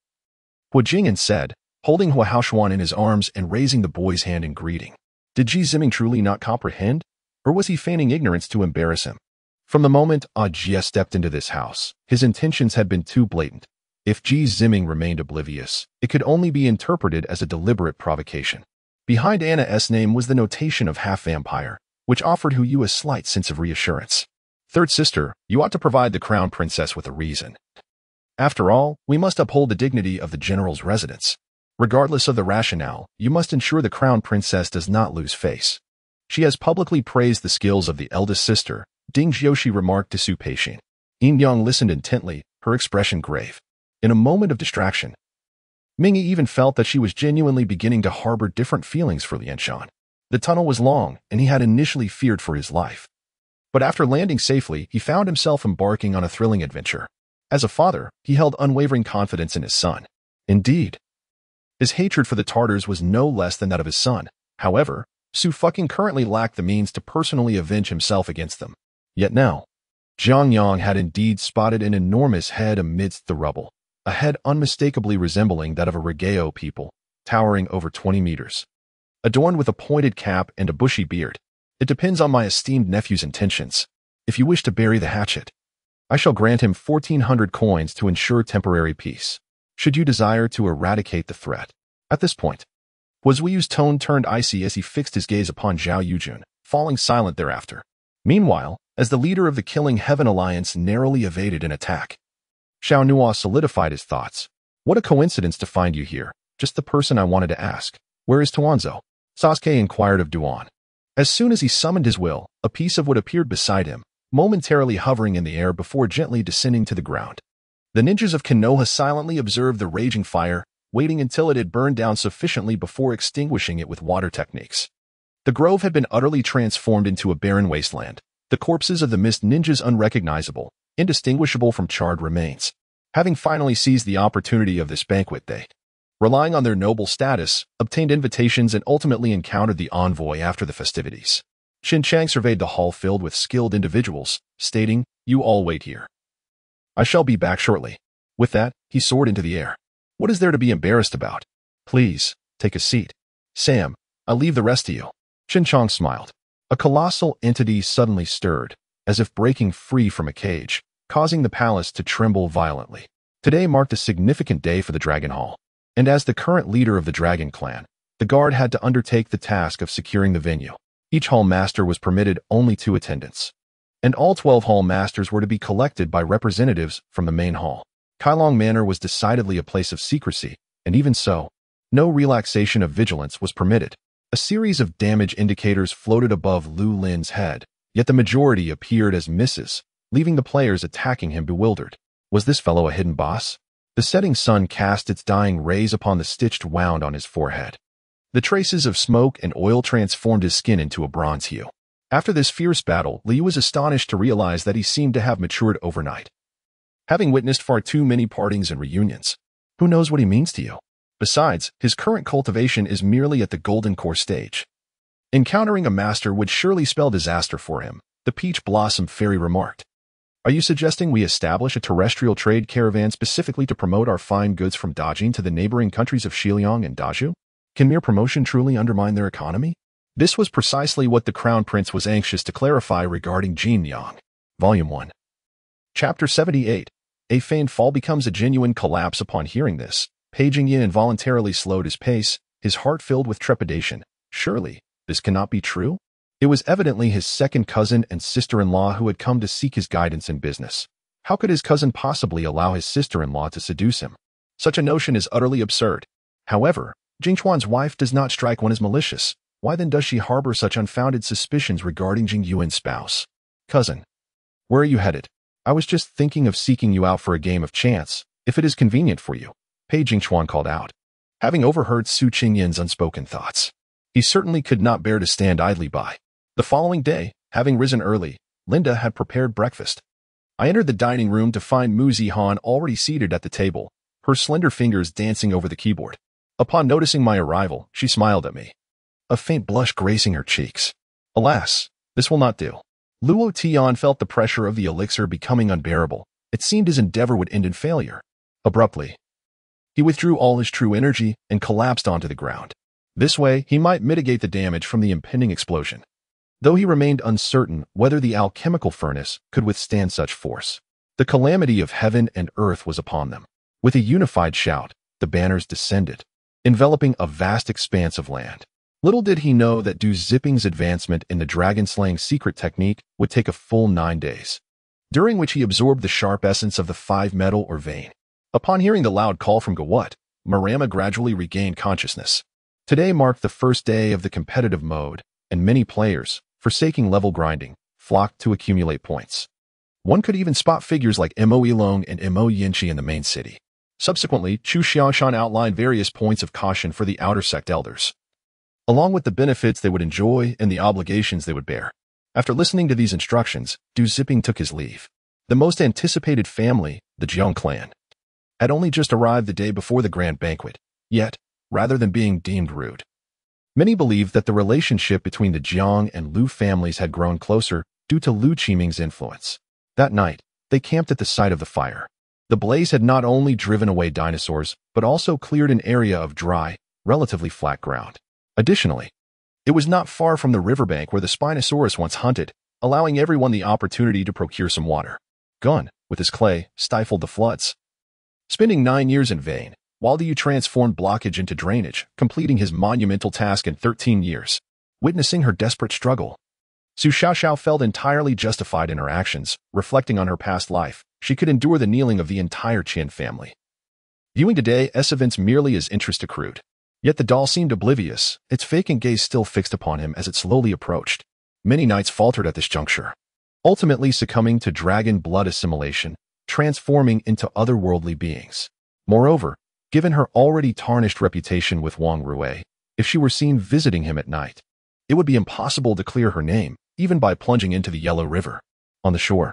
Hua Jingyan said, holding Hua Haoshuan in his arms and raising the boy's hand in greeting. Did Ji Ziming truly not comprehend, or was he feigning ignorance to embarrass him? From the moment Jie stepped into this house, his intentions had been too blatant. If Ji Ziming remained oblivious, it could only be interpreted as a deliberate provocation. Behind Anna's name was the notation of half-vampire, which offered Hu Yu a slight sense of reassurance. Third sister, you ought to provide the crown princess with a reason. After all, we must uphold the dignity of the general's residence. Regardless of the rationale, you must ensure the crown princess does not lose face. She has publicly praised the skills of the eldest sister, Ding Jiushi remarked to Su Peixin. Yin Yang listened intently, her expression grave. In a moment of distraction, Mingyi even felt that she was genuinely beginning to harbor different feelings for Lianshan. The tunnel was long, and he had initially feared for his life. But after landing safely, he found himself embarking on a thrilling adventure. As a father, he held unwavering confidence in his son. Indeed, his hatred for the Tartars was no less than that of his son. However, Su fucking currently lacked the means to personally avenge himself against them. Yet now, Zhang Yang had indeed spotted an enormous head amidst the rubble, a head unmistakably resembling that of a Regao people, towering over 20 meters. Adorned with a pointed cap and a bushy beard. It depends on my esteemed nephew's intentions. If you wish to bury the hatchet, I shall grant him 1,400 coins to ensure temporary peace, should you desire to eradicate the threat. At this point, Huazuyu's tone turned icy as he fixed his gaze upon Zhao Yujun, falling silent thereafter. Meanwhile, as the leader of the Killing Heaven Alliance narrowly evaded an attack, Xiao Nuo solidified his thoughts. What a coincidence to find you here, just the person I wanted to ask. Where is Tuanzhou? Sasuke inquired of Duan. As soon as he summoned his will, a piece of wood appeared beside him, momentarily hovering in the air before gently descending to the ground. The ninjas of Konoha silently observed the raging fire, waiting until it had burned down sufficiently before extinguishing it with water techniques. The grove had been utterly transformed into a barren wasteland, the corpses of the mist ninjas unrecognizable, indistinguishable from charred remains. Having finally seized the opportunity of this banquet, they, relying on their noble status, obtained invitations and ultimately encountered the envoy after the festivities. Qin Chang surveyed the hall filled with skilled individuals, stating, "You all wait here. I shall be back shortly." With that, he soared into the air. What is there to be embarrassed about? Please, take a seat. Sam, I'll leave the rest to you. Qin Chang smiled. A colossal entity suddenly stirred, as if breaking free from a cage, causing the palace to tremble violently. Today marked a significant day for the Dragon Hall. And as the current leader of the Dragon Clan, the guard had to undertake the task of securing the venue. Each hall master was permitted only 2 attendants, and all 12 hall masters were to be collected by representatives from the main hall. Kailong Manor was decidedly a place of secrecy, and even so, no relaxation of vigilance was permitted. A series of damage indicators floated above Lu Lin's head, yet the majority appeared as misses, leaving the players attacking him bewildered. Was this fellow a hidden boss? The setting sun cast its dying rays upon the stitched wound on his forehead. The traces of smoke and oil transformed his skin into a bronze hue. After this fierce battle, Liu was astonished to realize that he seemed to have matured overnight, having witnessed far too many partings and reunions. Who knows what he means to you? Besides, his current cultivation is merely at the golden core stage. Encountering a master would surely spell disaster for him, the Peach Blossom Fairy remarked. Are you suggesting we establish a terrestrial trade caravan specifically to promote our fine goods from Dajing to the neighboring countries of Xiliang and Dazhu? Can mere promotion truly undermine their economy? This was precisely what the Crown Prince was anxious to clarify regarding Qingyan. Volume 1. Chapter 78. A feigned fall becomes a genuine collapse. Upon hearing this, Pei Qingyan involuntarily slowed his pace, his heart filled with trepidation. Surely, this cannot be true? It was evidently his second cousin and sister-in-law who had come to seek his guidance in business. How could his cousin possibly allow his sister-in-law to seduce him? Such a notion is utterly absurd. However, Jingchuan's wife does not strike one as malicious. Why then does she harbor such unfounded suspicions regarding Jing Yuan's spouse? Cousin, where are you headed? I was just thinking of seeking you out for a game of chance, if it is convenient for you, Pei Jingchuan called out, having overheard Su Qingyan's unspoken thoughts. He certainly could not bear to stand idly by. The following day, having risen early, Linda had prepared breakfast. I entered the dining room to find Mu Zihan already seated at the table, her slender fingers dancing over the keyboard. Upon noticing my arrival, she smiled at me, a faint blush gracing her cheeks. Alas, this will not do. Luo Tian felt the pressure of the elixir becoming unbearable. It seemed his endeavor would end in failure. Abruptly, he withdrew all his true energy and collapsed onto the ground. This way, he might mitigate the damage from the impending explosion, though he remained uncertain whether the alchemical furnace could withstand such force. The calamity of heaven and earth was upon them. With a unified shout, the banners descended, enveloping a vast expanse of land. Little did he know that Du Ziping's advancement in the dragon-slaying secret technique would take a full 9 days, during which he absorbed the sharp essence of the 5 metal or vein. Upon hearing the loud call from Gawut, Marama gradually regained consciousness. Today marked the first day of the competitive mode, and many players, forsaking level grinding, flocked to accumulate points. One could even spot figures like Mo Yilong and Mo Yinchi in the main city. Subsequently, Chu Xiaoshan outlined various points of caution for the outer sect elders, along with the benefits they would enjoy and the obligations they would bear. After listening to these instructions, Du Ziping took his leave. The most anticipated family, the Jiang clan, had only just arrived the day before the grand banquet. Yet, rather than being deemed rude, many believed that the relationship between the Jiang and Lu families had grown closer due to Lu Qiming's influence. That night, they camped at the site of the fire. The blaze had not only driven away dinosaurs, but also cleared an area of dry, relatively flat ground. Additionally, it was not far from the riverbank where the Spinosaurus once hunted, allowing everyone the opportunity to procure some water. Gun, with his clay, stifled the floods. Spending 9 years in vain, Waldiu transformed blockage into drainage, completing his monumental task in 13 years. Witnessing her desperate struggle, Su Xiaoxiao felt entirely justified in her actions. Reflecting on her past life, she could endure the kneeling of the entire Qin family. Viewing today's events merely as interest accrued. Yet the doll seemed oblivious, its vacant gaze still fixed upon him as it slowly approached. Many knights faltered at this juncture, ultimately succumbing to dragon blood assimilation, transforming into otherworldly beings. Moreover, given her already tarnished reputation with Wang Rui, if she were seen visiting him at night, it would be impossible to clear her name, even by plunging into the Yellow River. On the shore,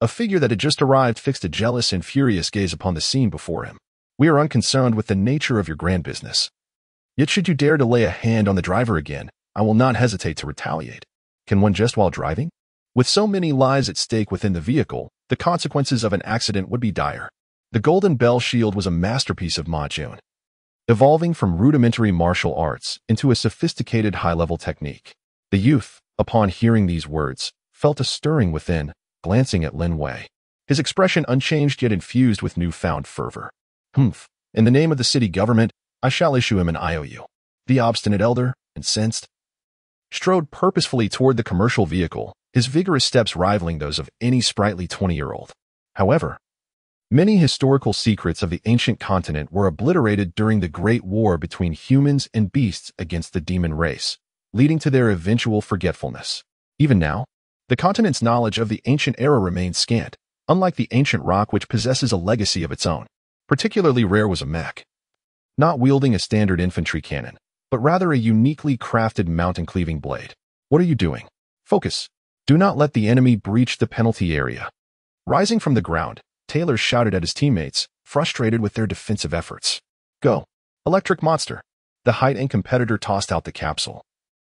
a figure that had just arrived fixed a jealous and furious gaze upon the scene before him. We are unconcerned with the nature of your grand business. Yet should you dare to lay a hand on the driver again, I will not hesitate to retaliate. Can one jest while driving? With so many lives at stake within the vehicle, the consequences of an accident would be dire. The Golden Bell Shield was a masterpiece of Ma Jun, evolving from rudimentary martial arts into a sophisticated high-level technique. The youth, upon hearing these words, felt a stirring within, glancing at Lin Wei, his expression unchanged yet infused with newfound fervor. Humph, in the name of the city government, I shall issue him an IOU. The obstinate elder, incensed, strode purposefully toward the commercial vehicle, his vigorous steps rivaling those of any sprightly 20-year-old. However, many historical secrets of the ancient continent were obliterated during the Great War between humans and beasts against the demon race, leading to their eventual forgetfulness. Even now, the continent's knowledge of the ancient era remains scant, unlike the ancient rock which possesses a legacy of its own. Particularly rare was a mech, not wielding a standard infantry cannon, but rather a uniquely crafted mountain-cleaving blade. What are you doing? Focus. Do not let the enemy breach the penalty area. Rising from the ground, Taylor shouted at his teammates, frustrated with their defensive efforts. Go. Electric Monster. The height-end competitor tossed out the capsule,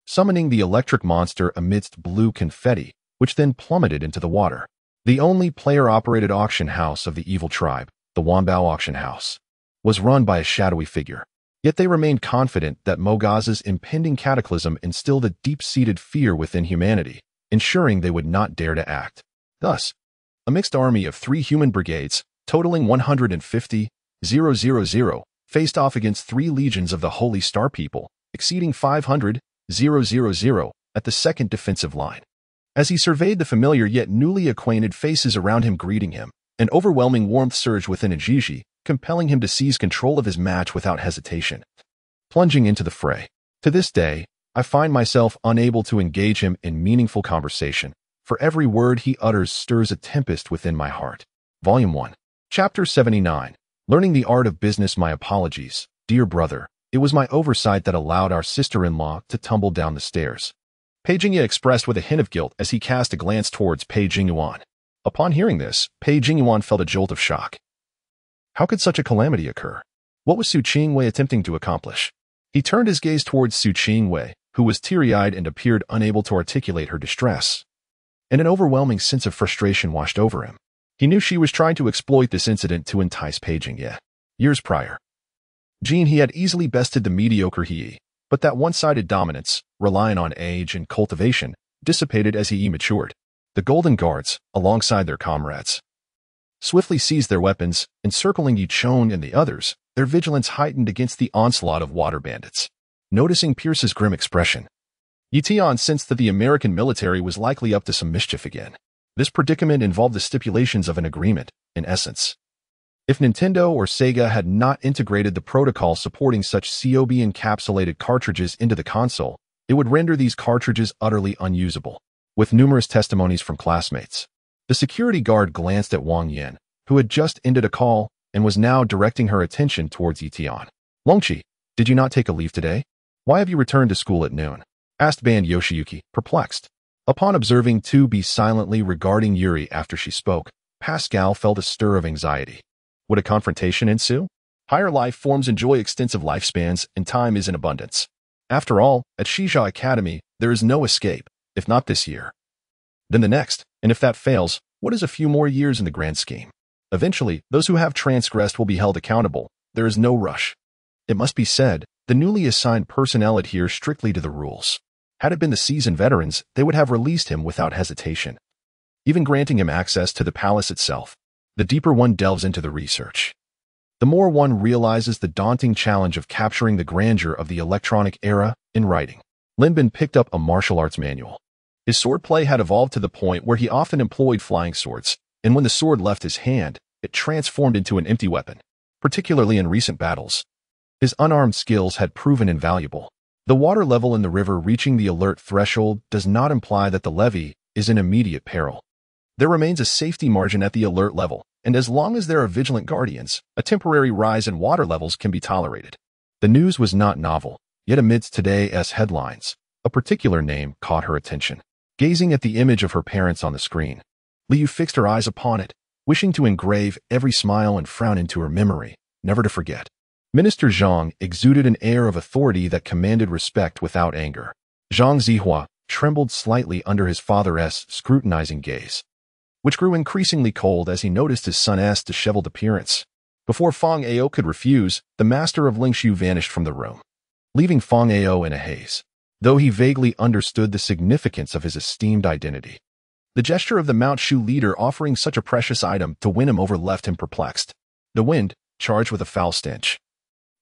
summoning the electric monster amidst blue confetti, which then plummeted into the water. The only player-operated auction house of the evil tribe, the Wanbao Auction House, was run by a shadowy figure. Yet they remained confident that Mogaz's impending cataclysm instilled a deep-seated fear within humanity, ensuring they would not dare to act. Thus, a mixed army of 3 human brigades, totaling 150,000, faced off against 3 legions of the Holy Star people, exceeding 500,000, at the second defensive line. As he surveyed the familiar yet newly acquainted faces around him greeting him, An overwhelming warmth surged within Ajiji, compelling him to seize control of his match without hesitation. Plunging into the fray. To this day, I find myself unable to engage him in meaningful conversation. For every word he utters stirs a tempest within my heart. Volume 1. Chapter 79. Learning the Art of Business. My apologies, dear brother. It was my oversight that allowed our sister-in-law to tumble down the stairs. Pei Jingyan expressed with a hint of guilt as he cast a glance towards Pei Jingyuan. Upon hearing this, Pei Jingyuan felt a jolt of shock. How could such a calamity occur? What was Su Qingwei attempting to accomplish? He turned his gaze towards Su Qingwei, who was teary-eyed and appeared unable to articulate her distress. And an overwhelming sense of frustration washed over him. He knew she was trying to exploit this incident to entice Pei Jingye. Years prior, he had easily bested the mediocre He, but that one-sided dominance, relying on age and cultivation, dissipated as He matured. The Golden Guards, alongside their comrades, swiftly seized their weapons, encircling Yi Chon and the others, their vigilance heightened against the onslaught of water bandits. Noticing Pierce's grim expression, Yi Tian sensed that the American military was likely up to some mischief again. This predicament involved the stipulations of an agreement, in essence. If Nintendo or Sega had not integrated the protocol supporting such COB-encapsulated cartridges into the console, it would render these cartridges utterly unusable. With numerous testimonies from classmates, the security guard glanced at Wang Yan, who had just ended a call and was now directing her attention towards Yi Tian. Longqi, did you not take a leave today? Why have you returned to school at noon? Asked Band Yoshiyuki, perplexed. Upon observing two be silently regarding Yuri after she spoke, Pascal felt a stir of anxiety. Would a confrontation ensue? Higher life forms enjoy extensive lifespans and time is in abundance. After all, at Shijia Academy, there is no escape, if not this year, then the next, and if that fails, what is a few more years in the grand scheme? Eventually, those who have transgressed will be held accountable. There is no rush. It must be said, the newly assigned personnel adhere strictly to the rules. Had it been the seasoned veterans, they would have released him without hesitation, even granting him access to the palace itself. The deeper one delves into the research, the more one realizes the daunting challenge of capturing the grandeur of the electronic era in writing. Lin Bin picked up a martial arts manual. His swordplay had evolved to the point where he often employed flying swords, and when the sword left his hand, it transformed into an empty weapon, particularly in recent battles. His unarmed skills had proven invaluable. The water level in the river reaching the alert threshold does not imply that the levee is in immediate peril. There remains a safety margin at the alert level, and as long as there are vigilant guardians, a temporary rise in water levels can be tolerated. The news was not novel, yet amidst today's headlines, a particular name caught her attention. Gazing at the image of her parents on the screen, Liu fixed her eyes upon it, wishing to engrave every smile and frown into her memory, never to forget. Minister Zhang exuded an air of authority that commanded respect without anger. Zhang Zihua trembled slightly under his father's scrutinizing gaze, which grew increasingly cold as he noticed his son's disheveled appearance. Before Fang Ao could refuse, the master of Lingshu vanished from the room, leaving Fang Ao in a haze, though he vaguely understood the significance of his esteemed identity. The gesture of the Mount Shu leader offering such a precious item to win him over left him perplexed. The wind, charged with a foul stench,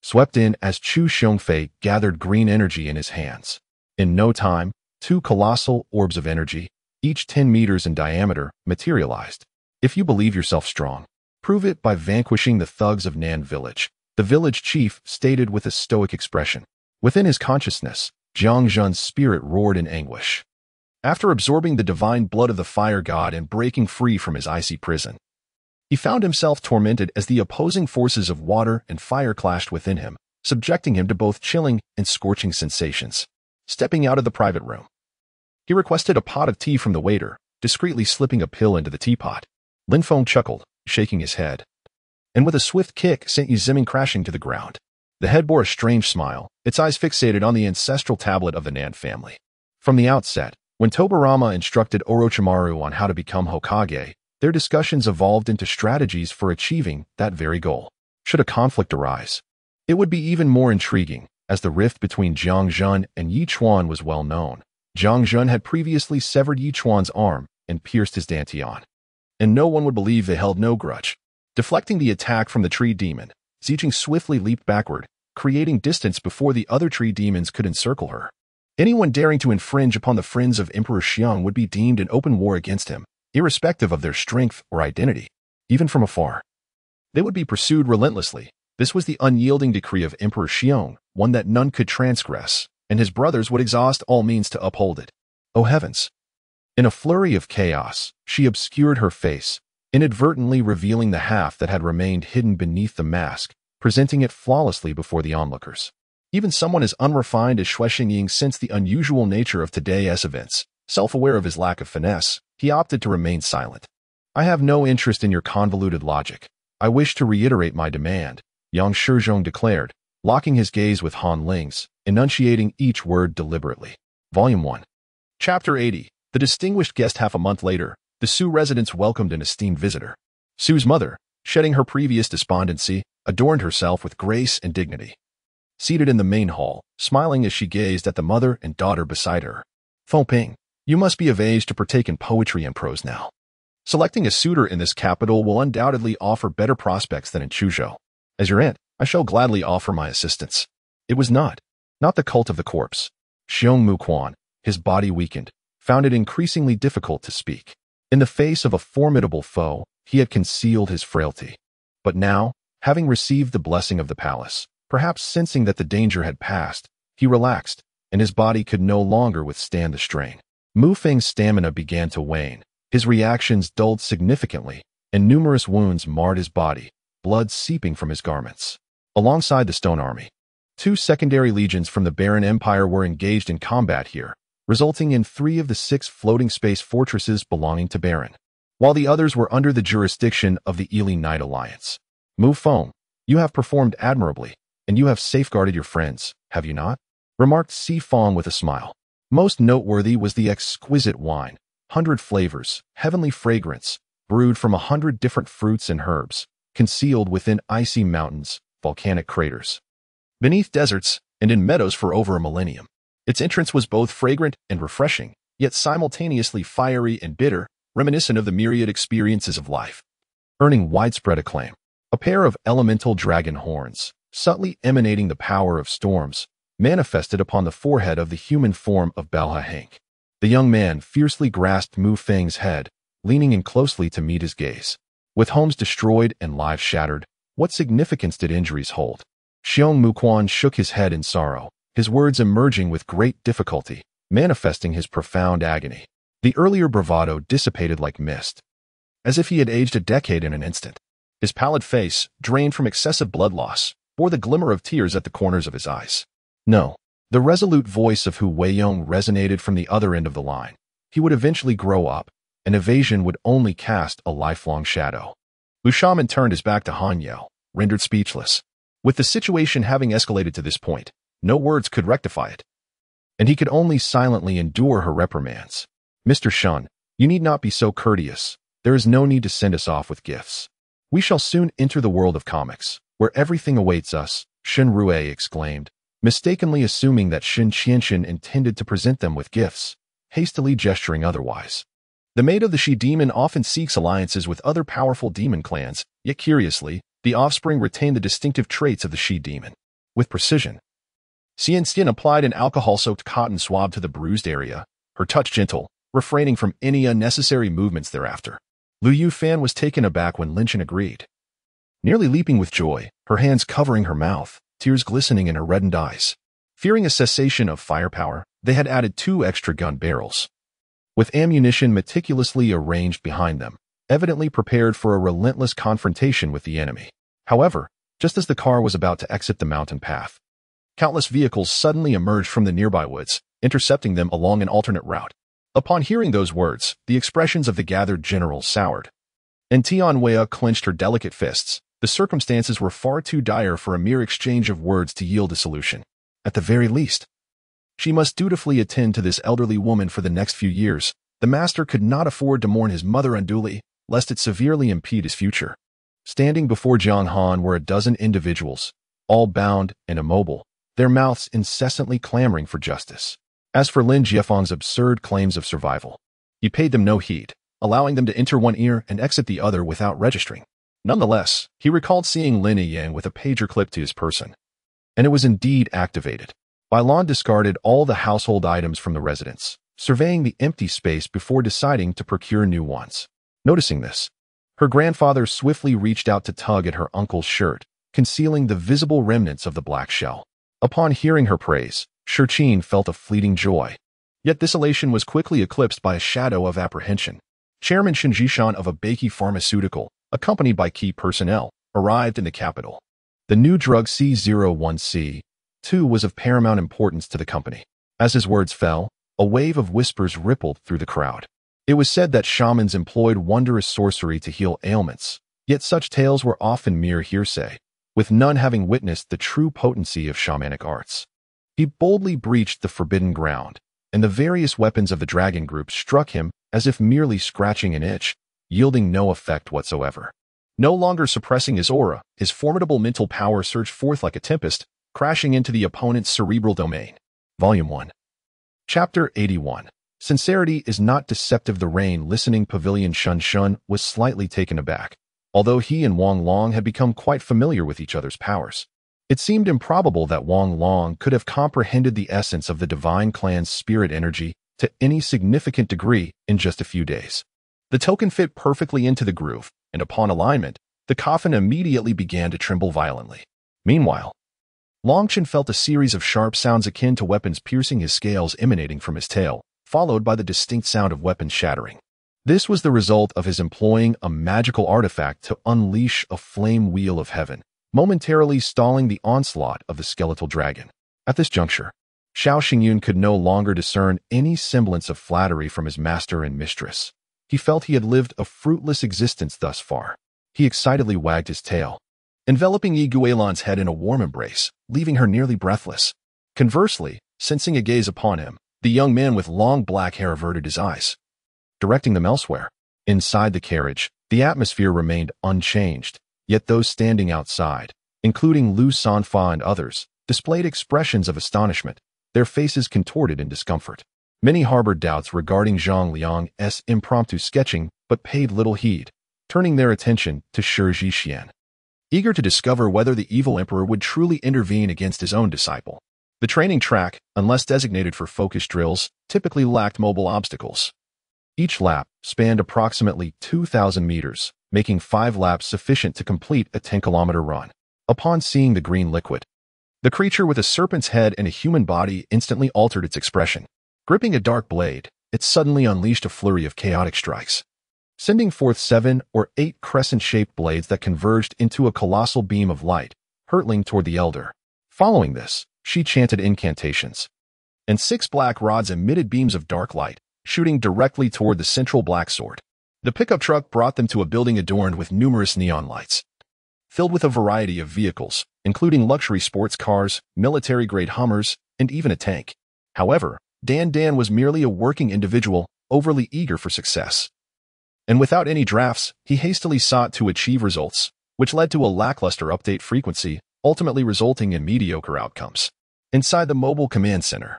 swept in as Chu Xiongfei gathered green energy in his hands. In no time, two colossal orbs of energy, each 10 meters in diameter, materialized. If you believe yourself strong, prove it by vanquishing the thugs of Nan Village, the village chief stated with a stoic expression. Within his consciousness, Jiang Zhen's spirit roared in anguish. After absorbing the divine blood of the fire god and breaking free from his icy prison, he found himself tormented as the opposing forces of water and fire clashed within him, subjecting him to both chilling and scorching sensations. Stepping out of the private room, he requested a pot of tea from the waiter, discreetly slipping a pill into the teapot. Lin Feng chuckled, shaking his head, and with a swift kick sent Yi Zimming crashing to the ground. The head bore a strange smile, its eyes fixated on the ancestral tablet of the Nan family. From the outset, when Tobarama instructed Orochimaru on how to become Hokage, their discussions evolved into strategies for achieving that very goal. Should a conflict arise, it would be even more intriguing, as the rift between Jiang Zhen and Yi Chuan was well known. Jiang Zhen had previously severed Yi Chuan's arm and pierced his dantian, and no one would believe they held no grudge. Deflecting the attack from the tree demon, Zijing swiftly leaped backward, creating distance before the other tree demons could encircle her. Anyone daring to infringe upon the friends of Emperor Xiang would be deemed an open war against him, irrespective of their strength or identity. even from afar. They would be pursued relentlessly. This was the unyielding decree of Emperor Xiong, one that none could transgress, and his brothers would exhaust all means to uphold it. Oh heavens! In a flurry of chaos, she obscured her face, inadvertently revealing the half that had remained hidden beneath the mask, presenting it flawlessly before the onlookers. Even someone as unrefined as Xue Xingying sensed the unusual nature of today's events. Self-aware of his lack of finesse, he opted to remain silent. I have no interest in your convoluted logic. I wish to reiterate my demand, Yang Shizhong declared, locking his gaze with Han Ling's, enunciating each word deliberately. Volume 1. Chapter 80. The distinguished guest. Half a month later, the Su residence welcomed an esteemed visitor. Su's mother, shedding her previous despondency, adorned herself with grace and dignity. Seated in the main hall, smiling as she gazed at the mother and daughter beside her. Feng, you must be of age to partake in poetry and prose now. Selecting a suitor in this capital will undoubtedly offer better prospects than in Chuzhou. As your aunt, I shall gladly offer my assistance. It was not the cult of the corpse. Xiong Muquan, his body weakened, found it increasingly difficult to speak. In the face of a formidable foe, he had concealed his frailty. But now, having received the blessing of the palace, perhaps sensing that the danger had passed, he relaxed, and his body could no longer withstand the strain. Mu Feng's stamina began to wane. His reactions dulled significantly, and numerous wounds marred his body, blood seeping from his garments. Alongside the Stone Army, 2 secondary legions from the Barren Empire were engaged in combat here, resulting in 3 of the 6 floating space fortresses belonging to Barren, while the others were under the jurisdiction of the Ili Knight Alliance. Mu Feng, you have performed admirably, and you have safeguarded your friends, have you not? Remarked Si Feng with a smile. Most noteworthy was the exquisite wine, 100 flavors, heavenly fragrance, brewed from 100 different fruits and herbs, concealed within icy mountains, volcanic craters, beneath deserts, and in meadows for over a millennium. Its entrance was both fragrant and refreshing, yet simultaneously fiery and bitter, reminiscent of the myriad experiences of life. Earning widespread acclaim, a pair of elemental dragon horns, subtly emanating the power of storms, manifested upon the forehead of the human form of Belha Hank. The young man fiercely grasped Mu Feng's head, leaning in closely to meet his gaze. With homes destroyed and lives shattered, what significance did injuries hold? Xiong Muquan shook his head in sorrow, his words emerging with great difficulty, manifesting his profound agony. The earlier bravado dissipated like mist, as if he had aged a decade in an instant. His pallid face, drained from excessive blood loss, bore the glimmer of tears at the corners of his eyes. No. The resolute voice of Hu Weiyong resonated from the other end of the line. He would eventually grow up, and evasion would only cast a lifelong shadow. Lu Shaman turned his back to Han Yao, rendered speechless. With the situation having escalated to this point, no words could rectify it, and he could only silently endure her reprimands. Mr. Shun, you need not be so courteous. There is no need to send us off with gifts. We shall soon enter the world of comics, where everything awaits us, Shen Rue exclaimed, mistakenly assuming that Shen Qianshan intended to present them with gifts, hastily gesturing otherwise. The maid of the she-demon often seeks alliances with other powerful demon clans, yet curiously, the offspring retain the distinctive traits of the she-demon. With precision, Xian applied an alcohol-soaked cotton swab to the bruised area, her touch gentle, refraining from any unnecessary movements thereafter. Lu Yufan was taken aback when Lin Chen agreed. Nearly leaping with joy, her hands covering her mouth, tears glistening in her reddened eyes. Fearing a cessation of firepower, they had added 2 extra gun barrels, with ammunition meticulously arranged behind them, evidently prepared for a relentless confrontation with the enemy. However, just as the car was about to exit the mountain path, countless vehicles suddenly emerged from the nearby woods, intercepting them along an alternate route. Upon hearing those words, the expressions of the gathered generals soured, and Tian Wei clenched her delicate fists. The circumstances were far too dire for a mere exchange of words to yield a solution. At the very least, she must dutifully attend to this elderly woman for the next few years. The master could not afford to mourn his mother unduly, lest it severely impede his future. Standing before Jiang Han were a dozen individuals, all bound and immobile, their mouths incessantly clamoring for justice. As for Lin Jiefeng's absurd claims of survival, he paid them no heed, allowing them to enter one ear and exit the other without registering. Nonetheless, he recalled seeing Lin Yang with a pager clipped to his person, and it was indeed activated. Bai Lan discarded all the household items from the residence, surveying the empty space before deciding to procure new ones. Noticing this, Her grandfather swiftly reached out to tug at her uncle's shirt, concealing the visible remnants of the black shell. Upon hearing her praise, Shurqin felt a fleeting joy. Yet this elation was quickly eclipsed by a shadow of apprehension. Chairman Shen Jishan of a Beiki Pharmaceutical, accompanied by key personnel, arrived in the capital. The new drug C01C2 was of paramount importance to the company. As his words fell, a wave of whispers rippled through the crowd. It was said that shamans employed wondrous sorcery to heal ailments, yet such tales were often mere hearsay, with none having witnessed the true potency of shamanic arts. He boldly breached the forbidden ground, and the various weapons of the dragon group struck him as if merely scratching an itch, yielding no effect whatsoever. No longer suppressing his aura, his formidable mental power surged forth like a tempest, crashing into the opponent's cerebral domain. Volume 1. Chapter 81. Sincerity is not deceptive. The rain-listening pavilion Shun Shun was slightly taken aback, although he and Wang Long had become quite familiar with each other's powers. It seemed improbable that Wang Long could have comprehended the essence of the divine clan's spirit energy to any significant degree in just a few days. The token fit perfectly into the groove, and upon alignment, the coffin immediately began to tremble violently. Meanwhile, Longchen felt a series of sharp sounds akin to weapons piercing his scales emanating from his tail, followed by the distinct sound of weapons shattering. This was the result of his employing a magical artifact to unleash a flame wheel of heaven, momentarily stalling the onslaught of the skeletal dragon. At this juncture, Xiao Xingyun could no longer discern any semblance of flattery from his master and mistress. He felt he had lived a fruitless existence thus far. He excitedly wagged his tail, enveloping Yi Guilan's head in a warm embrace, leaving her nearly breathless. Conversely, sensing a gaze upon him, the young man with long black hair averted his eyes, directing them elsewhere. Inside the carriage, the atmosphere remained unchanged, yet those standing outside, including Lu Sanfa and others, displayed expressions of astonishment, their faces contorted in discomfort. Many harbored doubts regarding Zhang Liang's impromptu sketching, but paid little heed, turning their attention to Shi Zhixian, eager to discover whether the evil emperor would truly intervene against his own disciple. The training track, unless designated for focus drills, typically lacked mobile obstacles. Each lap spanned approximately 2,000 meters, making 5 laps sufficient to complete a 10-kilometer run. Upon seeing the green liquid, the creature with a serpent's head and a human body instantly altered its expression. Gripping a dark blade, it suddenly unleashed a flurry of chaotic strikes, sending forth 7 or 8 crescent-shaped blades that converged into a colossal beam of light, hurtling toward the elder. Following this, she chanted incantations, and 6 black rods emitted beams of dark light, shooting directly toward the central black sword. The pickup truck brought them to a building adorned with numerous neon lights, filled with a variety of vehicles, including luxury sports cars, military-grade Hummers, and even a tank. However, Dan was merely a working individual, overly eager for success. And without any drafts, he hastily sought to achieve results, which led to a lackluster update frequency, ultimately resulting in mediocre outcomes. Inside the mobile command center,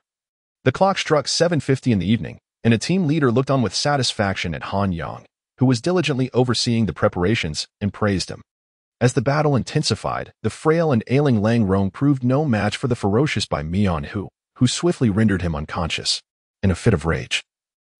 the clock struck 7:50 in the evening, and a team leader looked on with satisfaction at Han Yang, who was diligently overseeing the preparations, and praised him. As the battle intensified, the frail and ailing Lang Rong proved no match for the ferocious Bai Mian who swiftly rendered him unconscious. In a fit of rage,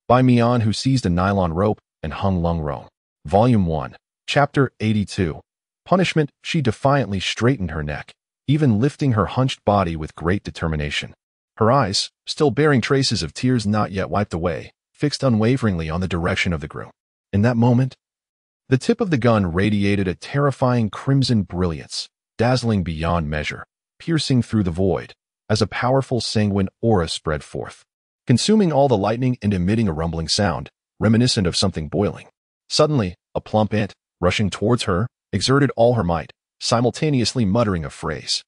Bai Mian who seized a nylon rope and hung Lung Rong. Volume 1, Chapter 82. Punishment. She defiantly straightened her neck, even lifting her hunched body with great determination. Her eyes, still bearing traces of tears not yet wiped away, fixed unwaveringly on the direction of the groom. In that moment, the tip of the gun radiated a terrifying crimson brilliance, dazzling beyond measure, piercing through the void, as a powerful sanguine aura spread forth, consuming all the lightning and emitting a rumbling sound, reminiscent of something boiling. Suddenly, a plump ant, rushing towards her, exerted all her might, simultaneously muttering a phrase.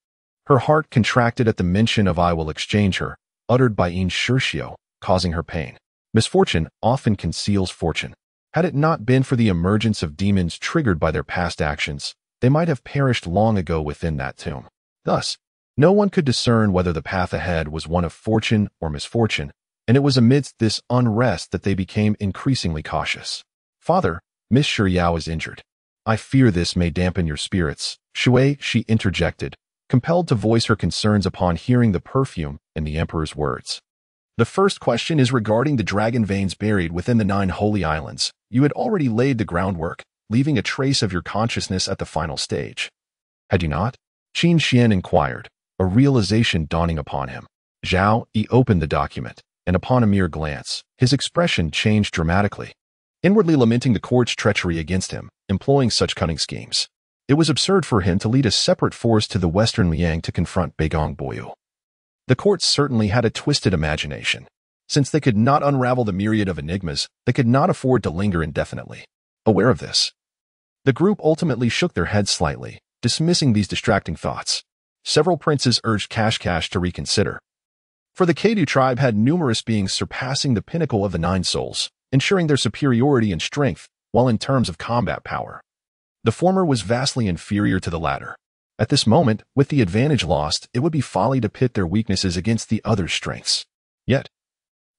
Her heart contracted at the mention of "I will exchange her," uttered by In Shirshio, causing her pain. Misfortune often conceals fortune. Had it not been for the emergence of demons triggered by their past actions, they might have perished long ago within that tomb. Thus, no one could discern whether the path ahead was one of fortune or misfortune, and it was amidst this unrest that they became increasingly cautious. "Father, Miss Shiryao is injured. I fear this may dampen your spirits," Shui, she interjected, compelled to voice her concerns upon hearing the perfume in the emperor's words. "The first question is regarding the dragon veins buried within the 9 holy islands. You had already laid the groundwork, leaving a trace of your consciousness at the final stage. Had you not? Qingyan inquired, a realization dawning upon him. Zhao Yi opened the document, and upon a mere glance, his expression changed dramatically. Inwardly lamenting the court's treachery against him, employing such cunning schemes, it was absurd for him to lead a separate force to the western Liang to confront Beigong Boyu. The court certainly had a twisted imagination. Since they could not unravel the myriad of enigmas, they could not afford to linger indefinitely. Aware of this, the group ultimately shook their heads slightly, dismissing these distracting thoughts. Several princes urged Cash to reconsider. For the Kadu tribe had numerous beings surpassing the pinnacle of the Nine Souls, ensuring their superiority in strength, while in terms of combat power, the former was vastly inferior to the latter. At this moment, with the advantage lost, it would be folly to pit their weaknesses against the other's strengths. Yet,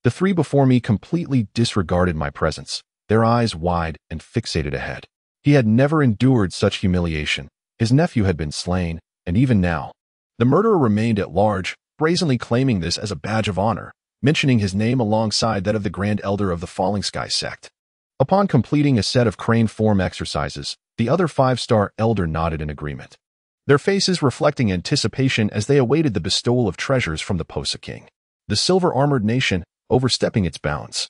the three before me completely disregarded my presence, their eyes wide and fixated ahead. He had never endured such humiliation. His nephew had been slain, and even now, the murderer remained at large, brazenly claiming this as a badge of honor, mentioning his name alongside that of the Grand Elder of the Falling Sky sect. Upon completing a set of crane form exercises, the other five-star elder nodded in agreement, their faces reflecting anticipation as they awaited the bestowal of treasures from the Posa King. The silver-armored nation, overstepping its bounds,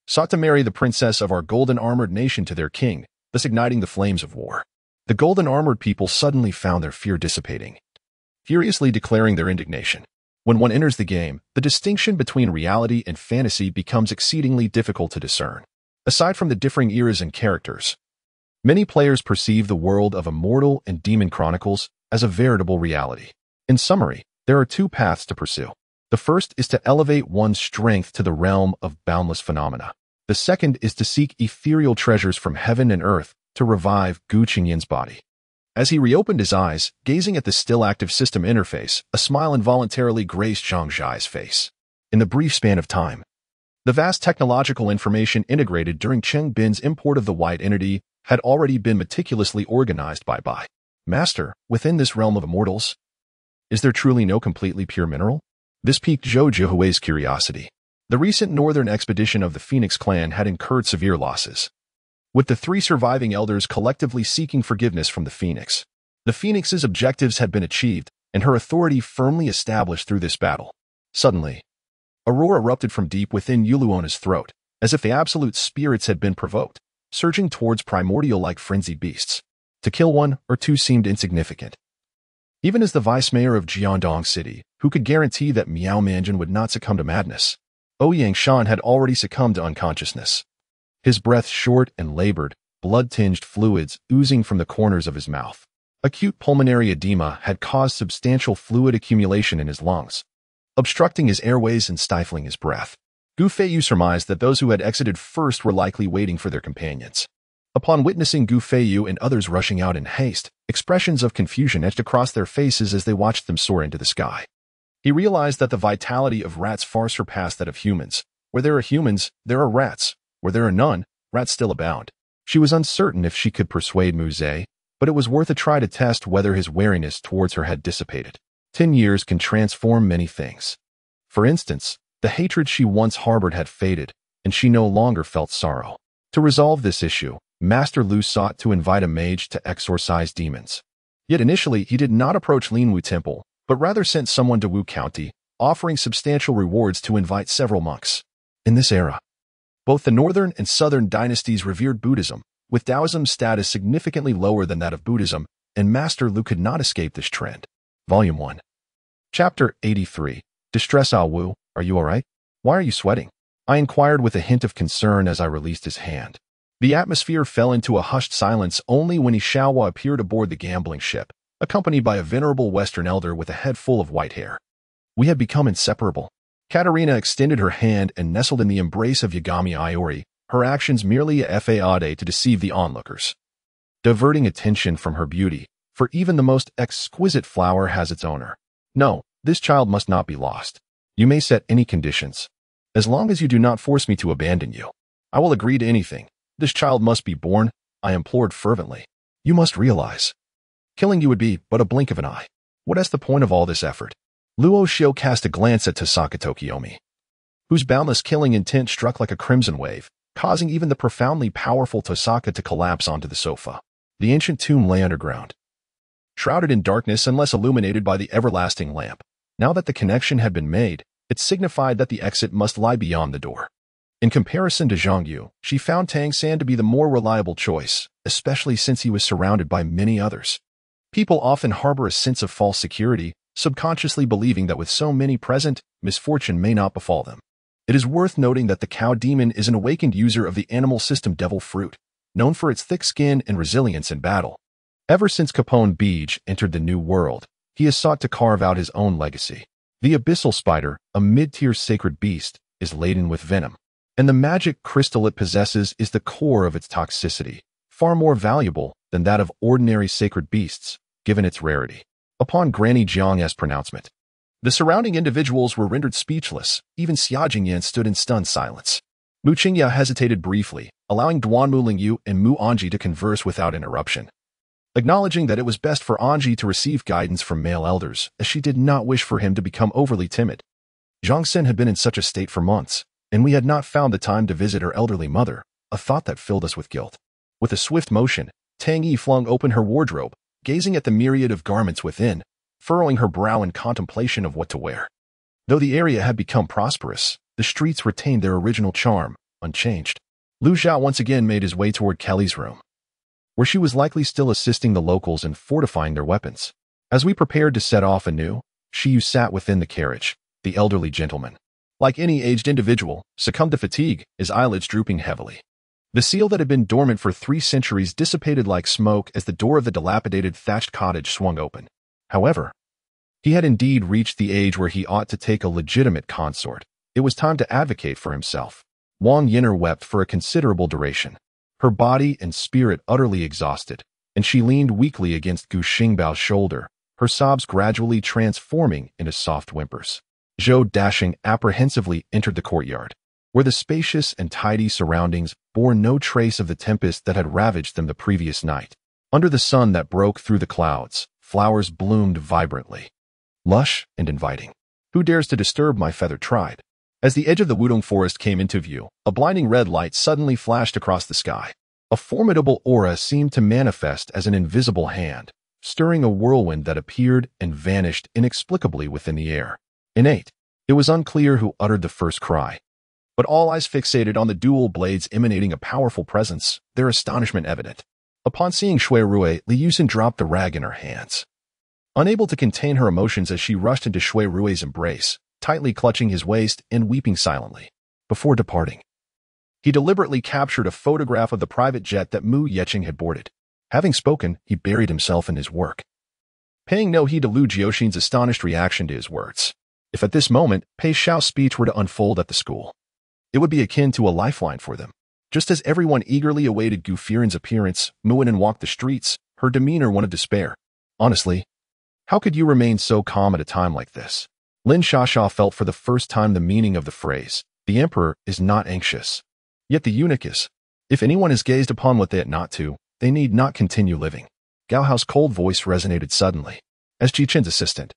sought to marry the princess of our golden-armored nation to their king, thus igniting the flames of war. The golden-armored people suddenly found their fear dissipating, furiously declaring their indignation. When one enters the game, the distinction between reality and fantasy becomes exceedingly difficult to discern. Aside from the differing eras and characters, many players perceive the world of Immortal and Demon Chronicles as a veritable reality. In summary, there are two paths to pursue. The first is to elevate one's strength to the realm of boundless phenomena. The second is to seek ethereal treasures from heaven and earth to revive Gu Qingyan's body. As he reopened his eyes, gazing at the still active system interface, a smile involuntarily graced Zhang Zhai's face. In the brief span of time, the vast technological information integrated during Cheng Bin's import of the white entity had already been meticulously organized by Master, within this realm of immortals. Is there truly no completely pure mineral? This piqued Zhou Jihui's curiosity. The recent northern expedition of the Phoenix clan had incurred severe losses, with the three surviving elders collectively seeking forgiveness from the Phoenix. The Phoenix's objectives had been achieved, and her authority firmly established through this battle. Suddenly, a roar erupted from deep within Yuluona's throat, as if the absolute spirits had been provoked, surging towards primordial-like frenzied beasts. To kill one or two seemed insignificant. Even as the vice-mayor of Jiandong City, who could guarantee that Miao Manjin would not succumb to madness, Ouyang Shan had already succumbed to unconsciousness. His breath short and labored, blood-tinged fluids oozing from the corners of his mouth. Acute pulmonary edema had caused substantial fluid accumulation in his lungs, obstructing his airways and stifling his breath. Gu Feiyu surmised that those who had exited first were likely waiting for their companions. Upon witnessing Gu Feiyu and others rushing out in haste, expressions of confusion etched across their faces as they watched them soar into the sky. He realized that the vitality of rats far surpassed that of humans. Where there are humans, there are rats. Where there are none, rats still abound. She was uncertain if she could persuade Mu Zhe, but it was worth a try to test whether his wariness towards her had dissipated. 10 years can transform many things. For instance, the hatred she once harbored had faded, and she no longer felt sorrow. To resolve this issue, Master Lu sought to invite a mage to exorcise demons. Yet initially, he did not approach Linwu Temple, but rather sent someone to Wu County, offering substantial rewards to invite several monks. In this era, both the northern and southern dynasties revered Buddhism, with Taoism's status significantly lower than that of Buddhism, and Master Lu could not escape this trend. Volume 1. Chapter 83. Distress Ah Wu, are you alright? Why are you sweating? I inquired with a hint of concern as I released his hand. The atmosphere fell into a hushed silence only when Ishawa appeared aboard the gambling ship, accompanied by a venerable Western elder with a head full of white hair. We had become inseparable. Katerina extended her hand and nestled in the embrace of Yagami Iori, her actions merely a fade to deceive the onlookers, diverting attention from her beauty, for even the most exquisite flower has its owner. No, this child must not be lost. You may set any conditions. As long as you do not force me to abandon you, I will agree to anything. This child must be born, I implored fervently. You must realize, killing you would be but a blink of an eye. What is the point of all this effort? Luo Shio cast a glance at Tasaka Tokiomi, whose boundless killing intent struck like a crimson wave, causing even the profoundly powerful Tosaka to collapse onto the sofa. The ancient tomb lay underground, shrouded in darkness unless illuminated by the everlasting lamp. Now that the connection had been made, it signified that the exit must lie beyond the door. In comparison to Zhang Yu, she found Tang San to be the more reliable choice, especially since he was surrounded by many others. People often harbor a sense of false security, subconsciously believing that with so many present, misfortune may not befall them. It is worth noting that the cow demon is an awakened user of the animal system devil fruit, known for its thick skin and resilience in battle. Ever since Capone Beej entered the New World, he has sought to carve out his own legacy. The abyssal spider, a mid-tier sacred beast, is laden with venom, and the magic crystal it possesses is the core of its toxicity, far more valuable than that of ordinary sacred beasts, given its rarity. Upon Granny Jiang's pronouncement, the surrounding individuals were rendered speechless. Even Xia Jingyan stood in stunned silence. Mu Qingyan hesitated briefly, allowing Duan Mu Lingyu and Mu Anji to converse without interruption, acknowledging that it was best for Anji to receive guidance from male elders, as she did not wish for him to become overly timid. Zhang Xin had been in such a state for months, and we had not found the time to visit her elderly mother, a thought that filled us with guilt. With a swift motion, Tang Yi flung open her wardrobe, gazing at the myriad of garments within, furrowing her brow in contemplation of what to wear. Though the area had become prosperous, the streets retained their original charm, unchanged. Lu Zhao once again made his way toward Kelly's room, where she was likely still assisting the locals in fortifying their weapons. As we prepared to set off anew, Shiyu sat within the carriage, the elderly gentleman. Like any aged individual, succumbed to fatigue, his eyelids drooping heavily. The seal that had been dormant for 3 centuries dissipated like smoke as the door of the dilapidated thatched cottage swung open. However, he had indeed reached the age where he ought to take a legitimate consort. It was time to advocate for himself. Wang Yin'er wept for a considerable duration, her body and spirit utterly exhausted, and she leaned weakly against Gu Xingbao's shoulder, her sobs gradually transforming into soft whimpers. Zhou, dashing apprehensively, entered the courtyard, where the spacious and tidy surroundings bore no trace of the tempest that had ravaged them the previous night. Under the sun that broke through the clouds, flowers bloomed vibrantly, lush and inviting. Who dares to disturb my feathered tribe? As the edge of the Wudong forest came into view, a blinding red light suddenly flashed across the sky. A formidable aura seemed to manifest as an invisible hand, stirring a whirlwind that appeared and vanished inexplicably within the air. Innate. It was unclear who uttered the first cry, but all eyes fixated on the dual blades emanating a powerful presence, their astonishment evident. Upon seeing Shui Rui, Li Yusin dropped the rag in her hands, unable to contain her emotions as she rushed into Shui Rui's embrace, tightly clutching his waist and weeping silently. Before departing, he deliberately captured a photograph of the private jet that Mu Yeqing had boarded. Having spoken, he buried himself in his work, paying no heed to Lu Jiuxin's astonished reaction to his words. If at this moment Pei Xiao's speech were to unfold at the school, it would be akin to a lifeline for them. Just as everyone eagerly awaited Gu Firen's appearance, Muinen walked the streets, her demeanor one of despair. Honestly, how could you remain so calm at a time like this? Lin Shasha felt for the first time the meaning of the phrase, the emperor is not anxious. Yet the eunuch is. If anyone has gazed upon what they ought not to, they need not continue living. Gao Hao's cold voice resonated suddenly. As Ji Chen's assistant,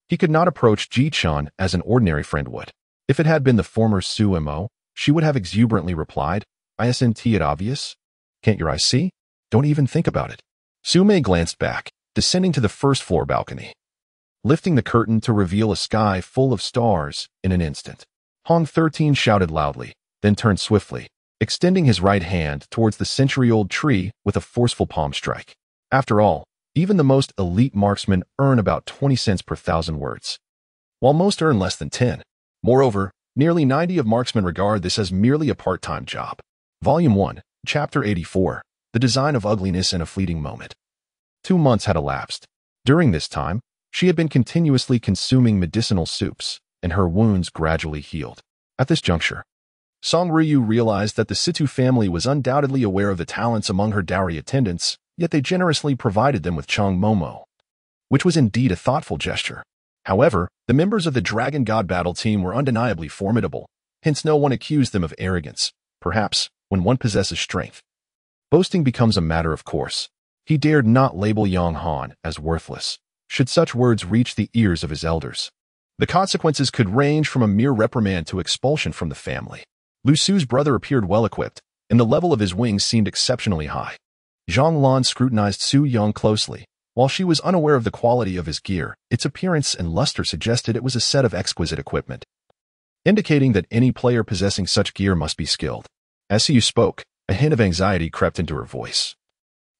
he could not approach Ji Chen as an ordinary friend would. If it had been the former Su Mo, she would have exuberantly replied, Isn't it obvious? Can't your eyes see? Don't even think about it. Su Mei glanced back, descending to the first-floor balcony, lifting the curtain to reveal a sky full of stars in an instant. Hong 13 shouted loudly, then turned swiftly, extending his right hand towards the century-old tree with a forceful palm strike. After all, even the most elite marksmen earn about 20 cents per 1,000 words, while most earn less than 10. Moreover, nearly 90 of marksmen regard this as merely a part-time job. Volume 1, Chapter 84, The Design of Ugliness in a Fleeting Moment. 2 months had elapsed. During this time, she had been continuously consuming medicinal soups, and her wounds gradually healed. At this juncture, Song Ryu realized that the Situ family was undoubtedly aware of the talents among her dowry attendants, yet they generously provided them with Chang Momo, which was indeed a thoughtful gesture. However, the members of the Dragon God battle team were undeniably formidable, hence no one accused them of arrogance. Perhaps, when one possesses strength, boasting becomes a matter of course. He dared not label Yang Han as worthless, should such words reach the ears of his elders. The consequences could range from a mere reprimand to expulsion from the family. Lu Su's brother appeared well-equipped, and the level of his wings seemed exceptionally high. Zhang Lan scrutinized Su Yang closely. While she was unaware of the quality of his gear, its appearance and luster suggested it was a set of exquisite equipment, indicating that any player possessing such gear must be skilled. As Su spoke, a hint of anxiety crept into her voice,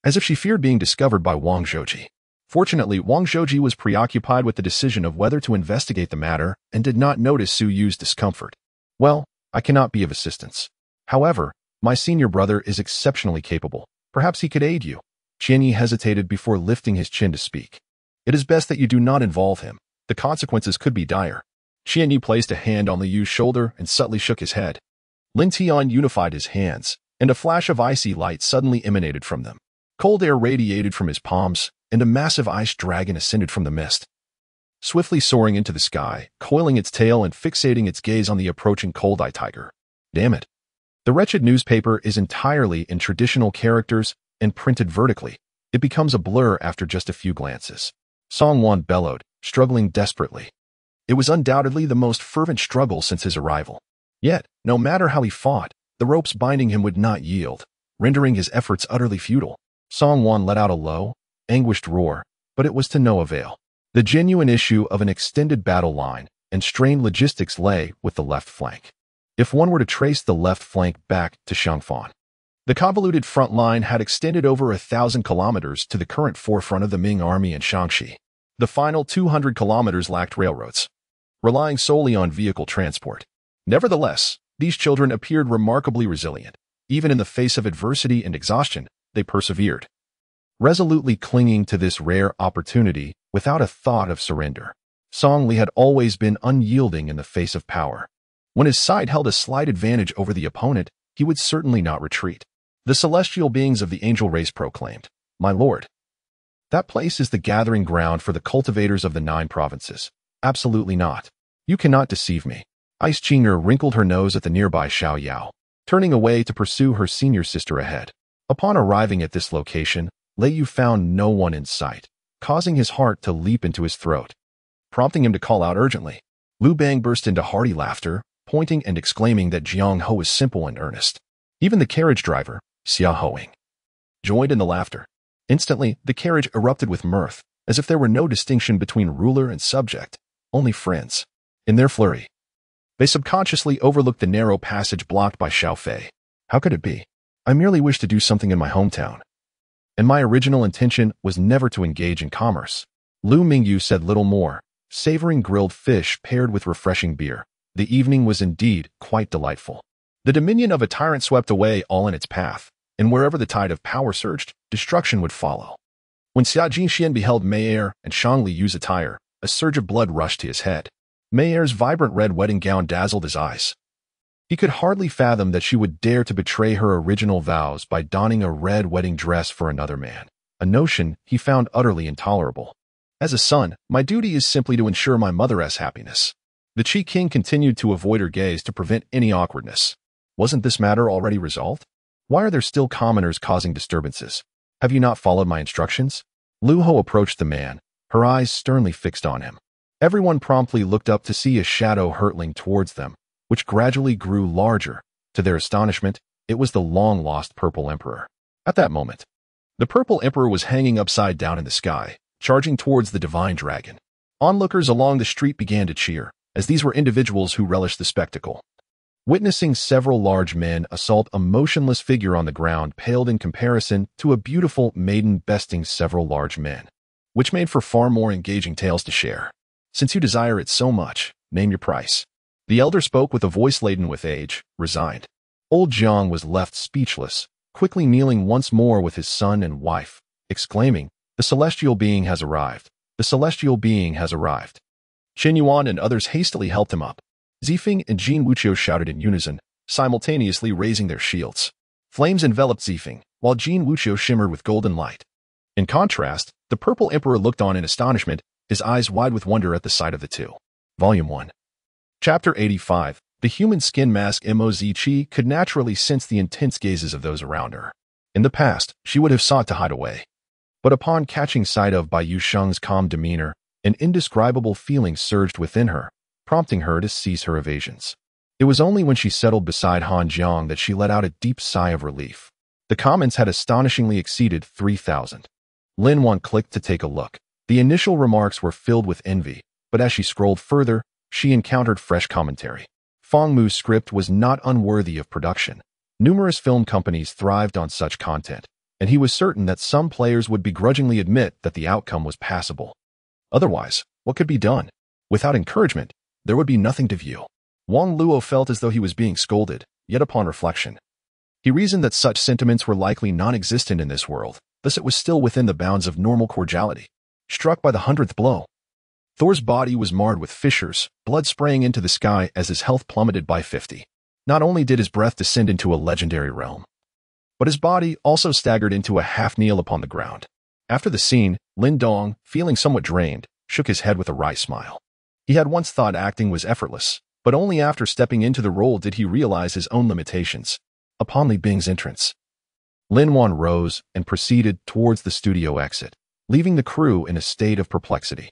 as if she feared being discovered by Wang Zhouji. Fortunately, Wang Zhouji was preoccupied with the decision of whether to investigate the matter and did not notice Su Yu's discomfort. Well, I cannot be of assistance. However, my senior brother is exceptionally capable. Perhaps he could aid you. Qingyan hesitated before lifting his chin to speak. It is best that you do not involve him. The consequences could be dire. Qingyan placed a hand on Liu Yu's shoulder and subtly shook his head. Lin Tian unified his hands, and a flash of icy light suddenly emanated from them. Cold air radiated from his palms, and a massive ice dragon ascended from the mist, swiftly soaring into the sky, coiling its tail and fixating its gaze on the approaching cold-eye tiger. Damn it. The wretched newspaper is entirely in traditional characters and printed vertically. It becomes a blur after just a few glances. Song Wan bellowed, struggling desperately. It was undoubtedly the most fervent struggle since his arrival. Yet, no matter how he fought, the ropes binding him would not yield, rendering his efforts utterly futile. Song Wan let out a low, anguished roar, but it was to no avail. The genuine issue of an extended battle line and strained logistics lay with the left flank. If one were to trace the left flank back to Shangfan, the convoluted front line had extended over 1,000 kilometers to the current forefront of the Ming army in Shaanxi. The final 200 kilometers lacked railroads, relying solely on vehicle transport. Nevertheless, these children appeared remarkably resilient. Even in the face of adversity and exhaustion, they persevered, resolutely clinging to this rare opportunity without a thought of surrender. Song Li had always been unyielding in the face of power. When his side held a slight advantage over the opponent, he would certainly not retreat. The celestial beings of the angel race proclaimed, "My lord, that place is the gathering ground for the cultivators of the 9 provinces." Absolutely not. You cannot deceive me. Ice Qing'er wrinkled her nose at the nearby Xiao Yao, turning away to pursue her senior sister ahead. Upon arriving at this location, Lei Yu found no one in sight, causing his heart to leap into his throat, prompting him to call out urgently. Lu Bang burst into hearty laughter, pointing and exclaiming that Jiang Ho was simple and earnest. Even the carriage driver, Xia Hoing, joined in the laughter. Instantly, the carriage erupted with mirth, as if there were no distinction between ruler and subject, only friends. In their flurry, they subconsciously overlooked the narrow passage blocked by Xiao Fei. How could it be? I merely wished to do something in my hometown, and my original intention was never to engage in commerce. Lu Mingyu said little more, savoring grilled fish paired with refreshing beer. The evening was indeed quite delightful. The dominion of a tyrant swept away all in its path, and wherever the tide of power surged, destruction would follow. When Xia Jinxian beheld Mei'er and Shang Li Yu's attire, a surge of blood rushed to his head. Mei'er's vibrant red wedding gown dazzled his eyes. He could hardly fathom that she would dare to betray her original vows by donning a red wedding dress for another man, a notion he found utterly intolerable. As a son, my duty is simply to ensure my mother's happiness. The Qi King continued to avoid her gaze to prevent any awkwardness. Wasn't this matter already resolved? Why are there still commoners causing disturbances? Have you not followed my instructions? Lu Ho approached the man, her eyes sternly fixed on him. Everyone promptly looked up to see a shadow hurtling towards them, which gradually grew larger. To their astonishment, it was the long-lost Purple Emperor. At that moment, the Purple Emperor was hanging upside down in the sky, charging towards the divine dragon. Onlookers along the street began to cheer, as these were individuals who relished the spectacle. Witnessing several large men assault a motionless figure on the ground paled in comparison to a beautiful maiden besting several large men, which made for far more engaging tales to share. Since you desire it so much, name your price. The elder spoke with a voice laden with age, resigned. Old Jiang was left speechless, quickly kneeling once more with his son and wife, exclaiming, "The celestial being has arrived. The celestial being has arrived." Chen Yuan and others hastily helped him up. Zifeng and Jin Wuqiu shouted in unison, simultaneously raising their shields. Flames enveloped Zifeng, while Jin Wuqiu shimmered with golden light. In contrast, the Purple Emperor looked on in astonishment, his eyes wide with wonder at the sight of the two. Volume 1. Chapter 85. The human skin mask Moz Qi could naturally sense the intense gazes of those around her. In the past, she would have sought to hide away. But upon catching sight of Bai Yusheng's calm demeanor, an indescribable feeling surged within her, prompting her to cease her evasions. It was only when she settled beside Han Jiang that she let out a deep sigh of relief. The comments had astonishingly exceeded 3,000. Lin Yuan clicked to take a look. The initial remarks were filled with envy, but as she scrolled further, she encountered fresh commentary. Feng Mu's script was not unworthy of production. Numerous film companies thrived on such content, and he was certain that some players would begrudgingly admit that the outcome was passable. Otherwise, what could be done? Without encouragement, there would be nothing to view. Wang Luo felt as though he was being scolded, yet upon reflection, he reasoned that such sentiments were likely non-existent in this world, thus it was still within the bounds of normal cordiality. Struck by the 100th blow, Thor's body was marred with fissures, blood spraying into the sky as his health plummeted by 50. Not only did his breath descend into a legendary realm, but his body also staggered into a half-kneel upon the ground. After the scene, Lin Dong, feeling somewhat drained, shook his head with a wry smile. He had once thought acting was effortless, but only after stepping into the role did he realize his own limitations. Upon Li Bing's entrance, Lin Yuan rose and proceeded towards the studio exit, leaving the crew in a state of perplexity.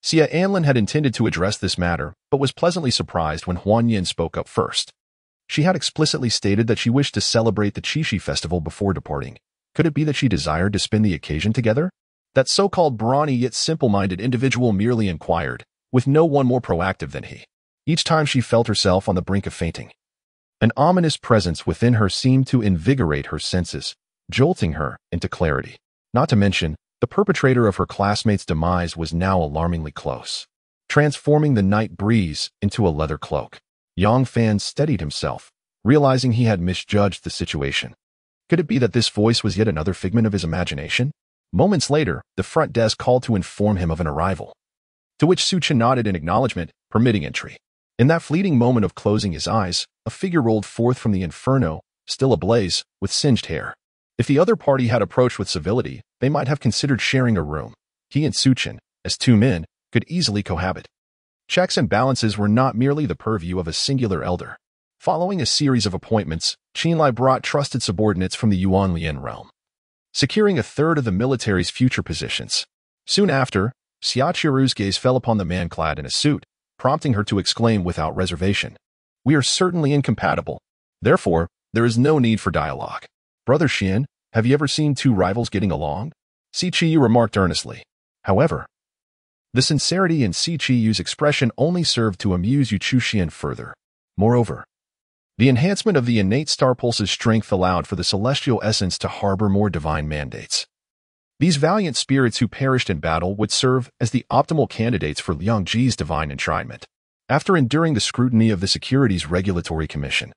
Xia Anlin had intended to address this matter, but was pleasantly surprised when Huan Yin spoke up first. She had explicitly stated that she wished to celebrate the Qixi festival before departing. Could it be that she desired to spend the occasion together? That so-called brawny yet simple-minded individual merely inquired, with no one more proactive than he. Each time she felt herself on the brink of fainting, an ominous presence within her seemed to invigorate her senses, jolting her into clarity. Not to mention, the perpetrator of her classmate's demise was now alarmingly close, transforming the night breeze into a leather cloak. Yang Fan steadied himself, realizing he had misjudged the situation. Could it be that this voice was yet another figment of his imagination? Moments later, the front desk called to inform him of an arrival, to which Su Chen nodded in acknowledgement, permitting entry. In that fleeting moment of closing his eyes, a figure rolled forth from the inferno, still ablaze, with singed hair. If the other party had approached with civility, they might have considered sharing a room. He and Su Chen, as two men, could easily cohabit. Checks and balances were not merely the purview of a singular elder. Following a series of appointments, Qinlai brought trusted subordinates from the Yuan-Lian realm, securing a third of the military's future positions. Soon after, Xia Qiru's gaze fell upon the man clad in a suit, prompting her to exclaim without reservation, "We are certainly incompatible. Therefore, there is no need for dialogue. Brother Xian, have you ever seen two rivals getting along?" Si Qiyu remarked earnestly. However, the sincerity in Si Qiyu's expression only served to amuse Yu Chu Xian further. Moreover, the enhancement of the innate star pulse's strength allowed for the celestial essence to harbor more divine mandates. These valiant spirits who perished in battle would serve as the optimal candidates for Liang Ji's divine enshrinement. After enduring the scrutiny of the Securities Regulatory Commission,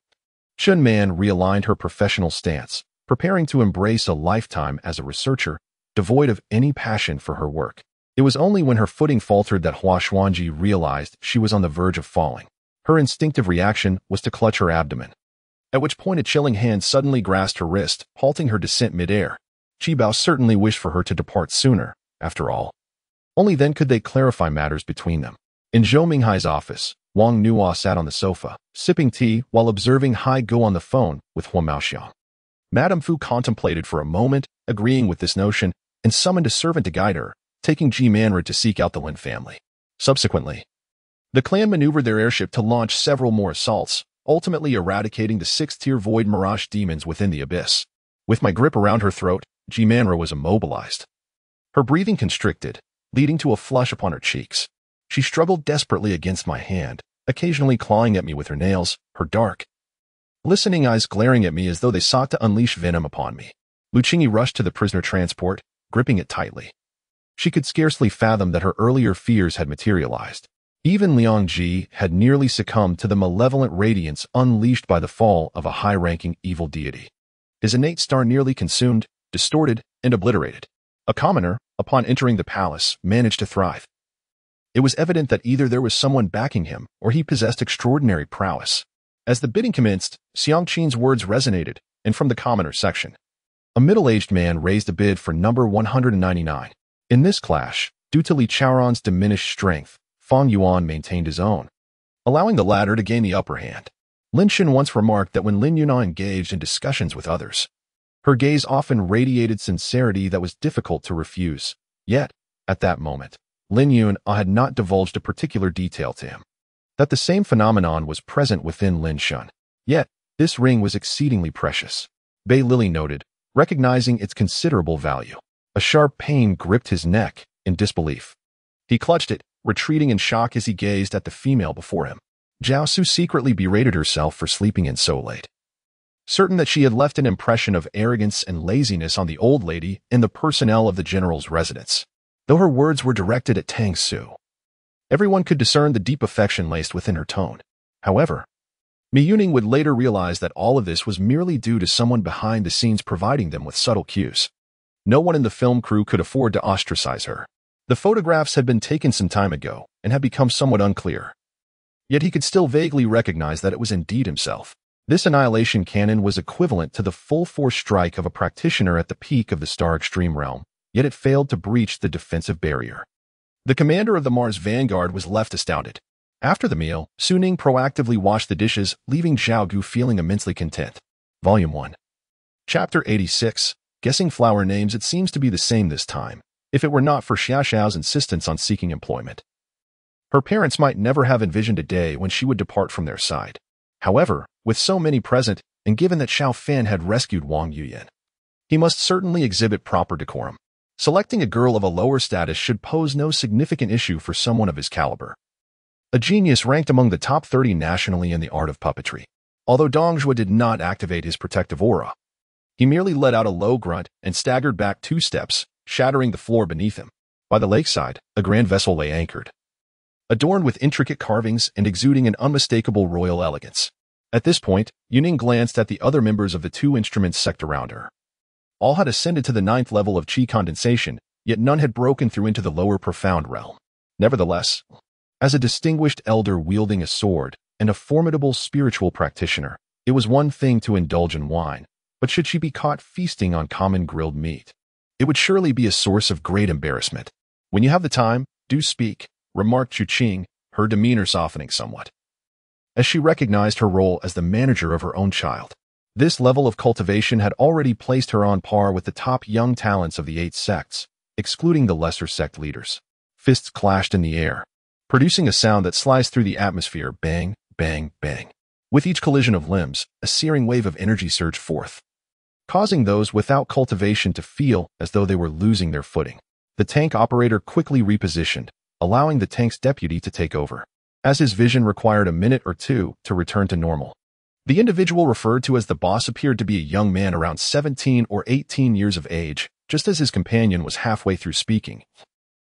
Chen Man realigned her professional stance, preparing to embrace a lifetime as a researcher, devoid of any passion for her work. It was only when her footing faltered that Hua Xuanji realized she was on the verge of falling. Her instinctive reaction was to clutch her abdomen, at which point a chilling hand suddenly grasped her wrist, halting her descent mid-air. Qibao certainly wished for her to depart sooner, after all. Only then could they clarify matters between them. In Zhou Minghai's office, Wang Nuo sat on the sofa, sipping tea while observing Hai go on the phone with Hua Maoxiang. Madame Fu contemplated for a moment, agreeing with this notion, and summoned a servant to guide her, taking Ji Manred to seek out the Lin family. Subsequently, the clan maneuvered their airship to launch several more assaults, ultimately eradicating the 6th-tier void mirage demons within the abyss. With my grip around her throat, Ji Manred was immobilized. Her breathing constricted, leading to a flush upon her cheeks. She struggled desperately against my hand, occasionally clawing at me with her nails, her dark, glistening eyes glaring at me as though they sought to unleash venom upon me. Lu Qingyi rushed to the prisoner transport, gripping it tightly. She could scarcely fathom that her earlier fears had materialized. Even Liang Ji had nearly succumbed to the malevolent radiance unleashed by the fall of a high-ranking evil deity. His innate star nearly consumed, distorted, and obliterated. A commoner, upon entering the palace, managed to thrive. It was evident that either there was someone backing him or he possessed extraordinary prowess. As the bidding commenced, Xiang Qin's words resonated, and from the commoner section, a middle-aged man raised a bid for number 199. In this clash, due to Li Chaoran's diminished strength, Feng Yuan maintained his own, allowing the latter to gain the upper hand. Lin Shen once remarked that when Lin Yunna engaged in discussions with others, her gaze often radiated sincerity that was difficult to refuse. Yet, at that moment, Lin Yun had not divulged a particular detail to him. that the same phenomenon was present within Lin Shun. Yet, this ring was exceedingly precious. Bei Lily noted, recognizing its considerable value. A sharp pain gripped his neck in disbelief. He clutched it, retreating in shock as he gazed at the female before him. Zhao Su secretly berated herself for sleeping in so late. Certain that she had left an impression of arrogance and laziness on the old lady and the personnel of the general's residence. Though her words were directed at Tang Su, everyone could discern the deep affection laced within her tone. However, Mi Yuning would later realize that all of this was merely due to someone behind the scenes providing them with subtle cues. No one in the film crew could afford to ostracize her. The photographs had been taken some time ago and had become somewhat unclear. Yet he could still vaguely recognize that it was indeed himself. This annihilation cannon was equivalent to the full-force strike of a practitioner at the peak of the Star Extreme realm, yet it failed to breach the defensive barrier. The commander of the Mars Vanguard was left astounded. After the meal, Su Ning proactively washed the dishes, leaving Zhao Gu feeling immensely content. Volume 1. Chapter 86. Guessing flower names. It seems to be the same this time, if it were not for Xia Xiao's insistence on seeking employment. Her parents might never have envisioned a day when she would depart from their side. However, with so many present, and given that Xiao Fan had rescued Wang Yuyan, he must certainly exhibit proper decorum. Selecting a girl of a lower status should pose no significant issue for someone of his caliber. A genius ranked among the top 30 nationally in the art of puppetry. Although Dong Zhuo did not activate his protective aura, he merely let out a low grunt and staggered back 2 steps, shattering the floor beneath him. By the lakeside, a grand vessel lay anchored, adorned with intricate carvings and exuding an unmistakable royal elegance. At this point, Yuning glanced at the other members of the 2 instruments sect around her. All had ascended to the 9th level of qi condensation, yet none had broken through into the lower profound realm. Nevertheless, as a distinguished elder wielding a sword and a formidable spiritual practitioner, it was one thing to indulge in wine, but should she be caught feasting on common grilled meat, it would surely be a source of great embarrassment. When you have the time, do speak, remarked Chu Qing, her demeanor softening somewhat, as she recognized her role as the manager of her own child. This level of cultivation had already placed her on par with the top young talents of the 8 sects, excluding the lesser sect leaders. Fists clashed in the air, producing a sound that sliced through the atmosphere, bang, bang, bang. With each collision of limbs, a searing wave of energy surged forth, causing those without cultivation to feel as though they were losing their footing. The tank operator quickly repositioned, allowing the tank's deputy to take over, as his vision required a minute or 2 to return to normal. The individual referred to as the boss appeared to be a young man around 17 or 18 years of age. Just as his companion was halfway through speaking,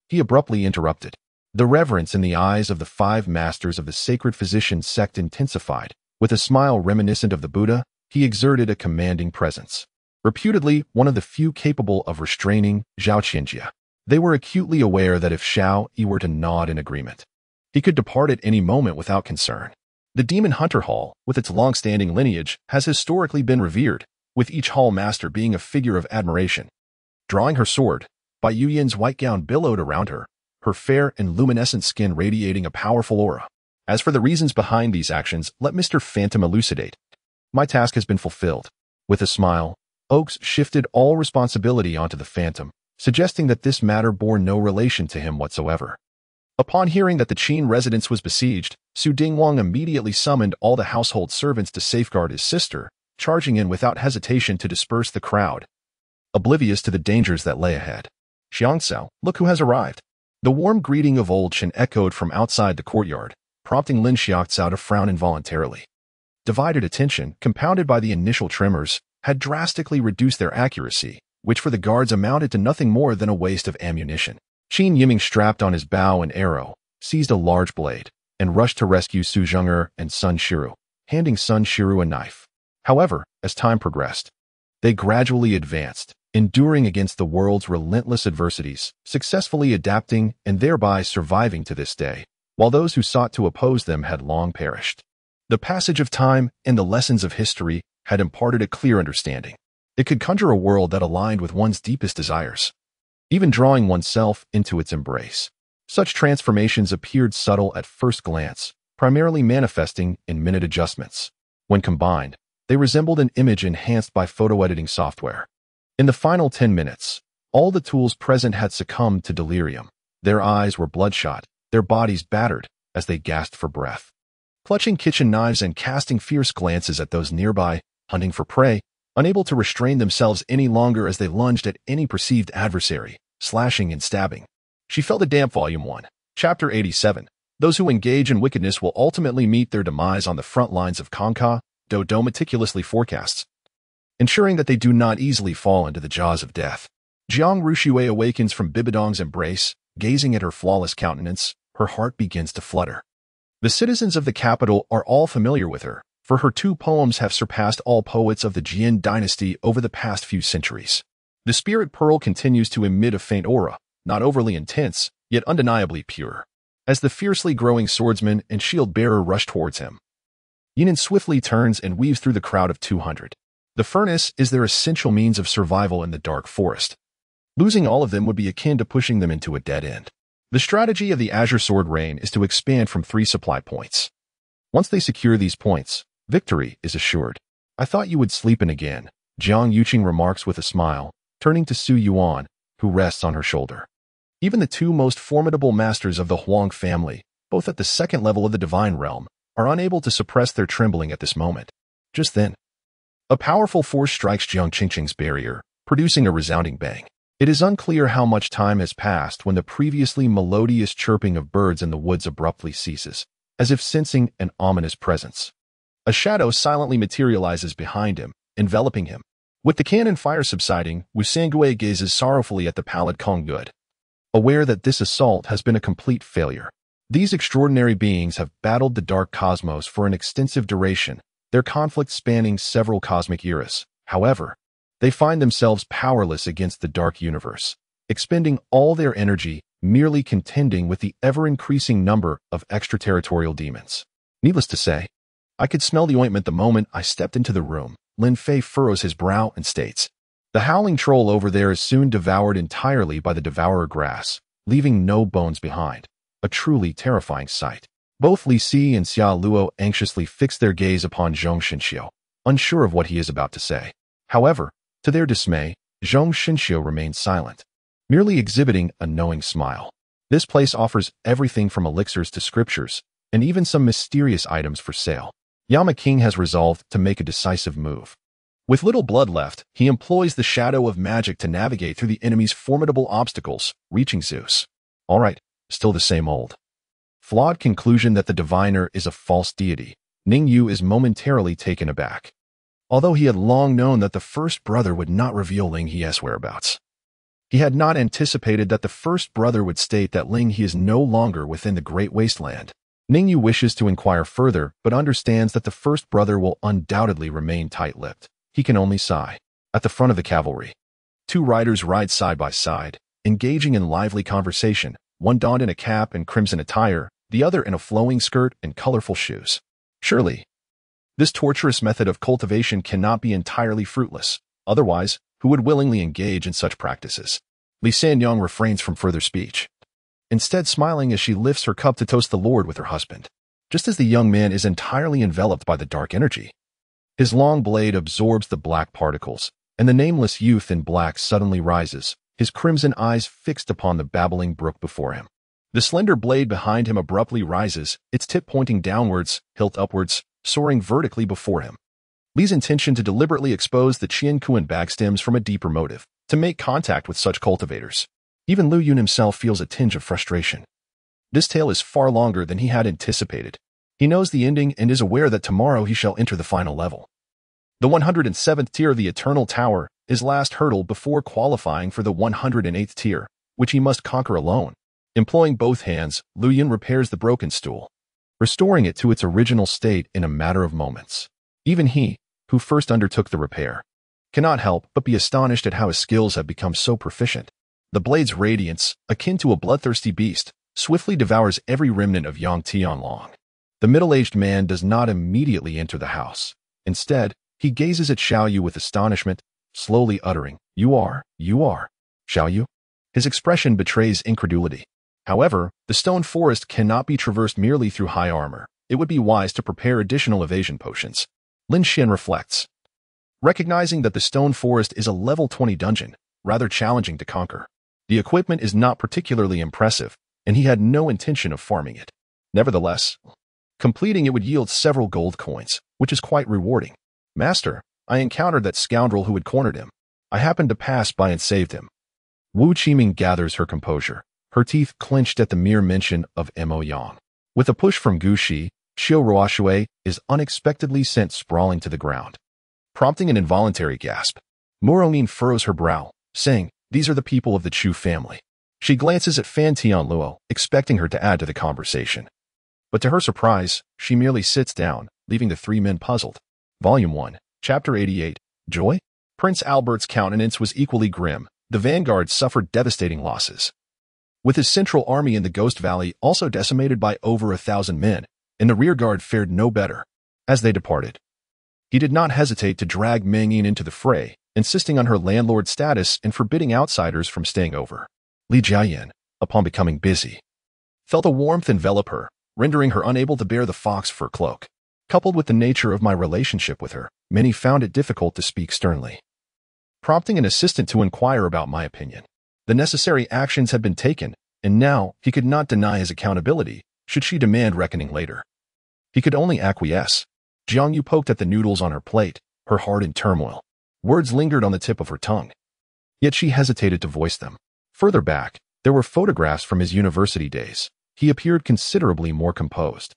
he abruptly interrupted. The reverence in the eyes of the 5 masters of the Sacred Physician sect intensified. With a smile reminiscent of the Buddha, he exerted a commanding presence. Reputedly one of the few capable of restraining Zhao Qianjia, they were acutely aware that if Xiao Yi were to nod in agreement, he could depart at any moment without concern. The Demon Hunter Hall, with its long-standing lineage, has historically been revered, with each hall master being a figure of admiration. Drawing her sword, Bai Yuyan's white gown billowed around her, her fair and luminescent skin radiating a powerful aura. As for the reasons behind these actions, let Mr. Phantom elucidate. My task has been fulfilled. With a smile, Oaks shifted all responsibility onto the Phantom, suggesting that this matter bore no relation to him whatsoever. Upon hearing that the Qin residence was besieged, Su Dingwang immediately summoned all the household servants to safeguard his sister, charging in without hesitation to disperse the crowd, oblivious to the dangers that lay ahead. Xiangxiao, look who has arrived. The warm greeting of old Chen echoed from outside the courtyard, prompting Lin Xiaoxiao to frown involuntarily. Divided attention, compounded by the initial tremors, had drastically reduced their accuracy, which for the guards amounted to nothing more than a waste of ammunition. Qin Yiming strapped on his bow and arrow, seized a large blade, and rushed to rescue Su Zheng'er and Sun Shiru, handing Sun Shiru a knife. However, as time progressed, they gradually advanced, enduring against the world's relentless adversities, successfully adapting and thereby surviving to this day, while those who sought to oppose them had long perished. The passage of time and the lessons of history had imparted a clear understanding. It could conjure a world that aligned with one's deepest desires, even drawing oneself into its embrace. Such transformations appeared subtle at first glance, primarily manifesting in minute adjustments. When combined, they resembled an image enhanced by photo editing software. In the final 10 minutes, all the tools present had succumbed to delirium. Their eyes were bloodshot, their bodies battered as they gasped for breath. clutching kitchen knives and casting fierce glances at those nearby, hunting for prey, unable to restrain themselves any longer as they lunged at any perceived adversary, slashing and stabbing. She felt a damp Volume 1, Chapter 87. Those who engage in wickedness will ultimately meet their demise on the front lines of Conca, Do meticulously forecasts, ensuring that they do not easily fall into the jaws of death. Jiang Ruxue awakens from Bibidong's embrace, gazing at her flawless countenance, her heart begins to flutter. The citizens of the capital are all familiar with her, for her 2 poems have surpassed all poets of the Qingyan dynasty over the past few centuries. The spirit pearl continues to emit a faint aura, not overly intense, yet undeniably pure. As the fiercely growing swordsman and shield-bearer rush towards him, Yinan swiftly turns and weaves through the crowd of 200. The furnace is their essential means of survival in the dark forest. Losing all of them would be akin to pushing them into a dead end. The strategy of the Azure Sword Rain is to expand from 3 supply points. Once they secure these points, victory is assured. I thought you would sleep in again, Jiang Yuqing remarks with a smile, turning to Su Yuan, who rests on her shoulder. Even the 2 most formidable masters of the Huang family, both at the 2nd level of the divine realm, are unable to suppress their trembling at this moment. Just then, a powerful force strikes Jiang Qingqing's barrier, producing a resounding bang. It is unclear how much time has passed when the previously melodious chirping of birds in the woods abruptly ceases, as if sensing an ominous presence. A shadow silently materializes behind him, enveloping him. With the cannon fire subsiding, Wu Sangue gazes sorrowfully at the pallid Konggud, aware that this assault has been a complete failure. These extraordinary beings have battled the dark cosmos for an extensive duration, their conflict spanning several cosmic eras. However, they find themselves powerless against the dark universe, expending all their energy merely contending with the ever-increasing number of extraterritorial demons. Needless to say, I could smell the ointment the moment I stepped into the room. Lin Fei furrows his brow and states, "The howling troll over there is soon devoured entirely by the devourer grass, leaving no bones behind. A truly terrifying sight." Both Li Si and Xia Luo anxiously fix their gaze upon Zhong Shenxiu, unsure of what he is about to say. However, to their dismay, Zhong Shenxiu remains silent, merely exhibiting a knowing smile. This place offers everything from elixirs to scriptures, and even some mysterious items for sale. Yama King has resolved to make a decisive move. With little blood left, he employs the shadow of magic to navigate through the enemy's formidable obstacles, reaching Zeus. All right, still the same old flawed conclusion that the diviner is a false deity. Ning Yu is momentarily taken aback, although he had long known that the first brother would not reveal Ling He's whereabouts. He had not anticipated that the first brother would state that Ling He is no longer within the Great Wasteland. Ning Yu wishes to inquire further, but understands that the first brother will undoubtedly remain tight-lipped. He can only sigh. At the front of the cavalry, 2 riders ride side by side, engaging in lively conversation, one donned in a cap and crimson attire, the other in a flowing skirt and colorful shoes. Surely, this torturous method of cultivation cannot be entirely fruitless. Otherwise, who would willingly engage in such practices? Li Sanyang refrains from further speech, instead smiling as she lifts her cup to toast the Lord with her husband. Just as the young man is entirely enveloped by the dark energy, his long blade absorbs the black particles, and the nameless youth in black suddenly rises, his crimson eyes fixed upon the babbling brook before him. The slender blade behind him abruptly rises, its tip pointing downwards, hilt upwards, soaring vertically before him. Li's intention to deliberately expose the Qiankuan bag stems from a deeper motive, to make contact with such cultivators. Even Lu Yun himself feels a tinge of frustration. This tale is far longer than he had anticipated. He knows the ending and is aware that tomorrow he shall enter the final level. The 107th tier of the Eternal Tower is last hurdle before qualifying for the 108th tier, which he must conquer alone. Employing both hands, Lu Yun repairs the broken stool, restoring it to its original state in a matter of moments. Even he, who first undertook the repair, cannot help but be astonished at how his skills have become so proficient. The blade's radiance, akin to a bloodthirsty beast, swiftly devours every remnant of Yang Tianlong. The middle-aged man does not immediately enter the house. Instead, he gazes at Xiao Yu with astonishment, slowly uttering, you are, Xiao Yu?" His expression betrays incredulity. However, the stone forest cannot be traversed merely through high armor. It would be wise to prepare additional evasion potions. Lin Xian reflects, recognizing that the stone forest is a level 20 dungeon, rather challenging to conquer. The equipment is not particularly impressive, and he had no intention of farming it. Nevertheless, Completing it would yield several gold coins, which is quite rewarding. Master, I encountered that scoundrel who had cornered him. I happened to pass by and saved him. Wu Qiming gathers her composure, her teeth clenched at the mere mention of Mo Yang. With a push from Gu Shi, Xiu Ruoshui is unexpectedly sent sprawling to the ground, prompting an involuntary gasp. Muromin furrows her brow, saying, "These are the people of the Chu family." She glances at Fan Tianluo, expecting her to add to the conversation. But to her surprise, she merely sits down, leaving the three men puzzled. Volume 1, Chapter 88, Joy? Prince Albert's countenance was equally grim. The vanguard suffered devastating losses, with his central army in the Ghost Valley also decimated by over 1,000 men, and the rearguard fared no better. As they departed, he did not hesitate to drag Meng Yin into the fray, insisting on her landlord status and forbidding outsiders from staying over. Li Jiayan, upon becoming busy, felt a warmth envelop her, rendering her unable to bear the fox fur cloak. Coupled with the nature of my relationship with her, many found it difficult to speak sternly, prompting an assistant to inquire about my opinion. The necessary actions had been taken, and now he could not deny his accountability, should she demand reckoning later. He could only acquiesce. Jiang Yu poked at the noodles on her plate, her heart in turmoil. Words lingered on the tip of her tongue, yet she hesitated to voice them. Further back, there were photographs from his university days. He appeared considerably more composed,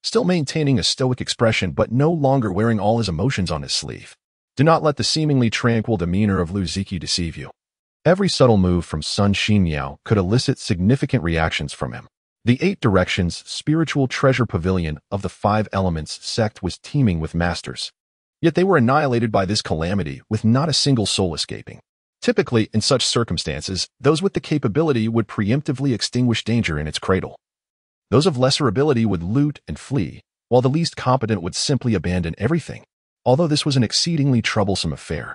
still maintaining a stoic expression but no longer wearing all his emotions on his sleeve. Do not let the seemingly tranquil demeanor of Lu Ziki deceive you. Every subtle move from Sun Xinyao could elicit significant reactions from him. The 8 Directions spiritual treasure pavilion of the 5 Elements sect was teeming with masters. Yet they were annihilated by this calamity with not a single soul escaping. Typically, in such circumstances, those with the capability would preemptively extinguish danger in its cradle. Those of lesser ability would loot and flee, while the least competent would simply abandon everything. Although this was an exceedingly troublesome affair,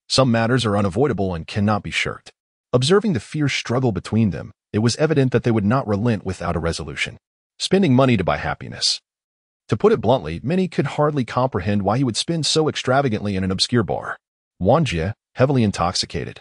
some matters are unavoidable and cannot be shirked. Observing the fierce struggle between them, it was evident that they would not relent without a resolution. Spending money to buy happiness. To put it bluntly, many could hardly comprehend why he would spend so extravagantly in an obscure bar. Wang Jie, heavily intoxicated,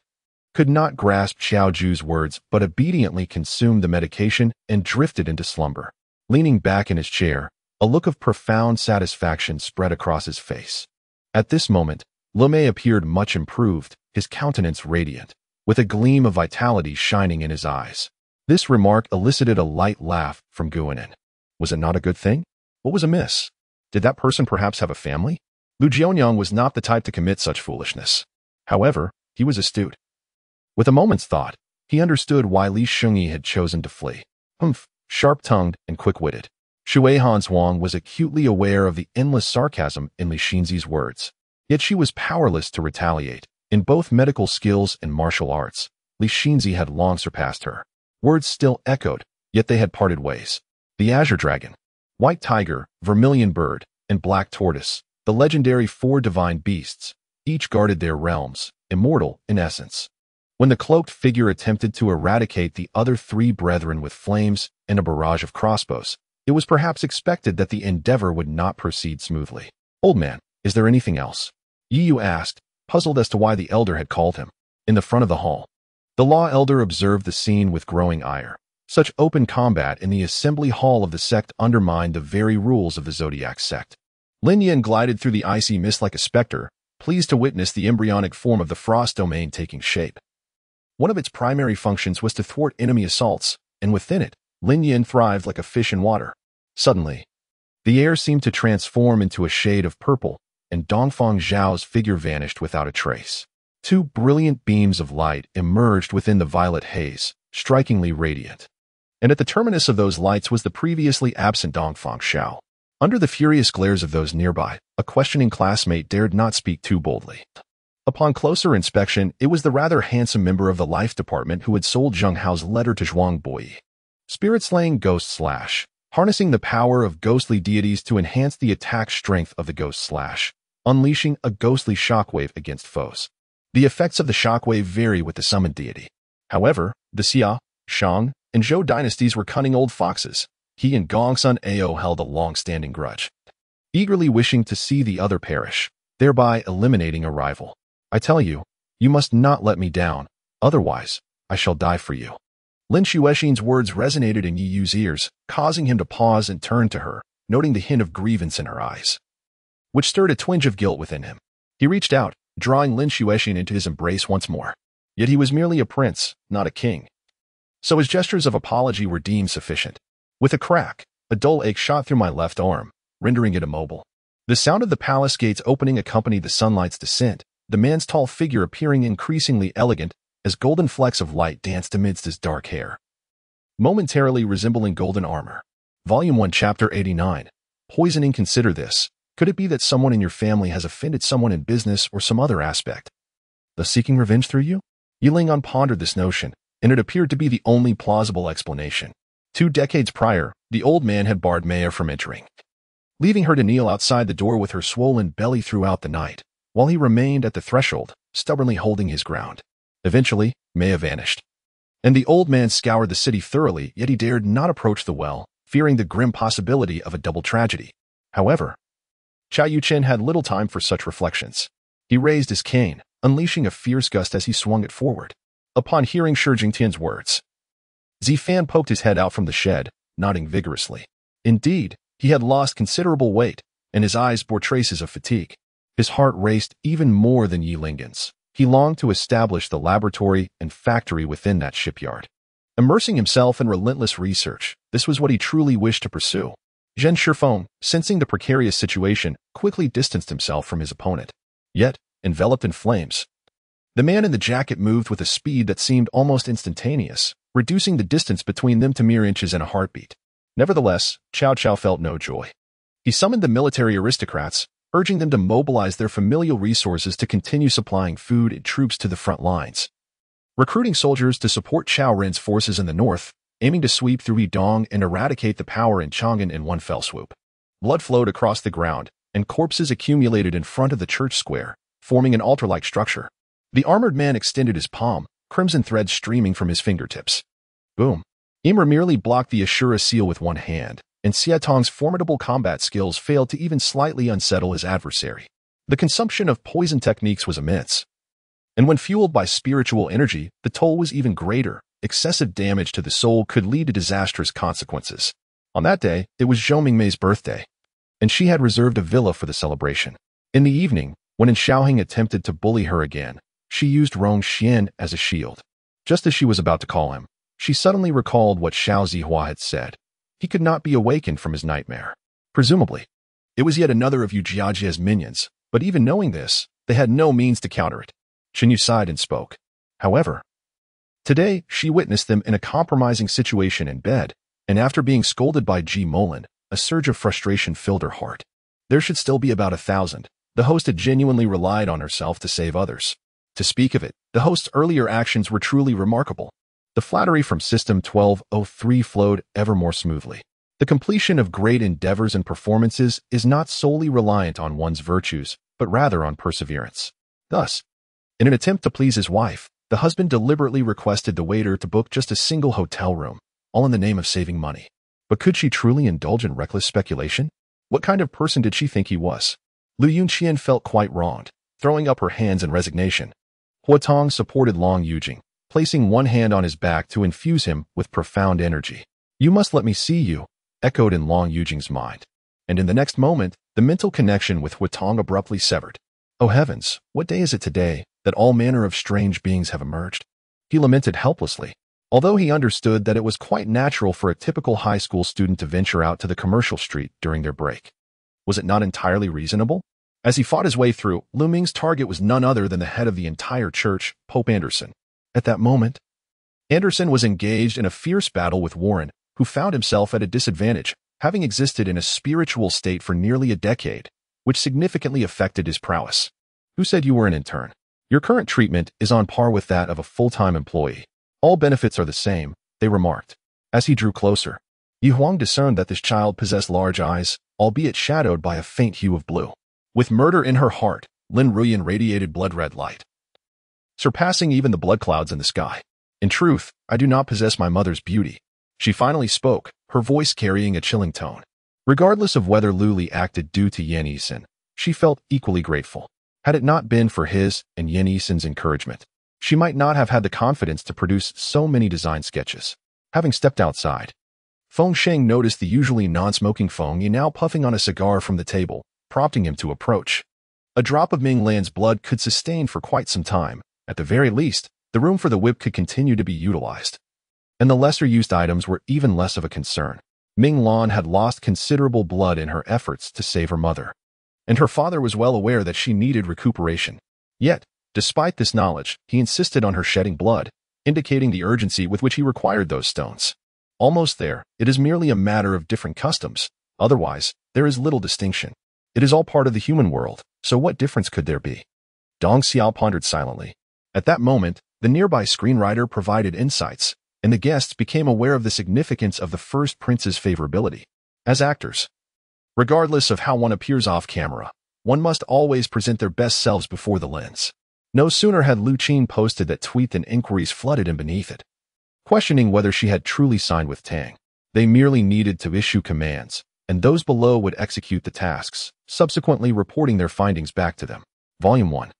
could not grasp Xiao Ju's words but obediently consumed the medication and drifted into slumber. Leaning back in his chair, a look of profound satisfaction spread across his face. At this moment, Lemay appeared much improved, his countenance radiant, with a gleam of vitality shining in his eyes. This remark elicited a light laugh from Guanin. Was it not a good thing? What was amiss? Did that person perhaps have a family? Lu Jianyang was not the type to commit such foolishness. However, he was astute. With a moment's thought, he understood why Li Shengyi had chosen to flee. Sharp-tongued and quick-witted, Shui Hanswang was acutely aware of the endless sarcasm in Li Xinzi's words. Yet she was powerless to retaliate. In both medical skills and martial arts, Li Xinzi had long surpassed her. Words still echoed, yet they had parted ways. The Azure Dragon, White Tiger, Vermilion Bird, and Black Tortoise, the legendary 4 divine beasts, each guarded their realms, immortal in essence. When the cloaked figure attempted to eradicate the other 3 brethren with flames and a barrage of crossbows, it was perhaps expected that the endeavor would not proceed smoothly. "Old man, is there anything else?" Yi Yu asked, puzzled as to why the elder had called him. In the front of the hall, the law elder observed the scene with growing ire. Such open combat in the assembly hall of the sect undermined the very rules of the Zodiac sect. Lin Yin glided through the icy mist like a specter, pleased to witness the embryonic form of the frost domain taking shape. One of its primary functions was to thwart enemy assaults, and within it, Lin Yin thrived like a fish in water. Suddenly, the air seemed to transform into a shade of purple, and Dongfang Zhao's figure vanished without a trace. 2 brilliant beams of light emerged within the violet haze, strikingly radiant. And at the terminus of those lights was the previously absent Dongfang Zhao. Under the furious glares of those nearby, a questioning classmate dared not speak too boldly. Upon closer inspection, it was the rather handsome member of the life department who had sold Zheng Hao's letter to Zhuang Boyi. Spirit-slaying Ghost Slash, harnessing the power of ghostly deities to enhance the attack strength of the Ghost Slash, unleashing a ghostly shockwave against foes. The effects of the shockwave vary with the summoned deity. However, the Xia, Shang, and Zhou dynasties were cunning old foxes. He and Gongsun Ao held a long-standing grudge, eagerly wishing to see the other perish, thereby eliminating a rival. "I tell you, you must not let me down, otherwise, I shall die for you." Lin Xuexin's words resonated in Yi Yu's ears, causing him to pause and turn to her, noting the hint of grievance in her eyes, which stirred a twinge of guilt within him. He reached out, drawing Lin Xuexian into his embrace once more. Yet he was merely a prince, not a king. So his gestures of apology were deemed sufficient. With a crack, a dull ache shot through my left arm, rendering it immobile. The sound of the palace gates opening accompanied the sunlight's descent, the man's tall figure appearing increasingly elegant as golden flecks of light danced amidst his dark hair, momentarily resembling golden armor. Volume 1, Chapter 89. Poisoning. Consider this. Could it be that someone in your family has offended someone in business or some other aspect, thus seeking revenge through you? Yilingan pondered this notion, and it appeared to be the only plausible explanation. 2 decades prior, the old man had barred Maya from entering, leaving her to kneel outside the door with her swollen belly throughout the night, while he remained at the threshold, stubbornly holding his ground. Eventually, Maya vanished, and the old man scoured the city thoroughly, yet he dared not approach the well, fearing the grim possibility of a double tragedy. However, Chao Yuchen had little time for such reflections. He raised his cane, unleashing a fierce gust as he swung it forward. Upon hearing Shi Jingtian's words, Zifan poked his head out from the shed, nodding vigorously. Indeed, he had lost considerable weight, and his eyes bore traces of fatigue. His heart raced even more than Yilingan's. He longed to establish the laboratory and factory within that shipyard. Immersing himself in relentless research, this was what he truly wished to pursue. Zhen Shifeng, sensing the precarious situation, quickly distanced himself from his opponent. Yet, enveloped in flames, the man in the jacket moved with a speed that seemed almost instantaneous, reducing the distance between them to mere inches and a heartbeat. Nevertheless, Cao Cao felt no joy. He summoned the military aristocrats, urging them to mobilize their familial resources to continue supplying food and troops to the front lines, recruiting soldiers to support Chao Ren's forces in the north, aiming to sweep through Yidong and eradicate the power in Qingyan in one fell swoop. Blood flowed across the ground, and corpses accumulated in front of the church square, forming an altar-like structure. The armored man extended his palm, crimson threads streaming from his fingertips. Boom. Ymir merely blocked the Ashura seal with one hand, and Xiatong's formidable combat skills failed to even slightly unsettle his adversary. The consumption of poison techniques was immense, and when fueled by spiritual energy, the toll was even greater. Excessive damage to the soul could lead to disastrous consequences. On that day, it was Zhou Mingmei's birthday, and she had reserved a villa for the celebration. In the evening, when Xiaoheng attempted to bully her again, she used Rong Xian as a shield. Just as she was about to call him, she suddenly recalled what Xiao Zihua had said. He could not be awakened from his nightmare. Presumably, it was yet another of Yu Jiajia's minions, but even knowing this, they had no means to counter it. Chen Yu sighed and spoke. However, today, she witnessed them in a compromising situation in bed, and after being scolded by Ji Molan, a surge of frustration filled her heart. There should still be about 1,000. The host had genuinely relied on herself to save others. To speak of it, the host's earlier actions were truly remarkable. The flattery from System 1203 flowed ever more smoothly. The completion of great endeavors and performances is not solely reliant on one's virtues, but rather on perseverance. Thus, in an attempt to please his wife, the husband deliberately requested the waiter to book just a single hotel room, all in the name of saving money. But could she truly indulge in reckless speculation? What kind of person did she think he was? Lu Yunqian felt quite wronged, throwing up her hands in resignation. Huatong supported Long Yujing, placing one hand on his back to infuse him with profound energy. You must let me see you, echoed in Long Yujing's mind. And in the next moment, the mental connection with Huatong abruptly severed. Oh heavens, what day is it today that all manner of strange beings have emerged? He lamented helplessly, although he understood that it was quite natural for a typical high school student to venture out to the commercial street during their break. Was it not entirely reasonable? As he fought his way through, Lu Ming's target was none other than the head of the entire church, Pope Anderson. At that moment, Anderson was engaged in a fierce battle with Warren, who found himself at a disadvantage, having existed in a spiritual state for nearly a decade, which significantly affected his prowess. Who said you were an intern? Your current treatment is on par with that of a full-time employee. All benefits are the same, they remarked. As he drew closer, Yu Huang discerned that this child possessed large eyes, albeit shadowed by a faint hue of blue. With murder in her heart, Lin Ruyan radiated blood-red light, surpassing even the blood clouds in the sky. In truth, I do not possess my mother's beauty. She finally spoke, her voice carrying a chilling tone. Regardless of whether Lu Li acted due to Yan Yisan, she felt equally grateful. Had it not been for his and Yan Yisan's encouragement, she might not have had the confidence to produce so many design sketches. Having stepped outside, Feng Sheng noticed the usually non-smoking Feng Yi now puffing on a cigar from the table, prompting him to approach. A drop of Ming Lan's blood could sustain for quite some time. At the very least, the room for the whip could continue to be utilized. And the lesser-used items were even less of a concern. Ming Lan had lost considerable blood in her efforts to save her mother, and her father was well aware that she needed recuperation. Yet, despite this knowledge, he insisted on her shedding blood, indicating the urgency with which he required those stones. Almost there, it is merely a matter of different customs. Otherwise, there is little distinction. It is all part of the human world, so what difference could there be? Dong Xiao pondered silently. At that moment, the nearby screenwriter provided insights, and the guests became aware of the significance of the first prince's favorability. As actors, regardless of how one appears off-camera, one must always present their best selves before the lens. No sooner had Lu Qin posted that tweet than inquiries flooded in beneath it, questioning whether she had truly signed with Tang. They merely needed to issue commands, and those below would execute the tasks, subsequently reporting their findings back to them. Volume 1.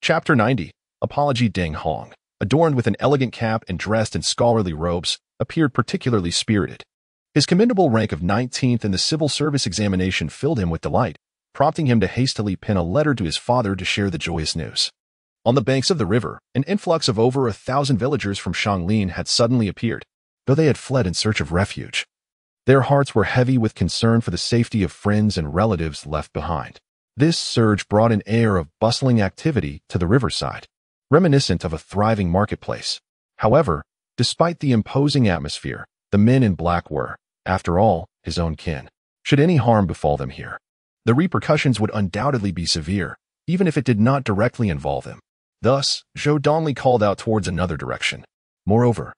Chapter 90. Apology. Deng Hong, adorned with an elegant cap and dressed in scholarly robes, appeared particularly spirited. His commendable rank of 19th in the civil service examination filled him with delight, prompting him to hastily pen a letter to his father to share the joyous news. On the banks of the river, an influx of over 1,000 villagers from Shanglin had suddenly appeared, though they had fled in search of refuge. Their hearts were heavy with concern for the safety of friends and relatives left behind. This surge brought an air of bustling activity to the riverside, reminiscent of a thriving marketplace. However, despite the imposing atmosphere, the men in black were, after all, his own kin. Should any harm befall them here, the repercussions would undoubtedly be severe, even if it did not directly involve them. Thus, Zhou Donli called out towards another direction. Moreover,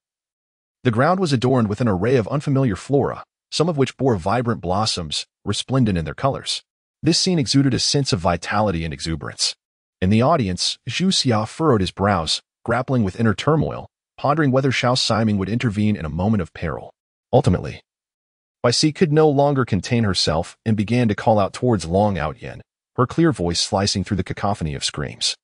the ground was adorned with an array of unfamiliar flora, some of which bore vibrant blossoms, resplendent in their colors. This scene exuded a sense of vitality and exuberance. In the audience, Zhu Xia furrowed his brows, grappling with inner turmoil, pondering whether Xiao Siming would intervene in a moment of peril. Ultimately, Bai Si could no longer contain herself and began to call out towards Long Out Yen, her clear voice slicing through the cacophony of screams.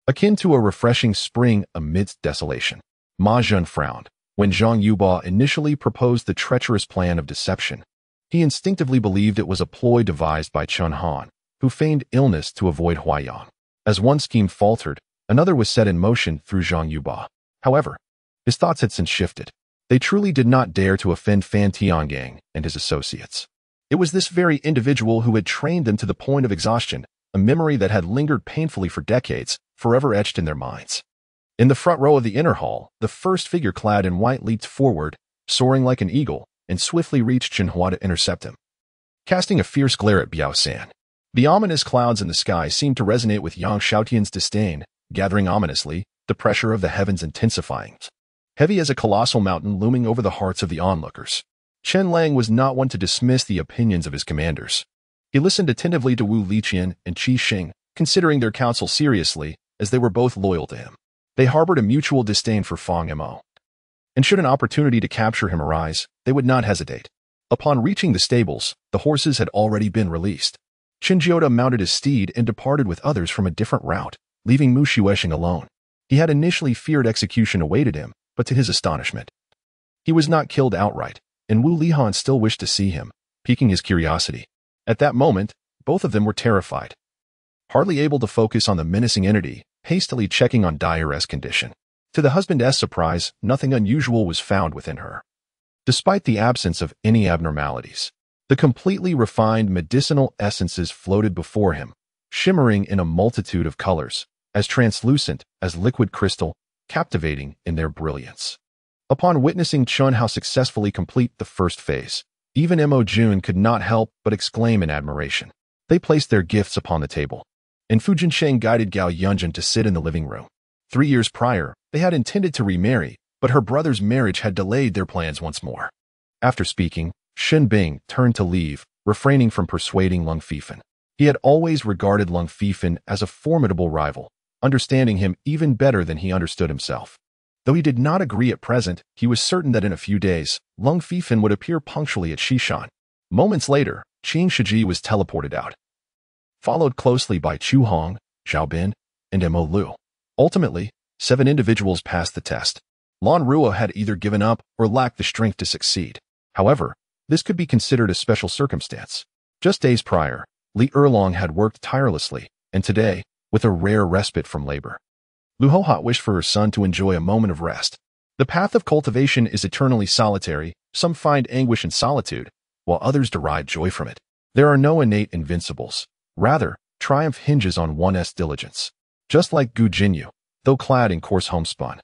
Akin to a refreshing spring amidst desolation. Ma Zhen frowned. When Zhang Yuba initially proposed the treacherous plan of deception, he instinctively believed it was a ploy devised by Chen Han, who feigned illness to avoid Huaiyang. As one scheme faltered, another was set in motion through Zhang Yuba. However, his thoughts had since shifted. They truly did not dare to offend Fan Tiangang and his associates. It was this very individual who had trained them to the point of exhaustion, a memory that had lingered painfully for decades, forever etched in their minds. In the front row of the inner hall, the first figure clad in white leaped forward, soaring like an eagle, and swiftly reached Chenhua to intercept him. Casting a fierce glare at Biao San, the ominous clouds in the sky seemed to resonate with Yang Xiaotian's disdain, gathering ominously, the pressure of the heavens intensifying. Heavy as a colossal mountain looming over the hearts of the onlookers, Chen Lang was not one to dismiss the opinions of his commanders. He listened attentively to Wu Liqian and Qi Xing, considering their counsel seriously, as they were both loyal to him. They harbored a mutual disdain for Fang Mo, and should an opportunity to capture him arise, they would not hesitate. Upon reaching the stables, the horses had already been released. Qin Jiota mounted his steed and departed with others from a different route, leaving Mu Shuesheng alone. He had initially feared execution awaited him, but to his astonishment, he was not killed outright, and Wu Lihan still wished to see him, piquing his curiosity. At that moment, both of them were terrified, hardly able to focus on the menacing entity, hastily checking on Dire's condition. To the husband's surprise, nothing unusual was found within her. Despite the absence of any abnormalities, the completely refined medicinal essences floated before him, shimmering in a multitude of colors, as translucent as liquid crystal, captivating in their brilliance. Upon witnessing Chun Hao successfully complete the first phase, even Mo Jun could not help but exclaim in admiration. They placed their gifts upon the table, and Fu Jinsheng guided Gao Yunjin to sit in the living room. 3 years prior, they had intended to remarry, but her brother's marriage had delayed their plans once more. After speaking, Shen Bing turned to leave, refraining from persuading Lung Fifan. He had always regarded Lung Fifan as a formidable rival, understanding him even better than he understood himself. Though he did not agree at present, he was certain that in a few days, Lung Fifan would appear punctually at Xishan. Moments later, Qing Shiji was teleported out, followed closely by Chu Hong, Zhao Bin, and Mo Lu. Ultimately, 7 individuals passed the test. Lan Ruo had either given up or lacked the strength to succeed. However, This could be considered a special circumstance. Just days prior, Li Erlong had worked tirelessly, and today, with a rare respite from labor, Lu Hohat wished for her son to enjoy a moment of rest. The path of cultivation is eternally solitary. Some find anguish in solitude, while others derive joy from it. There are no innate invincibles. Rather, triumph hinges on one's diligence. Just like Gu Jinyu, though clad in coarse homespun,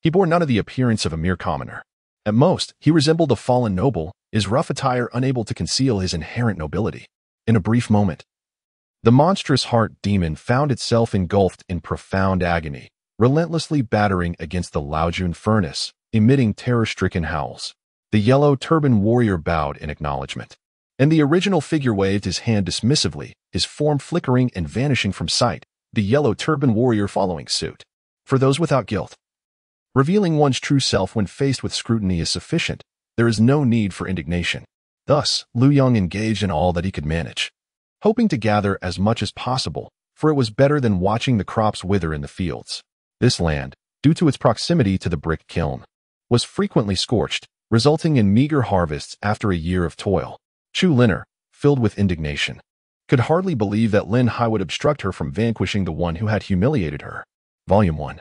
he bore none of the appearance of a mere commoner. At most, he resembled a fallen noble, his rough attire unable to conceal his inherent nobility. In a brief moment, the monstrous heart demon found itself engulfed in profound agony, relentlessly battering against the Laojun furnace, emitting terror-stricken howls. The yellow turban warrior bowed in acknowledgement, and the original figure waved his hand dismissively, his form flickering and vanishing from sight, the yellow turban warrior following suit. For those without guilt, revealing one's true self when faced with scrutiny is sufficient. There is no need for indignation. Thus, Lu Yong engaged in all that he could manage, hoping to gather as much as possible, for it was better than watching the crops wither in the fields. This land, due to its proximity to the brick kiln, was frequently scorched, resulting in meager harvests after a year of toil. Chu Linner, filled with indignation, could hardly believe that Lin Hai would obstruct her from vanquishing the one who had humiliated her. Volume 1.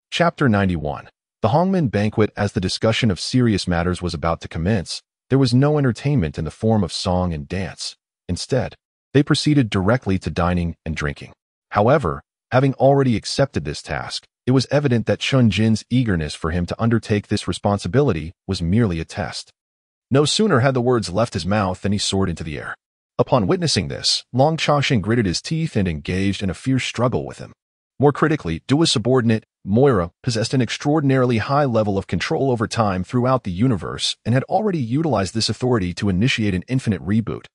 Chapter 91. The Hongmen banquet. As the discussion of serious matters was about to commence, there was no entertainment in the form of song and dance. Instead, they proceeded directly to dining and drinking. However, having already accepted this task, it was evident that Chun Jin's eagerness for him to undertake this responsibility was merely a test. No sooner had the words left his mouth than he soared into the air. Upon witnessing this, Long Chaoxing gritted his teeth and engaged in a fierce struggle with him. More critically, Dua's subordinate, Moira, possessed an extraordinarily high level of control over time throughout the universe and had already utilized this authority to initiate an infinite reboot,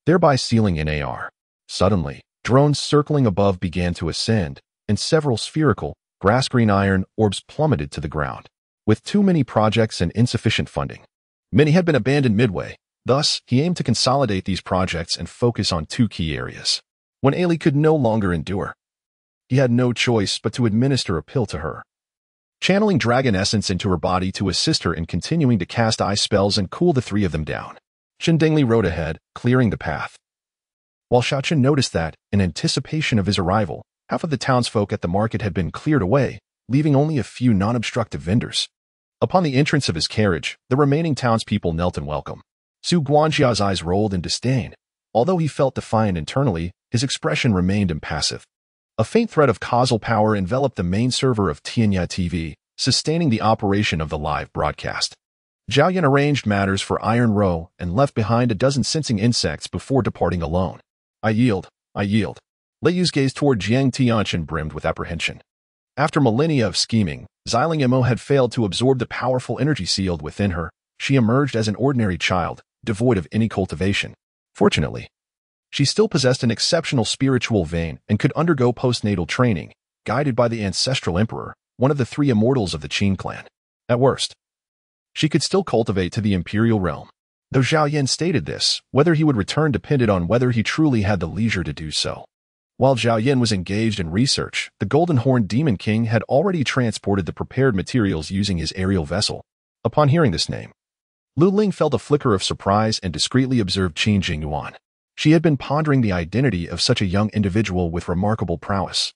thereby sealing NAR. Suddenly, drones circling above began to ascend, and several spherical, grass-green iron orbs plummeted to the ground. With too many projects and insufficient funding, many had been abandoned midway. Thus, he aimed to consolidate these projects and focus on two key areas. When Ailey could no longer endure, he had no choice but to administer a pill to her, channeling dragon essence into her body to assist her in continuing to cast ice spells and cool the three of them down. Shindingli rode ahead, clearing the path, while Xiaochen noticed that, in anticipation of his arrival, half of the townsfolk at the market had been cleared away, leaving only a few non-obstructive vendors. Upon the entrance of his carriage, the remaining townspeople knelt in welcome. Su Guanjia's eyes rolled in disdain. Although he felt defiant internally, his expression remained impassive. A faint thread of causal power enveloped the main server of Qingyan TV, sustaining the operation of the live broadcast. Zhao Yan arranged matters for Iron Row and left behind a dozen sensing insects before departing alone. I yield. Lei Yu's gaze toward Jiang Tianchen brimmed with apprehension. After millennia of scheming, Xiling Mo had failed to absorb the powerful energy sealed within her. She emerged as an ordinary child, devoid of any cultivation. Fortunately, she still possessed an exceptional spiritual vein and could undergo postnatal training, guided by the ancestral emperor, one of the three immortals of the Qin clan. At worst, she could still cultivate to the imperial realm. Though Zhao Yan stated this, whether he would return depended on whether he truly had the leisure to do so. While Zhao Yan was engaged in research, the Golden Horned Demon King had already transported the prepared materials using his aerial vessel. Upon hearing this name, Lu Ling felt a flicker of surprise and discreetly observed Qin Jingyuan. She had been pondering the identity of such a young individual with remarkable prowess,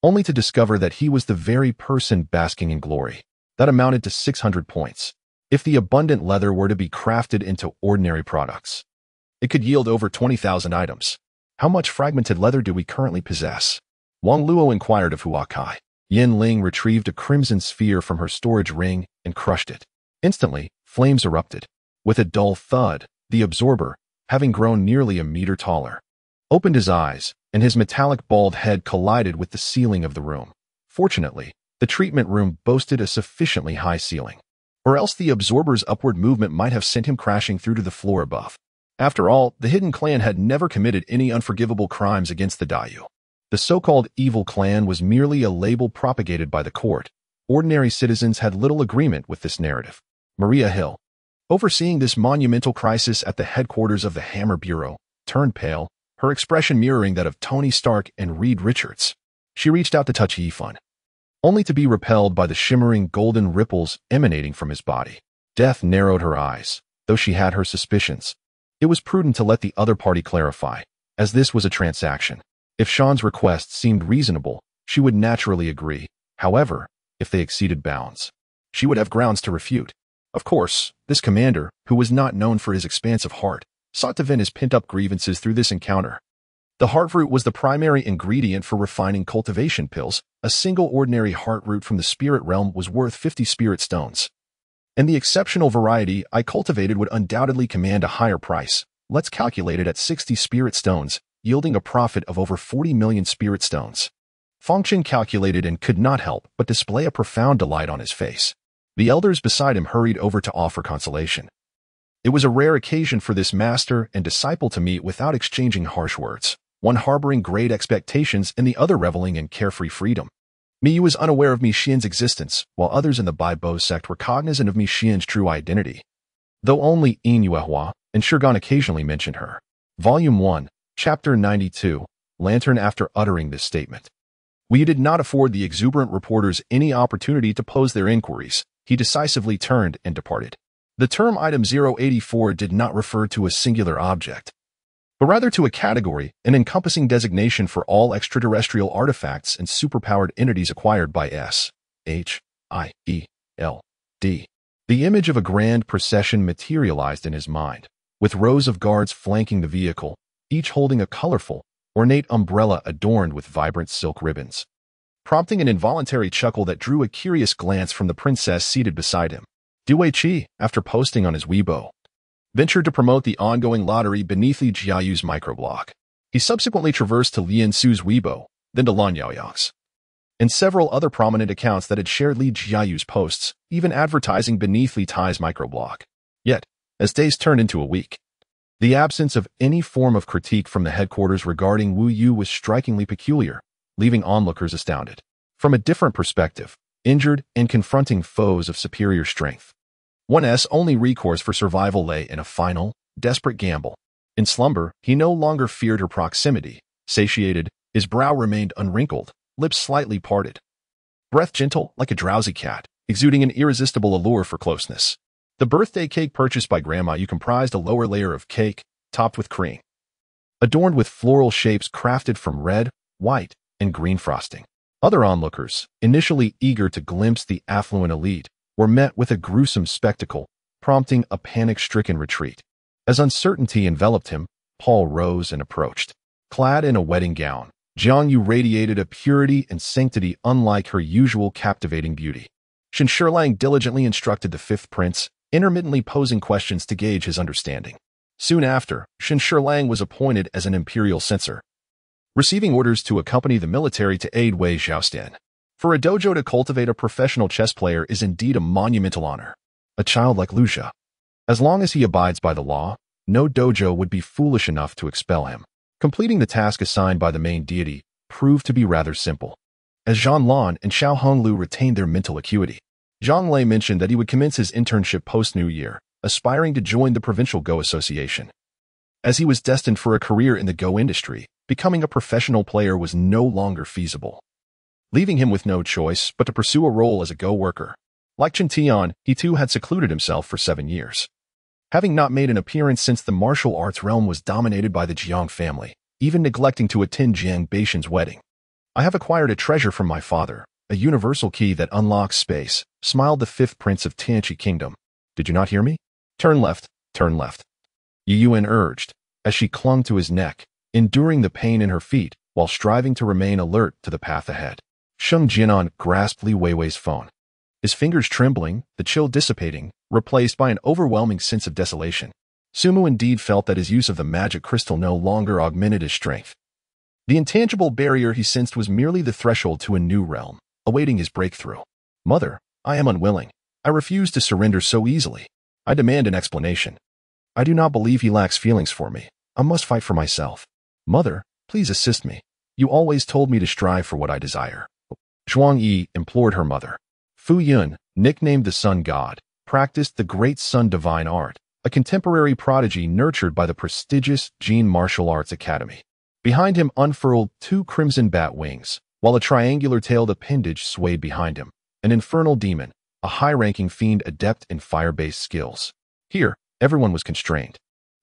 only to discover that he was the very person basking in glory. That amounted to 600 points. If the abundant leather were to be crafted into ordinary products, it could yield over 20,000 items. How much fragmented leather do we currently possess? Wang Luo inquired of Hua Kai. Yin Ling retrieved a crimson sphere from her storage ring and crushed it. Instantly, flames erupted. With a dull thud, the absorber, having grown nearly a meter taller, opened his eyes, and his metallic bald head collided with the ceiling of the room. Fortunately, the treatment room boasted a sufficiently high ceiling, or else the absorber's upward movement might have sent him crashing through to the floor above. After all, the hidden clan had never committed any unforgivable crimes against the Dayu. The so-called evil clan was merely a label propagated by the court. Ordinary citizens had little agreement with this narrative. Maria Hill, overseeing this monumental crisis at the headquarters of the Hammer Bureau, turned pale, her expression mirroring that of Tony Stark and Reed Richards. She reached out to touch Yifun, only to be repelled by the shimmering golden ripples emanating from his body. Death narrowed her eyes. though she had her suspicions. It was prudent to let the other party clarify, as this was a transaction. If Sean's request seemed reasonable, she would naturally agree. However, if they exceeded bounds, she would have grounds to refute. Of course, this commander, who was not known for his expansive heart, sought to vent his pent-up grievances through this encounter. The heartroot was the primary ingredient for refining cultivation pills. A single ordinary heartroot from the spirit realm was worth 50 spirit stones. And the exceptional variety I cultivated would undoubtedly command a higher price. Let's calculate it at 60 spirit stones, yielding a profit of over 40 million spirit stones. Fengchen calculated and could not help but display a profound delight on his face. The elders beside him hurried over to offer consolation. It was a rare occasion for this master and disciple to meet without exchanging harsh words, one harboring great expectations and the other reveling in carefree freedom. Miyu was unaware of Mixian's existence, while others in the Baibo sect were cognizant of Mixian's true identity, though only Yin Yuehua and Shurgan occasionally mentioned her. Volume 1, Chapter 92, Lantern. After uttering this statement, Wu did not afford the exuberant reporters any opportunity to pose their inquiries. He decisively turned and departed. The term item 084 did not refer to a singular object, but rather to a category, an encompassing designation for all extraterrestrial artifacts and superpowered entities acquired by S.H.I.E.L.D. The image of a grand procession materialized in his mind, with rows of guards flanking the vehicle, each holding a colorful, ornate umbrella adorned with vibrant silk ribbons, prompting an involuntary chuckle that drew a curious glance from the princess seated beside him. Due Qi, after posting on his Weibo, ventured to promote the ongoing lottery beneath Li Jiayu's microblog. He subsequently traversed to Lian Su's Weibo, then to Lan Yaoyang's, and several other prominent accounts that had shared Li Jiayu's posts, even advertising beneath Li Tai's microblog. Yet, as days turned into a week, the absence of any form of critique from the headquarters regarding Wu Yu was strikingly peculiar, leaving onlookers astounded. From a different perspective, injured and confronting foes of superior strength, one's only recourse for survival lay in a final, desperate gamble. In slumber, he no longer feared her proximity. Satiated, his brow remained unwrinkled, lips slightly parted, breath gentle like a drowsy cat, exuding an irresistible allure for closeness. The birthday cake purchased by Grandma Yu comprised a lower layer of cake, topped with cream, adorned with floral shapes crafted from red, white, and green frosting. Other onlookers, initially eager to glimpse the affluent elite, were met with a gruesome spectacle, prompting a panic-stricken retreat. As uncertainty enveloped him, Paul rose and approached. Clad in a wedding gown, Jiang Yu radiated a purity and sanctity unlike her usual captivating beauty. Shen Shurlang diligently instructed the fifth prince, intermittently posing questions to gauge his understanding. Soon after, Shen Shurlang was appointed as an imperial censor, receiving orders to accompany the military to aid Wei Xiaostian. For a dojo to cultivate a professional chess player is indeed a monumental honor. A child like Lu Xia, as long as he abides by the law, no dojo would be foolish enough to expel him. Completing the task assigned by the main deity proved to be rather simple, as Zhang Lan and Xiao Honglu retained their mental acuity. Zhang Lei mentioned that he would commence his internship post-New Year, aspiring to join the Provincial Go Association. As he was destined for a career in the Go industry, becoming a professional player was no longer feasible, leaving him with no choice but to pursue a role as a Go worker. Like Chen Tian, he too had secluded himself for 7 years, having not made an appearance since the martial arts realm was dominated by the Jiang family, even neglecting to attend Jiang Beishan's wedding. I have acquired a treasure from my father, a universal key that unlocks space, smiled the fifth prince of Tianqi Kingdom. Did you not hear me? Turn left, turn left. Yu Yuan urged, as she clung to his neck, enduring the pain in her feet while striving to remain alert to the path ahead. Sheng Jianan grasped Li Weiwei's phone, his fingers trembling, the chill dissipating, replaced by an overwhelming sense of desolation. Sumu indeed felt that his use of the magic crystal no longer augmented his strength. The intangible barrier he sensed was merely the threshold to a new realm, awaiting his breakthrough. Mother, I am unwilling. I refuse to surrender so easily. I demand an explanation. I do not believe he lacks feelings for me. I must fight for myself. Mother, please assist me. You always told me to strive for what I desire. Zhuang Yi implored her mother. Fu Yun, nicknamed the Sun God, practiced the great Sun Divine Art, a contemporary prodigy nurtured by the prestigious Jin Martial Arts Academy. Behind him unfurled 2 crimson bat wings, while a triangular-tailed appendage swayed behind him, an infernal demon, a high-ranking fiend adept in fire-based skills. Here, Everyone was constrained,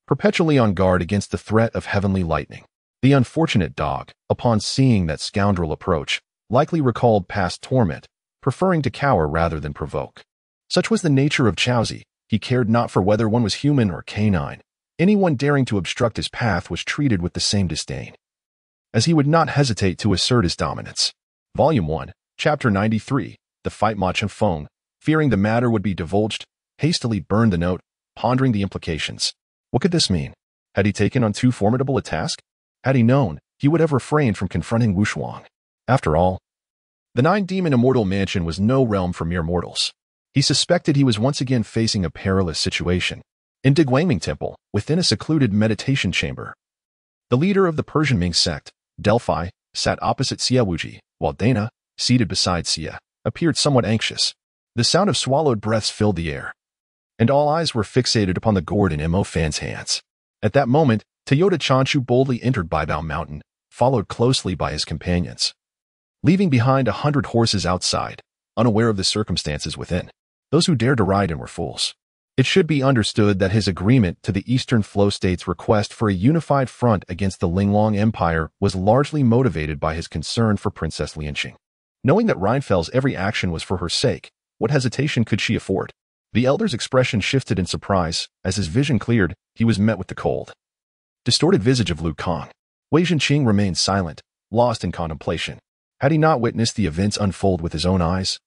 perpetually on guard against the threat of heavenly lightning. The unfortunate dog, upon seeing that scoundrel approach, likely recalled past torment, preferring to cower rather than provoke. Such was the nature of Chowzi. He cared not for whether one was human or canine. Anyone daring to obstruct his path was treated with the same disdain, as he would not hesitate to assert his dominance. Volume 1, Chapter 93, The Fight Machin Feng, fearing the matter would be divulged, hastily burned the note, pondering the implications. What could this mean? Had he taken on too formidable a task? Had he known, he would have refrained from confronting Wu Shuang. After all, the nine-demon immortal mansion was no realm for mere mortals. He suspected he was once again facing a perilous situation. In Diguangming Temple, within a secluded meditation chamber, the leader of the Persian Ming sect, Delphi, sat opposite Xie Wuji, while Dana, seated beside Xie, appeared somewhat anxious. The sound of swallowed breaths filled the air, and all eyes were fixated upon the gourd in Mo Fan's hands. At that moment, Toyota Chanchu boldly entered Baibao Mountain, followed closely by his companions, leaving behind 100 horses outside, unaware of the circumstances within. Those who dared to ride in were fools. It should be understood that his agreement to the Eastern Flow States' request for a unified front against the Linglong Empire was largely motivated by his concern for Princess Lianqing. Knowing that Reinfeld's every action was for her sake, what hesitation could she afford? The elder's expression shifted in surprise. As his vision cleared, he was met with the cold, distorted visage of Lu Kang. Wei Zhenqing remained silent, lost in contemplation. Had he not witnessed the events unfold with his own eyes,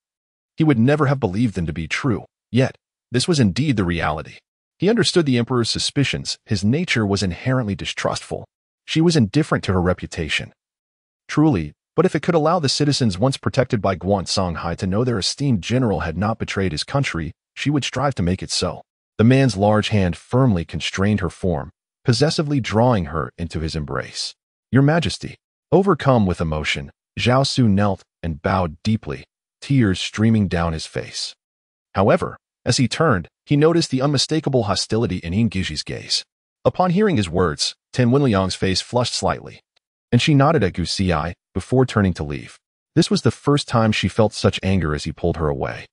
he would never have believed them to be true. Yet, this was indeed the reality. He understood the emperor's suspicions. His nature was inherently distrustful. She was indifferent to her reputation. Truly, but if it could allow the citizens once protected by Guan Songhai to know their esteemed general had not betrayed his country, she would strive to make it so. The man's large hand firmly constrained her form, possessively drawing her into his embrace. Your Majesty. Overcome with emotion, Zhao Su knelt and bowed deeply, tears streaming down his face. However, as he turned, he noticed the unmistakable hostility in Yin Giji's gaze. Upon hearing his words, Tan Wenliang's face flushed slightly, and she nodded at Gu Xi before turning to leave. This was the first time she felt such anger as he pulled her away.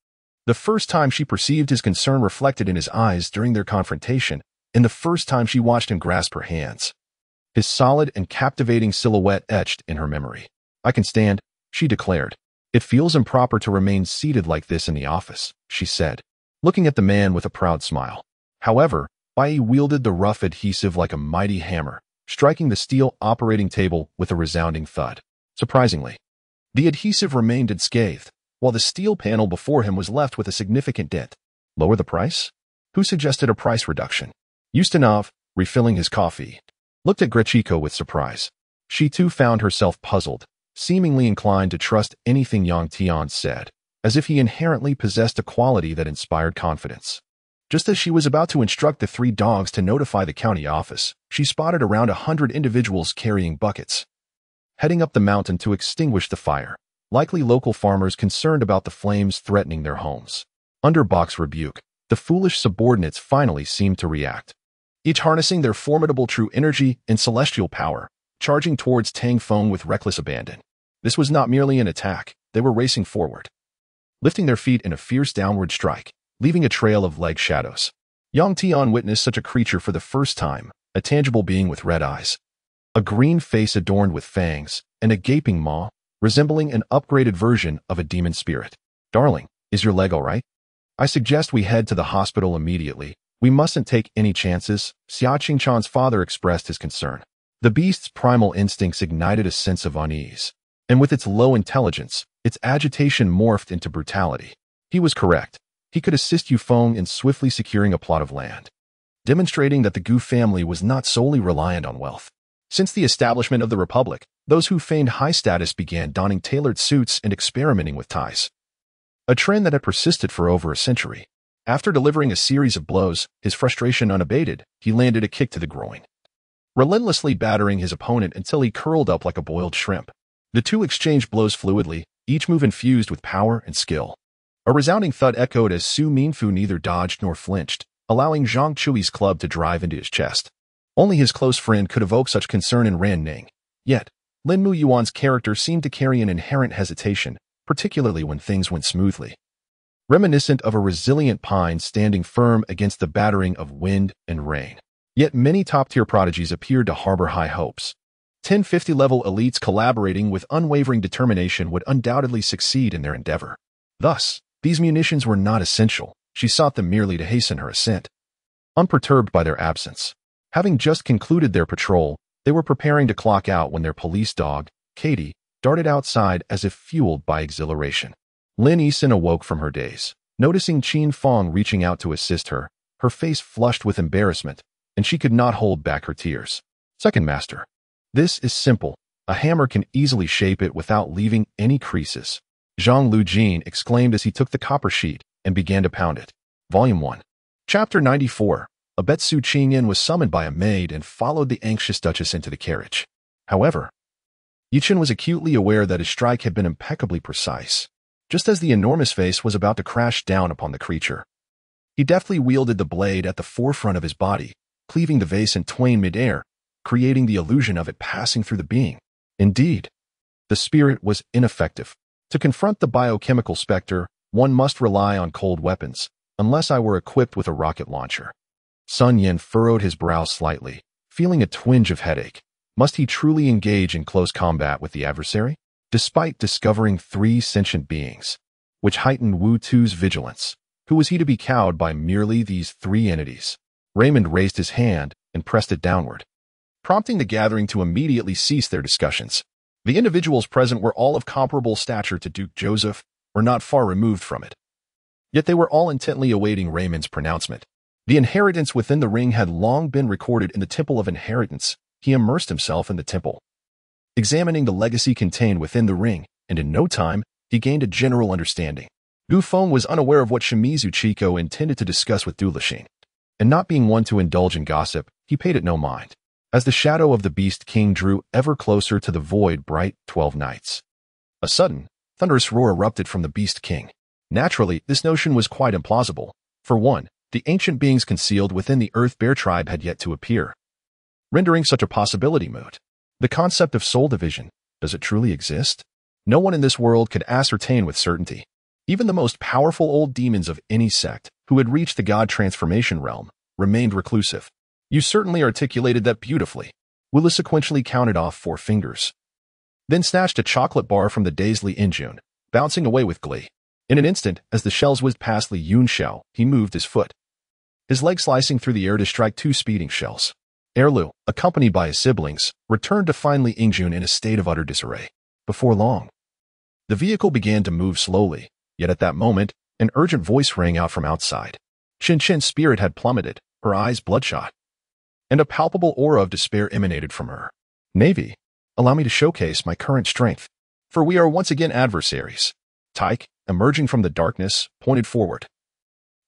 The first time she perceived his concern reflected in his eyes during their confrontation, and the first time she watched him grasp her hands. His solid and captivating silhouette etched in her memory. I can stand, she declared. It feels improper to remain seated like this in the office, she said, looking at the man with a proud smile. However, Bai wielded the rough adhesive like a mighty hammer, striking the steel operating table with a resounding thud. Surprisingly, the adhesive remained unscathed, while the steel panel before him was left with a significant dent. Lower the price? Who suggested a price reduction? Ustinov, refilling his coffee, looked at Grechiko with surprise. She too found herself puzzled, seemingly inclined to trust anything Yang Tian said, as if he inherently possessed a quality that inspired confidence. Just as she was about to instruct the 3 dogs to notify the county office, she spotted around 100 individuals carrying buckets, heading up the mountain to extinguish the fire, likely local farmers concerned about the flames threatening their homes. Under Bok's rebuke, the foolish subordinates finally seemed to react, each harnessing their formidable true energy and celestial power, charging towards Tang Feng with reckless abandon. This was not merely an attack, they were racing forward, lifting their feet in a fierce downward strike, leaving a trail of leg shadows. Yang Tian witnessed such a creature for the first time, a tangible being with red eyes, a green face adorned with fangs, and a gaping maw, resembling an upgraded version of a demon spirit. Darling, is your leg all right? I suggest we head to the hospital immediately. We mustn't take any chances, Xia Qingchan's father expressed his concern. The beast's primal instincts ignited a sense of unease, and with its low intelligence, its agitation morphed into brutality. He was correct. He could assist Yu Feng in swiftly securing a plot of land, demonstrating that the Gu family was not solely reliant on wealth. Since the establishment of the Republic, those who feigned high status began donning tailored suits and experimenting with ties, a trend that had persisted for over a century. After delivering a series of blows, his frustration unabated, he landed a kick to the groin, relentlessly battering his opponent until he curled up like a boiled shrimp. The two exchanged blows fluidly, each move infused with power and skill. A resounding thud echoed as Su Minfu neither dodged nor flinched, allowing Zhang Chui's club to drive into his chest. Only his close friend could evoke such concern in Ran Ning. Yet, Lin Mu Yuan's character seemed to carry an inherent hesitation, particularly when things went smoothly. reminiscent of a resilient pine standing firm against the battering of wind and rain. Yet many top-tier prodigies appeared to harbor high hopes. 1050-level elites collaborating with unwavering determination would undoubtedly succeed in their endeavor. Thus, these munitions were not essential. She sought them merely to hasten her ascent. Unperturbed by their absence, having just concluded their patrol, they were preparing to clock out when their police dog, Katie, darted outside as if fueled by exhilaration. Lin Yixin awoke from her daze, noticing Qin Fong reaching out to assist her, her face flushed with embarrassment, and she could not hold back her tears. Second Master. This is simple. A hammer can easily shape it without leaving any creases. Zhang Lujin exclaimed as he took the copper sheet and began to pound it. Volume 1. Chapter 94. Abetsu Qingyan was summoned by a maid and followed the anxious Duchess into the carriage. However, Yichen was acutely aware that his strike had been impeccably precise. Just as the enormous face was about to crash down upon the creature, he deftly wielded the blade at the forefront of his body, cleaving the vase in twain midair, creating the illusion of it passing through the being. Indeed, the spirit was ineffective. To confront the biochemical specter, one must rely on cold weapons, unless I were equipped with a rocket launcher. Sun Yin furrowed his brow slightly, feeling a twinge of headache. Must he truly engage in close combat with the adversary? Despite discovering 3 sentient beings, which heightened Wu Tu's vigilance, who was he to be cowed by merely these 3 entities? Raymond raised his hand and pressed it downward, prompting the gathering to immediately cease their discussions. The individuals present were all of comparable stature to Duke Joseph, or not far removed from it. Yet they were all intently awaiting Raymond's pronouncement. The inheritance within the ring had long been recorded in the Temple of Inheritance. He immersed himself in the temple, examining the legacy contained within the ring, and in no time, he gained a general understanding. Gu Feng was unaware of what Shimizu Chico intended to discuss with Du Lixing, and not being one to indulge in gossip, he paid it no mind. As the shadow of the Beast King drew ever closer to the void bright 12 nights, a sudden, thunderous roar erupted from the Beast King. Naturally, this notion was quite implausible. For one, the ancient beings concealed within the Earth Bear tribe had yet to appear, rendering such a possibility moot. The concept of soul division, does it truly exist? No one in this world could ascertain with certainty. Even the most powerful old demons of any sect, who had reached the god transformation realm, remained reclusive. You certainly articulated that beautifully. Willa sequentially counted off 4 fingers, then snatched a chocolate bar from the Daisley Injune, bouncing away with glee. In an instant, as the shells whizzed past Li Yunxiao, he moved his foot, his leg slicing through the air to strike 2 speeding shells. Erlu, accompanied by his siblings, returned to find Li Yungjun in a state of utter disarray. Before long, the vehicle began to move slowly, yet at that moment, an urgent voice rang out from outside. Chen Chen's spirit had plummeted, her eyes bloodshot, and a palpable aura of despair emanated from her. Navy, allow me to showcase my current strength, for we are once again adversaries. Tyke, emerging from the darkness, pointed forward,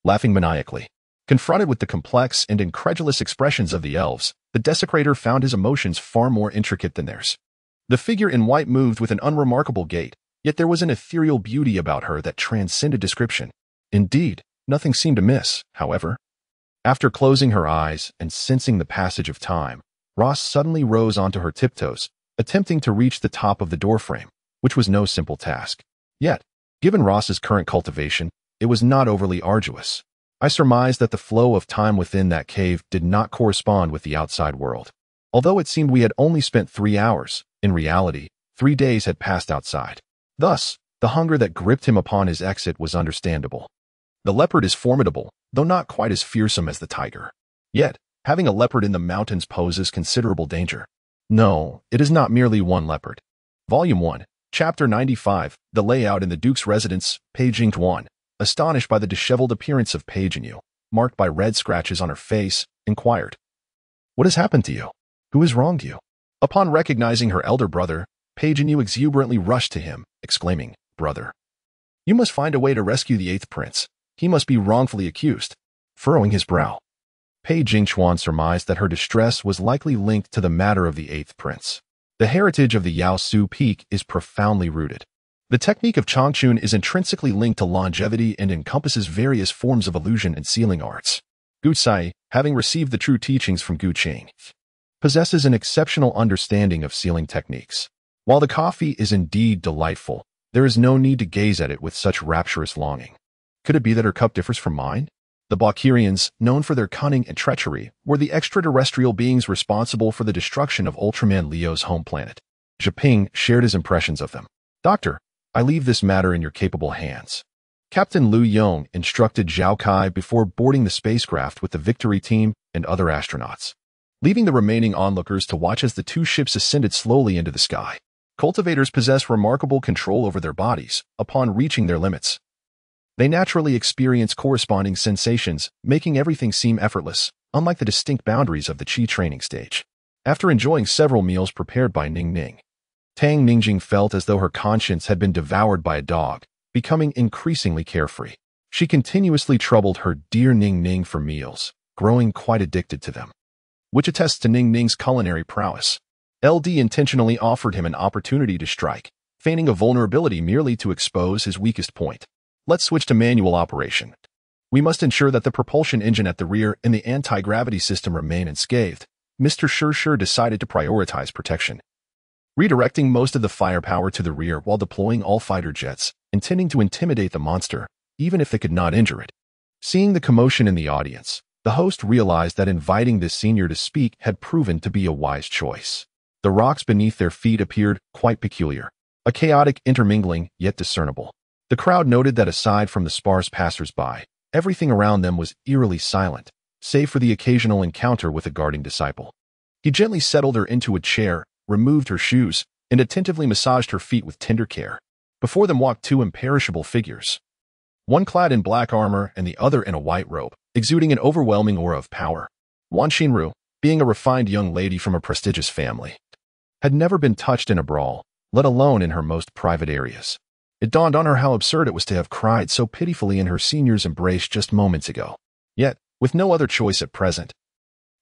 laughing maniacally. Confronted with the complex and incredulous expressions of the elves, the desecrator found his emotions far more intricate than theirs. The figure in white moved with an unremarkable gait, yet there was an ethereal beauty about her that transcended description. Indeed, nothing seemed amiss, however. After closing her eyes and sensing the passage of time, Ross suddenly rose onto her tiptoes, attempting to reach the top of the doorframe, which was no simple task. Yet, given Ross's current cultivation, it was not overly arduous. I surmised that the flow of time within that cave did not correspond with the outside world. Although it seemed we had only spent 3 hours, in reality, 3 days had passed outside. Thus, the hunger that gripped him upon his exit was understandable. The leopard is formidable, though not quite as fearsome as the tiger. Yet, having a leopard in the mountains poses considerable danger. No, it is not merely one leopard. Volume 1, Chapter 95, The Layout in the Duke's Residence, page 1. Astonished by the disheveled appearance of Page Inu, marked by red scratches on her face, inquired, "What has happened to you? Who has wronged you?" Upon recognizing her elder brother, Page Inu exuberantly rushed to him, exclaiming, "Brother, you must find a way to rescue the 8th prince. He must be wrongfully accused." Furrowing his brow, Pei Jingchuan surmised that her distress was likely linked to the matter of the 8th prince. The heritage of the Yaosu Peak is profoundly rooted. The technique of Changchun is intrinsically linked to longevity and encompasses various forms of illusion and sealing arts. Gu Sai, having received the true teachings from Gu Qing, possesses an exceptional understanding of sealing techniques. While the coffee is indeed delightful, there is no need to gaze at it with such rapturous longing. Could it be that her cup differs from mine? The Valkyrians, known for their cunning and treachery, were the extraterrestrial beings responsible for the destruction of Ultraman Leo's home planet. Zheping shared his impressions of them. Doctor, I leave this matter in your capable hands. Captain Liu Yong instructed Zhao Kai before boarding the spacecraft with the Victory team and other astronauts, leaving the remaining onlookers to watch as the two ships ascended slowly into the sky. Cultivators possess remarkable control over their bodies upon reaching their limits. They naturally experience corresponding sensations, making everything seem effortless, unlike the distinct boundaries of the Qi training stage. After enjoying several meals prepared by Ning Ning, Tang Ningjing felt as though her conscience had been devoured by a dog, becoming increasingly carefree. She continuously troubled her dear Ning Ning for meals, growing quite addicted to them, which attests to Ning Ning's culinary prowess. LD intentionally offered him an opportunity to strike, feigning a vulnerability merely to expose his weakest point. Let's switch to manual operation. We must ensure that the propulsion engine at the rear and the anti-gravity system remain unscathed. Mr. Sure decided to prioritize protection, redirecting most of the firepower to the rear while deploying all fighter jets, intending to intimidate the monster, even if they could not injure it. Seeing the commotion in the audience, the host realized that inviting this senior to speak had proven to be a wise choice. The rocks beneath their feet appeared quite peculiar, a chaotic intermingling yet discernible. The crowd noted that aside from the sparse passers-by, everything around them was eerily silent, save for the occasional encounter with a guarding disciple. He gently settled her into a chair, removed her shoes, and attentively massaged her feet with tender care. Before them walked two imperishable figures, one clad in black armor and the other in a white robe, exuding an overwhelming aura of power. Wan Xinru, being a refined young lady from a prestigious family, had never been touched in a brawl, let alone in her most private areas. It dawned on her how absurd it was to have cried so pitifully in her senior's embrace just moments ago. Yet, with no other choice at present,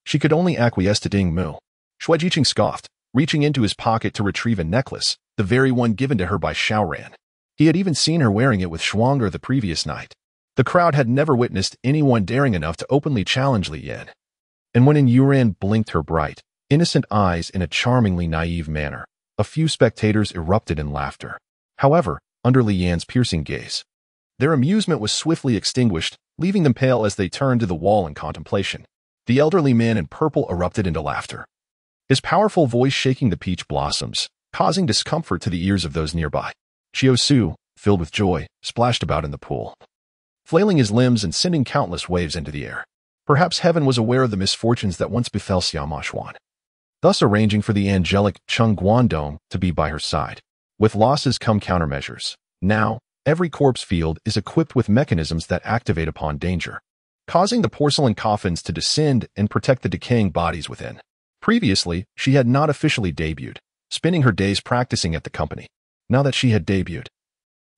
she could only acquiesce to Ding Mu. Shui Jiqing scoffed, reaching into his pocket to retrieve a necklace, the very one given to her by Xiaoran. He had even seen her wearing it with Shuang'er the previous night. The crowd had never witnessed anyone daring enough to openly challenge Li Yan. And when Yuran blinked her bright, innocent eyes in a charmingly naive manner, a few spectators erupted in laughter. However, under Li Yan's piercing gaze, their amusement was swiftly extinguished, leaving them pale as they turned to the wall in contemplation. The elderly man in purple erupted into laughter, his powerful voice shaking the peach blossoms, causing discomfort to the ears of those nearby. Xiao Su, filled with joy, splashed about in the pool, flailing his limbs and sending countless waves into the air. Perhaps heaven was aware of the misfortunes that once befell Xiao Xuan, thus arranging for the angelic Cheng Guangdong to be by her side. With losses come countermeasures. Now, every corpse field is equipped with mechanisms that activate upon danger, causing the porcelain coffins to descend and protect the decaying bodies within. Previously, she had not officially debuted, spending her days practicing at the company. Now that she had debuted,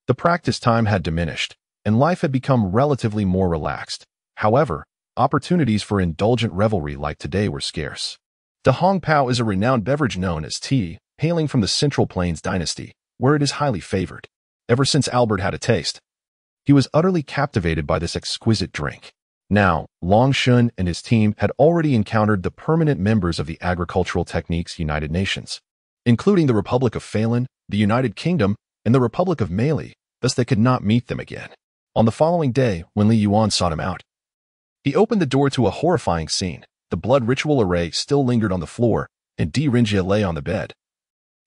the practice time had diminished, and life had become relatively more relaxed. However, opportunities for indulgent revelry like today were scarce. Da Hong Pao is a renowned beverage known as tea, hailing from the Central Plains dynasty, where it is highly favored. Ever since Albert had a taste, he was utterly captivated by this exquisite drink. Now, Long Shun and his team had already encountered the permanent members of the Agricultural Techniques United Nations, including the Republic of Phelan, the United Kingdom, and the Republic of Mali, thus they could not meet them again. On the following day, when Li Yuan sought him out, he opened the door to a horrifying scene. The blood ritual array still lingered on the floor, and Di Rinjia lay on the bed,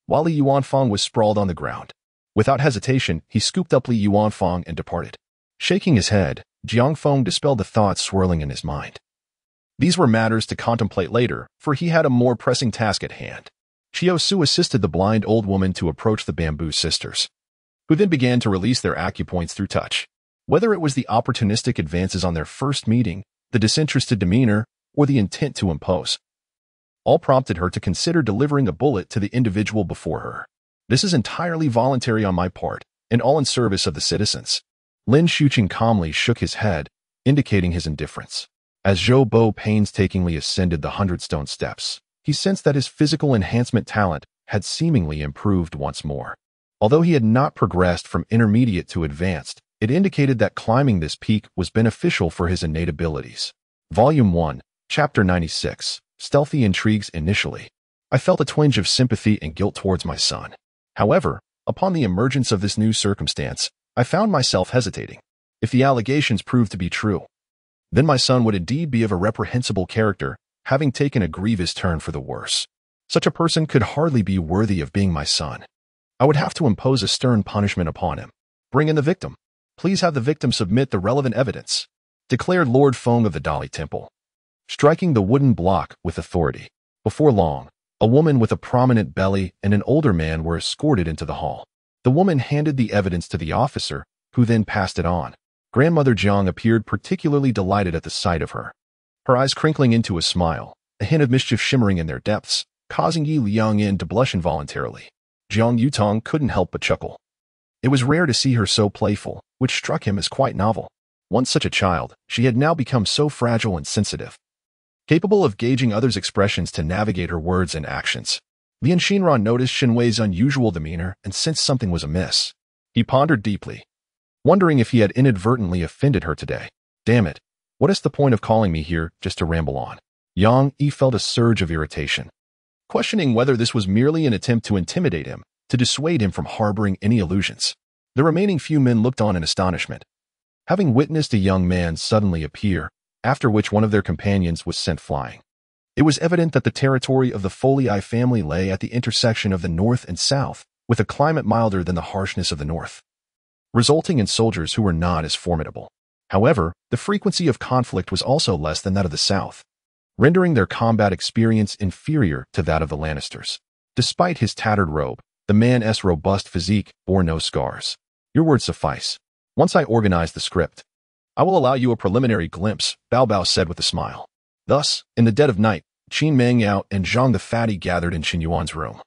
while Li Yuanfang was sprawled on the ground. Without hesitation, he scooped up Li Yuanfang and departed. Shaking his head, Jiangfeng dispelled the thoughts swirling in his mind. These were matters to contemplate later, for he had a more pressing task at hand. Xiao Su assisted the blind old woman to approach the bamboo sisters, who then began to release their acupoints through touch. Whether it was the opportunistic advances on their first meeting, the disinterested demeanor, or the intent to impose, all prompted her to consider delivering a bullet to the individual before her. This is entirely voluntary on my part, and all in service of the citizens. Lin Shuqing calmly shook his head, indicating his indifference. As Zhou Bo painstakingly ascended the 100-stone steps, he sensed that his physical enhancement talent had seemingly improved once more. Although he had not progressed from intermediate to advanced, it indicated that climbing this peak was beneficial for his innate abilities. Volume 1, Chapter 96. Stealthy Intrigues. Initially, I felt a twinge of sympathy and guilt towards my son. However, upon the emergence of this new circumstance, I found myself hesitating. If the allegations prove to be true, then my son would indeed be of a reprehensible character, having taken a grievous turn for the worse. Such a person could hardly be worthy of being my son. I would have to impose a stern punishment upon him. Bring in the victim. Please have the victim submit the relevant evidence, declared Lord Feng of the Dali Temple, striking the wooden block with authority. Before long, a woman with a prominent belly and an older man were escorted into the hall. The woman handed the evidence to the officer, who then passed it on. Grandmother Jiang appeared particularly delighted at the sight of her, her eyes crinkling into a smile, a hint of mischief shimmering in their depths, causing Yi Liangyin to blush involuntarily. Jiang Yutong couldn't help but chuckle. It was rare to see her so playful, which struck him as quite novel. Once such a child, she had now become so fragile and sensitive, capable of gauging others' expressions to navigate her words and actions. Lian Xinran noticed Shenwei's unusual demeanor and sensed something was amiss. He pondered deeply, wondering if he had inadvertently offended her today. Damn it, what is the point of calling me here just to ramble on? Yang Yi felt a surge of irritation, questioning whether this was merely an attempt to intimidate him, to dissuade him from harboring any illusions. The remaining few men looked on in astonishment, having witnessed a young man suddenly appear, after which one of their companions was sent flying. It was evident that the territory of the Folii family lay at the intersection of the north and south, with a climate milder than the harshness of the north, resulting in soldiers who were not as formidable. However, the frequency of conflict was also less than that of the south, rendering their combat experience inferior to that of the Lannisters. Despite his tattered robe, the man's robust physique bore no scars. Your words suffice. Once I organize the script, I will allow you a preliminary glimpse, Bao Bao said with a smile. Thus, in the dead of night, Qin Mangyao and Zhang the Fatty gathered in Qinyuan's room.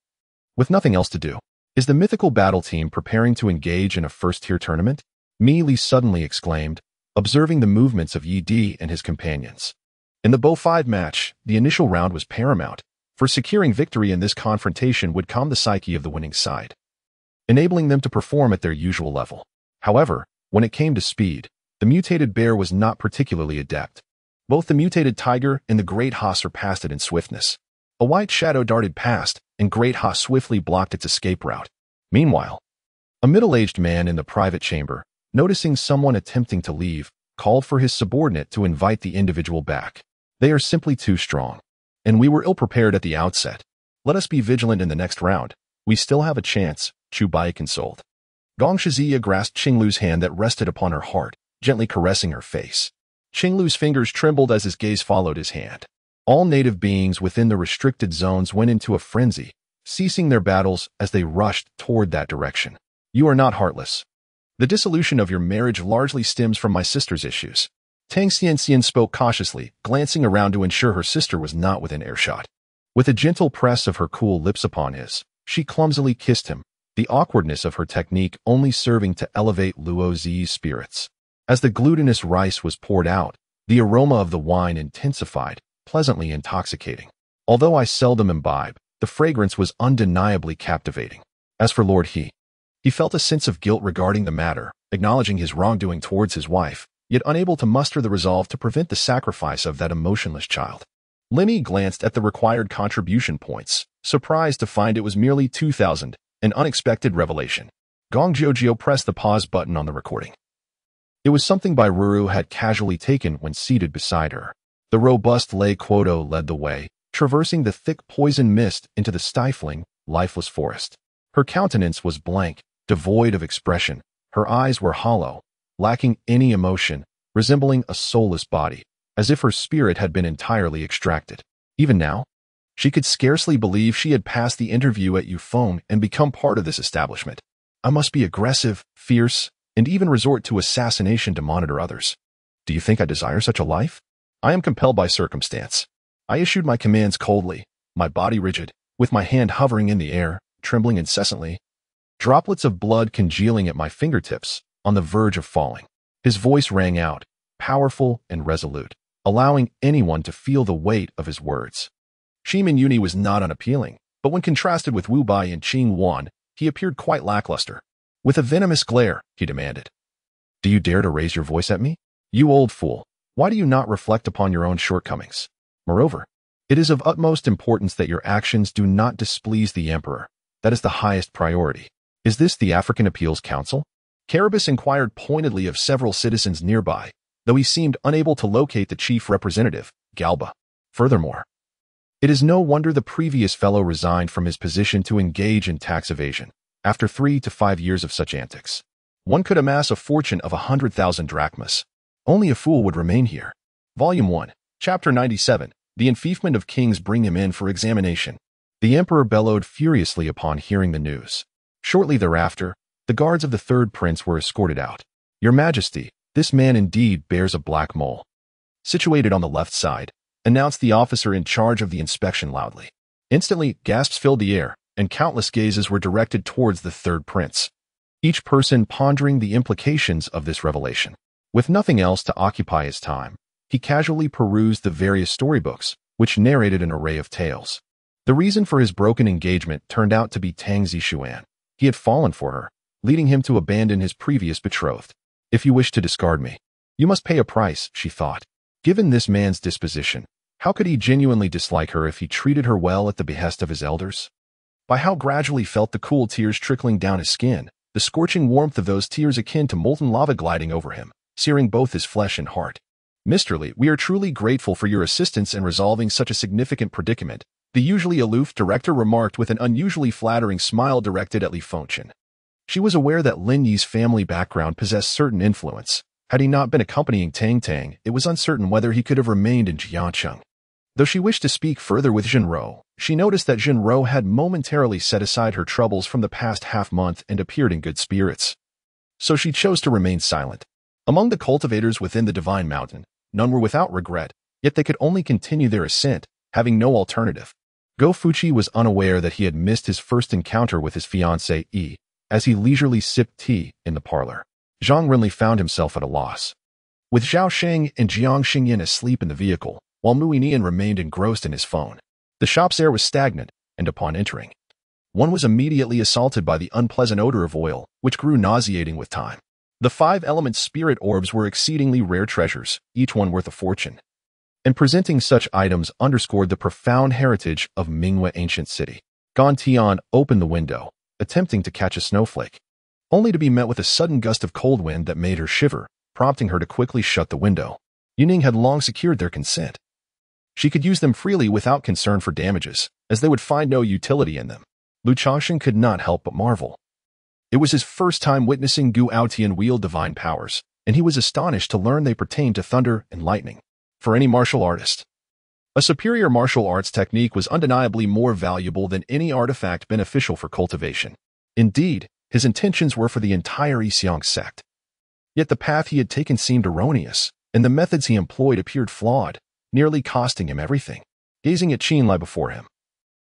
With nothing else to do, is the mythical battle team preparing to engage in a first-tier tournament? Mi Li suddenly exclaimed, observing the movements of Yi Di and his companions. In the Bo 5 match, the initial round was paramount, for securing victory in this confrontation would calm the psyche of the winning side, enabling them to perform at their usual level. However, when it came to speed, the mutated bear was not particularly adept. Both the mutated tiger and the great Ha surpassed it in swiftness. A white shadow darted past, and Great Ha swiftly blocked its escape route. Meanwhile, a middle-aged man in the private chamber, noticing someone attempting to leave, called for his subordinate to invite the individual back. They are simply too strong, and we were ill-prepared at the outset. Let us be vigilant in the next round. We still have a chance, Chu Bai consoled. Gong Shiziya grasped Qinglu's hand that rested upon her heart, gently caressing her face. Qinglu's fingers trembled as his gaze followed his hand. All native beings within the restricted zones went into a frenzy, ceasing their battles as they rushed toward that direction. You are not heartless. The dissolution of your marriage largely stems from my sister's issues. Tang Xianxian spoke cautiously, glancing around to ensure her sister was not within earshot. With a gentle press of her cool lips upon his, she clumsily kissed him, the awkwardness of her technique only serving to elevate Luo Zi's spirits. As the glutinous rice was poured out, the aroma of the wine intensified, pleasantly intoxicating. Although I seldom imbibe, the fragrance was undeniably captivating. As for Lord he felt a sense of guilt regarding the matter, acknowledging his wrongdoing towards his wife, yet unable to muster the resolve to prevent the sacrifice of that emotionless child. Lenny glanced at the required contribution points, surprised to find it was merely 2,000, an unexpected revelation. Gong Jiujio pressed the pause button on the recording. It was something Bai Ruru had casually taken when seated beside her. The robust Lei Quoto led the way, traversing the thick poison mist into the stifling, lifeless forest. Her countenance was blank, devoid of expression. Her eyes were hollow, lacking any emotion, resembling a soulless body, as if her spirit had been entirely extracted. Even now, she could scarcely believe she had passed the interview at Yufeng and become part of this establishment. I must be aggressive, fierce, and even resort to assassination to monitor others. Do you think I desire such a life? I am compelled by circumstance. I issued my commands coldly, my body rigid, with my hand hovering in the air, trembling incessantly, droplets of blood congealing at my fingertips, on the verge of falling. His voice rang out, powerful and resolute, allowing anyone to feel the weight of his words. Shi Minyuni was not unappealing, but when contrasted with Wu Bai and Qing Wan, he appeared quite lackluster. With a venomous glare, he demanded, "Do you dare to raise your voice at me? You old fool, why do you not reflect upon your own shortcomings? Moreover, it is of utmost importance that your actions do not displease the emperor. That is the highest priority. Is this the African Appeals Council? Carabas inquired pointedly of several citizens nearby, though he seemed unable to locate the chief representative, Galba. Furthermore, it is no wonder the previous fellow resigned from his position to engage in tax evasion, after 3 to 5 years of such antics. One could amass a fortune of 100,000 drachmas. Only a fool would remain here. Volume 1, Chapter 97, The Enfeoffment of Kings bring him in for examination. The emperor bellowed furiously upon hearing the news. Shortly thereafter, the guards of the third prince were escorted out. Your Majesty, this man indeed bears a black mole. Situated on the left side, announced the officer in charge of the inspection loudly. Instantly, gasps filled the air, and countless gazes were directed towards the third prince, each person pondering the implications of this revelation. With nothing else to occupy his time, he casually perused the various storybooks, which narrated an array of tales. The reason for his broken engagement turned out to be Tang Zixuan. He had fallen for her, leading him to abandon his previous betrothed. If you wish to discard me, you must pay a price, she thought. Given this man's disposition, how could he genuinely dislike her if he treated her well at the behest of his elders? By how gradually felt the cool tears trickling down his skin, the scorching warmth of those tears akin to molten lava gliding over him, searing both his flesh and heart. Mr. Lee, we are truly grateful for your assistance in resolving such a significant predicament, the usually aloof director remarked with an unusually flattering smile directed at Li Fengchen. She was aware that Lin Yi's family background possessed certain influence. Had he not been accompanying Tang Tang, it was uncertain whether he could have remained in Jiangcheng. Though she wished to speak further with Jinro, she noticed that Jinro had momentarily set aside her troubles from the past half-month and appeared in good spirits. So she chose to remain silent. Among the cultivators within the Divine Mountain, none were without regret, yet they could only continue their ascent, having no alternative. Go Fuchi was unaware that he had missed his first encounter with his fiancée Yi, as he leisurely sipped tea in the parlor. Zhang Renli found himself at a loss. With Zhao Sheng and Jiang Qingyan asleep in the vehicle, while Mui Nian remained engrossed in his phone. The shop's air was stagnant, and upon entering, one was immediately assaulted by the unpleasant odor of oil, which grew nauseating with time. The 5-element spirit orbs were exceedingly rare treasures, each one worth a fortune. And presenting such items underscored the profound heritage of Minghua ancient city. Gan Tian opened the window, attempting to catch a snowflake, only to be met with a sudden gust of cold wind that made her shiver, prompting her to quickly shut the window. Yuning had long secured their consent. She could use them freely without concern for damages, as they would find no utility in them. Lu Changshan could not help but marvel. It was his first time witnessing Gu Aotian wield divine powers, and he was astonished to learn they pertained to thunder and lightning. For any martial artist, a superior martial arts technique was undeniably more valuable than any artifact beneficial for cultivation. Indeed, his intentions were for the entire Yixiang sect. Yet the path he had taken seemed erroneous, and the methods he employed appeared flawed, nearly costing him everything. Gazing at Qin Lai before him,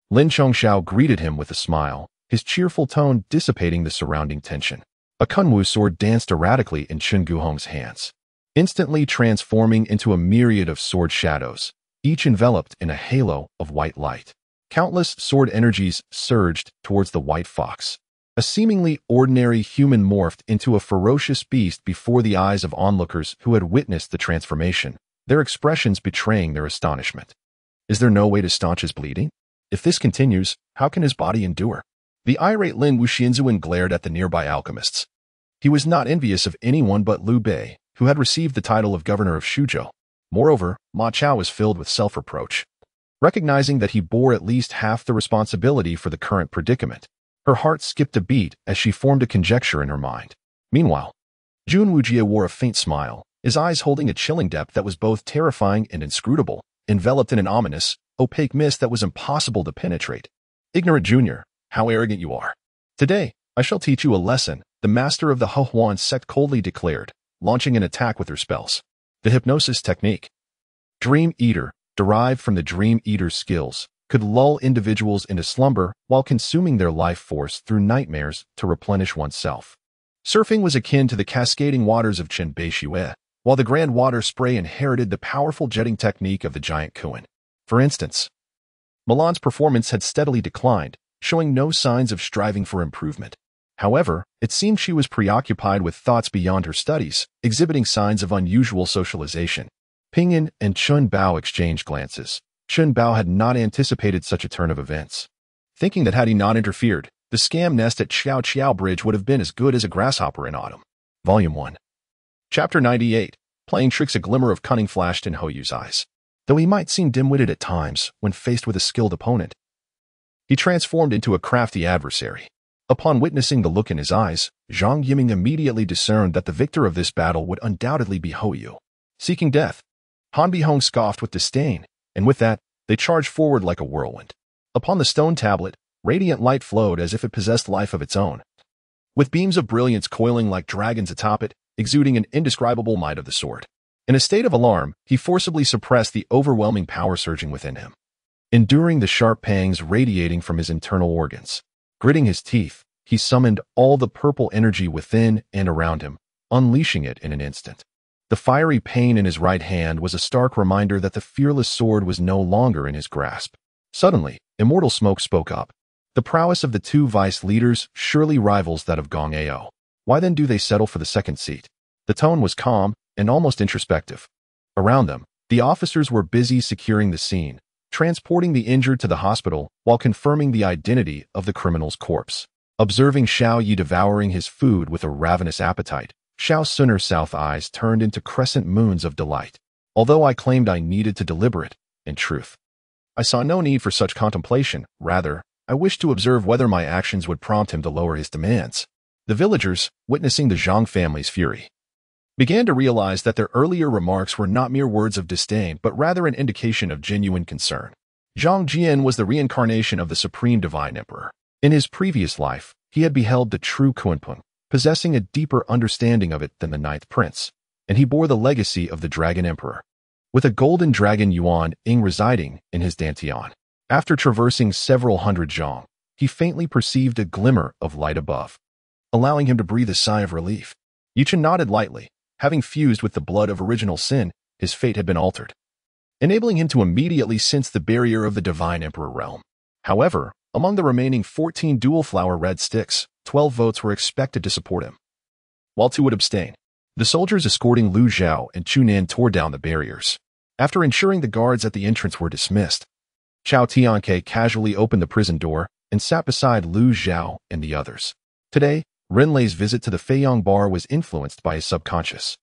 Lin Chongxiao greeted him with a smile, his cheerful tone dissipating the surrounding tension. A Kunwu sword danced erratically in Chen Guhong's hands, instantly transforming into a myriad of sword shadows, each enveloped in a halo of white light. Countless sword energies surged towards the white fox. A seemingly ordinary human morphed into a ferocious beast before the eyes of onlookers who had witnessed the transformation, their expressions betraying their astonishment. Is there no way to staunch his bleeding? If this continues, how can his body endure? The irate Lin Wuxianzuan glared at the nearby alchemists. He was not envious of anyone but Liu Bei, who had received the title of governor of Shuzhou. Moreover, Ma Chao was filled with self-reproach. Recognizing that he bore at least half the responsibility for the current predicament, her heart skipped a beat as she formed a conjecture in her mind. Meanwhile, Jun Wujie wore a faint smile, his eyes holding a chilling depth that was both terrifying and inscrutable, enveloped in an ominous, opaque mist that was impossible to penetrate. Ignorant junior, how arrogant you are. Today, I shall teach you a lesson, the master of the Hehuan sect coldly declared, launching an attack with her spells. The hypnosis technique. Dream Eater, derived from the Dream Eater's skills, could lull individuals into slumber while consuming their life force through nightmares to replenish oneself. Surfing was akin to the cascading waters of Chen Beishue, while the Grand Water Spray inherited the powerful jetting technique of the giant Qingyan. For instance, Milan's performance had steadily declined, showing no signs of striving for improvement. However, it seemed she was preoccupied with thoughts beyond her studies, exhibiting signs of unusual socialization. Pingyan and Chun Bao exchanged glances. Chun Bao had not anticipated such a turn of events, thinking that had he not interfered, the scam nest at Xiao Qiao Bridge would have been as good as a grasshopper in autumn. Volume 1. Chapter 98. Playing tricks. A glimmer of cunning flashed in Hoyu's eyes. Though he might seem dim-witted at times when faced with a skilled opponent, he transformed into a crafty adversary. Upon witnessing the look in his eyes, Zhang Yiming immediately discerned that the victor of this battle would undoubtedly be Hoyu. Seeking death, Han Bihong scoffed with disdain, and with that, they charged forward like a whirlwind. Upon the stone tablet, radiant light flowed as if it possessed life of its own, with beams of brilliance coiling like dragons atop it, exuding an indescribable might of the sword. In a state of alarm, he forcibly suppressed the overwhelming power surging within him, enduring the sharp pangs radiating from his internal organs. Gritting his teeth, he summoned all the purple energy within and around him, unleashing it in an instant. The fiery pain in his right hand was a stark reminder that the fearless sword was no longer in his grasp. Suddenly, Immortal Smoke spoke up. The prowess of the two vice leaders surely rivals that of Gong Ao. Why then do they settle for the second seat? The tone was calm and almost introspective. Around them, the officers were busy securing the scene, transporting the injured to the hospital while confirming the identity of the criminal's corpse. Observing Xiao Yi devouring his food with a ravenous appetite, Xiao Sunner's south eyes turned into crescent moons of delight. Although I claimed I needed to deliberate, in truth, I saw no need for such contemplation. Rather, I wished to observe whether my actions would prompt him to lower his demands. The villagers, witnessing the Zhang family's fury, began to realize that their earlier remarks were not mere words of disdain but rather an indication of genuine concern. Zhang Jian was the reincarnation of the Supreme Divine Emperor. In his previous life, he had beheld the true Kunpeng, possessing a deeper understanding of it than the Ninth Prince, and he bore the legacy of the Dragon Emperor, with a golden dragon Yuan Ying residing in his dantian. After traversing several hundred zhang, he faintly perceived a glimmer of light above, allowing him to breathe a sigh of relief. Yuchen nodded lightly. Having fused with the blood of original sin, his fate had been altered, enabling him to immediately sense the barrier of the Divine Emperor realm. However, among the remaining 14 dual-flower red sticks, 12 votes were expected to support him, while 2 would abstain. The soldiers escorting Lu Zhao and Chunan tore down the barriers. After ensuring the guards at the entrance were dismissed, Chao Tianke casually opened the prison door and sat beside Lu Zhao and the others. Today, Renlei's visit to the Feiyang bar was influenced by his subconscious.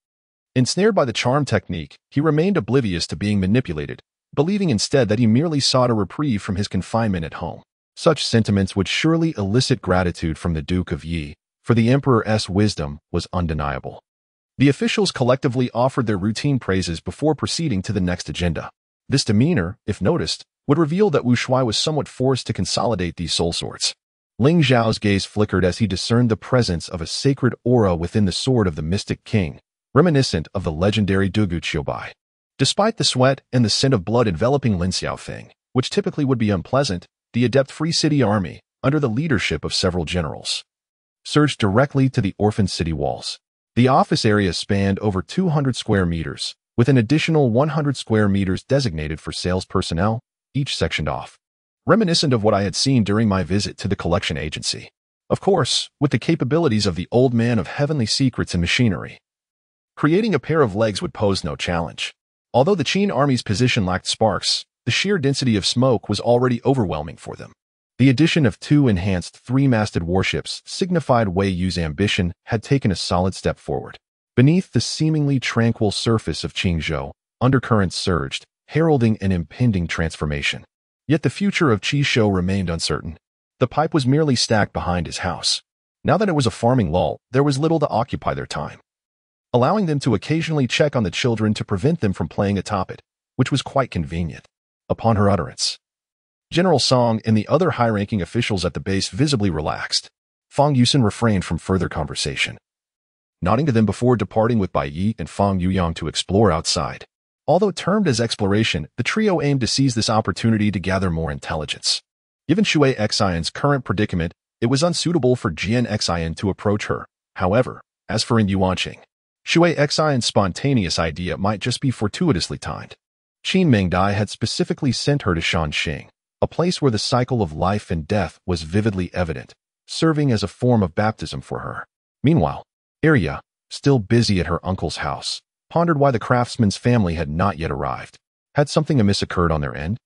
Ensnared by the charm technique, he remained oblivious to being manipulated, believing instead that he merely sought a reprieve from his confinement at home. Such sentiments would surely elicit gratitude from the Duke of Yi, for the Emperor's wisdom was undeniable. The officials collectively offered their routine praises before proceeding to the next agenda. This demeanor, if noticed, would reveal that Wu Shuai was somewhat forced to consolidate these soul swords. Ling Zhao's gaze flickered as he discerned the presence of a sacred aura within the sword of the Mystic King, reminiscent of the legendary Dugu Qiubai. Despite the sweat and the scent of blood enveloping Lin Xiaofeng, which typically would be unpleasant, the adept Free City Army, under the leadership of several generals, surged directly to the orphaned city walls. The office area spanned over 200 square meters, with an additional 100 square meters designated for sales personnel, each sectioned off, reminiscent of what I had seen during my visit to the collection agency. Of course, with the capabilities of the old man of heavenly secrets and machinery, creating a pair of legs would pose no challenge. Although the Qin army's position lacked sparks, the sheer density of smoke was already overwhelming for them. The addition of 2 enhanced 3-masted warships signified Wei Yu's ambition had taken a solid step forward. Beneath the seemingly tranquil surface of Qingzhou, undercurrents surged, heralding an impending transformation. Yet the future of Qishou remained uncertain. The pipe was merely stacked behind his house. Now that it was a farming lull, there was little to occupy their time, allowing them to occasionally check on the children to prevent them from playing atop it, which was quite convenient. Upon her utterance, General Song and the other high-ranking officials at the base visibly relaxed. Fang Yusen refrained from further conversation, nodding to them before departing with Bai Yi and Fang Yuyang to explore outside. Although termed as exploration, the trio aimed to seize this opportunity to gather more intelligence. Given Shui Xian's current predicament, it was unsuitable for Jian Xian to approach her. However, as for in Yuanqing, Shui Xian's spontaneous idea might just be fortuitously timed. Qin Mengdai had specifically sent her to Shanxing, a place where the cycle of life and death was vividly evident, serving as a form of baptism for her. Meanwhile, Arya, still busy at her uncle's house, pondered why the craftsman's family had not yet arrived. Had something amiss occurred on their end?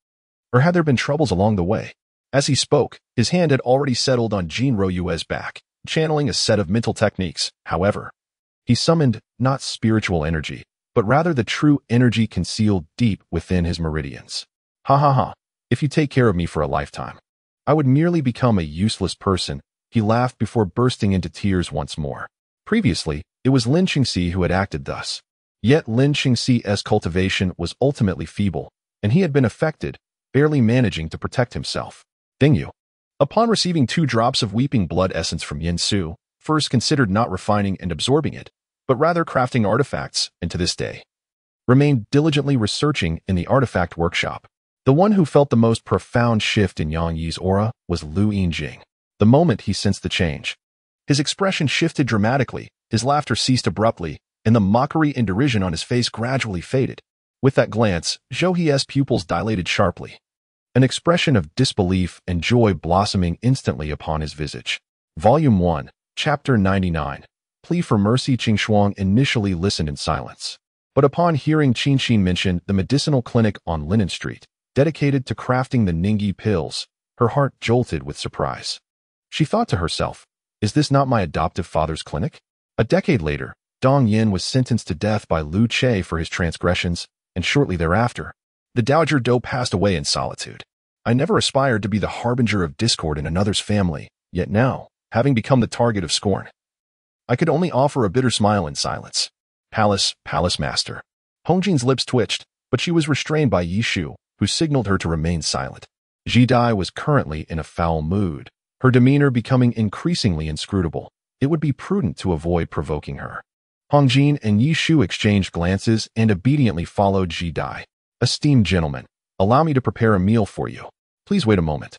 Or had there been troubles along the way? As he spoke, his hand had already settled on Jean Royue's back, channeling a set of mental techniques. However, He summoned not spiritual energy, but rather the true energy concealed deep within his meridians. Ha ha ha, if you take care of me for a lifetime, I would merely become a useless person. He laughed before bursting into tears once more. Previously, it was Lin Qingxi who had acted thus. Yet Lin Qingxi's cultivation was ultimately feeble, and he had been affected, barely managing to protect himself. Ding you. Upon receiving 2 drops of weeping blood essence from Yin Su, first considered not refining and absorbing it, but rather crafting artifacts, and to this day remained diligently researching in the artifact workshop. The one who felt the most profound shift in Yang Yi's aura was Lu Yinjing. The moment he sensed the change, his expression shifted dramatically, his laughter ceased abruptly, and the mockery and derision on his face gradually faded. With that glance, Zhou He's pupils dilated sharply, an expression of disbelief and joy blossoming instantly upon his visage. Volume 1, Chapter 99. Plea for Mercy. Qingshuang initially listened in silence. But upon hearing Qinxin mention the medicinal clinic on Linen Street, dedicated to crafting the Ningyi pills, her heart jolted with surprise. She thought to herself, is this not my adoptive father's clinic? A decade later, Dong Yin was sentenced to death by Liu Che for his transgressions, and shortly thereafter, the Dowager Dou passed away in solitude. I never aspired to be the harbinger of discord in another's family, yet now, having become the target of scorn, I could only offer a bitter smile in silence. Palace master. Hongjin's lips twitched, but she was restrained by Yi Shu, who signaled her to remain silent. Ji Dai was currently in a foul mood, her demeanor becoming increasingly inscrutable. It would be prudent to avoid provoking her. Hongjin and Yi Shu exchanged glances and obediently followed Ji Dai. Esteemed gentlemen, allow me to prepare a meal for you. Please wait a moment.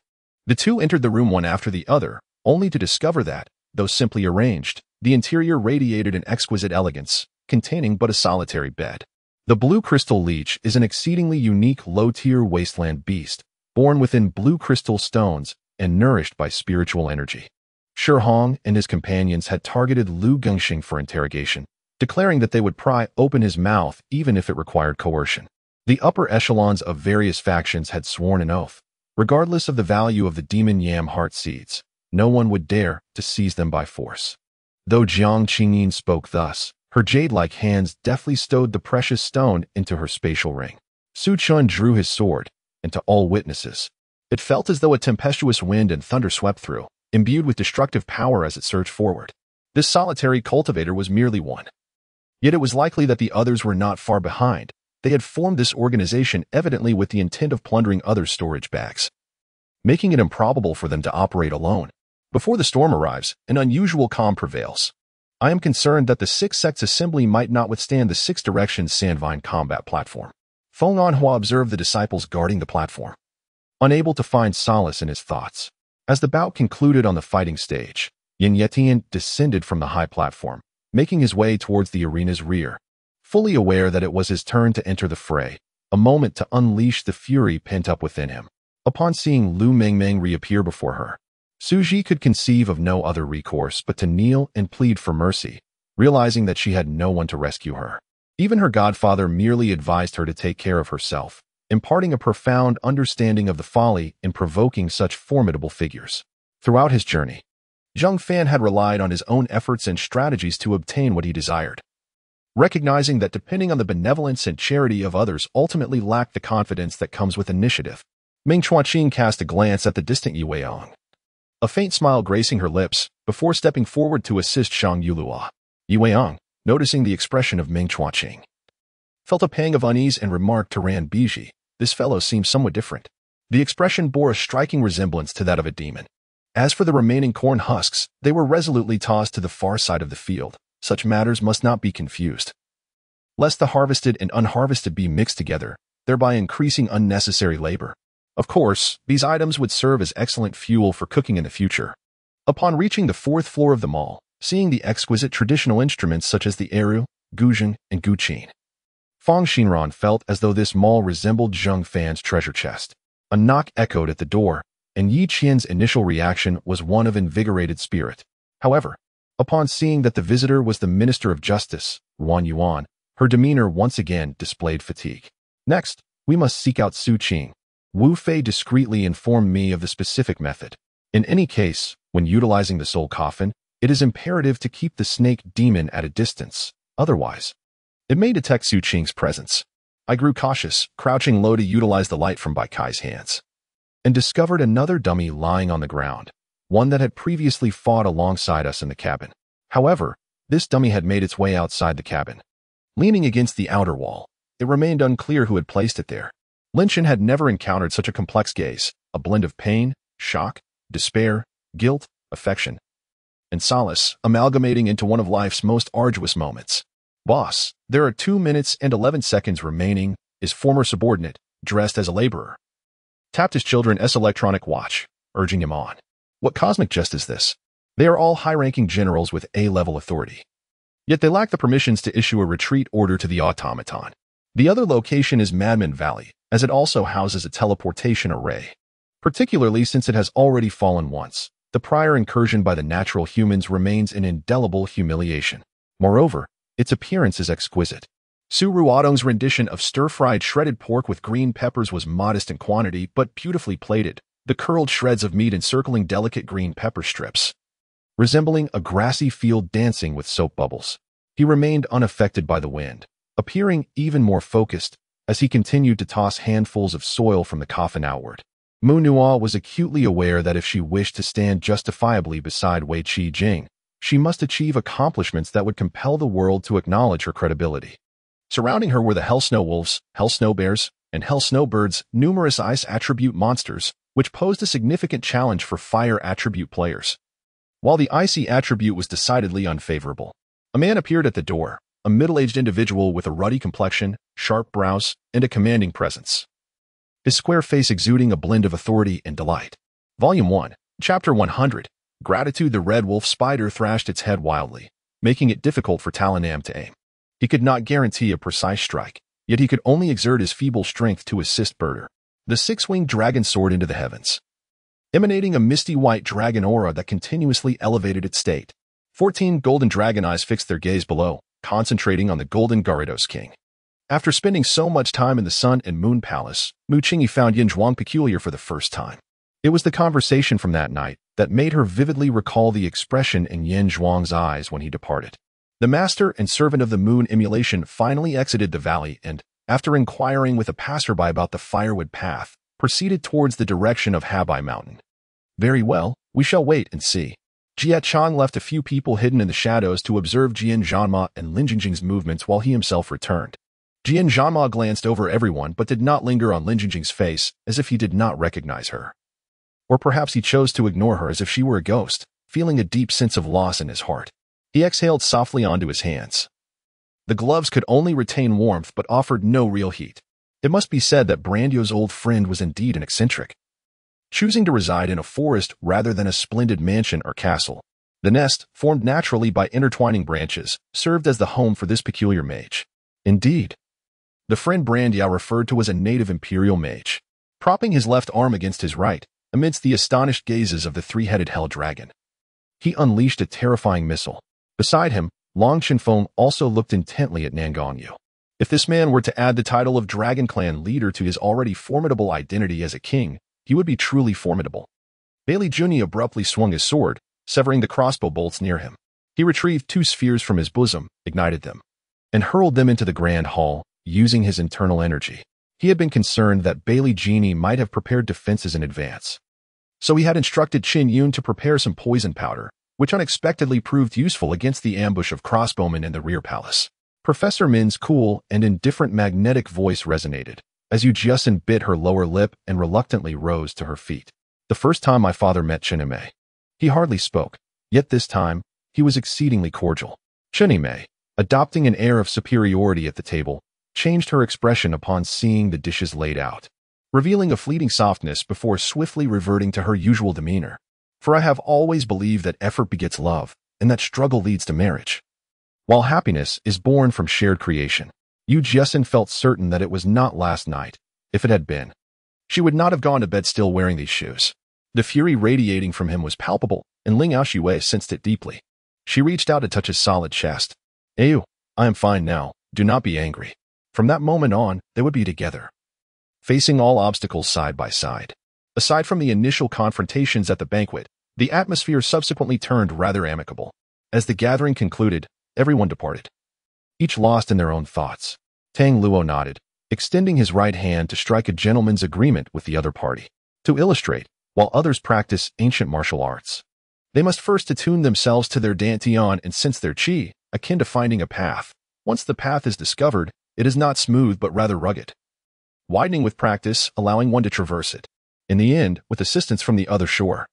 The two entered the room one after the other, only to discover that, though simply arranged, the interior radiated an exquisite elegance, containing but a solitary bed. The blue crystal leech is an exceedingly unique low-tier wasteland beast, born within blue crystal stones and nourished by spiritual energy. Shi Hong and his companions had targeted Lu Gengxing for interrogation, declaring that they would pry open his mouth even if it required coercion. The upper echelons of various factions had sworn an oath. Regardless of the value of the demon yam heart seeds, no one would dare to seize them by force. Though Jiang Qingyan spoke thus, her jade-like hands deftly stowed the precious stone into her spatial ring. Su Chun drew his sword, and to all witnesses, it felt as though a tempestuous wind and thunder swept through, imbued with destructive power as it surged forward. This solitary cultivator was merely one. Yet it was likely that the others were not far behind. They had formed this organization evidently with the intent of plundering other storage bags, making it improbable for them to operate alone. Before the storm arrives, an unusual calm prevails. I am concerned that the Six Sects Assembly might not withstand the Six Directions Sandvine combat platform. Feng Anhua observed the disciples guarding the platform, unable to find solace in his thoughts. As the bout concluded on the fighting stage, Yin Yetian descended from the high platform, making his way towards the arena's rear. Fully aware that it was his turn to enter the fray, a moment to unleash the fury pent up within him. Upon seeing Lu Mengmeng reappear before her, Su Ji could conceive of no other recourse but to kneel and plead for mercy, realizing that she had no one to rescue her. Even her godfather merely advised her to take care of herself, imparting a profound understanding of the folly in provoking such formidable figures. Throughout his journey, Zheng Fan had relied on his own efforts and strategies to obtain what he desired, recognizing that depending on the benevolence and charity of others ultimately lacked the confidence that comes with initiative. Ming Chuaqing cast a glance at the distant Yi Weiyang, a faint smile gracing her lips, before stepping forward to assist Shang Yulua. Yi Weiyang, noticing the expression of Ming Chuaqing, felt a pang of unease and remarked to Ran Biji, this fellow seems somewhat different. The expression bore a striking resemblance to that of a demon. As for the remaining corn husks, they were resolutely tossed to the far side of the field. Such matters must not be confused, lest the harvested and unharvested be mixed together, thereby increasing unnecessary labor. Of course, these items would serve as excellent fuel for cooking in the future. Upon reaching the 4th floor of the mall, seeing the exquisite traditional instruments such as the eru, guzheng, and guqin, Fang Xinran felt as though this mall resembled Zheng Fan's treasure chest. A knock echoed at the door, and Yi Qian's initial reaction was one of invigorated spirit. However, upon seeing that the visitor was the Minister of Justice, Wan Yuan, her demeanor once again displayed fatigue. Next, we must seek out Su Qing. Wu Fei discreetly informed me of the specific method. In any case, when utilizing the soul coffin, It is imperative to keep the snake demon at a distance, otherwise, it may detect Su Qing's presence. I grew cautious, crouching low to utilize the light from Bai Kai's hands, and discovered another dummy lying on the ground, one that had previously fought alongside us in the cabin. However, this dummy had made its way outside the cabin. Leaning against the outer wall, it remained unclear who had placed it there. Lin Chen had never encountered such a complex gaze, a blend of pain, shock, despair, guilt, affection, and solace, amalgamating into one of life's most arduous moments. Boss, there are 2 minutes and 11 seconds remaining, his former subordinate, dressed as a laborer, tapped his children's electronic watch, urging him on. What cosmic jest is this? They are all high-ranking generals with A-level authority. Yet they lack the permissions to issue a retreat order to the automaton. The other location is Madman Valley, as it also houses a teleportation array. Particularly since it has already fallen once, the prior incursion by the natural humans remains an indelible humiliation. Moreover, its appearance is exquisite. Su Ruodong's rendition of stir-fried shredded pork with green peppers was modest in quantity but beautifully plated, the curled shreds of meat encircling delicate green pepper strips, resembling a grassy field dancing with soap bubbles. He remained unaffected by the wind, appearing even more focused as he continued to toss handfuls of soil from the coffin outward. Mu Nuo was acutely aware that if she wished to stand justifiably beside Wei Qi Jing, she must achieve accomplishments that would compel the world to acknowledge her credibility. Surrounding her were the Hell Snow Wolves, Hell Snow Bears, and Hell Snowbirds, numerous ice attribute monsters, which posed a significant challenge for fire attribute players. While the icy attribute was decidedly unfavorable, a man appeared at the door, a middle-aged individual with a ruddy complexion, sharp brows, and a commanding presence, his square face exuding a blend of authority and delight. Volume 1, Chapter 100. Gratitude. The red wolf spider thrashed its head wildly, making it difficult for Talanam to aim. He could not guarantee a precise strike, yet he could only exert his feeble strength to assist Birder. The six-winged dragon soared into the heavens, emanating a misty white dragon aura that continuously elevated its state. 14 golden dragon eyes fixed their gaze below, concentrating on the golden Gyarados king. After spending so much time in the Sun and Moon Palace, Mu Qingyi found Yin Zhuang peculiar for the first time. It was the conversation from that night that made her vividly recall the expression in Yin Zhuang's eyes when he departed. The master and servant of the moon emulation finally exited the valley and, after inquiring with a passerby about the firewood path, proceeded towards the direction of Habai Mountain. Very well, we shall wait and see. Jia Chang left a few people hidden in the shadows to observe Jian Zhanma and Lin Jingjing's movements while he himself returned. Jian Zhanma glanced over everyone but did not linger on Lin Jingjing's face as if he did not recognize her. Or perhaps he chose to ignore her as if she were a ghost, feeling a deep sense of loss in his heart. He exhaled softly onto his hands. The gloves could only retain warmth but offered no real heat. It must be said that Brandio's old friend was indeed an eccentric, choosing to reside in a forest rather than a splendid mansion or castle. The nest, formed naturally by intertwining branches, served as the home for this peculiar mage. Indeed, the friend Brandia referred to as a native imperial mage, propping his left arm against his right, amidst the astonished gazes of the three-headed hell dragon. He unleashed a terrifying missile. Beside him, Long Chenfeng also looked intently at Nangongyu. If this man were to add the title of Dragon Clan leader to his already formidable identity as a king, he would be truly formidable. Bailey Juni abruptly swung his sword, severing the crossbow bolts near him. He retrieved 2 spheres from his bosom, ignited them, and hurled them into the grand hall, using his internal energy. He had been concerned that Bailey Genie might have prepared defenses in advance. So he had instructed Qingyan to prepare some poison powder, which unexpectedly proved useful against the ambush of crossbowmen in the rear palace. Professor Min's cool and indifferent magnetic voice resonated, as Yu Jiasen bit her lower lip and reluctantly rose to her feet. The first time my father met Chenime, he hardly spoke, yet this time, he was exceedingly cordial. Chenime, adopting an air of superiority at the table, changed her expression upon seeing the dishes laid out, revealing a fleeting softness before swiftly reverting to her usual demeanor. For I have always believed that effort begets love, and that struggle leads to marriage, while happiness is born from shared creation. Yu Jiasen felt certain that it was not last night. If it had been, she would not have gone to bed still wearing these shoes. The fury radiating from him was palpable, and Ling Aoshiwei sensed it deeply. She reached out to touch his solid chest. Ayu, I am fine now, do not be angry. From that moment on, they would be together, facing all obstacles side by side. Aside from the initial confrontations at the banquet, The atmosphere subsequently turned rather amicable. As the gathering concluded, everyone departed, each lost in their own thoughts. Tang Luo nodded, extending his right hand to strike a gentleman's agreement with the other party. To illustrate, while others practice ancient martial arts, they must first attune themselves to their dantian and sense their qi, akin to finding a path. Once the path is discovered, it is not smooth but rather rugged, widening with practice, allowing one to traverse it. In the end, with assistance from the other shore,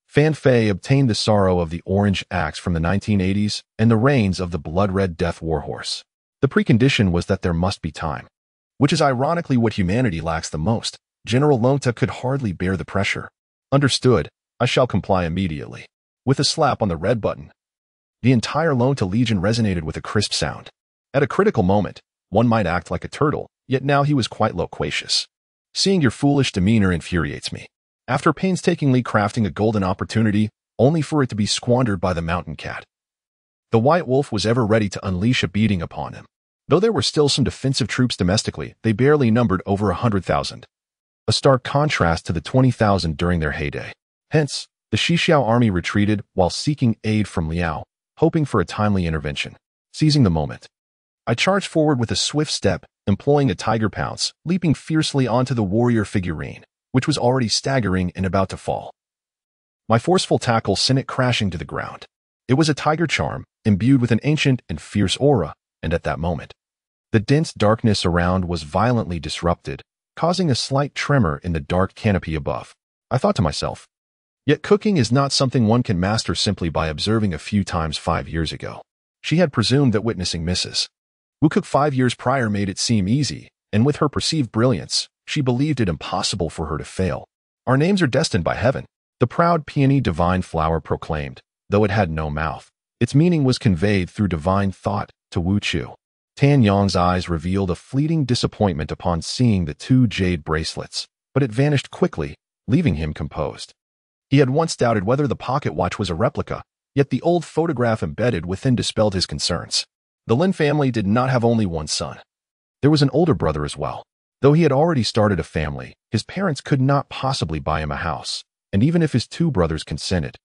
Fan Fei obtained the sorrow of the orange axe from the 1980s and the reins of the blood-red death warhorse. The precondition was that there must be time, which is ironically what humanity lacks the most. General Longta could hardly bear the pressure. Understood, I shall comply immediately. With a slap on the red button, the entire Longta Legion resonated with a crisp sound. At a critical moment, one might act like a turtle, yet now he was quite loquacious. Seeing your foolish demeanor infuriates me. After painstakingly crafting a golden opportunity, only for it to be squandered by the mountain cat. The white wolf was ever ready to unleash a beating upon him. Though there were still some defensive troops domestically, they barely numbered over 100,000. A stark contrast to the 20,000 during their heyday. Hence, the Xixiao army retreated while seeking aid from Liao, hoping for a timely intervention. Seizing the moment, I charged forward with a swift step, employing a tiger pounce, leaping fiercely onto the warrior figurine, which was already staggering and about to fall. My forceful tackle sent it crashing to the ground. It was a tiger charm, imbued with an ancient and fierce aura, and at that moment, the dense darkness around was violently disrupted, causing a slight tremor in the dark canopy above. I thought to myself, yet cooking is not something one can master simply by observing a few times 5 years ago. She had presumed that witnessing Mrs. Wu cook 5 years prior made it seem easy, and with her perceived brilliance, she believed it impossible for her to fail. Our names are destined by heaven, the proud peony divine flower proclaimed, though it had no mouth. Its meaning was conveyed through divine thought to Wu Chu. Tan Yang's eyes revealed a fleeting disappointment upon seeing the 2 jade bracelets, but it vanished quickly, leaving him composed. He had once doubted whether the pocket watch was a replica, yet the old photograph embedded within dispelled his concerns. The Lin family did not have only one son. There was an older brother as well. Though he had already started a family, his parents could not possibly buy him a house, and even if his 2 brothers consented,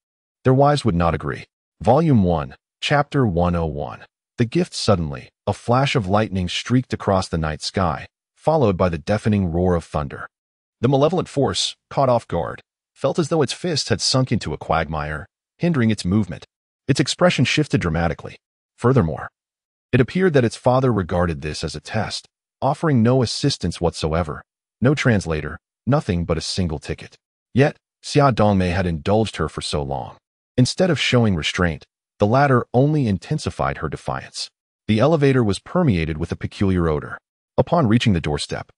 their wives would not agree. Volume 1, Chapter 101. The gift. Suddenly, a flash of lightning streaked across the night sky, followed by the deafening roar of thunder. The malevolent force, caught off guard, felt as though its fist had sunk into a quagmire, hindering its movement. Its expression shifted dramatically. Furthermore, it appeared that its father regarded this as a test, offering no assistance whatsoever, no translator, nothing but a single ticket. Yet, Xia Dongmei had indulged her for so long. Instead of showing restraint, the latter only intensified her defiance. The elevator was permeated with a peculiar odor. Upon reaching the doorstep,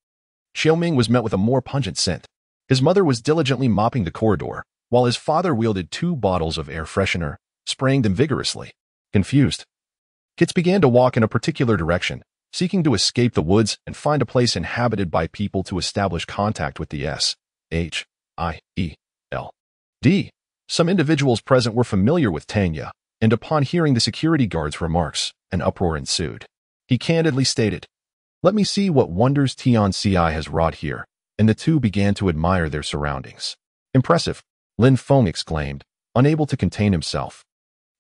Xiaoming was met with a more pungent scent. His mother was diligently mopping the corridor, while his father wielded 2 bottles of air freshener, spraying them vigorously. Confused, Kits began to walk in a particular direction, seeking to escape the woods and find a place inhabited by people to establish contact with the S.H.I.E.L.D. Some individuals present were familiar with Tanya, and upon hearing the security guard's remarks, an uproar ensued. He candidly stated, "Let me see what wonders Tianci has wrought here," and the 2 began to admire their surroundings. "Impressive," Lin Feng exclaimed, unable to contain himself,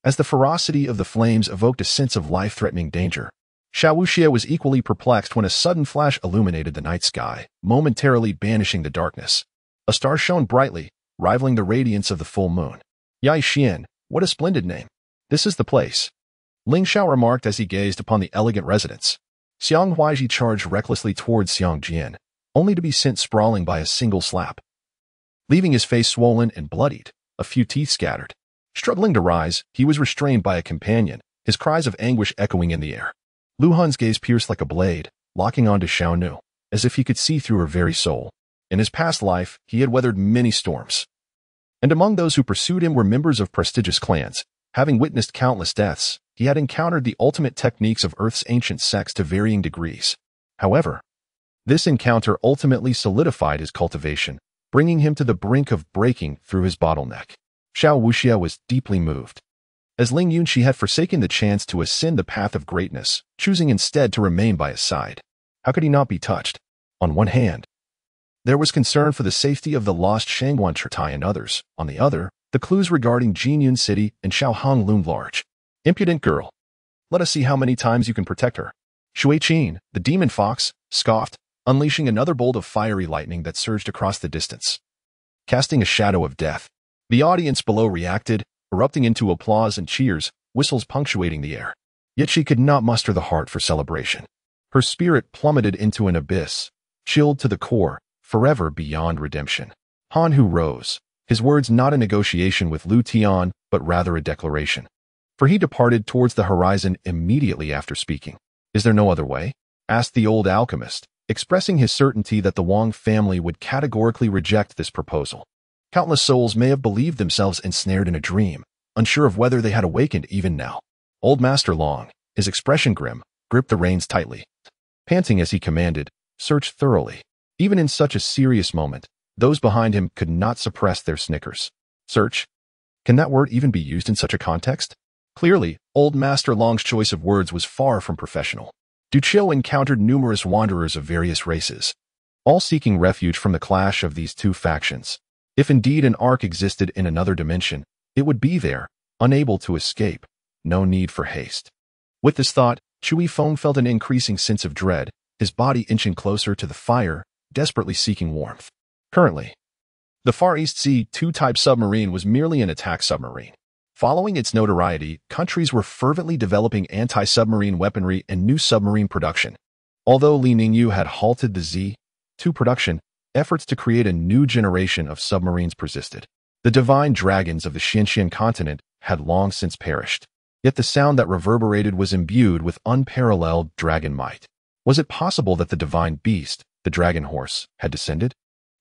as the ferocity of the flames evoked a sense of life-threatening danger. Xiao Wuxia was equally perplexed when a sudden flash illuminated the night sky, momentarily banishing the darkness. A star shone brightly, rivaling the radiance of the full moon. "Yai Xian, what a splendid name. This is the place," Ling Xiao remarked as he gazed upon the elegant residence. Xiang Huaiji charged recklessly towards Xiang Jian, only to be sent sprawling by a single slap, leaving his face swollen and bloodied, a few teeth scattered. Struggling to rise, he was restrained by a companion, his cries of anguish echoing in the air. Lu Hun's gaze pierced like a blade, locking onto Xiao Nu, as if he could see through her very soul. In his past life, he had weathered many storms, and among those who pursued him were members of prestigious clans. Having witnessed countless deaths, he had encountered the ultimate techniques of Earth's ancient sects to varying degrees. However, this encounter ultimately solidified his cultivation, bringing him to the brink of breaking through his bottleneck. Xiao Wuxia was deeply moved. As Ling Yunqi had forsaken the chance to ascend the path of greatness, choosing instead to remain by his side. How could he not be touched? On one hand, there was concern for the safety of the lost Shangguan Tritai and others. On the other, The clues regarding Qingyan City and Shaohong loomed large. Impudent girl. Let us see how many times you can protect her. Shui Qin, the demon fox, scoffed, unleashing another bolt of fiery lightning that surged across the distance, casting a shadow of death. The audience below reacted, erupting into applause and cheers, whistles punctuating the air. Yet she could not muster the heart for celebration. Her spirit plummeted into an abyss, chilled to the core, forever beyond redemption. Han Hu rose, his words not a negotiation with Lu Tian, but rather a declaration. For he departed towards the horizon immediately after speaking. Is there no other way? Asked the old alchemist, expressing his certainty that the Wang family would categorically reject this proposal. Countless souls may have believed themselves ensnared in a dream, unsure of whether they had awakened even now. Old Master Long, his expression grim, gripped the reins tightly. Panting as he commanded, search thoroughly. Even in such a serious moment, those behind him could not suppress their snickers. Search? Can that word even be used in such a context? Clearly, Old Master Long's choice of words was far from professional. Du Qiu encountered numerous wanderers of various races, all seeking refuge from the clash of these two factions. If indeed an ark existed in another dimension, it would be there, unable to escape. No need for haste. With this thought, Chui Feng felt an increasing sense of dread, his body inching closer to the fire, desperately seeking warmth. Currently, the Far East Sea 2-type submarine was merely an attack submarine. Following its notoriety, countries were fervently developing anti-submarine weaponry and new submarine production. Although Li Ningyu had halted the Z-2 production, efforts to create a new generation of submarines persisted. The divine dragons of the Qingyan continent had long since perished. Yet the sound that reverberated was imbued with unparalleled dragon might. Was it possible that the divine beast, the dragon horse, had descended?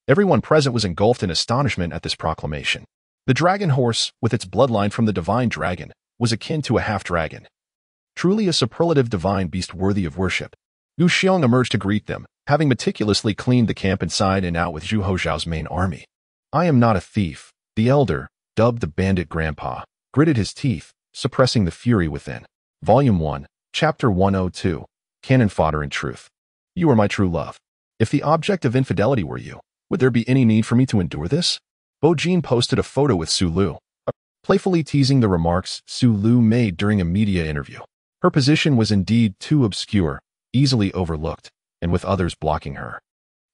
Everyone present was engulfed in astonishment at this proclamation. The dragon horse, with its bloodline from the divine dragon, was akin to a half-dragon. Truly a superlative divine beast worthy of worship. Yu Xiong emerged to greet them, having meticulously cleaned the camp inside and out with Zhu Hozhao's main army. I am not a thief, the elder, dubbed the bandit grandpa, gritted his teeth, suppressing the fury within. Volume 1, Chapter 102, Cannon Fodder and Truth. You are my true love. If the object of infidelity were you, would there be any need for me to endure this? Bo Jin posted a photo with Su Lu, playfully teasing the remarks Su Lu made during a media interview. Her position was indeed too obscure, easily overlooked, and with others blocking her.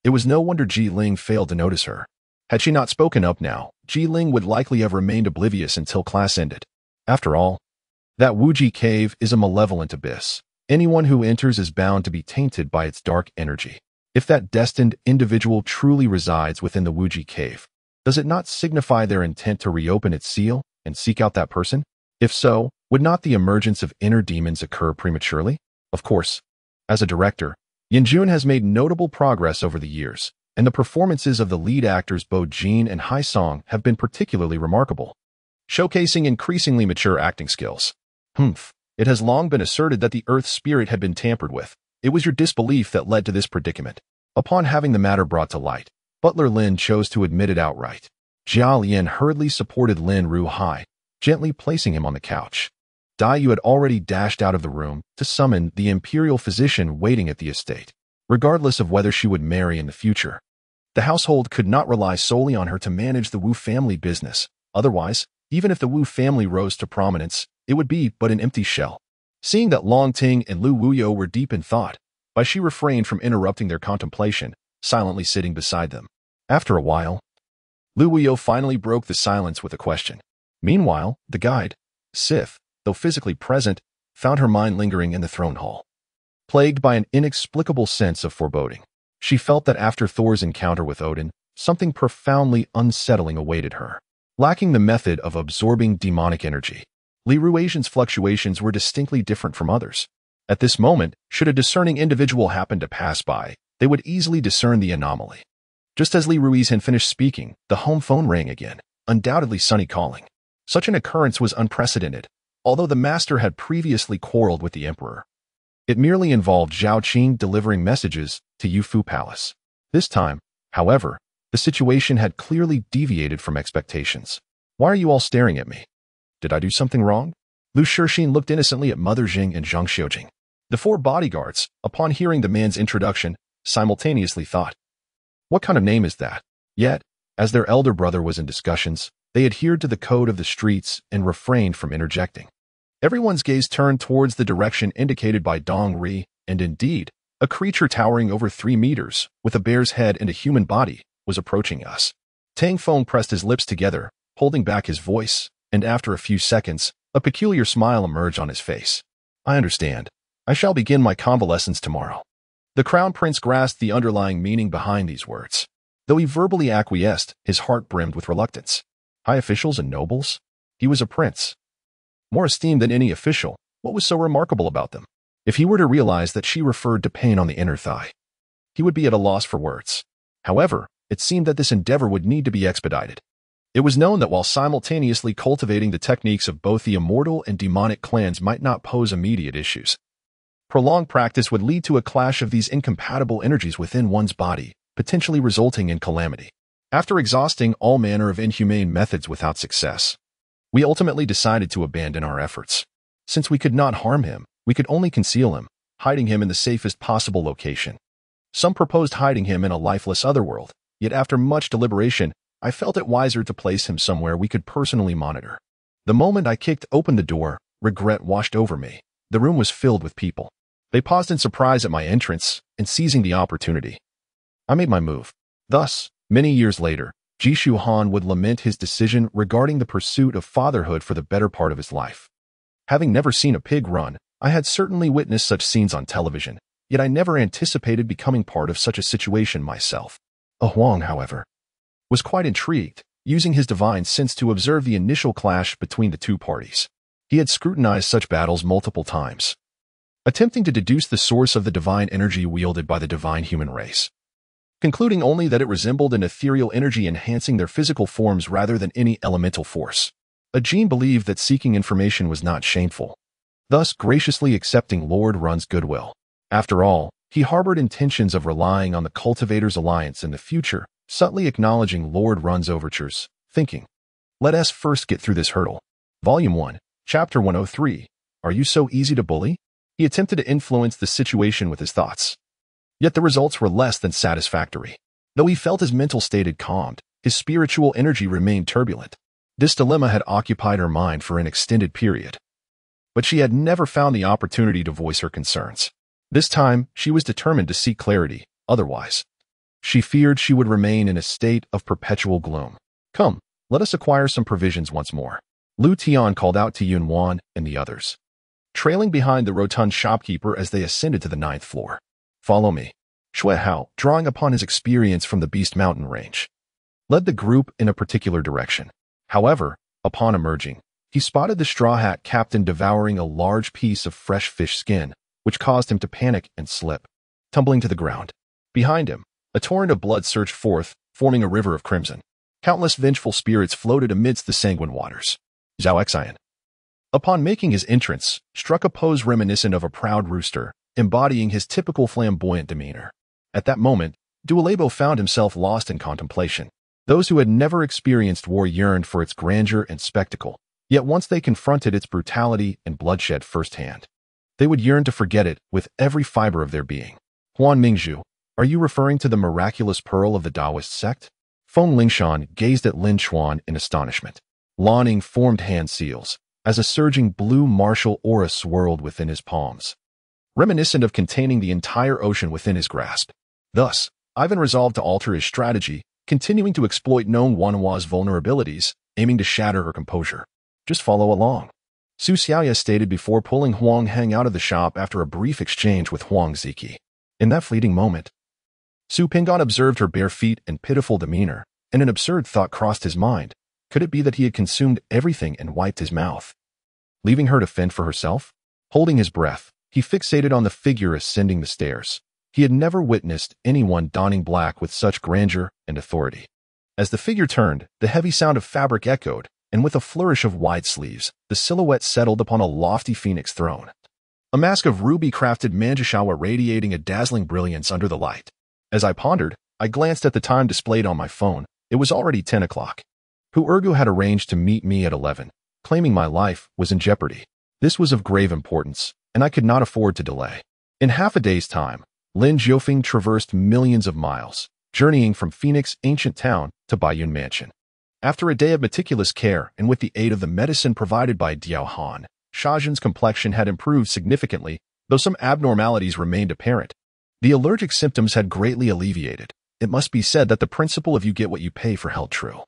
It was no wonder Ji Ling failed to notice her. Had she not spoken up now, Ji Ling would likely have remained oblivious until class ended. After all, that Wuji cave is a malevolent abyss. Anyone who enters is bound to be tainted by its dark energy. If that destined individual truly resides within the Wuji cave, does it not signify their intent to reopen its seal and seek out that person? If so, would not the emergence of inner demons occur prematurely? Of course. As a director, Yanjun has made notable progress over the years, and the performances of the lead actors Bo Jin and Hai Song have been particularly remarkable, showcasing increasingly mature acting skills. It has long been asserted that the Earth spirit had been tampered with. It was your disbelief that led to this predicament. Upon having the matter brought to light, Butler Lin chose to admit it outright. Jia Lian hurriedly supported Lin Ru Hai, gently placing him on the couch. Dai Yu had already dashed out of the room to summon the imperial physician waiting at the estate, regardless of whether she would marry in the future. The household could not rely solely on her to manage the Wu family business. Otherwise, even if the Wu family rose to prominence, it would be but an empty shell. Seeing that Long Ting and Lu Wuyo were deep in thought, Bai Shi refrained from interrupting their contemplation, silently sitting beside them. After a while, Lu Wuyo finally broke the silence with a question. Meanwhile, the guide, Sith, though physically present, found her mind lingering in the throne hall. Plagued by an inexplicable sense of foreboding, she felt that after Thor's encounter with Odin, something profoundly unsettling awaited her. Lacking the method of absorbing demonic energy, Li Ruaxian's fluctuations were distinctly different from others. At this moment, should a discerning individual happen to pass by, they would easily discern the anomaly. Just as Li Ruaxian finished speaking, the home phone rang again, undoubtedly Sunny calling. Such an occurrence was unprecedented, although the master had previously quarreled with the emperor. It merely involved Zhao Qing delivering messages to Yufu Palace. This time, however, the situation had clearly deviated from expectations. Why are you all staring at me? Did I do something wrong? Lu Shixin looked innocently at Mother Jing and Zhang Xiujing. The 4 bodyguards, upon hearing the man's introduction, simultaneously thought, what kind of name is that? Yet, as their elder brother was in discussions, They adhered to the code of the streets and refrained from interjecting. Everyone's gaze turned towards the direction indicated by Dong Ri, and indeed, a creature towering over 3 meters, with a bear's head and a human body, was approaching us. Tang Feng pressed his lips together, holding back his voice, and after a few seconds, a peculiar smile emerged on his face. I understand. I shall begin my convalescence tomorrow. The Crown Prince grasped the underlying meaning behind these words. Though he verbally acquiesced, his heart brimmed with reluctance. High officials and nobles? He was a prince. More esteemed than any official, what was so remarkable about them? If he were to realize that she referred to pain on the inner thigh, he would be at a loss for words. However, it seemed that this endeavor would need to be expedited. It was known that while simultaneously cultivating the techniques of both the immortal and demonic clans might not pose immediate issues, prolonged practice would lead to a clash of these incompatible energies within one's body, potentially resulting in calamity. After exhausting all manner of inhumane methods without success, we ultimately decided to abandon our efforts. Since we could not harm him, we could only conceal him, hiding him in the safest possible location. Some proposed hiding him in a lifeless otherworld, yet after much deliberation, I felt it wiser to place him somewhere we could personally monitor. The moment I kicked open the door, regret washed over me. The room was filled with people. They paused in surprise at my entrance, and seizing the opportunity, I made my move. Thus, many years later, Jishu Han would lament his decision regarding the pursuit of fatherhood for the better part of his life. Having never seen a pig run, I had certainly witnessed such scenes on television, yet I never anticipated becoming part of such a situation myself. Huang, however, was quite intrigued, using his divine sense to observe the initial clash between the two parties. He had scrutinized such battles multiple times, attempting to deduce the source of the divine energy wielded by the divine human race, concluding only that it resembled an ethereal energy enhancing their physical forms rather than any elemental force. Ajin believed that seeking information was not shameful, thus graciously accepting Lord Run's goodwill. After all, he harbored intentions of relying on the Cultivator's alliance in the future, subtly acknowledging Lord Run's overtures, thinking, let us first get through this hurdle. Volume 1, Chapter 103. Are you so easy to bully? He attempted to influence the situation with his thoughts. Yet the results were less than satisfactory. Though he felt his mental state had calmed, his spiritual energy remained turbulent. This dilemma had occupied her mind for an extended period, but she had never found the opportunity to voice her concerns. This time, she was determined to seek clarity, otherwise, she feared she would remain in a state of perpetual gloom. Come, let us acquire some provisions once more. Lu Tian called out to Yun Wan and the others, trailing behind the rotund shopkeeper as they ascended to the 9th floor. Follow me. Shui Hao, drawing upon his experience from the Beast Mountain range, led the group in a particular direction. However, upon emerging, he spotted the straw hat captain devouring a large piece of fresh fish skin, which caused him to panic and slip, tumbling to the ground. Behind him, a torrent of blood surged forth, forming a river of crimson. Countless vengeful spirits floated amidst the sanguine waters. Zhao Xian, upon making his entrance, struck a pose reminiscent of a proud rooster, embodying his typical flamboyant demeanor. At that moment, Duolabo found himself lost in contemplation. Those who had never experienced war yearned for its grandeur and spectacle, yet once they confronted its brutality and bloodshed firsthand, they would yearn to forget it with every fiber of their being. Huan Mingzhu, are you referring to the miraculous pearl of the Taoist sect? Feng Lingshan gazed at Lin Chuan in astonishment. Lan Ning formed hand seals, as a surging blue martial aura swirled within his palms, reminiscent of containing the entire ocean within his grasp. Thus, Ivan resolved to alter his strategy, continuing to exploit known Wanhua's vulnerabilities, aiming to shatter her composure. Just follow along, Su Xiaoya stated before pulling Huang Heng out of the shop after a brief exchange with Huang Ziki. In that fleeting moment, Su Pingan observed her bare feet and pitiful demeanor, and an absurd thought crossed his mind. Could it be that he had consumed everything and wiped his mouth, leaving her to fend for herself? Holding his breath, he fixated on the figure ascending the stairs. He had never witnessed anyone donning black with such grandeur and authority. As the figure turned, the heavy sound of fabric echoed, and with a flourish of wide sleeves, the silhouette settled upon a lofty phoenix throne. A mask of ruby-crafted manjushawa radiating a dazzling brilliance under the light. As I pondered, I glanced at the time displayed on my phone. It was already 10 o'clock. Hu Ergu had arranged to meet me at 11, claiming my life was in jeopardy. This was of grave importance, and I could not afford to delay. In half a day's time, Lin Jiufeng traversed millions of miles, journeying from Phoenix ancient town to Baiyun Mansion. After a day of meticulous care and with the aid of the medicine provided by Diao Han, Shajin's complexion had improved significantly, though some abnormalities remained apparent. The allergic symptoms had greatly alleviated. It must be said that the principle of you get what you pay for held true.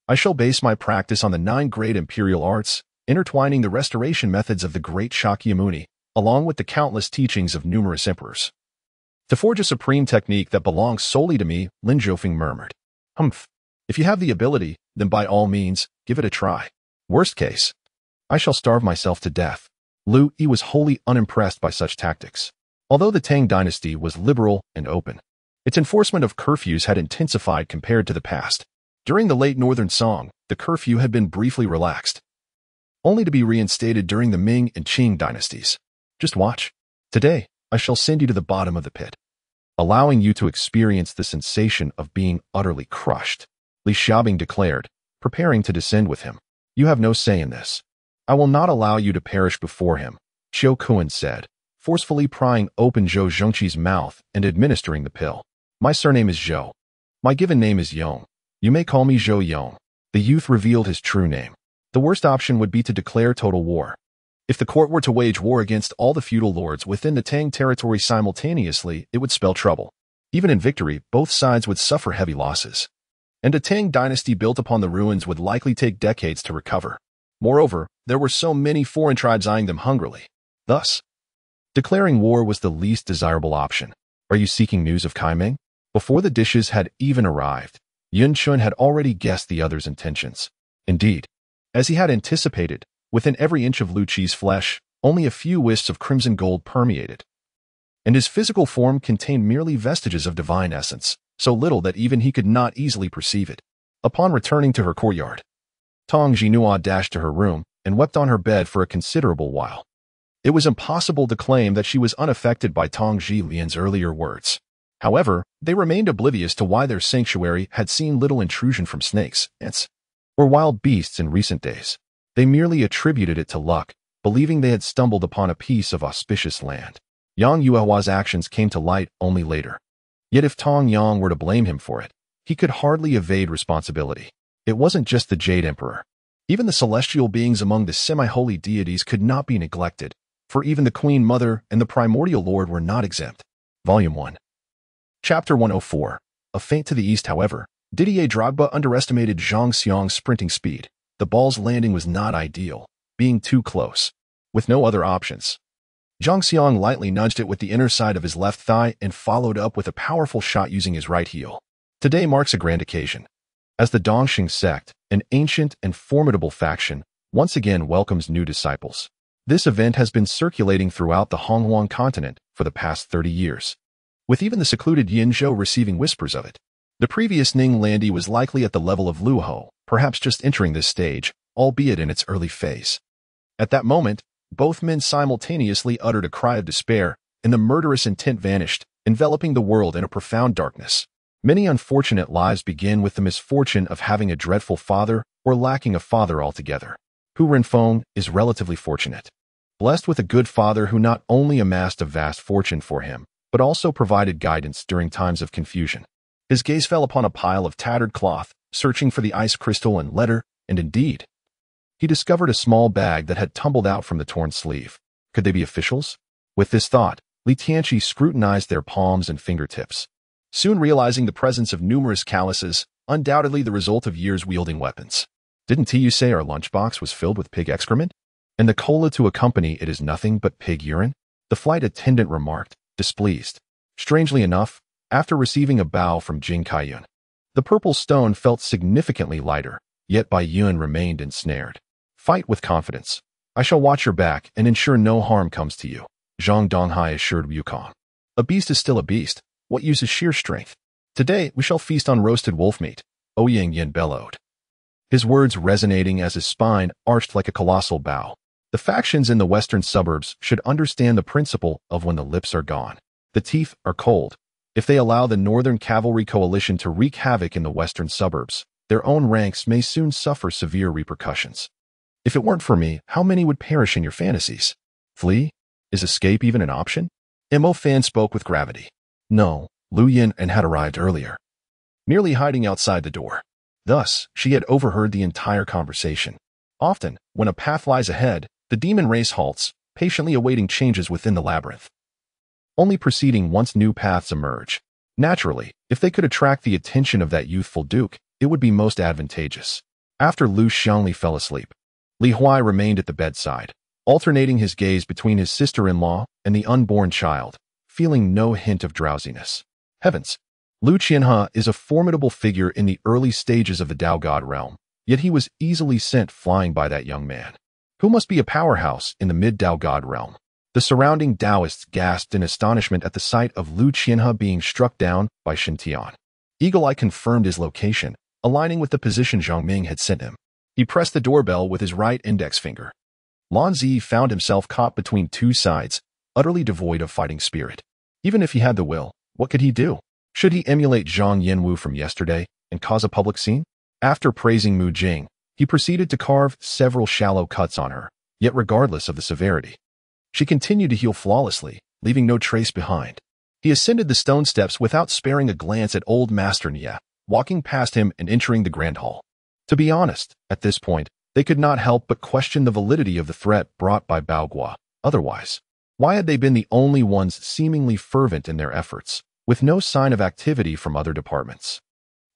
I shall base my practice on the 9 great imperial arts, intertwining the restoration methods of the great Shakyamuni, along with the countless teachings of numerous emperors. To forge a supreme technique that belongs solely to me, Lin Zhofeng murmured. Humph. If you have the ability, then by all means, give it a try. Worst case, I shall starve myself to death. Lu Yi was wholly unimpressed by such tactics. Although the Tang dynasty was liberal and open, its enforcement of curfews had intensified compared to the past. During the late Northern Song, the curfew had been briefly relaxed, only to be reinstated during the Ming and Qing dynasties. Just watch. Today, I shall send you to the bottom of the pit, allowing you to experience the sensation of being utterly crushed. Li Xiaobing declared, preparing to descend with him. You have no say in this. I will not allow you to perish before him, Qiu Kuan said, forcefully prying open Zhou Zhengqi's mouth and administering the pill. My surname is Zhou. My given name is Yong. You may call me Zhou Yong. The youth revealed his true name. The worst option would be to declare total war. If the court were to wage war against all the feudal lords within the Tang territory simultaneously, it would spell trouble. Even in victory, both sides would suffer heavy losses, and a Tang dynasty built upon the ruins would likely take decades to recover. Moreover, there were so many foreign tribes eyeing them hungrily. Thus, declaring war was the least desirable option. Are you seeking news of Kaimeng? Before the dishes had even arrived, Yun Chun had already guessed the other's intentions. Indeed, as he had anticipated, within every inch of Lu Qi's flesh, only a few wisps of crimson gold permeated, and his physical form contained merely vestiges of divine essence, so little that even he could not easily perceive it. Upon returning to her courtyard, Tong Jinhua dashed to her room and wept on her bed for a considerable while. It was impossible to claim that she was unaffected by Tong Zhilian's earlier words. However, they remained oblivious to why their sanctuary had seen little intrusion from snakes, ants, or wild beasts in recent days. They merely attributed it to luck, believing they had stumbled upon a piece of auspicious land. Yang Yuehua's actions came to light only later. Yet if Tong Yang were to blame him for it, he could hardly evade responsibility. It wasn't just the Jade Emperor. Even the celestial beings among the semi-holy deities could not be neglected, for even the Queen Mother and the Primordial Lord were not exempt. Volume 1. Chapter 104. A feint to the east, however, Didier Drogba underestimated Zhang Xiang's sprinting speed. The ball's landing was not ideal, being too close. With no other options, Zhang Xiang lightly nudged it with the inner side of his left thigh and followed up with a powerful shot using his right heel. Today marks a grand occasion, as the Dongxing sect, an ancient and formidable faction, once again welcomes new disciples. This event has been circulating throughout the Honghuang continent for the past 30 years, with even the secluded Yinzhou receiving whispers of it. The previous Ning Landi was likely at the level of Luohou, perhaps just entering this stage, albeit in its early phase. At that moment, both men simultaneously uttered a cry of despair, and the murderous intent vanished, enveloping the world in a profound darkness. Many unfortunate lives begin with the misfortune of having a dreadful father or lacking a father altogether. Hu Renfeng is relatively fortunate, blessed with a good father who not only amassed a vast fortune for him, but also provided guidance during times of confusion. His gaze fell upon a pile of tattered cloth, searching for the ice crystal and letter, and indeed, he discovered a small bag that had tumbled out from the torn sleeve. Could they be officials? With this thought, Li Tianqi scrutinized their palms and fingertips, soon realizing the presence of numerous calluses, undoubtedly the result of years wielding weapons. Didn't you say our lunchbox was filled with pig excrement? And the cola to accompany it is nothing but pig urine? The flight attendant remarked, displeased. Strangely enough, after receiving a bow from Jing Kaiyun, the purple stone felt significantly lighter, yet Bai Yun remained ensnared. Fight with confidence. I shall watch your back and ensure no harm comes to you, Zhang Donghai assured Wukong. A beast is still a beast. What use is sheer strength? Today we shall feast on roasted wolf meat, Ouyang Yin bellowed, his words resonating as his spine arched like a colossal bow. The factions in the western suburbs should understand the principle of when the lips are gone, the teeth are cold. If they allow the Northern Cavalry Coalition to wreak havoc in the western suburbs, their own ranks may soon suffer severe repercussions. If it weren't for me, how many would perish in your fantasies? Flee? Is escape even an option? Mo Fan spoke with gravity. No, Lu Yin had arrived earlier, nearly hiding outside the door. Thus, she had overheard the entire conversation. Often, when a path lies ahead, the demon race halts, patiently awaiting changes within the labyrinth, only proceeding once new paths emerge. Naturally, if they could attract the attention of that youthful duke, it would be most advantageous. After Lu Xiangli fell asleep, Li Huai remained at the bedside, alternating his gaze between his sister-in-law and the unborn child, feeling no hint of drowsiness. Heavens! Lu Qianhe is a formidable figure in the early stages of the Dao God realm, yet he was easily sent flying by that young man, who must be a powerhouse in the mid-Dao God realm. The surrounding Taoists gasped in astonishment at the sight of Lu Qianhe being struck down by Shen Tian. Eagle Eye confirmed his location, aligning with the position Zhang Ming had sent him. He pressed the doorbell with his right index finger. Lan Zi found himself caught between two sides, utterly devoid of fighting spirit. Even if he had the will, what could he do? Should he emulate Zhang Yanwu from yesterday and cause a public scene? After praising Mu Jing, he proceeded to carve several shallow cuts on her, yet regardless of the severity, she continued to heal flawlessly, leaving no trace behind. He ascended the stone steps without sparing a glance at old Master Nia, walking past him and entering the grand hall. To be honest, at this point, they could not help but question the validity of the threat brought by Bao Guo. Otherwise, why had they been the only ones seemingly fervent in their efforts, with no sign of activity from other departments?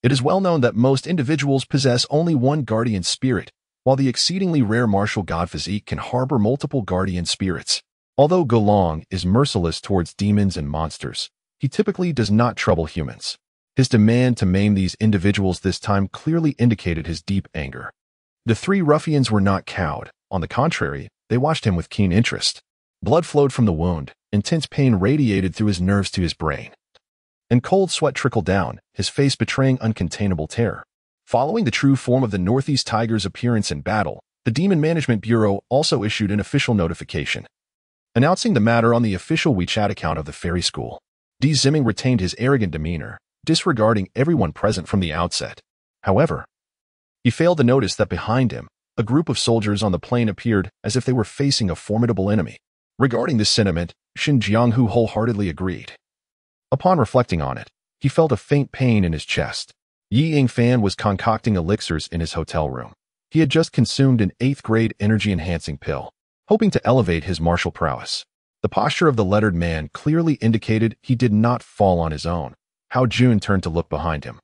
It is well known that most individuals possess only one guardian spirit, while the exceedingly rare martial god physique can harbor multiple guardian spirits. Although Golong is merciless towards demons and monsters, he typically does not trouble humans. His demand to maim these individuals this time clearly indicated his deep anger. The three ruffians were not cowed. On the contrary, they watched him with keen interest. Blood flowed from the wound, intense pain radiated through his nerves to his brain, and cold sweat trickled down, his face betraying uncontainable terror. Following the true form of the Northeast Tiger's appearance in battle, the Demon Management Bureau also issued an official notification, announcing the matter on the official WeChat account of the Fairy School. Di Ziming retained his arrogant demeanor, disregarding everyone present from the outset. However, he failed to notice that behind him, a group of soldiers on the plain appeared as if they were facing a formidable enemy. Regarding this sentiment, Xin Jianghu wholeheartedly agreed. Upon reflecting on it, he felt a faint pain in his chest. Yi Yingfan was concocting elixirs in his hotel room. He had just consumed an 8th-grade energy-enhancing pill, hoping to elevate his martial prowess. The posture of the lettered man clearly indicated he did not fall on his own. Hao Jun turned to look behind him,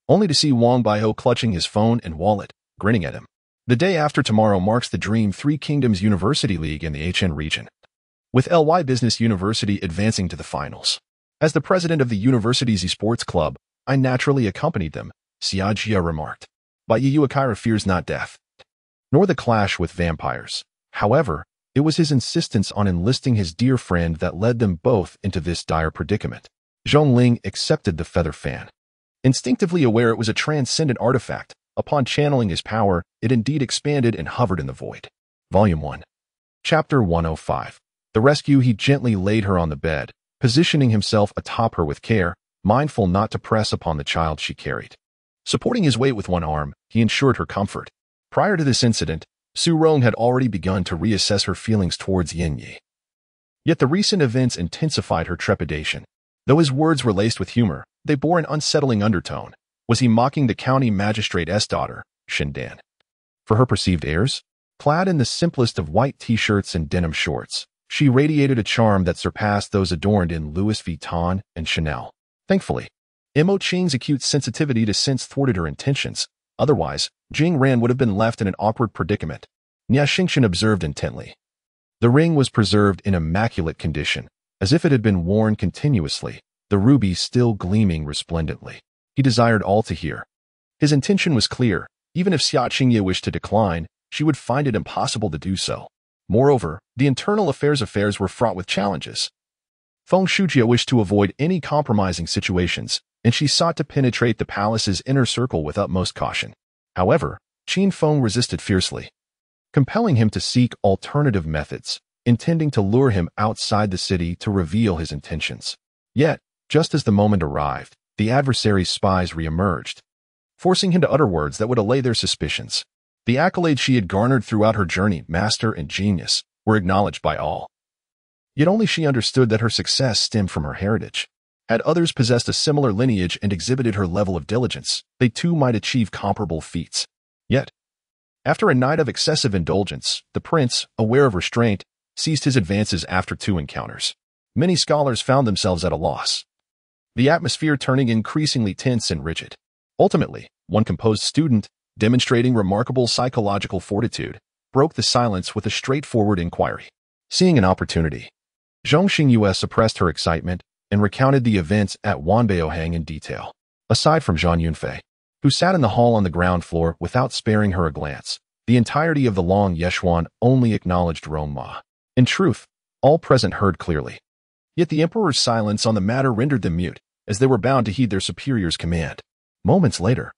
only to see Wang Baiho clutching his phone and wallet, grinning at him. The day after tomorrow marks the Dream Three Kingdoms University League in the HN region, with LY Business University advancing to the finals. As the president of the university's esports club, I naturally accompanied them, Xia Jia remarked. But Yu Akira fears not death, nor the clash with vampires. However, it was his insistence on enlisting his dear friend that led them both into this dire predicament. Zhongling accepted the feather fan. Instinctively aware it was a transcendent artifact, upon channeling his power, it indeed expanded and hovered in the void. Volume 1. Chapter 105. The rescue. He gently laid her on the bed, positioning himself atop her with care, mindful not to press upon the child she carried. Supporting his weight with one arm, he ensured her comfort. Prior to this incident, Su Rong had already begun to reassess her feelings towards Yin Yi. Yet the recent events intensified her trepidation. Though his words were laced with humor, they bore an unsettling undertone. Was he mocking the county magistrate's daughter, Shindan, for her perceived airs? Clad in the simplest of white t-shirts and denim shorts, she radiated a charm that surpassed those adorned in Louis Vuitton and Chanel. Thankfully, Mo Qing's acute sensitivity to sense thwarted her intentions. Otherwise, Jing Ran would have been left in an awkward predicament. Nia Xingqian observed intently. The ring was preserved in immaculate condition, as if it had been worn continuously, the ruby still gleaming resplendently. He desired all to hear. His intention was clear. Even if Xia Qingye wished to decline, she would find it impossible to do so. Moreover, the internal affairs were fraught with challenges. Feng Shujie wished to avoid any compromising situations, and she sought to penetrate the palace's inner circle with utmost caution. However, Qin Feng resisted fiercely, compelling him to seek alternative methods, intending to lure him outside the city to reveal his intentions. Yet, just as the moment arrived, the adversary's spies re-emerged, forcing him to utter words that would allay their suspicions. The accolades she had garnered throughout her journey, master and genius, were acknowledged by all. Yet only she understood that her success stemmed from her heritage. Had others possessed a similar lineage and exhibited her level of diligence, they too might achieve comparable feats. Yet, after a night of excessive indulgence, the prince, aware of restraint, ceased his advances after 2 encounters. Many scholars found themselves at a loss, the atmosphere turning increasingly tense and rigid. Ultimately, one composed student, demonstrating remarkable psychological fortitude, broke the silence with a straightforward inquiry. Seeing an opportunity, Zhong Xingyue suppressed her excitement and recounted the events at Wanbaohang in detail. Aside from Zhang Yunfei, who sat in the hall on the ground floor without sparing her a glance, the entirety of the long Yeshuan only acknowledged Rong Ma. In truth, all present heard clearly. Yet the emperor's silence on the matter rendered them mute, as they were bound to heed their superior's command. Moments later,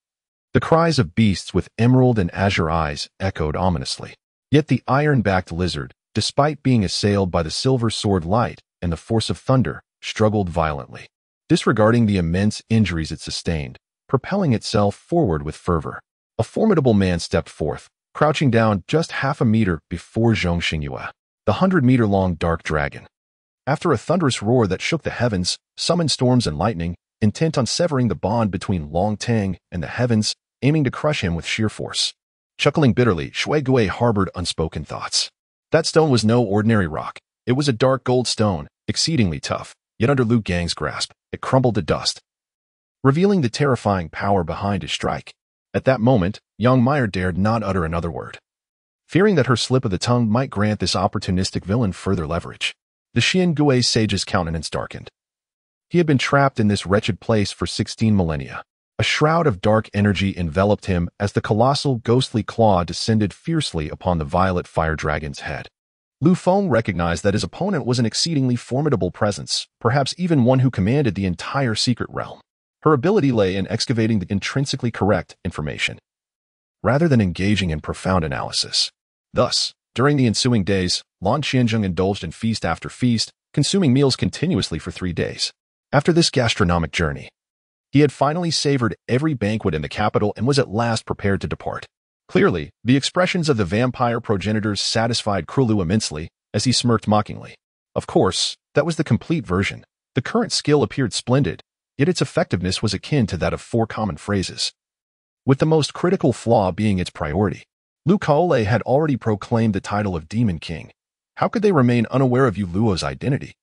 the cries of beasts with emerald and azure eyes echoed ominously. Yet the iron-backed lizard, despite being assailed by the silver sword light and the force of thunder, struggled violently, disregarding the immense injuries it sustained, propelling itself forward with fervor. A formidable man stepped forth, crouching down just half a meter before Zhong Xingyue, the 100-meter-long dark dragon. After a thunderous roar that shook the heavens, summoned storms and lightning, intent on severing the bond between Long Tang and the heavens, aiming to crush him with sheer force. Chuckling bitterly, Shui Gui harbored unspoken thoughts. That stone was no ordinary rock. It was a dark gold stone, exceedingly tough, yet under Liu Gang's grasp, it crumbled to dust, revealing the terrifying power behind his strike. At that moment, Yang Meyer dared not utter another word, fearing that her slip of the tongue might grant this opportunistic villain further leverage. The Xian Gui sage's countenance darkened. He had been trapped in this wretched place for 16 millennia. A shroud of dark energy enveloped him as the colossal ghostly claw descended fiercely upon the violet fire dragon's head. Lu Feng recognized that his opponent was an exceedingly formidable presence, perhaps even one who commanded the entire secret realm. Her ability lay in excavating the intrinsically correct information, rather than engaging in profound analysis. Thus, during the ensuing days, Lan Qianzheng indulged in feast after feast, consuming meals continuously for 3 days. After this gastronomic journey, he had finally savored every banquet in the capital and was at last prepared to depart. Clearly, the expressions of the vampire progenitors satisfied Krulu immensely, as he smirked mockingly. Of course, that was the complete version. The current skill appeared splendid, yet its effectiveness was akin to that of 4 common phrases, with the most critical flaw being its priority. Lu Kaole had already proclaimed the title of Demon King. How could they remain unaware of Yu Luo's identity?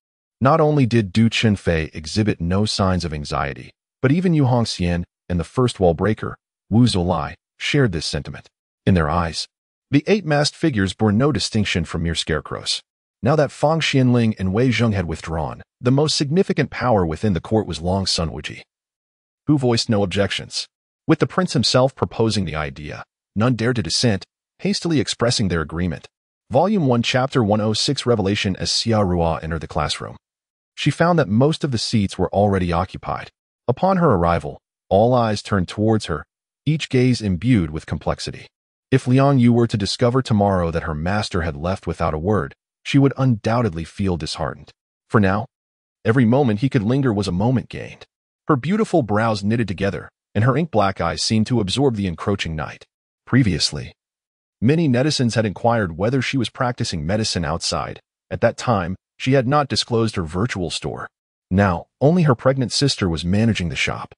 Not only did Du Chenfei exhibit no signs of anxiety, but even Yu Hongxian and the first wall breaker, Wu Zolai, shared this sentiment. In their eyes, the 8 masked figures bore no distinction from mere scarecrows. Now that Fang Xianling and Wei Zheng had withdrawn, the most significant power within the court was Long Sun Wuji, who voiced no objections. With the prince himself proposing the idea, none dared to dissent, hastily expressing their agreement. Volume 1 Chapter 106 Revelation. As Xia Rua entered the classroom, she found that most of the seats were already occupied. Upon her arrival, all eyes turned towards her, each gaze imbued with complexity. If Liang Yu were to discover tomorrow that her master had left without a word, she would undoubtedly feel disheartened. For now, every moment he could linger was a moment gained. Her beautiful brows knitted together, and her ink-black eyes seemed to absorb the encroaching night. Previously, many netizens had inquired whether she was practicing medicine outside. At that time, she had not disclosed her virtual store. Now, only her pregnant sister was managing the shop,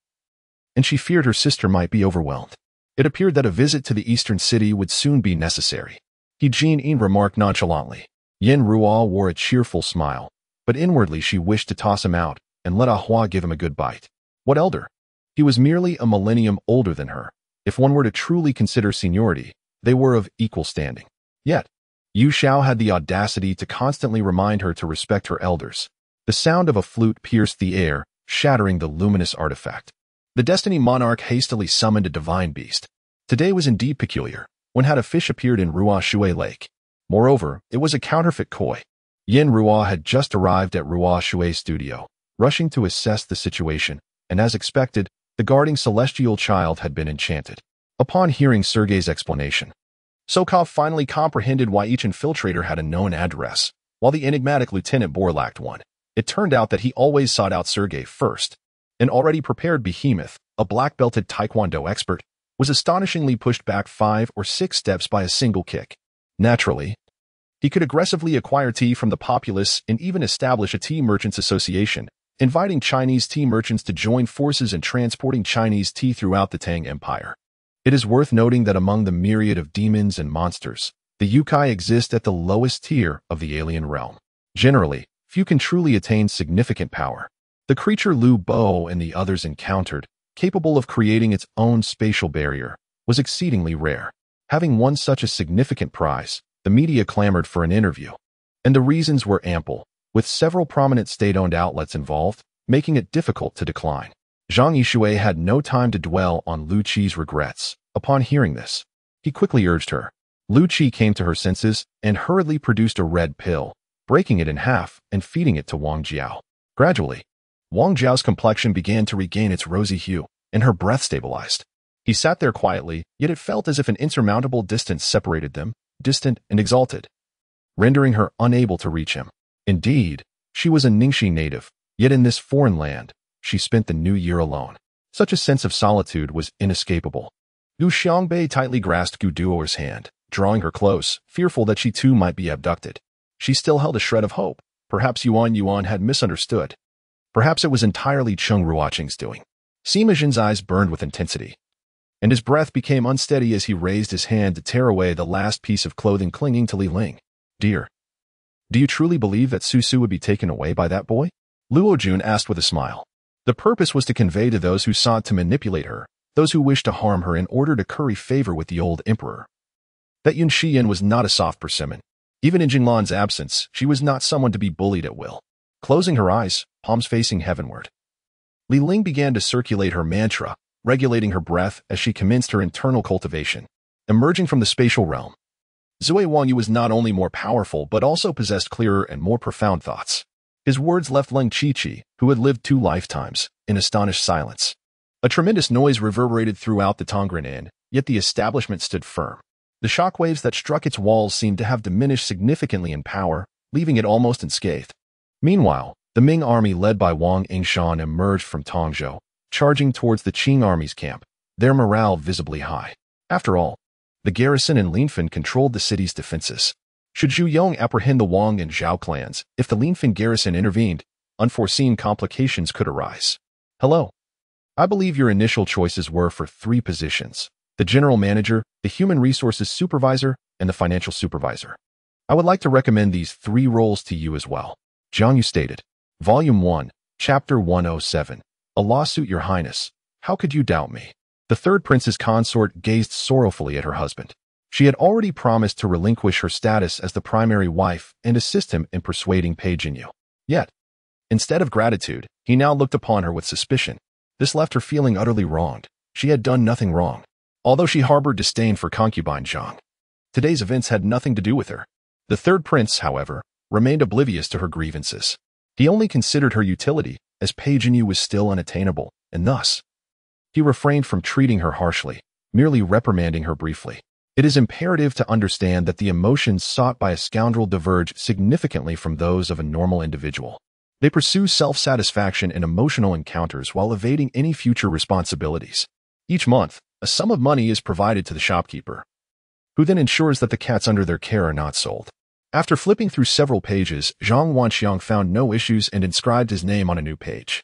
and she feared her sister might be overwhelmed. It appeared that a visit to the eastern city would soon be necessary. He Jin remarked nonchalantly. Yin Ruo wore a cheerful smile, but inwardly she wished to toss him out and let Ahua give him a good bite. What elder? He was merely a millennium older than her. If one were to truly consider seniority, they were of equal standing. Yet, Yu Xiao had the audacity to constantly remind her to respect her elders. The sound of a flute pierced the air, shattering the luminous artifact. The Destiny Monarch hastily summoned a divine beast. Today was indeed peculiar. When had a fish appeared in Ruo Shui Lake? Moreover, it was a counterfeit koi. Yin Ruo had just arrived at Ruo Shui's studio, rushing to assess the situation, and as expected, the guarding celestial child had been enchanted. Upon hearing Sergei's explanation, Sokov finally comprehended why each infiltrator had a known address, while the enigmatic Lieutenant Bohr lacked one. It turned out that he always sought out Sergei first. An already prepared behemoth, a black-belted taekwondo expert, was astonishingly pushed back 5 or 6 steps by a single kick. Naturally, he could aggressively acquire tea from the populace and even establish a tea merchants association, inviting Chinese tea merchants to join forces in transporting Chinese tea throughout the Tang Empire. It is worth noting that among the myriad of demons and monsters, the yokai exist at the lowest tier of the alien realm. Generally, few can truly attain significant power. The creature Lu Bo and the others encountered, capable of creating its own spatial barrier, was exceedingly rare. Having won such a significant prize, the media clamored for an interview. And the reasons were ample, with several prominent state-owned outlets involved, making it difficult to decline. Zhang Yishui had no time to dwell on Lu Qi's regrets. Upon hearing this, he quickly urged her. Lu Qi came to her senses and hurriedly produced a red pill, breaking it in half and feeding it to Wang Jiao. Gradually, Wang Jiao's complexion began to regain its rosy hue, and her breath stabilized. He sat there quietly, yet it felt as if an insurmountable distance separated them, distant and exalted, rendering her unable to reach him. Indeed, she was a Ningxi native, yet in this foreign land, she spent the new year alone. Such a sense of solitude was inescapable. Liu Xiangbei tightly grasped Gu Duoer's hand, drawing her close, fearful that she too might be abducted. She still held a shred of hope. Perhaps Yuan had misunderstood. Perhaps it was entirely Cheng Ruoqing's doing. Sima Jin's eyes burned with intensity, and his breath became unsteady as he raised his hand to tear away the last piece of clothing clinging to Li Ling. Dear, do you truly believe that Su Su would be taken away by that boy? Luo Jun asked with a smile. The purpose was to convey to those who sought to manipulate her, those who wished to harm her in order to curry favor with the old emperor, that Yun Xiyan was not a soft persimmon. Even in Jinglan's absence, she was not someone to be bullied at will. Closing her eyes, palms facing heavenward, Li Ling began to circulate her mantra, regulating her breath as she commenced her internal cultivation. Emerging from the spatial realm, Zui Wangyu was not only more powerful but also possessed clearer and more profound thoughts. His words left Leng Qiqi, who had lived 2 lifetimes, in astonished silence. A tremendous noise reverberated throughout the Tongren Inn, yet the establishment stood firm. The shockwaves that struck its walls seemed to have diminished significantly in power, leaving it almost unscathed. Meanwhile, the Ming army led by Wang Yingshan emerged from Tongzhou, charging towards the Qing army's camp, their morale visibly high. After all, the garrison in Linfen controlled the city's defenses. Should Zhu Yong apprehend the Wang and Zhao clans, if the Linfen garrison intervened, unforeseen complications could arise. Hello. I believe your initial choices were for 3 positions: the general manager, the human resources supervisor, and the financial supervisor. I would like to recommend these 3 roles to you as well. Jiang Yu stated. Volume 1, Chapter 107. A lawsuit, Your Highness. How could you doubt me? The third Princess Consort gazed sorrowfully at her husband. She had already promised to relinquish her status as the primary wife and assist him in persuading Pei Jinyu. Yet, instead of gratitude, he now looked upon her with suspicion. This left her feeling utterly wronged. She had done nothing wrong, although she harbored disdain for concubine Zhang. Today's events had nothing to do with her. The third prince, however, remained oblivious to her grievances. He only considered her utility, as Pei Jinyu was still unattainable, and thus, he refrained from treating her harshly, merely reprimanding her briefly. It is imperative to understand that the emotions sought by a scoundrel diverge significantly from those of a normal individual. They pursue self-satisfaction in emotional encounters while evading any future responsibilities. Each month, a sum of money is provided to the shopkeeper, who then ensures that the cats under their care are not sold. After flipping through several pages, Zhang Wanxiang found no issues and inscribed his name on a new page.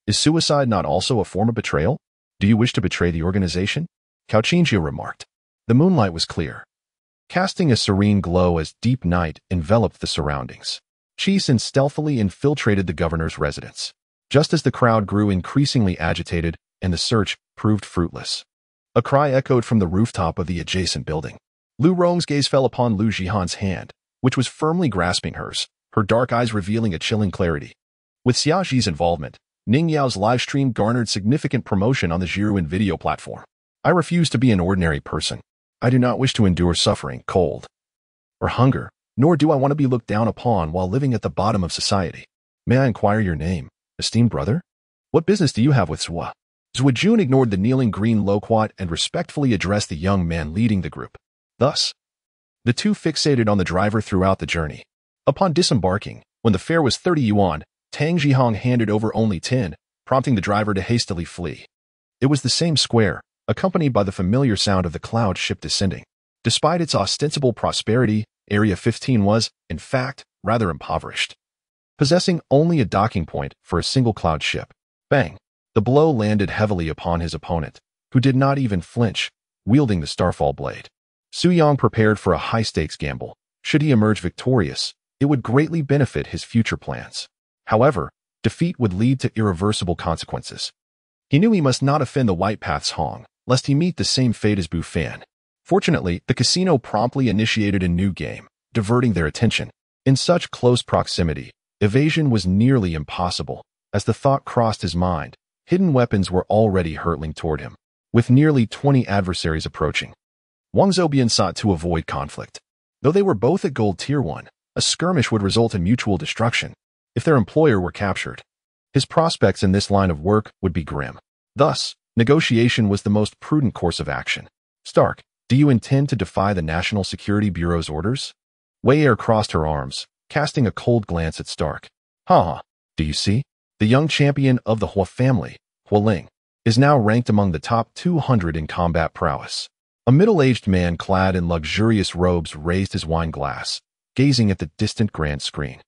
Is suicide not also a form of betrayal? Do you wish to betray the organization? Cao Qingyan remarked. The moonlight was clear, casting a serene glow as deep night enveloped the surroundings. Qi Xin stealthily infiltrated the governor's residence, just as the crowd grew increasingly agitated and the search proved fruitless. A cry echoed from the rooftop of the adjacent building. Lu Rong's gaze fell upon Lu Jihan's hand, which was firmly grasping hers, her dark eyes revealing a chilling clarity. With Xia Zhi's involvement, Ning Yao's livestream garnered significant promotion on the Zhiruan video platform. I refuse to be an ordinary person. I do not wish to endure suffering, cold, or hunger, nor do I want to be looked down upon while living at the bottom of society. May I inquire your name, esteemed brother? What business do you have with Zhua? Zhua Jun ignored the kneeling green loquat and respectfully addressed the young man leading the group. Thus, the two fixated on the driver throughout the journey. Upon disembarking, when the fare was 30 yuan, Tang Zhihong handed over only 10, prompting the driver to hastily flee. It was the same square, accompanied by the familiar sound of the cloud ship descending. Despite its ostensible prosperity, Area 15 was, in fact, rather impoverished. possessing only a docking point for a single cloud ship. Bang! The blow landed heavily upon his opponent, who did not even flinch, wielding the Starfall blade. Su Yang prepared for a high-stakes gamble. Should he emerge victorious, it would greatly benefit his future plans. However, defeat would lead to irreversible consequences. He knew he must not offend the White Path's Hong, lest he meet the same fate as Bu Fan. Fortunately, the casino promptly initiated a new game, diverting their attention. In such close proximity, evasion was nearly impossible. As the thought crossed his mind, hidden weapons were already hurtling toward him, with nearly 20 adversaries approaching. Wang Zoubian sought to avoid conflict. Though they were both at Gold Tier 1, a skirmish would result in mutual destruction if their employer were captured. His prospects in this line of work would be grim. Thus, negotiation was the most prudent course of action. Stark, do you intend to defy the National Security Bureau's orders? Wei Er crossed her arms, casting a cold glance at Stark. Ha! Do you see? The young champion of the Hua family, Hua Ling, is now ranked among the top 200 in combat prowess. A middle-aged man clad in luxurious robes raised his wine glass, gazing at the distant grand screen.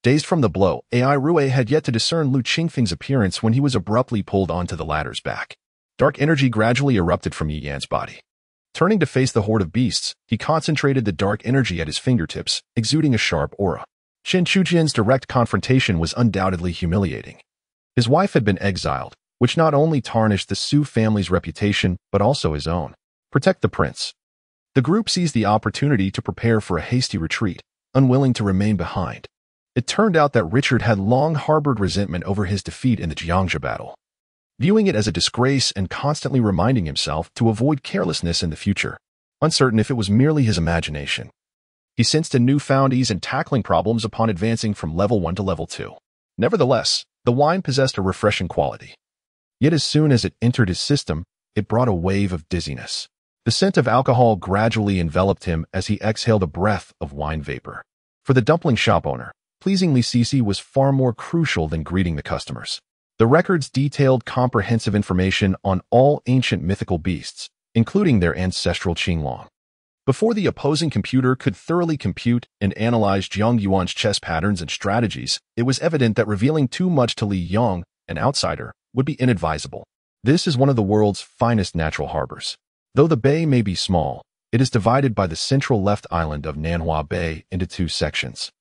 Dazed from the blow, Ai Rui had yet to discern Lu Qingfeng's appearance when he was abruptly pulled onto the ladder's back. Dark energy gradually erupted from Yi Yan's body. Turning to face the horde of beasts, he concentrated the dark energy at his fingertips, exuding a sharp aura. Shen Chujian's direct confrontation was undoubtedly humiliating. His wife had been exiled, which not only tarnished the Su family's reputation, but also his own. Protect the prince. The group seized the opportunity to prepare for a hasty retreat, unwilling to remain behind. It turned out that Richard had long harbored resentment over his defeat in the Jiangzhou battle, viewing it as a disgrace and constantly reminding himself to avoid carelessness in the future, uncertain if it was merely his imagination. He sensed a newfound ease in tackling problems upon advancing from level 1 to level 2. Nevertheless, the wine possessed a refreshing quality. Yet as soon as it entered his system, it brought a wave of dizziness. The scent of alcohol gradually enveloped him as he exhaled a breath of wine vapor. For the dumpling shop owner, pleasing Li Sisi was far more crucial than greeting the customers. The records detailed comprehensive information on all ancient mythical beasts, including their ancestral Qinglong. Before the opposing computer could thoroughly compute and analyze Jiang Yuan's chess patterns and strategies, it was evident that revealing too much to Li Yang, an outsider, would be inadvisable. This is one of the world's finest natural harbors. Though the bay may be small, it is divided by the central left island of Nanhua Bay into two sections.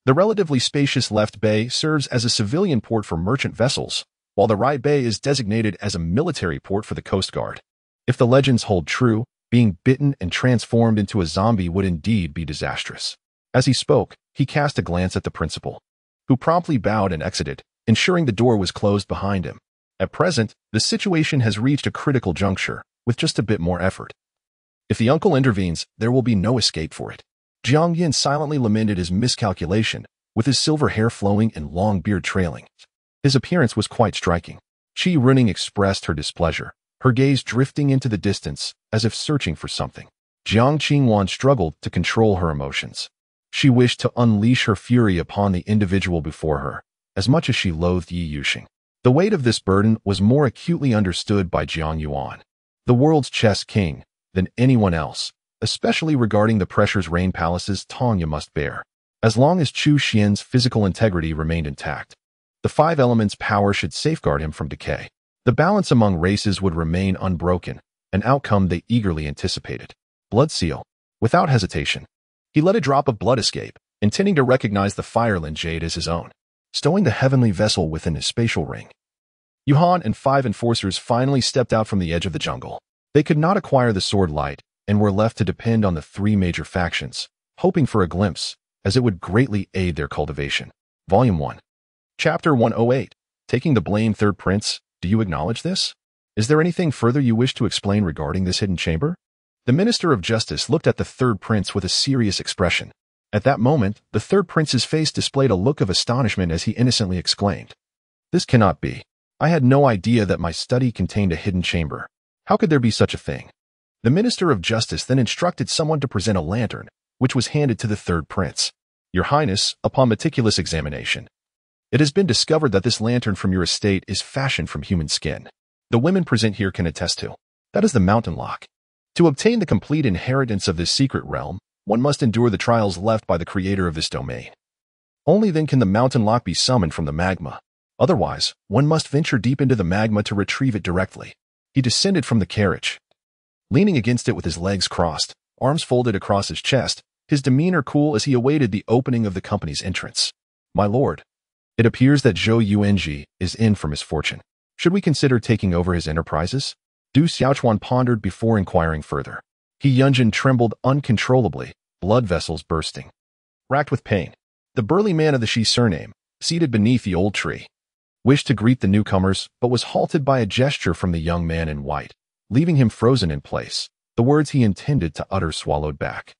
The relatively spacious left bay serves as a civilian port for merchant vessels, while the right bay is designated as a military port for the Coast Guard. If the legends hold true, being bitten and transformed into a zombie would indeed be disastrous. As he spoke, he cast a glance at the principal, who promptly bowed and exited, ensuring the door was closed behind him. At present, the situation has reached a critical juncture, with just a bit more effort. If the uncle intervenes, there will be no escape for it. Jiang Yin silently lamented his miscalculation, with his silver hair flowing and long beard trailing. His appearance was quite striking. Qi Runing expressed her displeasure, her gaze drifting into the distance, as if searching for something. Jiang Qingwan struggled to control her emotions. She wished to unleash her fury upon the individual before her, as much as she loathed Yi Yuxing. The weight of this burden was more acutely understood by Jiang Yuan, the world's chess king, than anyone else, especially regarding the pressures Rain Palace's Tongya must bear. As long as Chu Xian's physical integrity remained intact, the five elements' power should safeguard him from decay. The balance among races would remain unbroken, an outcome they eagerly anticipated. Blood seal. Without hesitation, he let a drop of blood escape, intending to recognize the Fireland jade as his own, stowing the heavenly vessel within his spatial ring. Yuhan and 5 enforcers finally stepped out from the edge of the jungle. They could not acquire the sword light, and were left to depend on the 3 major factions, hoping for a glimpse, as it would greatly aid their cultivation. Volume 1. Chapter 108. Taking the blame, Third Prince. Do you acknowledge this? Is there anything further you wish to explain regarding this hidden chamber? The Minister of Justice looked at the Third Prince with a serious expression. At that moment, the Third Prince's face displayed a look of astonishment as he innocently exclaimed, "This cannot be. I had no idea that my study contained a hidden chamber. How could there be such a thing?" The Minister of Justice then instructed someone to present a lantern, which was handed to the Third Prince. "Your Highness, upon meticulous examination, it has been discovered that this lantern from your estate is fashioned from human skin. The women present here can attest to. That is the mountain lock. To obtain the complete inheritance of this secret realm, one must endure the trials left by the creator of this domain. Only then can the mountain lock be summoned from the magma. Otherwise, one must venture deep into the magma to retrieve it directly. He descended from the carriage, leaning against it with his legs crossed, arms folded across his chest, his demeanor cool as he awaited the opening of the company's entrance. My lord, it appears that Zhou Yuanji is in for misfortune. Should we consider taking over his enterprises? Du Xiaochuan pondered before inquiring further. He Yunjin trembled uncontrollably, blood vessels bursting. Racked with pain, the burly man of the Shi surname, seated beneath the old tree, wished to greet the newcomers but was halted by a gesture from the young man in white, leaving him frozen in place, the words he intended to utter swallowed back.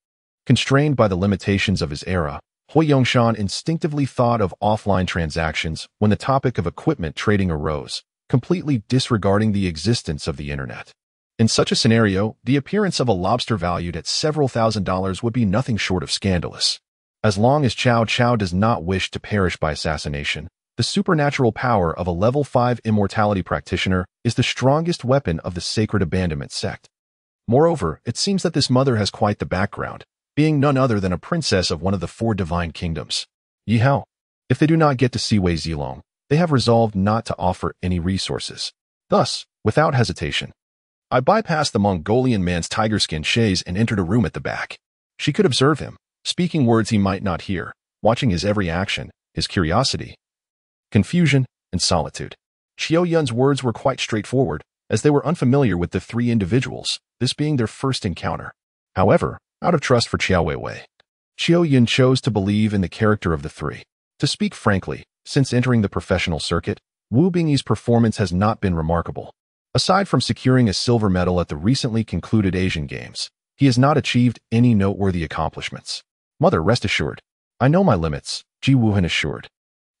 Constrained by the limitations of his era, Hui Yongshan instinctively thought of offline transactions when the topic of equipment trading arose, completely disregarding the existence of the internet. In such a scenario, the appearance of a lobster valued at several $1,000s would be nothing short of scandalous. As long as Cao Cao does not wish to perish by assassination, the supernatural power of a level 5 immortality practitioner is the strongest weapon of the sacred abandonment sect. Moreover, it seems that this mother has quite the background, being none other than a princess of one of the 4 divine kingdoms. Yihao. If they do not get to see Wei Zilong, they have resolved not to offer any resources. Thus, without hesitation, I bypassed the Mongolian man's tiger-skin chaise and entered a room at the back. She could observe him, speaking words he might not hear, watching his every action, his curiosity, confusion, and solitude. Qiao Yun's words were quite straightforward, as they were unfamiliar with the 3 individuals, this being their first encounter. However, out of trust for Qiao Weiwei, Qiao Yun chose to believe in the character of the 3. To speak frankly, since entering the professional circuit, Wu Bingyi's performance has not been remarkable. Aside from securing a silver medal at the recently concluded Asian Games, he has not achieved any noteworthy accomplishments. Mother, rest assured. I know my limits, Ji Wuhan assured,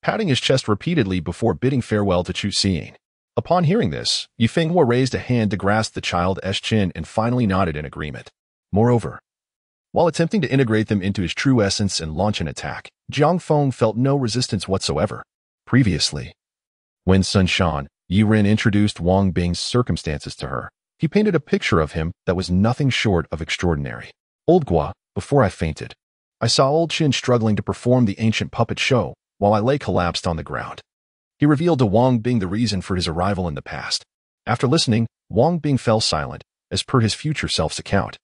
patting his chest repeatedly before bidding farewell to Chu Xian. Upon hearing this, Yu Fenghua raised a hand to grasp the child's chin and finally nodded in agreement. Moreover, while attempting to integrate them into his true essence and launch an attack, Jiang Feng felt no resistance whatsoever. Previously, when Sun Shan, Yi Ren introduced Wang Bing's circumstances to her, he painted a picture of him that was nothing short of extraordinary. Old Gua, before I fainted, I saw old Qin struggling to perform the ancient puppet show while I lay collapsed on the ground. He revealed to Wang Bing the reason for his arrival in the past. After listening, Wang Bing fell silent, as per his future self's account.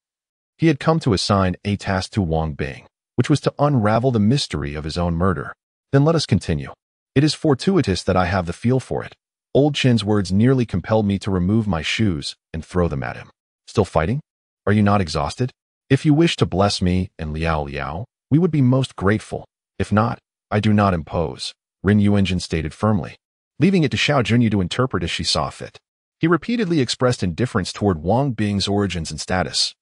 He had come to assign a task to Wang Bing, which was to unravel the mystery of his own murder. Then let us continue. It is fortuitous that I have the feel for it. Old Qin's words nearly compelled me to remove my shoes and throw them at him. Still fighting? Are you not exhausted? If you wish to bless me and Liao Liao, we would be most grateful. If not, I do not impose, Ren Yuanjin stated firmly, leaving it to Xiao Junyu to interpret as she saw fit. He repeatedly expressed indifference toward Wang Bing's origins and status,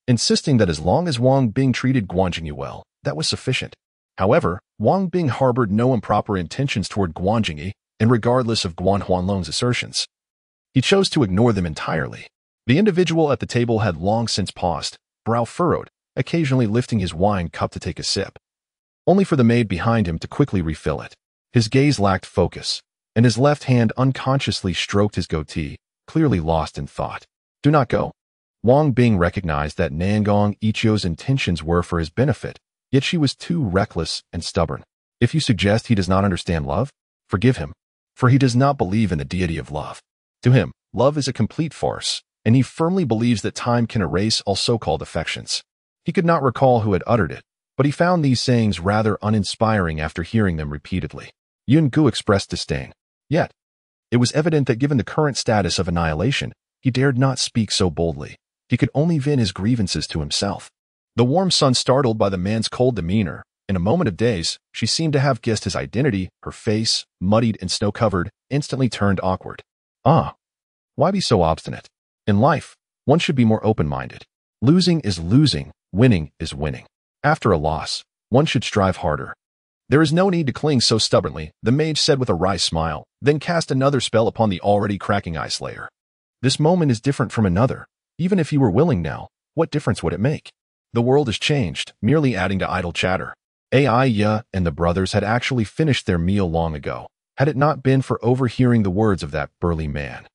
insisting that as long as Wang Bing treated Guan Jingyu well, that was sufficient. However, Wang Bing harbored no improper intentions toward Guan Jingyi, and regardless of Guan Huanlong's assertions, he chose to ignore them entirely. The individual at the table had long since paused, brow furrowed, occasionally lifting his wine cup to take a sip, only for the maid behind him to quickly refill it. His gaze lacked focus, and his left hand unconsciously stroked his goatee, clearly lost in thought. Do not go. Wang Bing recognized that Nangong Ichio's intentions were for his benefit, yet she was too reckless and stubborn. If you suggest he does not understand love, forgive him, for he does not believe in the deity of love. To him, love is a complete farce, and he firmly believes that time can erase all so-called affections. He could not recall who had uttered it, but he found these sayings rather uninspiring after hearing them repeatedly. Yun Gu expressed disdain. Yet, it was evident that given the current status of annihilation, he dared not speak so boldly. He could only vent his grievances to himself. The warm sun, startled by the man's cold demeanor, in a moment of daze, she seemed to have guessed his identity. Her face, muddied and snow-covered, instantly turned awkward. Ah, why be so obstinate? In life, one should be more open-minded. Losing is losing, winning is winning. After a loss, one should strive harder. There is no need to cling so stubbornly, the mage said with a wry smile, then cast another spell upon the already cracking ice slayer. This moment is different from another. Even if you were willing now, what difference would it make? The world has changed, merely adding to idle chatter. Ai and the brothers had actually finished their meal long ago, had it not been for overhearing the words of that burly man.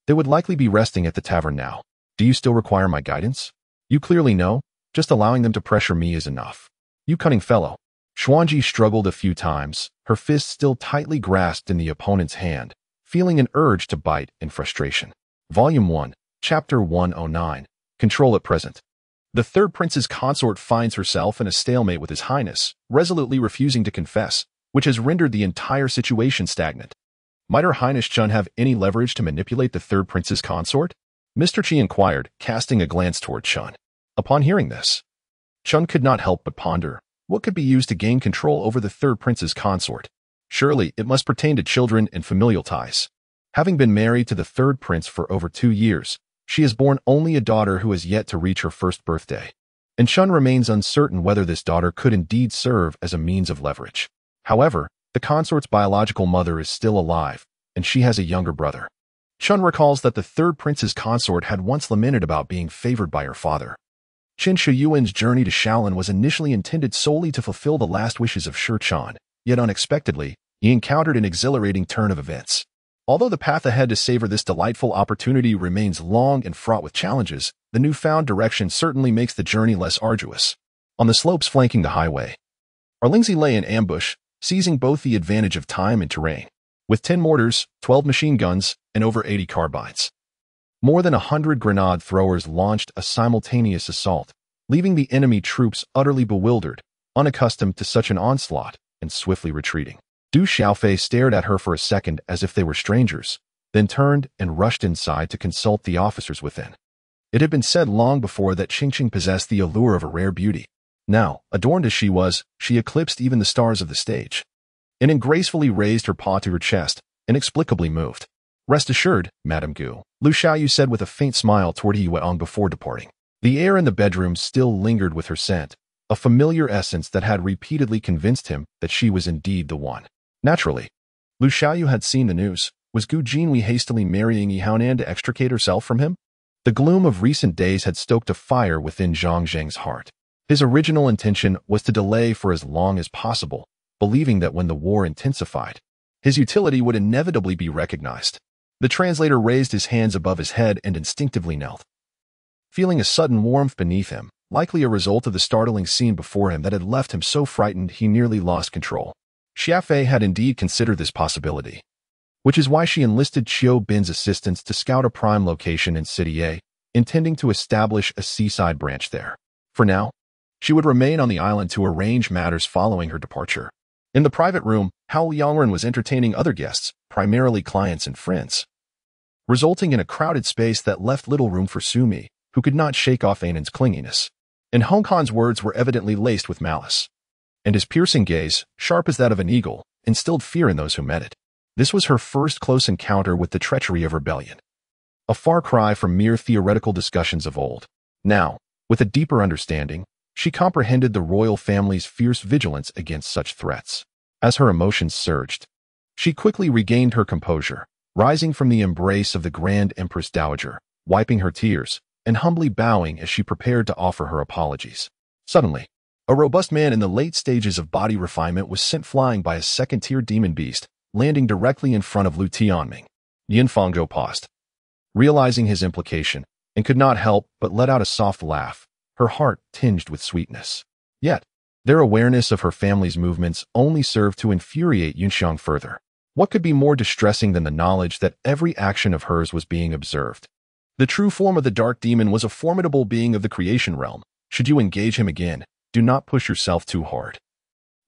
They would likely be resting at the tavern now. Do you still require my guidance? You clearly know. Just allowing them to pressure me is enough. You cunning fellow. Xuanji struggled a few times, her fist still tightly grasped in the opponent's hand, feeling an urge to bite in frustration. Volume 1, Chapter 109, Control at Present. The third prince's consort finds herself in a stalemate with his highness, resolutely refusing to confess, which has rendered the entire situation stagnant. Might her highness Chun have any leverage to manipulate the third prince's consort? Mr. Qi inquired, casting a glance toward Chun. Upon hearing this, Chun could not help but ponder, what could be used to gain control over the third prince's consort? Surely it must pertain to children and familial ties. Having been married to the third prince for over 2 years, she has borne only a daughter who has yet to reach her first birthday. And Chun remains uncertain whether this daughter could indeed serve as a means of leverage. However, the consort's biological mother is still alive, and she has a younger brother. Chun recalls that the third prince's consort had once lamented about being favored by her father. Qin Shiyuan's journey to Shaolin was initially intended solely to fulfill the last wishes of Shi Chan, yet unexpectedly, he encountered an exhilarating turn of events. Although the path ahead to savor this delightful opportunity remains long and fraught with challenges, the newfound direction certainly makes the journey less arduous. On the slopes flanking the highway, Arlingzi lay in ambush, seizing both the advantage of time and terrain. With 10 mortars, 12 machine guns, and over 80 carbines, more than 100 grenade throwers launched a simultaneous assault, leaving the enemy troops utterly bewildered, unaccustomed to such an onslaught, and swiftly retreating. Du Xiaofei stared at her for a second as if they were strangers, then turned and rushed inside to consult the officers within. It had been said long before that Qingqing possessed the allure of a rare beauty. Now, adorned as she was, she eclipsed even the stars of the stage. And gracefully raised her paw to her chest, inexplicably moved. Rest assured, Madame Gu, Lu Xiaoyu said with a faint smile toward He Yueong before departing. The air in the bedroom still lingered with her scent, a familiar essence that had repeatedly convinced him that she was indeed the one. Naturally, Lu Xiaoyu had seen the news. Was Gu Jinhui hastily marrying Yi Haonan to extricate herself from him? The gloom of recent days had stoked a fire within Zhang Zheng's heart. His original intention was to delay for as long as possible, believing that when the war intensified, his utility would inevitably be recognized. The translator raised his hands above his head and instinctively knelt, feeling a sudden warmth beneath him, likely a result of the startling scene before him that had left him so frightened he nearly lost control. Xiafei had indeed considered this possibility, which is why she enlisted Qiu Bin's assistance to scout a prime location in City A, intending to establish a seaside branch there. For now, she would remain on the island to arrange matters following her departure. In the private room, Hao Yongren was entertaining other guests, primarily clients and friends, resulting in a crowded space that left little room for Sumi, who could not shake off Ainan's clinginess. And Hong Kong's words were evidently laced with malice, and his piercing gaze, sharp as that of an eagle, instilled fear in those who met it. This was her first close encounter with the treachery of rebellion, a far cry from mere theoretical discussions of old. Now, with a deeper understanding, she comprehended the royal family's fierce vigilance against such threats. As her emotions surged, she quickly regained her composure, rising from the embrace of the Grand Empress Dowager, wiping her tears, and humbly bowing as she prepared to offer her apologies. Suddenly, a robust man in the late stages of body refinement was sent flying by a second-tier demon beast, landing directly in front of Lu Tianming. Yin Fangzhou paused, realizing his implication, and could not help but let out a soft laugh, her heart tinged with sweetness. Yet, their awareness of her family's movements only served to infuriate Yunxiang further. What could be more distressing than the knowledge that every action of hers was being observed? The true form of the dark demon was a formidable being of the creation realm. Should you engage him again, do not push yourself too hard.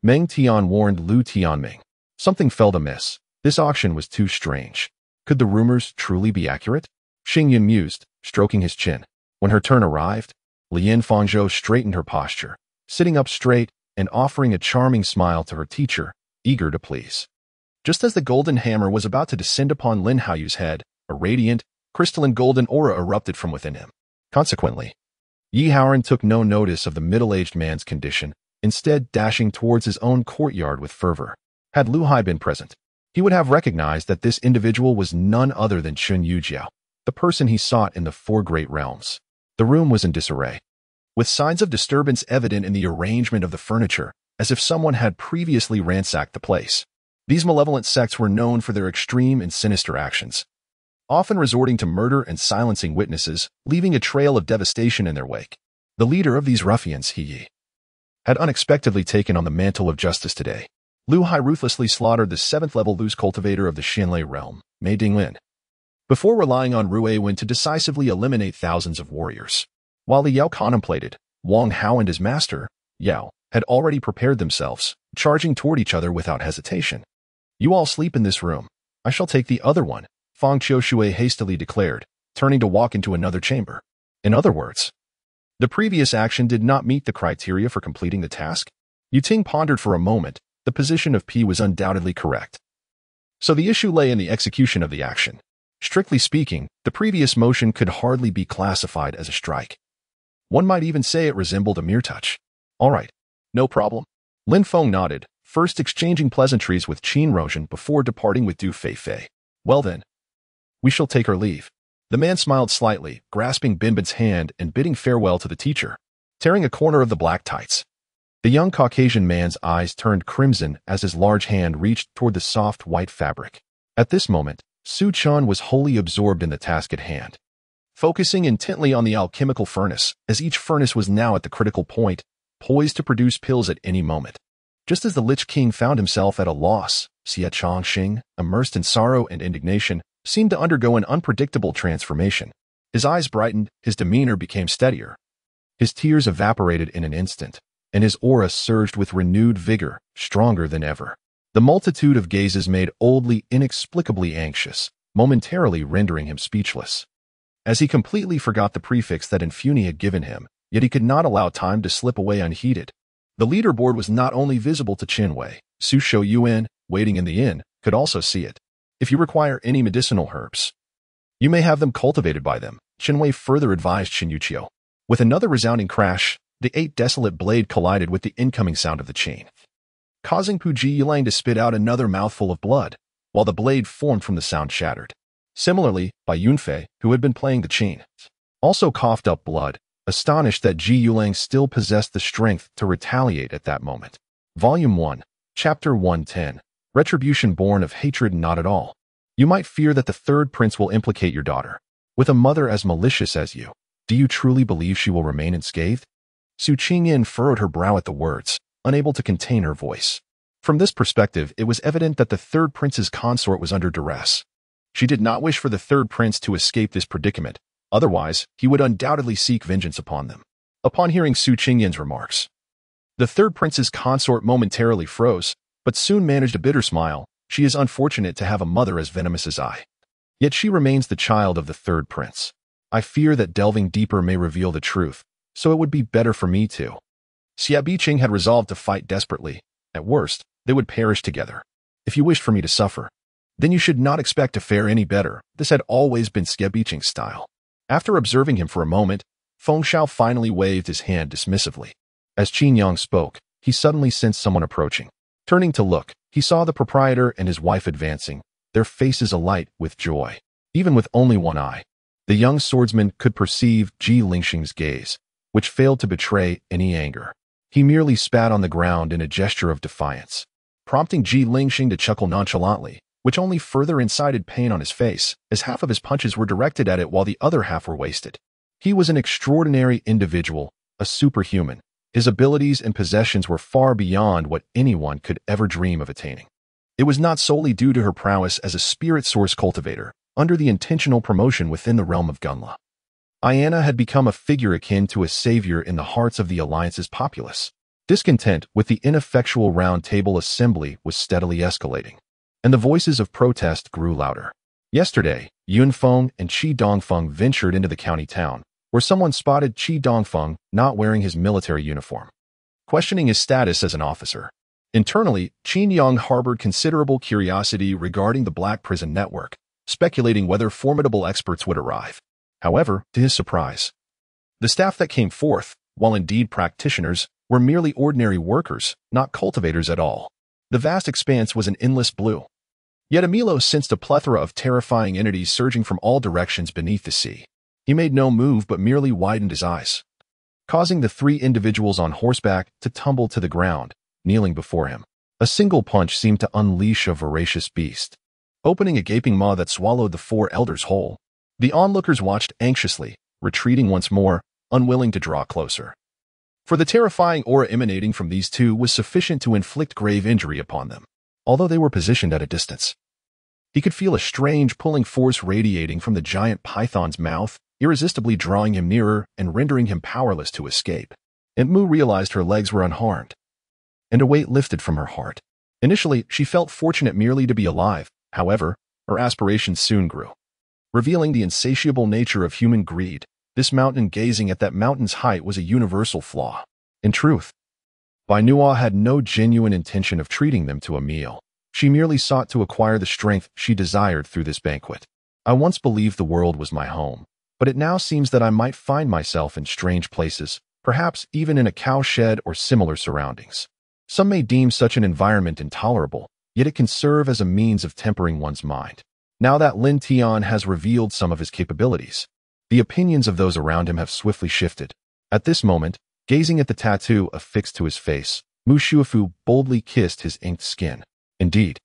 Meng Tian warned Lu Tianming. Something felt amiss. This auction was too strange. Could the rumors truly be accurate? Qingyan mused, stroking his chin. When her turn arrived, Lian Fangzhou straightened her posture, sitting up straight and offering a charming smile to her teacher, eager to please. Just as the golden hammer was about to descend upon Lin Haoyu's head, a radiant, crystalline golden aura erupted from within him. Consequently, Yi Haoran took no notice of the middle-aged man's condition, instead dashing towards his own courtyard with fervor. Had Lu Hai been present, he would have recognized that this individual was none other than Chun Yujiao, the person he sought in the Four Great Realms. The room was in disarray, with signs of disturbance evident in the arrangement of the furniture, as if someone had previously ransacked the place. These malevolent sects were known for their extreme and sinister actions, often resorting to murder and silencing witnesses, leaving a trail of devastation in their wake. The leader of these ruffians, He Yi, had unexpectedly taken on the mantle of justice today. Lu Hai ruthlessly slaughtered the 7th-level loose cultivator of the Xianlei realm, Mei Dinglin, before relying on Rue Wen to decisively eliminate thousands of warriors. While Li Yao contemplated, Wang Hao and his master, Yao, had already prepared themselves, charging toward each other without hesitation. "You all sleep in this room. I shall take the other one," Fang Qiushui hastily declared, turning to walk into another chamber. In other words, the previous action did not meet the criteria for completing the task. Yu Ting pondered for a moment. The position of P was undoubtedly correct. So the issue lay in the execution of the action. Strictly speaking, the previous motion could hardly be classified as a strike. One might even say it resembled a mere touch. "All right, no problem." Lin Feng nodded, first exchanging pleasantries with Qin Roshan before departing with Du Feifei. "Well then, we shall take our leave." The man smiled slightly, grasping Binbin's hand and bidding farewell to the teacher, tearing a corner of the black tights. The young Caucasian man's eyes turned crimson as his large hand reached toward the soft white fabric. At this moment, Su Chan was wholly absorbed in the task at hand, focusing intently on the alchemical furnace, as each furnace was now at the critical point, poised to produce pills at any moment. Just as the Lich King found himself at a loss, Xie Chongqing, immersed in sorrow and indignation, seemed to undergo an unpredictable transformation. His eyes brightened, his demeanor became steadier. His tears evaporated in an instant, and his aura surged with renewed vigor, stronger than ever. The multitude of gazes made Oldly inexplicably anxious, momentarily rendering him speechless. As he completely forgot the prefix that Infuni had given him, yet he could not allow time to slip away unheeded. The leaderboard was not only visible to Qinwei, Su Shou Yuan, waiting in the inn, could also see it. "If you require any medicinal herbs, you may have them cultivated by them," Qinwei further advised Qin Yuqiu. With another resounding crash, the 8 desolate blade collided with the incoming sound of the chain, causing Puji Yilang to spit out another mouthful of blood, while the blade formed from the sound shattered. Similarly, Bai Yunfei, who had been playing the chain, also coughed up blood, astonished that Ji Yulang still possessed the strength to retaliate at that moment. Volume 1, Chapter 110. Retribution born of hatred. Not at all. You might fear that the third prince will implicate your daughter. With a mother as malicious as you, do you truly believe she will remain unscathed? Su Qingyan furrowed her brow at the words, unable to contain her voice. From this perspective, it was evident that the third prince's consort was under duress. She did not wish for the third prince to escape this predicament, otherwise he would undoubtedly seek vengeance upon them. Upon hearing Su Qingyan's remarks, the third prince's consort momentarily froze, but soon managed a bitter smile. She is unfortunate to have a mother as venomous as I. Yet she remains the child of the third prince. I fear that delving deeper may reveal the truth, so it would be better for me to. Xia Biqing had resolved to fight desperately. At worst, they would perish together. If you wished for me to suffer, then you should not expect to fare any better. This had always been Xia Biqing's style. After observing him for a moment, Feng Shao finally waved his hand dismissively. As Qinyan spoke, he suddenly sensed someone approaching. Turning to look, he saw the proprietor and his wife advancing, their faces alight with joy. Even with only one eye, the young swordsman could perceive Ji Lingxing's gaze, which failed to betray any anger. He merely spat on the ground in a gesture of defiance, prompting Ji Lingxing to chuckle nonchalantly, which only further incited pain on his face, as half of his punches were directed at it while the other half were wasted. He was an extraordinary individual, a superhuman. His abilities and possessions were far beyond what anyone could ever dream of attaining. It was not solely due to her prowess as a spirit source cultivator, under the intentional promotion within the realm of Gunla. Ayanna had become a figure akin to a savior in the hearts of the Alliance's populace. Discontent with the ineffectual Round Table Assembly was steadily escalating, and the voices of protest grew louder. Yesterday, Yunfeng and Qi Dongfeng ventured into the county town, where someone spotted Qi Dongfeng not wearing his military uniform, questioning his status as an officer. Internally, Qin Yang harbored considerable curiosity regarding the Black Prison Network, speculating whether formidable experts would arrive. However, to his surprise, the staff that came forth, while indeed practitioners, were merely ordinary workers, not cultivators at all. The vast expanse was an endless blue. Yet Emilo sensed a plethora of terrifying entities surging from all directions beneath the sea. He made no move but merely widened his eyes, causing the 3 individuals on horseback to tumble to the ground, kneeling before him. A single punch seemed to unleash a voracious beast, opening a gaping maw that swallowed the 4 elders whole. The onlookers watched anxiously, retreating once more, unwilling to draw closer. for the terrifying aura emanating from these two was sufficient to inflict grave injury upon them, although they were positioned at a distance. He could feel a strange pulling force radiating from the giant python's mouth, irresistibly drawing him nearer and rendering him powerless to escape. And Mu realized her legs were unharmed, and a weight lifted from her heart. Initially, she felt fortunate merely to be alive. However, her aspirations soon grew, revealing the insatiable nature of human greed. This mountain gazing at that mountain's height was a universal flaw. In truth, Bai Nua had no genuine intention of treating them to a meal. She merely sought to acquire the strength she desired through this banquet. I once believed the world was my home, but it now seems that I might find myself in strange places, perhaps even in a cowshed or similar surroundings. Some may deem such an environment intolerable, yet it can serve as a means of tempering one's mind. Now that Lin Tian has revealed some of his capabilities, the opinions of those around him have swiftly shifted. At this moment, gazing at the tattoo affixed to his face, Mu Shuifu boldly kissed his inked skin. Indeed,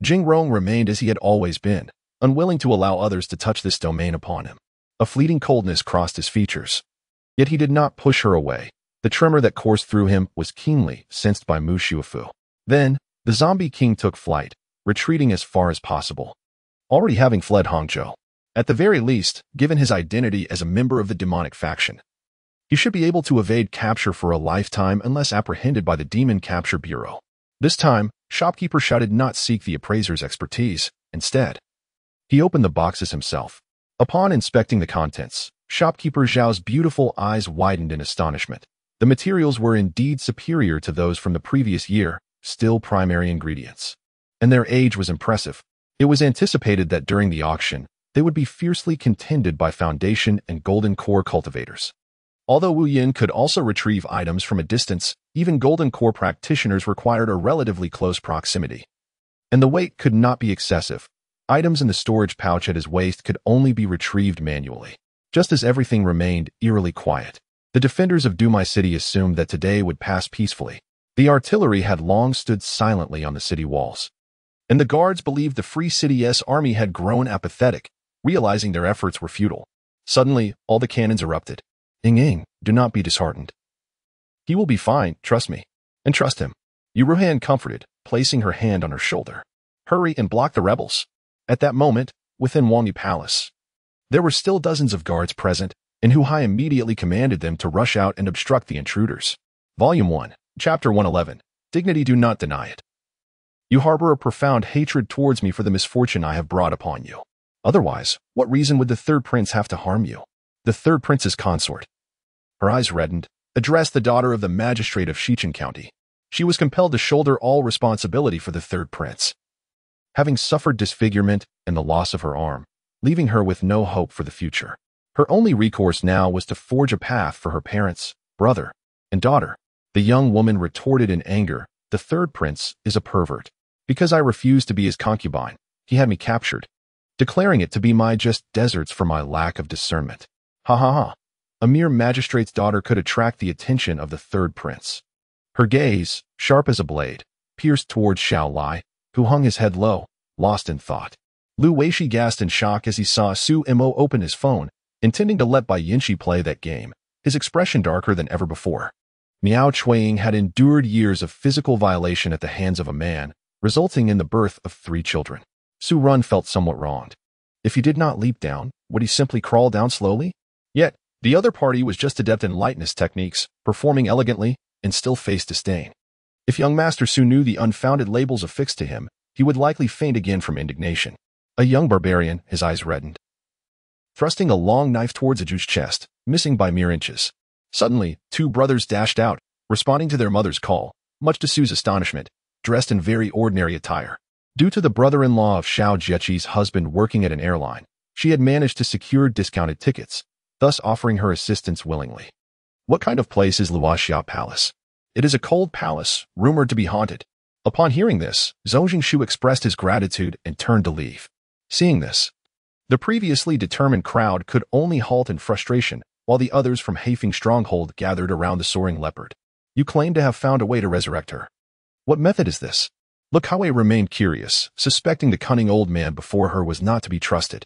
Jing Rong remained as he had always been, unwilling to allow others to touch this domain upon him. A fleeting coldness crossed his features. Yet he did not push her away. The tremor that coursed through him was keenly sensed by Mu Shuifu. Then, the zombie king took flight, retreating as far as possible, already having fled Hangzhou. At the very least, given his identity as a member of the demonic faction, he should be able to evade capture for a lifetime unless apprehended by the Demon Capture Bureau. This time, Shopkeeper Xiao did not seek the appraiser's expertise. Instead, he opened the boxes himself. Upon inspecting the contents, Shopkeeper Xiao's beautiful eyes widened in astonishment. The materials were indeed superior to those from the previous year, still primary ingredients. And their age was impressive. It was anticipated that during the auction, they would be fiercely contended by Foundation and Golden Core cultivators. Although Wu Yin could also retrieve items from a distance, even Golden Core practitioners required a relatively close proximity. And the weight could not be excessive. Items in the storage pouch at his waist could only be retrieved manually. Just as everything remained eerily quiet, the defenders of Dumai City assumed that today would pass peacefully. The artillery had long stood silently on the city walls, and the guards believed the Free City's army had grown apathetic, realizing their efforts were futile. Suddenly, all the cannons erupted. Ying, do not be disheartened. He will be fine, trust me. And trust him. Yuruhan comforted, placing her hand on her shoulder. Hurry and block the rebels. At that moment, within Wangyu Palace, there were still dozens of guards present, and Hu Hai immediately commanded them to rush out and obstruct the intruders. Volume 1, Chapter 111. Dignity, do not deny it. You harbor a profound hatred towards me for the misfortune I have brought upon you. Otherwise, what reason would the third prince have to harm you? The third prince's consort. Her eyes reddened, addressed the daughter of the magistrate of Shichen County. She was compelled to shoulder all responsibility for the third prince, having suffered disfigurement and the loss of her arm, leaving her with no hope for the future. Her only recourse now was to forge a path for her parents, brother, and daughter. The young woman retorted in anger, the third prince is a pervert. Because I refused to be his concubine, he had me captured, declaring it to be my just deserts for my lack of discernment. Ha ha ha. A mere magistrate's daughter could attract the attention of the third prince. Her gaze, sharp as a blade, pierced towards Xiao Lai, who hung his head low, lost in thought. Lu Weishi gasped in shock as he saw Su Mo open his phone, intending to let Bai Yinshi play that game, his expression darker than ever before. Miao Chuiying had endured years of physical violation at the hands of a man, resulting in the birth of 3 children. Su Run felt somewhat wronged. If he did not leap down, would he simply crawl down slowly? Yet, the other party was just adept in lightness techniques, performing elegantly, and still faced disdain. If young Master Su knew the unfounded labels affixed to him, he would likely faint again from indignation. A young barbarian, his eyes reddened, thrusting a long knife towards Aju's chest, missing by mere inches. Suddenly, 2 brothers dashed out, responding to their mother's call, much to Su's astonishment, dressed in very ordinary attire. Due to the brother-in-law of Xiao Jieqi's husband working at an airline, she had managed to secure discounted tickets, thus offering her assistance willingly. What kind of place is Luoxia Palace? It is a cold palace, rumored to be haunted. Upon hearing this, Zhou Jingshu expressed his gratitude and turned to leave. Seeing this, the previously determined crowd could only halt in frustration, while the others from Haifeng Stronghold gathered around the soaring leopard. You claim to have found a way to resurrect her. What method is this? Lukawe remained curious, suspecting the cunning old man before her was not to be trusted.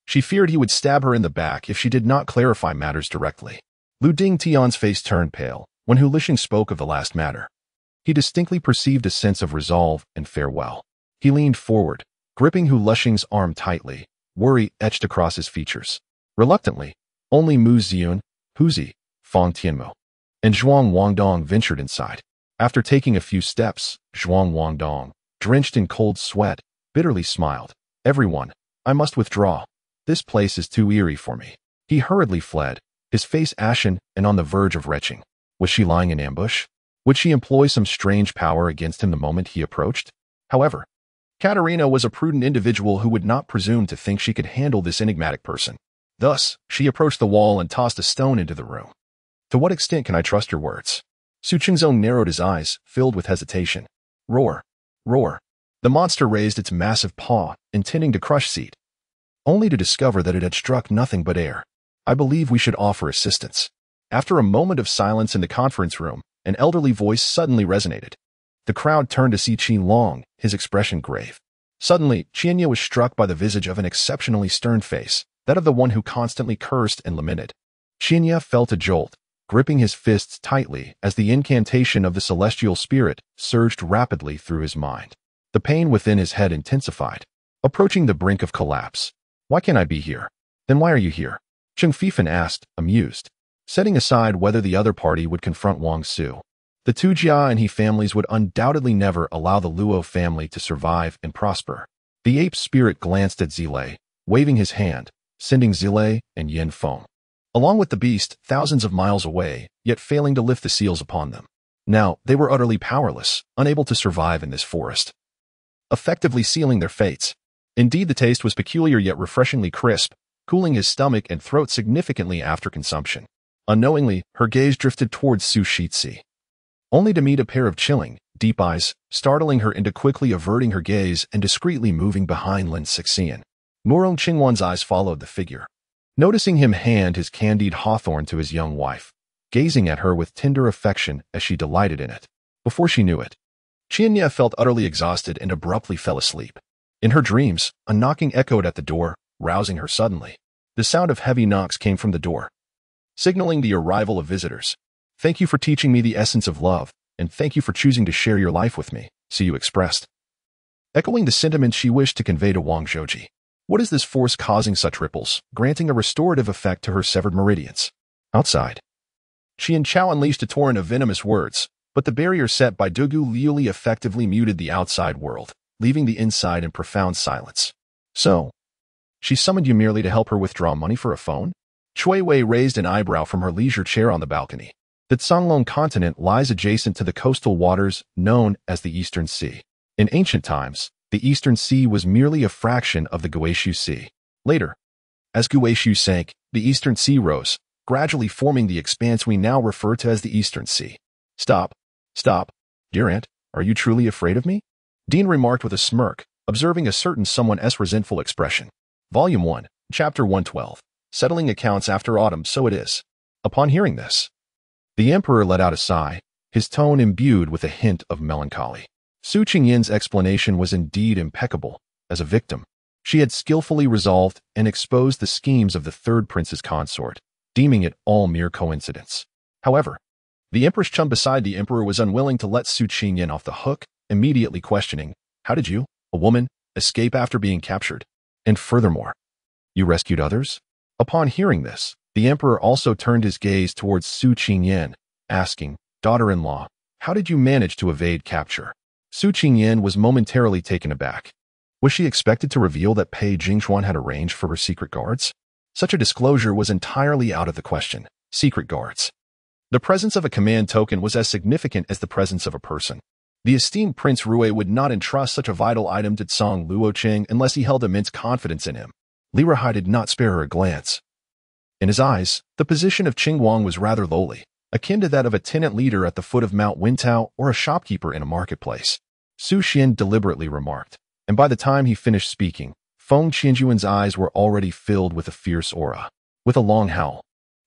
She feared he would stab her in the back if she did not clarify matters directly. Lu Ding Tian's face turned pale, When Hu Lixing spoke of the last matter, he distinctly perceived a sense of resolve and farewell. He leaned forward, gripping Hu Lixing's arm tightly, worry etched across his features. Reluctantly, only Mu Ziyun, Huzi, Fang Tianmu, and Zhuang Wangdong ventured inside. After taking a few steps, Zhuang Wangdong, drenched in cold sweat, bitterly smiled. "Everyone, I must withdraw. This place is too eerie for me." He hurriedly fled, his face ashen and on the verge of retching. Was she lying in ambush? Would she employ some strange power against him the moment he approached? However, Katerina was a prudent individual who would not presume to think she could handle this enigmatic person. Thus, she approached the wall and tossed a stone into the room. "To what extent can I trust your words?" Su Qingzong narrowed his eyes, filled with hesitation. Roar! Roar! The monster raised its massive paw, intending to crush Seed, only to discover that it had struck nothing but air. "I believe we should offer assistance." After a moment of silence in the conference room, an elderly voice suddenly resonated. The crowd turned to see Qi Long, his expression grave. Suddenly, Qingyan was struck by the visage of an exceptionally stern face, that of the one who constantly cursed and lamented. Qingyan felt a jolt, gripping his fists tightly as the incantation of the celestial spirit surged rapidly through his mind. The pain within his head intensified, approaching the brink of collapse. "Why can't I be here?" "Then why are you here?" Cheng Fifan asked, amused, setting aside whether the other party would confront Wang Su. The Tu Jia and He families would undoubtedly never allow the Luo family to survive and prosper. The ape spirit glanced at Zilei, waving his hand, sending Zilei and Yin Feng along with the beast thousands of miles away, yet failing to lift the seals upon them. Now, they were utterly powerless, unable to survive in this forest, effectively sealing their fates. Indeed, the taste was peculiar yet refreshingly crisp, cooling his stomach and throat significantly after consumption. Unknowingly, her gaze drifted towards Su Shitsi, only to meet a pair of chilling, deep eyes, startling her into quickly averting her gaze and discreetly moving behind Lin Sixian. Murong Qingwan's eyes followed the figure, noticing him hand his candied hawthorn to his young wife, gazing at her with tender affection as she delighted in it. Before she knew it, Qingyan felt utterly exhausted and abruptly fell asleep. In her dreams, a knocking echoed at the door, rousing her suddenly. The sound of heavy knocks came from the door, signaling the arrival of visitors. "Thank you for teaching me the essence of love, and thank you for choosing to share your life with me," Siyu expressed, echoing the sentiments she wished to convey to Wang Zhouji. What is this force causing such ripples, granting a restorative effect to her severed meridians? Outside, Qian Chao unleashed a torrent of venomous words, but the barrier set by Dugu Liuli effectively muted the outside world, leaving the inside in profound silence. "So, she summoned you merely to help her withdraw money for a phone?" Chui Wei raised an eyebrow from her leisure chair on the balcony. The Canglong continent lies adjacent to the coastal waters known as the Eastern Sea. In ancient times, the Eastern Sea was merely a fraction of the Guishu Sea. Later, as Guishu sank, the Eastern Sea rose, gradually forming the expanse we now refer to as the Eastern Sea. Stop. Dear aunt, are you truly afraid of me?" Dean remarked with a smirk, observing a certain someone's resentful expression. Volume 1, Chapter 112. Settling accounts after autumn, so it is. Upon hearing this, the emperor let out a sigh, his tone imbued with a hint of melancholy. Su Qingyan's explanation was indeed impeccable. As a victim, she had skillfully resolved and exposed the schemes of the third prince's consort, deeming it all mere coincidence. However, the empress chum beside the emperor was unwilling to let Su Qingyan off the hook, immediately questioning, "How did you, a woman, escape after being captured? And furthermore, you rescued others?" Upon hearing this, the emperor also turned his gaze towards Su Qingyan, asking, "Daughter-in-law, how did you manage to evade capture?" Su Qingyan was momentarily taken aback. Was she expected to reveal that Pei Jingchuan had arranged for her secret guards? Such a disclosure was entirely out of the question. Secret guards. The presence of a command token was as significant as the presence of a person. The esteemed Prince Rui would not entrust such a vital item to Tsang Luocheng unless he held immense confidence in him. Li Ruhai did not spare her a glance. In his eyes, the position of Qingwang was rather lowly, akin to that of a tenant leader at the foot of Mount Wintao or a shopkeeper in a marketplace. Su Xian deliberately remarked, and by the time he finished speaking, Feng Qianjuan's eyes were already filled with a fierce aura. With a long howl,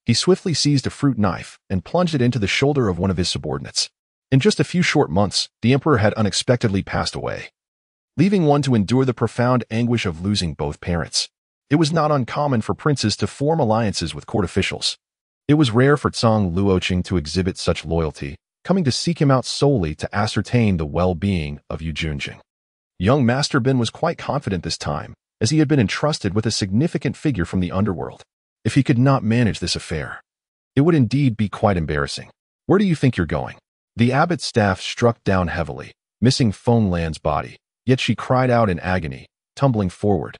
he swiftly seized a fruit knife and plunged it into the shoulder of one of his subordinates. In just a few short months, the emperor had unexpectedly passed away, leaving one to endure the profound anguish of losing both parents. It was not uncommon for princes to form alliances with court officials. It was rare for Zhang Luoqing to exhibit such loyalty, coming to seek him out solely to ascertain the well-being of Yu Junjing. Young Master Bin was quite confident this time, as he had been entrusted with a significant figure from the underworld. If he could not manage this affair, it would indeed be quite embarrassing. Where do you think you're going? The abbot's staff struck down heavily, missing Feng Lan's body, yet she cried out in agony, tumbling forward,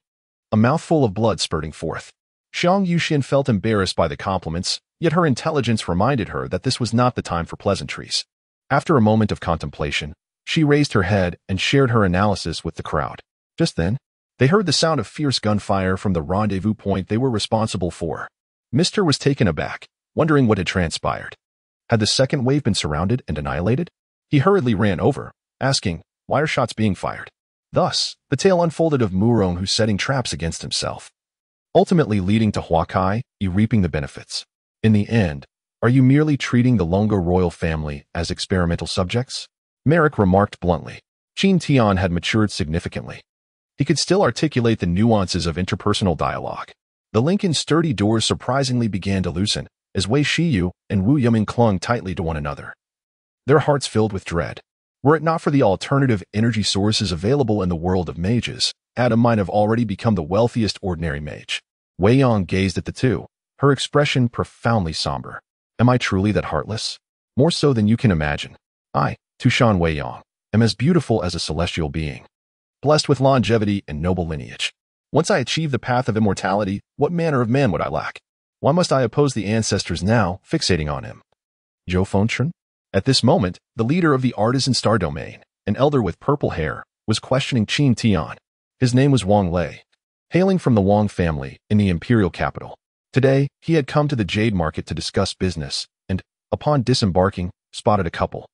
a mouthful of blood spurting forth. Xiang Yuxian felt embarrassed by the compliments, yet her intelligence reminded her that this was not the time for pleasantries. After a moment of contemplation, she raised her head and shared her analysis with the crowd. Just then, they heard the sound of fierce gunfire from the rendezvous point they were responsible for. Mr. was taken aback, wondering what had transpired. Had the second wave been surrounded and annihilated? He hurriedly ran over, asking, why are shots being fired? Thus, the tale unfolded of Murong who setting traps against himself, ultimately leading to Huakai, reaping the benefits. In the end, are you merely treating the Longo royal family as experimental subjects? Merrick remarked bluntly. Qin Tian had matured significantly. He could still articulate the nuances of interpersonal dialogue. The Lincoln's sturdy doors surprisingly began to loosen, as Wei Shiyu and Wu Yiming clung tightly to one another, their hearts filled with dread. Were it not for the alternative energy sources available in the world of mages, Adam might have already become the wealthiest ordinary mage. Wei Yong gazed at the two, her expression profoundly somber. Am I truly that heartless? More so than you can imagine. I, Tushan Wei Yong, am as beautiful as a celestial being, blessed with longevity and noble lineage. Once I achieve the path of immortality, what manner of man would I lack? Why must I oppose the ancestors now, fixating on him? Zhou Fengchen? At this moment, the leader of the Artisan Star Domain, an elder with purple hair, was questioning Qin Tian. His name was Wang Lei, hailing from the Wang family in the imperial capital. Today, he had come to the Jade Market to discuss business, and, upon disembarking, spotted a couple.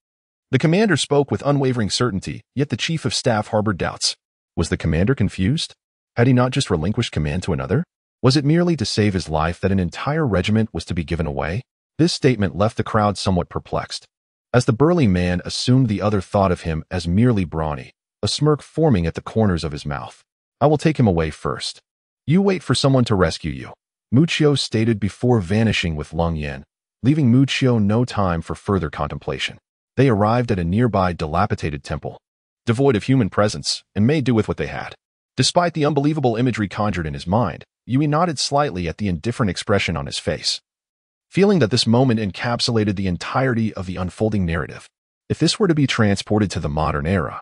The commander spoke with unwavering certainty, yet the chief of staff harbored doubts. Was the commander confused? Had he not just relinquished command to another? Was it merely to save his life that an entire regiment was to be given away? This statement left the crowd somewhat perplexed. As the burly man assumed the other thought of him as merely brawny, a smirk forming at the corners of his mouth. I will take him away first. You wait for someone to rescue you, Muchio stated before vanishing with Lung Yan, leaving Muchio no time for further contemplation. They arrived at a nearby dilapidated temple, devoid of human presence, and made do with what they had. Despite the unbelievable imagery conjured in his mind, Yui nodded slightly at the indifferent expression on his face, feeling that this moment encapsulated the entirety of the unfolding narrative. If this were to be transported to the modern era,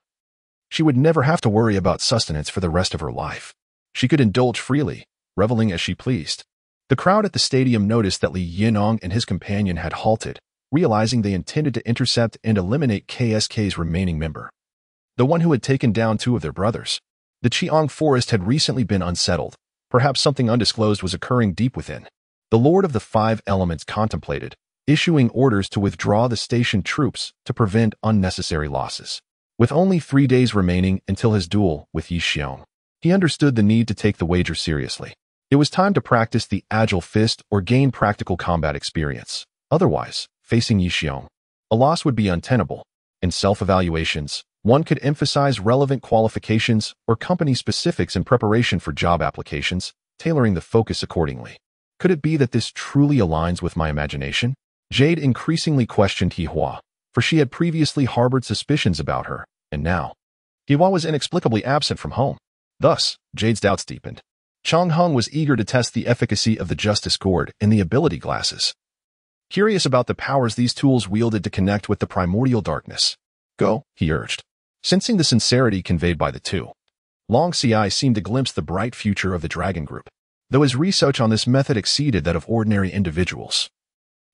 she would never have to worry about sustenance for the rest of her life. She could indulge freely, reveling as she pleased. The crowd at the stadium noticed that Li Yinong and his companion had halted, realizing they intended to intercept and eliminate KSK's remaining member, the one who had taken down two of their brothers. The Qiang forest had recently been unsettled. Perhaps something undisclosed was occurring deep within. The Lord of the Five Elements contemplated, issuing orders to withdraw the stationed troops to prevent unnecessary losses. With only 3 days remaining until his duel with Yi Xiong, he understood the need to take the wager seriously. It was time to practice the agile fist or gain practical combat experience. Otherwise, facing Yi Xiong, a loss would be untenable. In self-evaluations, one could emphasize relevant qualifications or company specifics in preparation for job applications, tailoring the focus accordingly. Could it be that this truly aligns with my imagination? Jade increasingly questioned Hihua, for she had previously harbored suspicions about her, and now, Hihua was inexplicably absent from home. Thus, Jade's doubts deepened. Chang Hung was eager to test the efficacy of the Justice Gourd and the ability glasses, curious about the powers these tools wielded to connect with the primordial darkness. Go, he urged, sensing the sincerity conveyed by the two. Long Ci seemed to glimpse the bright future of the Dragon Group, though his research on this method exceeded that of ordinary individuals.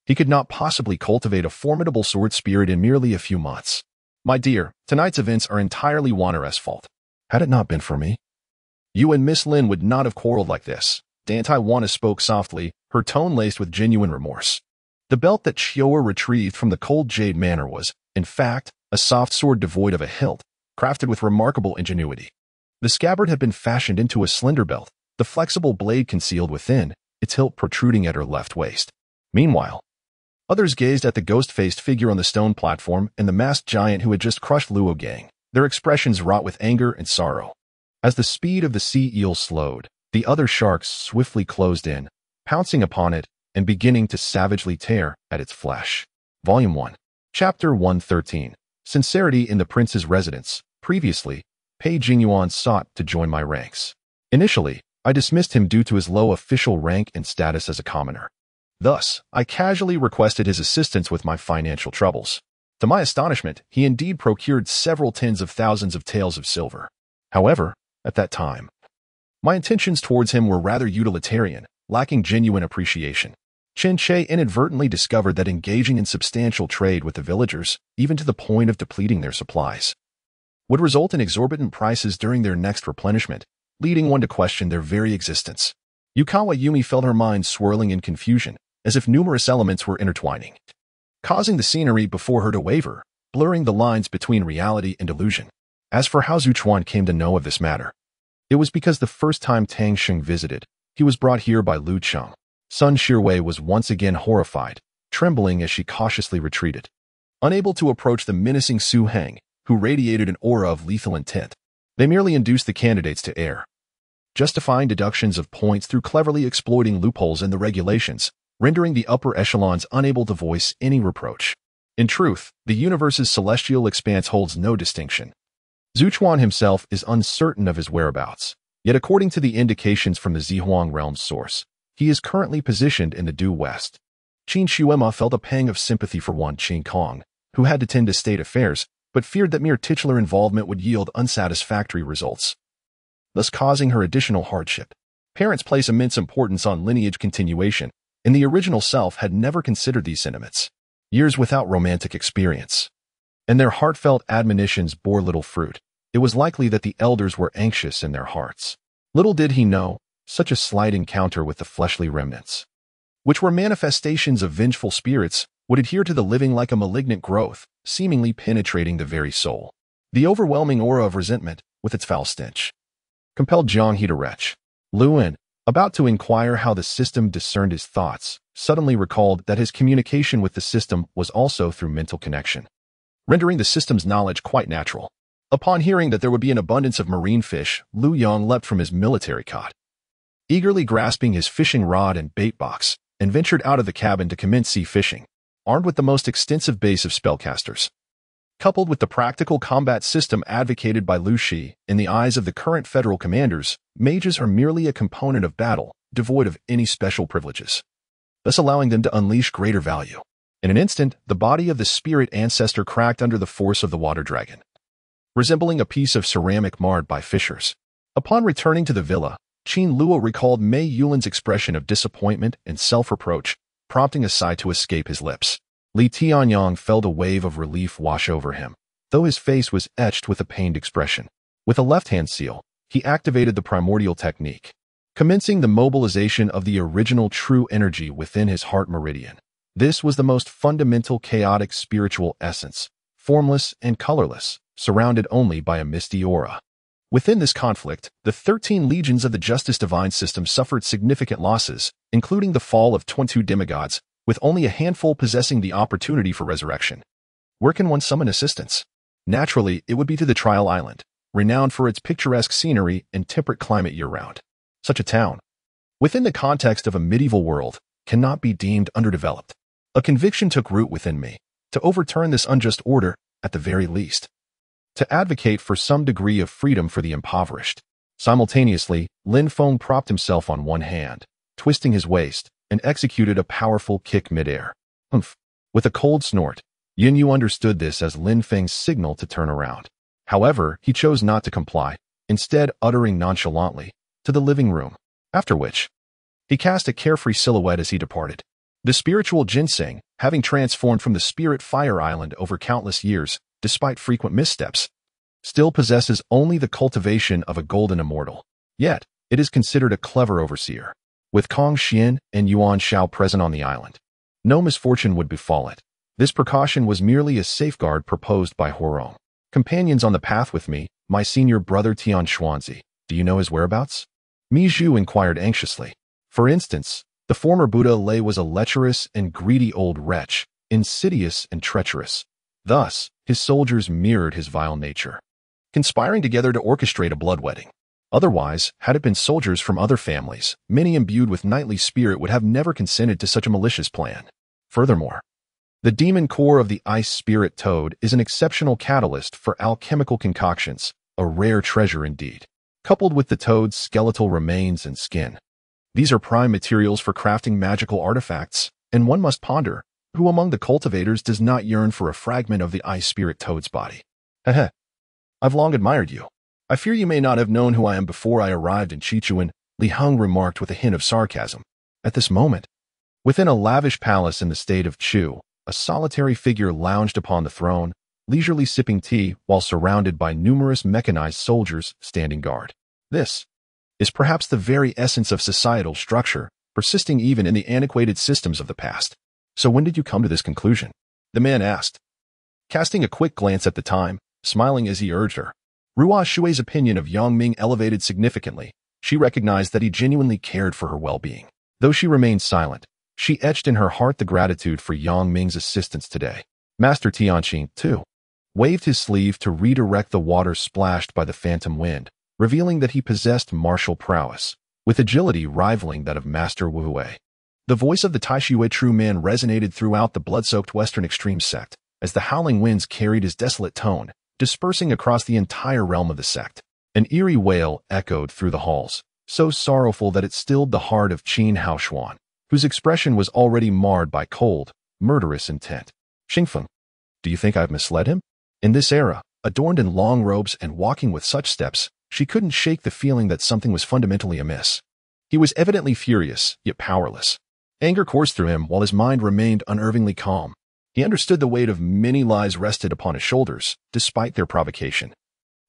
He could not possibly cultivate a formidable sword spirit in merely a few months. My dear, tonight's events are entirely Wanner's fault. Had it not been for me, you and Miss Lin would not have quarreled like this. Dantai Wanna spoke softly, her tone laced with genuine remorse. The belt that Chiora retrieved from the Cold Jade Manor was, in fact, a soft sword devoid of a hilt, crafted with remarkable ingenuity. The scabbard had been fashioned into a slender belt, the flexible blade concealed within, its hilt protruding at her left waist. Meanwhile, others gazed at the ghost-faced figure on the stone platform and the masked giant who had just crushed Luo Gang, their expressions wrought with anger and sorrow. As the speed of the sea eel slowed, the other sharks swiftly closed in, pouncing upon it, and beginning to savagely tear at its flesh. Volume 1. Chapter 113. Sincerity in the Prince's Residence. Previously, Pei Jingyuan sought to join my ranks. Initially, I dismissed him due to his low official rank and status as a commoner. Thus, I casually requested his assistance with my financial troubles. To my astonishment, he indeed procured several tens of thousands of taels of silver. However, at that time, my intentions towards him were rather utilitarian, lacking genuine appreciation. Chen Che inadvertently discovered that engaging in substantial trade with the villagers, even to the point of depleting their supplies, would result in exorbitant prices during their next replenishment, leading one to question their very existence. Yukawa Yumi felt her mind swirling in confusion, as if numerous elements were intertwining, causing the scenery before her to waver, blurring the lines between reality and illusion. As for how Zuchuan came to know of this matter, it was because the first time Tang Sheng visited, he was brought here by Lu Cheng. Sun Shirwei was once again horrified, trembling as she cautiously retreated. Unable to approach the menacing Su Heng, who radiated an aura of lethal intent, they merely induced the candidates to err, justifying deductions of points through cleverly exploiting loopholes in the regulations, rendering the upper echelons unable to voice any reproach. In truth, the universe's celestial expanse holds no distinction. Zuchuan himself is uncertain of his whereabouts, yet according to the indications from the Zihuang realm's source, he is currently positioned in the due west. Qin Shuema felt a pang of sympathy for Wan Qing Kong, who had to tend to state affairs, but feared that mere titular involvement would yield unsatisfactory results, thus causing her additional hardship. Parents place immense importance on lineage continuation, and the original self had never considered these sentiments. Years without romantic experience, and their heartfelt admonitions bore little fruit. It was likely that the elders were anxious in their hearts. Little did he know, such a slight encounter with the fleshly remnants, which were manifestations of vengeful spirits, would adhere to the living like a malignant growth, seemingly penetrating the very soul. The overwhelming aura of resentment, with its foul stench, compelled Jiang He to retch. Luan, about to inquire how the system discerned his thoughts, suddenly recalled that his communication with the system was also through mental connection, rendering the system's knowledge quite natural. Upon hearing that there would be an abundance of marine fish, Lu Yang leapt from his military cot, eagerly grasping his fishing rod and bait box, and ventured out of the cabin to commence sea fishing, armed with the most extensive base of spellcasters. Coupled with the practical combat system advocated by Lu Shi, in the eyes of the current federal commanders, mages are merely a component of battle, devoid of any special privileges, thus allowing them to unleash greater value. In an instant, the body of the spirit ancestor cracked under the force of the water dragon, resembling a piece of ceramic marred by fissures. Upon returning to the villa, Qin Luo recalled Mei Yulin's expression of disappointment and self-reproach, prompting a sigh to escape his lips. Li Tianyang felt a wave of relief wash over him, though his face was etched with a pained expression. With a left-hand seal, he activated the primordial technique, commencing the mobilization of the original true energy within his heart meridian. This was the most fundamental chaotic spiritual essence, formless and colorless, surrounded only by a misty aura. Within this conflict, the 13 legions of the Justice Divine system suffered significant losses, including the fall of 22 demigods, with only a handful possessing the opportunity for resurrection. Where can one summon assistance? Naturally, it would be to the Trial Island, renowned for its picturesque scenery and temperate climate year-round. Such a town, within the context of a medieval world, cannot be deemed underdeveloped. A conviction took root within me, to overturn this unjust order, at the very least, to advocate for some degree of freedom for the impoverished. Simultaneously, Lin Feng propped himself on one hand, twisting his waist, and executed a powerful kick midair. Humph! With a cold snort, Yin Yu understood this as Lin Feng's signal to turn around. However, he chose not to comply, instead uttering nonchalantly, to the living room, after which he cast a carefree silhouette as he departed. The spiritual ginseng, having transformed from the spirit fire island over countless years, despite frequent missteps, still possesses only the cultivation of a golden immortal. Yet, it is considered a clever overseer. With Kong Xian and Yuan Shao present on the island, no misfortune would befall it. This precaution was merely a safeguard proposed by Horong. Companions on the path with me, my senior brother Tian Xuanzi. Do you know his whereabouts? Mi Zhu inquired anxiously. For instance, the former Buddha Lei was a lecherous and greedy old wretch, insidious and treacherous. Thus, his soldiers mirrored his vile nature, conspiring together to orchestrate a bloodletting. Otherwise, had it been soldiers from other families, many imbued with knightly spirit would have never consented to such a malicious plan. Furthermore, the demon core of the ice spirit toad is an exceptional catalyst for alchemical concoctions, a rare treasure indeed. Coupled with the toad's skeletal remains and skin, these are prime materials for crafting magical artifacts, and one must ponder, who among the cultivators does not yearn for a fragment of the ice spirit toad's body? Heh. I've long admired you. I fear you may not have known who I am before I arrived in Qingyan, Li Heng remarked with a hint of sarcasm. At this moment, within a lavish palace in the state of Chu, a solitary figure lounged upon the throne, leisurely sipping tea while surrounded by numerous mechanized soldiers standing guard. This is perhaps the very essence of societal structure, persisting even in the antiquated systems of the past. So when did you come to this conclusion? The man asked, casting a quick glance at the time, smiling as he urged her. Ruo Shui's opinion of Yang Ming elevated significantly. She recognized that he genuinely cared for her well-being. Though she remained silent, she etched in her heart the gratitude for Yang Ming's assistance today. Master Tianqing, too, waved his sleeve to redirect the water splashed by the phantom wind, revealing that he possessed martial prowess, with agility rivaling that of Master Wu Wei. The voice of the Taishui true man resonated throughout the blood-soaked Western Extreme sect, as the howling winds carried his desolate tone, dispersing across the entire realm of the sect. An eerie wail echoed through the halls, so sorrowful that it stilled the heart of Qin Haoshuan, whose expression was already marred by cold, murderous intent. Xingfeng, do you think I've misled him? In this era, adorned in long robes and walking with such steps, she couldn't shake the feeling that something was fundamentally amiss. He was evidently furious, yet powerless. Anger coursed through him while his mind remained unervingly calm. He understood the weight of many lies rested upon his shoulders, despite their provocation.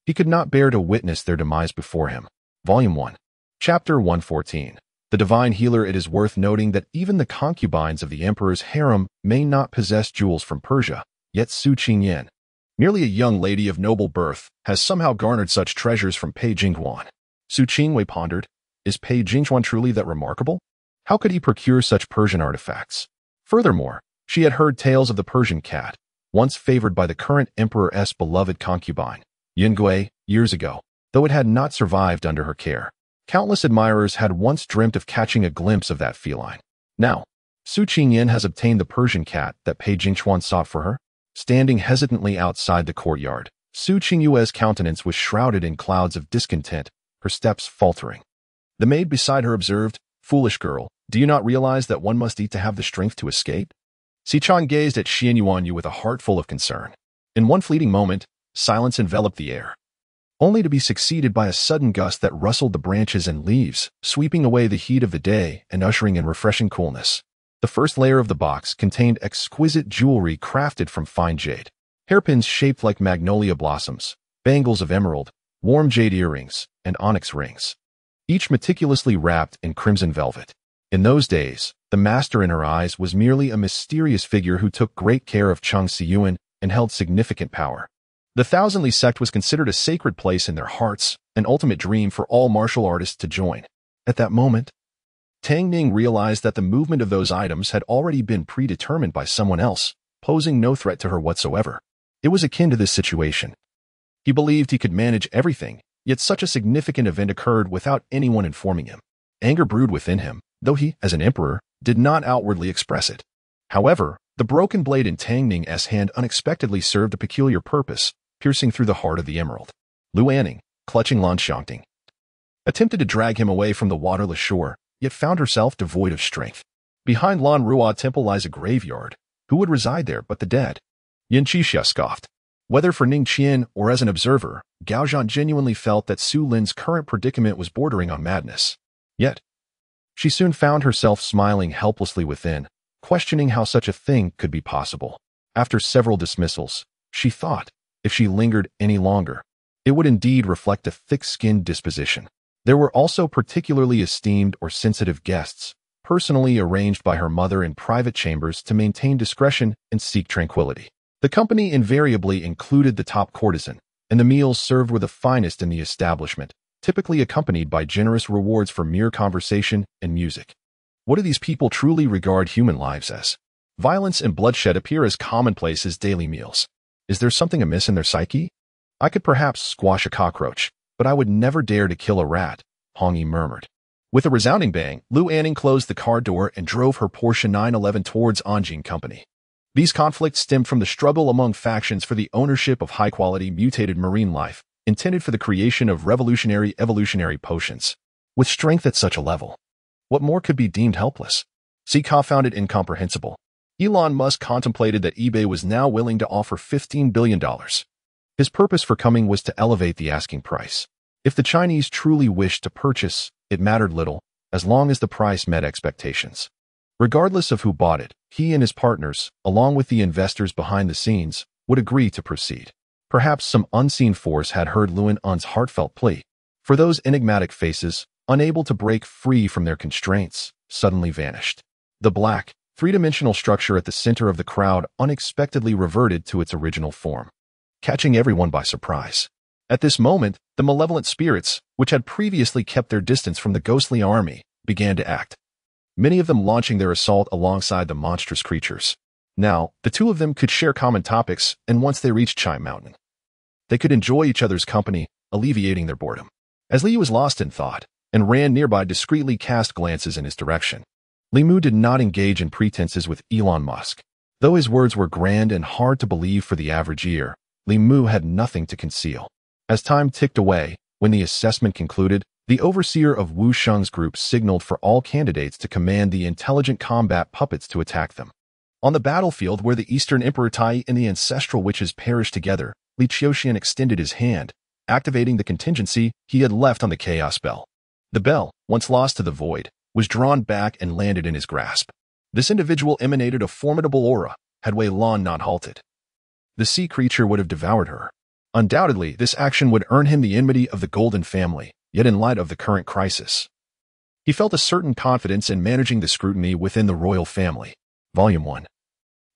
He could not bear to witness their demise before him. Volume 1. Chapter 114. The Divine Healer. It is worth noting that even the concubines of the Emperor's harem may not possess jewels from Persia, yet Su Qingyan, merely a young lady of noble birth, has somehow garnered such treasures from Pei Jinghuan. Su Qingwei pondered, is Pei Jinghuan truly that remarkable? How could he procure such Persian artifacts? Furthermore, she had heard tales of the Persian cat, once favored by the current emperor's beloved concubine, Yingui, years ago, though it had not survived under her care. Countless admirers had once dreamt of catching a glimpse of that feline. Now, Su Qingyan has obtained the Persian cat that Pei Jinghuan sought for her. Standing hesitantly outside the courtyard, Su Qingyue's countenance was shrouded in clouds of discontent, her steps faltering. The maid beside her observed, "Foolish girl, do you not realize that one must eat to have the strength to escape?" Sichuan gazed at Xian Yuanyu with a heart full of concern. In one fleeting moment, silence enveloped the air, only to be succeeded by a sudden gust that rustled the branches and leaves, sweeping away the heat of the day and ushering in refreshing coolness. The first layer of the box contained exquisite jewelry crafted from fine jade, hairpins shaped like magnolia blossoms, bangles of emerald, warm jade earrings, and onyx rings, each meticulously wrapped in crimson velvet. In those days, the master in her eyes was merely a mysterious figure who took great care of Cheng Siyuan and held significant power. The Thousand Li sect was considered a sacred place in their hearts, an ultimate dream for all martial artists to join. At that moment, Tang Ning realized that the movement of those items had already been predetermined by someone else, posing no threat to her whatsoever. It was akin to this situation. He believed he could manage everything, yet such a significant event occurred without anyone informing him. Anger brewed within him, though he, as an emperor, did not outwardly express it. However, the broken blade in Tang Ning's hand unexpectedly served a peculiar purpose, piercing through the heart of the emerald. Lu Anning, clutching Lan Xiangting, attempted to drag him away from the waterless shore, yet found herself devoid of strength. Behind Lan Ruo Temple lies a graveyard. Who would reside there but the dead? Yin Qixia scoffed. Whether for Ning Qian or as an observer, Gao Zhan genuinely felt that Su Lin's current predicament was bordering on madness. Yet, she soon found herself smiling helplessly within, questioning how such a thing could be possible. After several dismissals, she thought, if she lingered any longer, it would indeed reflect a thick-skinned disposition. There were also particularly esteemed or sensitive guests, personally arranged by her mother in private chambers to maintain discretion and seek tranquility. The company invariably included the top courtesan, and the meals served were the finest in the establishment, typically accompanied by generous rewards for mere conversation and music. What do these people truly regard human lives as? Violence and bloodshed appear as commonplace as daily meals. Is there something amiss in their psyche? I could perhaps squash a cockroach, but I would never dare to kill a rat, Hong Yi murmured. With a resounding bang, Lu Anning closed the car door and drove her Porsche 911 towards Anjing Company. These conflicts stemmed from the struggle among factions for the ownership of high-quality mutated marine life, intended for the creation of revolutionary evolutionary potions. With strength at such a level, what more could be deemed helpless? Zika found it incomprehensible. Elon Musk contemplated that eBay was now willing to offer $15 billion. His purpose for coming was to elevate the asking price. If the Chinese truly wished to purchase, it mattered little, as long as the price met expectations. Regardless of who bought it, he and his partners, along with the investors behind the scenes, would agree to proceed. Perhaps some unseen force had heard Luan Un's heartfelt plea. For those enigmatic faces, unable to break free from their constraints, suddenly vanished. The black, three-dimensional structure at the center of the crowd unexpectedly reverted to its original form, catching everyone by surprise. At this moment, the malevolent spirits, which had previously kept their distance from the ghostly army, began to act, many of them launching their assault alongside the monstrous creatures. Now, the two of them could share common topics, and once they reached Chai Mountain, they could enjoy each other's company, alleviating their boredom. As Li was lost in thought, and Ran nearby discreetly cast glances in his direction, Li Mu did not engage in pretenses with Elon Musk. Though his words were grand and hard to believe for the average ear, Li Mu had nothing to conceal. As time ticked away, when the assessment concluded, the overseer of Wu Sheng's group signaled for all candidates to command the intelligent combat puppets to attack them. On the battlefield where the Eastern Emperor Tai and the ancestral witches perished together, Li Qiuxian extended his hand, activating the contingency he had left on the chaos bell. The bell, once lost to the void, was drawn back and landed in his grasp. This individual emanated a formidable aura, had Wei Lan not halted. The sea creature would have devoured her. Undoubtedly, this action would earn him the enmity of the Golden Family, yet in light of the current crisis, he felt a certain confidence in managing the scrutiny within the royal family. Volume 1.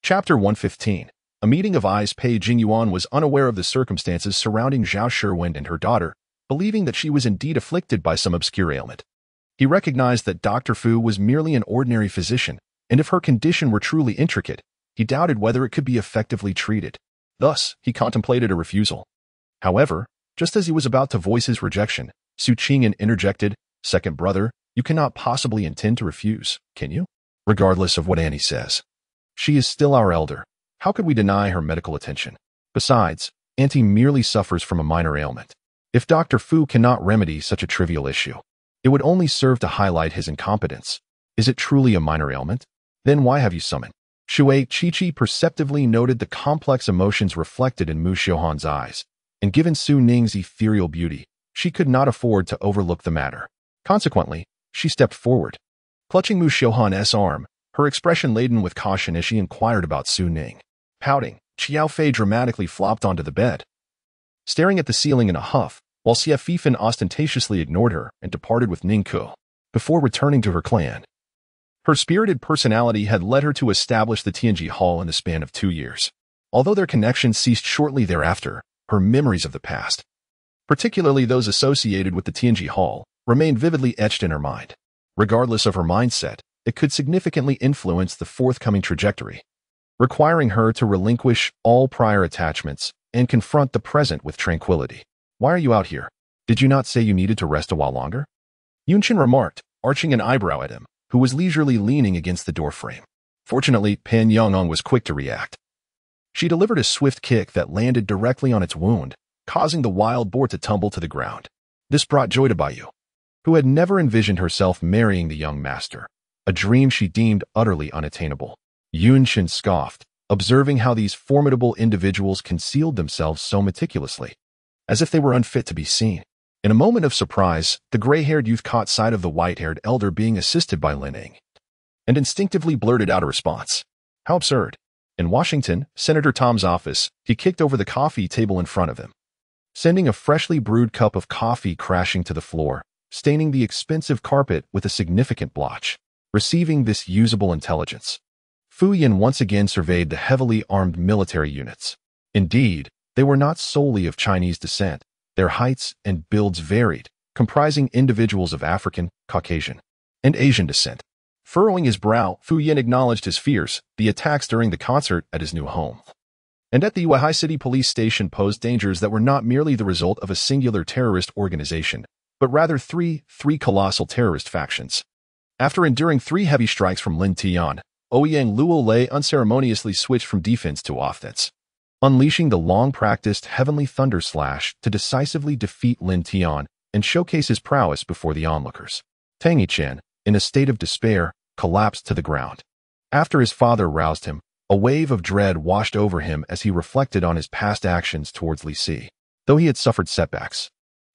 Chapter 115. A meeting of eyes. Pei Jingyuan was unaware of the circumstances surrounding Zhao Shiwen and her daughter, believing that she was indeed afflicted by some obscure ailment. He recognized that Dr. Fu was merely an ordinary physician, and if her condition were truly intricate, he doubted whether it could be effectively treated. Thus, he contemplated a refusal. However, just as he was about to voice his rejection, Su Qingyan interjected, "Second brother, you cannot possibly intend to refuse, can you? Regardless of what Annie says. She is still our elder. How could we deny her medical attention? Besides, Auntie merely suffers from a minor ailment. If Dr. Fu cannot remedy such a trivial issue, it would only serve to highlight his incompetence. Is it truly a minor ailment? Then why have you summoned?" Shui Qiqi perceptively noted the complex emotions reflected in Mu Xiuhan's eyes, and given Su Ning's ethereal beauty, she could not afford to overlook the matter. Consequently, she stepped forward. Clutching Mu Xiuhan's arm, her expression laden with caution as she inquired about Su Ning. Pouting, Xiao Fei dramatically flopped onto the bed, staring at the ceiling in a huff, while Xie Fifan ostentatiously ignored her and departed with Ning Ku, before returning to her clan. Her spirited personality had led her to establish the Tianji Hall in the span of 2 years. Although their connection ceased shortly thereafter, her memories of the past, particularly those associated with the Tianji Hall, remained vividly etched in her mind. Regardless of her mindset, it could significantly influence the forthcoming trajectory, requiring her to relinquish all prior attachments and confront the present with tranquility. "Why are you out here? Did you not say you needed to rest a while longer?" Yunqin remarked, arching an eyebrow at him, who was leisurely leaning against the doorframe. Fortunately, Pan Yongong was quick to react. She delivered a swift kick that landed directly on its wound, causing the wild boar to tumble to the ground. This brought joy to Baiyu, who had never envisioned herself marrying the young master, a dream she deemed utterly unattainable. Yunqin scoffed, observing how these formidable individuals concealed themselves so meticulously, as if they were unfit to be seen. In a moment of surprise, the gray-haired youth caught sight of the white-haired elder being assisted by Lin Ning, and instinctively blurted out a response. How absurd. In Washington, Senator Tom's office, he kicked over the coffee table in front of him, sending a freshly brewed cup of coffee crashing to the floor, staining the expensive carpet with a significant blotch. Receiving this usable intelligence, Fu Yan once again surveyed the heavily armed military units. Indeed, they were not solely of Chinese descent. Their heights and builds varied, comprising individuals of African, Caucasian, and Asian descent. Furrowing his brow, Fu Yan acknowledged his fears, the attacks during the concert at his new home, and at the Weihai City police station posed dangers that were not merely the result of a singular terrorist organization, but rather three colossal terrorist factions. After enduring 3 heavy strikes from Lin Tian, Ouyang Luolei unceremoniously switched from defense to offense, unleashing the long-practiced Heavenly Thunder Slash to decisively defeat Lin Tian and showcase his prowess before the onlookers. Tang Yichen, in a state of despair, collapsed to the ground. After his father roused him, a wave of dread washed over him as he reflected on his past actions towards Li Si. Though he had suffered setbacks,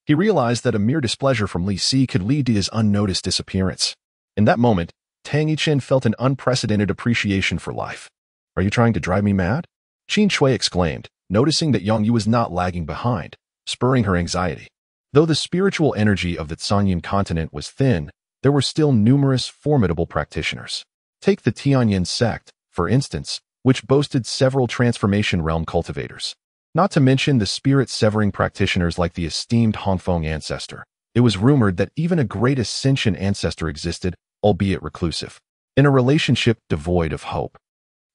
he realized that a mere displeasure from Li Si could lead to his unnoticed disappearance. In that moment, Tang Yichen felt an unprecedented appreciation for life. "Are you trying to drive me mad?" Qin Shui exclaimed, noticing that Yang Yu was not lagging behind, spurring her anxiety. Though the spiritual energy of the Qingyan continent was thin, there were still numerous formidable practitioners. Take the Tianyin sect, for instance, which boasted several transformation realm cultivators. Not to mention the spirit-severing practitioners like the esteemed Hongfeng ancestor. It was rumored that even a great ascension ancestor existed, albeit reclusive, in a relationship devoid of hope.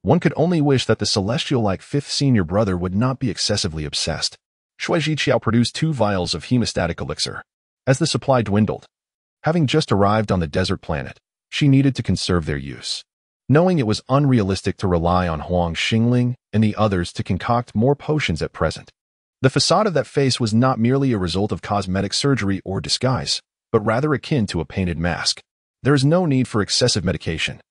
One could only wish that the celestial-like fifth senior brother would not be excessively obsessed. Shui Zhiqiao produced 2 vials of hemostatic elixir. As the supply dwindled, having just arrived on the desert planet, she needed to conserve their use. Knowing it was unrealistic to rely on Huang Xingling and the others to concoct more potions at present, the facade of that face was not merely a result of cosmetic surgery or disguise, but rather akin to a painted mask. There is no need for excessive medication.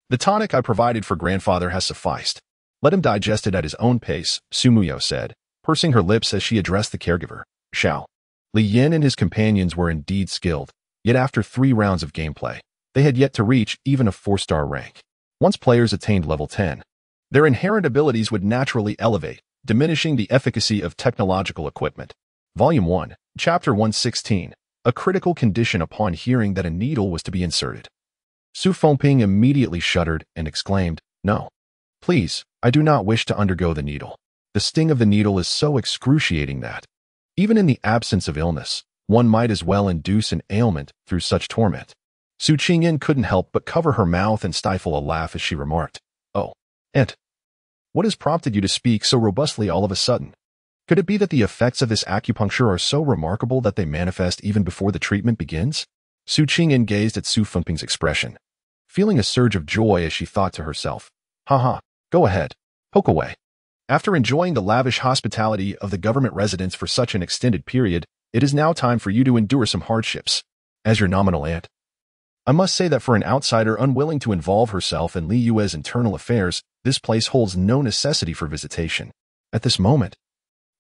The tonic I provided for grandfather has sufficed. Let him digest it at his own pace, Su Muyo said, pursing her lips as she addressed the caregiver. Shao. Li Yin and his companions were indeed skilled, yet after 3 rounds of gameplay, they had yet to reach even a 4-star rank. Once players attained level 10, their inherent abilities would naturally elevate, diminishing the efficacy of technological equipment. Volume 1, Chapter 116, a critical condition upon hearing that a needle was to be inserted. Su Fengping immediately shuddered and exclaimed, "No. Please, I do not wish to undergo the needle. The sting of the needle is so excruciating that, even in the absence of illness, one might as well induce an ailment through such torment." Su Qingyan couldn't help but cover her mouth and stifle a laugh as she remarked, "Oh, Aunt, what has prompted you to speak so robustly all of a sudden? Could it be that the effects of this acupuncture are so remarkable that they manifest even before the treatment begins?" Su Qingyan gazed at Su Fengping's expression, feeling a surge of joy as she thought to herself, "Haha, go ahead, poke away. After enjoying the lavish hospitality of the government residence for such an extended period, it is now time for you to endure some hardships. As your nominal aunt, I must say that for an outsider unwilling to involve herself in Li Yue's internal affairs, this place holds no necessity for visitation. At this moment,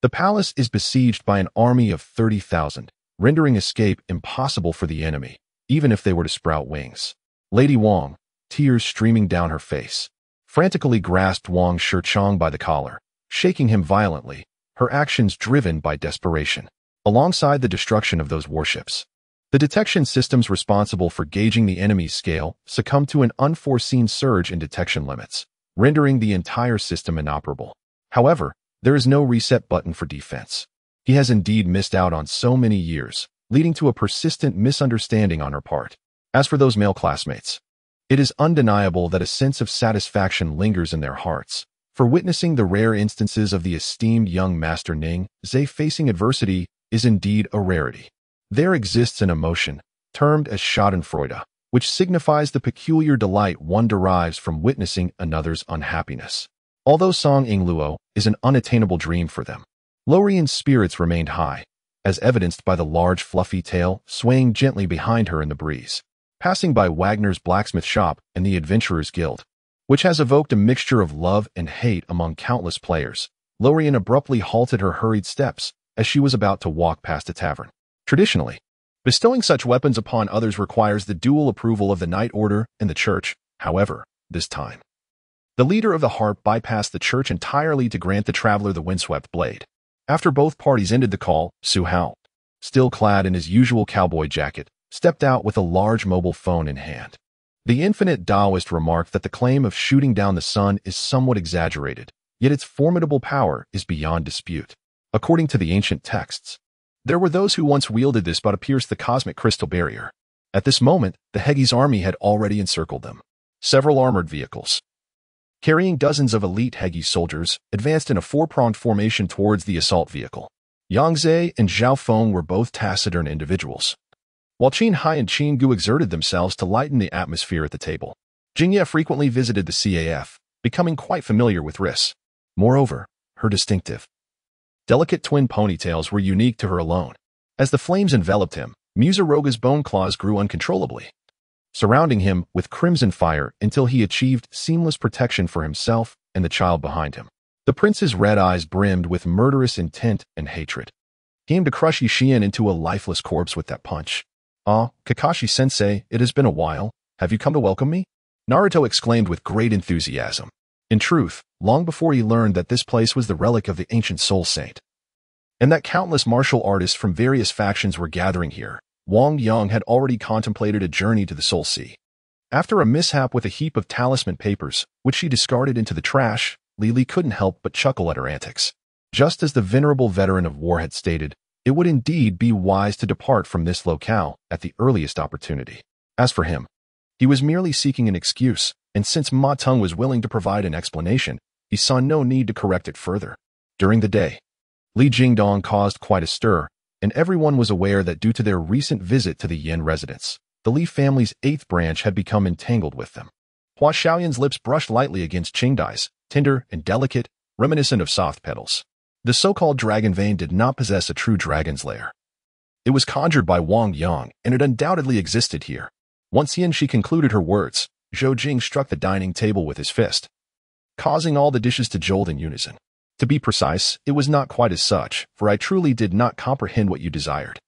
the palace is besieged by an army of 30,000, rendering escape impossible for the enemy, even if they were to sprout wings." Lady Wang, tears streaming down her face, frantically grasped Wang Shichong by the collar, shaking him violently, her actions driven by desperation. Alongside the destruction of those warships, the detection systems responsible for gauging the enemy's scale succumbed to an unforeseen surge in detection limits, rendering the entire system inoperable. However, there is no reset button for defense. He has indeed missed out on so many years, leading to a persistent misunderstanding on her part. As for those male classmates, it is undeniable that a sense of satisfaction lingers in their hearts, for witnessing the rare instances of the esteemed young Master Ning Zhe facing adversity is indeed a rarity. There exists an emotion, termed as schadenfreude, which signifies the peculiar delight one derives from witnessing another's unhappiness. Although Song Ingluo is an unattainable dream for them, Lorian's spirits remained high, as evidenced by the large fluffy tail swaying gently behind her in the breeze. Passing by Wagner's blacksmith shop and the Adventurers Guild, which has evoked a mixture of love and hate among countless players, Lorian abruptly halted her hurried steps as she was about to walk past a tavern. Traditionally, bestowing such weapons upon others requires the dual approval of the Knight Order and the Church. However, this time, the leader of the Harp bypassed the Church entirely to grant the traveler the windswept blade. After both parties ended the call, Su Hao, still clad in his usual cowboy jacket, stepped out with a large mobile phone in hand. The infinite Taoist remarked that the claim of shooting down the sun is somewhat exaggerated, yet its formidable power is beyond dispute. According to the ancient texts, there were those who once wielded this but pierced the cosmic crystal barrier. At this moment, the Hegi's army had already encircled them. Several armored vehicles, carrying dozens of elite Hegi soldiers, advanced in a four-pronged formation towards the assault vehicle. Yang Zhe and Zhao Feng were both taciturn individuals, while Qin Hai and Qin Gu exerted themselves to lighten the atmosphere at the table. Jingye frequently visited the CAF, becoming quite familiar with risks. Moreover, her distinctive, delicate twin ponytails were unique to her alone. As the flames enveloped him, Musaroga's bone claws grew uncontrollably, surrounding him with crimson fire until he achieved seamless protection for himself and the child behind him. The prince's red eyes brimmed with murderous intent and hatred. He aimed to crush Yishian into a lifeless corpse with that punch. "Ah, Kakashi-sensei, it has been a while. Have you come to welcome me?" Naruto exclaimed with great enthusiasm. In truth, long before he learned that this place was the relic of the ancient Soul Saint, and that countless martial artists from various factions were gathering here, Wang Yang had already contemplated a journey to the Soul Sea. After a mishap with a heap of talisman papers, which she discarded into the trash, Li couldn't help but chuckle at her antics. Just as the venerable veteran of war had stated, it would indeed be wise to depart from this locale at the earliest opportunity. As for him, he was merely seeking an excuse, and since Ma Teng was willing to provide an explanation, he saw no need to correct it further. During the day, Li Jingdong caused quite a stir, and everyone was aware that due to their recent visit to the Yin residence, the Li family's 8th branch had become entangled with them. Hua Xiaoyan's lips brushed lightly against Qingdai's, tender and delicate, reminiscent of soft petals. The so-called dragon vein did not possess a true dragon's lair. It was conjured by Wang Yang, and it undoubtedly existed here. Once in, she concluded her words, Zhou Jing struck the dining table with his fist, causing all the dishes to jolt in unison. To be precise, it was not quite as such, for I truly did not comprehend what you desired.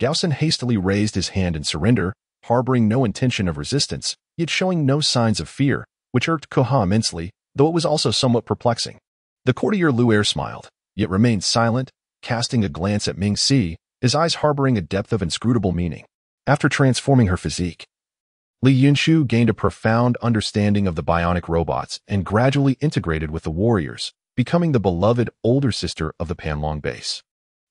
Gaosen hastily raised his hand in surrender, harboring no intention of resistance, yet showing no signs of fear, which irked Koha immensely, though it was also somewhat perplexing. The courtier Luer smiled, yet remained silent, casting a glance at Ming Si, his eyes harboring a depth of inscrutable meaning. After transforming her physique, Li Yunshu gained a profound understanding of the bionic robots and gradually integrated with the warriors, becoming the beloved older sister of the Panlong base.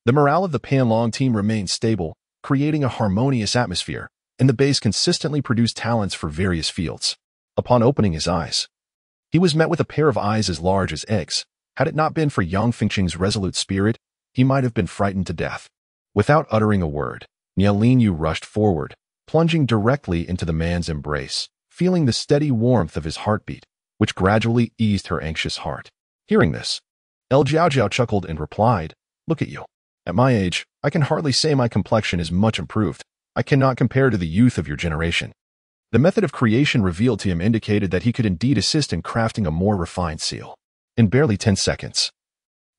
The morale of the Panlong team remained stable, creating a harmonious atmosphere, and the base consistently produced talents for various fields. Upon opening his eyes, he was met with a pair of eyes as large as eggs. Had it not been for Yang Fengqing's resolute spirit, he might have been frightened to death. Without uttering a word, Niao Yu rushed forward, plunging directly into the man's embrace, feeling the steady warmth of his heartbeat, which gradually eased her anxious heart. Hearing this, El Jiao chuckled and replied, "Look at you. At my age, I can hardly say my complexion is much improved. I cannot compare to the youth of your generation." The method of creation revealed to him indicated that he could indeed assist in crafting a more refined seal. In barely 10 seconds,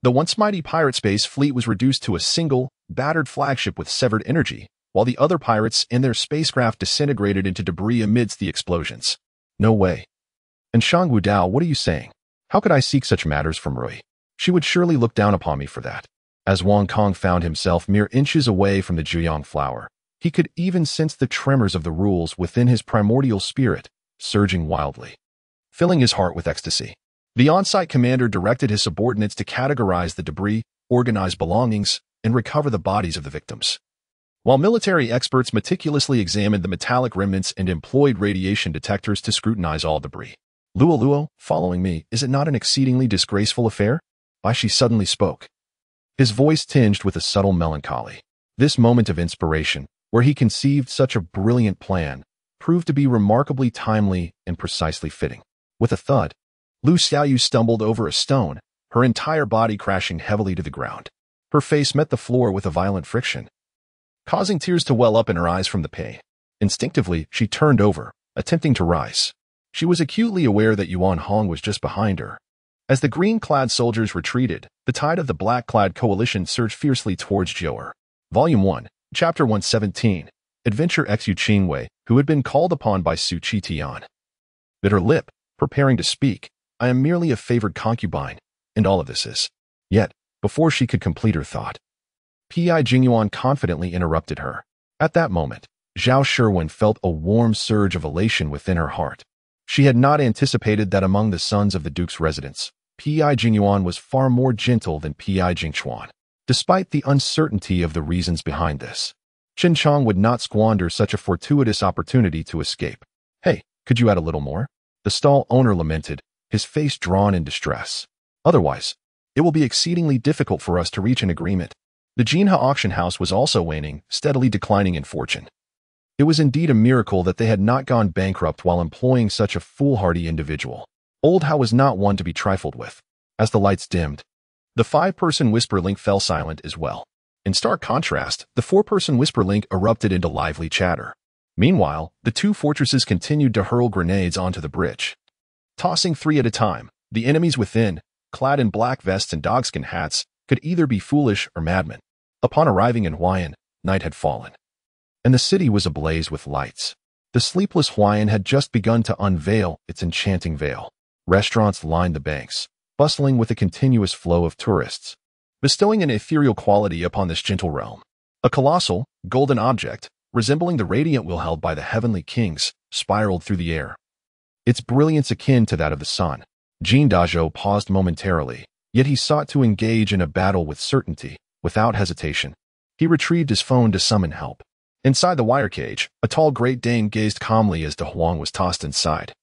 the once mighty pirate space fleet was reduced to a single, battered flagship with severed energy, while the other pirates and their spacecraft disintegrated into debris amidst the explosions. "No way. And Shang Wudao, what are you saying? How could I seek such matters from Rui? She would surely look down upon me for that." As Wang Kong found himself mere inches away from the Juyang flower, he could even sense the tremors of the rules within his primordial spirit, surging wildly, filling his heart with ecstasy. The on-site commander directed his subordinates to categorize the debris, organize belongings, and recover the bodies of the victims, while military experts meticulously examined the metallic remnants and employed radiation detectors to scrutinize all debris. "Luo, following me, is it not an exceedingly disgraceful affair?" Baishi suddenly spoke, his voice tinged with a subtle melancholy. This moment of inspiration, where he conceived such a brilliant plan, proved to be remarkably timely and precisely fitting. With a thud, Lu Xiaoyu stumbled over a stone, her entire body crashing heavily to the ground. Her face met the floor with a violent friction, causing tears to well up in her eyes from the pain. Instinctively, she turned over, attempting to rise. She was acutely aware that Yuan Hong was just behind her. As the green-clad soldiers retreated, the tide of the black-clad coalition surged fiercely towards Joer. Volume 1, Chapter 117, Adventure X Yu Qingwei, who had been called upon by Su Qi Tian, bit her lip, preparing to speak. "I am merely a favored concubine, and all of this is..." Yet, before she could complete her thought, Pi Jingyuan confidently interrupted her. At that moment, Zhao Sherwin felt a warm surge of elation within her heart. She had not anticipated that among the sons of the Duke's residence, Pi Jingyuan was far more gentle than Pi Jingchuan. Despite the uncertainty of the reasons behind this, Chen Chong would not squander such a fortuitous opportunity to escape. "Hey, could you add a little more?" the stall owner lamented, his face drawn in distress. Otherwise, it will be exceedingly difficult for us to reach an agreement. The Jinha auction house was also waning, steadily declining in fortune. It was indeed a miracle that they had not gone bankrupt while employing such a foolhardy individual. Old Hao was not one to be trifled with. As the lights dimmed, the 5-person whisper link fell silent as well. In stark contrast, the 4-person whisper link erupted into lively chatter. Meanwhile, the 2 fortresses continued to hurl grenades onto the bridge. Tossing 3 at a time, the enemies within, clad in black vests and dogskin hats, could either be foolish or madmen. Upon arriving in Huayan, night had fallen, and the city was ablaze with lights. The sleepless Huayan had just begun to unveil its enchanting veil. Restaurants lined the banks, bustling with a continuous flow of tourists, bestowing an ethereal quality upon this gentle realm. A colossal, golden object, resembling the radiant wheel held by the heavenly kings, spiraled through the air, its brilliance akin to that of the sun. Jin Dazhou paused momentarily, yet he sought to engage in a battle with certainty, without hesitation. He retrieved his phone to summon help. Inside the wire cage, a tall Great Dane gazed calmly as De Huang was tossed inside,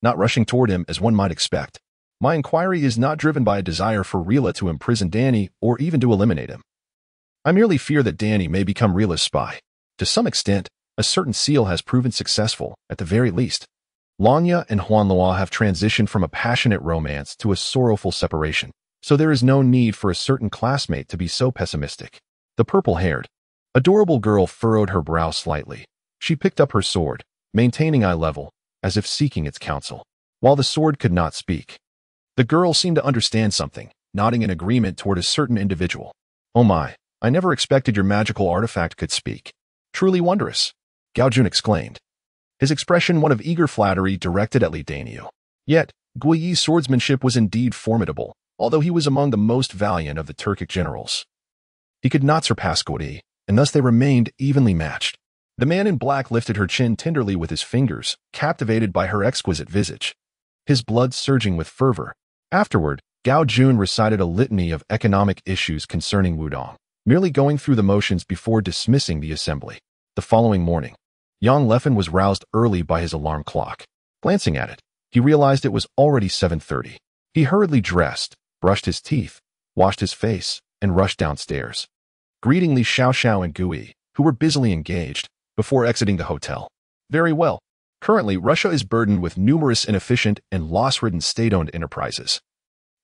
not rushing toward him as one might expect. My inquiry is not driven by a desire for Rila to imprison Danny or even to eliminate him. I merely fear that Danny may become Rila's spy. To some extent, a certain seal has proven successful, at the very least. Lanya and Huanluo have transitioned from a passionate romance to a sorrowful separation, so there is no need for a certain classmate to be so pessimistic. The purple-haired, adorable girl furrowed her brow slightly. She picked up her sword, maintaining eye level, as if seeking its counsel. While the sword could not speak, the girl seemed to understand something, nodding in agreement toward a certain individual. Oh my, I never expected your magical artifact could speak. Truly wondrous, Gao Jun exclaimed, his expression one of eager flattery directed at Li Daniu. Yet, Guiyi's swordsmanship was indeed formidable, although he was among the most valiant of the Turkic generals. He could not surpass Guiyi, and thus they remained evenly matched. The man in black lifted her chin tenderly with his fingers, captivated by her exquisite visage, his blood surging with fervor. Afterward, Gao Jun recited a litany of economic issues concerning Wudong, merely going through the motions before dismissing the assembly. The following morning, Yang Leffen was roused early by his alarm clock. Glancing at it, he realized it was already 7:30. He hurriedly dressed, brushed his teeth, washed his face, and rushed downstairs, greeting Li Xiaoxiao and Gui, who were busily engaged, before exiting the hotel. Very well. Currently, Russia is burdened with numerous inefficient and loss-ridden state-owned enterprises,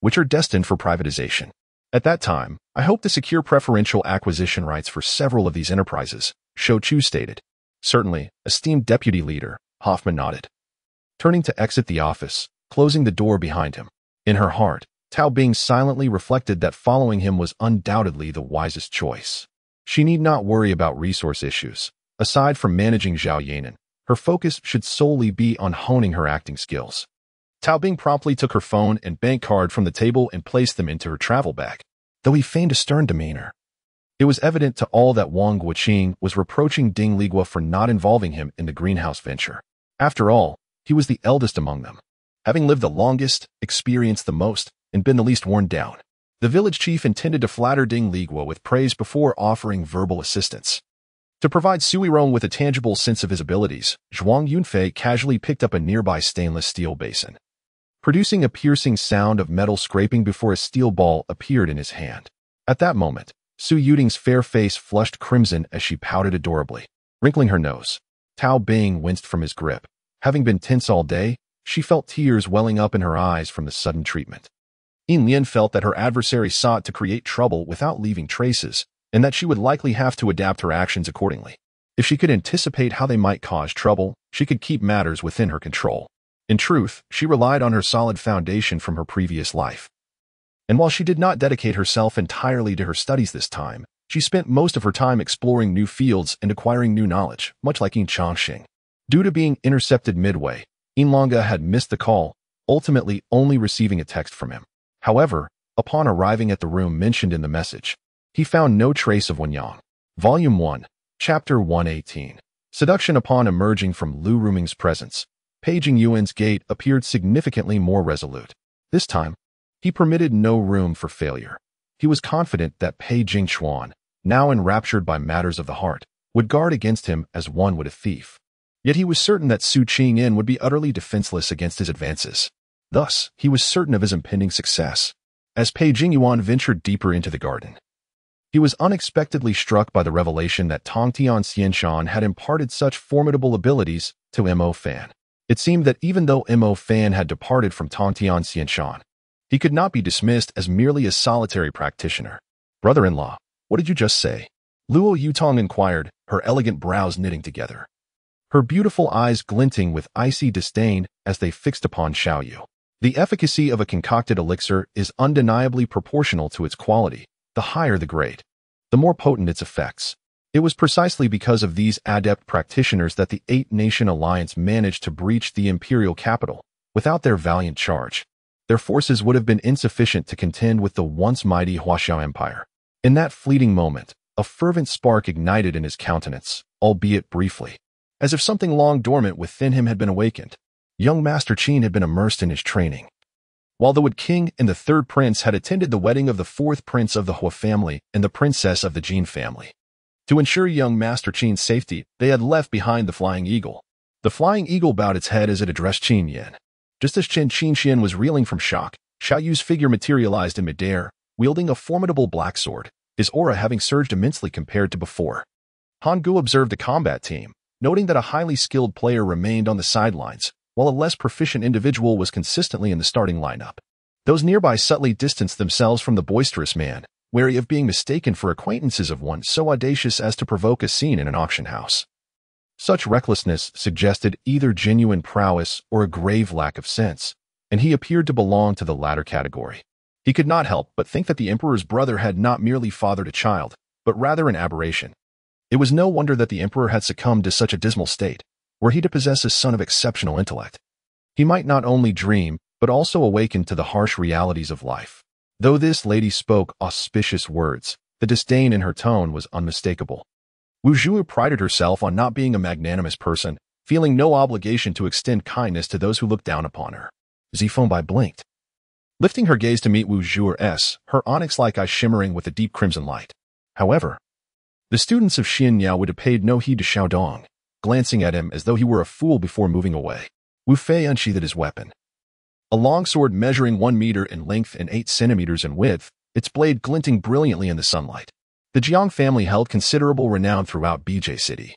which are destined for privatization. At that time, I hope to secure preferential acquisition rights for several of these enterprises, Shou Chu stated. Certainly, esteemed deputy leader, Hoffman nodded, turning to exit the office, closing the door behind him. In her heart, Tao Bing silently reflected that following him was undoubtedly the wisest choice. She need not worry about resource issues. Aside from managing Zhao Yanan, her focus should solely be on honing her acting skills. Tao Bing promptly took her phone and bank card from the table and placed them into her travel bag. Though he feigned a stern demeanor, it was evident to all that Wang Guoqing was reproaching Ding Ligua for not involving him in the greenhouse venture. After all, he was the eldest among them, having lived the longest, experienced the most, and been the least worn down. The village chief intended to flatter Ding Ligua with praise before offering verbal assistance. To provide Sui Rong with a tangible sense of his abilities, Zhuang Yunfei casually picked up a nearby stainless steel basin, producing a piercing sound of metal scraping before a steel ball appeared in his hand. At that moment, Su Yuding's fair face flushed crimson as she pouted adorably. Wrinkling her nose, Tao Bing winced from his grip. Having been tense all day, she felt tears welling up in her eyes from the sudden treatment. Yin Lian felt that her adversary sought to create trouble without leaving traces, and that she would likely have to adapt her actions accordingly. If she could anticipate how they might cause trouble, she could keep matters within her control. In truth, she relied on her solid foundation from her previous life. And while she did not dedicate herself entirely to her studies this time, she spent most of her time exploring new fields and acquiring new knowledge, much like Yin Changxing. Due to being intercepted midway, Yin Longa had missed the call, ultimately only receiving a text from him. However, upon arriving at the room mentioned in the message, he found no trace of Wenyang. Volume 1, Chapter 118. Seduction. Upon emerging from Lu Ruming's presence, Paging Yuan's gait appeared significantly more resolute. This time, he permitted no room for failure. He was confident that Pei Jingchuan, now enraptured by matters of the heart, would guard against him as one would a thief. Yet he was certain that Su Qingyan would be utterly defenseless against his advances. Thus, he was certain of his impending success. As Pei Jingyuan ventured deeper into the garden, he was unexpectedly struck by the revelation that Tongtian Xianshan had imparted such formidable abilities to Mo Fan. It seemed that even though Mo Fan had departed from Tongtian Xianshan, he could not be dismissed as merely a solitary practitioner. "Brother-in-law, what did you just say?" Luo Yutong inquired, her elegant brows knitting together, her beautiful eyes glinting with icy disdain as they fixed upon Xiaoyu. The efficacy of a concocted elixir is undeniably proportional to its quality. The higher the grade, the more potent its effects. It was precisely because of these adept practitioners that the Eight-Nation Alliance managed to breach the imperial capital. Without their valiant charge, their forces would have been insufficient to contend with the once mighty Huaxiao Empire. In that fleeting moment, a fervent spark ignited in his countenance, albeit briefly, as if something long dormant within him had been awakened. Young Master Qin had been immersed in his training, while the Wood King and the third prince had attended the wedding of the fourth prince of the Hua family and the princess of the Jin family. To ensure young Master Qin's safety, they had left behind the Flying Eagle. The Flying Eagle bowed its head as it addressed Qingyan. Just as Qingyan was reeling from shock, Xiaoyu's figure materialized in midair, wielding a formidable black sword, his aura having surged immensely compared to before. Han Gu observed the combat team, noting that a highly skilled player remained on the sidelines, while a less proficient individual was consistently in the starting lineup. Those nearby subtly distanced themselves from the boisterous man, wary of being mistaken for acquaintances of one so audacious as to provoke a scene in an auction house. Such recklessness suggested either genuine prowess or a grave lack of sense, and he appeared to belong to the latter category. He could not help but think that the emperor's brother had not merely fathered a child, but rather an aberration. It was no wonder that the emperor had succumbed to such a dismal state, were he to possess a son of exceptional intellect. He might not only dream, but also awaken to the harsh realities of life. Though this lady spoke auspicious words, the disdain in her tone was unmistakable. Wu Zhu prided herself on not being a magnanimous person, feeling no obligation to extend kindness to those who looked down upon her. Zifengbai blinked, lifting her gaze to meet Wu Zhu's, her onyx-like eyes shimmering with a deep crimson light. However, the students of Xianyao would have paid no heed to Xiaodong, glancing at him as though he were a fool before moving away. Wu Fei unsheathed his weapon. A long sword measuring 1 meter in length and 8 centimeters in width, its blade glinting brilliantly in the sunlight. The Jiang family held considerable renown throughout BJ City,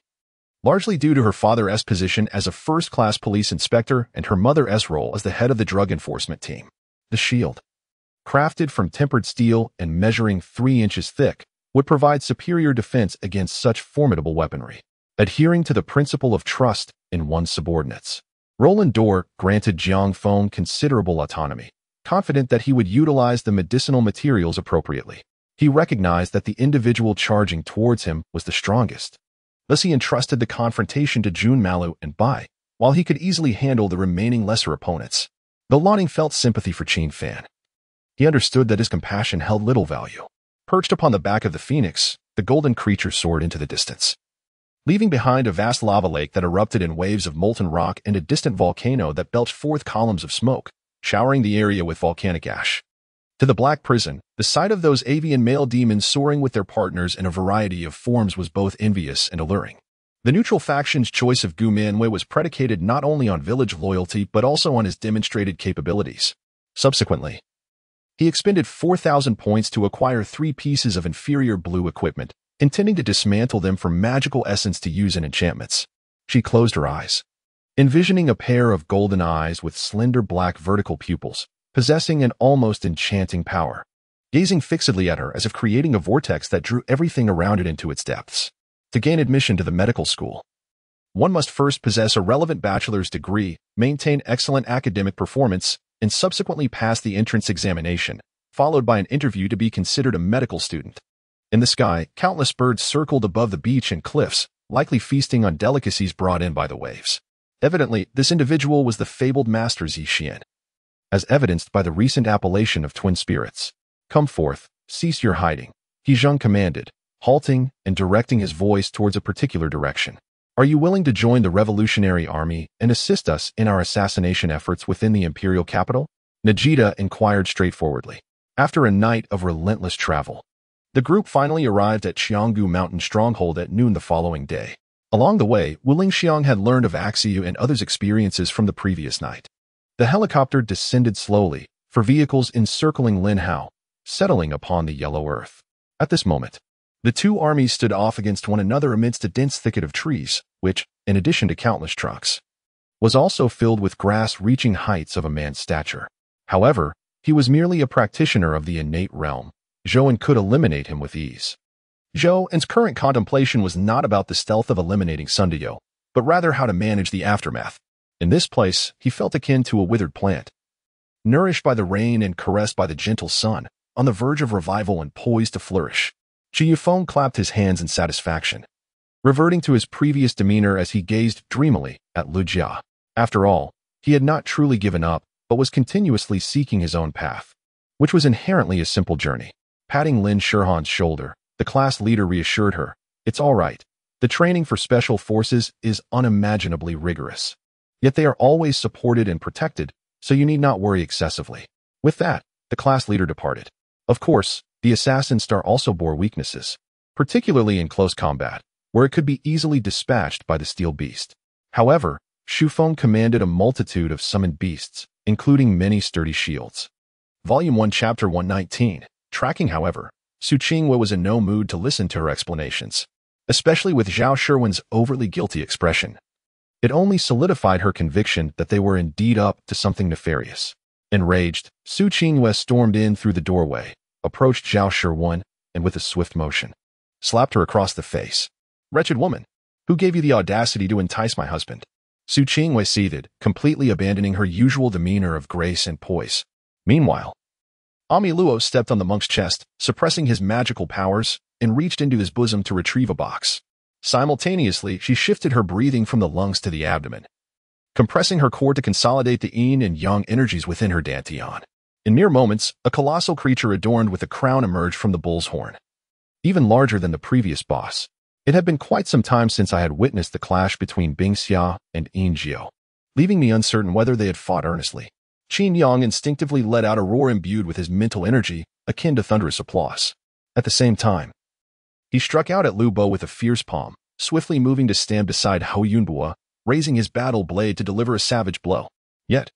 largely due to her father's position as a first-class police inspector and her mother's role as the head of the drug enforcement team. The shield, crafted from tempered steel and measuring 3 inches thick, would provide superior defense against such formidable weaponry. Adhering to the principle of trust in one's subordinates, Roland Dorr granted Jiang Feng considerable autonomy, confident that he would utilize the medicinal materials appropriately. He recognized that the individual charging towards him was the strongest. Thus he entrusted the confrontation to Jun Malu and Bai, while he could easily handle the remaining lesser opponents. Though Lanning felt sympathy for Qin Fan, he understood that his compassion held little value. Perched upon the back of the phoenix, the golden creature soared into the distance, leaving behind a vast lava lake that erupted in waves of molten rock and a distant volcano that belched forth columns of smoke, showering the area with volcanic ash. To the Black Prison, the sight of those avian male demons soaring with their partners in a variety of forms was both envious and alluring. The neutral faction's choice of Gu Manwei was predicated not only on village loyalty but also on his demonstrated capabilities. Subsequently, he expended 4,000 points to acquire 3 pieces of inferior blue equipment, intending to dismantle them for magical essence to use in enchantments. She closed her eyes, envisioning a pair of golden eyes with slender black vertical pupils, possessing an almost enchanting power, gazing fixedly at her as if creating a vortex that drew everything around it into its depths. To gain admission to the medical school, one must first possess a relevant bachelor's degree, maintain excellent academic performance, and subsequently pass the entrance examination, followed by an interview to be considered a medical student. In the sky, countless birds circled above the beach and cliffs, likely feasting on delicacies brought in by the waves. Evidently, this individual was the fabled Master Zixian, as evidenced by the recent appellation of twin spirits. "Come forth, cease your hiding," He Zheng commanded, halting and directing his voice towards a particular direction. "Are you willing to join the Revolutionary Army and assist us in our assassination efforts within the imperial capital?" Najida inquired straightforwardly. After a night of relentless travel, the group finally arrived at Xianggu Mountain Stronghold at noon the following day. Along the way, Wu Lingxiang had learned of Axiu and others' experiences from the previous night. The helicopter descended slowly, for vehicles encircling Lin Hao, settling upon the yellow earth. At this moment, the two armies stood off against one another amidst a dense thicket of trees, which, in addition to countless trucks, was also filled with grass reaching heights of a man's stature. However, he was merely a practitioner of the innate realm. Zhou could eliminate him with ease. Zhou's current contemplation was not about the stealth of eliminating Sundayo, but rather how to manage the aftermath. In this place, he felt akin to a withered plant, nourished by the rain and caressed by the gentle sun, on the verge of revival and poised to flourish. Qingyan clapped his hands in satisfaction, reverting to his previous demeanor as he gazed dreamily at Lu Jia. After all, he had not truly given up, but was continuously seeking his own path, which was inherently a simple journey. Patting Lin Shihan's shoulder, the class leader reassured her, "It's all right. The training for special forces is unimaginably rigorous. Yet they are always supported and protected, so you need not worry excessively." With that, the class leader departed. Of course, the assassin star also bore weaknesses, particularly in close combat, where it could be easily dispatched by the steel beast. However, Shufeng commanded a multitude of summoned beasts, including many sturdy shields. Volume 1 Chapter 119. Tracking, however, Su Qingwei was in no mood to listen to her explanations, especially with Zhao Sherwin's overly guilty expression. It only solidified her conviction that they were indeed up to something nefarious. Enraged, Su Qingwei stormed in through the doorway, approached Zhao Sherwin, and with a swift motion, slapped her across the face. "Wretched woman, who gave you the audacity to entice my husband?" Su Qingwei seethed, completely abandoning her usual demeanor of grace and poise. Meanwhile, Ami Luo stepped on the monk's chest, suppressing his magical powers, and reached into his bosom to retrieve a box. Simultaneously, she shifted her breathing from the lungs to the abdomen, compressing her core to consolidate the yin and yang energies within her dantian. In mere moments, a colossal creature adorned with a crown emerged from the bull's horn. Even larger than the previous boss, it had been quite some time since I had witnessed the clash between Bing Xia and Yin Jiao, leaving me uncertain whether they had fought earnestly. Qingyan instinctively let out a roar imbued with his mental energy, akin to thunderous applause. At the same time, he struck out at Lu Bo with a fierce palm, swiftly moving to stand beside Hou Yunbua, raising his battle blade to deliver a savage blow. Yet,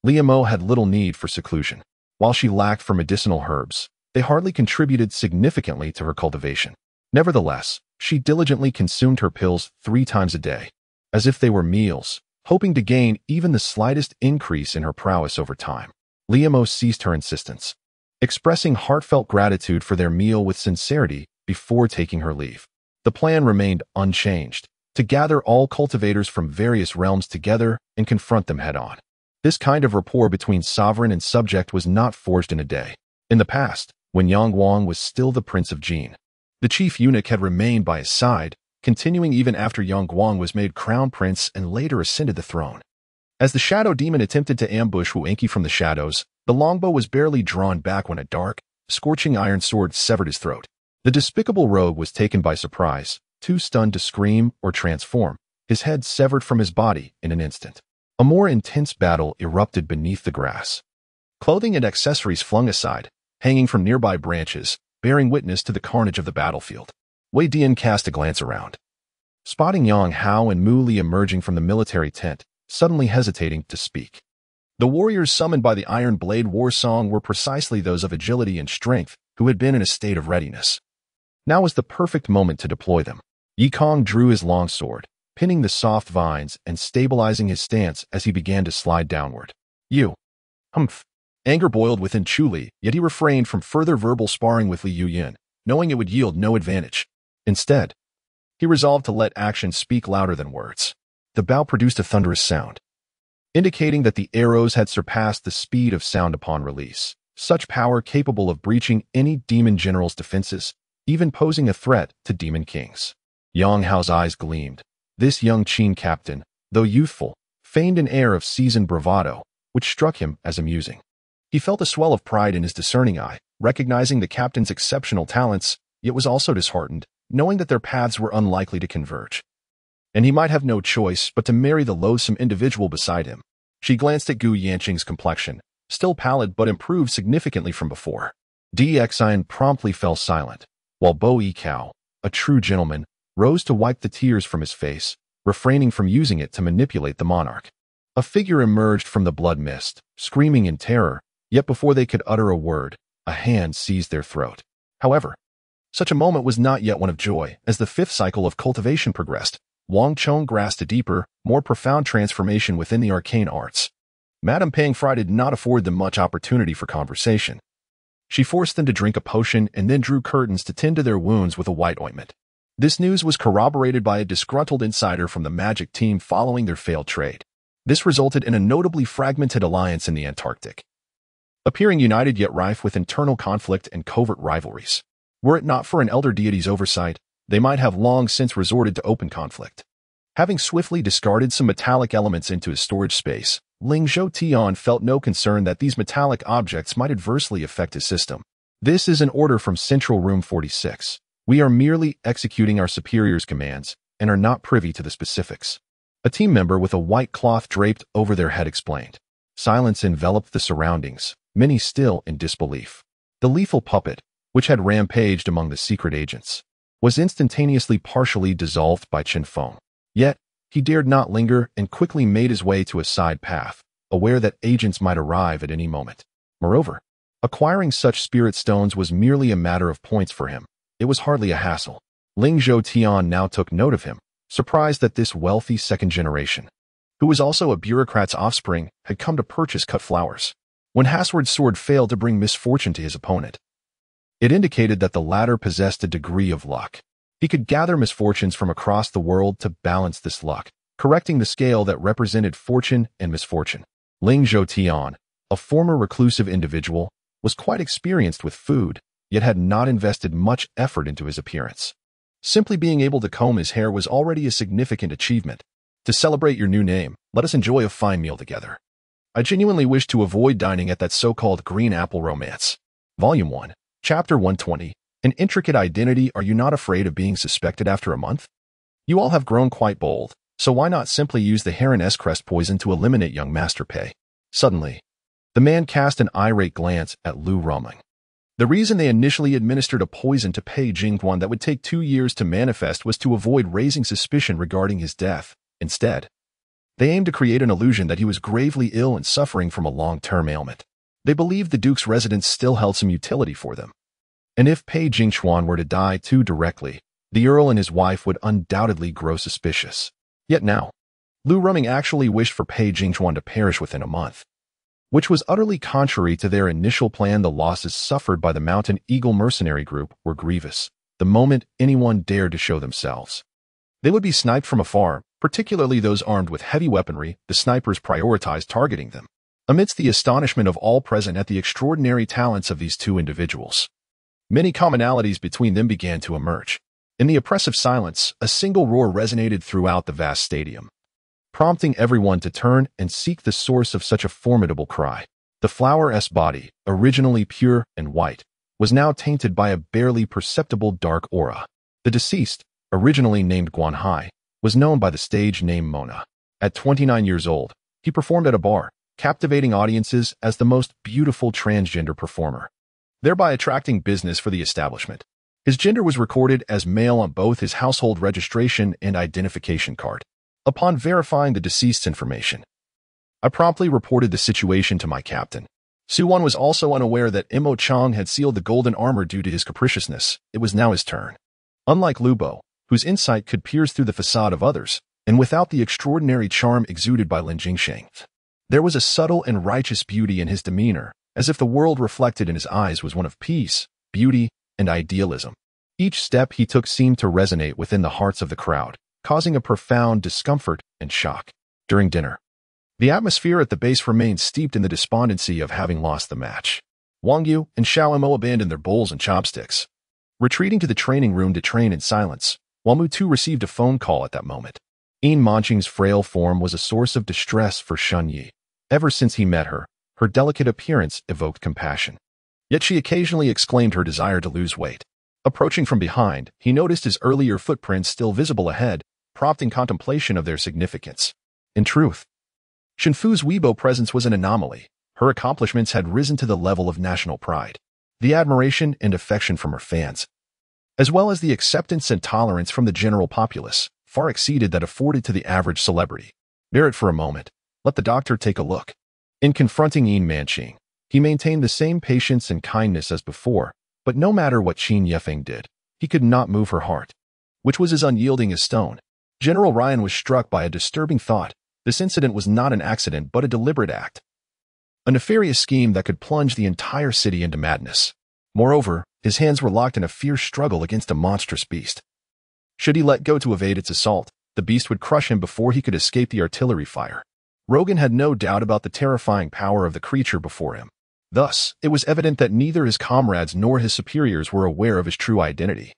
Liamo had little need for seclusion. While she lacked for medicinal herbs, they hardly contributed significantly to her cultivation. Nevertheless, she diligently consumed her pills 3 times a day, as if they were meals, hoping to gain even the slightest increase in her prowess over time. Liamo ceased her insistence, expressing heartfelt gratitude for their meal with sincerity before taking her leave. The plan remained unchanged, to gather all cultivators from various realms together and confront them head-on. This kind of rapport between sovereign and subject was not forged in a day. In the past, when Yang Guang was still the Prince of Jin, the chief eunuch had remained by his side, continuing even after Yang Guang was made crown prince and later ascended the throne. As the shadow demon attempted to ambush Wu Enki from the shadows, the longbow was barely drawn back when a dark, scorching iron sword severed his throat. The despicable rogue was taken by surprise, too stunned to scream or transform, his head severed from his body in an instant. A more intense battle erupted beneath the grass. Clothing and accessories flung aside, hanging from nearby branches, bearing witness to the carnage of the battlefield. Wei Dian cast a glance around, spotting Yang Hao and Mu Li emerging from the military tent, suddenly hesitating to speak. The warriors summoned by the Iron Blade war song were precisely those of agility and strength who had been in a state of readiness. Now was the perfect moment to deploy them. Yi Kong drew his long sword, pinning the soft vines and stabilizing his stance as he began to slide downward. Humph. Anger boiled within Chu Li, yet he refrained from further verbal sparring with Li Yuyin, knowing it would yield no advantage. Instead, he resolved to let actions speak louder than words. The bow produced a thunderous sound, indicating that the arrows had surpassed the speed of sound upon release. Such power capable of breaching any demon general's defenses, even posing a threat to demon kings. Yang Hao's eyes gleamed. This young Qin captain, though youthful, feigned an air of seasoned bravado, which struck him as amusing. He felt a swell of pride in his discerning eye, recognizing the captain's exceptional talents, yet was also disheartened, knowing that their paths were unlikely to converge. And he might have no choice but to marry the loathsome individual beside him. She glanced at Gu Yanqing's complexion, still pallid but improved significantly from before. Xian promptly fell silent, while Bo Yikao, a true gentleman, rose to wipe the tears from his face, refraining from using it to manipulate the monarch. A figure emerged from the blood mist, screaming in terror, yet before they could utter a word, a hand seized their throat. However, such a moment was not yet one of joy. As the fifth cycle of cultivation progressed, Wang Chong grasped a deeper, more profound transformation within the arcane arts. Madame Pangfry did not afford them much opportunity for conversation. She forced them to drink a potion and then drew curtains to tend to their wounds with a white ointment. This news was corroborated by a disgruntled insider from the magic team following their failed trade. This resulted in a notably fragmented alliance in the Antarctic, appearing united yet rife with internal conflict and covert rivalries. Were it not for an elder deity's oversight, they might have long since resorted to open conflict. Having swiftly discarded some metallic elements into his storage space, Ling Zhou-Tian felt no concern that these metallic objects might adversely affect his system. This is an order from Central Room 46. We are merely executing our superior's commands and are not privy to the specifics. A team member with a white cloth draped over their head explained. Silence enveloped the surroundings, many still in disbelief. The lethal puppet, which had rampaged among the secret agents, was instantaneously partially dissolved by Chen Feng. Yet, he dared not linger and quickly made his way to a side path, aware that agents might arrive at any moment. Moreover, acquiring such spirit stones was merely a matter of points for him. It was hardly a hassle. Ling Zhou-Tian now took note of him, surprised that this wealthy second generation, who was also a bureaucrat's offspring, had come to purchase cut flowers. When Hasward's sword failed to bring misfortune to his opponent, it indicated that the latter possessed a degree of luck. He could gather misfortunes from across the world to balance this luck, correcting the scale that represented fortune and misfortune. Ling Zhou-Tian, a former reclusive individual, was quite experienced with food, yet had not invested much effort into his appearance. Simply being able to comb his hair was already a significant achievement. To celebrate your new name, let us enjoy a fine meal together. I genuinely wish to avoid dining at that so-called green apple romance. Volume 1, Chapter 120. An intricate identity. Are you not afraid of being suspected after a month? You all have grown quite bold, so why not simply use the Heron S-Crest poison to eliminate young Master Pei? Suddenly, the man cast an irate glance at Lu Roming. The reason they initially administered a poison to Pei Jingguan that would take 2 years to manifest was to avoid raising suspicion regarding his death. Instead, they aimed to create an illusion that he was gravely ill and suffering from a long-term ailment. They believed the Duke's residence still held some utility for them. And if Pei Jingquan were to die too directly, the Earl and his wife would undoubtedly grow suspicious. Yet now, Lu Ruming actually wished for Pei Jingquan to perish within a month, which was utterly contrary to their initial plan. The losses suffered by the Mountain Eagle mercenary group were grievous. The moment anyone dared to show themselves, they would be sniped from afar, particularly those armed with heavy weaponry. The snipers prioritized targeting them. Amidst the astonishment of all present at the extraordinary talents of these two individuals, many commonalities between them began to emerge. In the oppressive silence, a single roar resonated throughout the vast stadium, prompting everyone to turn and seek the source of such a formidable cry. The flower-s body, originally pure and white, was now tainted by a barely perceptible dark aura. The deceased, originally named Guanhai, was known by the stage name Mona. At 29 years old, he performed at a bar, captivating audiences as the most beautiful transgender performer, thereby attracting business for the establishment. His gender was recorded as male on both his household registration and identification card. Upon verifying the deceased's information, I promptly reported the situation to my captain. Suwon was also unaware that Imo Chang had sealed the golden armor due to his capriciousness. It was now his turn. Unlike Lubo, whose insight could pierce through the facade of others, and without the extraordinary charm exuded by Lin Jingsheng, there was a subtle and righteous beauty in his demeanor, as if the world reflected in his eyes was one of peace, beauty, and idealism. Each step he took seemed to resonate within the hearts of the crowd, causing a profound discomfort and shock. During dinner, the atmosphere at the base remained steeped in the despondency of having lost the match. Wang Yu and Xiao Mo abandoned their bowls and chopsticks, retreating to the training room to train in silence, while Mutu received a phone call at that moment. Yin Manqing's frail form was a source of distress for Shun Yi. Ever since he met her, her delicate appearance evoked compassion. Yet she occasionally exclaimed her desire to lose weight. Approaching from behind, he noticed his earlier footprints still visible ahead, prompting contemplation of their significance. In truth, Shenfu's Weibo presence was an anomaly. Her accomplishments had risen to the level of national pride. The admiration and affection from her fans, as well as the acceptance and tolerance from the general populace, far exceeded that afforded to the average celebrity. Bear it for a moment. Let the doctor take a look. In confronting Yin Manqing, he maintained the same patience and kindness as before, but no matter what Qin Yefeng did, he could not move her heart, which was as unyielding as stone. General Ryan was struck by a disturbing thought. This incident was not an accident but a deliberate act. A nefarious scheme that could plunge the entire city into madness. Moreover, his hands were locked in a fierce struggle against a monstrous beast. Should he let go to evade its assault, the beast would crush him before he could escape the artillery fire. Rogan had no doubt about the terrifying power of the creature before him. Thus, it was evident that neither his comrades nor his superiors were aware of his true identity.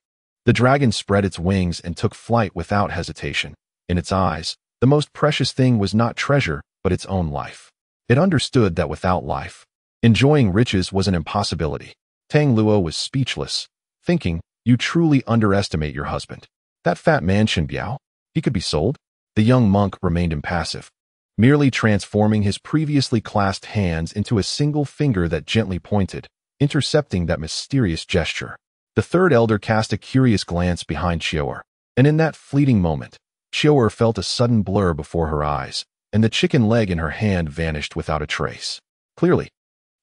The dragon spread its wings and took flight without hesitation. In its eyes, the most precious thing was not treasure, but its own life. It understood that without life, enjoying riches was an impossibility. Tang Luo was speechless, thinking, "You truly underestimate your husband. That fat man Shen Biao? He could be sold?" The young monk remained impassive, merely transforming his previously clasped hands into a single finger that gently pointed, intercepting that mysterious gesture. The third elder cast a curious glance behind Qiu'er, and in that fleeting moment, Qiu'er felt a sudden blur before her eyes, and the chicken leg in her hand vanished without a trace. Clearly,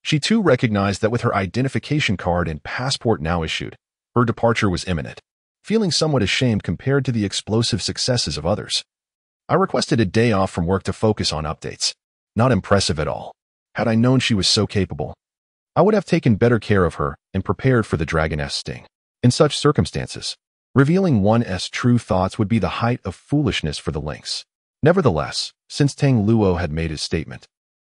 she too recognized that with her identification card and passport now issued, her departure was imminent. Feeling somewhat ashamed compared to the explosive successes of others, I requested a day off from work to focus on updates. Not impressive at all. Had I known she was so capable, I would have taken better care of her and prepared for the dragoness sting. In such circumstances, revealing one's true thoughts would be the height of foolishness for the lynx. Nevertheless, since Tang Luo had made his statement,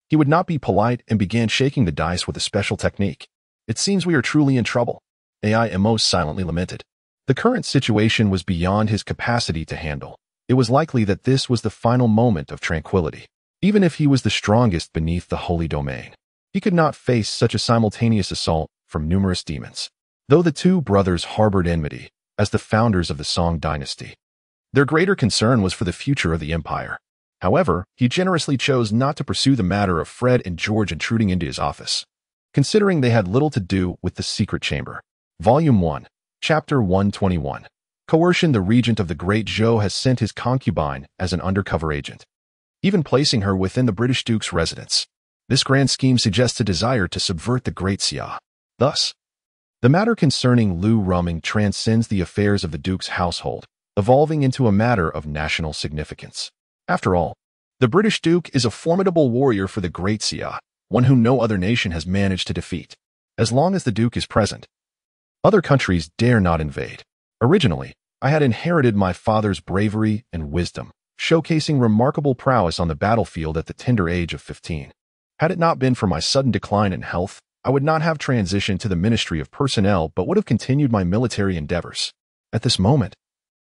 he would not be polite and began shaking the dice with a special technique. "It seems we are truly in trouble," AIMO silently lamented. The current situation was beyond his capacity to handle. It was likely that this was the final moment of tranquility. Even if he was the strongest beneath the holy domain, he could not face such a simultaneous assault from numerous demons. Though the two brothers harbored enmity as the founders of the Song dynasty, their greater concern was for the future of the empire. However, he generously chose not to pursue the matter of Fred and George intruding into his office, considering they had little to do with the secret chamber. Volume 1, Chapter 121. Coercion. The regent of the Great Zhou has sent his concubine as an undercover agent, even placing her within the British Duke's residence. This grand scheme suggests a desire to subvert the Great Xia. Thus, the matter concerning Lu Ruming transcends the affairs of the Duke's household, evolving into a matter of national significance. After all, the British Duke is a formidable warrior for the Great Xia, one whom no other nation has managed to defeat. As long as the Duke is present, other countries dare not invade. Originally, I had inherited my father's bravery and wisdom, showcasing remarkable prowess on the battlefield at the tender age of 15. Had it not been for my sudden decline in health, I would not have transitioned to the Ministry of Personnel but would have continued my military endeavors. At this moment,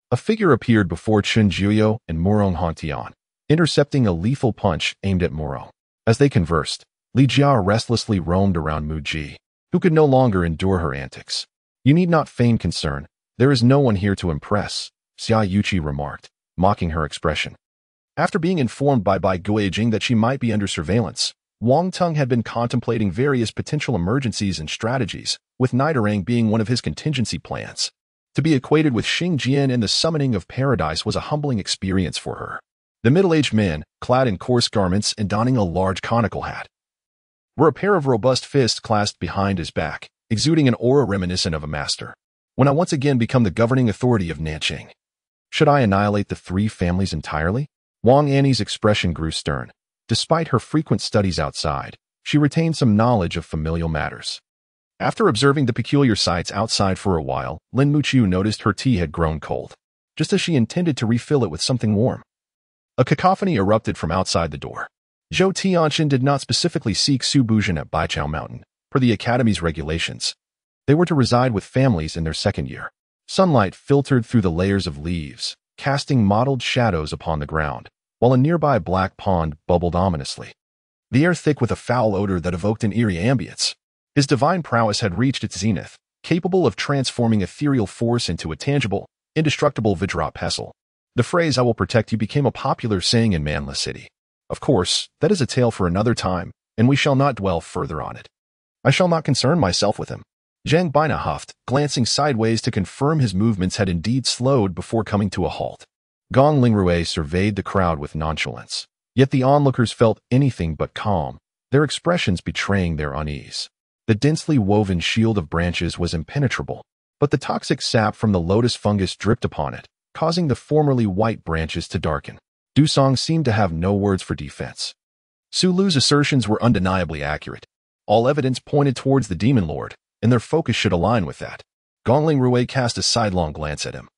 a figure appeared before Chen Jiuyo and Murong Hontian, intercepting a lethal punch aimed at Murong. As they conversed, Li Jia restlessly roamed around Mu Ji, who could no longer endure her antics. "You need not feign concern. There is no one here to impress," Xia Yuqi remarked, mocking her expression. After being informed by Bai Guijing that she might be under surveillance, Wang Tung had been contemplating various potential emergencies and strategies, with Nidoran being one of his contingency plans. To be equated with Qingyan in the summoning of paradise was a humbling experience for her. The middle-aged man, clad in coarse garments and donning a large conical hat, were a pair of robust fists clasped behind his back, exuding an aura reminiscent of a master. "When I once again become the governing authority of Nanqing, should I annihilate the three families entirely?" Wang Annie's expression grew stern. Despite her frequent studies outside, she retained some knowledge of familial matters. After observing the peculiar sights outside for a while, Lin Muqiu noticed her tea had grown cold, just as she intended to refill it with something warm. A cacophony erupted from outside the door. Zhou Tianxin did not specifically seek Su Buzhen at Baichao Mountain, per the Academy's regulations. They were to reside with families in their second year. Sunlight filtered through the layers of leaves, casting mottled shadows upon the ground, while a nearby black pond bubbled ominously. The air thick with a foul odor that evoked an eerie ambience. His divine prowess had reached its zenith, capable of transforming ethereal force into a tangible, indestructible Vajra pestle. The phrase "I will protect you" became a popular saying in Manla City. Of course, that is a tale for another time, and we shall not dwell further on it. I shall not concern myself with him. Zhang Baina huffed, glancing sideways to confirm his movements had indeed slowed before coming to a halt. Gong Lingrue surveyed the crowd with nonchalance. Yet the onlookers felt anything but calm, their expressions betraying their unease. The densely woven shield of branches was impenetrable, but the toxic sap from the lotus fungus dripped upon it, causing the formerly white branches to darken. Dusong seemed to have no words for defense. Su Lu's assertions were undeniably accurate. All evidence pointed towards the demon lord, and their focus should align with that. Gongling Rui cast a sidelong glance at him.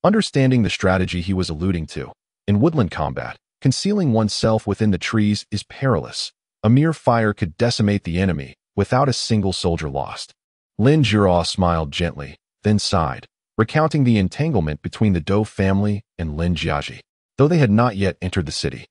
Understanding the strategy he was alluding to, in woodland combat, concealing oneself within the trees is perilous. A mere fire could decimate the enemy, without a single soldier lost. Lin Jiraw smiled gently, then sighed, recounting the entanglement between the Dou family and Lin Jiaji, though they had not yet entered the city.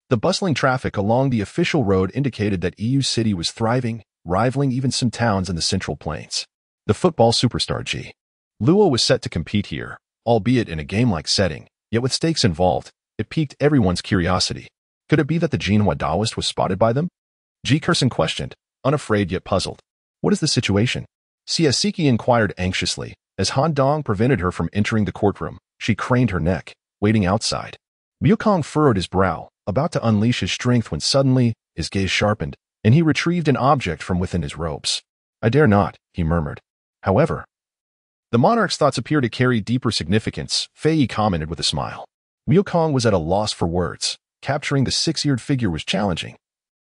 The bustling traffic along the official road indicated that EU City was thriving, rivaling even some towns in the Central Plains. The football superstar G. Luo was set to compete here, albeit in a game-like setting, yet with stakes involved. It piqued everyone's curiosity. Could it be that the Jinhua Daoist was spotted by them? Ji Kurson questioned, unafraid yet puzzled. What is the situation? Siasiki inquired anxiously. As Han Dong prevented her from entering the courtroom, she craned her neck, waiting outside. Wukong furrowed his brow, about to unleash his strength when suddenly, his gaze sharpened, and he retrieved an object from within his robes. I dare not, he murmured. However, the monarch's thoughts appear to carry deeper significance, Fei Yi commented with a smile. Wukong was at a loss for words. Capturing the six-eared figure was challenging,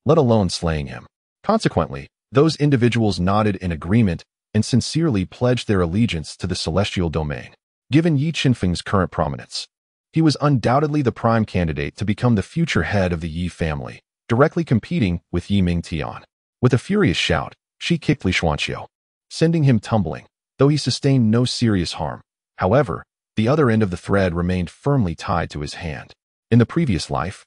let alone slaying him. Consequently, those individuals nodded in agreement and sincerely pledged their allegiance to the celestial domain. Given Yi Qinfeng's current prominence, he was undoubtedly the prime candidate to become the future head of the Yi family, directly competing with Yi Mingtian. With a furious shout, she kicked Li Xuanqiu, sending him tumbling, though he sustained no serious harm. However, the other end of the thread remained firmly tied to his hand. In the previous life,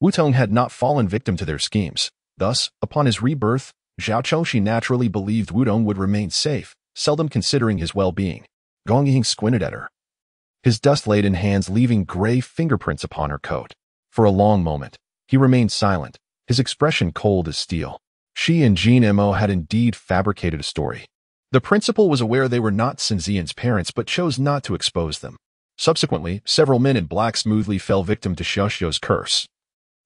Wutong had not fallen victim to their schemes. Thus, upon his rebirth, Zhao Chouxi naturally believed Wudong would remain safe, seldom considering his well-being. Gong Ying squinted at her, his dust-laden hands leaving gray fingerprints upon her coat. For a long moment, he remained silent, his expression cold as steel. She and Jean Mo had indeed fabricated a story. The principal was aware they were not Sinzian's parents but chose not to expose them. Subsequently, several men in black smoothly fell victim to Xiaoxiu's curse,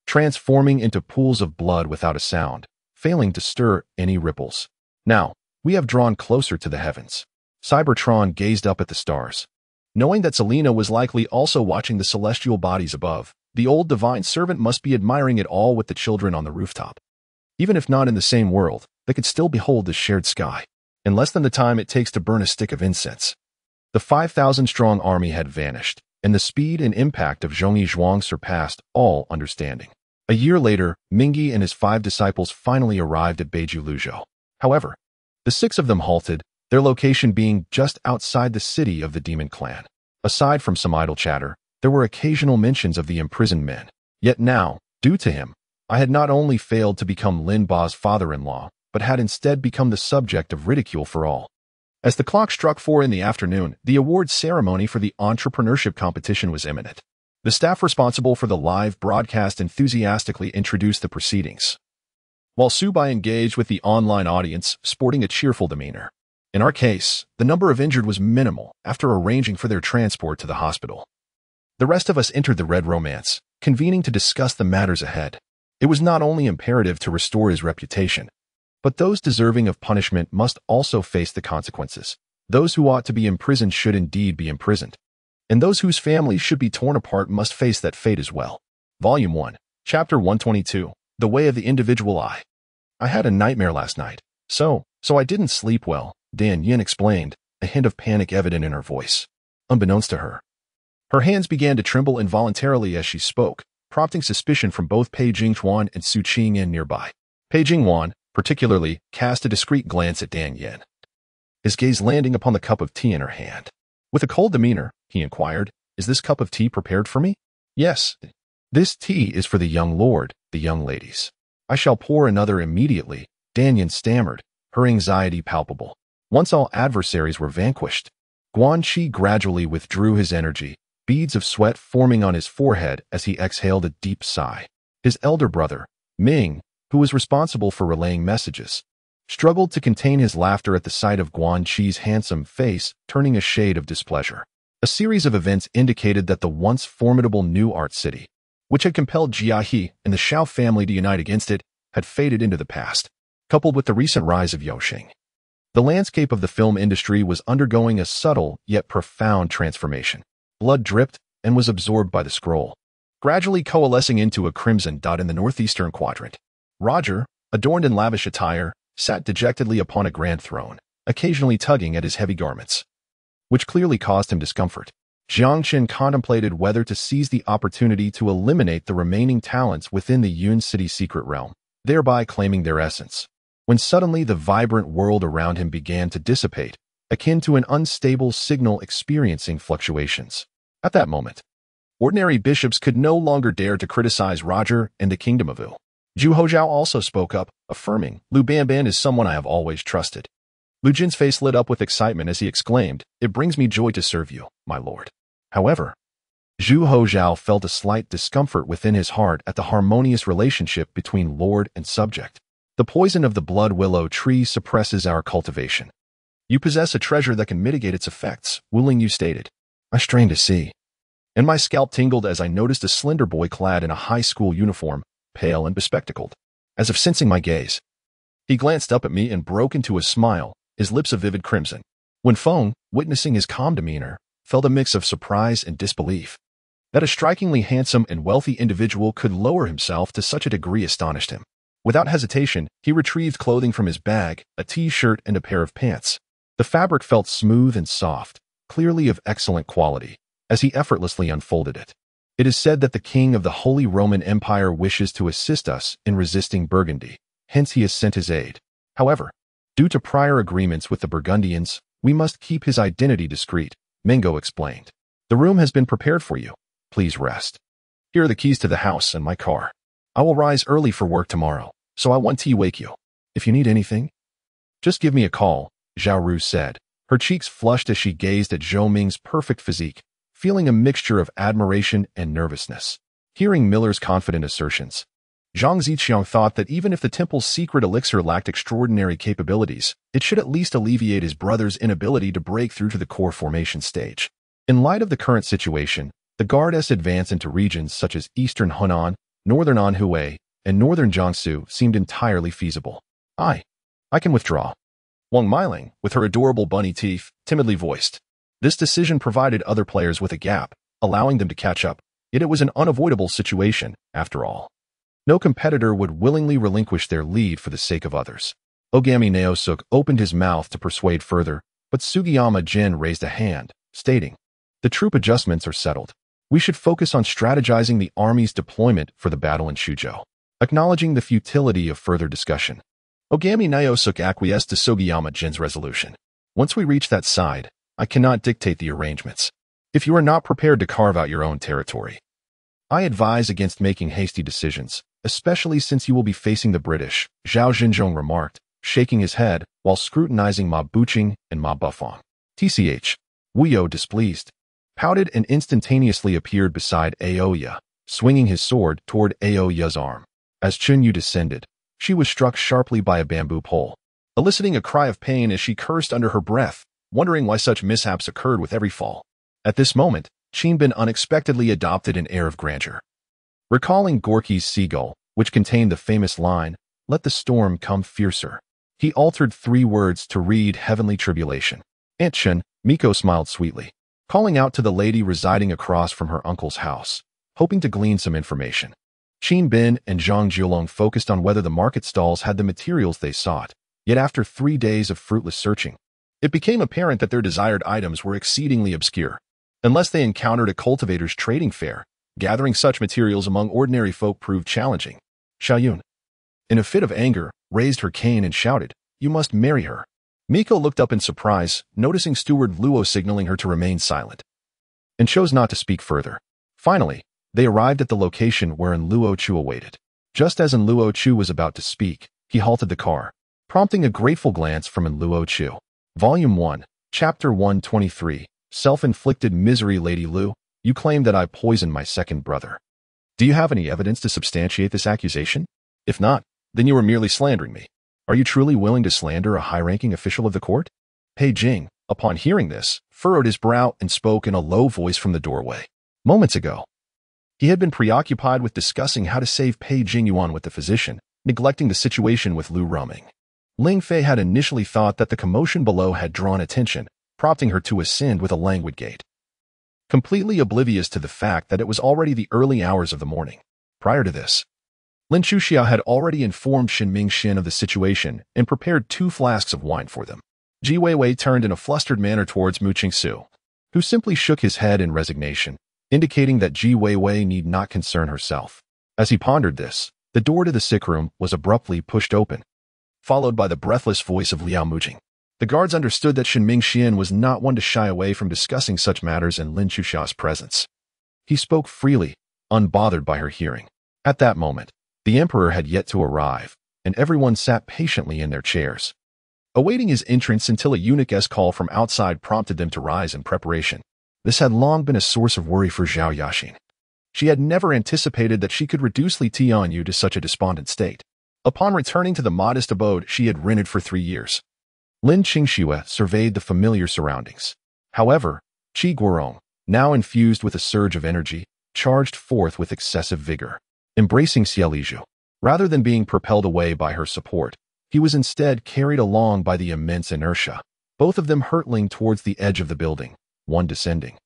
transforming into pools of blood without a sound, failing to stir any ripples. Now, we have drawn closer to the heavens. Cybertron gazed up at the stars. Knowing that Selena was likely also watching the celestial bodies above, the old divine servant must be admiring it all with the children on the rooftop. Even if not in the same world, they could still behold the shared sky, in less than the time it takes to burn a stick of incense. The 5,000-strong army had vanished, and the speed and impact of Zhongyi Zhuang surpassed all understanding. A year later, Mingyi and his 5 disciples finally arrived at Beiju Luzhou. However, the 6 of them halted, their location being just outside the city of the demon clan. Aside from some idle chatter, there were occasional mentions of the imprisoned men. Yet now, due to him, I had not only failed to become Lin Ba's father-in-law, but had instead become the subject of ridicule for all. As the clock struck 4 in the afternoon, the awards ceremony for the entrepreneurship competition was imminent. The staff responsible for the live broadcast enthusiastically introduced the proceedings, while Subai engaged with the online audience, sporting a cheerful demeanor. In our case, the number of injured was minimal after arranging for their transport to the hospital. The rest of us entered the Red Romance, convening to discuss the matters ahead. It was not only imperative to restore his reputation, but those deserving of punishment must also face the consequences. Those who ought to be imprisoned should indeed be imprisoned, and those whose families should be torn apart must face that fate as well. Volume 1, Chapter 122, The Way of the Individual Eye. I had a nightmare last night, so I didn't sleep well, Dan Yin explained, a hint of panic evident in her voice. Unbeknownst to her, her hands began to tremble involuntarily as she spoke, prompting suspicion from both Pei Jingchuan and Su Qingyan nearby. Pei Jinghuan, particularly, cast a discreet glance at Dan Yin, his gaze landing upon the cup of tea in her hand. With a cold demeanor, he inquired, "Is this cup of tea prepared for me?" "Yes. This tea is for the young lord, the young ladies." "I shall pour another immediately," Dan Yin stammered, her anxiety palpable. Once all adversaries were vanquished, Guan Qi gradually withdrew his energy, beads of sweat forming on his forehead as he exhaled a deep sigh. His elder brother, Ming, who was responsible for relaying messages, struggled to contain his laughter at the sight of Guan Qi's handsome face turning a shade of displeasure. A series of events indicated that the once formidable new art city which had compelled Jia He and the Xiao family to unite against it, had faded into the past, coupled with the recent rise of Yoxing. The landscape of the film industry was undergoing a subtle yet profound transformation. Blood dripped and was absorbed by the scroll, gradually coalescing into a crimson dot in the northeastern quadrant. Roger, adorned in lavish attire, sat dejectedly upon a grand throne, occasionally tugging at his heavy garments, which clearly caused him discomfort. Jiang Qin contemplated whether to seize the opportunity to eliminate the remaining talents within the Yun City secret realm, thereby claiming their essence, when suddenly the vibrant world around him began to dissipate, akin to an unstable signal experiencing fluctuations. At that moment, ordinary bishops could no longer dare to criticize Roger and the Kingdom of Wu. Zhu Hojiao also spoke up, affirming, "Lu Banban is someone I have always trusted." Lu Jin's face lit up with excitement as he exclaimed, "It brings me joy to serve you, my lord." However, Zhu Hojiao felt a slight discomfort within his heart at the harmonious relationship between lord and subject. "The poison of the blood willow tree suppresses our cultivation. You possess a treasure that can mitigate its effects," Wu Lingyu stated. I strained to see, and my scalp tingled as I noticed a slender boy clad in a high school uniform, pale and bespectacled. As if sensing my gaze, he glanced up at me and broke into a smile, his lips a vivid crimson. Wen Feng, witnessing his calm demeanor, felt a mix of surprise and disbelief. That a strikingly handsome and wealthy individual could lower himself to such a degree astonished him. Without hesitation, he retrieved clothing from his bag, a t-shirt and a pair of pants. The fabric felt smooth and soft, clearly of excellent quality, as he effortlessly unfolded it. "It is said that the king of the Holy Roman Empire wishes to assist us in resisting Burgundy, hence he has sent his aid. However, due to prior agreements with the Burgundians, we must keep his identity discreet," Mingo explained. "The room has been prepared for you. Please rest. Here are the keys to the house and my car. I will rise early for work tomorrow, so I won't wake you. If you need anything, just give me a call," Zhao Ru said. Her cheeks flushed as she gazed at Zhou Ming's perfect physique, feeling a mixture of admiration and nervousness. Hearing Miller's confident assertions, Zhang Ziqiang thought that even if the temple's secret elixir lacked extraordinary capabilities, it should at least alleviate his brother's inability to break through to the core formation stage. In light of the current situation, the Guard's advance into regions such as eastern Hunan, northern Anhui, and northern Jiangsu seemed entirely feasible. I can withdraw," Wang Meiling, with her adorable bunny teeth, timidly voiced. This decision provided other players with a gap, allowing them to catch up, yet it was an unavoidable situation, after all. No competitor would willingly relinquish their lead for the sake of others. Ogami Naosuk opened his mouth to persuade further, but Sugiyama Jin raised a hand, stating, "The troop adjustments are settled. We should focus on strategizing the army's deployment for the battle in Shuzhou." Acknowledging the futility of further discussion, Ogami Naosuk acquiesced to Sugiyama Jin's resolution. "Once we reach that side, I cannot dictate the arrangements. If you are not prepared to carve out your own territory, I advise against making hasty decisions, especially since you will be facing the British," Zhao Xinzhong remarked, shaking his head while scrutinizing Ma Buqing and Ma Bufang. TCH. Wu You, displeased, pouted and instantaneously appeared beside Aoya, swinging his sword toward Aoya's arm. As Chun Yu descended, she was struck sharply by a bamboo pole, eliciting a cry of pain as she cursed under her breath, wondering why such mishaps occurred with every fall. At this moment, Qinbin unexpectedly adopted an air of grandeur. Recalling Gorky's seagull, which contained the famous line, "Let the storm come fiercer," he altered 3 words to read heavenly tribulation. "Aunt Chen," Miko smiled sweetly, calling out to the lady residing across from her uncle's house, hoping to glean some information. Qin Bin and Zhang Jiulong focused on whether the market stalls had the materials they sought, yet after 3 days of fruitless searching, it became apparent that their desired items were exceedingly obscure. Unless they encountered a cultivator's trading fair, gathering such materials among ordinary folk proved challenging. Xiaoyun, in a fit of anger, raised her cane and shouted, "You must marry her." Miko looked up in surprise, noticing Steward Luo signaling her to remain silent, and chose not to speak further. Finally, they arrived at the location wherein Luo Chu awaited. Just as Luo Chu was about to speak, he halted the car, prompting a grateful glance from Luo Chu. Volume 1, Chapter 123, Self-Inflicted Misery. Lady Lu, you claim that I poisoned my second brother. Do you have any evidence to substantiate this accusation? If not, then you are merely slandering me. Are you truly willing to slander a high-ranking official of the court? Pei Jing, upon hearing this, furrowed his brow and spoke in a low voice from the doorway. Moments ago, He had been preoccupied with discussing how to save Pei Jingyuan with the physician, neglecting the situation with Lu Ruming. Ling Fei had initially thought that the commotion below had drawn attention, prompting her to ascend with a languid gait, completely oblivious to the fact that it was already the early hours of the morning. Prior to this, Lin Chuxia had already informed Shinming Xin of the situation and prepared 2 flasks of wine for them. Ji Weiwei turned in a flustered manner towards Mu Qingsu, who simply shook his head in resignation, indicating that Ji Weiwei need not concern herself. As he pondered this, the door to the sick room was abruptly pushed open, followed by the breathless voice of Liao Mujing. The guards understood that Shinming Xin was not one to shy away from discussing such matters in Lin Chuxia's presence. He spoke freely, unbothered by her hearing. At that moment, the emperor had yet to arrive, and everyone sat patiently in their chairs, awaiting his entrance until a eunuch's call from outside prompted them to rise in preparation. This had long been a source of worry for Zhao Yaxin. She had never anticipated that she could reduce Li Tianyu to such a despondent state. Upon returning to the modest abode she had rented for 3 years, Lin Qingxue surveyed the familiar surroundings. However, Qi Guorong, now infused with a surge of energy, charged forth with excessive vigor. Embracing Xielizhu, rather than being propelled away by her support, he was instead carried along by the immense inertia, both of them hurtling towards the edge of the building, one descending,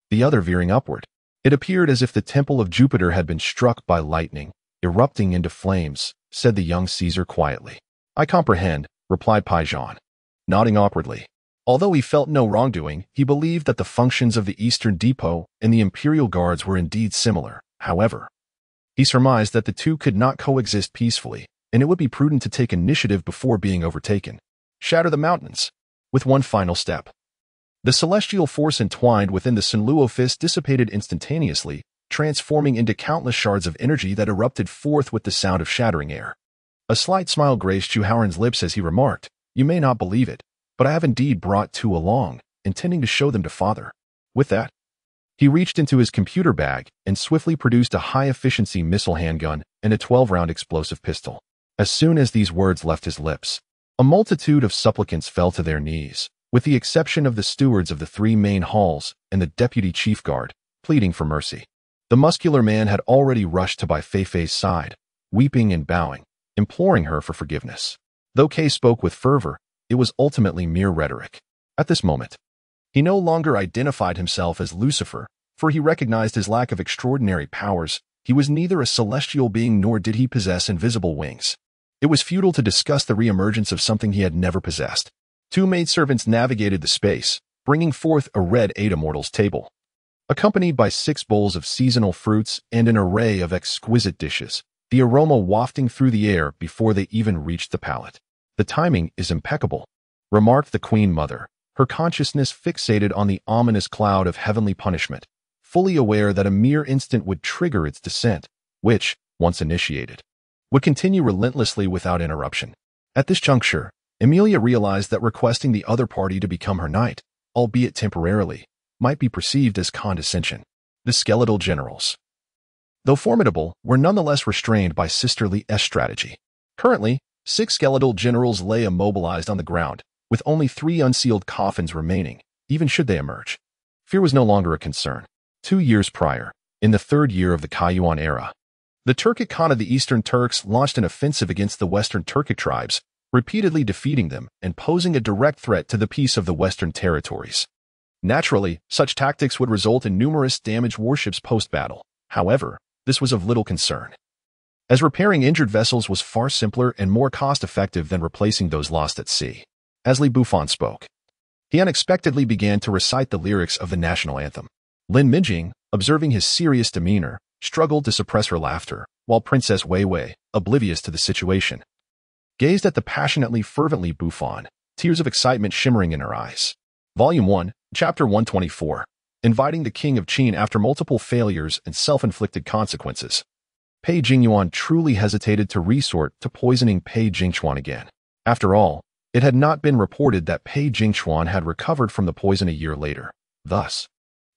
the other veering upward. It appeared as if the temple of Jupiter had been struck by lightning, erupting into flames, said the young Caesar quietly. I comprehend, replied Pai Zhan, nodding awkwardly. Although he felt no wrongdoing, he believed that the functions of the Eastern Depot and the Imperial Guards were indeed similar. However, he surmised that the two could not coexist peacefully, and it would be prudent to take initiative before being overtaken. Shatter the mountains. With one final step. The celestial force entwined within the Sunluo fist dissipated instantaneously, transforming into countless shards of energy that erupted forth with the sound of shattering air. A slight smile graced Chu Haoran's lips as he remarked, You may not believe it, but I have indeed brought 2 along, intending to show them to father. With that, he reached into his computer bag and swiftly produced a high-efficiency missile handgun and a 12-round explosive pistol. As soon as these words left his lips, a multitude of supplicants fell to their knees, with the exception of the stewards of the 3 main halls and the deputy chief guard, pleading for mercy. The muscular man had already rushed to Bai Feifei's side, weeping and bowing, imploring her for forgiveness. Though Kay spoke with fervor, it was ultimately mere rhetoric. At this moment, he no longer identified himself as Lucifer, for he recognized his lack of extraordinary powers. He was neither a celestial being nor did he possess invisible wings. It was futile to discuss the re-emergence of something he had never possessed. 2 maidservants navigated the space, bringing forth a red 8 immortals table, accompanied by 6 bowls of seasonal fruits and an array of exquisite dishes, the aroma wafting through the air before they even reached the palate. The timing is impeccable, remarked the Queen Mother, her consciousness fixated on the ominous cloud of heavenly punishment, fully aware that a mere instant would trigger its descent, which, once initiated, would continue relentlessly without interruption. At this juncture, Emilia realized that requesting the other party to become her knight, albeit temporarily, might be perceived as condescension. The skeletal generals, though formidable, were nonetheless restrained by sisterly strategy. Currently, 6 skeletal generals lay immobilized on the ground, with only 3 unsealed coffins remaining, even should they emerge. Fear was no longer a concern. 2 years prior, in the 3rd year of the Qingyan era, the Turkic Khan of the Eastern Turks launched an offensive against the Western Turkic tribes, repeatedly defeating them and posing a direct threat to the peace of the Western territories. Naturally, such tactics would result in numerous damaged warships post-battle. However, this was of little concern, as repairing injured vessels was far simpler and more cost-effective than replacing those lost at sea. As Li Bufan spoke, he unexpectedly began to recite the lyrics of the national anthem. Lin Minjing, observing his serious demeanor, struggled to suppress her laughter, while Princess Weiwei, oblivious to the situation, gazed at the passionately fervently Bufan, tears of excitement shimmering in her eyes. Volume 1, Chapter 124. Inviting the King of Qin after multiple failures and self-inflicted consequences. Pei Jingyuan truly hesitated to resort to poisoning Pei Jingchuan again. After all, it had not been reported that Pei Jingchuan had recovered from the poison a year later. Thus,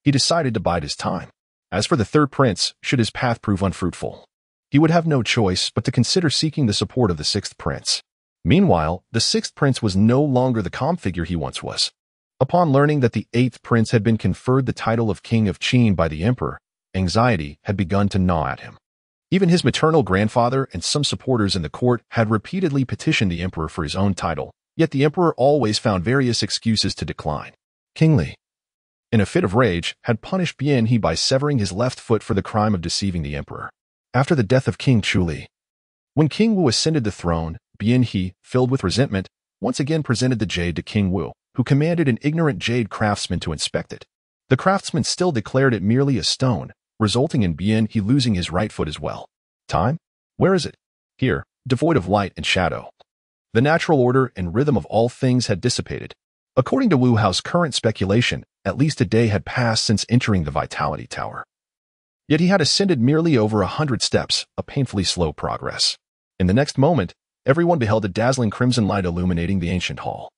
he decided to bide his time. As for the 3rd prince, should his path prove unfruitful, he would have no choice but to consider seeking the support of the 6th prince. Meanwhile, the 6th prince was no longer the calm figure he once was. Upon learning that the 8th prince had been conferred the title of King of Qin by the emperor, anxiety had begun to gnaw at him. Even his maternal grandfather and some supporters in the court had repeatedly petitioned the emperor for his own title, yet the emperor always found various excuses to decline. King Li, in a fit of rage, had punished Bian He by severing his left foot for the crime of deceiving the emperor. After the death of King Chuli, when King Wu ascended the throne, Bian He, filled with resentment, once again presented the jade to King Wu, who commanded an ignorant jade craftsman to inspect it. The craftsman still declared it merely a stone, resulting in Bian He losing his right foot as well. Time? Where is it? Here, devoid of light and shadow. The natural order and rhythm of all things had dissipated. According to Wu Hao's current speculation, at least a day had passed since entering the Vitality Tower. Yet he had ascended merely over 100 steps, a painfully slow progress. In the next moment, everyone beheld a dazzling crimson light illuminating the ancient hall.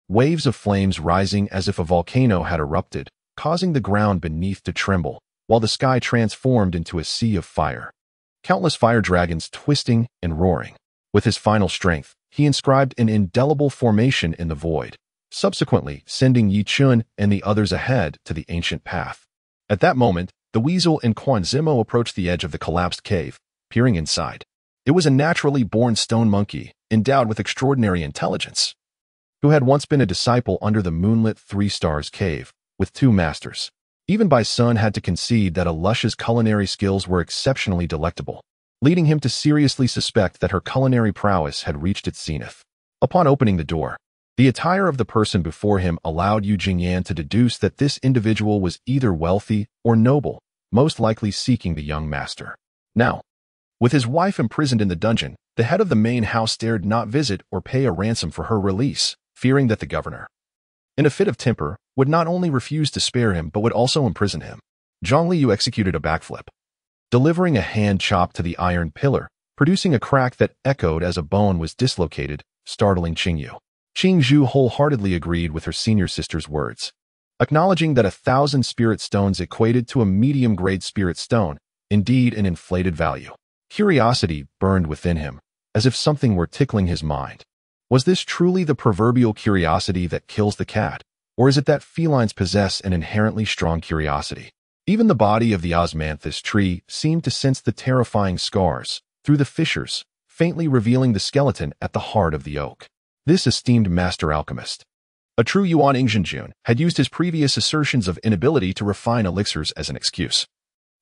Waves of flames rising as if a volcano had erupted, causing the ground beneath to tremble, while the sky transformed into a sea of fire. Countless fire dragons twisting and roaring. With his final strength, he inscribed an indelible formation in the void, subsequently sending Yi Chun and the others ahead to the ancient path. At that moment, the weasel and Quan Zimo approached the edge of the collapsed cave, peering inside. It was a naturally born stone monkey, endowed with extraordinary intelligence, who had once been a disciple under the moonlit 3 Stars cave, with 2 masters. Even Bai Sun had to concede that Alusha's culinary skills were exceptionally delectable, leading him to seriously suspect that her culinary prowess had reached its zenith. Upon opening the door, the attire of the person before him allowed Yu Qingyan to deduce that this individual was either wealthy or noble, most likely seeking the young master. Now, with his wife imprisoned in the dungeon, the head of the main house dared not visit or pay a ransom for her release, fearing that the governor, in a fit of temper, would not only refuse to spare him but would also imprison him. Zhang Liu executed a backflip, delivering a hand chop to the iron pillar, producing a crack that echoed as a bone was dislocated, startling Qingyu. Qingzhu wholeheartedly agreed with her senior sister's words, acknowledging that 1,000 spirit stones equated to a medium-grade spirit stone, indeed an inflated value. Curiosity burned within him, as if something were tickling his mind. Was this truly the proverbial curiosity that kills the cat, or is it that felines possess an inherently strong curiosity? Even the body of the osmanthus tree seemed to sense the terrifying scars through the fissures, faintly revealing the skeleton at the heart of the oak. This esteemed master alchemist, a true Yuan Ingzhenjun, had used his previous assertions of inability to refine elixirs as an excuse,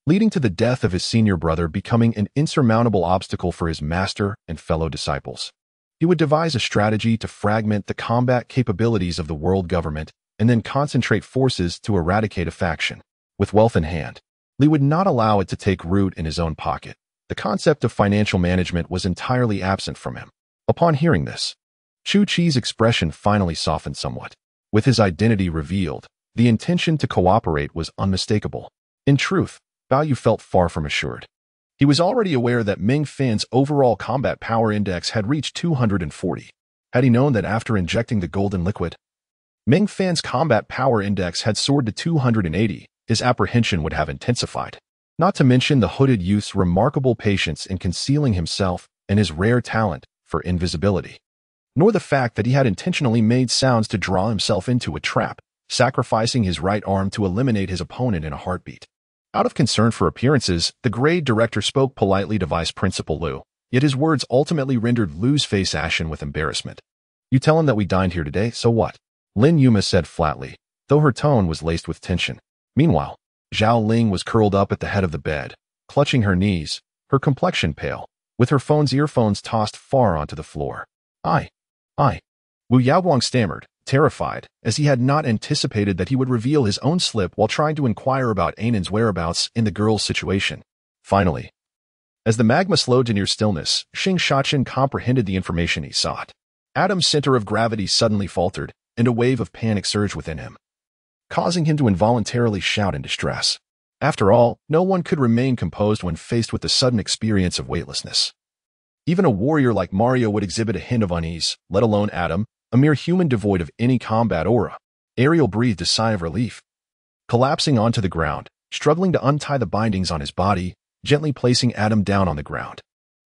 leading to the death of his senior brother becoming an insurmountable obstacle for his master and fellow disciples. He would devise a strategy to fragment the combat capabilities of the world government and then concentrate forces to eradicate a faction. With wealth in hand, Li would not allow it to take root in his own pocket. The concept of financial management was entirely absent from him. Upon hearing this, Chu Chi's expression finally softened somewhat. With his identity revealed, the intention to cooperate was unmistakable. In truth, Bao Yu felt far from assured. He was already aware that Ming Fan's overall combat power index had reached 240. Had he known that after injecting the golden liquid, Ming Fan's combat power index had soared to 280, his apprehension would have intensified. Not to mention the hooded youth's remarkable patience in concealing himself and his rare talent for invisibility, nor the fact that he had intentionally made sounds to draw himself into a trap, sacrificing his right arm to eliminate his opponent in a heartbeat. Out of concern for appearances, the grade director spoke politely to Vice Principal Liu, yet his words ultimately rendered Liu's face ashen with embarrassment. You tell him that we dined here today, so what? Lin Yuma said flatly, though her tone was laced with tension. Meanwhile, Zhao Ling was curled up at the head of the bed, clutching her knees, her complexion pale, with her phone's earphones tossed far onto the floor. I. Wu Yaoguang stammered, terrified, as he had not anticipated that he would reveal his own slip while trying to inquire about Ainan's whereabouts in the girl's situation. Finally, as the magma slowed to near stillness, Xing Shachen comprehended the information he sought. Adam's center of gravity suddenly faltered, and a wave of panic surged within him, causing him to involuntarily shout in distress. After all, no one could remain composed when faced with the sudden experience of weightlessness. Even a warrior like Mario would exhibit a hint of unease, let alone Adam, a mere human devoid of any combat aura. Ariel breathed a sigh of relief, collapsing onto the ground, struggling to untie the bindings on his body, gently placing Adam down on the ground.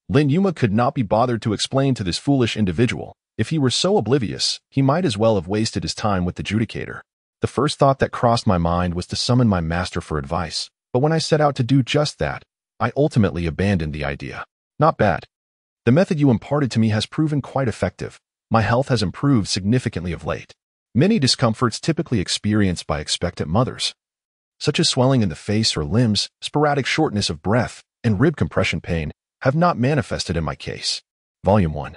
Lin Yuma could not be bothered to explain to this foolish individual. If he were so oblivious, he might as well have wasted his time with the judicator. The first thought that crossed my mind was to summon my master for advice, But when I set out to do just that, I ultimately abandoned the idea. Not bad. The method you imparted to me has proven quite effective. My health has improved significantly of late. Many discomforts typically experienced by expectant mothers, such as swelling in the face or limbs, sporadic shortness of breath, and rib compression pain, have not manifested in my case. Volume 1.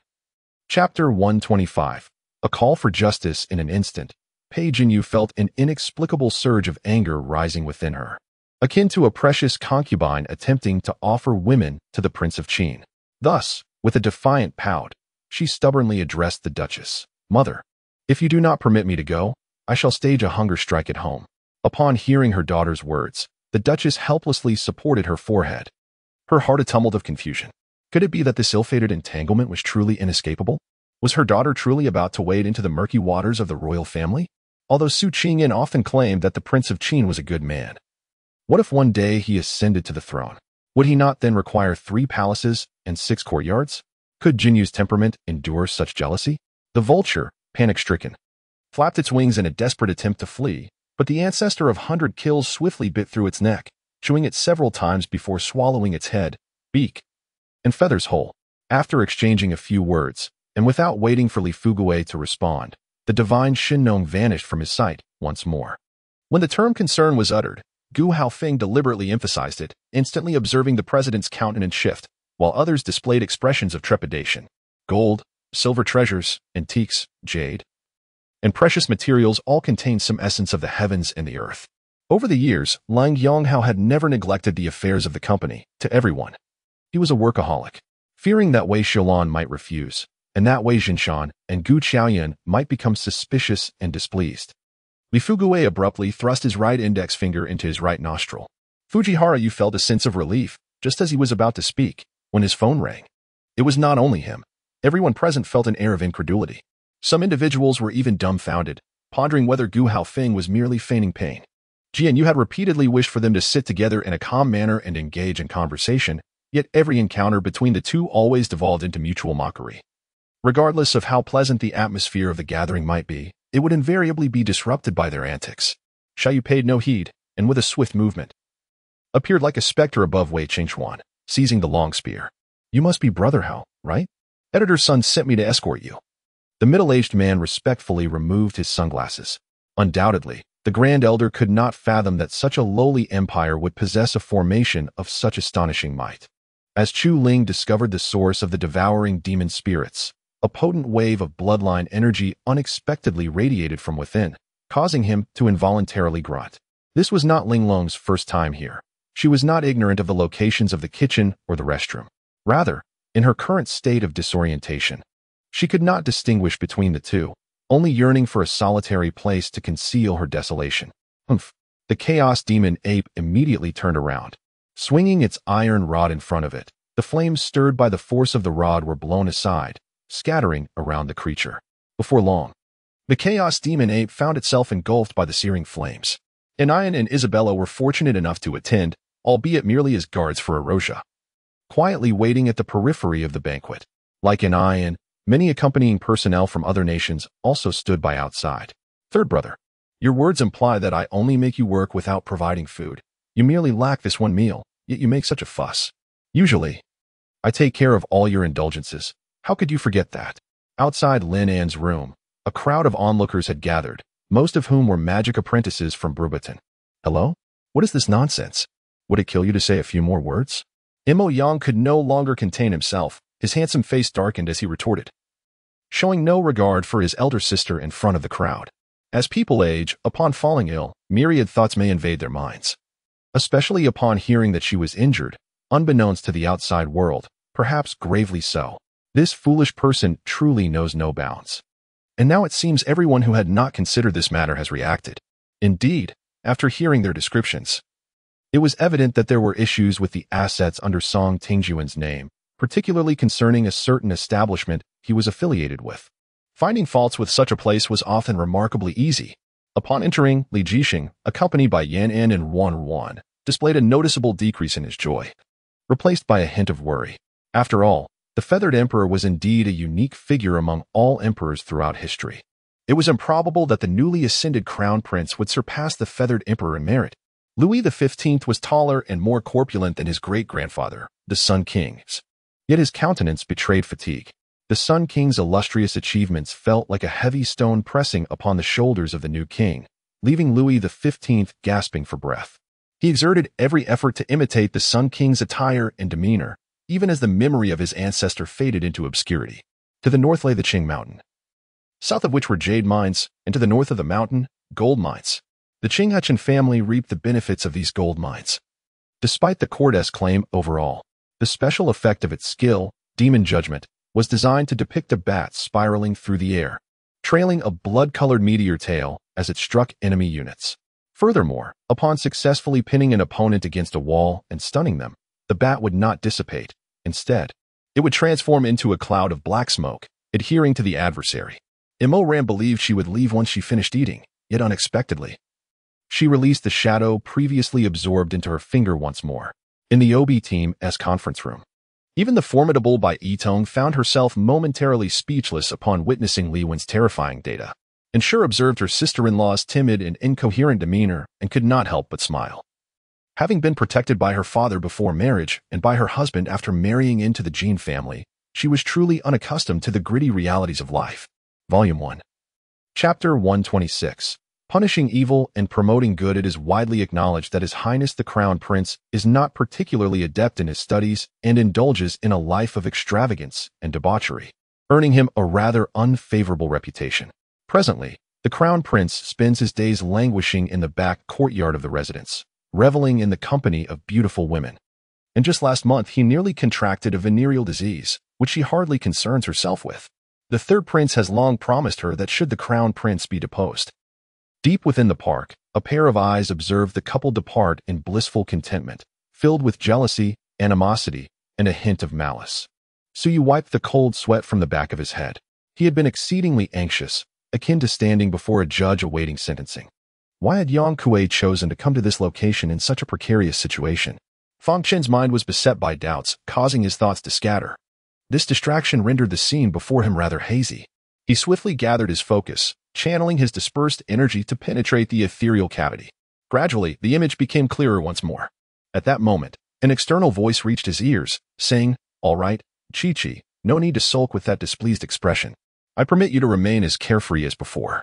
Chapter 125. A Call for Justice in an Instant. Pei Jinyu felt an inexplicable surge of anger rising within her, akin to a precious concubine attempting to offer women to the Prince of Qin. Thus, with a defiant pout, she stubbornly addressed the Duchess. Mother, if you do not permit me to go, I shall stage a hunger strike at home. Upon hearing her daughter's words, the Duchess helplessly supported her forehead, her heart a tumult of confusion. Could it be that this ill-fated entanglement was truly inescapable? Was her daughter truly about to wade into the murky waters of the royal family? Although Su Qingyan often claimed that the Prince of Qin was a good man, what if one day he ascended to the throne? Would he not then require 3 palaces and 6 courtyards? Could Jinyu's temperament endure such jealousy? The vulture, panic-stricken, flapped its wings in a desperate attempt to flee, but the ancestor of 100 kills swiftly bit through its neck, chewing it several times before swallowing its head, beak, and feathers whole. After exchanging a few words, and without waiting for Li Fuguei to respond, the divine Shinnong vanished from his sight once more. When the term concern was uttered, Gu Haofeng deliberately emphasized it, instantly observing the president's countenance shift, while others displayed expressions of trepidation. Gold, silver treasures, antiques, jade, and precious materials all contained some essence of the heavens and the earth. Over the years, Lang Yonghao had never neglected the affairs of the company, to everyone. He was a workaholic. Fearing that Wei Xiaolan might refuse, and that Wei Jinshan and Gu Qiaoyan might become suspicious and displeased, Li Fuguei abruptly thrust his right index finger into his right nostril. Fujihara Yu felt a sense of relief, just as he was about to speak, when his phone rang. It was not only him. Everyone present felt an air of incredulity. Some individuals were even dumbfounded, pondering whether Gu Haofeng was merely feigning pain. Jian Yu had repeatedly wished for them to sit together in a calm manner and engage in conversation, yet every encounter between the two always devolved into mutual mockery. Regardless of how pleasant the atmosphere of the gathering might be, it would invariably be disrupted by their antics. Xia Yu paid no heed, and with a swift movement, appeared like a specter above Wei Qingchuan, seizing the long spear. You must be Brother Hao, right? Editor's son sent me to escort you. The middle-aged man respectfully removed his sunglasses. Undoubtedly, the Grand Elder could not fathom that such a lowly empire would possess a formation of such astonishing might. As Chu Ling discovered the source of the devouring demon spirits, a potent wave of bloodline energy unexpectedly radiated from within, causing him to involuntarily grunt. This was not Ling Long's first time here. She was not ignorant of the locations of the kitchen or the restroom. Rather, in her current state of disorientation, she could not distinguish between the two, only yearning for a solitary place to conceal her desolation. Humph! The chaos demon ape immediately turned around. Swinging its iron rod in front of it, the flames stirred by the force of the rod were blown aside, scattering around the creature. Before long, the chaos demon ape found itself engulfed by the searing flames. Anian and Isabella were fortunate enough to attend, albeit merely as guards for Erosia, quietly waiting at the periphery of the banquet. Like Anian, many accompanying personnel from other nations also stood by outside. Third brother, your words imply that I only make you work without providing food. You merely lack this one meal, yet you make such a fuss. Usually, I take care of all your indulgences. How could you forget that? Outside Lin An's room, a crowd of onlookers had gathered, most of whom were magic apprentices from Brubaton. Hello? What is this nonsense? Would it kill you to say a few more words? Imo Yang could no longer contain himself. His handsome face darkened as he retorted, showing no regard for his elder sister in front of the crowd. As people age, upon falling ill, myriad thoughts may invade their minds, especially upon hearing that she was injured, unbeknownst to the outside world, perhaps gravely so. This foolish person truly knows no bounds. And now it seems everyone who had not considered this matter has reacted. Indeed, after hearing their descriptions, it was evident that there were issues with the assets under Song Tingjuan's name, particularly concerning a certain establishment he was affiliated with. Finding faults with such a place was often remarkably easy. Upon entering, Li Jixing, accompanied by Yan An and Wan Wan, displayed a noticeable decrease in his joy, replaced by a hint of worry. After all, the feathered emperor was indeed a unique figure among all emperors throughout history. It was improbable that the newly ascended crown prince would surpass the feathered emperor in merit. Louis XV was taller and more corpulent than his great-grandfather, the Sun King's. Yet his countenance betrayed fatigue. The Sun King's illustrious achievements felt like a heavy stone pressing upon the shoulders of the new king, leaving Louis XV gasping for breath. He exerted every effort to imitate the Sun King's attire and demeanor, even as the memory of his ancestor faded into obscurity. To the north lay the Qing Mountain, south of which were jade mines, and to the north of the mountain, gold mines. The Qingyan family reaped the benefits of these gold mines. Despite the court's claim overall, the special effect of its skill, demon judgment, was designed to depict a bat spiraling through the air, trailing a blood-colored meteor tail as it struck enemy units. Furthermore, upon successfully pinning an opponent against a wall and stunning them, the bat would not dissipate. Instead, it would transform into a cloud of black smoke, adhering to the adversary. Imo Ram believed she would leave once she finished eating, yet unexpectedly, she released the shadow previously absorbed into her finger once more. In the OB team's conference room, even the formidable Bai Yitong found herself momentarily speechless upon witnessing Li Wen's terrifying data. And Sure observed her sister-in-law's timid and incoherent demeanor and could not help but smile. Having been protected by her father before marriage and by her husband after marrying into the Jin family, she was truly unaccustomed to the gritty realities of life. Volume 1. Chapter 126. Punishing evil and promoting good. It is widely acknowledged that His Highness the Crown Prince is not particularly adept in his studies and indulges in a life of extravagance and debauchery, earning him a rather unfavorable reputation. Presently, the Crown Prince spends his days languishing in the back courtyard of the residence, reveling in the company of beautiful women. And just last month he nearly contracted a venereal disease, which she hardly concerns herself with. The third prince has long promised her that should the Crown Prince be deposed. Deep within the park, a pair of eyes observed the couple depart in blissful contentment, filled with jealousy, animosity, and a hint of malice. Suyu wiped the cold sweat from the back of his head. He had been exceedingly anxious, akin to standing before a judge awaiting sentencing. Why had Yang Kuei chosen to come to this location in such a precarious situation? Fang Chen's mind was beset by doubts, causing his thoughts to scatter. This distraction rendered the scene before him rather hazy. He swiftly gathered his focus, channeling his dispersed energy to penetrate the ethereal cavity. Gradually, the image became clearer once more. At that moment, an external voice reached his ears, saying, "All right, Chi-Chi, no need to sulk with that displeased expression. I permit you to remain as carefree as before."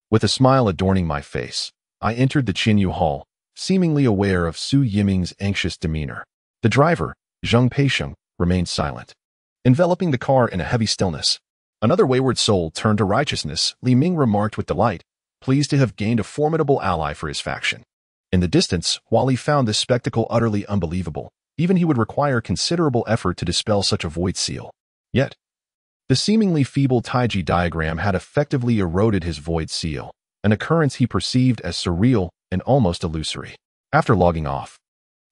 With a smile adorning my face, I entered the Qinyu Hall, seemingly aware of Su Yiming's anxious demeanor. The driver, Zheng Peisheng, remained silent, enveloping the car in a heavy stillness. Another wayward soul turned to righteousness, Li Ming remarked with delight, pleased to have gained a formidable ally for his faction. In the distance, while he found this spectacle utterly unbelievable, even he would require considerable effort to dispel such a void seal. Yet, the seemingly feeble Taiji diagram had effectively eroded his void seal, an occurrence he perceived as surreal and almost illusory. After logging off,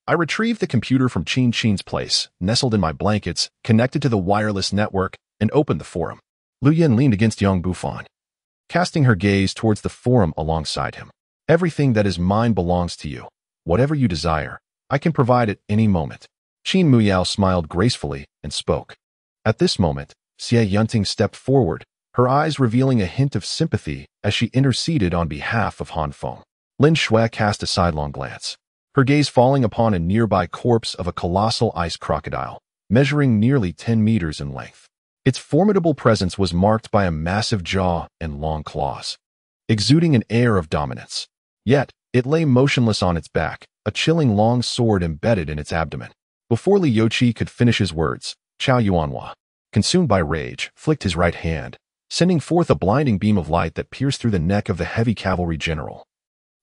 I retrieved the computer from Qin's place, nestled in my blankets, connected to the wireless network, and opened the forum. Lu Yen leaned against Yang Bufan, casting her gaze towards the forum alongside him. Everything that is mine belongs to you. Whatever you desire, I can provide at any moment. Qin Muyao smiled gracefully and spoke. At this moment, Xie Yunting stepped forward, her eyes revealing a hint of sympathy as she interceded on behalf of Han Feng. Lin Shui cast a sidelong glance, her gaze falling upon a nearby corpse of a colossal ice crocodile, measuring nearly 10 meters in length. Its formidable presence was marked by a massive jaw and long claws, exuding an air of dominance. Yet, it lay motionless on its back, a chilling long sword embedded in its abdomen. Before Li Youqi could finish his words, Chao Yuanhua, consumed by rage, flicked his right hand, sending forth a blinding beam of light that pierced through the neck of the heavy cavalry general,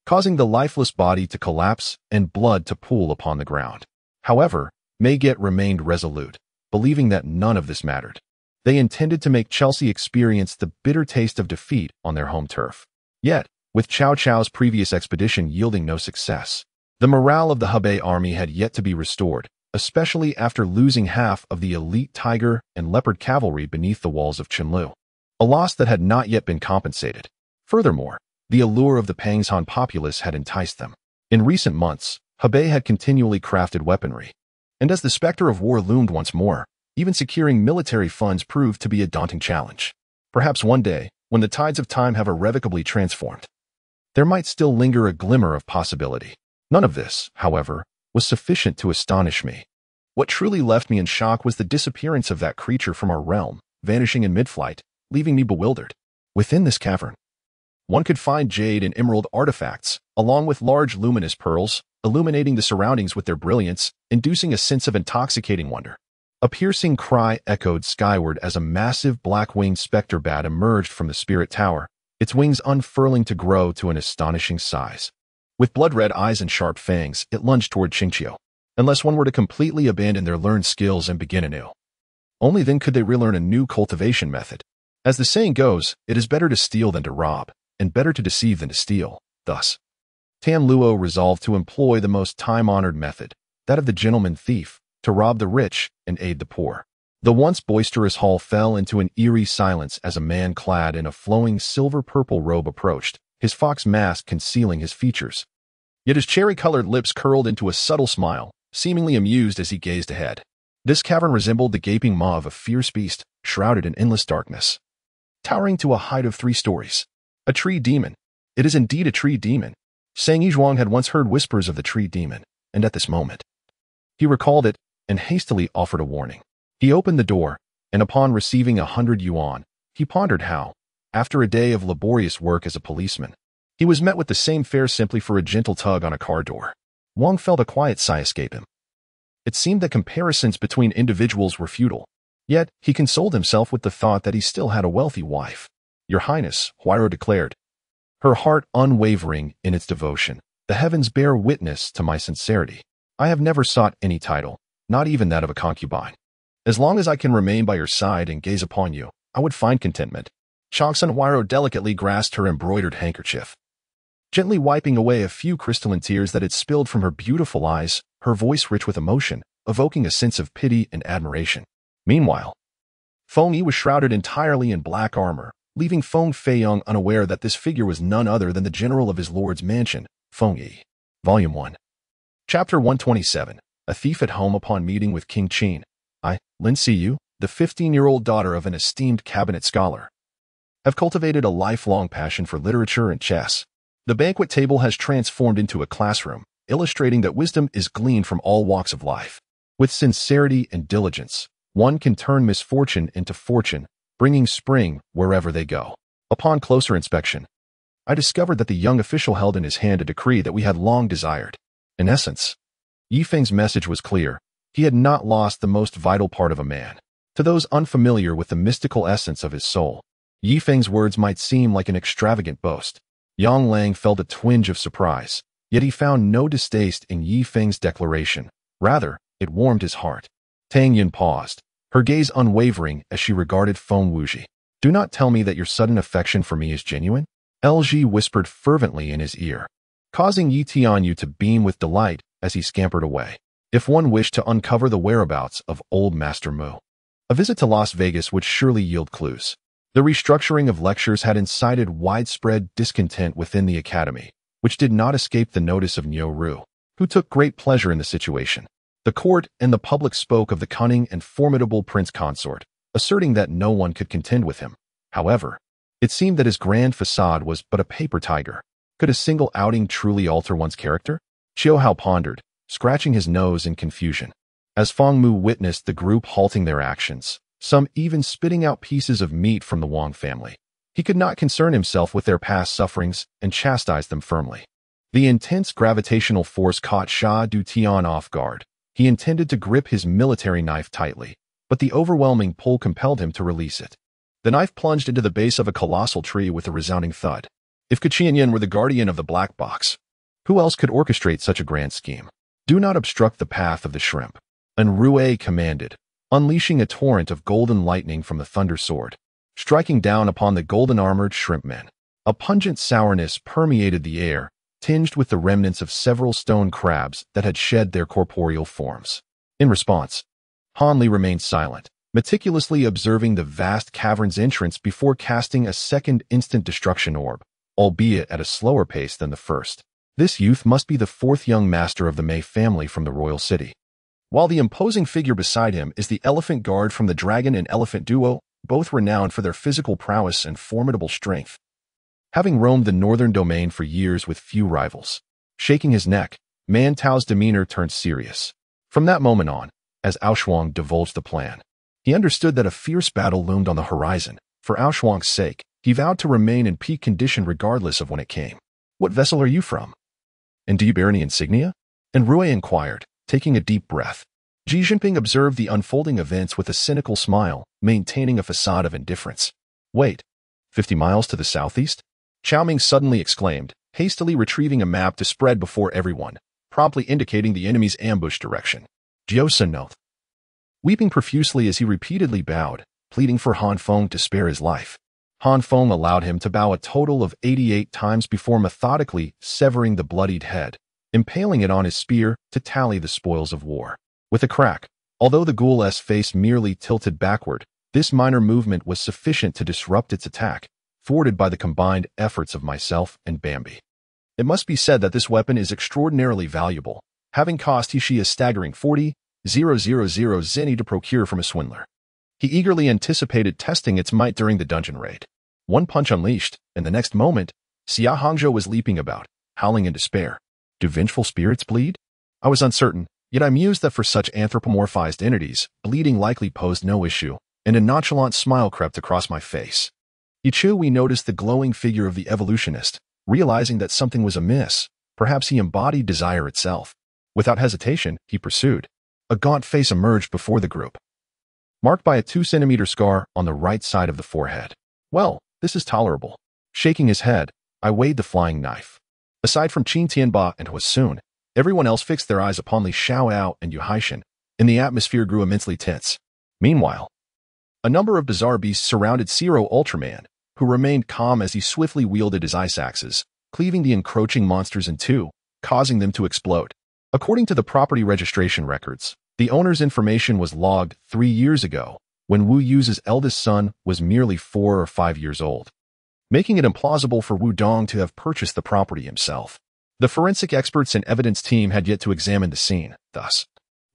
causing the lifeless body to collapse and blood to pool upon the ground. However, Mayget remained resolute, believing that none of this mattered. They intended to make Chelsea experience the bitter taste of defeat on their home turf. Yet, with Cao Cao's previous expedition yielding no success, the morale of the Hebei army had yet to be restored, especially after losing half of the elite tiger and leopard cavalry beneath the walls of Qinlu, a loss that had not yet been compensated. Furthermore, the allure of the Pangshan populace had enticed them. In recent months, Hebei had continually crafted weaponry, and as the specter of war loomed once more, even securing military funds proved to be a daunting challenge. Perhaps one day, when the tides of time have irrevocably transformed, there might still linger a glimmer of possibility. None of this, however, was sufficient to astonish me. What truly left me in shock was the disappearance of that creature from our realm, vanishing in mid-flight, leaving me bewildered. Within this cavern, one could find jade and emerald artifacts, along with large luminous pearls, illuminating the surroundings with their brilliance, inducing a sense of intoxicating wonder. A piercing cry echoed skyward as a massive black-winged specter bat emerged from the spirit tower, its wings unfurling to grow to an astonishing size. With blood-red eyes and sharp fangs, it lunged toward Qingyan, unless one were to completely abandon their learned skills and begin anew. Only then could they relearn a new cultivation method. As the saying goes, it is better to steal than to rob, and better to deceive than to steal. Thus, Tan Luo resolved to employ the most time-honored method, that of the gentleman thief, to rob the rich and aid the poor. The once boisterous hall fell into an eerie silence as a man clad in a flowing silver-purple robe approached, his fox mask concealing his features. Yet his cherry-colored lips curled into a subtle smile, seemingly amused as he gazed ahead. This cavern resembled the gaping maw of a fierce beast, shrouded in endless darkness. Towering to a height of 3 stories. A tree demon. It is indeed a tree demon. Sang Yizhuang had once heard whispers of the tree demon, and at this moment, he recalled it and hastily offered a warning. He opened the door, and upon receiving 100 yuan, he pondered how, after a day of laborious work as a policeman, he was met with the same fare simply for a gentle tug on a car door. Wang felt a quiet sigh escape him. It seemed that comparisons between individuals were futile. Yet, he consoled himself with the thought that he still had a wealthy wife. Your Highness, Huairo declared, her heart unwavering in its devotion. The heavens bear witness to my sincerity. I have never sought any title, not even that of a concubine. As long as I can remain by your side and gaze upon you, I would find contentment. Changsun Huairo delicately grasped her embroidered handkerchief. Gently wiping away a few crystalline tears that had spilled from her beautiful eyes, her voice rich with emotion, evoking a sense of pity and admiration. Meanwhile, Feng Yi was shrouded entirely in black armor, leaving Feng Feiyong unaware that this figure was none other than the general of his lord's mansion, Feng Yi. Volume 1. Chapter 127. A thief at home upon meeting with King Qin. I, Lin Siyu, the 15-year-old daughter of an esteemed cabinet scholar, have cultivated a lifelong passion for literature and chess. The banquet table has transformed into a classroom, illustrating that wisdom is gleaned from all walks of life. With sincerity and diligence, one can turn misfortune into fortune, bringing spring wherever they go. Upon closer inspection, I discovered that the young official held in his hand a decree that we had long desired. In essence, Yifeng's message was clear. He had not lost the most vital part of a man. To those unfamiliar with the mystical essence of his soul, Yifeng's words might seem like an extravagant boast. Yang Lang felt a twinge of surprise, yet he found no distaste in Yifeng's declaration. Rather, it warmed his heart. Tang Yin paused, her gaze unwavering as she regarded Feng Wuji. Do not tell me that your sudden affection for me is genuine? LG whispered fervently in his ear, causing Yi Tianyu to beam with delight as he scampered away. If one wished to uncover the whereabouts of old Master Mu, a visit to Las Vegas would surely yield clues. The restructuring of lectures had incited widespread discontent within the academy, which did not escape the notice of Niu Ru, who took great pleasure in the situation. The court and the public spoke of the cunning and formidable Prince Consort, asserting that no one could contend with him. However, it seemed that his grand facade was but a paper tiger. Could a single outing truly alter one's character? Qiu Hao pondered, scratching his nose in confusion. As Feng Mu witnessed the group halting their actions, some even spitting out pieces of meat from the Wang family, he could not concern himself with their past sufferings and chastised them firmly. The intense gravitational force caught Sha Du Tian off guard. He intended to grip his military knife tightly, but the overwhelming pull compelled him to release it. The knife plunged into the base of a colossal tree with a resounding thud. If Qingyan were the guardian of the black box, who else could orchestrate such a grand scheme? Do not obstruct the path of the shrimp, An Rue commanded, unleashing a torrent of golden lightning from the thunder sword, striking down upon the golden-armored shrimpmen. A pungent sourness permeated the air, tinged with the remnants of several stone crabs that had shed their corporeal forms. In response, Han Li remained silent, meticulously observing the vast cavern's entrance before casting a second instant destruction orb, albeit at a slower pace than the first. This youth must be the 4th young master of the Mei family from the royal city. While the imposing figure beside him is the elephant guard from the dragon and elephant duo, both renowned for their physical prowess and formidable strength. Having roamed the northern domain for years with few rivals, shaking his neck, Man Tao's demeanor turned serious. From that moment on, as Ao Shuang divulged the plan, he understood that a fierce battle loomed on the horizon. For Ao Shuang's sake, he vowed to remain in peak condition regardless of when it came. "What vessel are you from? And do you bear any insignia?" And Rui inquired, taking a deep breath. Xi Jinping observed the unfolding events with a cynical smile, maintaining a facade of indifference. "Wait, 50 miles to the southeast?" Chao Ming suddenly exclaimed, hastily retrieving a map to spread before everyone, promptly indicating the enemy's ambush direction. Jiao Sun knelt, weeping profusely as he repeatedly bowed, pleading for Han Feng to spare his life. Han Feng allowed him to bow a total of 88 times before methodically severing the bloodied head, impaling it on his spear to tally the spoils of war. With a crack, although the ghoul's face merely tilted backward, this minor movement was sufficient to disrupt its attack, thwarted by the combined efforts of myself and Bambi. It must be said that this weapon is extraordinarily valuable, having cost Hishi a staggering 40,000 zeni to procure from a swindler. He eagerly anticipated testing its might during the dungeon raid. One punch unleashed, and the next moment, Xia Hangzhou was leaping about, howling in despair. Do vengeful spirits bleed? I was uncertain, yet I mused that for such anthropomorphized entities, bleeding likely posed no issue, and a nonchalant smile crept across my face. Yichu, we noticed the glowing figure of the evolutionist, realizing that something was amiss. Perhaps he embodied desire itself. Without hesitation, he pursued. A gaunt face emerged before the group, marked by a 2-centimeter scar on the right side of the forehead. Well, this is tolerable. Shaking his head, I weighed the flying knife. Aside from Qin Tianba and Huasun, everyone else fixed their eyes upon Li Xiaoao and Yu Haishan, and the atmosphere grew immensely tense. Meanwhile, a number of bizarre beasts surrounded Zero Ultraman, who remained calm as he swiftly wielded his ice axes, cleaving the encroaching monsters in two, causing them to explode. According to the property registration records, the owner's information was logged 3 years ago, when Wu Yu's eldest son was merely 4 or 5 years old, making it implausible for Wu Dong to have purchased the property himself. The forensic experts and evidence team had yet to examine the scene, thus,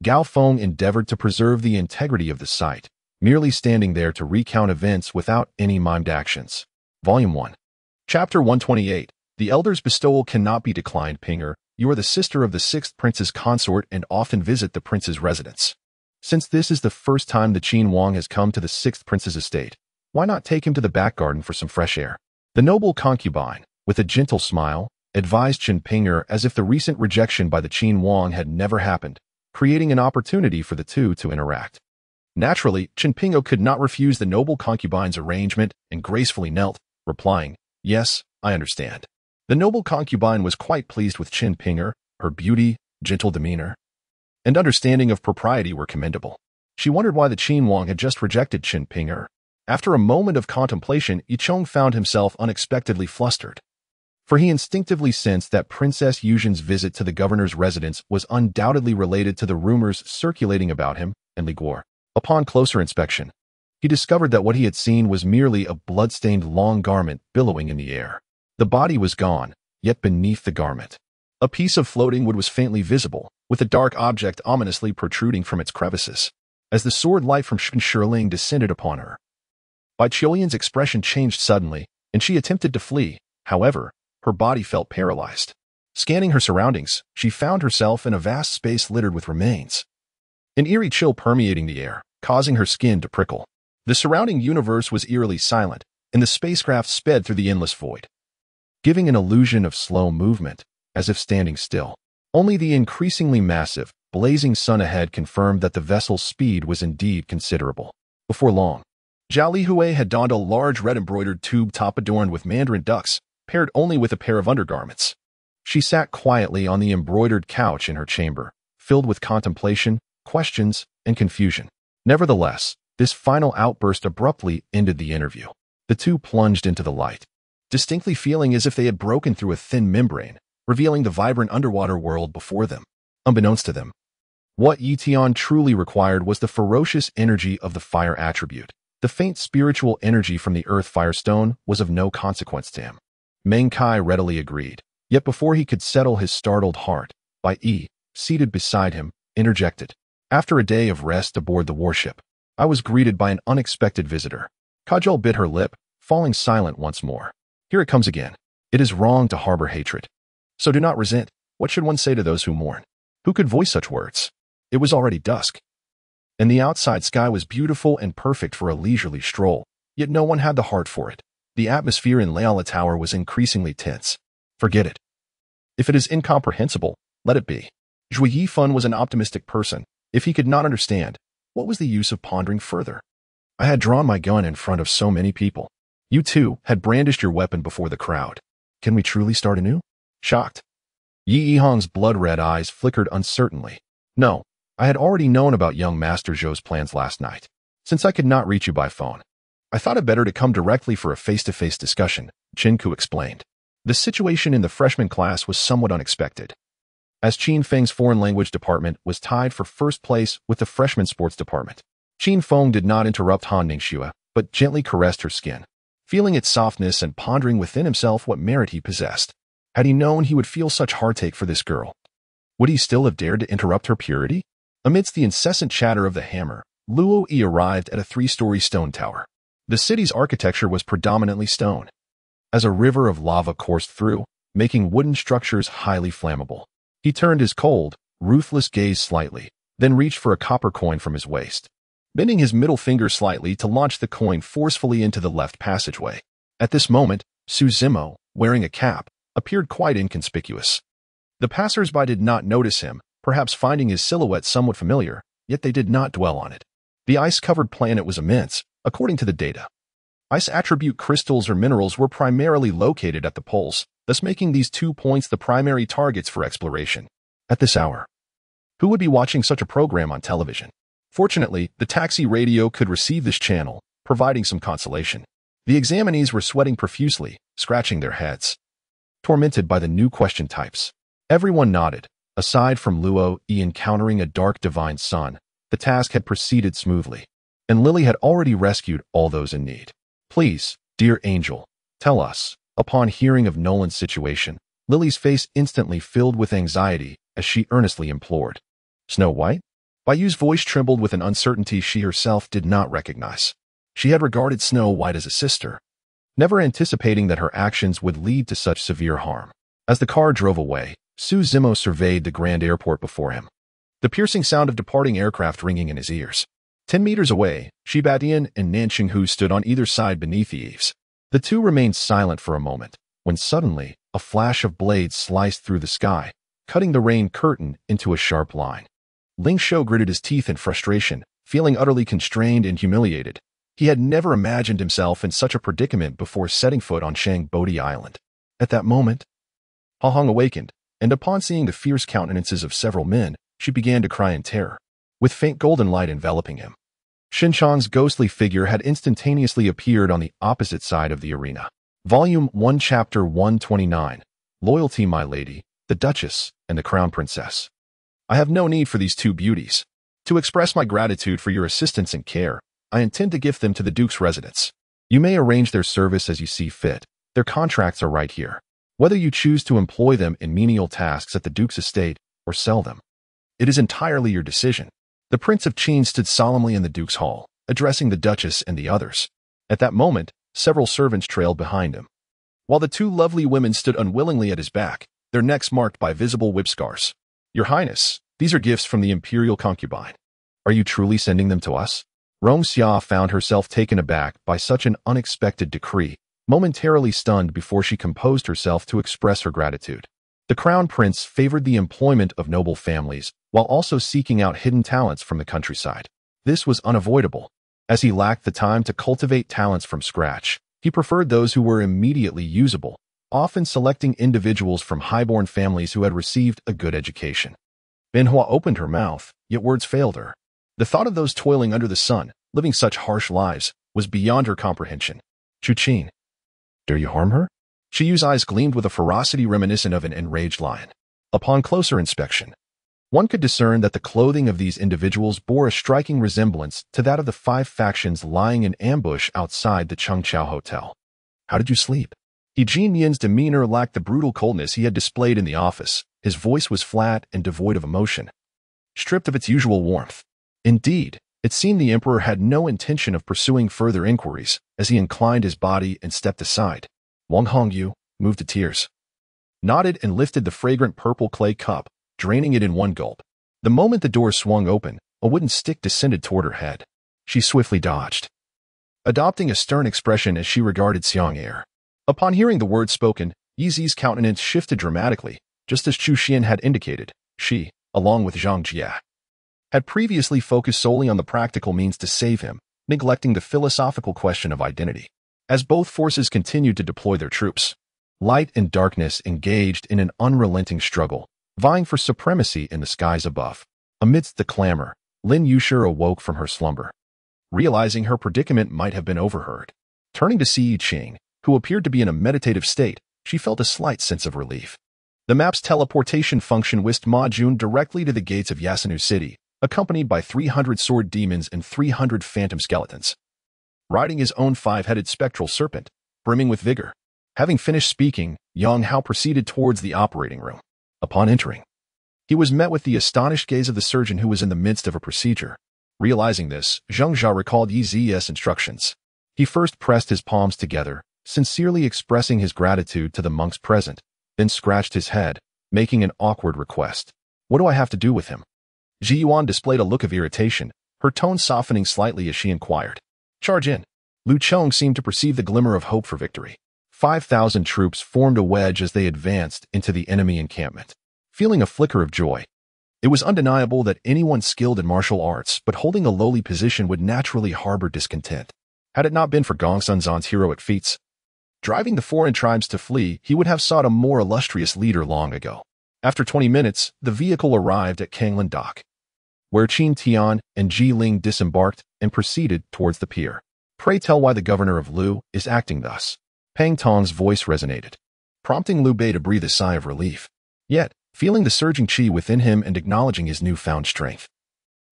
Gao Feng endeavored to preserve the integrity of the site, merely standing there to recount events without any mimed actions. Volume 1. Chapter 128. The Elder's bestowal cannot be declined, Pinger. You are the sister of the 6th Prince's consort and often visit the Prince's residence. Since this is the first time the Qin Wang has come to the 6th Prince's estate, why not take him to the back garden for some fresh air? The noble concubine, with a gentle smile, advised Chen Pinger as if the recent rejection by the Qin Wang had never happened, creating an opportunity for the two to interact. Naturally, Chen Pinger could not refuse the noble concubine's arrangement and gracefully knelt, replying, "Yes, I understand." The noble concubine was quite pleased with Chen Pinger. Her beauty, gentle demeanor, and understanding of propriety were commendable. She wondered why the Qin Wang had just rejected Chen Pinger. After a moment of contemplation, Yichong found himself unexpectedly flustered, for he instinctively sensed that Princess Yuzhen's visit to the governor's residence was undoubtedly related to the rumors circulating about him and Li Guo. Upon closer inspection, he discovered that what he had seen was merely a blood-stained long garment billowing in the air. The body was gone, yet beneath the garment, a piece of floating wood was faintly visible, with a dark object ominously protruding from its crevices. As the sword light from Shen Shirling descended upon her, Bai Qiuyan's expression changed suddenly, and she attempted to flee. However, her body felt paralyzed. Scanning her surroundings, she found herself in a vast space littered with remains, an eerie chill permeating the air, causing her skin to prickle. The surrounding universe was eerily silent, and the spacecraft sped through the endless void, giving an illusion of slow movement, as if standing still. Only the increasingly massive, blazing sun ahead confirmed that the vessel's speed was indeed considerable. Before long, Zhao Lihui had donned a large red-embroidered tube top adorned with mandarin ducks, paired only with a pair of undergarments. She sat quietly on the embroidered couch in her chamber, filled with contemplation, questions, and confusion. Nevertheless, this final outburst abruptly ended the interview. The two plunged into the light, distinctly feeling as if they had broken through a thin membrane, revealing the vibrant underwater world before them. Unbeknownst to them, what Yi Tian truly required was the ferocious energy of the fire attribute. The faint spiritual energy from the earth firestone was of no consequence to him. Meng Kai readily agreed, yet before he could settle his startled heart, Bai Yi, seated beside him, interjected. After a day of rest aboard the warship, I was greeted by an unexpected visitor. Kajol bit her lip, falling silent once more. Here it comes again. It is wrong to harbor hatred. So do not resent. What should one say to those who mourn? Who could voice such words? It was already dusk, and the outside sky was beautiful and perfect for a leisurely stroll, yet no one had the heart for it. The atmosphere in Leala Tower was increasingly tense. Forget it. If it is incomprehensible, let it be. Zhui Yifan was an optimistic person. If he could not understand, what was the use of pondering further? I had drawn my gun in front of so many people. You too had brandished your weapon before the crowd. Can we truly start anew? Shocked, Yi Yihong's blood-red eyes flickered uncertainly. No, I had already known about young Master Zhou's plans last night. Since I could not reach you by phone, I thought it better to come directly for a face-to-face discussion, Qinku explained. The situation in the freshman class was somewhat unexpected, as Qin Feng's foreign language department was tied for first place with the freshman sports department. Qin Feng did not interrupt Han Ningxue, but gently caressed her skin, feeling its softness and pondering within himself what merit he possessed. Had he known he would feel such heartache for this girl, would he still have dared to interrupt her purity? Amidst the incessant chatter of the hammer, Luo Yi arrived at a 3-story stone tower. The city's architecture was predominantly stone, as a river of lava coursed through, making wooden structures highly flammable. He turned his cold, ruthless gaze slightly, then reached for a copper coin from his waist, bending his middle finger slightly to launch the coin forcefully into the left passageway. At this moment, Su Zimo, wearing a cap, appeared quite inconspicuous. The passers-by did not notice him, perhaps finding his silhouette somewhat familiar, yet they did not dwell on it. The ice-covered planet was immense, according to the data. Ice attribute crystals or minerals were primarily located at the poles, thus making these 2 points the primary targets for exploration. At this hour, who would be watching such a program on television? Fortunately, the taxi radio could receive this channel, providing some consolation. The examinees were sweating profusely, scratching their heads, tormented by the new question types. Everyone nodded. Aside from Luo Yi encountering a dark divine sun, the task had proceeded smoothly, and Lily had already rescued all those in need. Please, dear angel, tell us. Upon hearing of Nolan's situation, Lily's face instantly filled with anxiety as she earnestly implored. Snow White? Bayu's voice trembled with an uncertainty she herself did not recognize. She had regarded Snow White as a sister, never anticipating that her actions would lead to such severe harm. As the car drove away, Su Zimo surveyed the grand airport before him, the piercing sound of departing aircraft ringing in his ears. 10 meters away, Shibadian and Nanqinghu stood on either side beneath the eaves. The two remained silent for a moment, when suddenly, a flash of blades sliced through the sky, cutting the rain curtain into a sharp line. Ling Shou gritted his teeth in frustration, feeling utterly constrained and humiliated. He had never imagined himself in such a predicament before setting foot on Shang Bodhi Island. At that moment, Ha Hong awakened, and upon seeing the fierce countenances of several men, she began to cry in terror, with faint golden light enveloping him. Shin Chang's ghostly figure had instantaneously appeared on the opposite side of the arena. Volume 1, Chapter 129. Loyalty, my lady, the Duchess, and the Crown Princess. I have no need for these two beauties. To express my gratitude for your assistance and care, I intend to gift them to the Duke's residence. You may arrange their service as you see fit. Their contracts are right here. Whether you choose to employ them in menial tasks at the Duke's estate or sell them, it is entirely your decision. The Prince of Qin stood solemnly in the Duke's hall, addressing the Duchess and the others. At that moment, several servants trailed behind him, while the two lovely women stood unwillingly at his back, their necks marked by visible whip scars. Your Highness, these are gifts from the imperial concubine. Are you truly sending them to us? Rong Xia found herself taken aback by such an unexpected decree, momentarily stunned before she composed herself to express her gratitude. The Crown Prince favored the employment of noble families, while also seeking out hidden talents from the countryside. This was unavoidable, as he lacked the time to cultivate talents from scratch. He preferred those who were immediately usable, often selecting individuals from highborn families who had received a good education. Benhua opened her mouth, yet words failed her. The thought of those toiling under the sun, living such harsh lives, was beyond her comprehension. Chuqin, dare you harm her? Shiyu's eyes gleamed with a ferocity reminiscent of an enraged lion. Upon closer inspection, one could discern that the clothing of these individuals bore a striking resemblance to that of the 5 factions lying in ambush outside the Chengqiao Hotel. How did you sleep? Qingyan's demeanor lacked the brutal coldness he had displayed in the office. His voice was flat and devoid of emotion, stripped of its usual warmth. Indeed, it seemed the emperor had no intention of pursuing further inquiries, as he inclined his body and stepped aside. Wang Hongyu, moved to tears. nodded and lifted the fragrant purple clay cup, draining it in one gulp. The moment the door swung open, a wooden stick descended toward her head. She swiftly dodged, adopting a stern expression as she regarded Xiang'er. Upon hearing the words spoken, Yizi's countenance shifted dramatically, just as Chu Xian had indicated. She, along with Zhang Jia, had previously focused solely on the practical means to save him, neglecting the philosophical question of identity. As both forces continued to deploy their troops, light and darkness engaged in an unrelenting struggle, vying for supremacy in the skies above. Amidst the clamor, Lin Yushi awoke from her slumber, realizing her predicament might have been overheard. Turning to Si Qing, who appeared to be in a meditative state, she felt a slight sense of relief. The map's teleportation function whisked Ma Jun directly to the gates of Yasunu City, accompanied by 300 sword demons and 300 phantom skeletons, riding his own 5-headed spectral serpent, brimming with vigor. Having finished speaking, Yang Hao proceeded towards the operating room. Upon entering, he was met with the astonished gaze of the surgeon who was in the midst of a procedure. Realizing this, Zhang Jia recalled Yi Zi's instructions. He first pressed his palms together, sincerely expressing his gratitude to the monks present, then scratched his head, making an awkward request. "What do I have to do with him?" Ji Yuan displayed a look of irritation, her tone softening slightly as she inquired. "Charge in." Lu Chong seemed to perceive the glimmer of hope for victory. 5,000 troops formed a wedge as they advanced into the enemy encampment. Feeling a flicker of joy, it was undeniable that anyone skilled in martial arts but holding a lowly position would naturally harbor discontent. Had it not been for Gong Sunzan's heroic feats, driving the foreign tribes to flee, he would have sought a more illustrious leader long ago. After 20 minutes, the vehicle arrived at Kanglan Dock, where Qin Tian and Ji Ling disembarked and proceeded towards the pier. "Pray tell why the governor of Lu is acting thus." Pang Tong's voice resonated, prompting Liu Bei to breathe a sigh of relief. Yet, feeling the surging qi within him and acknowledging his newfound strength,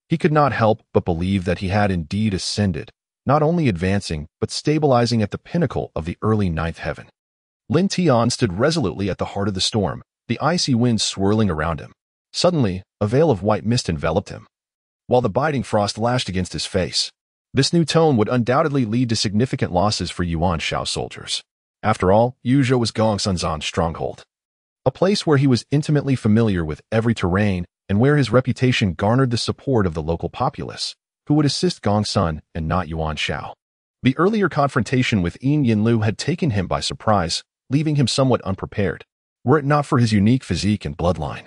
he could not help but believe that he had indeed ascended, not only advancing, but stabilizing at the pinnacle of the early ninth heaven. Lin Tian stood resolutely at the heart of the storm, the icy wind swirling around him. Suddenly, a veil of white mist enveloped him, while the biting frost lashed against his face. This new tone would undoubtedly lead to significant losses for Yuan Shao soldiers. After all, Yuzhou was Gong Sunzan's stronghold, a place where he was intimately familiar with every terrain and where his reputation garnered the support of the local populace, who would assist Gong Sun and not Yuan Shao. The earlier confrontation with Yin Yinlu had taken him by surprise, leaving him somewhat unprepared, were it not for his unique physique and bloodline.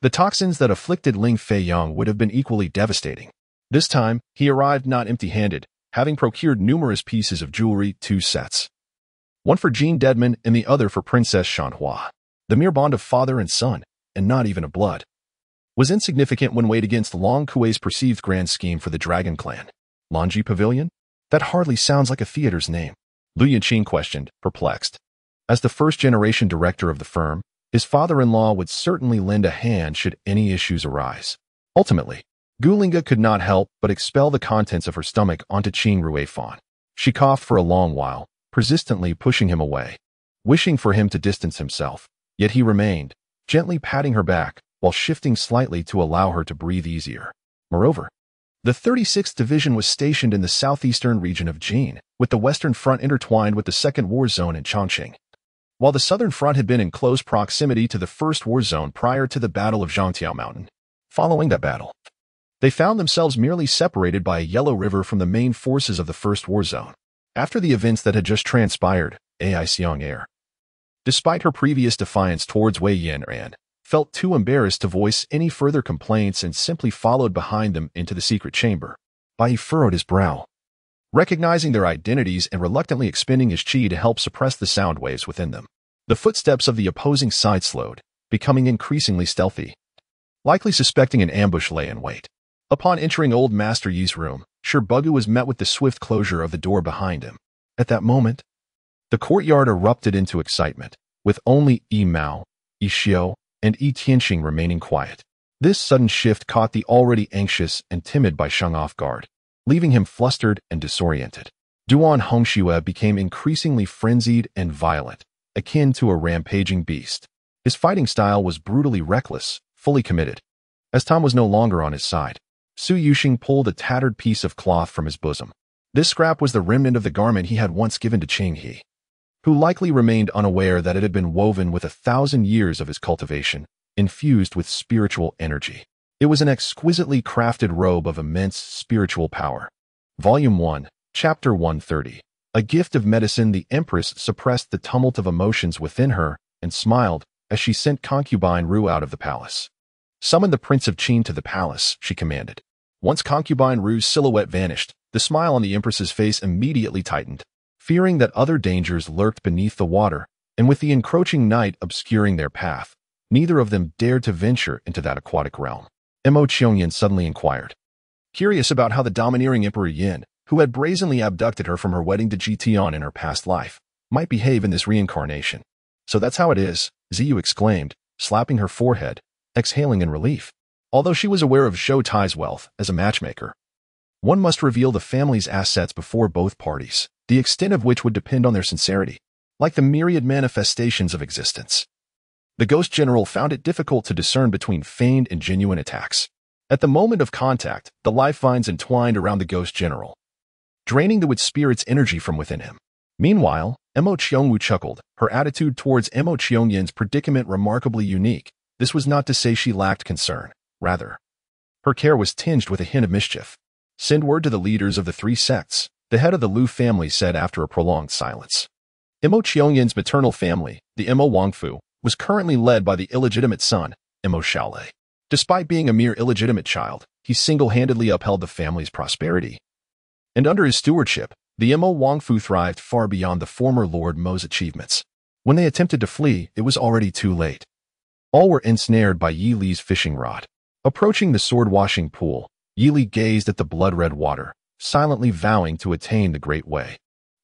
The toxins that afflicted Ling Feiyang would have been equally devastating. This time, he arrived not empty-handed, having procured numerous pieces of jewelry, 2 sets. One for Jean Deadman and the other for Princess Shanhua. The mere bond of father and son, and not even of blood, was insignificant when weighed against Long Kuei's perceived grand scheme for the Dragon Clan. Longji Pavilion? That hardly sounds like a theater's name, Lu Yanqing questioned, perplexed. As the first-generation director of the firm, his father-in-law would certainly lend a hand should any issues arise. Ultimately, Gulinga could not help but expel the contents of her stomach onto Qing Ruifan. She coughed for a long while, persistently pushing him away, wishing for him to distance himself. Yet he remained, gently patting her back while shifting slightly to allow her to breathe easier. Moreover, the 36th Division was stationed in the southeastern region of Jin, with the Western Front intertwined with the Second War Zone in Chongqing, while the Southern Front had been in close proximity to the First War Zone prior to the Battle of Zhangtiao Mountain. Following that battle, they found themselves merely separated by a yellow river from the main forces of the First War Zone. After the events that had just transpired, Ai Xiang'er, despite her previous defiance towards Wei Yanran, felt too embarrassed to voice any further complaints and simply followed behind them into the secret chamber. Bai furrowed his brow, recognizing their identities and reluctantly expending his qi to help suppress the sound waves within them. The footsteps of the opposing side slowed, becoming increasingly stealthy, likely suspecting an ambush lay in wait. Upon entering Old Master Yi's room, Shirbugu was met with the swift closure of the door behind him. At that moment, the courtyard erupted into excitement, with only Yi Mao, Yi Xiu, and Yi Tianxing remaining quiet. This sudden shift caught the already anxious and timid Bai Sheng off guard, leaving him flustered and disoriented. Duan Hongxue became increasingly frenzied and violent, akin to a rampaging beast. His fighting style was brutally reckless, fully committed. As Tom was no longer on his side, Su Yuxing pulled a tattered piece of cloth from his bosom. This scrap was the remnant of the garment he had once given to Ching He. who likely remained unaware that it had been woven with 1,000 years of his cultivation, infused with spiritual energy. It was an exquisitely crafted robe of immense spiritual power. Volume 1, Chapter 130. A gift of medicine. The Empress suppressed the tumult of emotions within her and smiled as she sent concubine Ru out of the palace. Summon the Prince of Qin to the palace, she commanded. Once concubine Ru's silhouette vanished, the smile on the Empress's face immediately tightened. Fearing that other dangers lurked beneath the water, and with the encroaching night obscuring their path, neither of them dared to venture into that aquatic realm. Mo Qingyan suddenly inquired. Curious about how the domineering Emperor Yin, who had brazenly abducted her from her wedding to Qingyan in her past life, might behave in this reincarnation. So that's how it is, Ziyu exclaimed, slapping her forehead, exhaling in relief. Although she was aware of Shou Tai's wealth as a matchmaker, one must reveal the family's assets before both parties, the extent of which would depend on their sincerity, like the myriad manifestations of existence. The Ghost General found it difficult to discern between feigned and genuine attacks. At the moment of contact, the life vines entwined around the Ghost General, draining the witch spirit's energy from within him. Meanwhile, Mo Qiongwu chuckled, her attitude towards Mo Qiongyan's predicament remarkably unique. This was not to say she lacked concern. Rather, her care was tinged with a hint of mischief. Send word to the leaders of the three sects, the head of the Lu family said after a prolonged silence. Mo Qiongyan's maternal family, the Mo Wangfu, was currently led by the illegitimate son, Mo Shaolei. Despite being a mere illegitimate child, he single-handedly upheld the family's prosperity. And under his stewardship, the Mo Wangfu thrived far beyond the former Lord Mo's achievements. When they attempted to flee, it was already too late. All were ensnared by Yi Li's fishing rod. Approaching the sword-washing pool, Yi Li gazed at the blood-red water, silently vowing to attain the Great Way.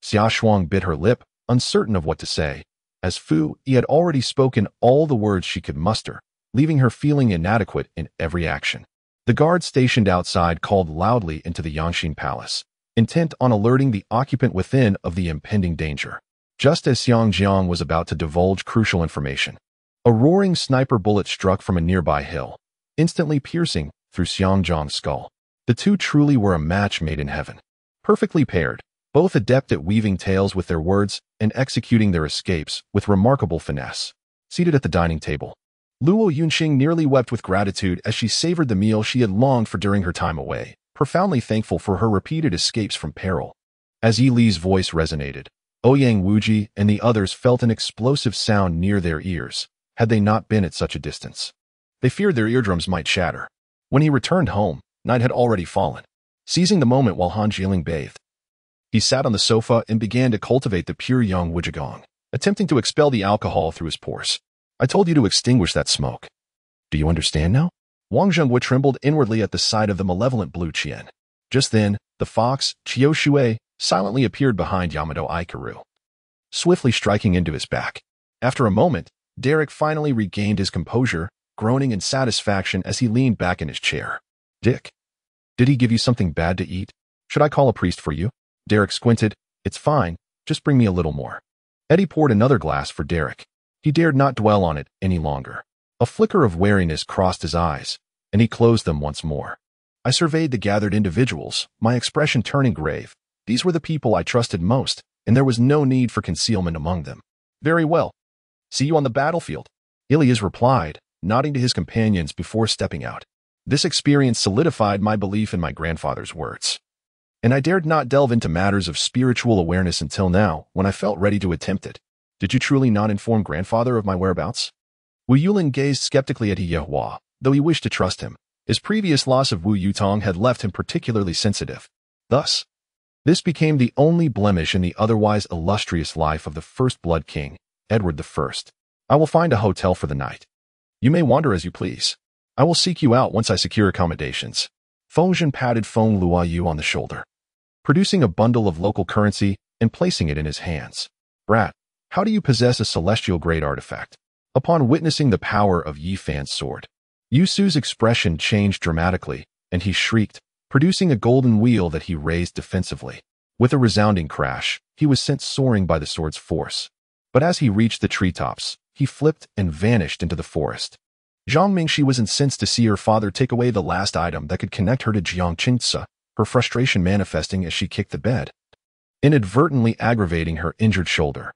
Xia Shuang bit her lip, uncertain of what to say. As Fu Yi had already spoken all the words she could muster, leaving her feeling inadequate in every action. The guards stationed outside called loudly into the Yangxin Palace, intent on alerting the occupant within of the impending danger. Just as Xiang Jiang was about to divulge crucial information, a roaring sniper bullet struck from a nearby hill, instantly piercing through Xiang Jiang's skull. The two truly were a match made in heaven. Perfectly paired, both adept at weaving tales with their words and executing their escapes with remarkable finesse. Seated at the dining table, Luo Yunxing nearly wept with gratitude as she savored the meal she had longed for during her time away, profoundly thankful for her repeated escapes from peril. As Yi Li's voice resonated, Ouyang Wuji and the others felt an explosive sound near their ears, had they not been at such a distance. They feared their eardrums might shatter. When he returned home, night had already fallen. Seizing the moment while Han Jieling bathed, he sat on the sofa and began to cultivate the pure young Wujigong, attempting to expel the alcohol through his pores. I told you to extinguish that smoke. Do you understand now? Wang Zhengwu trembled inwardly at the sight of the malevolent blue Qian. Just then, the fox, Qiu Shui, silently appeared behind Yamato Aikaru, swiftly striking into his back. After a moment, Derek finally regained his composure, groaning in satisfaction as he leaned back in his chair. Dick, did he give you something bad to eat? Should I call a priest for you? Derek squinted. It's fine, just bring me a little more. Eddie poured another glass for Derek. He dared not dwell on it any longer. A flicker of wariness crossed his eyes, and he closed them once more. I surveyed the gathered individuals, my expression turning grave. These were the people I trusted most, and there was no need for concealment among them. Very well. See you on the battlefield, Ilias replied, nodding to his companions before stepping out. This experience solidified my belief in my grandfather's words. And I dared not delve into matters of spiritual awareness until now, when I felt ready to attempt it. Did you truly not inform grandfather of my whereabouts? Wu Yulin gazed skeptically at He Yehua, though he wished to trust him. His previous loss of Wu Yutong had left him particularly sensitive. Thus, this became the only blemish in the otherwise illustrious life of the First Blood King, Edward I. I will find a hotel for the night. You may wander as you please. I will seek you out once I secure accommodations. Fengzhen patted Feng Luoyu on the shoulder, producing a bundle of local currency and placing it in his hands. Brat, how do you possess a celestial grade artifact? Upon witnessing the power of Yi Fan's sword, Yu Su's expression changed dramatically, and he shrieked, producing a golden wheel that he raised defensively. With a resounding crash, he was sent soaring by the sword's force. But as he reached the treetops, he flipped and vanished into the forest. Zhang Mingxi was incensed to see her father take away the last item that could connect her to Jiang Qingci, her frustration manifesting as she kicked the bed, inadvertently aggravating her injured shoulder.